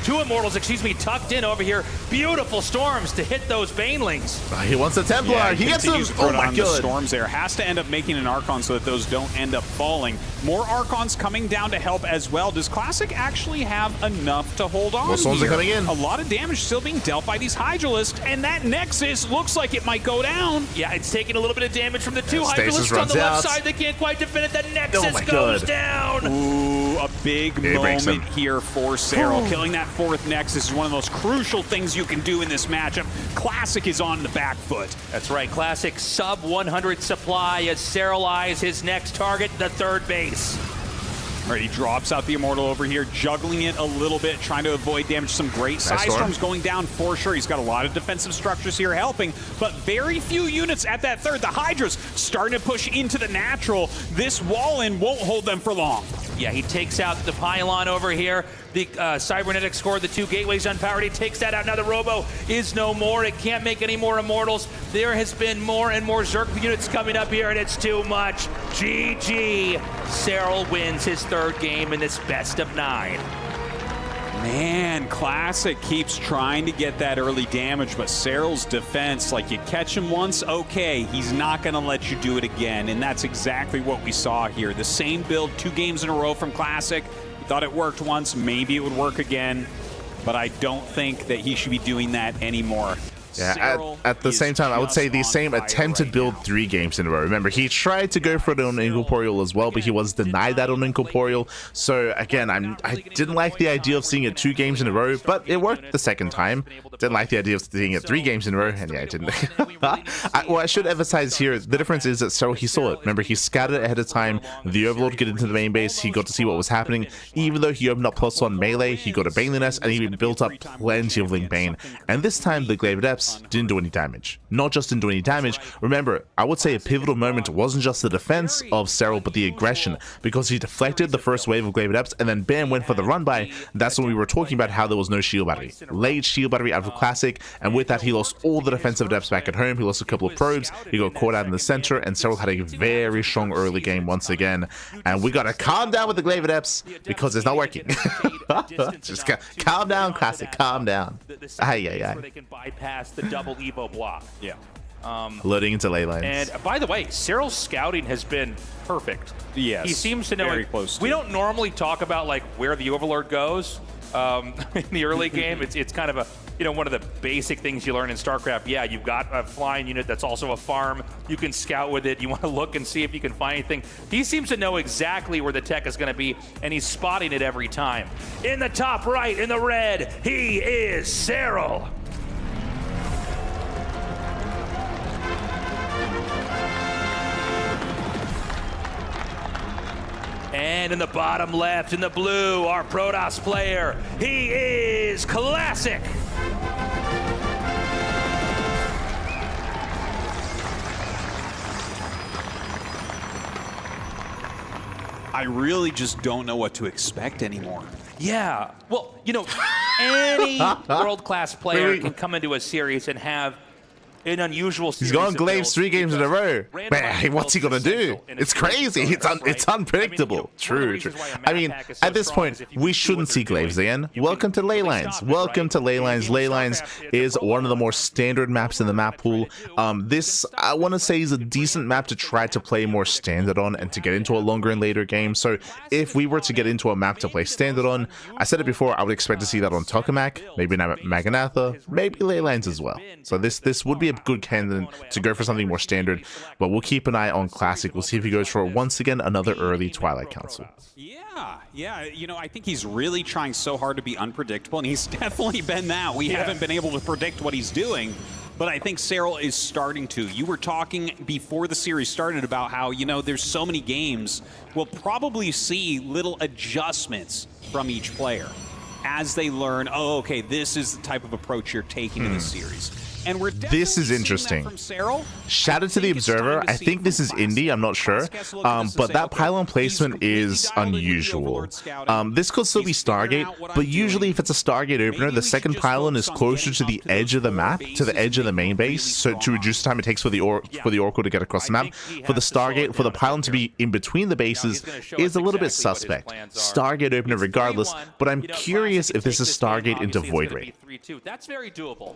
2 Immortals, tucked in over here. Beautiful Storms to hit those Banelings. He wants a Templar. Yeah, he gets them. Oh my god. Storms there. Has to end up making an Archon so that those don't end up falling. More Archons coming down to help as well. Does Classic actually have enough to hold on More Storms here? are coming in. A lot of damage still being dealt by these Hydralisks, and that Nexus looks like it might go down. Yeah, it's taking a little bit of damage from the 2 Hydralisks on the left side. They can't quite defend it. The Nexus goes down. Ooh, a big moment here for Serral. Killing that 4th Nexus is one of the most crucial things you can do in this matchup. Classic is on the back foot. That's right. Classic sub 100 supply as Serral eyes his next target, the 3rd base. All right, he drops out the Immortal over here, juggling it a little bit, trying to avoid damage. Some great side storms going down for sure. He's got a lot of defensive structures here helping, but very few units at that third. The Hydra's starting to push into the natural. This wall-in won't hold them for long. Yeah, he takes out the pylon over here. The cybernetic score, the 2 gateways unpowered. He takes that out. Now the Robo is no more. It can't make any more Immortals. There has been more and more Zerg units coming up here, and it's too much. GG. Serral wins his 3rd game in this best of 9. Man, Classic keeps trying to get that early damage, but Serral's defense, like you catch him once, okay, he's not going to let you do it again, and that's exactly what we saw here. The same build 2 games in a row from Classic. We thought it worked once, maybe it would work again, but I don't think that he should be doing that anymore. Yeah, at the same time, I would say the same attempt to build 3 games in a row. Remember, he tried to go for it on Incorporeal as well, but he was denied that on Incorporeal. So again, I didn't like the idea of seeing it 2 games in a row, but it worked the second time. Didn't like the idea of seeing it 3 games in a row, and yeah, I didn't. Well, I should emphasize here, the difference is that Serral, he saw it. Remember, he scouted ahead of time. The Overlord get into the main base. He got to see what was happening. Even though he opened up +1 melee, he got a Baneling Nest, and he built up plenty of Link Bane. And this time, the Glaive Adepts didn't do any damage. Not just didn't do any damage. Remember, I would say a pivotal moment wasn't just the defense of Serral, but the aggression, because he deflected the first wave of Glaive Adepts, and then bam, went for the run by. That's when we were talking about how there was no shield battery. Late shield battery out of Classic, and with that, he lost all the defensive depths back at home. He lost a couple of probes. He got caught out in the center, and Serral had a very strong early game once again. And we gotta calm down with the Glaive Adepts because it's not working. Just calm down, Classic. Calm down. They can bypass the double Evo block. Yeah. Loading into ley lines. And by the way, Serral's scouting has been perfect. Yes. He seems to know. Very close. We don't normally talk about like where the Overlord goes in the early game. It's kind of a one of the basic things you learn in StarCraft. Yeah, you've got a flying unit that's also a farm. You can scout with it. You want to look and see if you can find anything. He seems to know exactly where the tech is going to be, and he's spotting it every time. In the top right, in the red, he is Serral. And in the bottom left, in the blue, our Protoss player, he is Classic. I really just don't know what to expect anymore. Yeah, well, any world-class player can come into a series and have an unusual series. He's gone Glaives 3 games in a row. Man, what's he gonna do? It's crazy. It's unpredictable. True. I mean, at this point, we shouldn't see Glaives again. Welcome to Ley Lines. Welcome to Ley Lines. Ley Lines is one of the more standard maps in the map pool. This, I want to say, is a decent map to try to play more standard on and to get into a longer and later game. So if we were to get into a map to play standard on, I said it before, I would expect to see that on Tokamak, maybe Maganatha, maybe Ley Lines as well. So this would be a good candidate to go for something more standard, but we'll keep an eye on Classic. We'll see if he goes for once again another early Twilight Council. Yeah, I think he's really trying so hard to be unpredictable, and he's definitely been that. We haven't been able to predict what he's doing, but I think Serral is starting to. You were talking before the series started about how, there's so many games. We'll probably see little adjustments from each player as they learn, oh, okay, this is the type of approach you're taking to the series. And this is interesting. Shout out to the Observer. I think this is indie. I'm not sure. But that pylon placement is unusual. This could still be Stargate, but usually if it's a Stargate opener, the second pylon is closer to the edge of the map, to the edge of the main base, so to reduce the time it takes for the Oracle to get across the map. For the Stargate, for the pylon to be in between the bases is a little bit suspect. Stargate opener regardless, but I'm curious if this is Stargate into Void Ray. That's very doable.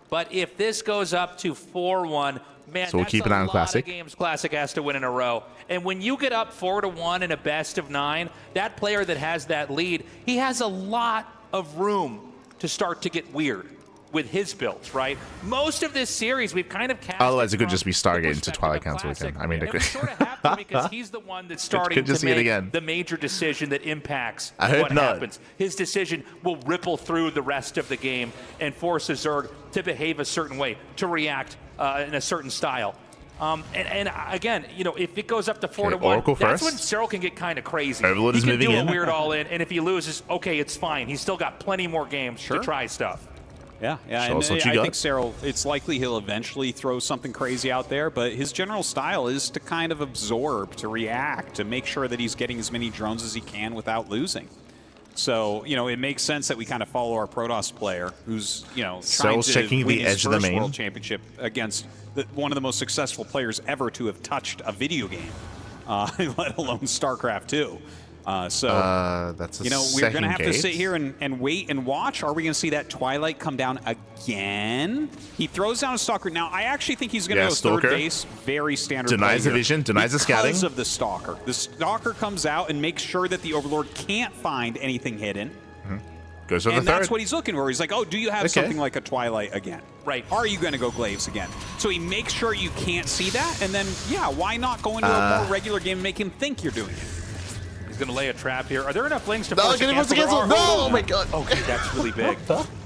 But if this goes up to 4-1, man, so we'll keep an eye on Classic. Games Classic has to win in a row. And when you get up 4-1 in a best of 9, that player that has that lead, he has a lot of room to start to get weird with his builds, right? Most of this series, we've kind of cast. Otherwise, it could just be Stargate into Twilight Council again. I mean, it could. Sort of have to, because he's the one that's starting to make the major decision that impacts what happens. His decision will ripple through the rest of the game and force a Zerg to behave a certain way, to react in a certain style. And again, you know, if it goes up to 4-1, Oracle that's first. when Serral can get kind of crazy. Overlord he is can moving do in. a weird all-in, and if he loses, okay, it's fine. He's still got plenty more games to try stuff. Yeah, and I think Serral, it's likely he'll eventually throw something crazy out there, but his general style is to kind of absorb, to react, to make sure that he's getting as many drones as he can without losing. So, you know, it makes sense that we kind of follow our Protoss player who's, you know, trying to checking win the his edge of the first main. World Championship against one of the most successful players ever to have touched a video game, let alone StarCraft 2. That's a you know, we're going to have to sit here and wait and watch. Are we going to see that Twilight come down again? He throws down a Stalker. Now, I actually think he's going to go Stalker. third base. Very standard. Denies the vision, denies the scouting. Because of the Stalker. The Stalker comes out and makes sure that the Overlord can't find anything hidden. Goes for the And third. that's what he's looking for. He's like, oh, do you have something like a Twilight again? Right. Are you going to go Glaives again? So he makes sure you can't see that, and then, yeah, why not go into a more regular game and make him think you're doing it? He's going to lay a trap here. Are there enough links to No, force a get him cancel? to cancel. There are. No, oh my god. Okay, that's really big.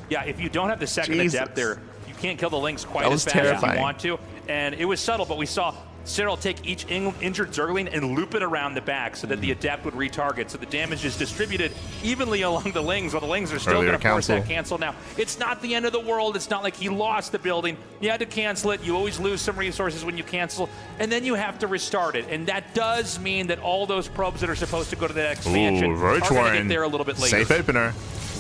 Yeah, if you don't have the second Jesus. adept there, you can't kill the links quite That as was fast as terrifying. you want to. And it was subtle, but we saw Serral take each injured Zergling and loop it around the back so that the adept would retarget. So the damage is distributed evenly along the lings, while the lings are still going to force that cancel. Now, it's not the end of the world. It's not like he lost the building. You had to cancel it. You always lose some resources when you cancel, and then you have to restart it. And that does mean that all those probes that are supposed to go to that expansion are Roach going to Warren. get there a little bit later. Safe opener.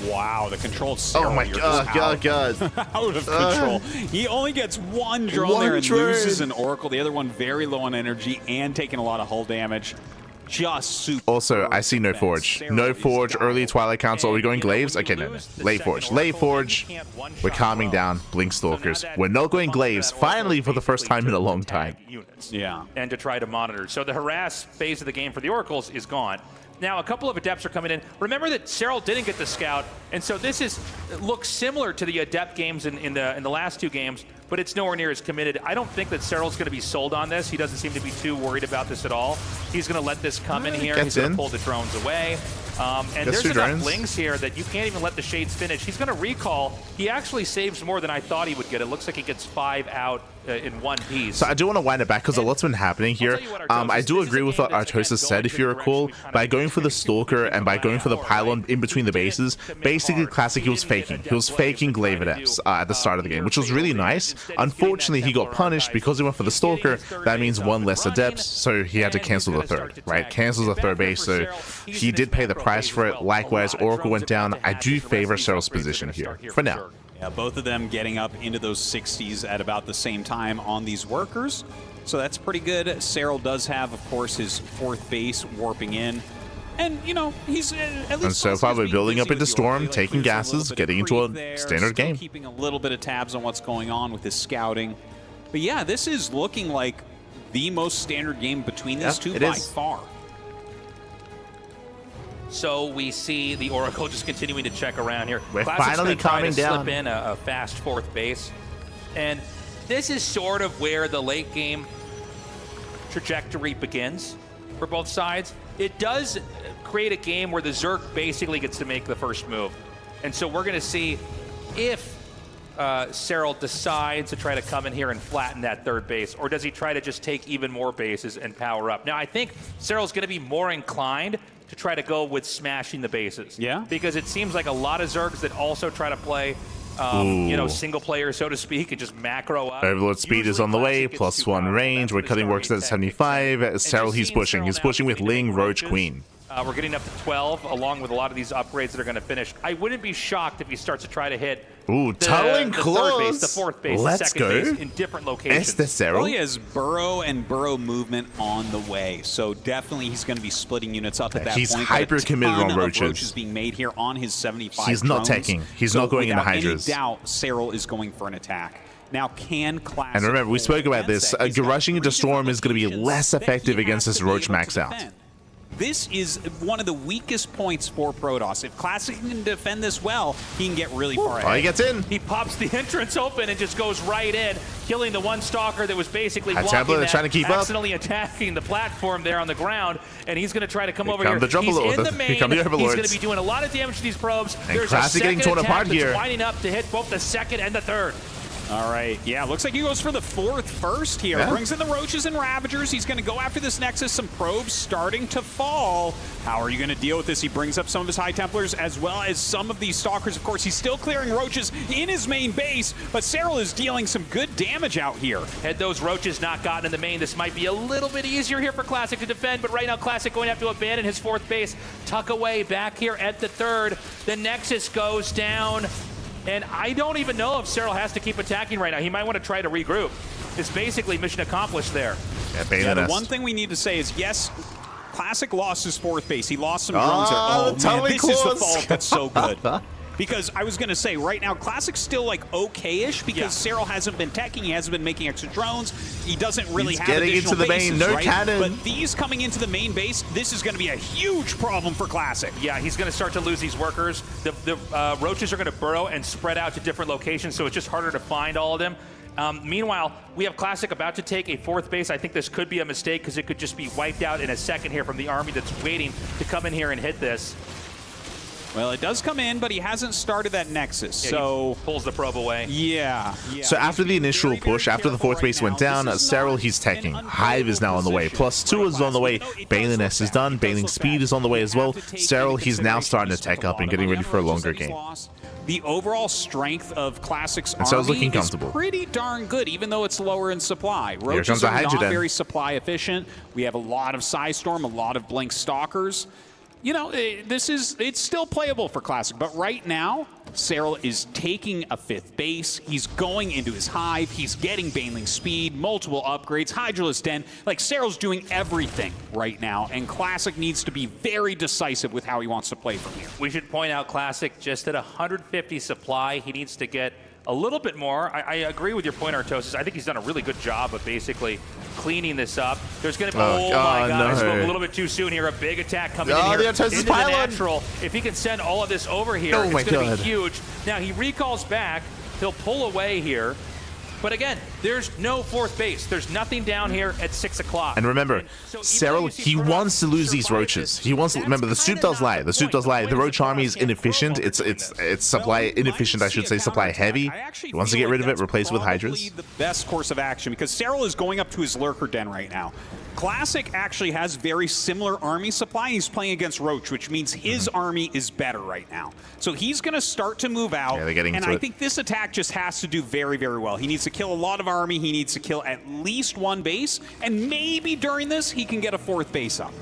Wow, the controlled Serral. Oh my here god, just out of control. He only gets one drone there and loses an Oracle. The other one very low on energy and taking a lot of hull damage. Just super. Also, I see no Forge. No Forge, early Twilight Council. Are we going Glaives? Okay, no. Late Forge. Late Forge. We're calming down. Blink Stalkers. We're not going Glaives. Finally, for the first time in a long time. Yeah. And to try to monitor. So the harass phase of the game for the Oracles is gone. Now, a couple of Adepts are coming in. Remember that Serral didn't get the Scout, and so this looks similar to the Adept games in the last two games, but it's nowhere near as committed. I don't think that Serral's going to be sold on this. He doesn't seem to be too worried about this at all. He's going to let this come in here. He's going to pull the drones away. And there's enough lings here that you can't even let the Shades finish. He's going to recall. He actually saves more than I thought he would get. It looks like he gets 5 out in one piece. So I do want to wind it back because a lot's been happening here. I do agree with what Artosis said, if you recall. By going for the Stalker and by going for the Pylon in between the bases, basically Classic, he was faking. He was faking Glaive Adepts at the start of the game, which was really nice. Unfortunately, he got punished because he went for the Stalker. That means one less Adepts, so he had to cancel the third, right? Cancels the third base, so he did pay the price for it. Likewise, Oracle went down. I do favor Serral's position here, for now. Yeah, both of them getting up into those 60s at about the same time on these workers. So that's pretty good. Serral does have, of course, his 4th base warping in. And, you know, he's at least... And so far, we're building up into Storm, taking gases, getting into a standard game. Keeping a little bit of tabs on what's going on with his scouting. But yeah, this is looking like the most standard game between these two by far. So we see the Oracle just continuing to check around here. We're Classic's finally gonna try calming to down. slip in a fast 4th base. And this is sort of where the late game trajectory begins for both sides. It does create a game where the Zerg basically gets to make the first move. And so we're going to see if Serral decides to try to come in here and flatten that 3rd base, or does he try to just take even more bases and power up? Now, I think Serral's going to be more inclined to try to go with smashing the bases. Yeah. Because it seems like a lot of Zergs that also try to play, you know, single player, so to speak, and just macro up. Overlord speed is on the way, +1 range. We're cutting works at 75. Serral, he's pushing. He's pushing with Ling, Roach, Queen. We're getting up to 12, along with a lot of these upgrades that are going to finish. I wouldn't be shocked if he starts to try to hit tunneling the close. 3rd base, the 4th base, Let's the 2nd go. base in different locations. Serral. He has burrow and burrow movement on the way, so definitely he's going to be splitting units up at that He's point. hyper committed on Roaches. roaches. Being made here on his 75. He's not drones. taking. He's So not going into without any Hydras. doubt, Serral is going for an attack. Now, can Classic... And remember, we spoke about this. Rushing into Storm is going to be less effective against this Roach max out. This is one of the weakest points for Protoss. If Classic can defend this well, he can get really far ahead. Oh, he gets in. He pops the entrance open and just goes right in, killing the one Stalker that was basically High blocking Templar, that, trying to keep up. accidentally attacking the platform there on the ground, and he's going to try to come over come here. the Jump He's Lord. in the main. Here come the He's Overlords. going to be doing a lot of damage to these probes. And There's Classic a second getting torn attack apart that's here. winding up to hit both the 2nd and the 3rd. All right, yeah, looks like he goes for the 4th first here. Yeah. Brings in the Roaches and Ravagers. He's going to go after this Nexus. Some probes starting to fall. How are you going to deal with this? He brings up some of his High Templars as well as some of these Stalkers. Of course, he's still clearing Roaches in his main base, but Serral is dealing some good damage out here. Had those Roaches not gotten in the main, this might be a little bit easier here for Classic to defend, but right now Classic going to have to abandon his 4th base, tuck away back here at the 3rd. The Nexus goes down. And I don't even know if Serral has to keep attacking right now. He might want to try to regroup. It's basically mission accomplished there. Yeah, the one thing we need to say is, yes, Classic lost his 4th base. He lost some drones there. Oh, man, this is the fault that's so good. Because I was going to say, right now, Classic's still like okay-ish because Serral hasn't been teching, he hasn't been making extra drones, he doesn't really have getting additional into the main, bases, no right? cannon. But these coming into the main base, this is going to be a huge problem for Classic. Yeah, he's going to start to lose these workers. The Roaches are going to burrow and spread out to different locations, so it's just harder to find all of them. Meanwhile, we have Classic about to take a 4th base. I think this could be a mistake because it could just be wiped out in a second here from the army that's waiting to come in here and hit this. Well, it does come in, but he hasn't started that Nexus, Yeah, so... he pulls the probe away. Yeah. So after the initial push, after the 4th base went down, Serral, he's teching. Hive is now on the way. +2 is on the way. Baneling S is done. Baneling Speed is on the way as well. Serral, he's now starting to tech up and getting ready for a longer game. The overall strength of Classic's And Serral's looking army is comfortable. pretty darn good, even though it's lower in supply. Here Roaches comes the are not Hydra Den. very supply efficient. We have a lot of Psystorm, a lot of Blink Stalkers. You know, it's still playable for Classic, but right now, Serral is taking a 5th base. He's going into his Hive. He's getting Baneling Speed, multiple upgrades, Hydralisk Den. Like, Serral's doing everything right now, and Classic needs to be very decisive with how he wants to play from here. We should point out Classic just at 150 supply. He needs to get a little bit more. I agree with your point, Artosis. I think he's done a really good job of basically cleaning this up. There's going to be, oh my God, I spoke a little bit too soon here. A big attack coming in here the into the pylon. natural. If he can send all of this over here, Oh my it's going to God. be huge. Now, he recalls back. He'll pull away here. But again, there's no 4th base. There's nothing down here at 6 o'clock. And remember, Serral, he wants to lose these Roaches. He wants to, remember, the soup does lie. The soup does lie. The Roach army is inefficient. It's supply inefficient, I should say, supply heavy. He wants to get rid of it, replace it with Hydras. The best course of action, because Serral is going up to his Lurker Den right now. Classic actually has very similar army supply. He's playing against Roach, which means his army is better right now. So he's going to start to move out. Yeah, they're getting and into I it. think this attack just has to do very, very well. He needs to kill a lot of army. He needs to kill at least 1 base. And maybe during this, he can get a 4th base up.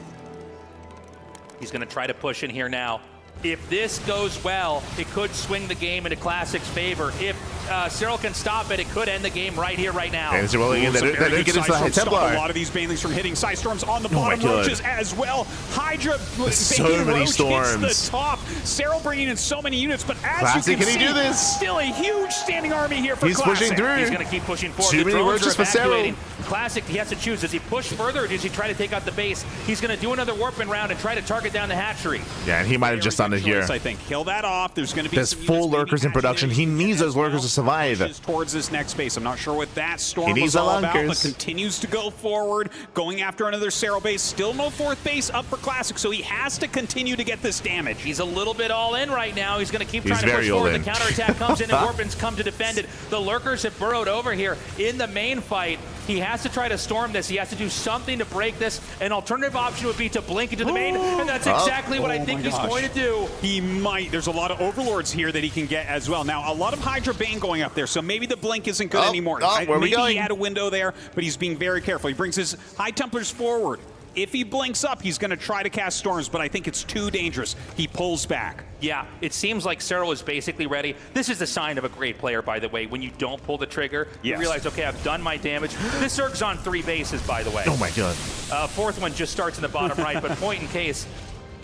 He's going to try to push in here now. If this goes well, it could swing the game into Classic's favor. If Serral can stop it, it could end the game right here, right now. And so, again, they don't get into the High Templar. A lot of these Banelings from hitting Psystorms on the Oh my bottom, God. Roaches as well. Hydra, So Baby many Roach storms. hits the top. Serral bringing in so many units, but as Classic, you can can he see, do this? still a huge standing army here for He's Classic. pushing through. He's going to keep pushing forward. Too The many drones Roaches are for Serral. evacuating. Classic, he has to choose. Does he push further or does he try to take out the base? He's going to do another warping round and try to target down the hatchery. Yeah, and he might have just done it here. I think. Kill that off. There's going to be There's some 4 Lurkers in production. He needs those Lurkers to survive. towards this next base. I'm not sure what that storm He needs was the all about, but Lunkers. continues to go forward, going after another Serral base. Still no 4th base up for Classic, so he has to continue to get this damage. He's a little bit all in right now. He's going to keep He's trying to push very all forward. in. The counterattack comes in and Warpins come to defend it. The Lurkers have burrowed over here in the main fight. He has to try to storm this. He has to do something to break this. An alternative option would be to blink into the main, and that's exactly what I think he's going to do. He might. There's a lot of Overlords here that he can get as well. Now, a lot of Hydra Bane going up there, so maybe the blink isn't good anymore. where are we Maybe going? he had a window there, but he's being very careful. He brings his High Templars forward. If he blinks up, he's going to try to cast Storms, but I think it's too dangerous. He pulls back. Yeah, it seems like Serral is basically ready. This is the sign of a great player, by the way. When you don't pull the trigger, you realize, okay, I've done my damage. This Zerg's on 3 bases, by the way. Oh my God. 4th one just starts in the bottom right, but point in case.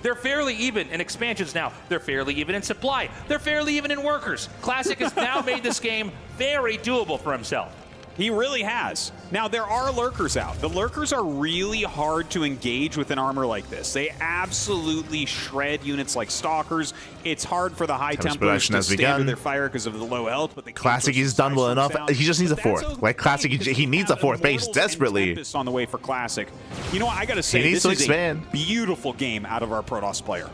They're fairly even in expansions now. They're fairly even in supply. They're fairly even in workers. Classic has now made this game very doable for himself. He really has. Now, there are Lurkers out. The Lurkers are really hard to engage with an armor like this. They absolutely shred units like Stalkers. It's hard for the High Templars to stand to their fire because of the low health. But they Classic, he's done well enough. He just needs a 4th. Like, Classic, he needs a 4th base desperately. On the way for Classic. You know what? I got to say, He needs this to is expand. a beautiful game out of our Protoss player.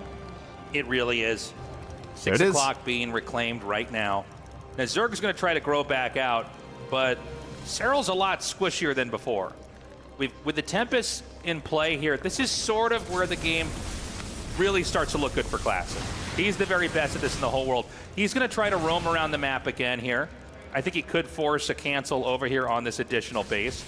It really is. There 6 it is. o'clock being reclaimed right now. Now, Zerg is going to try to grow back out. but Serral's a lot squishier than before. With the Tempest in play here, this is sort of where the game really starts to look good for Classic. He's the very best at this in the whole world. He's going to try to roam around the map again here. I think he could force a cancel over here on this additional base.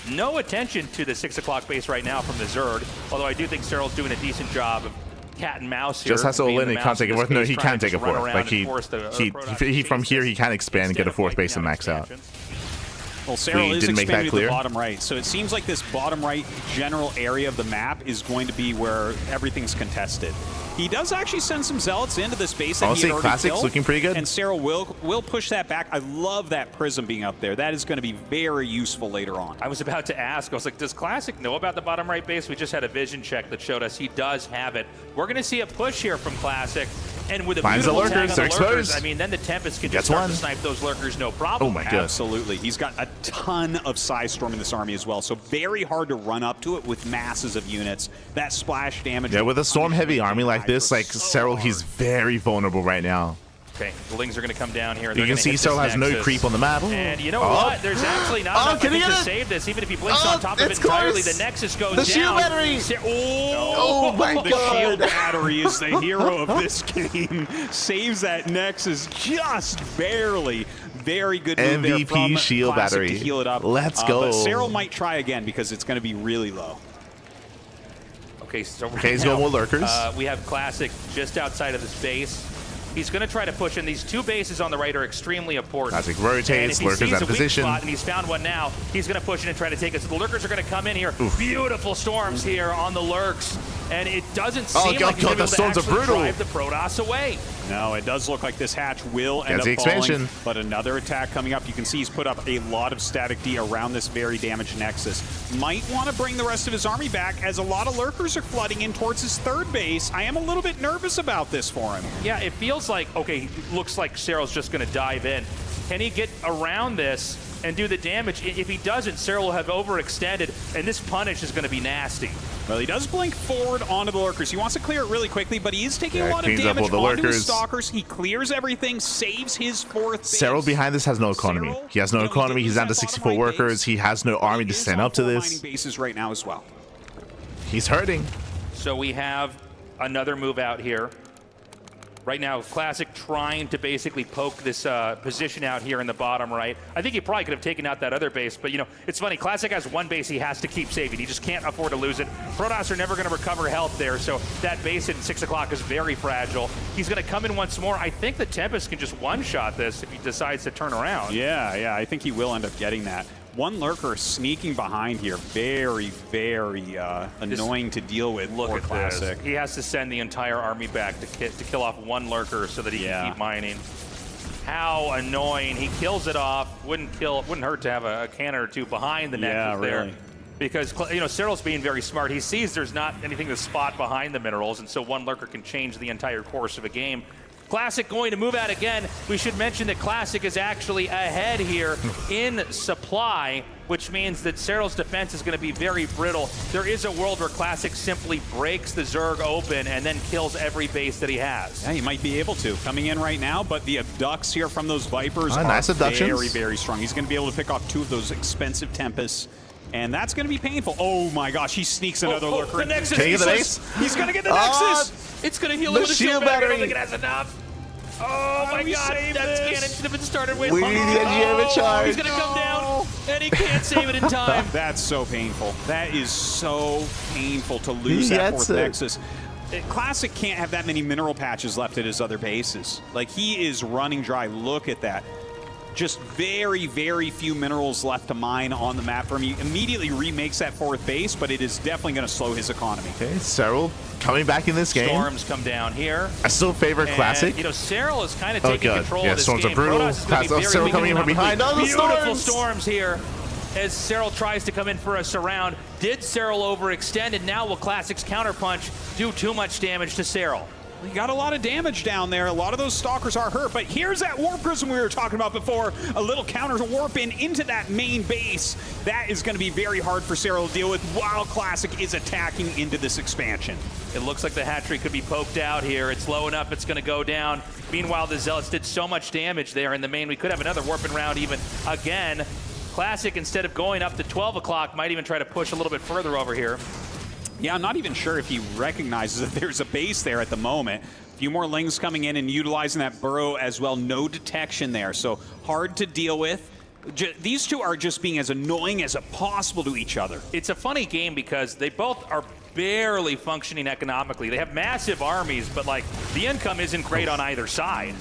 No attention to the 6 o'clock base right now from the Zerg, although I do think Serral's doing a decent job of cat and mouse here. Just has to all in, he can't take a fourth. No, he can take a fourth. Like he from here, he can expand and get a fourth base and max out. Well, Serral is expanding to the bottom right, so it seems like this bottom right general area of the map is going to be where everything's contested. He does actually send some zealots into the space that he had already Classic's killed, looking pretty good. And Serral will push that back. I love that prism being up there. That is going to be very useful later on. I was about to ask, I was like, does Classic know about the bottom right base? We just had a vision check that showed us he does have it. We're going to see a push here from Classic. And with a finds the beautiful lurkers, tag on the lurkers, exposed. I mean, then the Tempest can just start to snipe those lurkers, no problem. Oh my god. Absolutely. He's got a ton of Psystorm in this army as well, so very hard to run up to it with masses of units. That splash damage. Yeah, with a storm-heavy army like this, like Serral, he's very vulnerable right now. Okay, the Lings are going to come down here. You can see Serral has no creep on the map. And you know what? There's actually not enough to save this. Even if he blinks on top of it entirely, the Nexus goes down. The shield battery! Oh my god! The shield battery is the hero of this game. Saves that Nexus just barely. Very good move there from shield Classic battery. to heal it up. Let's go. But Serral might try again because it's going to be really low. Okay, so he's going with lurkers. We have Classic just outside of this base. He's going to try to push in. These two bases on the right are extremely important. Classic rotates, lurkers out of position. And he's found one now. He's going to push in and try to take it. So the lurkers are going to come in here. Oof. Beautiful storms here on the lurks. And it doesn't seem like he's going to be able to actually drive the Protoss away. No, it does look like this hatch will end up falling, but another attack coming up. You can see he's put up a lot of static D around this very damaged Nexus. Might want to bring the rest of his army back as a lot of lurkers are flooding in towards his third base. I am a little bit nervous about this for him. Yeah, it feels like, okay, looks like Serral's just going to dive in. Can he get around this and do the damage? If he doesn't, Serral will have overextended, and this punish is going to be nasty. Well, he does blink forward onto the lurkers. He wants to clear it really quickly, but he is taking a lot of damage onto his stalkers. He clears everything, saves his fourth base. Serral behind this has no economy. He has no economy. He's down to 64 workers. He has no army to stand up to this. Bases right now as well. He's hurting. So we have another move out here. Right now, Classic trying to basically poke this position out here in the bottom right. I think he probably could have taken out that other base, but you know, it's funny. Classic has one base he has to keep saving. He just can't afford to lose it. Protoss are never going to recover health there, so that base at 6 o'clock is very fragile. He's going to come in once more. I think the Tempest can just one-shot this if he decides to turn around. Yeah, I think he will end up getting that. One lurker sneaking behind here. Very, very annoying to deal with for Classic. He has to send the entire army back to kill off one lurker so that he can keep mining. How annoying. He kills it off. Wouldn't hurt to have a cannon or two behind the Nexus there. Really. Because, you know, Serral's being very smart. He sees there's not anything to spot behind the minerals, and so one lurker can change the entire course of a game. Classic going to move out again. We should mention that Classic is actually ahead here in supply, which means that Serral's defense is going to be very brittle. There is a world where Classic simply breaks the Zerg open and then kills every base that he has. Yeah, he might be able to. Coming in right now, but the abducts here from those Vipers are nice very, very strong. He's going to be able to pick off two of those expensive Tempests. And that's going to be painful. Oh my gosh, he sneaks another lurker. The Nexus. Can he get the base? He's going to get the Nexus. It's going to heal him with the shield battery. I don't think it has enough. Oh my god, that cannon should have been started with. We need the NGM charge. He's going to come down, and he can't save it in time. That's so painful. That is so painful to lose that fourth Nexus. Classic can't have that many mineral patches left at his other bases. Like, he is running dry. Look at that. Just very, very few minerals left to mine on the map for him. He immediately remakes that fourth base, but it is definitely going to slow his economy. Okay, Serral coming back in this game. Storms come down here. I still favor Classic. You know, Serral is kind of taking control of this storms game. are brutal. Serral coming in from behind. Oh, the beautiful storms here as Serral tries to come in for a surround. Did Serral overextend, and now will Classic's counterpunch do too much damage to Serral? You got a lot of damage down there. A lot of those stalkers are hurt, but here's that warp prism we were talking about before. A little counter warp into that main base. That is going to be very hard for Serral to deal with while Classic is attacking into this expansion. It looks like the hatchery could be poked out here. It's low enough, it's going to go down. Meanwhile, the Zealots did so much damage there in the main. We could have another warping round even again. Classic, instead of going up to 12 o'clock, might even try to push a little bit further over here. Yeah, I'm not even sure if he recognizes that there's a base there at the moment. A few more Lings coming in and utilizing that burrow as well. No detection there, so hard to deal with. These two are just being as annoying as possible to each other. It's a funny game because they both are barely functioning economically. They have massive armies, but like the income isn't great on either side.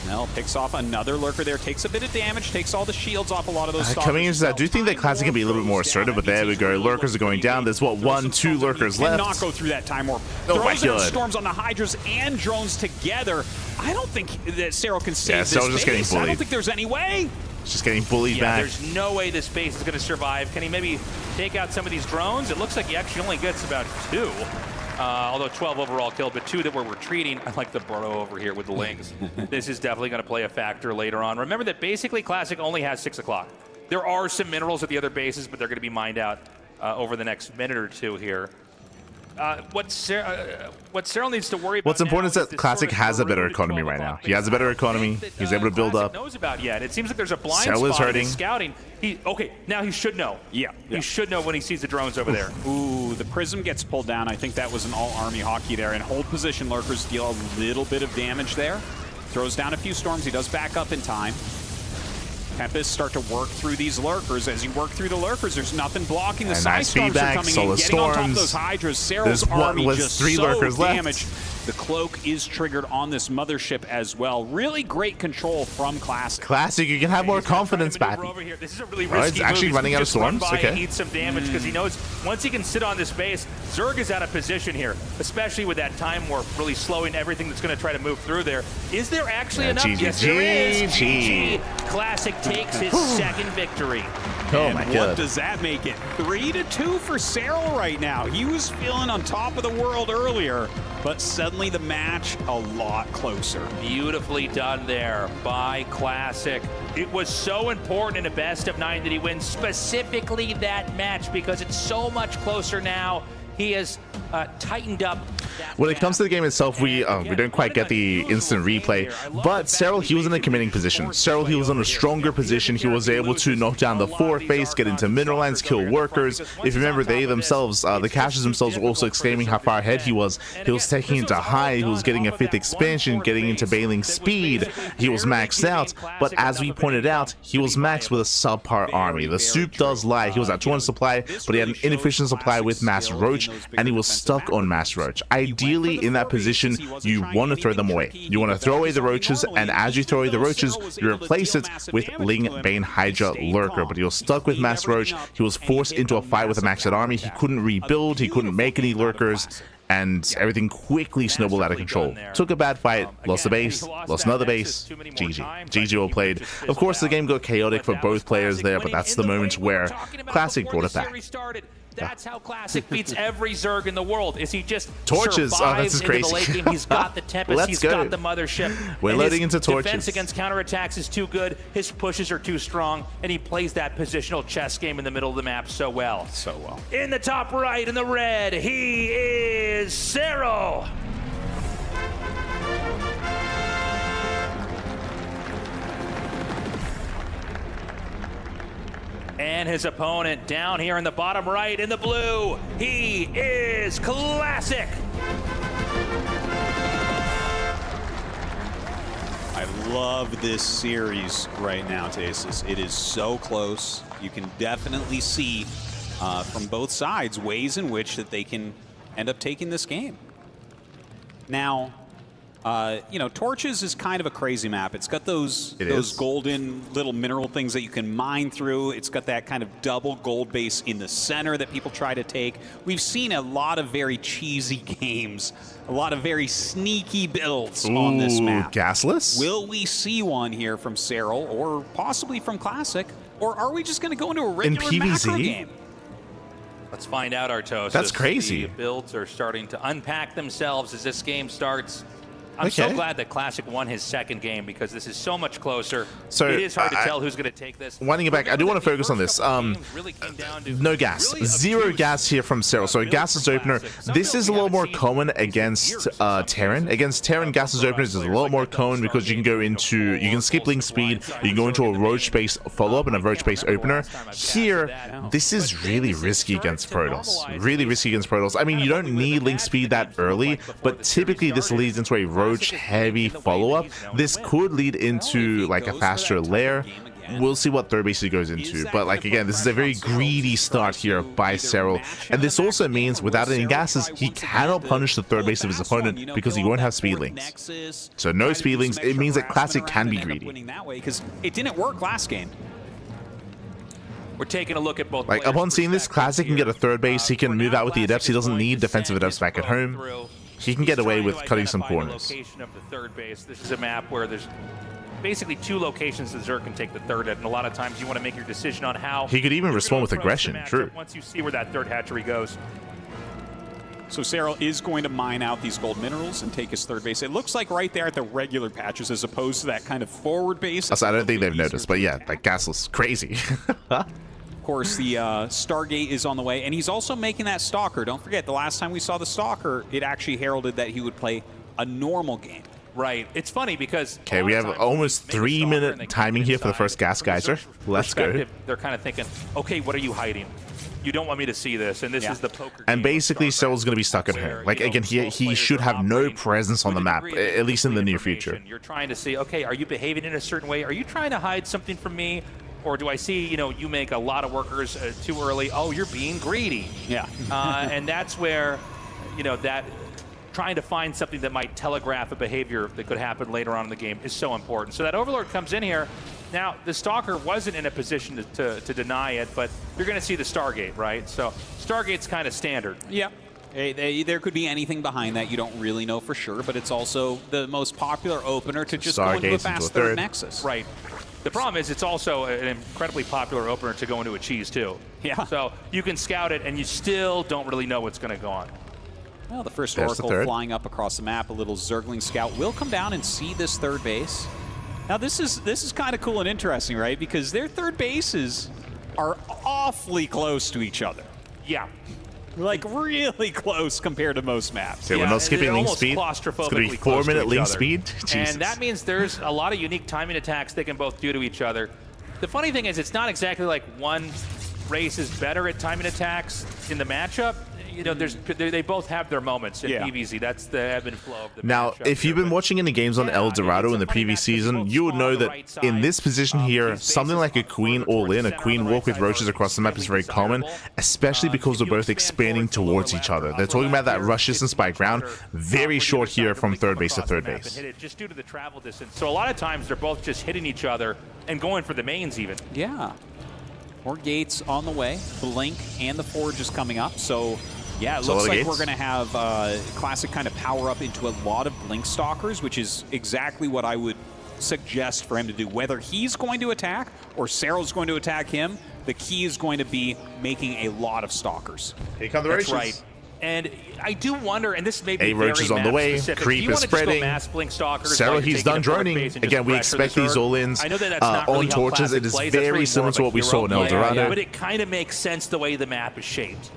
Nell picks off another lurker there, takes a bit of damage, takes all the shields off a lot of those stalkers. Coming into that, do you think that Classic can be a little bit more assertive? But there we go. Lurkers are going down. There's what, 1, 2 lurkers left. Cannot go through that time warp. Oh my Throws down god. storms on the Hydras and drones together. I don't think that Serral can save this Serral's just getting base. bullied. I don't think there's any way. Just getting bullied back. There's no way this base is going to survive. Can he maybe take out some of these drones? It looks like he actually only gets about 2. Although 12 overall killed, but 2 that were retreating. I like the burrow over here with the Lings. This is definitely going to play a factor later on. Remember that basically Classic only has 6 o'clock. There are some minerals at the other bases, but they're going to be mined out over the next minute or 2 here. What Serral needs to worry about. What's important is that Classic has a better economy right now. He has a better economy. He's able to build up. Knows about yet. It seems like there's a blind Serral is spot hurting. in his scouting. Okay, now he should know. Yeah. He should know when he sees the drones over there. Ooh, the prism gets pulled down. I think that was an all-army hockey there. And hold position lurkers deal a little bit of damage there. Throws down a few storms. He does back up in time. Tempest start to work through these lurkers. As you work through the lurkers, there's nothing blocking the side nice storms feedback, are coming solar in, getting on top of storms. those Hydras. Serral's There's army just 3 so lurkers left. damaged. The cloak is triggered on this mothership as well. Really great control from Classic. Classic, you can have more confidence back. This is a really Oh, risky it's actually move. running out of Just run storms? by Okay. and eat some damage because he knows once he can sit on this base, Zerg is out of position here, especially with that time warp really slowing everything that's going to try to move through there. Is there actually enough? Yes, there is. GG. Classic takes his second victory. Oh my What god. does that make it? 3-2 for Serral right now. He was feeling on top of the world earlier, but suddenly the match a lot closer. Beautifully done there by Classic. It was so important in a best of 9 that he wins specifically that match because it's so much closer now. He has tightened up. When it comes to the game itself, we don't quite get the instant replay, but Serral, he was in a committing position. Serral, he was in a stronger position. He was able to knock down the 4th base, get into mineral lands, kill workers. If you remember, they themselves, the caches themselves were also exclaiming how far ahead he was. He was taking into high, he was getting a 5th expansion, getting into bailing speed. He was maxed out, but as we pointed out, he was maxed with a subpar army. The soup does lie. He was at 200 supply, but he had an inefficient supply with Mass Roach, and he was stuck on Mass Roach. Ideally, in that position, you want to throw them away. You want to throw away the roaches, and as you throw away the roaches, you replace it with Ling, Bane, Hydra, Lurker. But he was stuck with Mass Roach. He was forced into a fight with a maxed out army. He couldn't rebuild. He couldn't make any Lurkers. And everything quickly snowballed out of control. Took a bad fight, lost the base, lost another base. GG. GG well played. Of course, the game got chaotic for both players there, but that's the moment where Classic brought it back. That's how Classic beats every Zerg in the world. Is he just Torches? Oh, survives this is into the crazy. late game? He's got the Tempest. Let's He's go. got the Mothership. We're and loading his into Torches. Defense against counterattacks is too good. His pushes are too strong, and he plays that positional chess game in the middle of the map so well. So well. In the top right, in the red, he is Serral. And his opponent down here in the bottom right in the blue, he is Classic. I love this series right now, Tasis. It is so close. You can definitely see from both sides ways in which that they can end up taking this game. Now, you know, Torches is kind of a crazy map. It's got those golden little mineral things that you can mine through. It's got that kind of double gold base in the center that people try to take. We've seen a lot of very cheesy games, a lot of very sneaky builds on this map. Gasless? Will we see one here from Serral or possibly from Classic? Or are we just going to go into a regular macro game? Let's find out, Artos. That's crazy. The builds are starting to unpack themselves as this game starts. I'm so glad that Classic won his second game because this is so much closer. So it is hard to tell who's going to take this. Winding it back, I do want to focus on this. No gas. Zero gas here from Serral. So a gasless opener. This is a little more common against Terran. Against Terran, gasless openers is a lot more common because you can go into, you can skip link speed, you can go into a roach-based follow-up and a roach-based opener. Here, this is really risky against Protoss. Really risky against Protoss. I mean, you don't need link speed that early, but typically this leads into a roach-heavy follow-up. This could lead into like a faster lair. We'll see what third base he goes into, but like again, this is a very greedy start here by Serral, and this also means without any gases, he cannot punish the third base of his opponent because he won't have speed links. So no speed links, it means that Classic can be greedy. Because it didn't work last game. We're taking a look at both. Like upon seeing this, Classic can get a third base, he can move out with the adepts, he doesn't need defensive adepts back at home. He can get away with cutting some corners. Location of the third base. This is a map where there's basically two locations that Zerg can take the third at, and a lot of times you want to make your decision on how. He could even respond with aggression, true. Once you see where that third hatchery goes. So Serral is going to mine out these gold minerals and take his third base. It looks like right there at the regular patches as opposed to that kind of forward base. I don't think they've noticed, but yeah, like gasless, crazy. Of course, the Stargate is on the way, and he's also making that Stalker. Don't forget, the last time we saw the Stalker, it actually heralded that he would play a normal game. Right. It's funny because... Okay, we have almost 3-minute timing here for the first gas geyser. Let's go. They're kind of thinking, okay, what are you hiding? You don't want me to see this, and this is the poker And basically, Serral's going to be stuck at home. Like, again, he should have no presence on the map, at least in the near future. You're trying to see, okay, are you behaving in a certain way? Are you trying to hide something from me? Or do I see, you make a lot of workers too early? Oh, you're being greedy. Yeah. And that's where, that trying to find something that might telegraph a behavior that could happen later on in the game is so important. So that Overlord comes in here. Now, the Stalker wasn't in a position to deny it, but you're going to see the Stargate, right? So Stargate's kind of standard. Yeah. There could be anything behind that. You don't really know for sure, but it's also the most popular opener to just go into a fast third Nexus. Right. The problem is it's also an incredibly popular opener to go into a cheese, too. Yeah. So you can scout it, and you still don't really know what's going to go on. Well, the first Oracle flying up across the map, a little Zergling scout will come down and see this third base. Now, this is kind of cool and interesting, right? Because their third bases are awfully close to each other. Yeah. Like, really close compared to most maps. Okay, we're not skipping link speed. It's going to be 4-minute link speed. Jesus. And that means there's a lot of unique timing attacks they can both do to each other. The funny thing is, it's not exactly like one race is better at timing attacks in the matchup. They both have their moments in PvZ. That's the ebb and flow of the Now, if you've been watching any games on El Dorado in the previous season, you would know that in this position here, something like a Queen all-in, a Queen walk with roaches across the map is very common, especially because they're both expanding towards each other. They're talking about that rush distance by ground, very short here from third base to third base. Just due to the travel distance. So a lot of times they're both just hitting each other and going for the mains even. Yeah. More gates on the way. Blink and the Forge is coming up, so... Yeah, it looks like we're going to have Classic kind of power up into a lot of Blink Stalkers, which is exactly what I would suggest for him to do. Whether he's going to attack or Serral's going to attack him, the key is going to be making a lot of Stalkers. Here come the roaches. That's right. And I do wonder, and this may be roaches on the way, creep is spreading. Serral, he's done droning. Again, we expect these all-ins on torches. It is very similar to what we saw in El Dorado. But it kind of makes sense the way the map is shaped.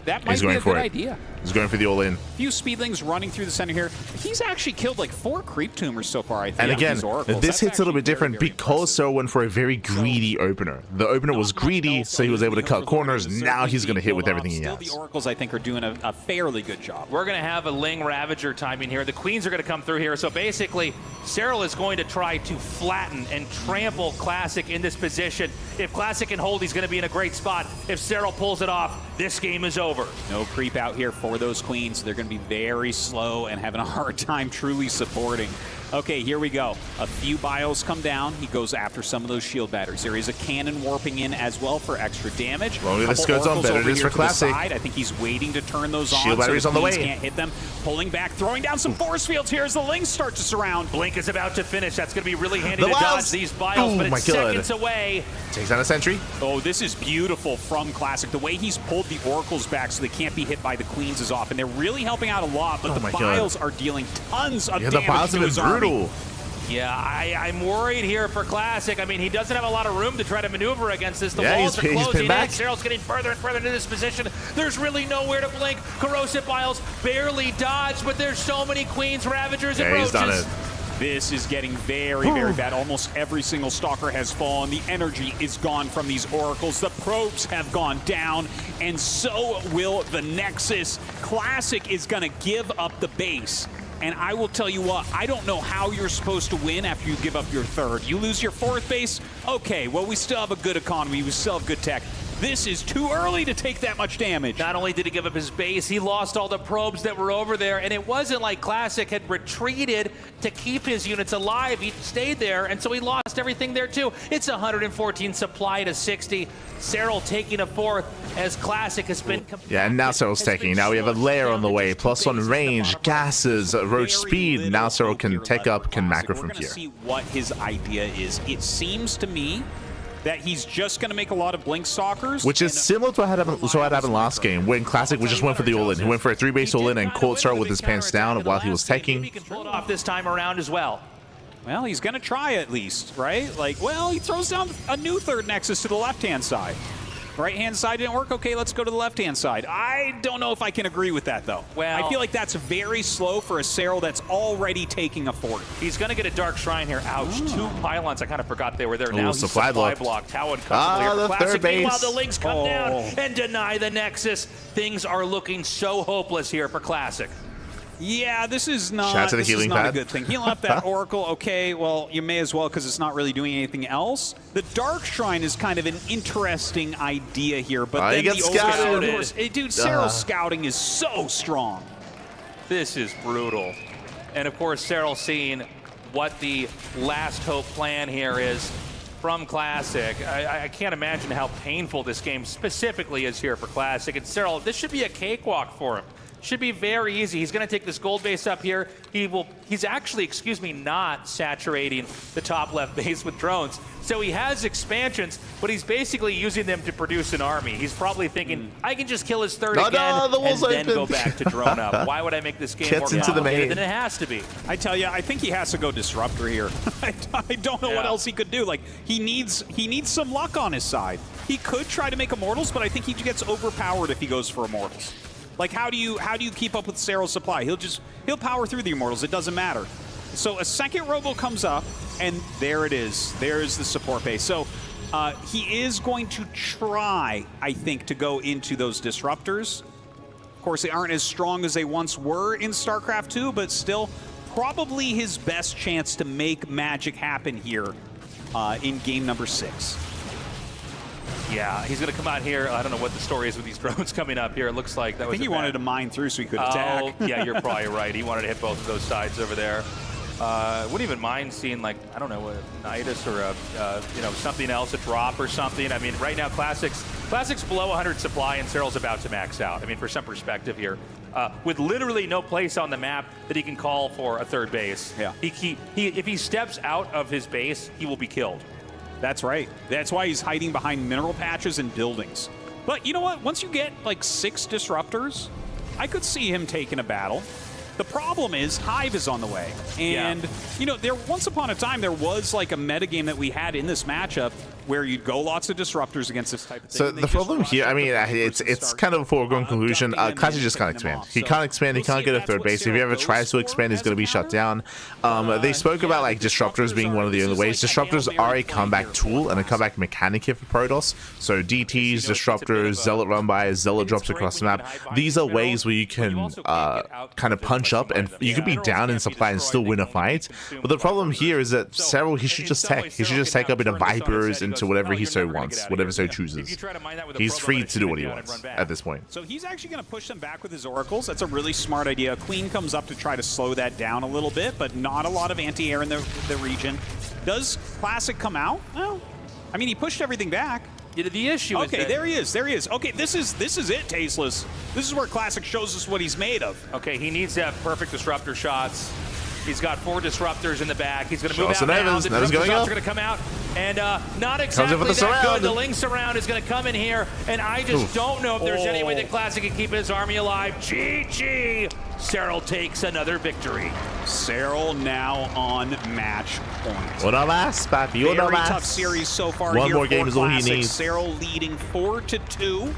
That might be a good idea. He's going for the all-in. A few Speedlings running through the center here. He's actually killed like 4 creep tumors so far, I think. And again, this hits a little bit different because Serral went for a very greedy opener. The opener was greedy, so he was able to cut corners. Now he's going to hit with everything he has. The Oracles, I think, are doing a fairly good job. We're going to have a Ling Ravager timing here. The Queens are going to come through here. So basically, Serral is going to try to flatten and trample Classic in this position. If Classic can hold, he's going to be in a great spot. If Serral pulls it off, this game is over. No creep out here for those Queens. They're going to be very slow and having a hard time truly supporting. Okay, here we go. A few bios come down. He goes after some of those shield batteries. There is a cannon warping in as well for extra damage. Longer this goes on, better it is for Classic. I think he's waiting to turn those on. Shield batteries on the way. Can't hit them. Pulling back, throwing down some force fields here as the Lings start to surround. Blink is about to finish. That's going to be really handy to dodge these bios, but it's seconds away. Takes down a sentry. Oh, this is beautiful from Classic. The way he's pulled the Oracles back so they can't be hit by the Queens is off, and they're really helping out a lot, but the bios are dealing tons of damage the bios have been brutal. Yeah, I'm worried here for Classic. I mean, he doesn't have a lot of room to try to maneuver against this. The walls are closing in. Serral's getting further and further into this position. There's really nowhere to blink. Corrosive Biles barely dodged, but there's so many Queens, Ravagers, and Roaches. He's done it. This is getting very, very bad. Almost every single Stalker has fallen. The energy is gone from these Oracles. The probes have gone down, and so will the Nexus. Classic is going to give up the base. And I will tell you what, I don't know how you're supposed to win after you give up your third. You lose your fourth base? Okay, well, we still have a good economy. We still have good tech. This is too early to take that much damage. Not only did he give up his base, he lost all the probes that were over there, and it wasn't like Classic had retreated to keep his units alive. He stayed there, and so he lost everything there too. It's 114 supply to 60. Serral taking a fourth as Classic has been... Yeah, and now Serral's taking. Now we have a layer on the way. +1 range, gases, roach speed. Now Serral can take up, can macro from here. See what his idea is. It seems to me that he's just going to make a lot of Blink Stalkers. Which is similar to what happened last game, when Classic was just went for the all-in. He went for a 3-base all-in and caught Serral with his pants down while he was taking. He can pull it off this time around as well. Well, he's going to try at least, right? Like, well, he throws down a new third Nexus to the left-hand side. Right-hand side didn't work. Okay, let's go to the left-hand side. I don't know if I can agree with that, though. Well, I feel like that's very slow for a Serral that's already taking a fort. He's going to get a Dark Shrine here. Ouch. 2 pylons. I kind of forgot they were there. Now he's supply blocked. How uncomfortable here for Classic. Third base. Meanwhile, the Lings come down and deny the Nexus. Things are looking so hopeless here for Classic. Yeah, this is not, Shout out to the healing pad. A good thing. Healing up that Oracle, okay, well, you may as well because it's not really doing anything else. The Dark Shrine is kind of an interesting idea here, but then the scouted. Dude, Serral's scouting is so strong. This is brutal. And of course, Serral seeing what the last hope plan here is from Classic. I can't imagine how painful this game specifically is here for Classic. And Serral, this should be a cakewalk for him. Should be very easy. He's going to take this gold base up here. He's actually, not saturating the top left base with drones. So he has expansions, but he's basically using them to produce an army. He's probably thinking, I can just kill his third again and then go back to drone up. Why would I make this game more complicated than it has to be? I tell you, I think he has to go Disruptor here. I don't know what else he could do. Like, he needs some luck on his side. He could try to make Immortals, but I think he gets overpowered if he goes for Immortals. Like, how do you keep up with Serral's supply? He'll power through the Immortals. It doesn't matter. So a second Robo comes up, and there it is. There's the support base. So he is going to try, I think, to go into those Disruptors. Of course, they aren't as strong as they once were in StarCraft 2, but still probably his best chance to make magic happen here in game number 6. Yeah, he's going to come out here. I don't know what the story is with these drones coming up here. It looks like that was. I think he wanted to mine through so he could attack. Oh, yeah, you're probably right. He wanted to hit both of those sides over there. Wouldn't even mind seeing, like, I don't know, a Nidus or a something else, a drop or something. I mean, right now Classic's below 100 supply and Serral's about to max out. I mean, for some perspective here, with literally no place on the map that he can call for a third base. Yeah. If he steps out of his base, he will be killed. That's right. That's why he's hiding behind mineral patches and buildings. But you know what? Once you get like 6 Disruptors, I could see him taking a battle. The problem is Hive is on the way. And, once upon a time, there was like a metagame that we had in this matchup where you'd go lots of Disruptors against this type of thing. So the problem here, I mean, it's kind of a foregone conclusion. Classic just can't expand. He can't expand. He can't get a third base. If he ever tries to expand, he's going to be shut down. They spoke about like Disruptors being one of the only ways. Disruptors are a comeback tool and a comeback mechanic here for Protoss. So DTs, Disruptors, Zealot run-bys, Zealot drops across the map. These are ways where you can kind of punch up and you could be down in supply and still win a fight. But the problem here is that Serral, he should just tech. He should just take up into Vipers, into into whatever he so wants, whatever so chooses. He's free to do what he wants at this point. So he's actually going to push them back with his oracles. That's a really smart idea. Queen comes up to try to slow that down a little bit, but not a lot of anti-air in the region. Does Classic come out? Well, I mean, he pushed everything back. Yeah, the issue is okay, there he is. There he is. Okay, this is it, Tasteless. This is where Classic shows us what he's made of. Okay, he needs to have perfect disruptor shots. He's got 4 disruptors in the back. He's going to move out now. The disruptor shots are going to come out. And not exactly that good. The Link surround is going to come in here. And I just don't know if there's any way that Classic can keep his army alive. GG! Serral takes another victory. Serral now on match point. Una más, papi. Una Very más. tough series so far. One here more game for is all he Classic. needs. Serral leading 4-2.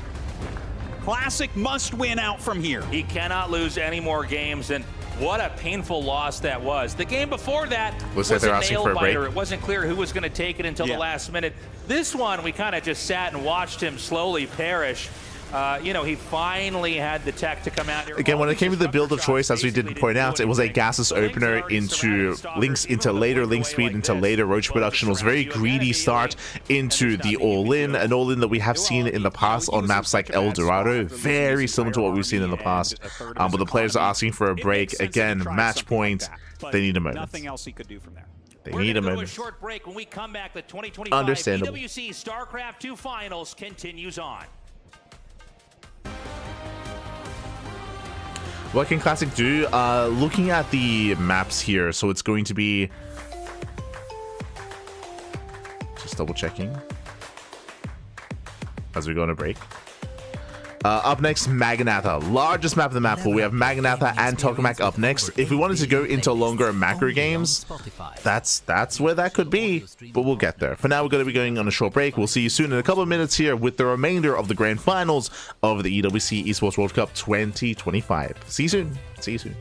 Classic must win out from here. He cannot lose any more games. And what a painful loss that was. The game before that was a nail-biter. It wasn't clear who was going to take it until the last minute. This one, we kind of just sat and watched him slowly perish. You know, he finally had the tech to come out here. Again, when it came to the build of choice, as we did point out, it was a gasless opener into Links, into later Link speed, into later Roach production. It was a very greedy start into the all-in, an all-in that we have seen in the past on maps like El Dorado. Very similar to what we've seen in the past. But the players are asking for a break. Again, match point. They need a moment. Nothing else he could do from there. They need a moment. A short break. When we come back, the 2025 Understandable. EWC StarCraft 2 Finals continues on. What can Classic do? Looking at the maps here, so it's going to be... Just double checking as we go on a break. Up next, Magnatha. Largest map of the map pool. We have Magnatha and Tokamak up next. If we wanted to go into longer macro games, that's where that could be. But we'll get there. For now, we're going to be going on a short break. We'll see you soon in a couple of minutes here with the remainder of the grand finals of the EWC Esports World Cup 2025. See you soon. See you soon.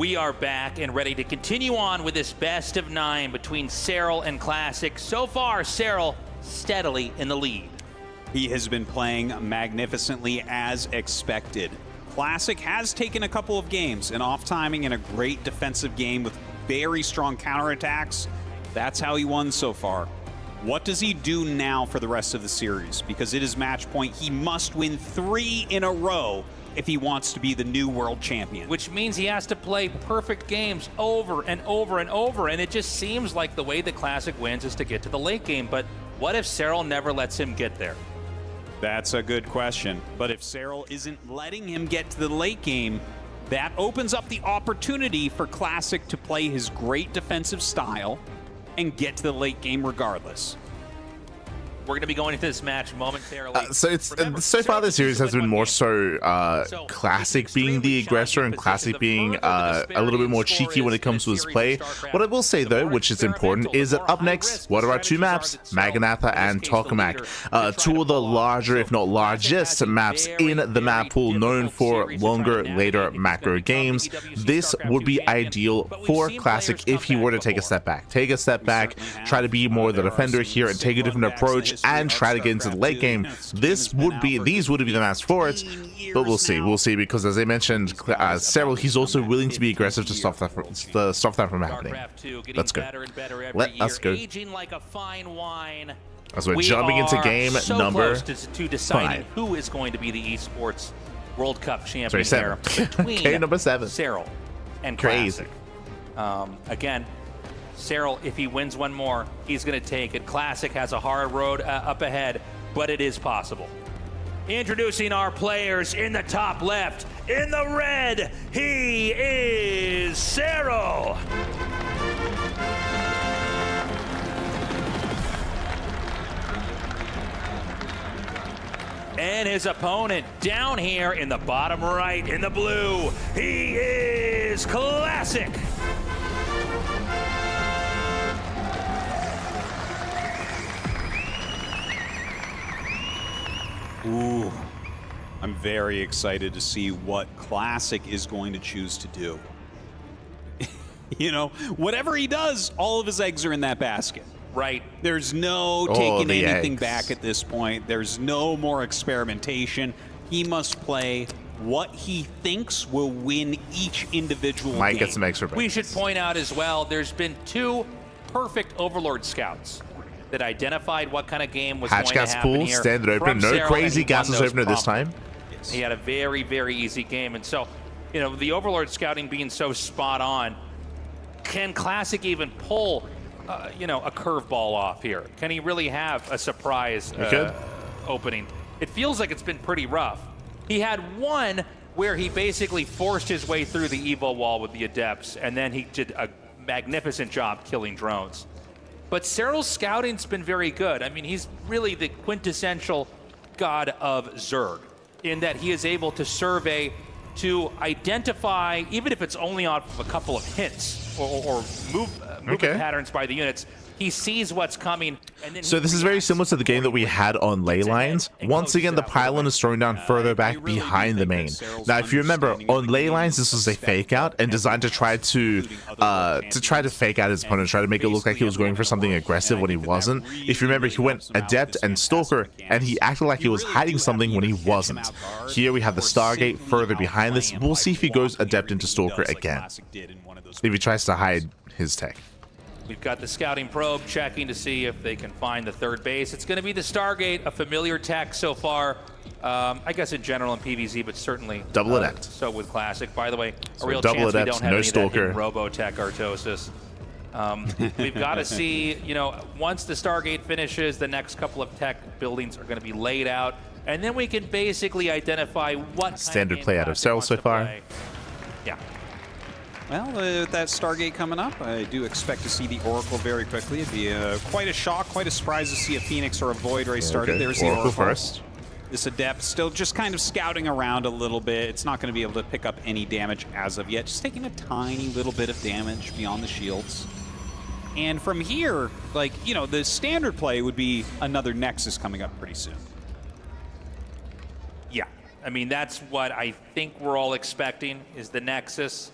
We are back and ready to continue on with this best of 9 between Serral and Classic. So far, Serral steadily in the lead. He has been playing magnificently as expected. Classic has taken a couple of games, an off timing and a great defensive game with very strong counterattacks. That's how he won so far. What does he do now for the rest of the series? Because it is match point. He must win 3 in a row if he wants to be the new world champion. Which means he has to play perfect games over and over and over, and it just seems like the way the Classic wins is to get to the late game. But what if Serral never lets him get there? That's a good question. But if Serral isn't letting him get to the late game, that opens up the opportunity for Classic to play his great defensive style and get to the late game regardless. We're going to be going into this match momentarily. So far the series has been more so Classic being the aggressor and Classic being a little bit more cheeky when it comes to his play. What I will say though, which is important, is that up next, what are our 2 maps? Maganatha and Tokamak. 2 of the larger, if not largest, maps in the map pool, known for longer, later macro games. This would be ideal for Classic if he were to take a step back. Take a step back, try to be more the defender here and take a different approach and try to get into the late game. These would be the maps for it, but we'll see, because as I mentioned, Serral, he's also willing to be aggressive to stop that from happening. Let's go. Let us go. As we're jumping into game number 5. Who is going to be the Esports World Cup champion there between game number 7. Serral and Classic. Again, Serral, if he wins one more, he's going to take it. Classic has a hard road up ahead, but it is possible. Introducing our players in the top left. In the red, he is Serral. And his opponent down here in the bottom right, in the blue, he is Classic. Ooh, I'm very excited to see what Classic is going to choose to do. You know, whatever he does, all of his eggs are in that basket. Right. There's no taking anything back at this point. There's no more experimentation. He must play what he thinks will win each individual game. Might get some extra We should point out as well, there's been 2 perfect Overlord scouts that identified what kind of game was going to happen pool, here. standard opener, no Serral, crazy gases opener this time. He had a very, very easy game. And so, you know, the Overlord scouting being so spot on, can Classic even pull, you know, a curveball off here? Can he really have a surprise opening? It feels like it's been pretty rough. He had one where he basically forced his way through the Evo wall with the Adepts, and then he did a magnificent job killing drones. But Serral's scouting's been very good. I mean, he's really the quintessential god of Zerg in that he is able to survey, to identify, even if it's only off of a couple of hints or movement patterns by the units, he sees what's coming. And then so this is very similar to the game that we had on ley lines. Once again, the pylon is thrown down further back behind the main. Now, if you remember, on ley lines, this was a fake out and designed to try to fake out his opponent, try to make it look like he was going for something aggressive when he wasn't. If you remember, he went Adept and Stalker, and he acted like he was hiding something when he wasn't. Here we have the Stargate further behind this. We'll see if he goes Adept into Stalker again, if he tries to hide his tech. We've got the scouting probe checking to see if they can find the third base. It's going to be the Stargate, a familiar tech so far. I guess in general in PvZ, but certainly double Adept. So with Classic, by the way, so a real double chance Adept, we don't have no any Stalker. Of that Robotech Artosis. We've got to see, you know, once the Stargate finishes, the next couple of tech buildings are going to be laid out, and then we can basically identify what standard play out of Serral so far. Yeah. Well, with that Stargate coming up, I do expect to see the Oracle very quickly. It'd be quite a shock, quite a surprise to see a Phoenix or a Void Ray started. There's the Oracle first. This Adept still just kind of scouting around a little bit. It's not going to be able to pick up any damage as of yet. Just taking a tiny little bit of damage beyond the shields. And from here, like, you know, the standard play would be another Nexus coming up pretty soon. Yeah. I mean, that's what I think we're all expecting is the Nexus.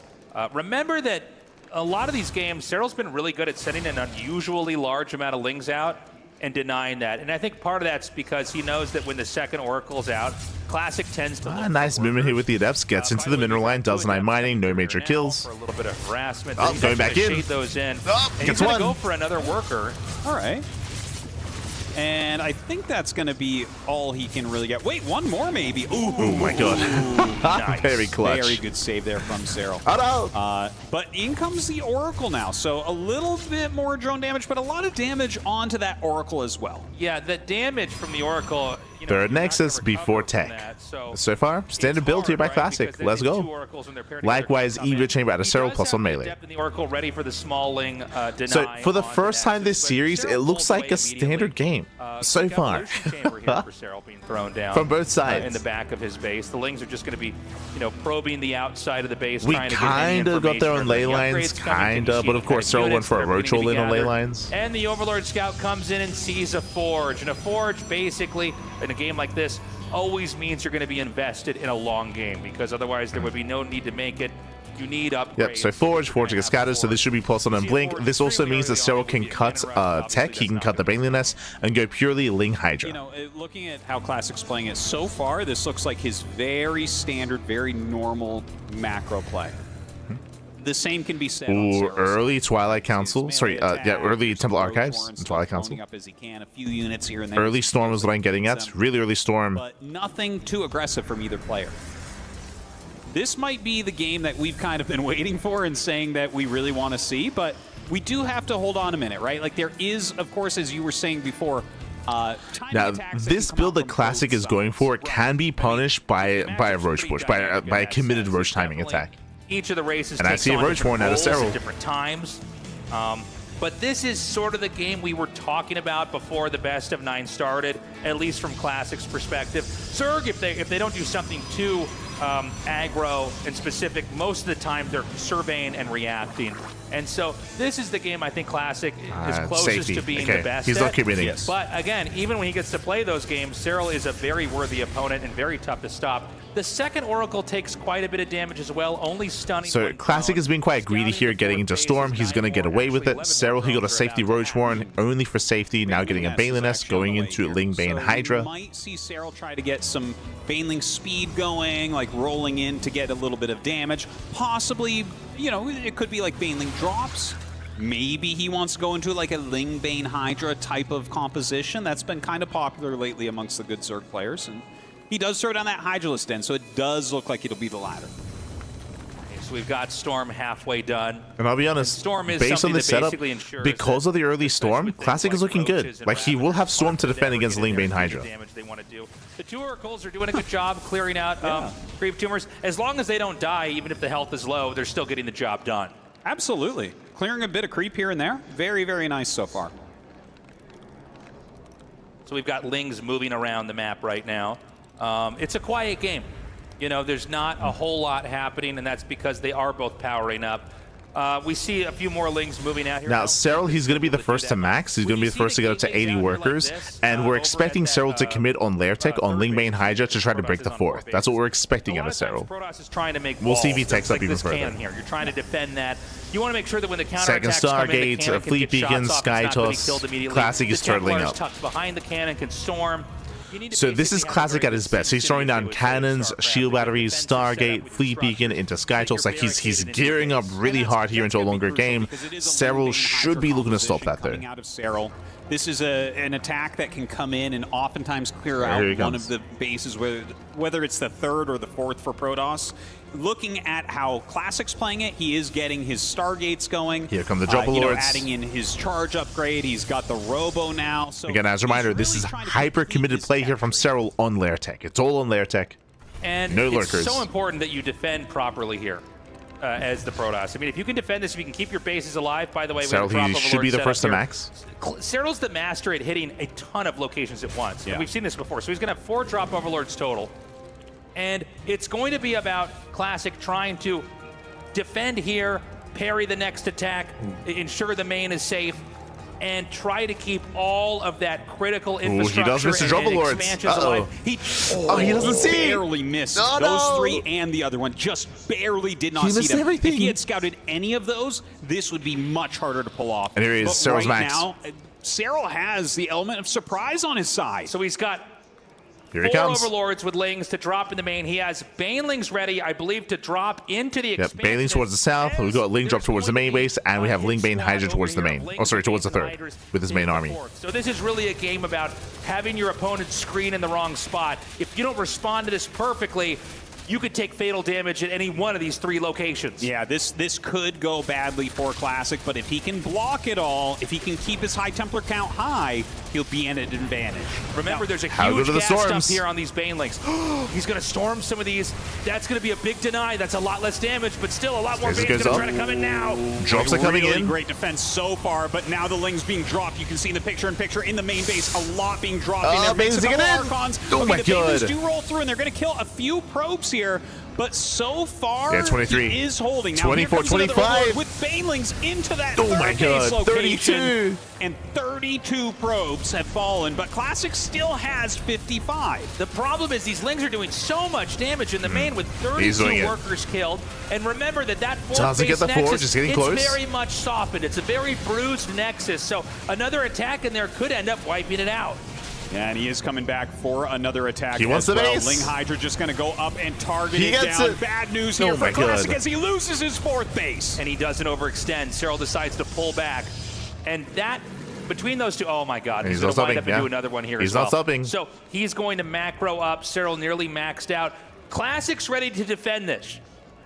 Remember that a lot of these games, Serral's been really good at sending an unusually large amount of Lings out and denying that. And I think part of that's because he knows that when the second Oracle's out, Classic tends to nice movement here with the Adepts. Gets into the mineral line, does 9 mining, no major kills. For a little bit of harassment. Oh, going back in. Shade those in. Oh, and gets he's gonna one. go for another worker. All right. And I think that's going to be all he can really get. Wait, one more maybe. Ooh, oh my god. Nice. Very clutch. Very good save there from Serral. Oh no! But in comes the Oracle now. So a little bit more drone damage, but a lot of damage onto that Oracle as well. Yeah, the damage from the Oracle. You know, Third Nexus before Tech. So far, standard build here by Classic. Let's go. Likewise, Eva Chamber at a Serral plus 1 melee. The Oracle ready for the small Ling deny. So for the first time this series, it looks like a standard game so far. From both sides. In the back of his base, the Lings are just going to be, probing the outside of the base. We trying to kind of got their own ley lines, kind of, but of course Serral went for a roach roll in on ley lines. And the Overlord Scout comes in and sees a Forge, and a Forge basically in a game like this always means you're going to be invested in a long game, because otherwise there would be no need to make it. You need upgrades. Yep, so Forge gets scattered, so this should be plus on Blink. This also means that Serral can cut Tech, he can cut the Baneling Nest, and go purely Ling Hydra. Looking at how Classic's playing it so far, this looks like his very standard, very normal macro play. The same can be said Ooh, early Twilight Council. Sorry, early Temple Archives and Twilight Council. Up as he can, a few units here and there. Early Storm is what I'm getting at. Really early Storm. But nothing too aggressive from either player. This might be the game that we've kind of been waiting for and saying that we really want to see, but we do have to hold on a minute, right? Like, there is, of course, as you were saying before, now, this build that Classic is going for can be punished by a Roach push, by a committed Roach timing attack. Each of the races and I see a Roach Horn out of Serral at different times. But this is sort of the game we were talking about before the best of 9 started, at least from Classic's perspective. Zerg, if they don't do something too aggro and specific, most of the time they're surveying and reacting. And so this is the game I think Classic is closest to being the best He's not committing. Yes. But again, even when he gets to play those games, Serral is a very worthy opponent and very tough to stop. The second Oracle takes quite a bit of damage as well, only stunning. So Classic has been quite greedy here, getting into Storm. He's going to get away with it. Serral, he got a safety Roach Horn, only for safety. Now getting a Baneling Nest, going into Ling Bane Hydra. You might see Serral try to get some Baneling speed going, like rolling in to get a little bit of damage. Possibly, it could be like Baneling drops. Maybe he wants to go into like a Ling Bane Hydra type of composition. That's been kind of popular lately amongst the good Zerg players. And he does throw down that Hydralisk Den, so it does look like it'll be the latter. Okay, so we've got Storm halfway done. And I'll be honest, Storm is based on this setup, because of the early that, Storm, Classic is looking good. Like, he will have Storm to defend against Ling Bane Hydra. They want to do. The 2 Oracles are doing a good job clearing out creep tumors. As long as they don't die, even if the health is low, they're still getting the job done. Absolutely. Clearing a bit of creep here and there. Very, very nice so far. So we've got Lings moving around the map right now. It's a quiet game. There's not a whole lot happening, and that's because they are both powering up. We see a few more Lings moving out here. Now, Serral, he's going to be the first to max. He's going to be the first to get up to 80 workers. And we're expecting Serral to commit on Lair Tech on Ling Bane Hydra to try to break the 4th. That's what we're expecting out of Serral. Protoss is trying to make We'll see if he walls. takes up like even this further. cannon here. You're trying to defend that. You want to make sure that when the counter Second attacks come in, the Stargate, cannon can Fleet get shots Beacon, off. Sky It's not gonna be Toss. killed immediately. Classic is The turtling Templars up. tucked behind the cannon can storm. So this is Classic at his best. He's throwing down cannons, shield batteries, Stargate, Fleet Beacon into Sky Toss. Like, he's gearing up really hard here into a longer game. Serral should be looking to stop that, though. Coming out of Serral. This is an attack that can come in and oftentimes clear out one of the bases, whether it's the 3rd or the 4th for Protoss. Looking at how Classic's playing it, he is getting his Stargates going. Here come the Double Lords. Adding in his charge upgrade. He's got the Robo now. So again, as a reminder, this is hyper-committed play here from Serral on Lair Tech. It's all on Lair Tech. And no it's lurkers. so important that you defend properly here as the Protoss. I mean, if you can defend this, if you can keep your bases alive, by the way, Serral, he should be the first to max. Serral's the master at hitting a ton of locations at once. Yeah. We've seen this before. So he's going to have 4 drop Overlords total. And it's going to be about Classic trying to defend here, parry the next attack, ensure the main is safe, and try to keep all of that critical He infrastructure does miss the and Drop Lords. expansions alive. He doesn't see. Barely missed those three and the other one. Just barely did not see them. Everything. If he had scouted any of those, this would be much harder to pull off. And here he is, But Serral's right max. now, Serral has the element of surprise on his side. So he's got Here he 4 comes. Overlords with Lings to drop in the main. He has Banelings ready, I believe, to drop into the Yep, expansion. Banelings towards the south. We've got Ling drop towards the main base, and we have Ling Bane Hydra towards the main. Oh, sorry, towards the third with his main army. So this is really a game about having your opponent's screen in the wrong spot. If you don't respond to this perfectly, you could take fatal damage at any one of these 3 locations. Yeah, this could go badly for Classic, but if he can block it all, if he can keep his High Templar count high, he'll be in an advantage. Remember, there's a How huge good are the gas dump storms? here on these Banelings. He's going to storm some of these. That's going to be a big deny. That's a lot less damage, but still a lot more As it Bane's goes going to up. try to come in now. Drops are coming really in. Great defense so far, but now the Ling's being dropped. You can see in the picture-in-picture in the main base, a lot being dropped in there. Bane's Makes a couple taking it in. Archons. Oh Okay, my the Banelings God. do roll through, and they're going to kill a few probes here. But so far, Yeah, 23. he is holding. Now, 24, here comes another 25. Overlord with Banelings into that Oh third my base God, location. 32. And 32 probes have fallen, but Classic still has 55. The problem is these Lings are doing so much damage in the main with He's doing 32 it. workers killed. And remember that 4th Doesn't base get the Nexus, forge, just getting it's close. very much softened. It's a very bruised Nexus, so another attack in there could end up wiping it out. Yeah, and he is coming back for another attack. He wants as the well. base. Ling Hydra just going to go up and target He it gets down. it. Bad news Oh here for my Classic God. as he loses his 4th base. And he doesn't overextend. Serral decides to pull back. And that, between those two, oh my God, he's going to wind up and do another one here He's as well. not stopping. So he's going to macro up. Serral nearly maxed out. Classic's ready to defend this.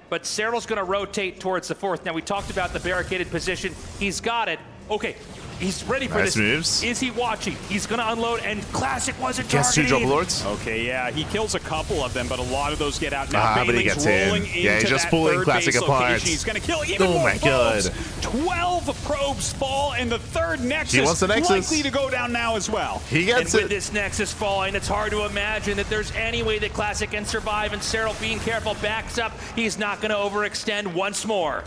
But Serral's going to rotate towards the 4th. Now, we talked about the barricaded position. He's got it. Okay, he's ready for Nice this. moves. Is he watching? He's going to unload, and Classic wasn't Gets 2 targeted. Drop Lords. Okay, yeah, he kills a couple of them, but a lot of those get out. Now But he Baneling's gets in. rolling Yeah, he's into just that pulling third Classic base apart. location. He's going to kill even Oh more my probes. God. 12 probes fall, and the third Nexus He wants the Nexus. likely to go down now as well. He gets And with it. this Nexus falling, it's hard to imagine that there's any way that Classic can survive. And Serral, being careful, backs up. He's not going to overextend once more.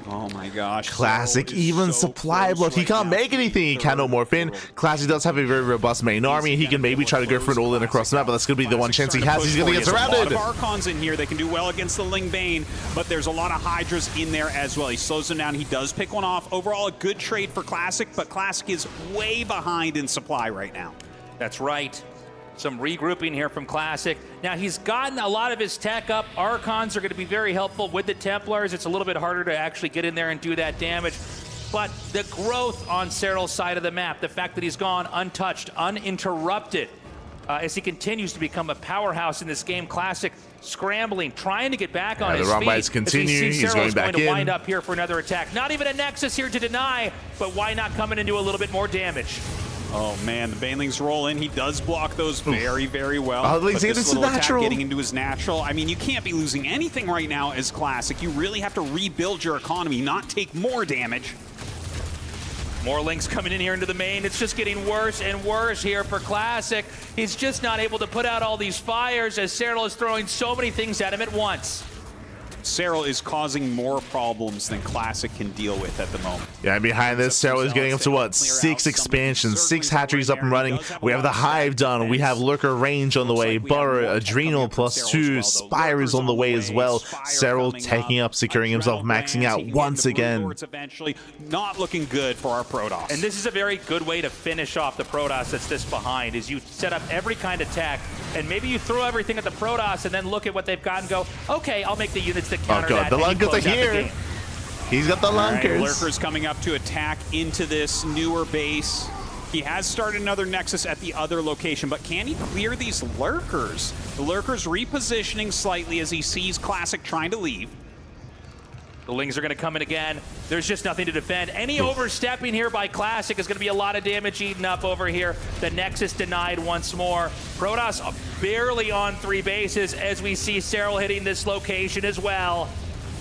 Oh my gosh. Classic, Serral is even so supply close block. He right can't now. make anything. He cannot morph in. Classic does have a very robust main army. He can maybe try to go for an all-in across the map, but that's going to be the one chance he has. He's going to get surrounded. There's a lot of Archons in here. They can do well against the Ling Bane, but there's a lot of Hydras in there as well. He slows them down. He does pick one off. Overall, a good trade for Classic, but Classic is way behind in supply right now. That's right. Some regrouping here from Classic. Now, he's gotten a lot of his tech up. Archons are going to be very helpful with the Templars. It's a little bit harder to actually get in there and do that damage. But the growth on Serral's side of the map, the fact that he's gone untouched, uninterrupted, as he continues to become a powerhouse in this game. Classic scrambling, trying to get back on his the feet. run bites continue. As we see He's going Serral's back to in. wind up here for another attack. Not even a Nexus here to deny, but why not come in and do a little bit more damage? Oh man, the Banelings roll in. He does block those very, very well. Oh, But he's this into little attack natural. getting into his natural. I mean, you can't be losing anything right now as Classic. You really have to rebuild your economy, not take more damage. More Lings coming in here into the main. It's just getting worse and worse here for Classic. He's just not able to put out all these fires as Serral is throwing so many things at him at once. Serral is causing more problems than Classic can deal with at the moment. Yeah, and behind this, Serral is getting up to what? 6 expansions, 6 hatcheries up and running. We have the Hive done. We have Lurker Range on the way. Burrow, Adrenal +2. Spire is on the way as well. Serral taking up, securing himself, maxing out once again. Eventually, not looking good for our Protoss. And this is a very good way to finish off the Protoss that's this behind, is you set up every kind of tech, and maybe you throw everything at the Protoss and then look at what they've got and go, okay, I'll make the units that counter God, that. the and you Lunkers close are out the here. game. He's got the All right, Lunkers. Lurker's coming up to attack into this newer base. He has started another Nexus at the other location, but can he clear these Lurkers? The Lurker's repositioning slightly as he sees Classic trying to leave. The Lings are going to come in again. There's just nothing to defend. Any overstepping here by Classic is going to be a lot of damage eaten up over here. The Nexus denied once more. Protoss barely on 3 bases as we see Serral hitting this location as well.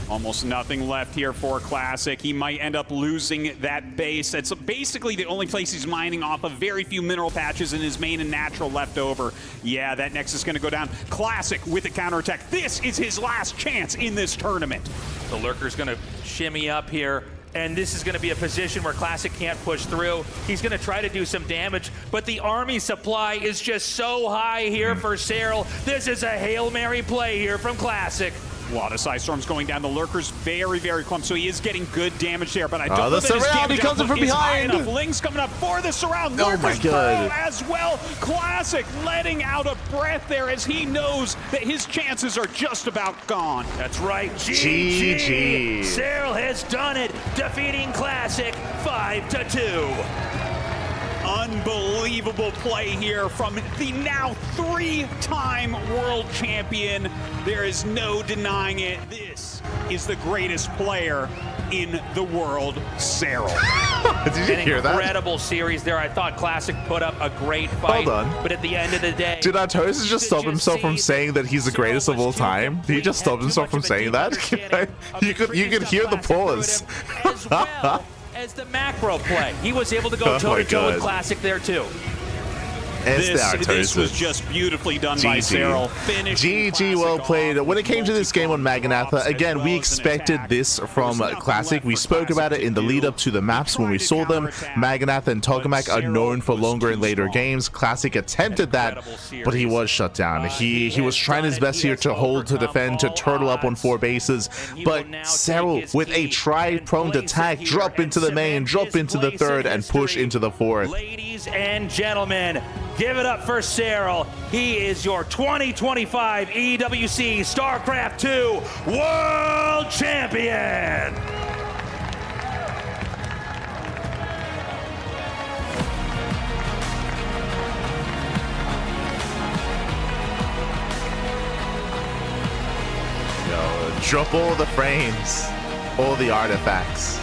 Almost nothing left here for Classic. He might end up losing that base. That's basically the only place he's mining off of. Very few mineral patches in his main and natural left over. Yeah, that Nexus is going to go down. Classic with the counterattack. This is his last chance in this tournament. The Lurker's going to shimmy up here. and this is going to be a position where Classic can't push through. He's going to try to do some damage, but the army supply is just so high here for Serral. This is a Hail Mary play here from Classic. A lot of Side Storms going down. The Lurker's very, very clumsy, so he is getting good damage there, but I don't the know that his Serral, he damage comes in output from is high behind. enough. Ling's coming up for the Serral. Oh my Lurker's God. pro as well. Classic letting out a breath there as he knows that his chances are just about gone. That's right. GG. Serral has done it, defeating Classic 5-2. Unbelievable play here from the now 3-time world champion. There is no denying it. This is the greatest player in the world, Serral. Did you hear that? Incredible series there. I thought Classic put up a great fight. Hold on. But at the end of the day... Did Artosis just stop himself from saying that he's the greatest of all time? Did he just stop himself from saying that? you could hear the pause. As well as the macro play. He was able to go toe-to-toe with Classic there too. This was just beautifully done by Serral. GG, well played. When it came to this game on Maganatha, again, we expected this from Classic. We spoke about it in the lead up to the maps when we saw them. Maganatha and Tokamak are known for longer and later games. Classic attempted that, but he was shut down. He was trying his best here to hold, to defend, to turtle up on 4 bases, but Serral, with a try-pronged attack, drop into the main, drop into the 3rd, and push into the 4th. Ladies and gentlemen, give it up for Serral. He is your 2025 EWC StarCraft 2 World Champion. Yo, drop all the frames, all the artifacts.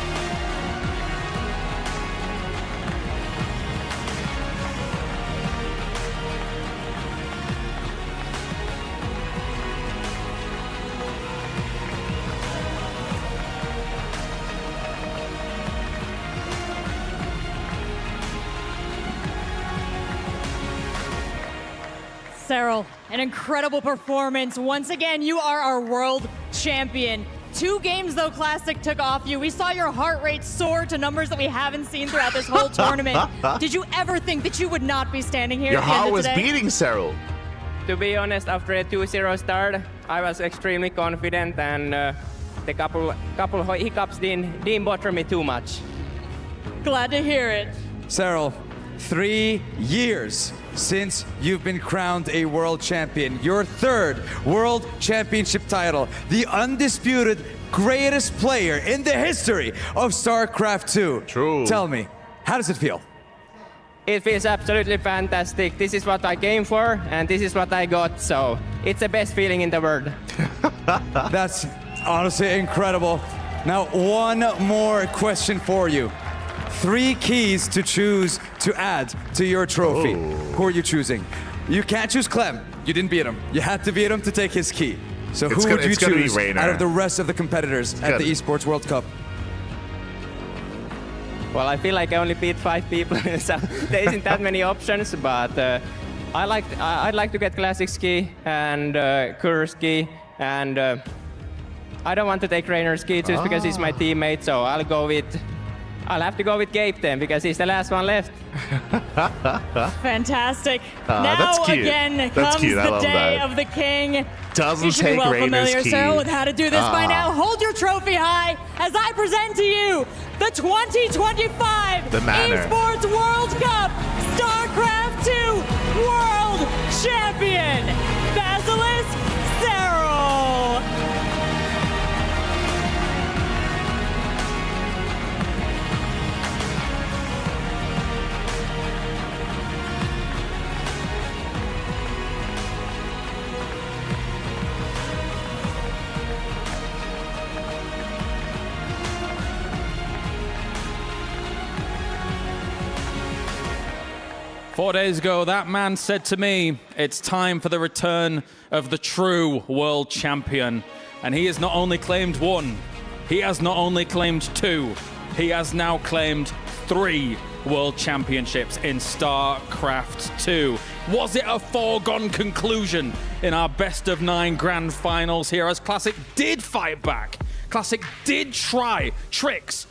Serral, an incredible performance. Once again, you are our world champion. 2 games, though, Classic took off you. We saw your heart rate soar to numbers that we haven't seen throughout this whole tournament. Did you ever think that you would not be standing here Your at the end heart of was today? beating Serral. To be honest, after a 2-0 start, I was extremely confident, and the couple hiccups didn't bother me too much. Glad to hear it. Serral, 3 years since you've been crowned a world champion. Your 3rd world championship title. The undisputed greatest player in the history of StarCraft 2. True. Tell me, how does it feel? It feels absolutely fantastic. This is what I came for, and this is what I got, so it's the best feeling in the world. That's honestly incredible. Now, one more question for you. 3 keys to choose to add to your trophy. Who are you choosing? You can't choose Clem. You didn't beat him. You had to beat him to take his key. So who would you choose out of the rest of the competitors at the Esports World Cup? Well, I feel like I only beat 5 people, so there isn't that many options, but I'd like to get Classic ski and Kur's ski, and I don't want to take Rainer's ski just because he's my teammate, so I'll have to go with Gabe then, because he's the last one left. Fantastic. Now that's cute. again That's comes cute. I the love day that. of the king. Doesn't You should be take well Rainer's familiar, key. Serral, with how to do this by now. Hold your trophy high as I present to you the 2025 The manner. Esports World Cup StarCraft 2 World Champion, Basilisk Serral. Four days ago, that man said to me, it's time for the return of the true world champion. And he has not only claimed 1, he has not only claimed 2, he has now claimed 3 world championships in StarCraft 2. Was it a foregone conclusion in our best of 9 grand finals here, as Classic did fight back? Classic did try tricks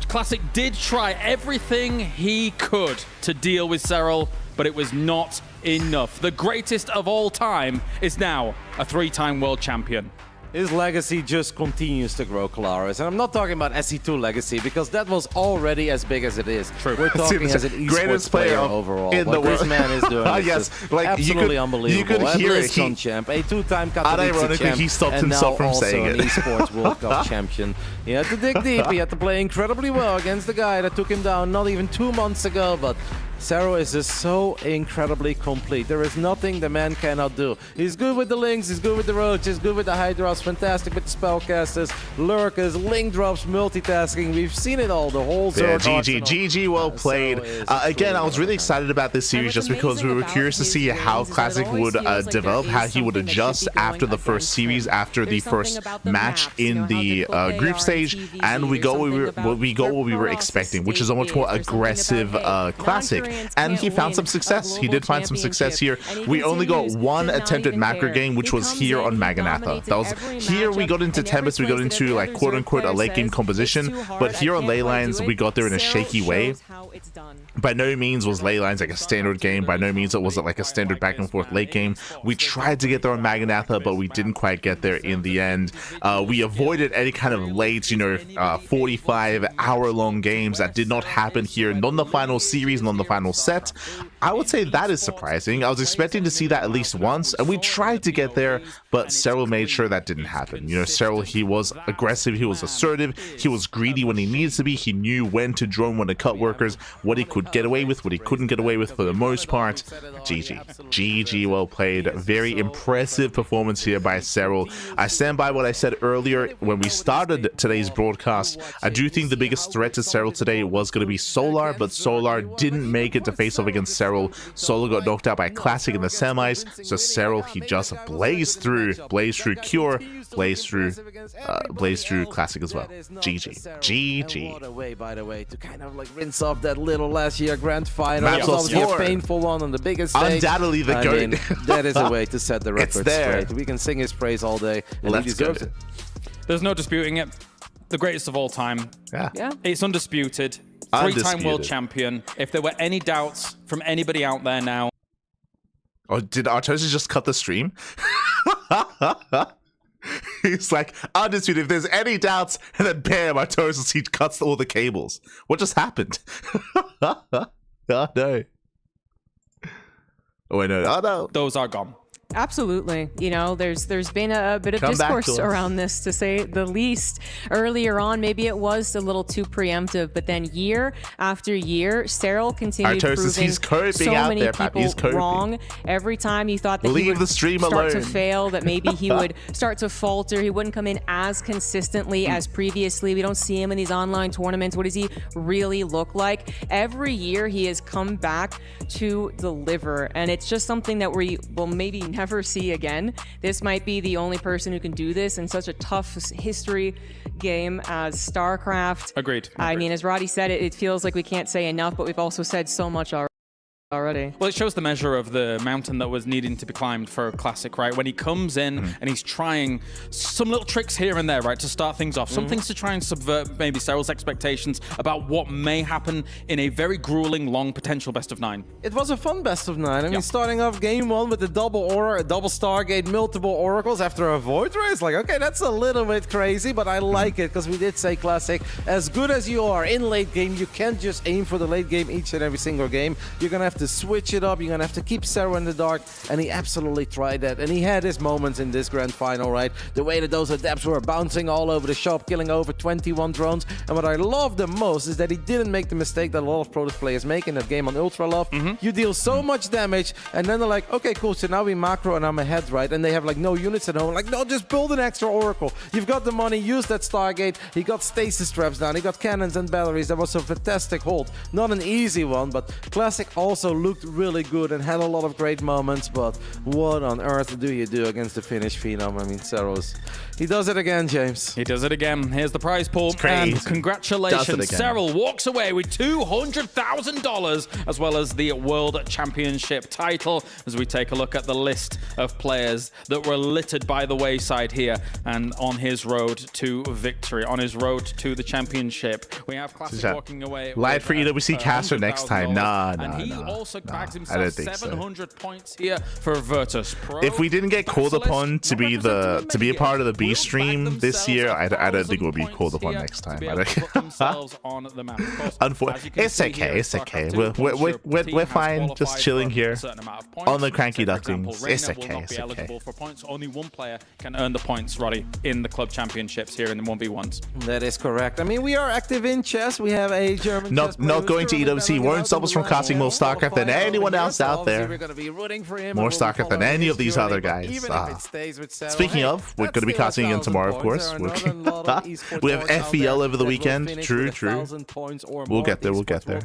Classic did try everything he could to deal with Serral, but it was not enough. The greatest of all time is now a 3-time world champion. His legacy just continues to grow, Kalaris. And I'm not talking about SC2 legacy, because that was already as big as it is. True. We're talking as an esports player overall. In what the this man is doing is yes, just like absolutely unbelievable. You could hear it. Champ, a 2-time Katowice unironically, champ, he stopped and himself now from saying also it. an esports World Cup champion. He had to dig deep. He had to play incredibly well against the guy that took him down not even 2 months ago, but Serral is just so incredibly complete. There is nothing the man cannot do. He's good with the links, he's good with the roaches, he's good with the hydras, fantastic with the spellcasters, lurkers, link drops, multitasking. We've seen it all, the whole yeah, Zerg GG, well played. Again, I was really excited about this series just because we were curious to see how Classic would develop, how he would adjust after the first series, after the first match in the group stage, and we go what we were expecting, which is a much more aggressive Classic. And he found some success. He did find some success here. We only got one attempt at macro game, which was here on Maganatha. That was here. We got into Tempest. We got into like quote unquote a late game composition. But here on Leylines, we got there in a shaky way. By no means was Leylines like a standard game. By no means it was like a standard back and forth late game. We tried to get there on Maganatha, but we didn't quite get there in the end. We avoided any kind of late, 45-hour-long games. That did not happen here. Not in the final series, not in the final set. I would say that is surprising. I was expecting to see that at least once, and we tried to get there, but Serral made sure that didn't happen. Serral, he was aggressive, he was assertive, he was greedy when he needs to be, he knew when to drone, when to cut workers, what he could get away with, what he couldn't get away with for the most part. GG, well played. Very impressive performance here by Serral. I stand by what I said earlier when we started today's broadcast. I do think the biggest threat to Serral today was going to be Solar, but Solar didn't make it to face off against Serral. Solar got knocked out by Classic in the semis, so Serral, he just blazed through Cure, blazed through Classic as well. GG. By the way, to kind of like rinse off that little last year grand final. That was obviously a painful one on the biggest stage. Undoubtedly the GOAT. That is a way to set the record there. straight. We can sing his praise all day, and he deserves it. There's no disputing it. The greatest of all time. Yeah. It's undisputed. 3-time world champion. If there were any doubts from anybody out there now. Oh, did Artosis just cut the stream? He's like, undisputed, if there's any doubts, and then bam, Artosis, he cuts all the cables. What just happened? Oh, no. Oh, wait, no. Oh, no. Those are gone. Absolutely. There's been a bit of discourse around this, to say the least. Earlier on, maybe it was a little too preemptive, but then year after year, Serral continued proving so many people wrong. Every time you thought that he would start to fail, that maybe he would start to falter, he wouldn't come in as consistently as previously. We don't see him in these online tournaments. What does he really look like? Every year, he has come back to deliver, and it's just something that we will maybe never see again. This might be the only person who can do this in such a tough history game as StarCraft. Agreed. I mean, as Roddy said, it feels like we can't say enough, but we've also said so much already. Well, it shows the measure of the mountain that was needing to be climbed for Classic, right? When he comes in and he's trying some little tricks here and there, right, to start things off. Some things to try and subvert maybe Serral's expectations about what may happen in a very grueling, long potential best of 9. It was a fun best of 9. I mean, starting off game 1 with the double Stargate, multiple Oracles after a Void Race. Like, okay, that's a little bit crazy, but I like it, because we did say Classic, as good as you are in late game, you can't just aim for the late game each and every single game. You're going to have to switch it up. You're going to have to keep Serral in the dark, and he absolutely tried that. And he had his moments in this grand final, right? The way that those adepts were bouncing all over the shop, killing over 21 drones. And what I love the most is that he didn't make the mistake that a lot of Protoss players make in that game on Ultra Love. You deal so much damage, and then they're like, okay, cool, so now we macro and I'm ahead, right? And they have like no units at home. Like, no, just build an extra Oracle. You've got the money, use that Stargate. He got stasis traps down, he got cannons and batteries. That was a fantastic hold. Not an easy one, but Classic also also looked really good and had a lot of great moments, but what on earth do you do against the Finnish phenom? I mean, Serral's, he does it again, James. He does it again. Here's the prize pool. And congratulations, Serral walks away with $200,000 as well as the World Championship title as we take a look at the list of players that were littered by the wayside here and on his road to victory, on his road to the championship. We have Classic walking away. Lied for EWC caster next time. Nah. And he also bags himself 700 points here for Virtus Pro. If we didn't get called upon to be a part of the B stream this year, I don't think we'll be called upon next time. Unfortunately, it's okay. It's okay. We're fine. Just chilling here on the CranKy Ducklings. It's okay. It's okay. For points, only one player can earn the points, Roddy, in the club championships here in the 1v1s. That is correct. I mean, we are active in chess. We have a German not going to EWC won't stop us from casting more StarCraft than anyone else out there. More StarCraft than any of these other guys. Speaking of, we're going to be casting again tomorrow, of course. We have FEL over the weekend. True. We'll get there.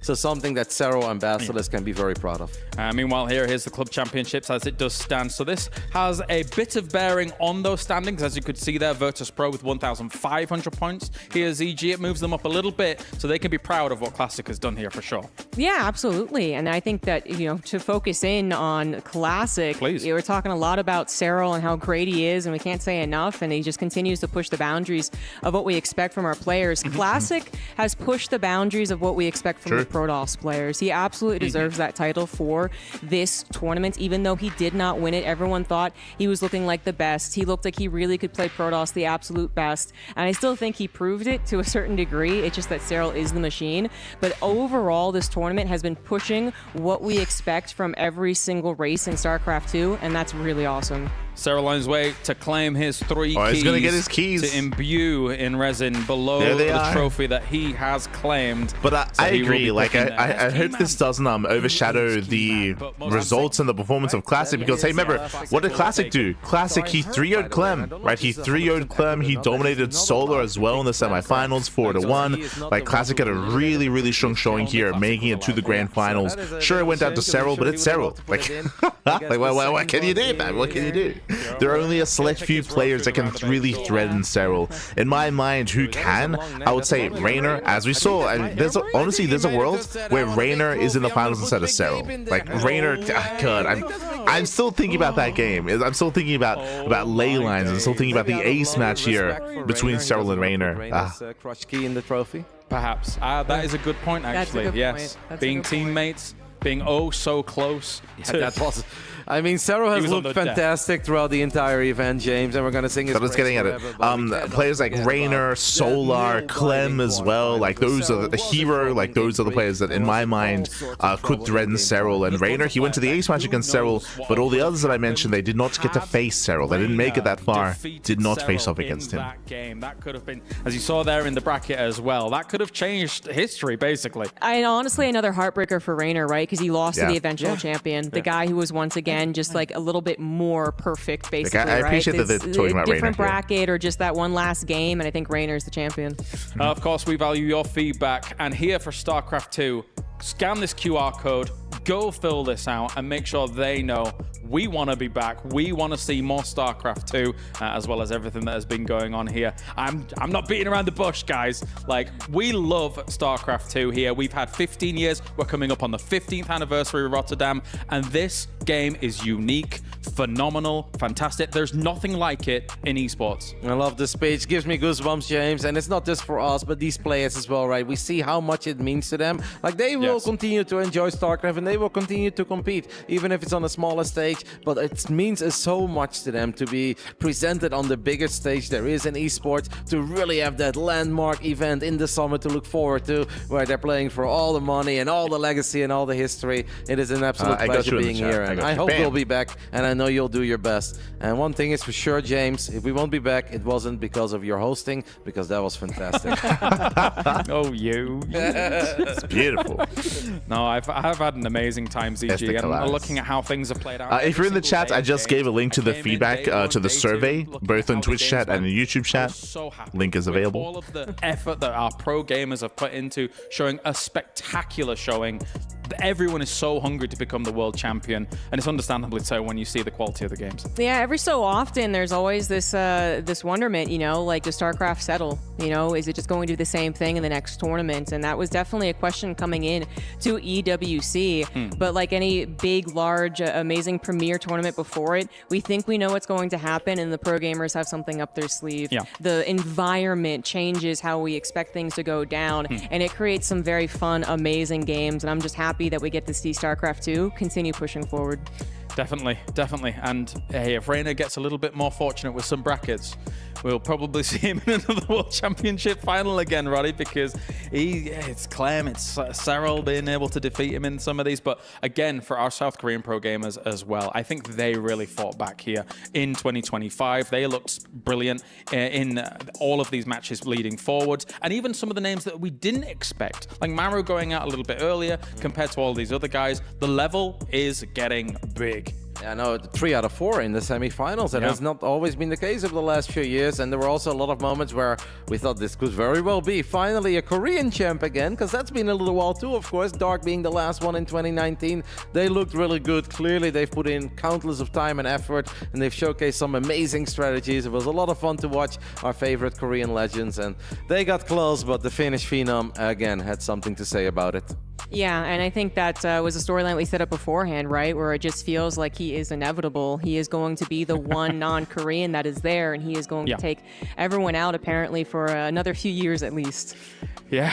So something that Serral and Basilisk can be very proud of. Meanwhile, here's the club championships as it does stand. So this has a bit of bearing on those standings. As you could see there, Virtus Pro with 1,500 points. Here's EG. It moves them up a little bit, so they can be proud of what Classic has done here for sure. Yeah, absolutely. And I think that, to focus in on Classic, we're talking a lot about Serral and how great he is, and we can't say enough, and he just continues to push the boundaries of what we expect from our players. Classic has pushed the boundaries of what we expect from the Protoss players. He absolutely deserves that title for this tournament, even though he did not win it. Everyone thought he was looking like the best. He looked like he really could play Protoss the absolute best, and I still think he proved it to a certain degree. It's just that Serral is the machine. But overall, this tournament has been pushing what we expect from every single race in StarCraft 2, and that's really awesome. Serral on his way to claim his three keys. He's gonna get his keys to imbue in resin below the trophy that he has claimed. But I agree. Like I hope this doesn't overshadow the results and the performance of Classic, because hey, remember what did Classic do? Classic, he 3-0'd Clem, right? He 3-0'd Clem. He dominated Solar as well in the semifinals, 4-1. Like Classic had a really strong showing here, making it to the grand finals. Sure, it went down to Serral, but it's Serral. Like, what can you do, man? What can you do? There are only a select few players that can really threaten Serral. In my mind, who can? I would say Raynor, as we saw. And honestly, there's a world where Raynor is in the finals instead of Serral. Like Raynor, God, I'm still thinking about that game. I'm still thinking about ley lines. I'm still thinking about the ace match here between Serral and Raynor. Crush key in the trophy. Perhaps. That is a good point, actually. Yes. Being teammates, being oh so close. That was. I mean, Serral has looked fantastic throughout the entire event, James, and we're going to sing his praise getting at it. Players like Raynor, Solar, Clem as well, like those are the hero, like those are the players that in my mind could threaten Serral. And Raynor, he went to the ace match against Serral, but all the others that I mentioned, they did not get to face Serral. They didn't make it that far, did not face off against him. That could have been, as you saw there in the bracket as well, that could have changed history, basically. And honestly, another heartbreaker for Raynor, right? Because he lost to the eventual champion, the guy who was once again just like a little bit more perfect, basically. I appreciate that they're talking about Raynor. Different bracket or just that one last game, and I think Raynor's the champion. Of course, we value your feedback, and here for StarCraft 2, scan this QR code, go fill this out, and make sure they know we want to be back. We want to see more StarCraft 2, as well as everything that has been going on here. I'm not beating around the bush, guys. Like, we love StarCraft 2 here. We've had 15 years. We're coming up on the 15th anniversary of Rotterdam, and this game is unique, phenomenal, fantastic. There's nothing like it in esports. I love this page. Gives me goosebumps, James. And it's not just for us, but these players as well, right? We see how much it means to them. Like, they will continue to enjoy StarCraft, and they will continue to compete, even if it's on a smaller stage. But it means so much to them to be presented on the biggest stage there is in esports, to really have that landmark event in the summer to look forward to, where they're playing for all the money and all the legacy and all the history. It is an absolute pleasure being here. And I hope we'll be back, and I know you'll do your best. And one thing is for sure, James, if we won't be back, it wasn't because of your hosting, because that was fantastic. Oh, you. It's beautiful. No, I've had an amazing time, ZG, and looking at how things have played out. If you're in the chat, I just gave a link to the feedback to the survey, both on Twitch chat and the YouTube chat. Link is available. All of the effort that our pro gamers have put into showing a spectacular showing. everyone is so hungry to become the world champion, and it's understandably so when you see the quality of the games. Yeah, every so often there's always this this wonderment, you know, like does StarCraft settle? You know, is it just going to do the same thing in the next tournament? And that was definitely a question coming in to EWC. But like any big, large, amazing premier tournament before it, we think we know what's going to happen, and the pro gamers have something up their sleeve. Yeah. The environment changes how we expect things to go down, and it creates some very fun, amazing games. And I'm just happy that we get to see StarCraft 2 continue pushing forward. Definitely, definitely. And hey, if Reina gets a little bit more fortunate with some brackets, we'll probably see him in another World Championship final again, Roddy, because it's Clem, it's Serral being able to defeat him in some of these. But again, for our South Korean pro gamers as well, I think they really fought back here in 2025. They looked brilliant in all of these matches leading forward. And even some of the names that we didn't expect, like Maru going out a little bit earlier compared to all these other guys, the level is getting big. Yeah, no, 3 out of 4 in the semifinals. That has not always been the case over the last few years. And there were also a lot of moments where we thought this could very well be finally a Korean champ again, because that's been a little while too, of course. Dark being the last one in 2019. They looked really good. Clearly, they've put in countless of time and effort, and they've showcased some amazing strategies. It was a lot of fun to watch our favorite Korean legends, and they got close, but the Finnish phenom, again, had something to say about it. Yeah, and I think that was a storyline we set up beforehand, right? Where it just feels like he is inevitable. He is going to be the one non-Korean that is there, and he is going to take everyone out, apparently, for another few years at least. Yeah.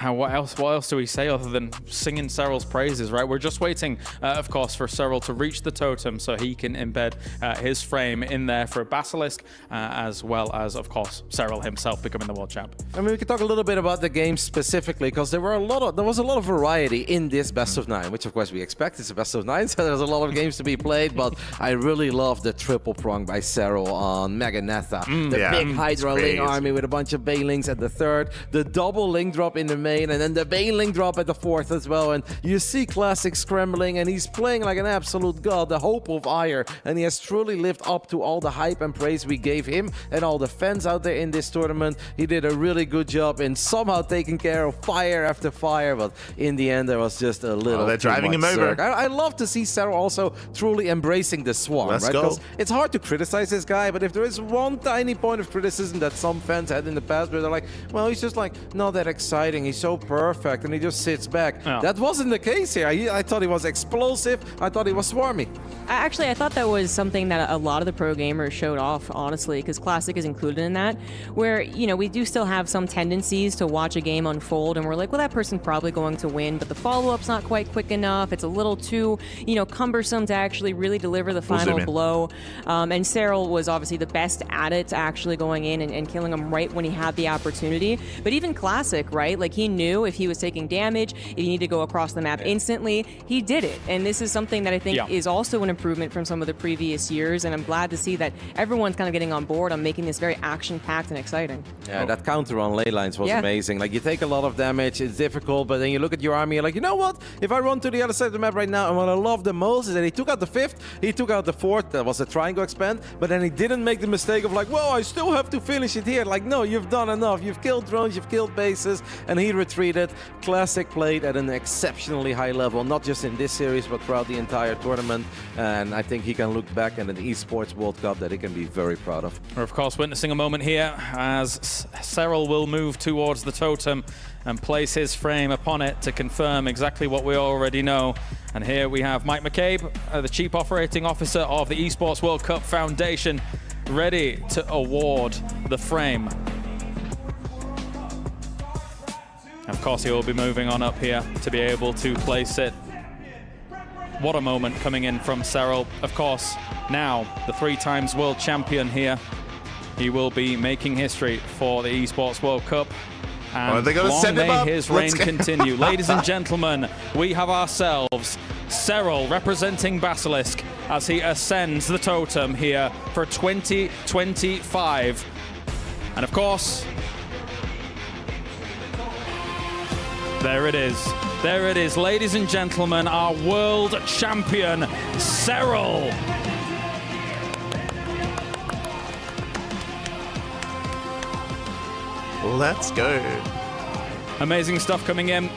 And what else do we say other than singing Serral's praises, right? We're just waiting, of course, for Serral to reach the totem so he can embed his frame in there for Basilisk, as well as, of course, Serral himself becoming the world champ. I mean, we could talk a little bit about the game specifically, because there was a lot of variety in this best of 9, which of course we expect. It's a best of 9, so there's a lot of games to be played, but I really love the triple prong by Serral on Meganetha. The big Hydra Ling army with a bunch of Banelings at the 3rd, the double Ling drop in the main, and then the Baneling drop at the 4th as well. And you see Classic scrambling, and he's playing like an absolute god, the hope of Ire, and he has truly lived up to all the hype and praise we gave him and all the fans out there in this tournament. He did a really good job in somehow taking care of fire after fire, but in the end there was just a little they're driving him over. I love to see Serral also truly embracing the Swarm, Let's right? go. Because it's hard to criticize this guy, but if there is one tiny point of criticism that some fans had in the past where they're like, well, he's just like not that exciting, he's so perfect, and he just sits back. That wasn't the case here. I thought he was explosive, I thought he was swarmy. Actually, I thought that was something that a lot of the pro gamers showed off, honestly, because Classic is included in that, where, you know, we do still have some tendencies to watch a game unfold, and we're like, well, that person's probably going to win, but the follow-up's not quite quick enough. It's a little too, you know, cumbersome to actually really deliver the final blow. And Serral was obviously the best at it, actually going in and killing him right when he had the opportunity. But even Classic, right? Like, he knew if he was taking damage, if he needed to go across the map instantly, he did it. And this is something that I think is also an improvement from some of the previous years. And I'm glad to see that everyone's kind of getting on board on making this very action-packed and exciting. Yeah, that counter on ley lines was amazing. Like, you take a lot of damage, it's difficult, but then you look at your army, you're like, you know what? If I run to the other side of the map right now, and what I love the most is that he took out the 5th, he took out the 4th, that was a triangle expand, but then he didn't make the mistake of like, well, I still have to finish it here. Like, no, you've done enough. You've killed drones, you've killed bases, and he retreated. Classic played at an exceptionally high level, not just in this series, but throughout the entire tournament. And I think he can look back at an Esports World Cup that he can be very proud of. We're, of course, witnessing a moment here as Serral will move towards the totem and place his frame upon it to confirm exactly what we already know. And here we have Mike McCabe, the Chief Operating Officer of the Esports World Cup Foundation, ready to award the frame. Of course, he will be moving on up here to be able to place it. What a moment coming in from Serral. Of course, now the 3-times world champion here. He will be making history for the Esports World Cup. And long may his reign continue. Ladies and gentlemen, we have ourselves Serral representing Basilisk as he ascends the totem here for 2025. And of course, there it is. There it is, ladies and gentlemen, our world champion, Serral. Let's go. Amazing stuff coming in.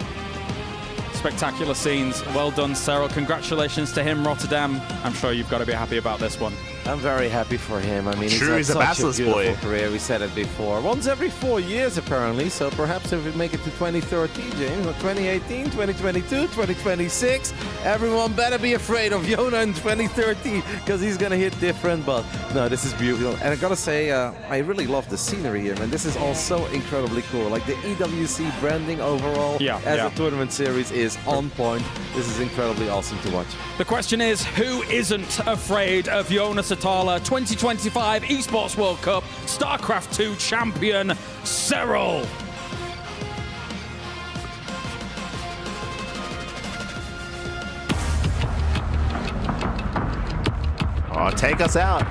Spectacular scenes. Well done, Serral. Congratulations to him, Rotterdam. I'm sure you've got to be happy about this one. I'm very happy for him. I mean, True, he's he's a had such a Basilisk beautiful boy. career. We said it before. Once every 4 years, apparently. So perhaps if we make it to 2013, James, or 2018, 2022, 2026, everyone better be afraid of Yona in 2030 because he's going to hit different. But no, this is beautiful. And I got to say, I really love the scenery here, man. This is all so incredibly cool. Like the EWC branding overall as a tournament series is on point. This is incredibly awesome to watch. The question is, who isn't afraid of Jonas Atala, 2025 Esports World Cup StarCraft 2 champion, Serral? Oh, take us out.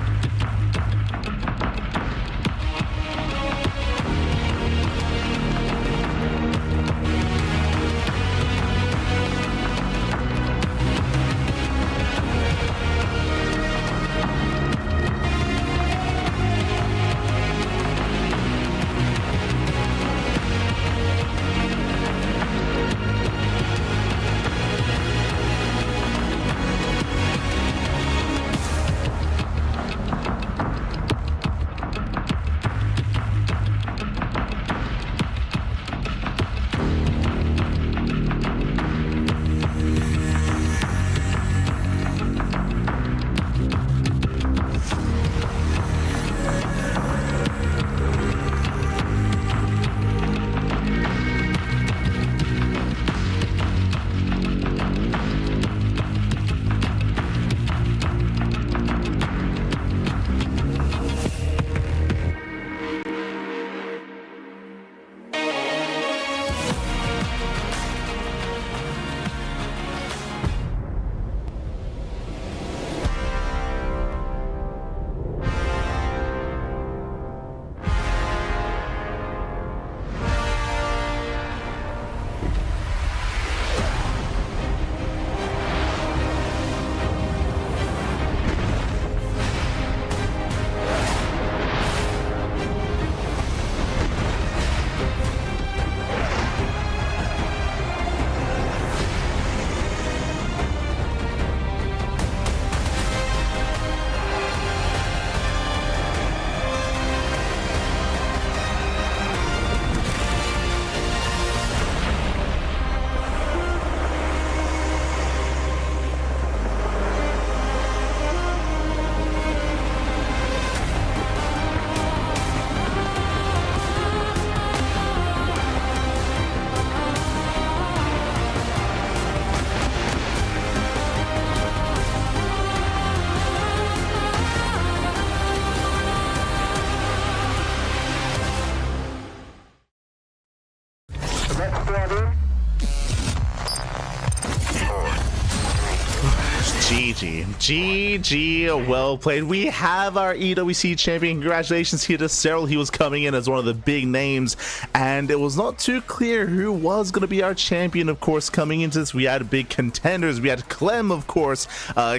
GG, well played. We have our EWC champion. Congratulations here to Serral. He was coming in as one of the big names, and it was not too clear who was going to be our champion. Of course, coming into this, we had big contenders. We had Clem, of course,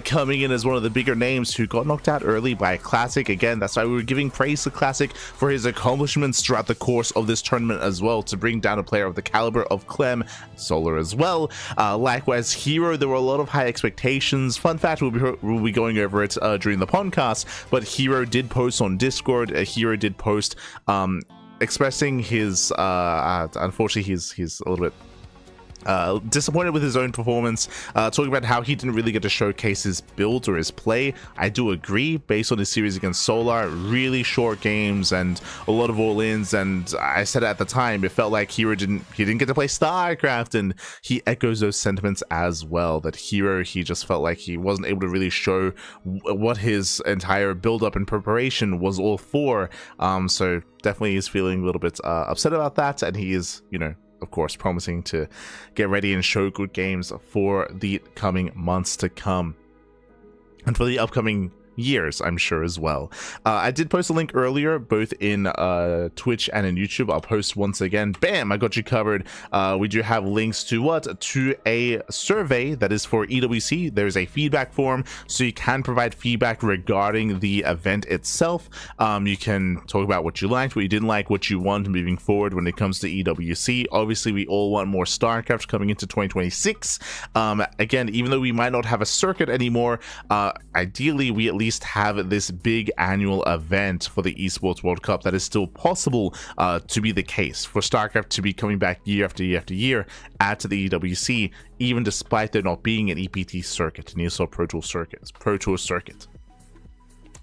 coming in as one of the bigger names who got knocked out early by Classic. Again, that's why we were giving praise to Classic for his accomplishments throughout the course of this tournament as well, to bring down a player of the caliber of Clem, Solar as well. Likewise, Hero, there were a lot of high expectations. Fun fact, we'll be going over it during the podcast, but Hero did post on Discord. Hero did post expressing his unfortunately he's a little bit disappointed with his own performance, talking about how he didn't really get to showcase his build or his play. I do agree, based on his series against Solar, really short games and a lot of all-ins, and I said at the time it felt like Hero didn't get to play StarCraft, and he echoes those sentiments as well, that Hero, he just felt like he wasn't able to really show what his entire build-up and preparation was all for. So definitely is feeling a little bit upset about that, and he is, you know, of course, promising to get ready and show good games for the coming months to come. And for the upcoming, years, I'm sure, as well. I did post a link earlier, both in Twitch and in YouTube. I'll post once again. Bam! I got you covered. We do have links to what? To a survey that is for EWC. There's a feedback form, so you can provide feedback regarding the event itself. You can talk about what you liked, what you didn't like, what you want moving forward when it comes to EWC. Obviously, we all want more StarCraft coming into 2026. Again, even though we might not have a circuit anymore, ideally, we at least have this big annual event for the Esports World Cup. That is still possible to be the case for StarCraft to be coming back year after year after year at the EWC, even despite there not being an EPT circuit, an ESL Pro Tour circuit.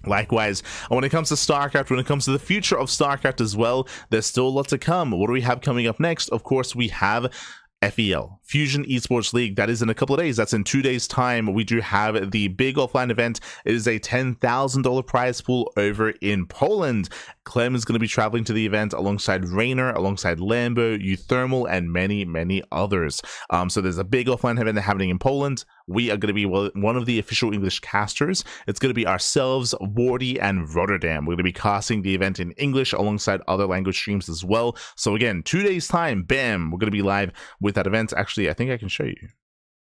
Likewise, when it comes to StarCraft, when it comes to the future of StarCraft as well, there's still a lot to come. What do we have coming up next? Of course, we have FEL, Fusion Esports League. That is in a couple of days. That's in 2 days time. We do have the big offline event. It is a $10,000 prize pool over in Poland. Clem is going to be traveling to the event alongside Rainer, alongside Lambo, Uthermal, and many others. So there's a big offline event happening in Poland. We are going to be one of the official English casters. It's going to be ourselves, Wardy, and Rotterdam. We're going to be casting the event in English alongside other language streams as well. So again, 2 days time, bam, we're going to be live with that event. Actually, I think I can show you.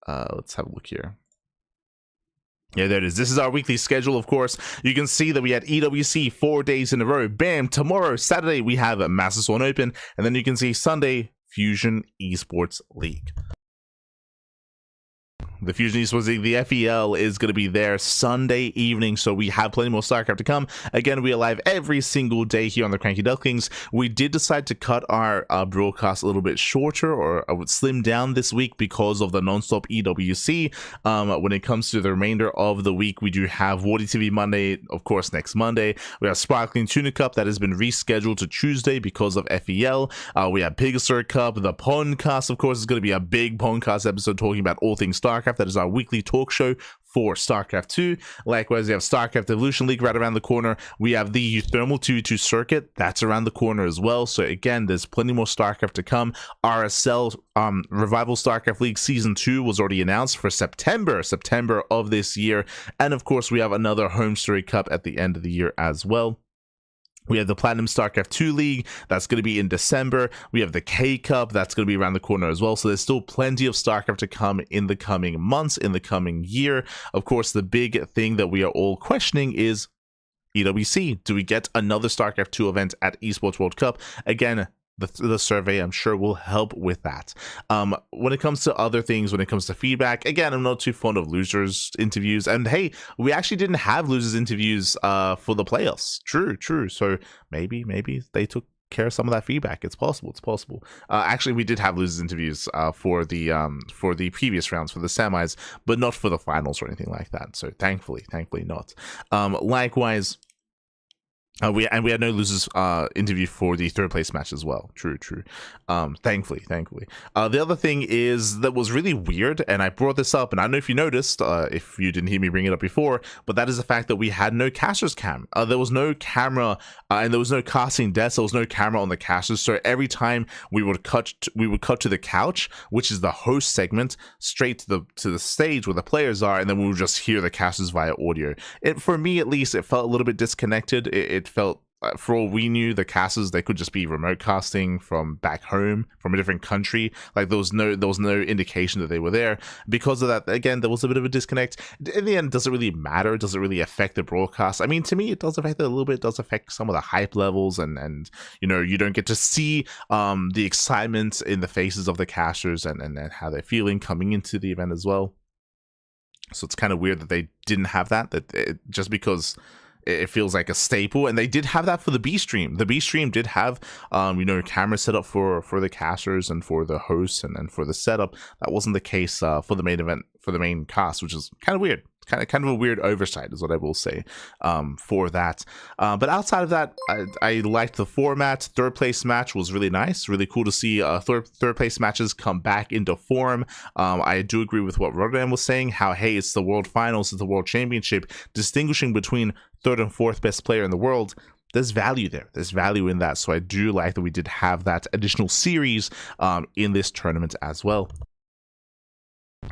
Let's have a look here. Yeah, there it is. This is our weekly schedule, of course. You can see that we had EWC 4 days in a row. Bam! Tomorrow, Saturday, we have Master Swan Open. And then you can see Sunday, Fusion Esports League. The Fusion Esports League, the FEL, is going to be there Sunday evening, so we have plenty more StarCraft to come. Again, we are live every single day here on the CranKy Ducklings. We did decide to cut our broadcast a little bit shorter, or I would slim down this week because of the non-stop EWC. When it comes to the remainder of the week, we do have Wardy TV Monday, of course, next Monday. We have Sparkling Tuna Cup that has been rescheduled to Tuesday because of FEL. We have Pegasus Cup. The Pondcast, of course, is going to be a big Pondcast episode talking about all things StarCraft. That is our weekly talk show for StarCraft 2. Likewise, we have StarCraft Evolution League right around the corner. We have the Thermal 2v2 circuit. That's around the corner as well. So again, there's plenty more StarCraft to come. RSL Revival StarCraft League Season 2 was already announced for September of this year. And of course, we have another Home Story Cup at the end of the year as well. We have the Platinum StarCraft 2 League, that's going to be in December. We have the K Cup, that's going to be around the corner as well. So there's still plenty of StarCraft to come in the coming months, in the coming year. Of course, the big thing that we are all questioning is EWC. Do we get another StarCraft 2 event at Esports World Cup? Again, the survey, I'm sure, will help with that. When it comes to other things, when it comes to feedback, again, I'm not too fond of losers interviews. And hey, we actually didn't have losers interviews for the playoffs. True. So maybe they took care of some of that feedback. It's possible. Actually, we did have losers interviews for the previous rounds, for the semis, but not for the finals or anything like that. So thankfully not. Likewise, we had no losers interview for the third place match as well. True. Thankfully. The other thing is that was really weird, and I brought this up, and I don't know if you noticed, if you didn't hear me bring it up before, but that is the fact that we had no caster's cam. There was no camera, and there was no casting desk. There was no camera on the casters. So every time we would cut to the couch, which is the host segment, straight to the stage where the players are, and then we would just hear the casters via audio. For me, at least, it felt a little bit disconnected. It felt, for all we knew, the casters, they could just be remote casting from back home, from a different country. Like there was no indication that they were there. Because of that, again, there was a bit of a disconnect. In the end, does it really matter? Does it really affect the broadcast? I mean, to me, it does affect it a little bit. It does affect some of the hype levels, and you know, you don't get to see the excitement in the faces of the casters and how they're feeling coming into the event as well. So it's kind of weird that they didn't have that. Just because it feels like a staple, and they did have that for the B stream. The B stream did have, cameras set up for the casters and for the hosts and for the setup. That wasn't the case for the main event, for the main cast, which is kind of weird. Kind of a weird oversight is what I will say for that. But outside of that, I liked the format. Third place match was really nice. Really cool to see third place matches come back into form. I do agree with what Rotterdam was saying, how, hey, it's the world finals, it's the world championship, distinguishing between third and fourth best player in the world. There's value there. There's value in that. So I do like that we did have that additional series in this tournament as well.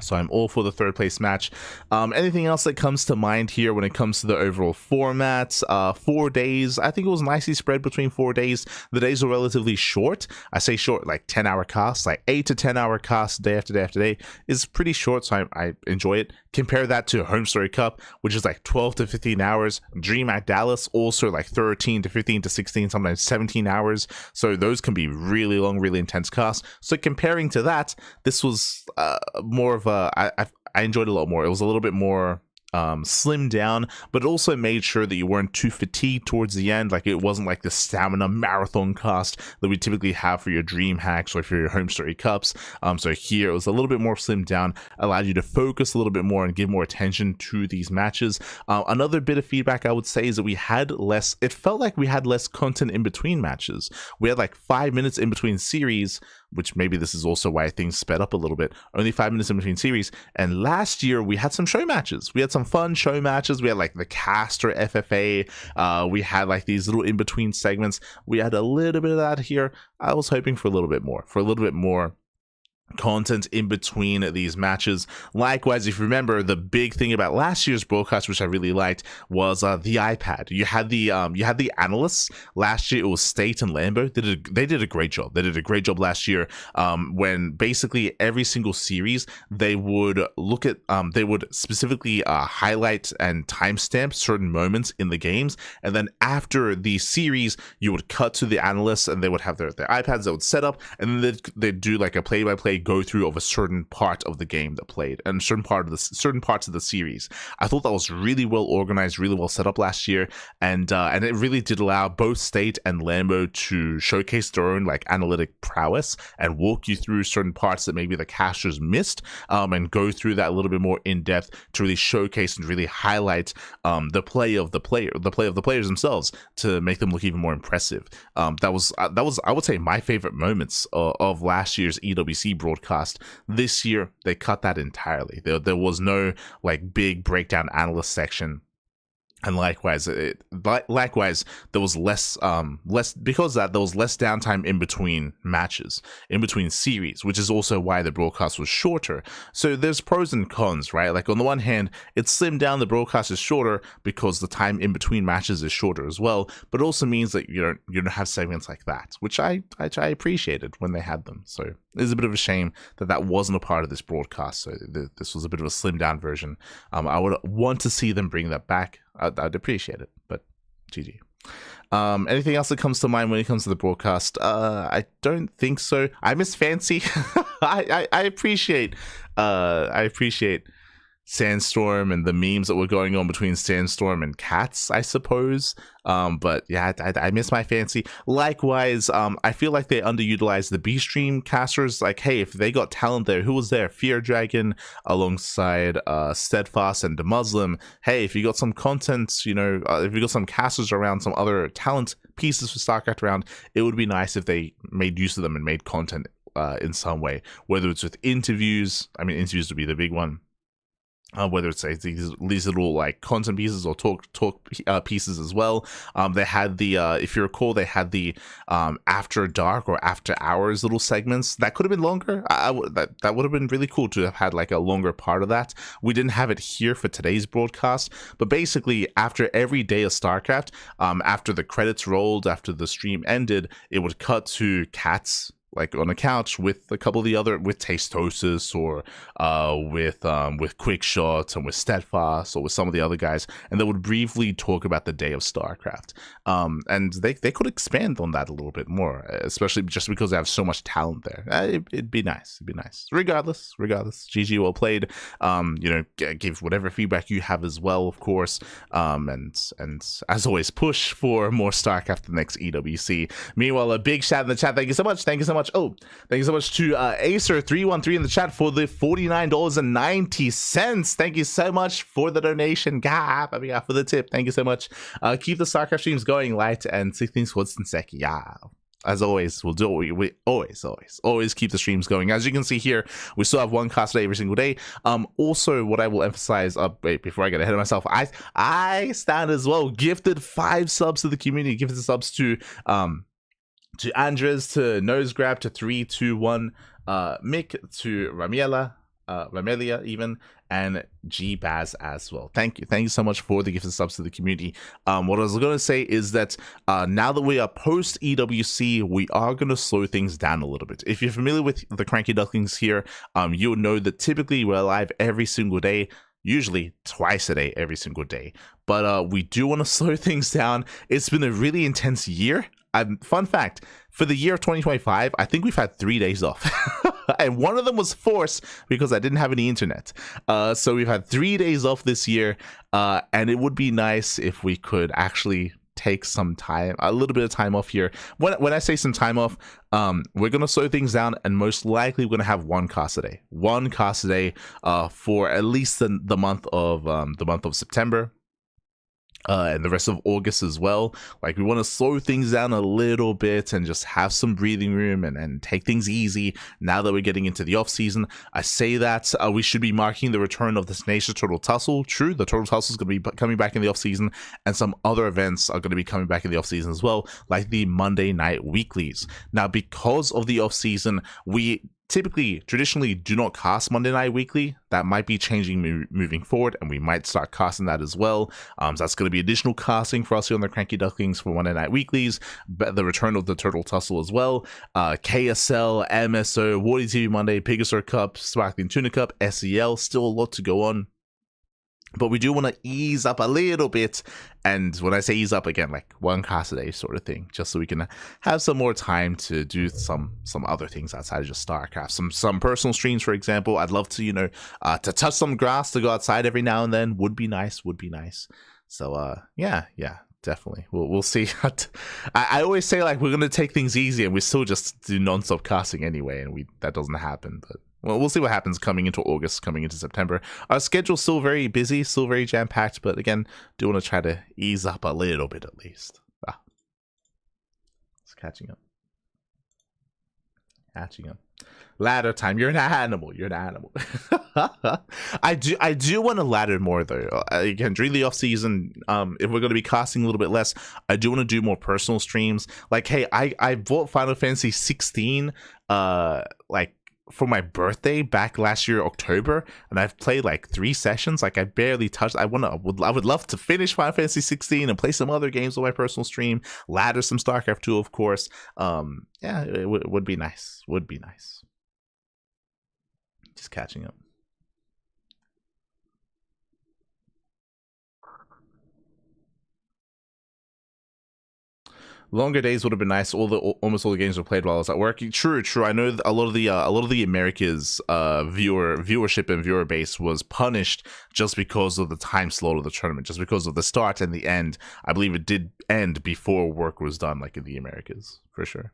So I'm all for the third place match. Anything else that comes to mind here when it comes to the overall format? 4 days. I think it was nicely spread between 4 days. The days were relatively short. I say short, like 10-hour casts, like 8 to 10-hour casts day after day after day is pretty short, so I enjoy it. Compare that to Home Story Cup, which is like 12 to 15 hours. DreamHack Dallas, also like 13 to 15 to 16, sometimes 17 hours. So those can be really long, really intense casts. So comparing to that, this was more of I enjoyed it a lot more. It was a little bit more slimmed down, but it also made sure that you weren't too fatigued towards the end. Like, it wasn't like the stamina marathon cast that we typically have for your dream hacks or for your Home Story Cups. So here it was a little bit more slimmed down, allowed you to focus a little bit more and give more attention to these matches. Another bit of feedback I would say is that we had less, it felt like we had less content in between matches. We had like 5 minutes in between series, which maybe this is also why things sped up a little bit. Only 5 minutes in between series. And last year we had some show matches. We had some fun show matches. We had like the caster FFA. We had like these little in between segments. We had a little bit of that here. I was hoping for a little bit more content in between these matches. Likewise, if you remember, the big thing about last year's broadcast, which I really liked, was the iPad. You had the analysts. Last year it was State and Lambo. They did a great job. They did a great job last year, when basically every single series they would look at they would specifically highlight and timestamp certain moments in the games, and then after the series you would cut to the analysts and they would have their iPads that would set up, and then they'd do like a play-by-play go through of a certain part of the game that played and certain parts of the series. I thought that was really well organized, really well set up last year, and it really did allow both State and Lambo to showcase their own like analytic prowess and walk you through certain parts that maybe the casters missed, and go through that a little bit more in depth to really showcase and really highlight the play of the players themselves to make them look even more impressive. That was I would say my favorite moments of last year's EWC broadcast. This year they cut that entirely. There was no like big breakdown analyst section. And likewise, there was less because that there was less downtime in between matches, in between series, which is also why the broadcast was shorter. So there's pros and cons, right? Like on the one hand, it's slimmed down, the broadcast is shorter because the time in between matches is shorter as well. But it also means that you don't have segments like that, which I appreciated when they had them. So it's a bit of a shame that wasn't a part of this broadcast. So this was a bit of a slimmed down version. I would want to see them bring that back. I'd appreciate it, but GG. Anything else that comes to mind when it comes to the broadcast? I don't think so. I miss Fancy. I appreciate Sandstorm and the memes that were going on between Sandstorm and Cats, I suppose. But yeah, I miss my Fancy. Likewise, I feel like they underutilized the B-Stream casters. Like, hey, if they got talent there, who was there? Fear Dragon alongside Steadfast and the Muslim. Hey, if you got some content, if you got some casters around, some other talent pieces for StarCraft around, it would be nice if they made use of them and made content in some way. Whether it's with interviews, I mean, interviews would be the big one. Whether it's these little like content pieces or talk pieces as well. They had the if you recall, they had the after dark or after hours little segments that could have been longer. That would have been really cool to have had like a longer part of that. We didn't have it here for today's broadcast, but basically after every day of StarCraft, after the credits rolled, after the stream ended, it would cut to Cats like on a couch with a couple of the other, with Tastosis or with Quick Shots and with Steadfast or with some of the other guys, and they would briefly talk about the day of StarCraft. And they could expand on that a little bit more, especially just because they have so much talent there. It'd be nice. Regardless, GG, well played. Give whatever feedback you have as well, of course. And as always, push for more StarCraft the next EWC. Meanwhile, a big shout in the chat. Thank you so much. Oh, thank you so much to Acer313 in the chat for the $49.90. Thank you so much for the donation. For the tip. Thank you so much. Keep the StarCraft streams going, light and 16 squads in sec. Yeah. As always, we'll do we always keep the streams going. As you can see here, we still have one cast every single day. Also, what I will emphasize, before I get ahead of myself, I stand as well. Gifted 5 subs to the community. Gifted subs to Andres, to Nose Grab, to 321, Mick, to Ramiela, Ramelia even, and G Baz as well. Thank you so much for the gifted subs to the community. What I was going to say is that now that we are post EWC, we are going to slow things down a little bit. If you're familiar with the CranKy Ducklings here, you'll know that typically we're live every single day, usually twice a day, every single day. But we do want to slow things down. It's been a really intense year. Fun fact, for the year of 2025, I think we've had 3 days off. And one of them was forced because I didn't have any internet. So we've had 3 days off this year. And it would be nice if we could actually take some time, a little bit of time off here. When I say some time off, we're going to slow things down, and most likely we're going to have one cast a day. One cast a day for at least the month of September. And the rest of August as well. Like, we want to slow things down a little bit and just have some breathing room and take things easy now that we're getting into the off season. I say that we should be marking the return of the Tenacious Turtle Tussle. True, the Turtle Tussle is going to be coming back in the off season, and some other events are going to be coming back in the off season as well, like the Monday night weeklies. Now, because of the off season, we traditionally do not cast Monday Night Weekly. That might be changing moving forward, and we might start casting that as well. So that's going to be additional casting for us here on the CranKy Ducklings for Monday Night Weeklies, but the return of the Turtle Tussle as well. KSL, MSO, Wardy TV Monday, Pegasus Cup, Sparkling Tuna Cup, SEL, still a lot to go on. But we do want to ease up a little bit, and when I say ease up, again, like one cast a day sort of thing, just so we can have some more time to do some other things outside of just StarCraft. Some personal streams, for example. I'd love to, to touch some grass, to go outside every now and then. Would be nice. So yeah, definitely. We'll see. I always say, like, we're gonna take things easy, and we still just do non-stop casting anyway, and that doesn't happen. But well, we'll see what happens coming into August, coming into September. Our schedule's still very busy, still very jam-packed, but again, do want to try to ease up a little bit at least. It's catching up. Ladder time. You're an animal. I do want to ladder more though. Again, during the off season, if we're going to be casting a little bit less, I do want to do more personal streams. Like, hey, I bought Final Fantasy 16 like for my birthday back last year October, and I've played like 3 sessions. Like, I barely touched. I would love to finish Final Fantasy 16 and play some other games on my personal stream, ladder some StarCraft 2, of course. Yeah, it would be nice. Just catching up. Longer days would have been nice. Almost all the games were played while I was at work. True. I know a lot of the Americas viewership and viewer base was punished just because of the time slot of the tournament, just because of the start and the end. I believe it did end before work was done, like in the Americas, for sure.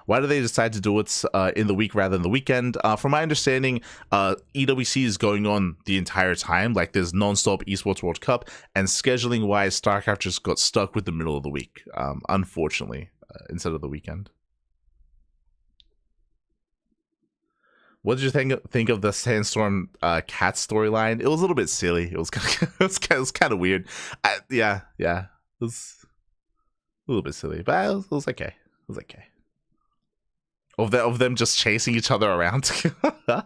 Why do they decide to do it in the week rather than the weekend? From my understanding, EWC is going on the entire time. Like, there's non-stop Esports World Cup, and scheduling-wise, StarCraft just got stuck with the middle of the week, unfortunately, instead of the weekend. What did you think of the Sandstorm Cat storyline? It was a little bit silly. It was kind of weird. Yeah, it was a little bit silly, but it was okay. Of them just chasing each other around. Yeah.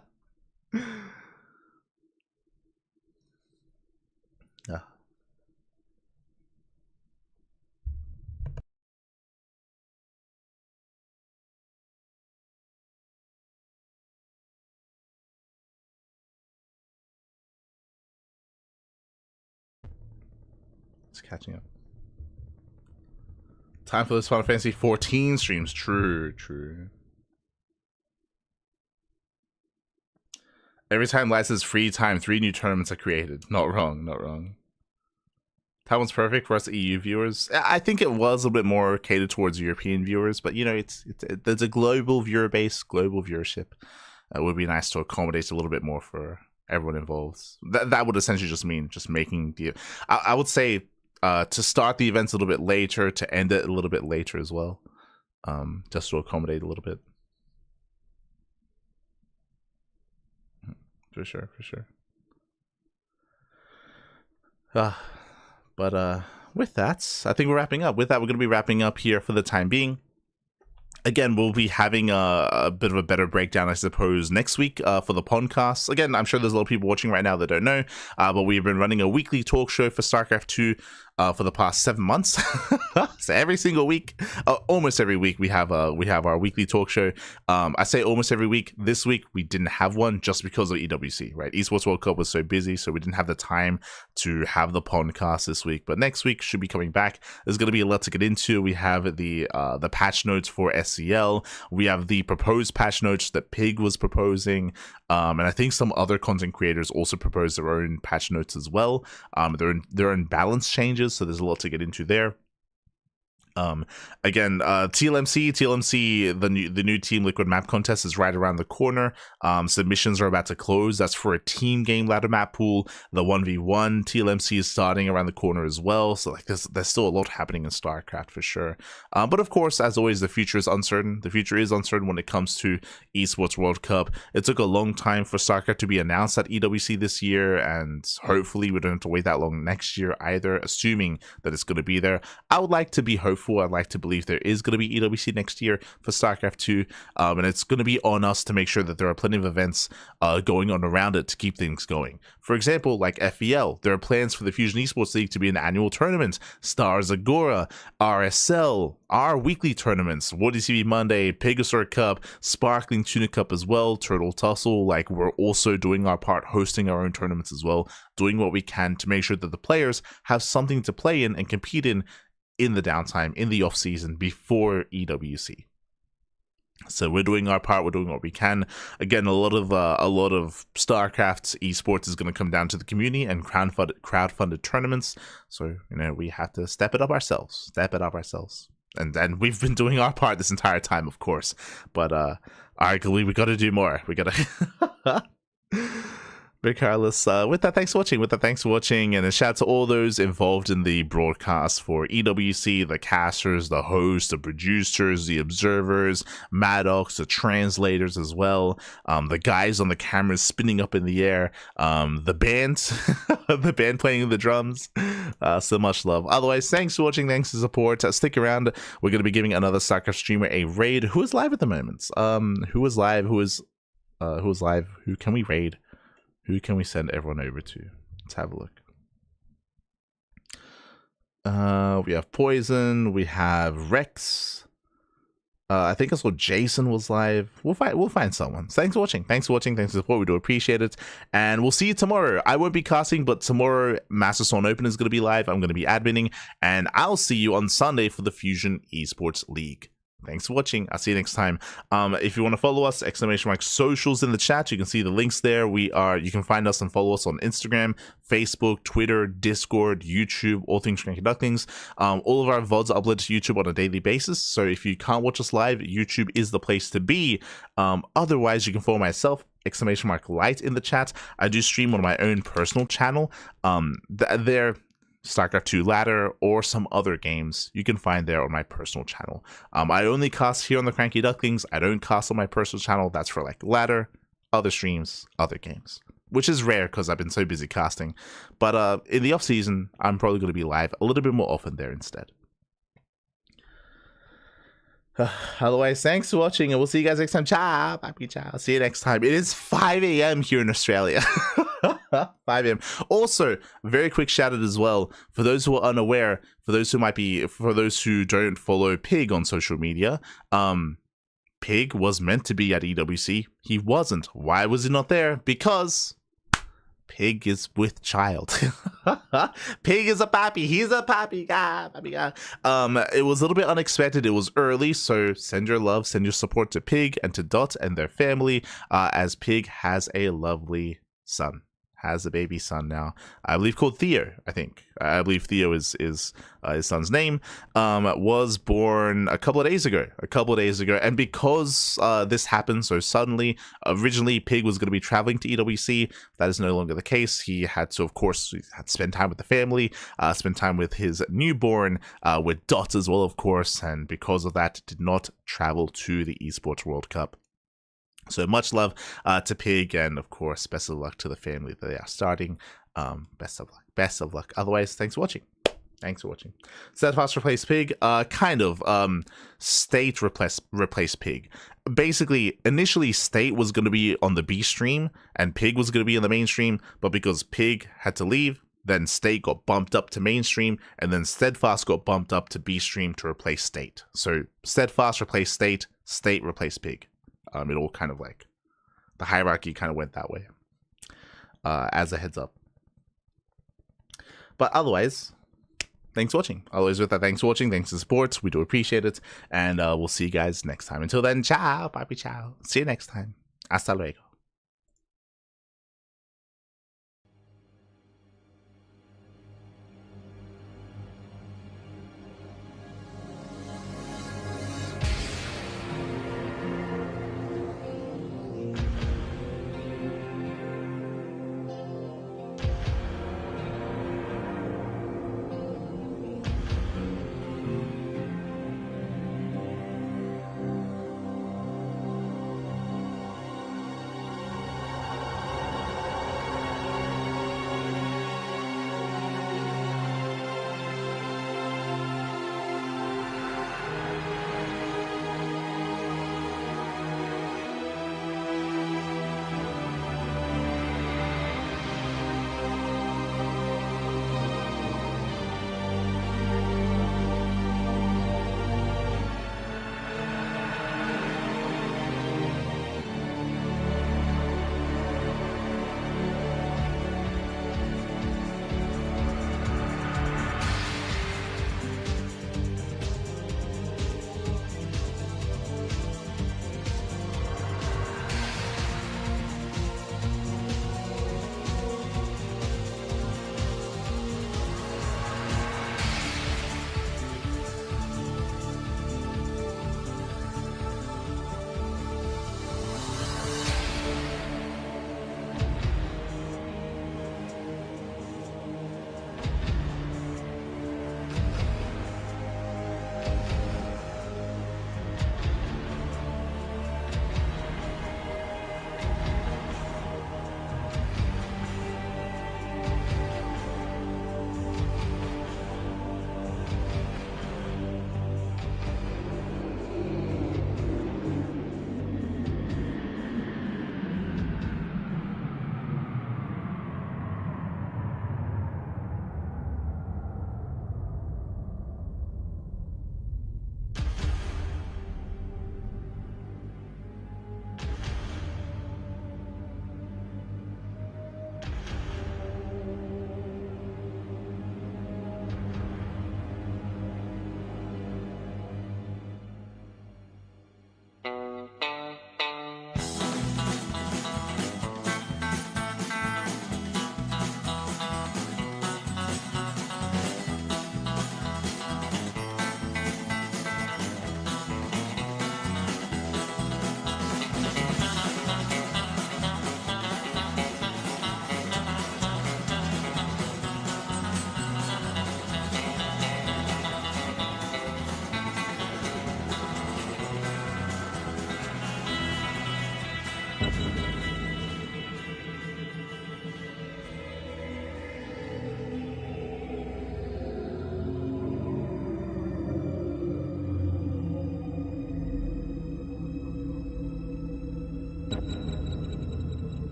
It's catching up. Time for this Final Fantasy 14 streams. True. Every time Light says free time, 3 new tournaments are created. Not wrong. That one's perfect for us EU viewers. I think it was a bit more catered towards European viewers, but there's a global viewer base, global viewership. It would be nice to accommodate a little bit more for everyone involved. That would essentially just mean making the. I would say to start the events a little bit later, to end it a little bit later as well, just to accommodate a little bit. For sure. But with that, I think we're wrapping up. With that, we're going to be wrapping up here for the time being. Again, we'll be having a bit of a better breakdown, I suppose, next week for the podcast. Again, I'm sure there's a lot of people watching right now that don't know, but we've been running a weekly talk show for StarCraft 2 for the past 7 months. So every single week, almost every week, we have our weekly talk show. I say almost every week. This week we didn't have one just because of EWC, right? Esports World Cup was so busy, so we didn't have the time to have the podcast this week. But next week should be coming back. There's going to be a lot to get into. We have the patch notes for SCL. We have the proposed patch notes that Pig was proposing, and I think some other content creators also proposed their own patch notes as well. Their own balance changes. So there's a lot to get into there. Again, TLMC, the new Team Liquid map contest is right around the corner. Submissions are about to close. That's for a team game ladder map pool. The 1v1 TLMC is starting around the corner as well. So like there's still a lot happening in StarCraft for sure. But of course, as always, the future is uncertain. The future is uncertain when it comes to Esports World Cup. It took a long time for StarCraft to be announced at EWC this year, and hopefully we don't have to wait that long next year either, assuming that it's going to be there. I would like to be hopeful. I'd like to believe there is going to be EWC next year for StarCraft 2, and it's going to be on us to make sure that there are plenty of events going on around it to keep things going. For example, like FEL, there are plans for the Fusion Esports League to be an annual tournament, Stars Agora, RSL, our weekly tournaments, World ECB Monday, Pegasaur Cup, Sparkling Tuna Cup as well, Turtle Tussle. Like, we're also doing our part, hosting our own tournaments as well, doing what we can to make sure that the players have something to play in and compete in the downtime, in the off season, before EWC. So we're doing our part. We're doing what we can. Again, a lot of StarCraft esports is going to come down to the community and crowdfunded tournaments. So we have to step it up ourselves. And we've been doing our part this entire time, of course. But arguably, we got to do more. We got to. Regardless, with that, thanks for watching, and a shout out to all those involved in the broadcast for EWC, the casters, the hosts, the producers, the observers, Maddox, the translators as well, the guys on the cameras spinning up in the air, the band, the band playing the drums. So much love. Otherwise, thanks for watching, thanks for support. Stick around. We're going to be giving another StarCraft streamer a raid. Who is live at the moment? Who is live? Who can we raid? Who can we send everyone over to? Let's have a look. We have Poison. We have Rex. I think also Jason was live. We'll find someone. Thanks for watching. Thanks for the support. We do appreciate it. And we'll see you tomorrow. I won't be casting, but tomorrow Master Sworn Open is going to be live. I'm going to be adminning. And I'll see you on Sunday for the Fusion Esports League. Thanks for watching. I'll see you next time. If you want to follow us, _socials in the chat. You can see the links there. You can find us and follow us on Instagram, Facebook, Twitter, Discord, YouTube, all things CranKy Ducklings. All of our VODs are uploaded to YouTube on a daily basis. So if you can't watch us live, YouTube is the place to be. Otherwise, you can follow myself, !light in the chat. I do stream on my own personal channel. There. StarCraft 2 Ladder, or some other games you can find there on my personal channel. I only cast here on the CranKy Ducklings. I don't cast on my personal channel. That's for like Ladder, other streams, other games, which is rare because I've been so busy casting. But in the off season, I'm probably going to be live a little bit more often there instead. Otherwise, thanks for watching, and we'll see you guys next time. Ciao, papi, ciao. See you next time. It is 5 a.m. here in Australia. 5 a.m. Also, very quick shout out as well for those who are unaware, for those who don't follow Pig on social media. Pig was meant to be at EWC. He wasn't. Why was he not there? Because Pig is with child. Pig is a pappy. He's a pappy guy. It was a little bit unexpected. It was early, so send your love, send your support to Pig and to Dot and their family, as Pig has a lovely son. Has a baby son now, I believe, called Theo. I believe Theo is his son's name. Was born a couple of days ago. And because this happened so suddenly, originally Pig was going to be traveling to EWC. That is no longer the case. He had to, of course, spend time with the family, spend time with his newborn, with Dot as well, of course. And because of that, did not travel to the Esports World Cup. So much love to Pig, and of course, best of luck to the family that they are starting. Best of luck. Otherwise, thanks for watching. Thanks for watching. Steadfast replaced Pig. Kind of. State replaced Pig. Basically, initially State was going to be on the B stream and Pig was going to be in the mainstream, but because Pig had to leave, then State got bumped up to mainstream, and then Steadfast got bumped up to B stream to replace State. So Steadfast replaced State, State replaced Pig. It all kind of like, the hierarchy kind of went that way. As a heads up. But otherwise, thanks for watching. Always with that, thanks for watching. Thanks for the support. We do appreciate it. And we'll see you guys next time. Until then, ciao. Bye, ciao. See you next time. Hasta luego.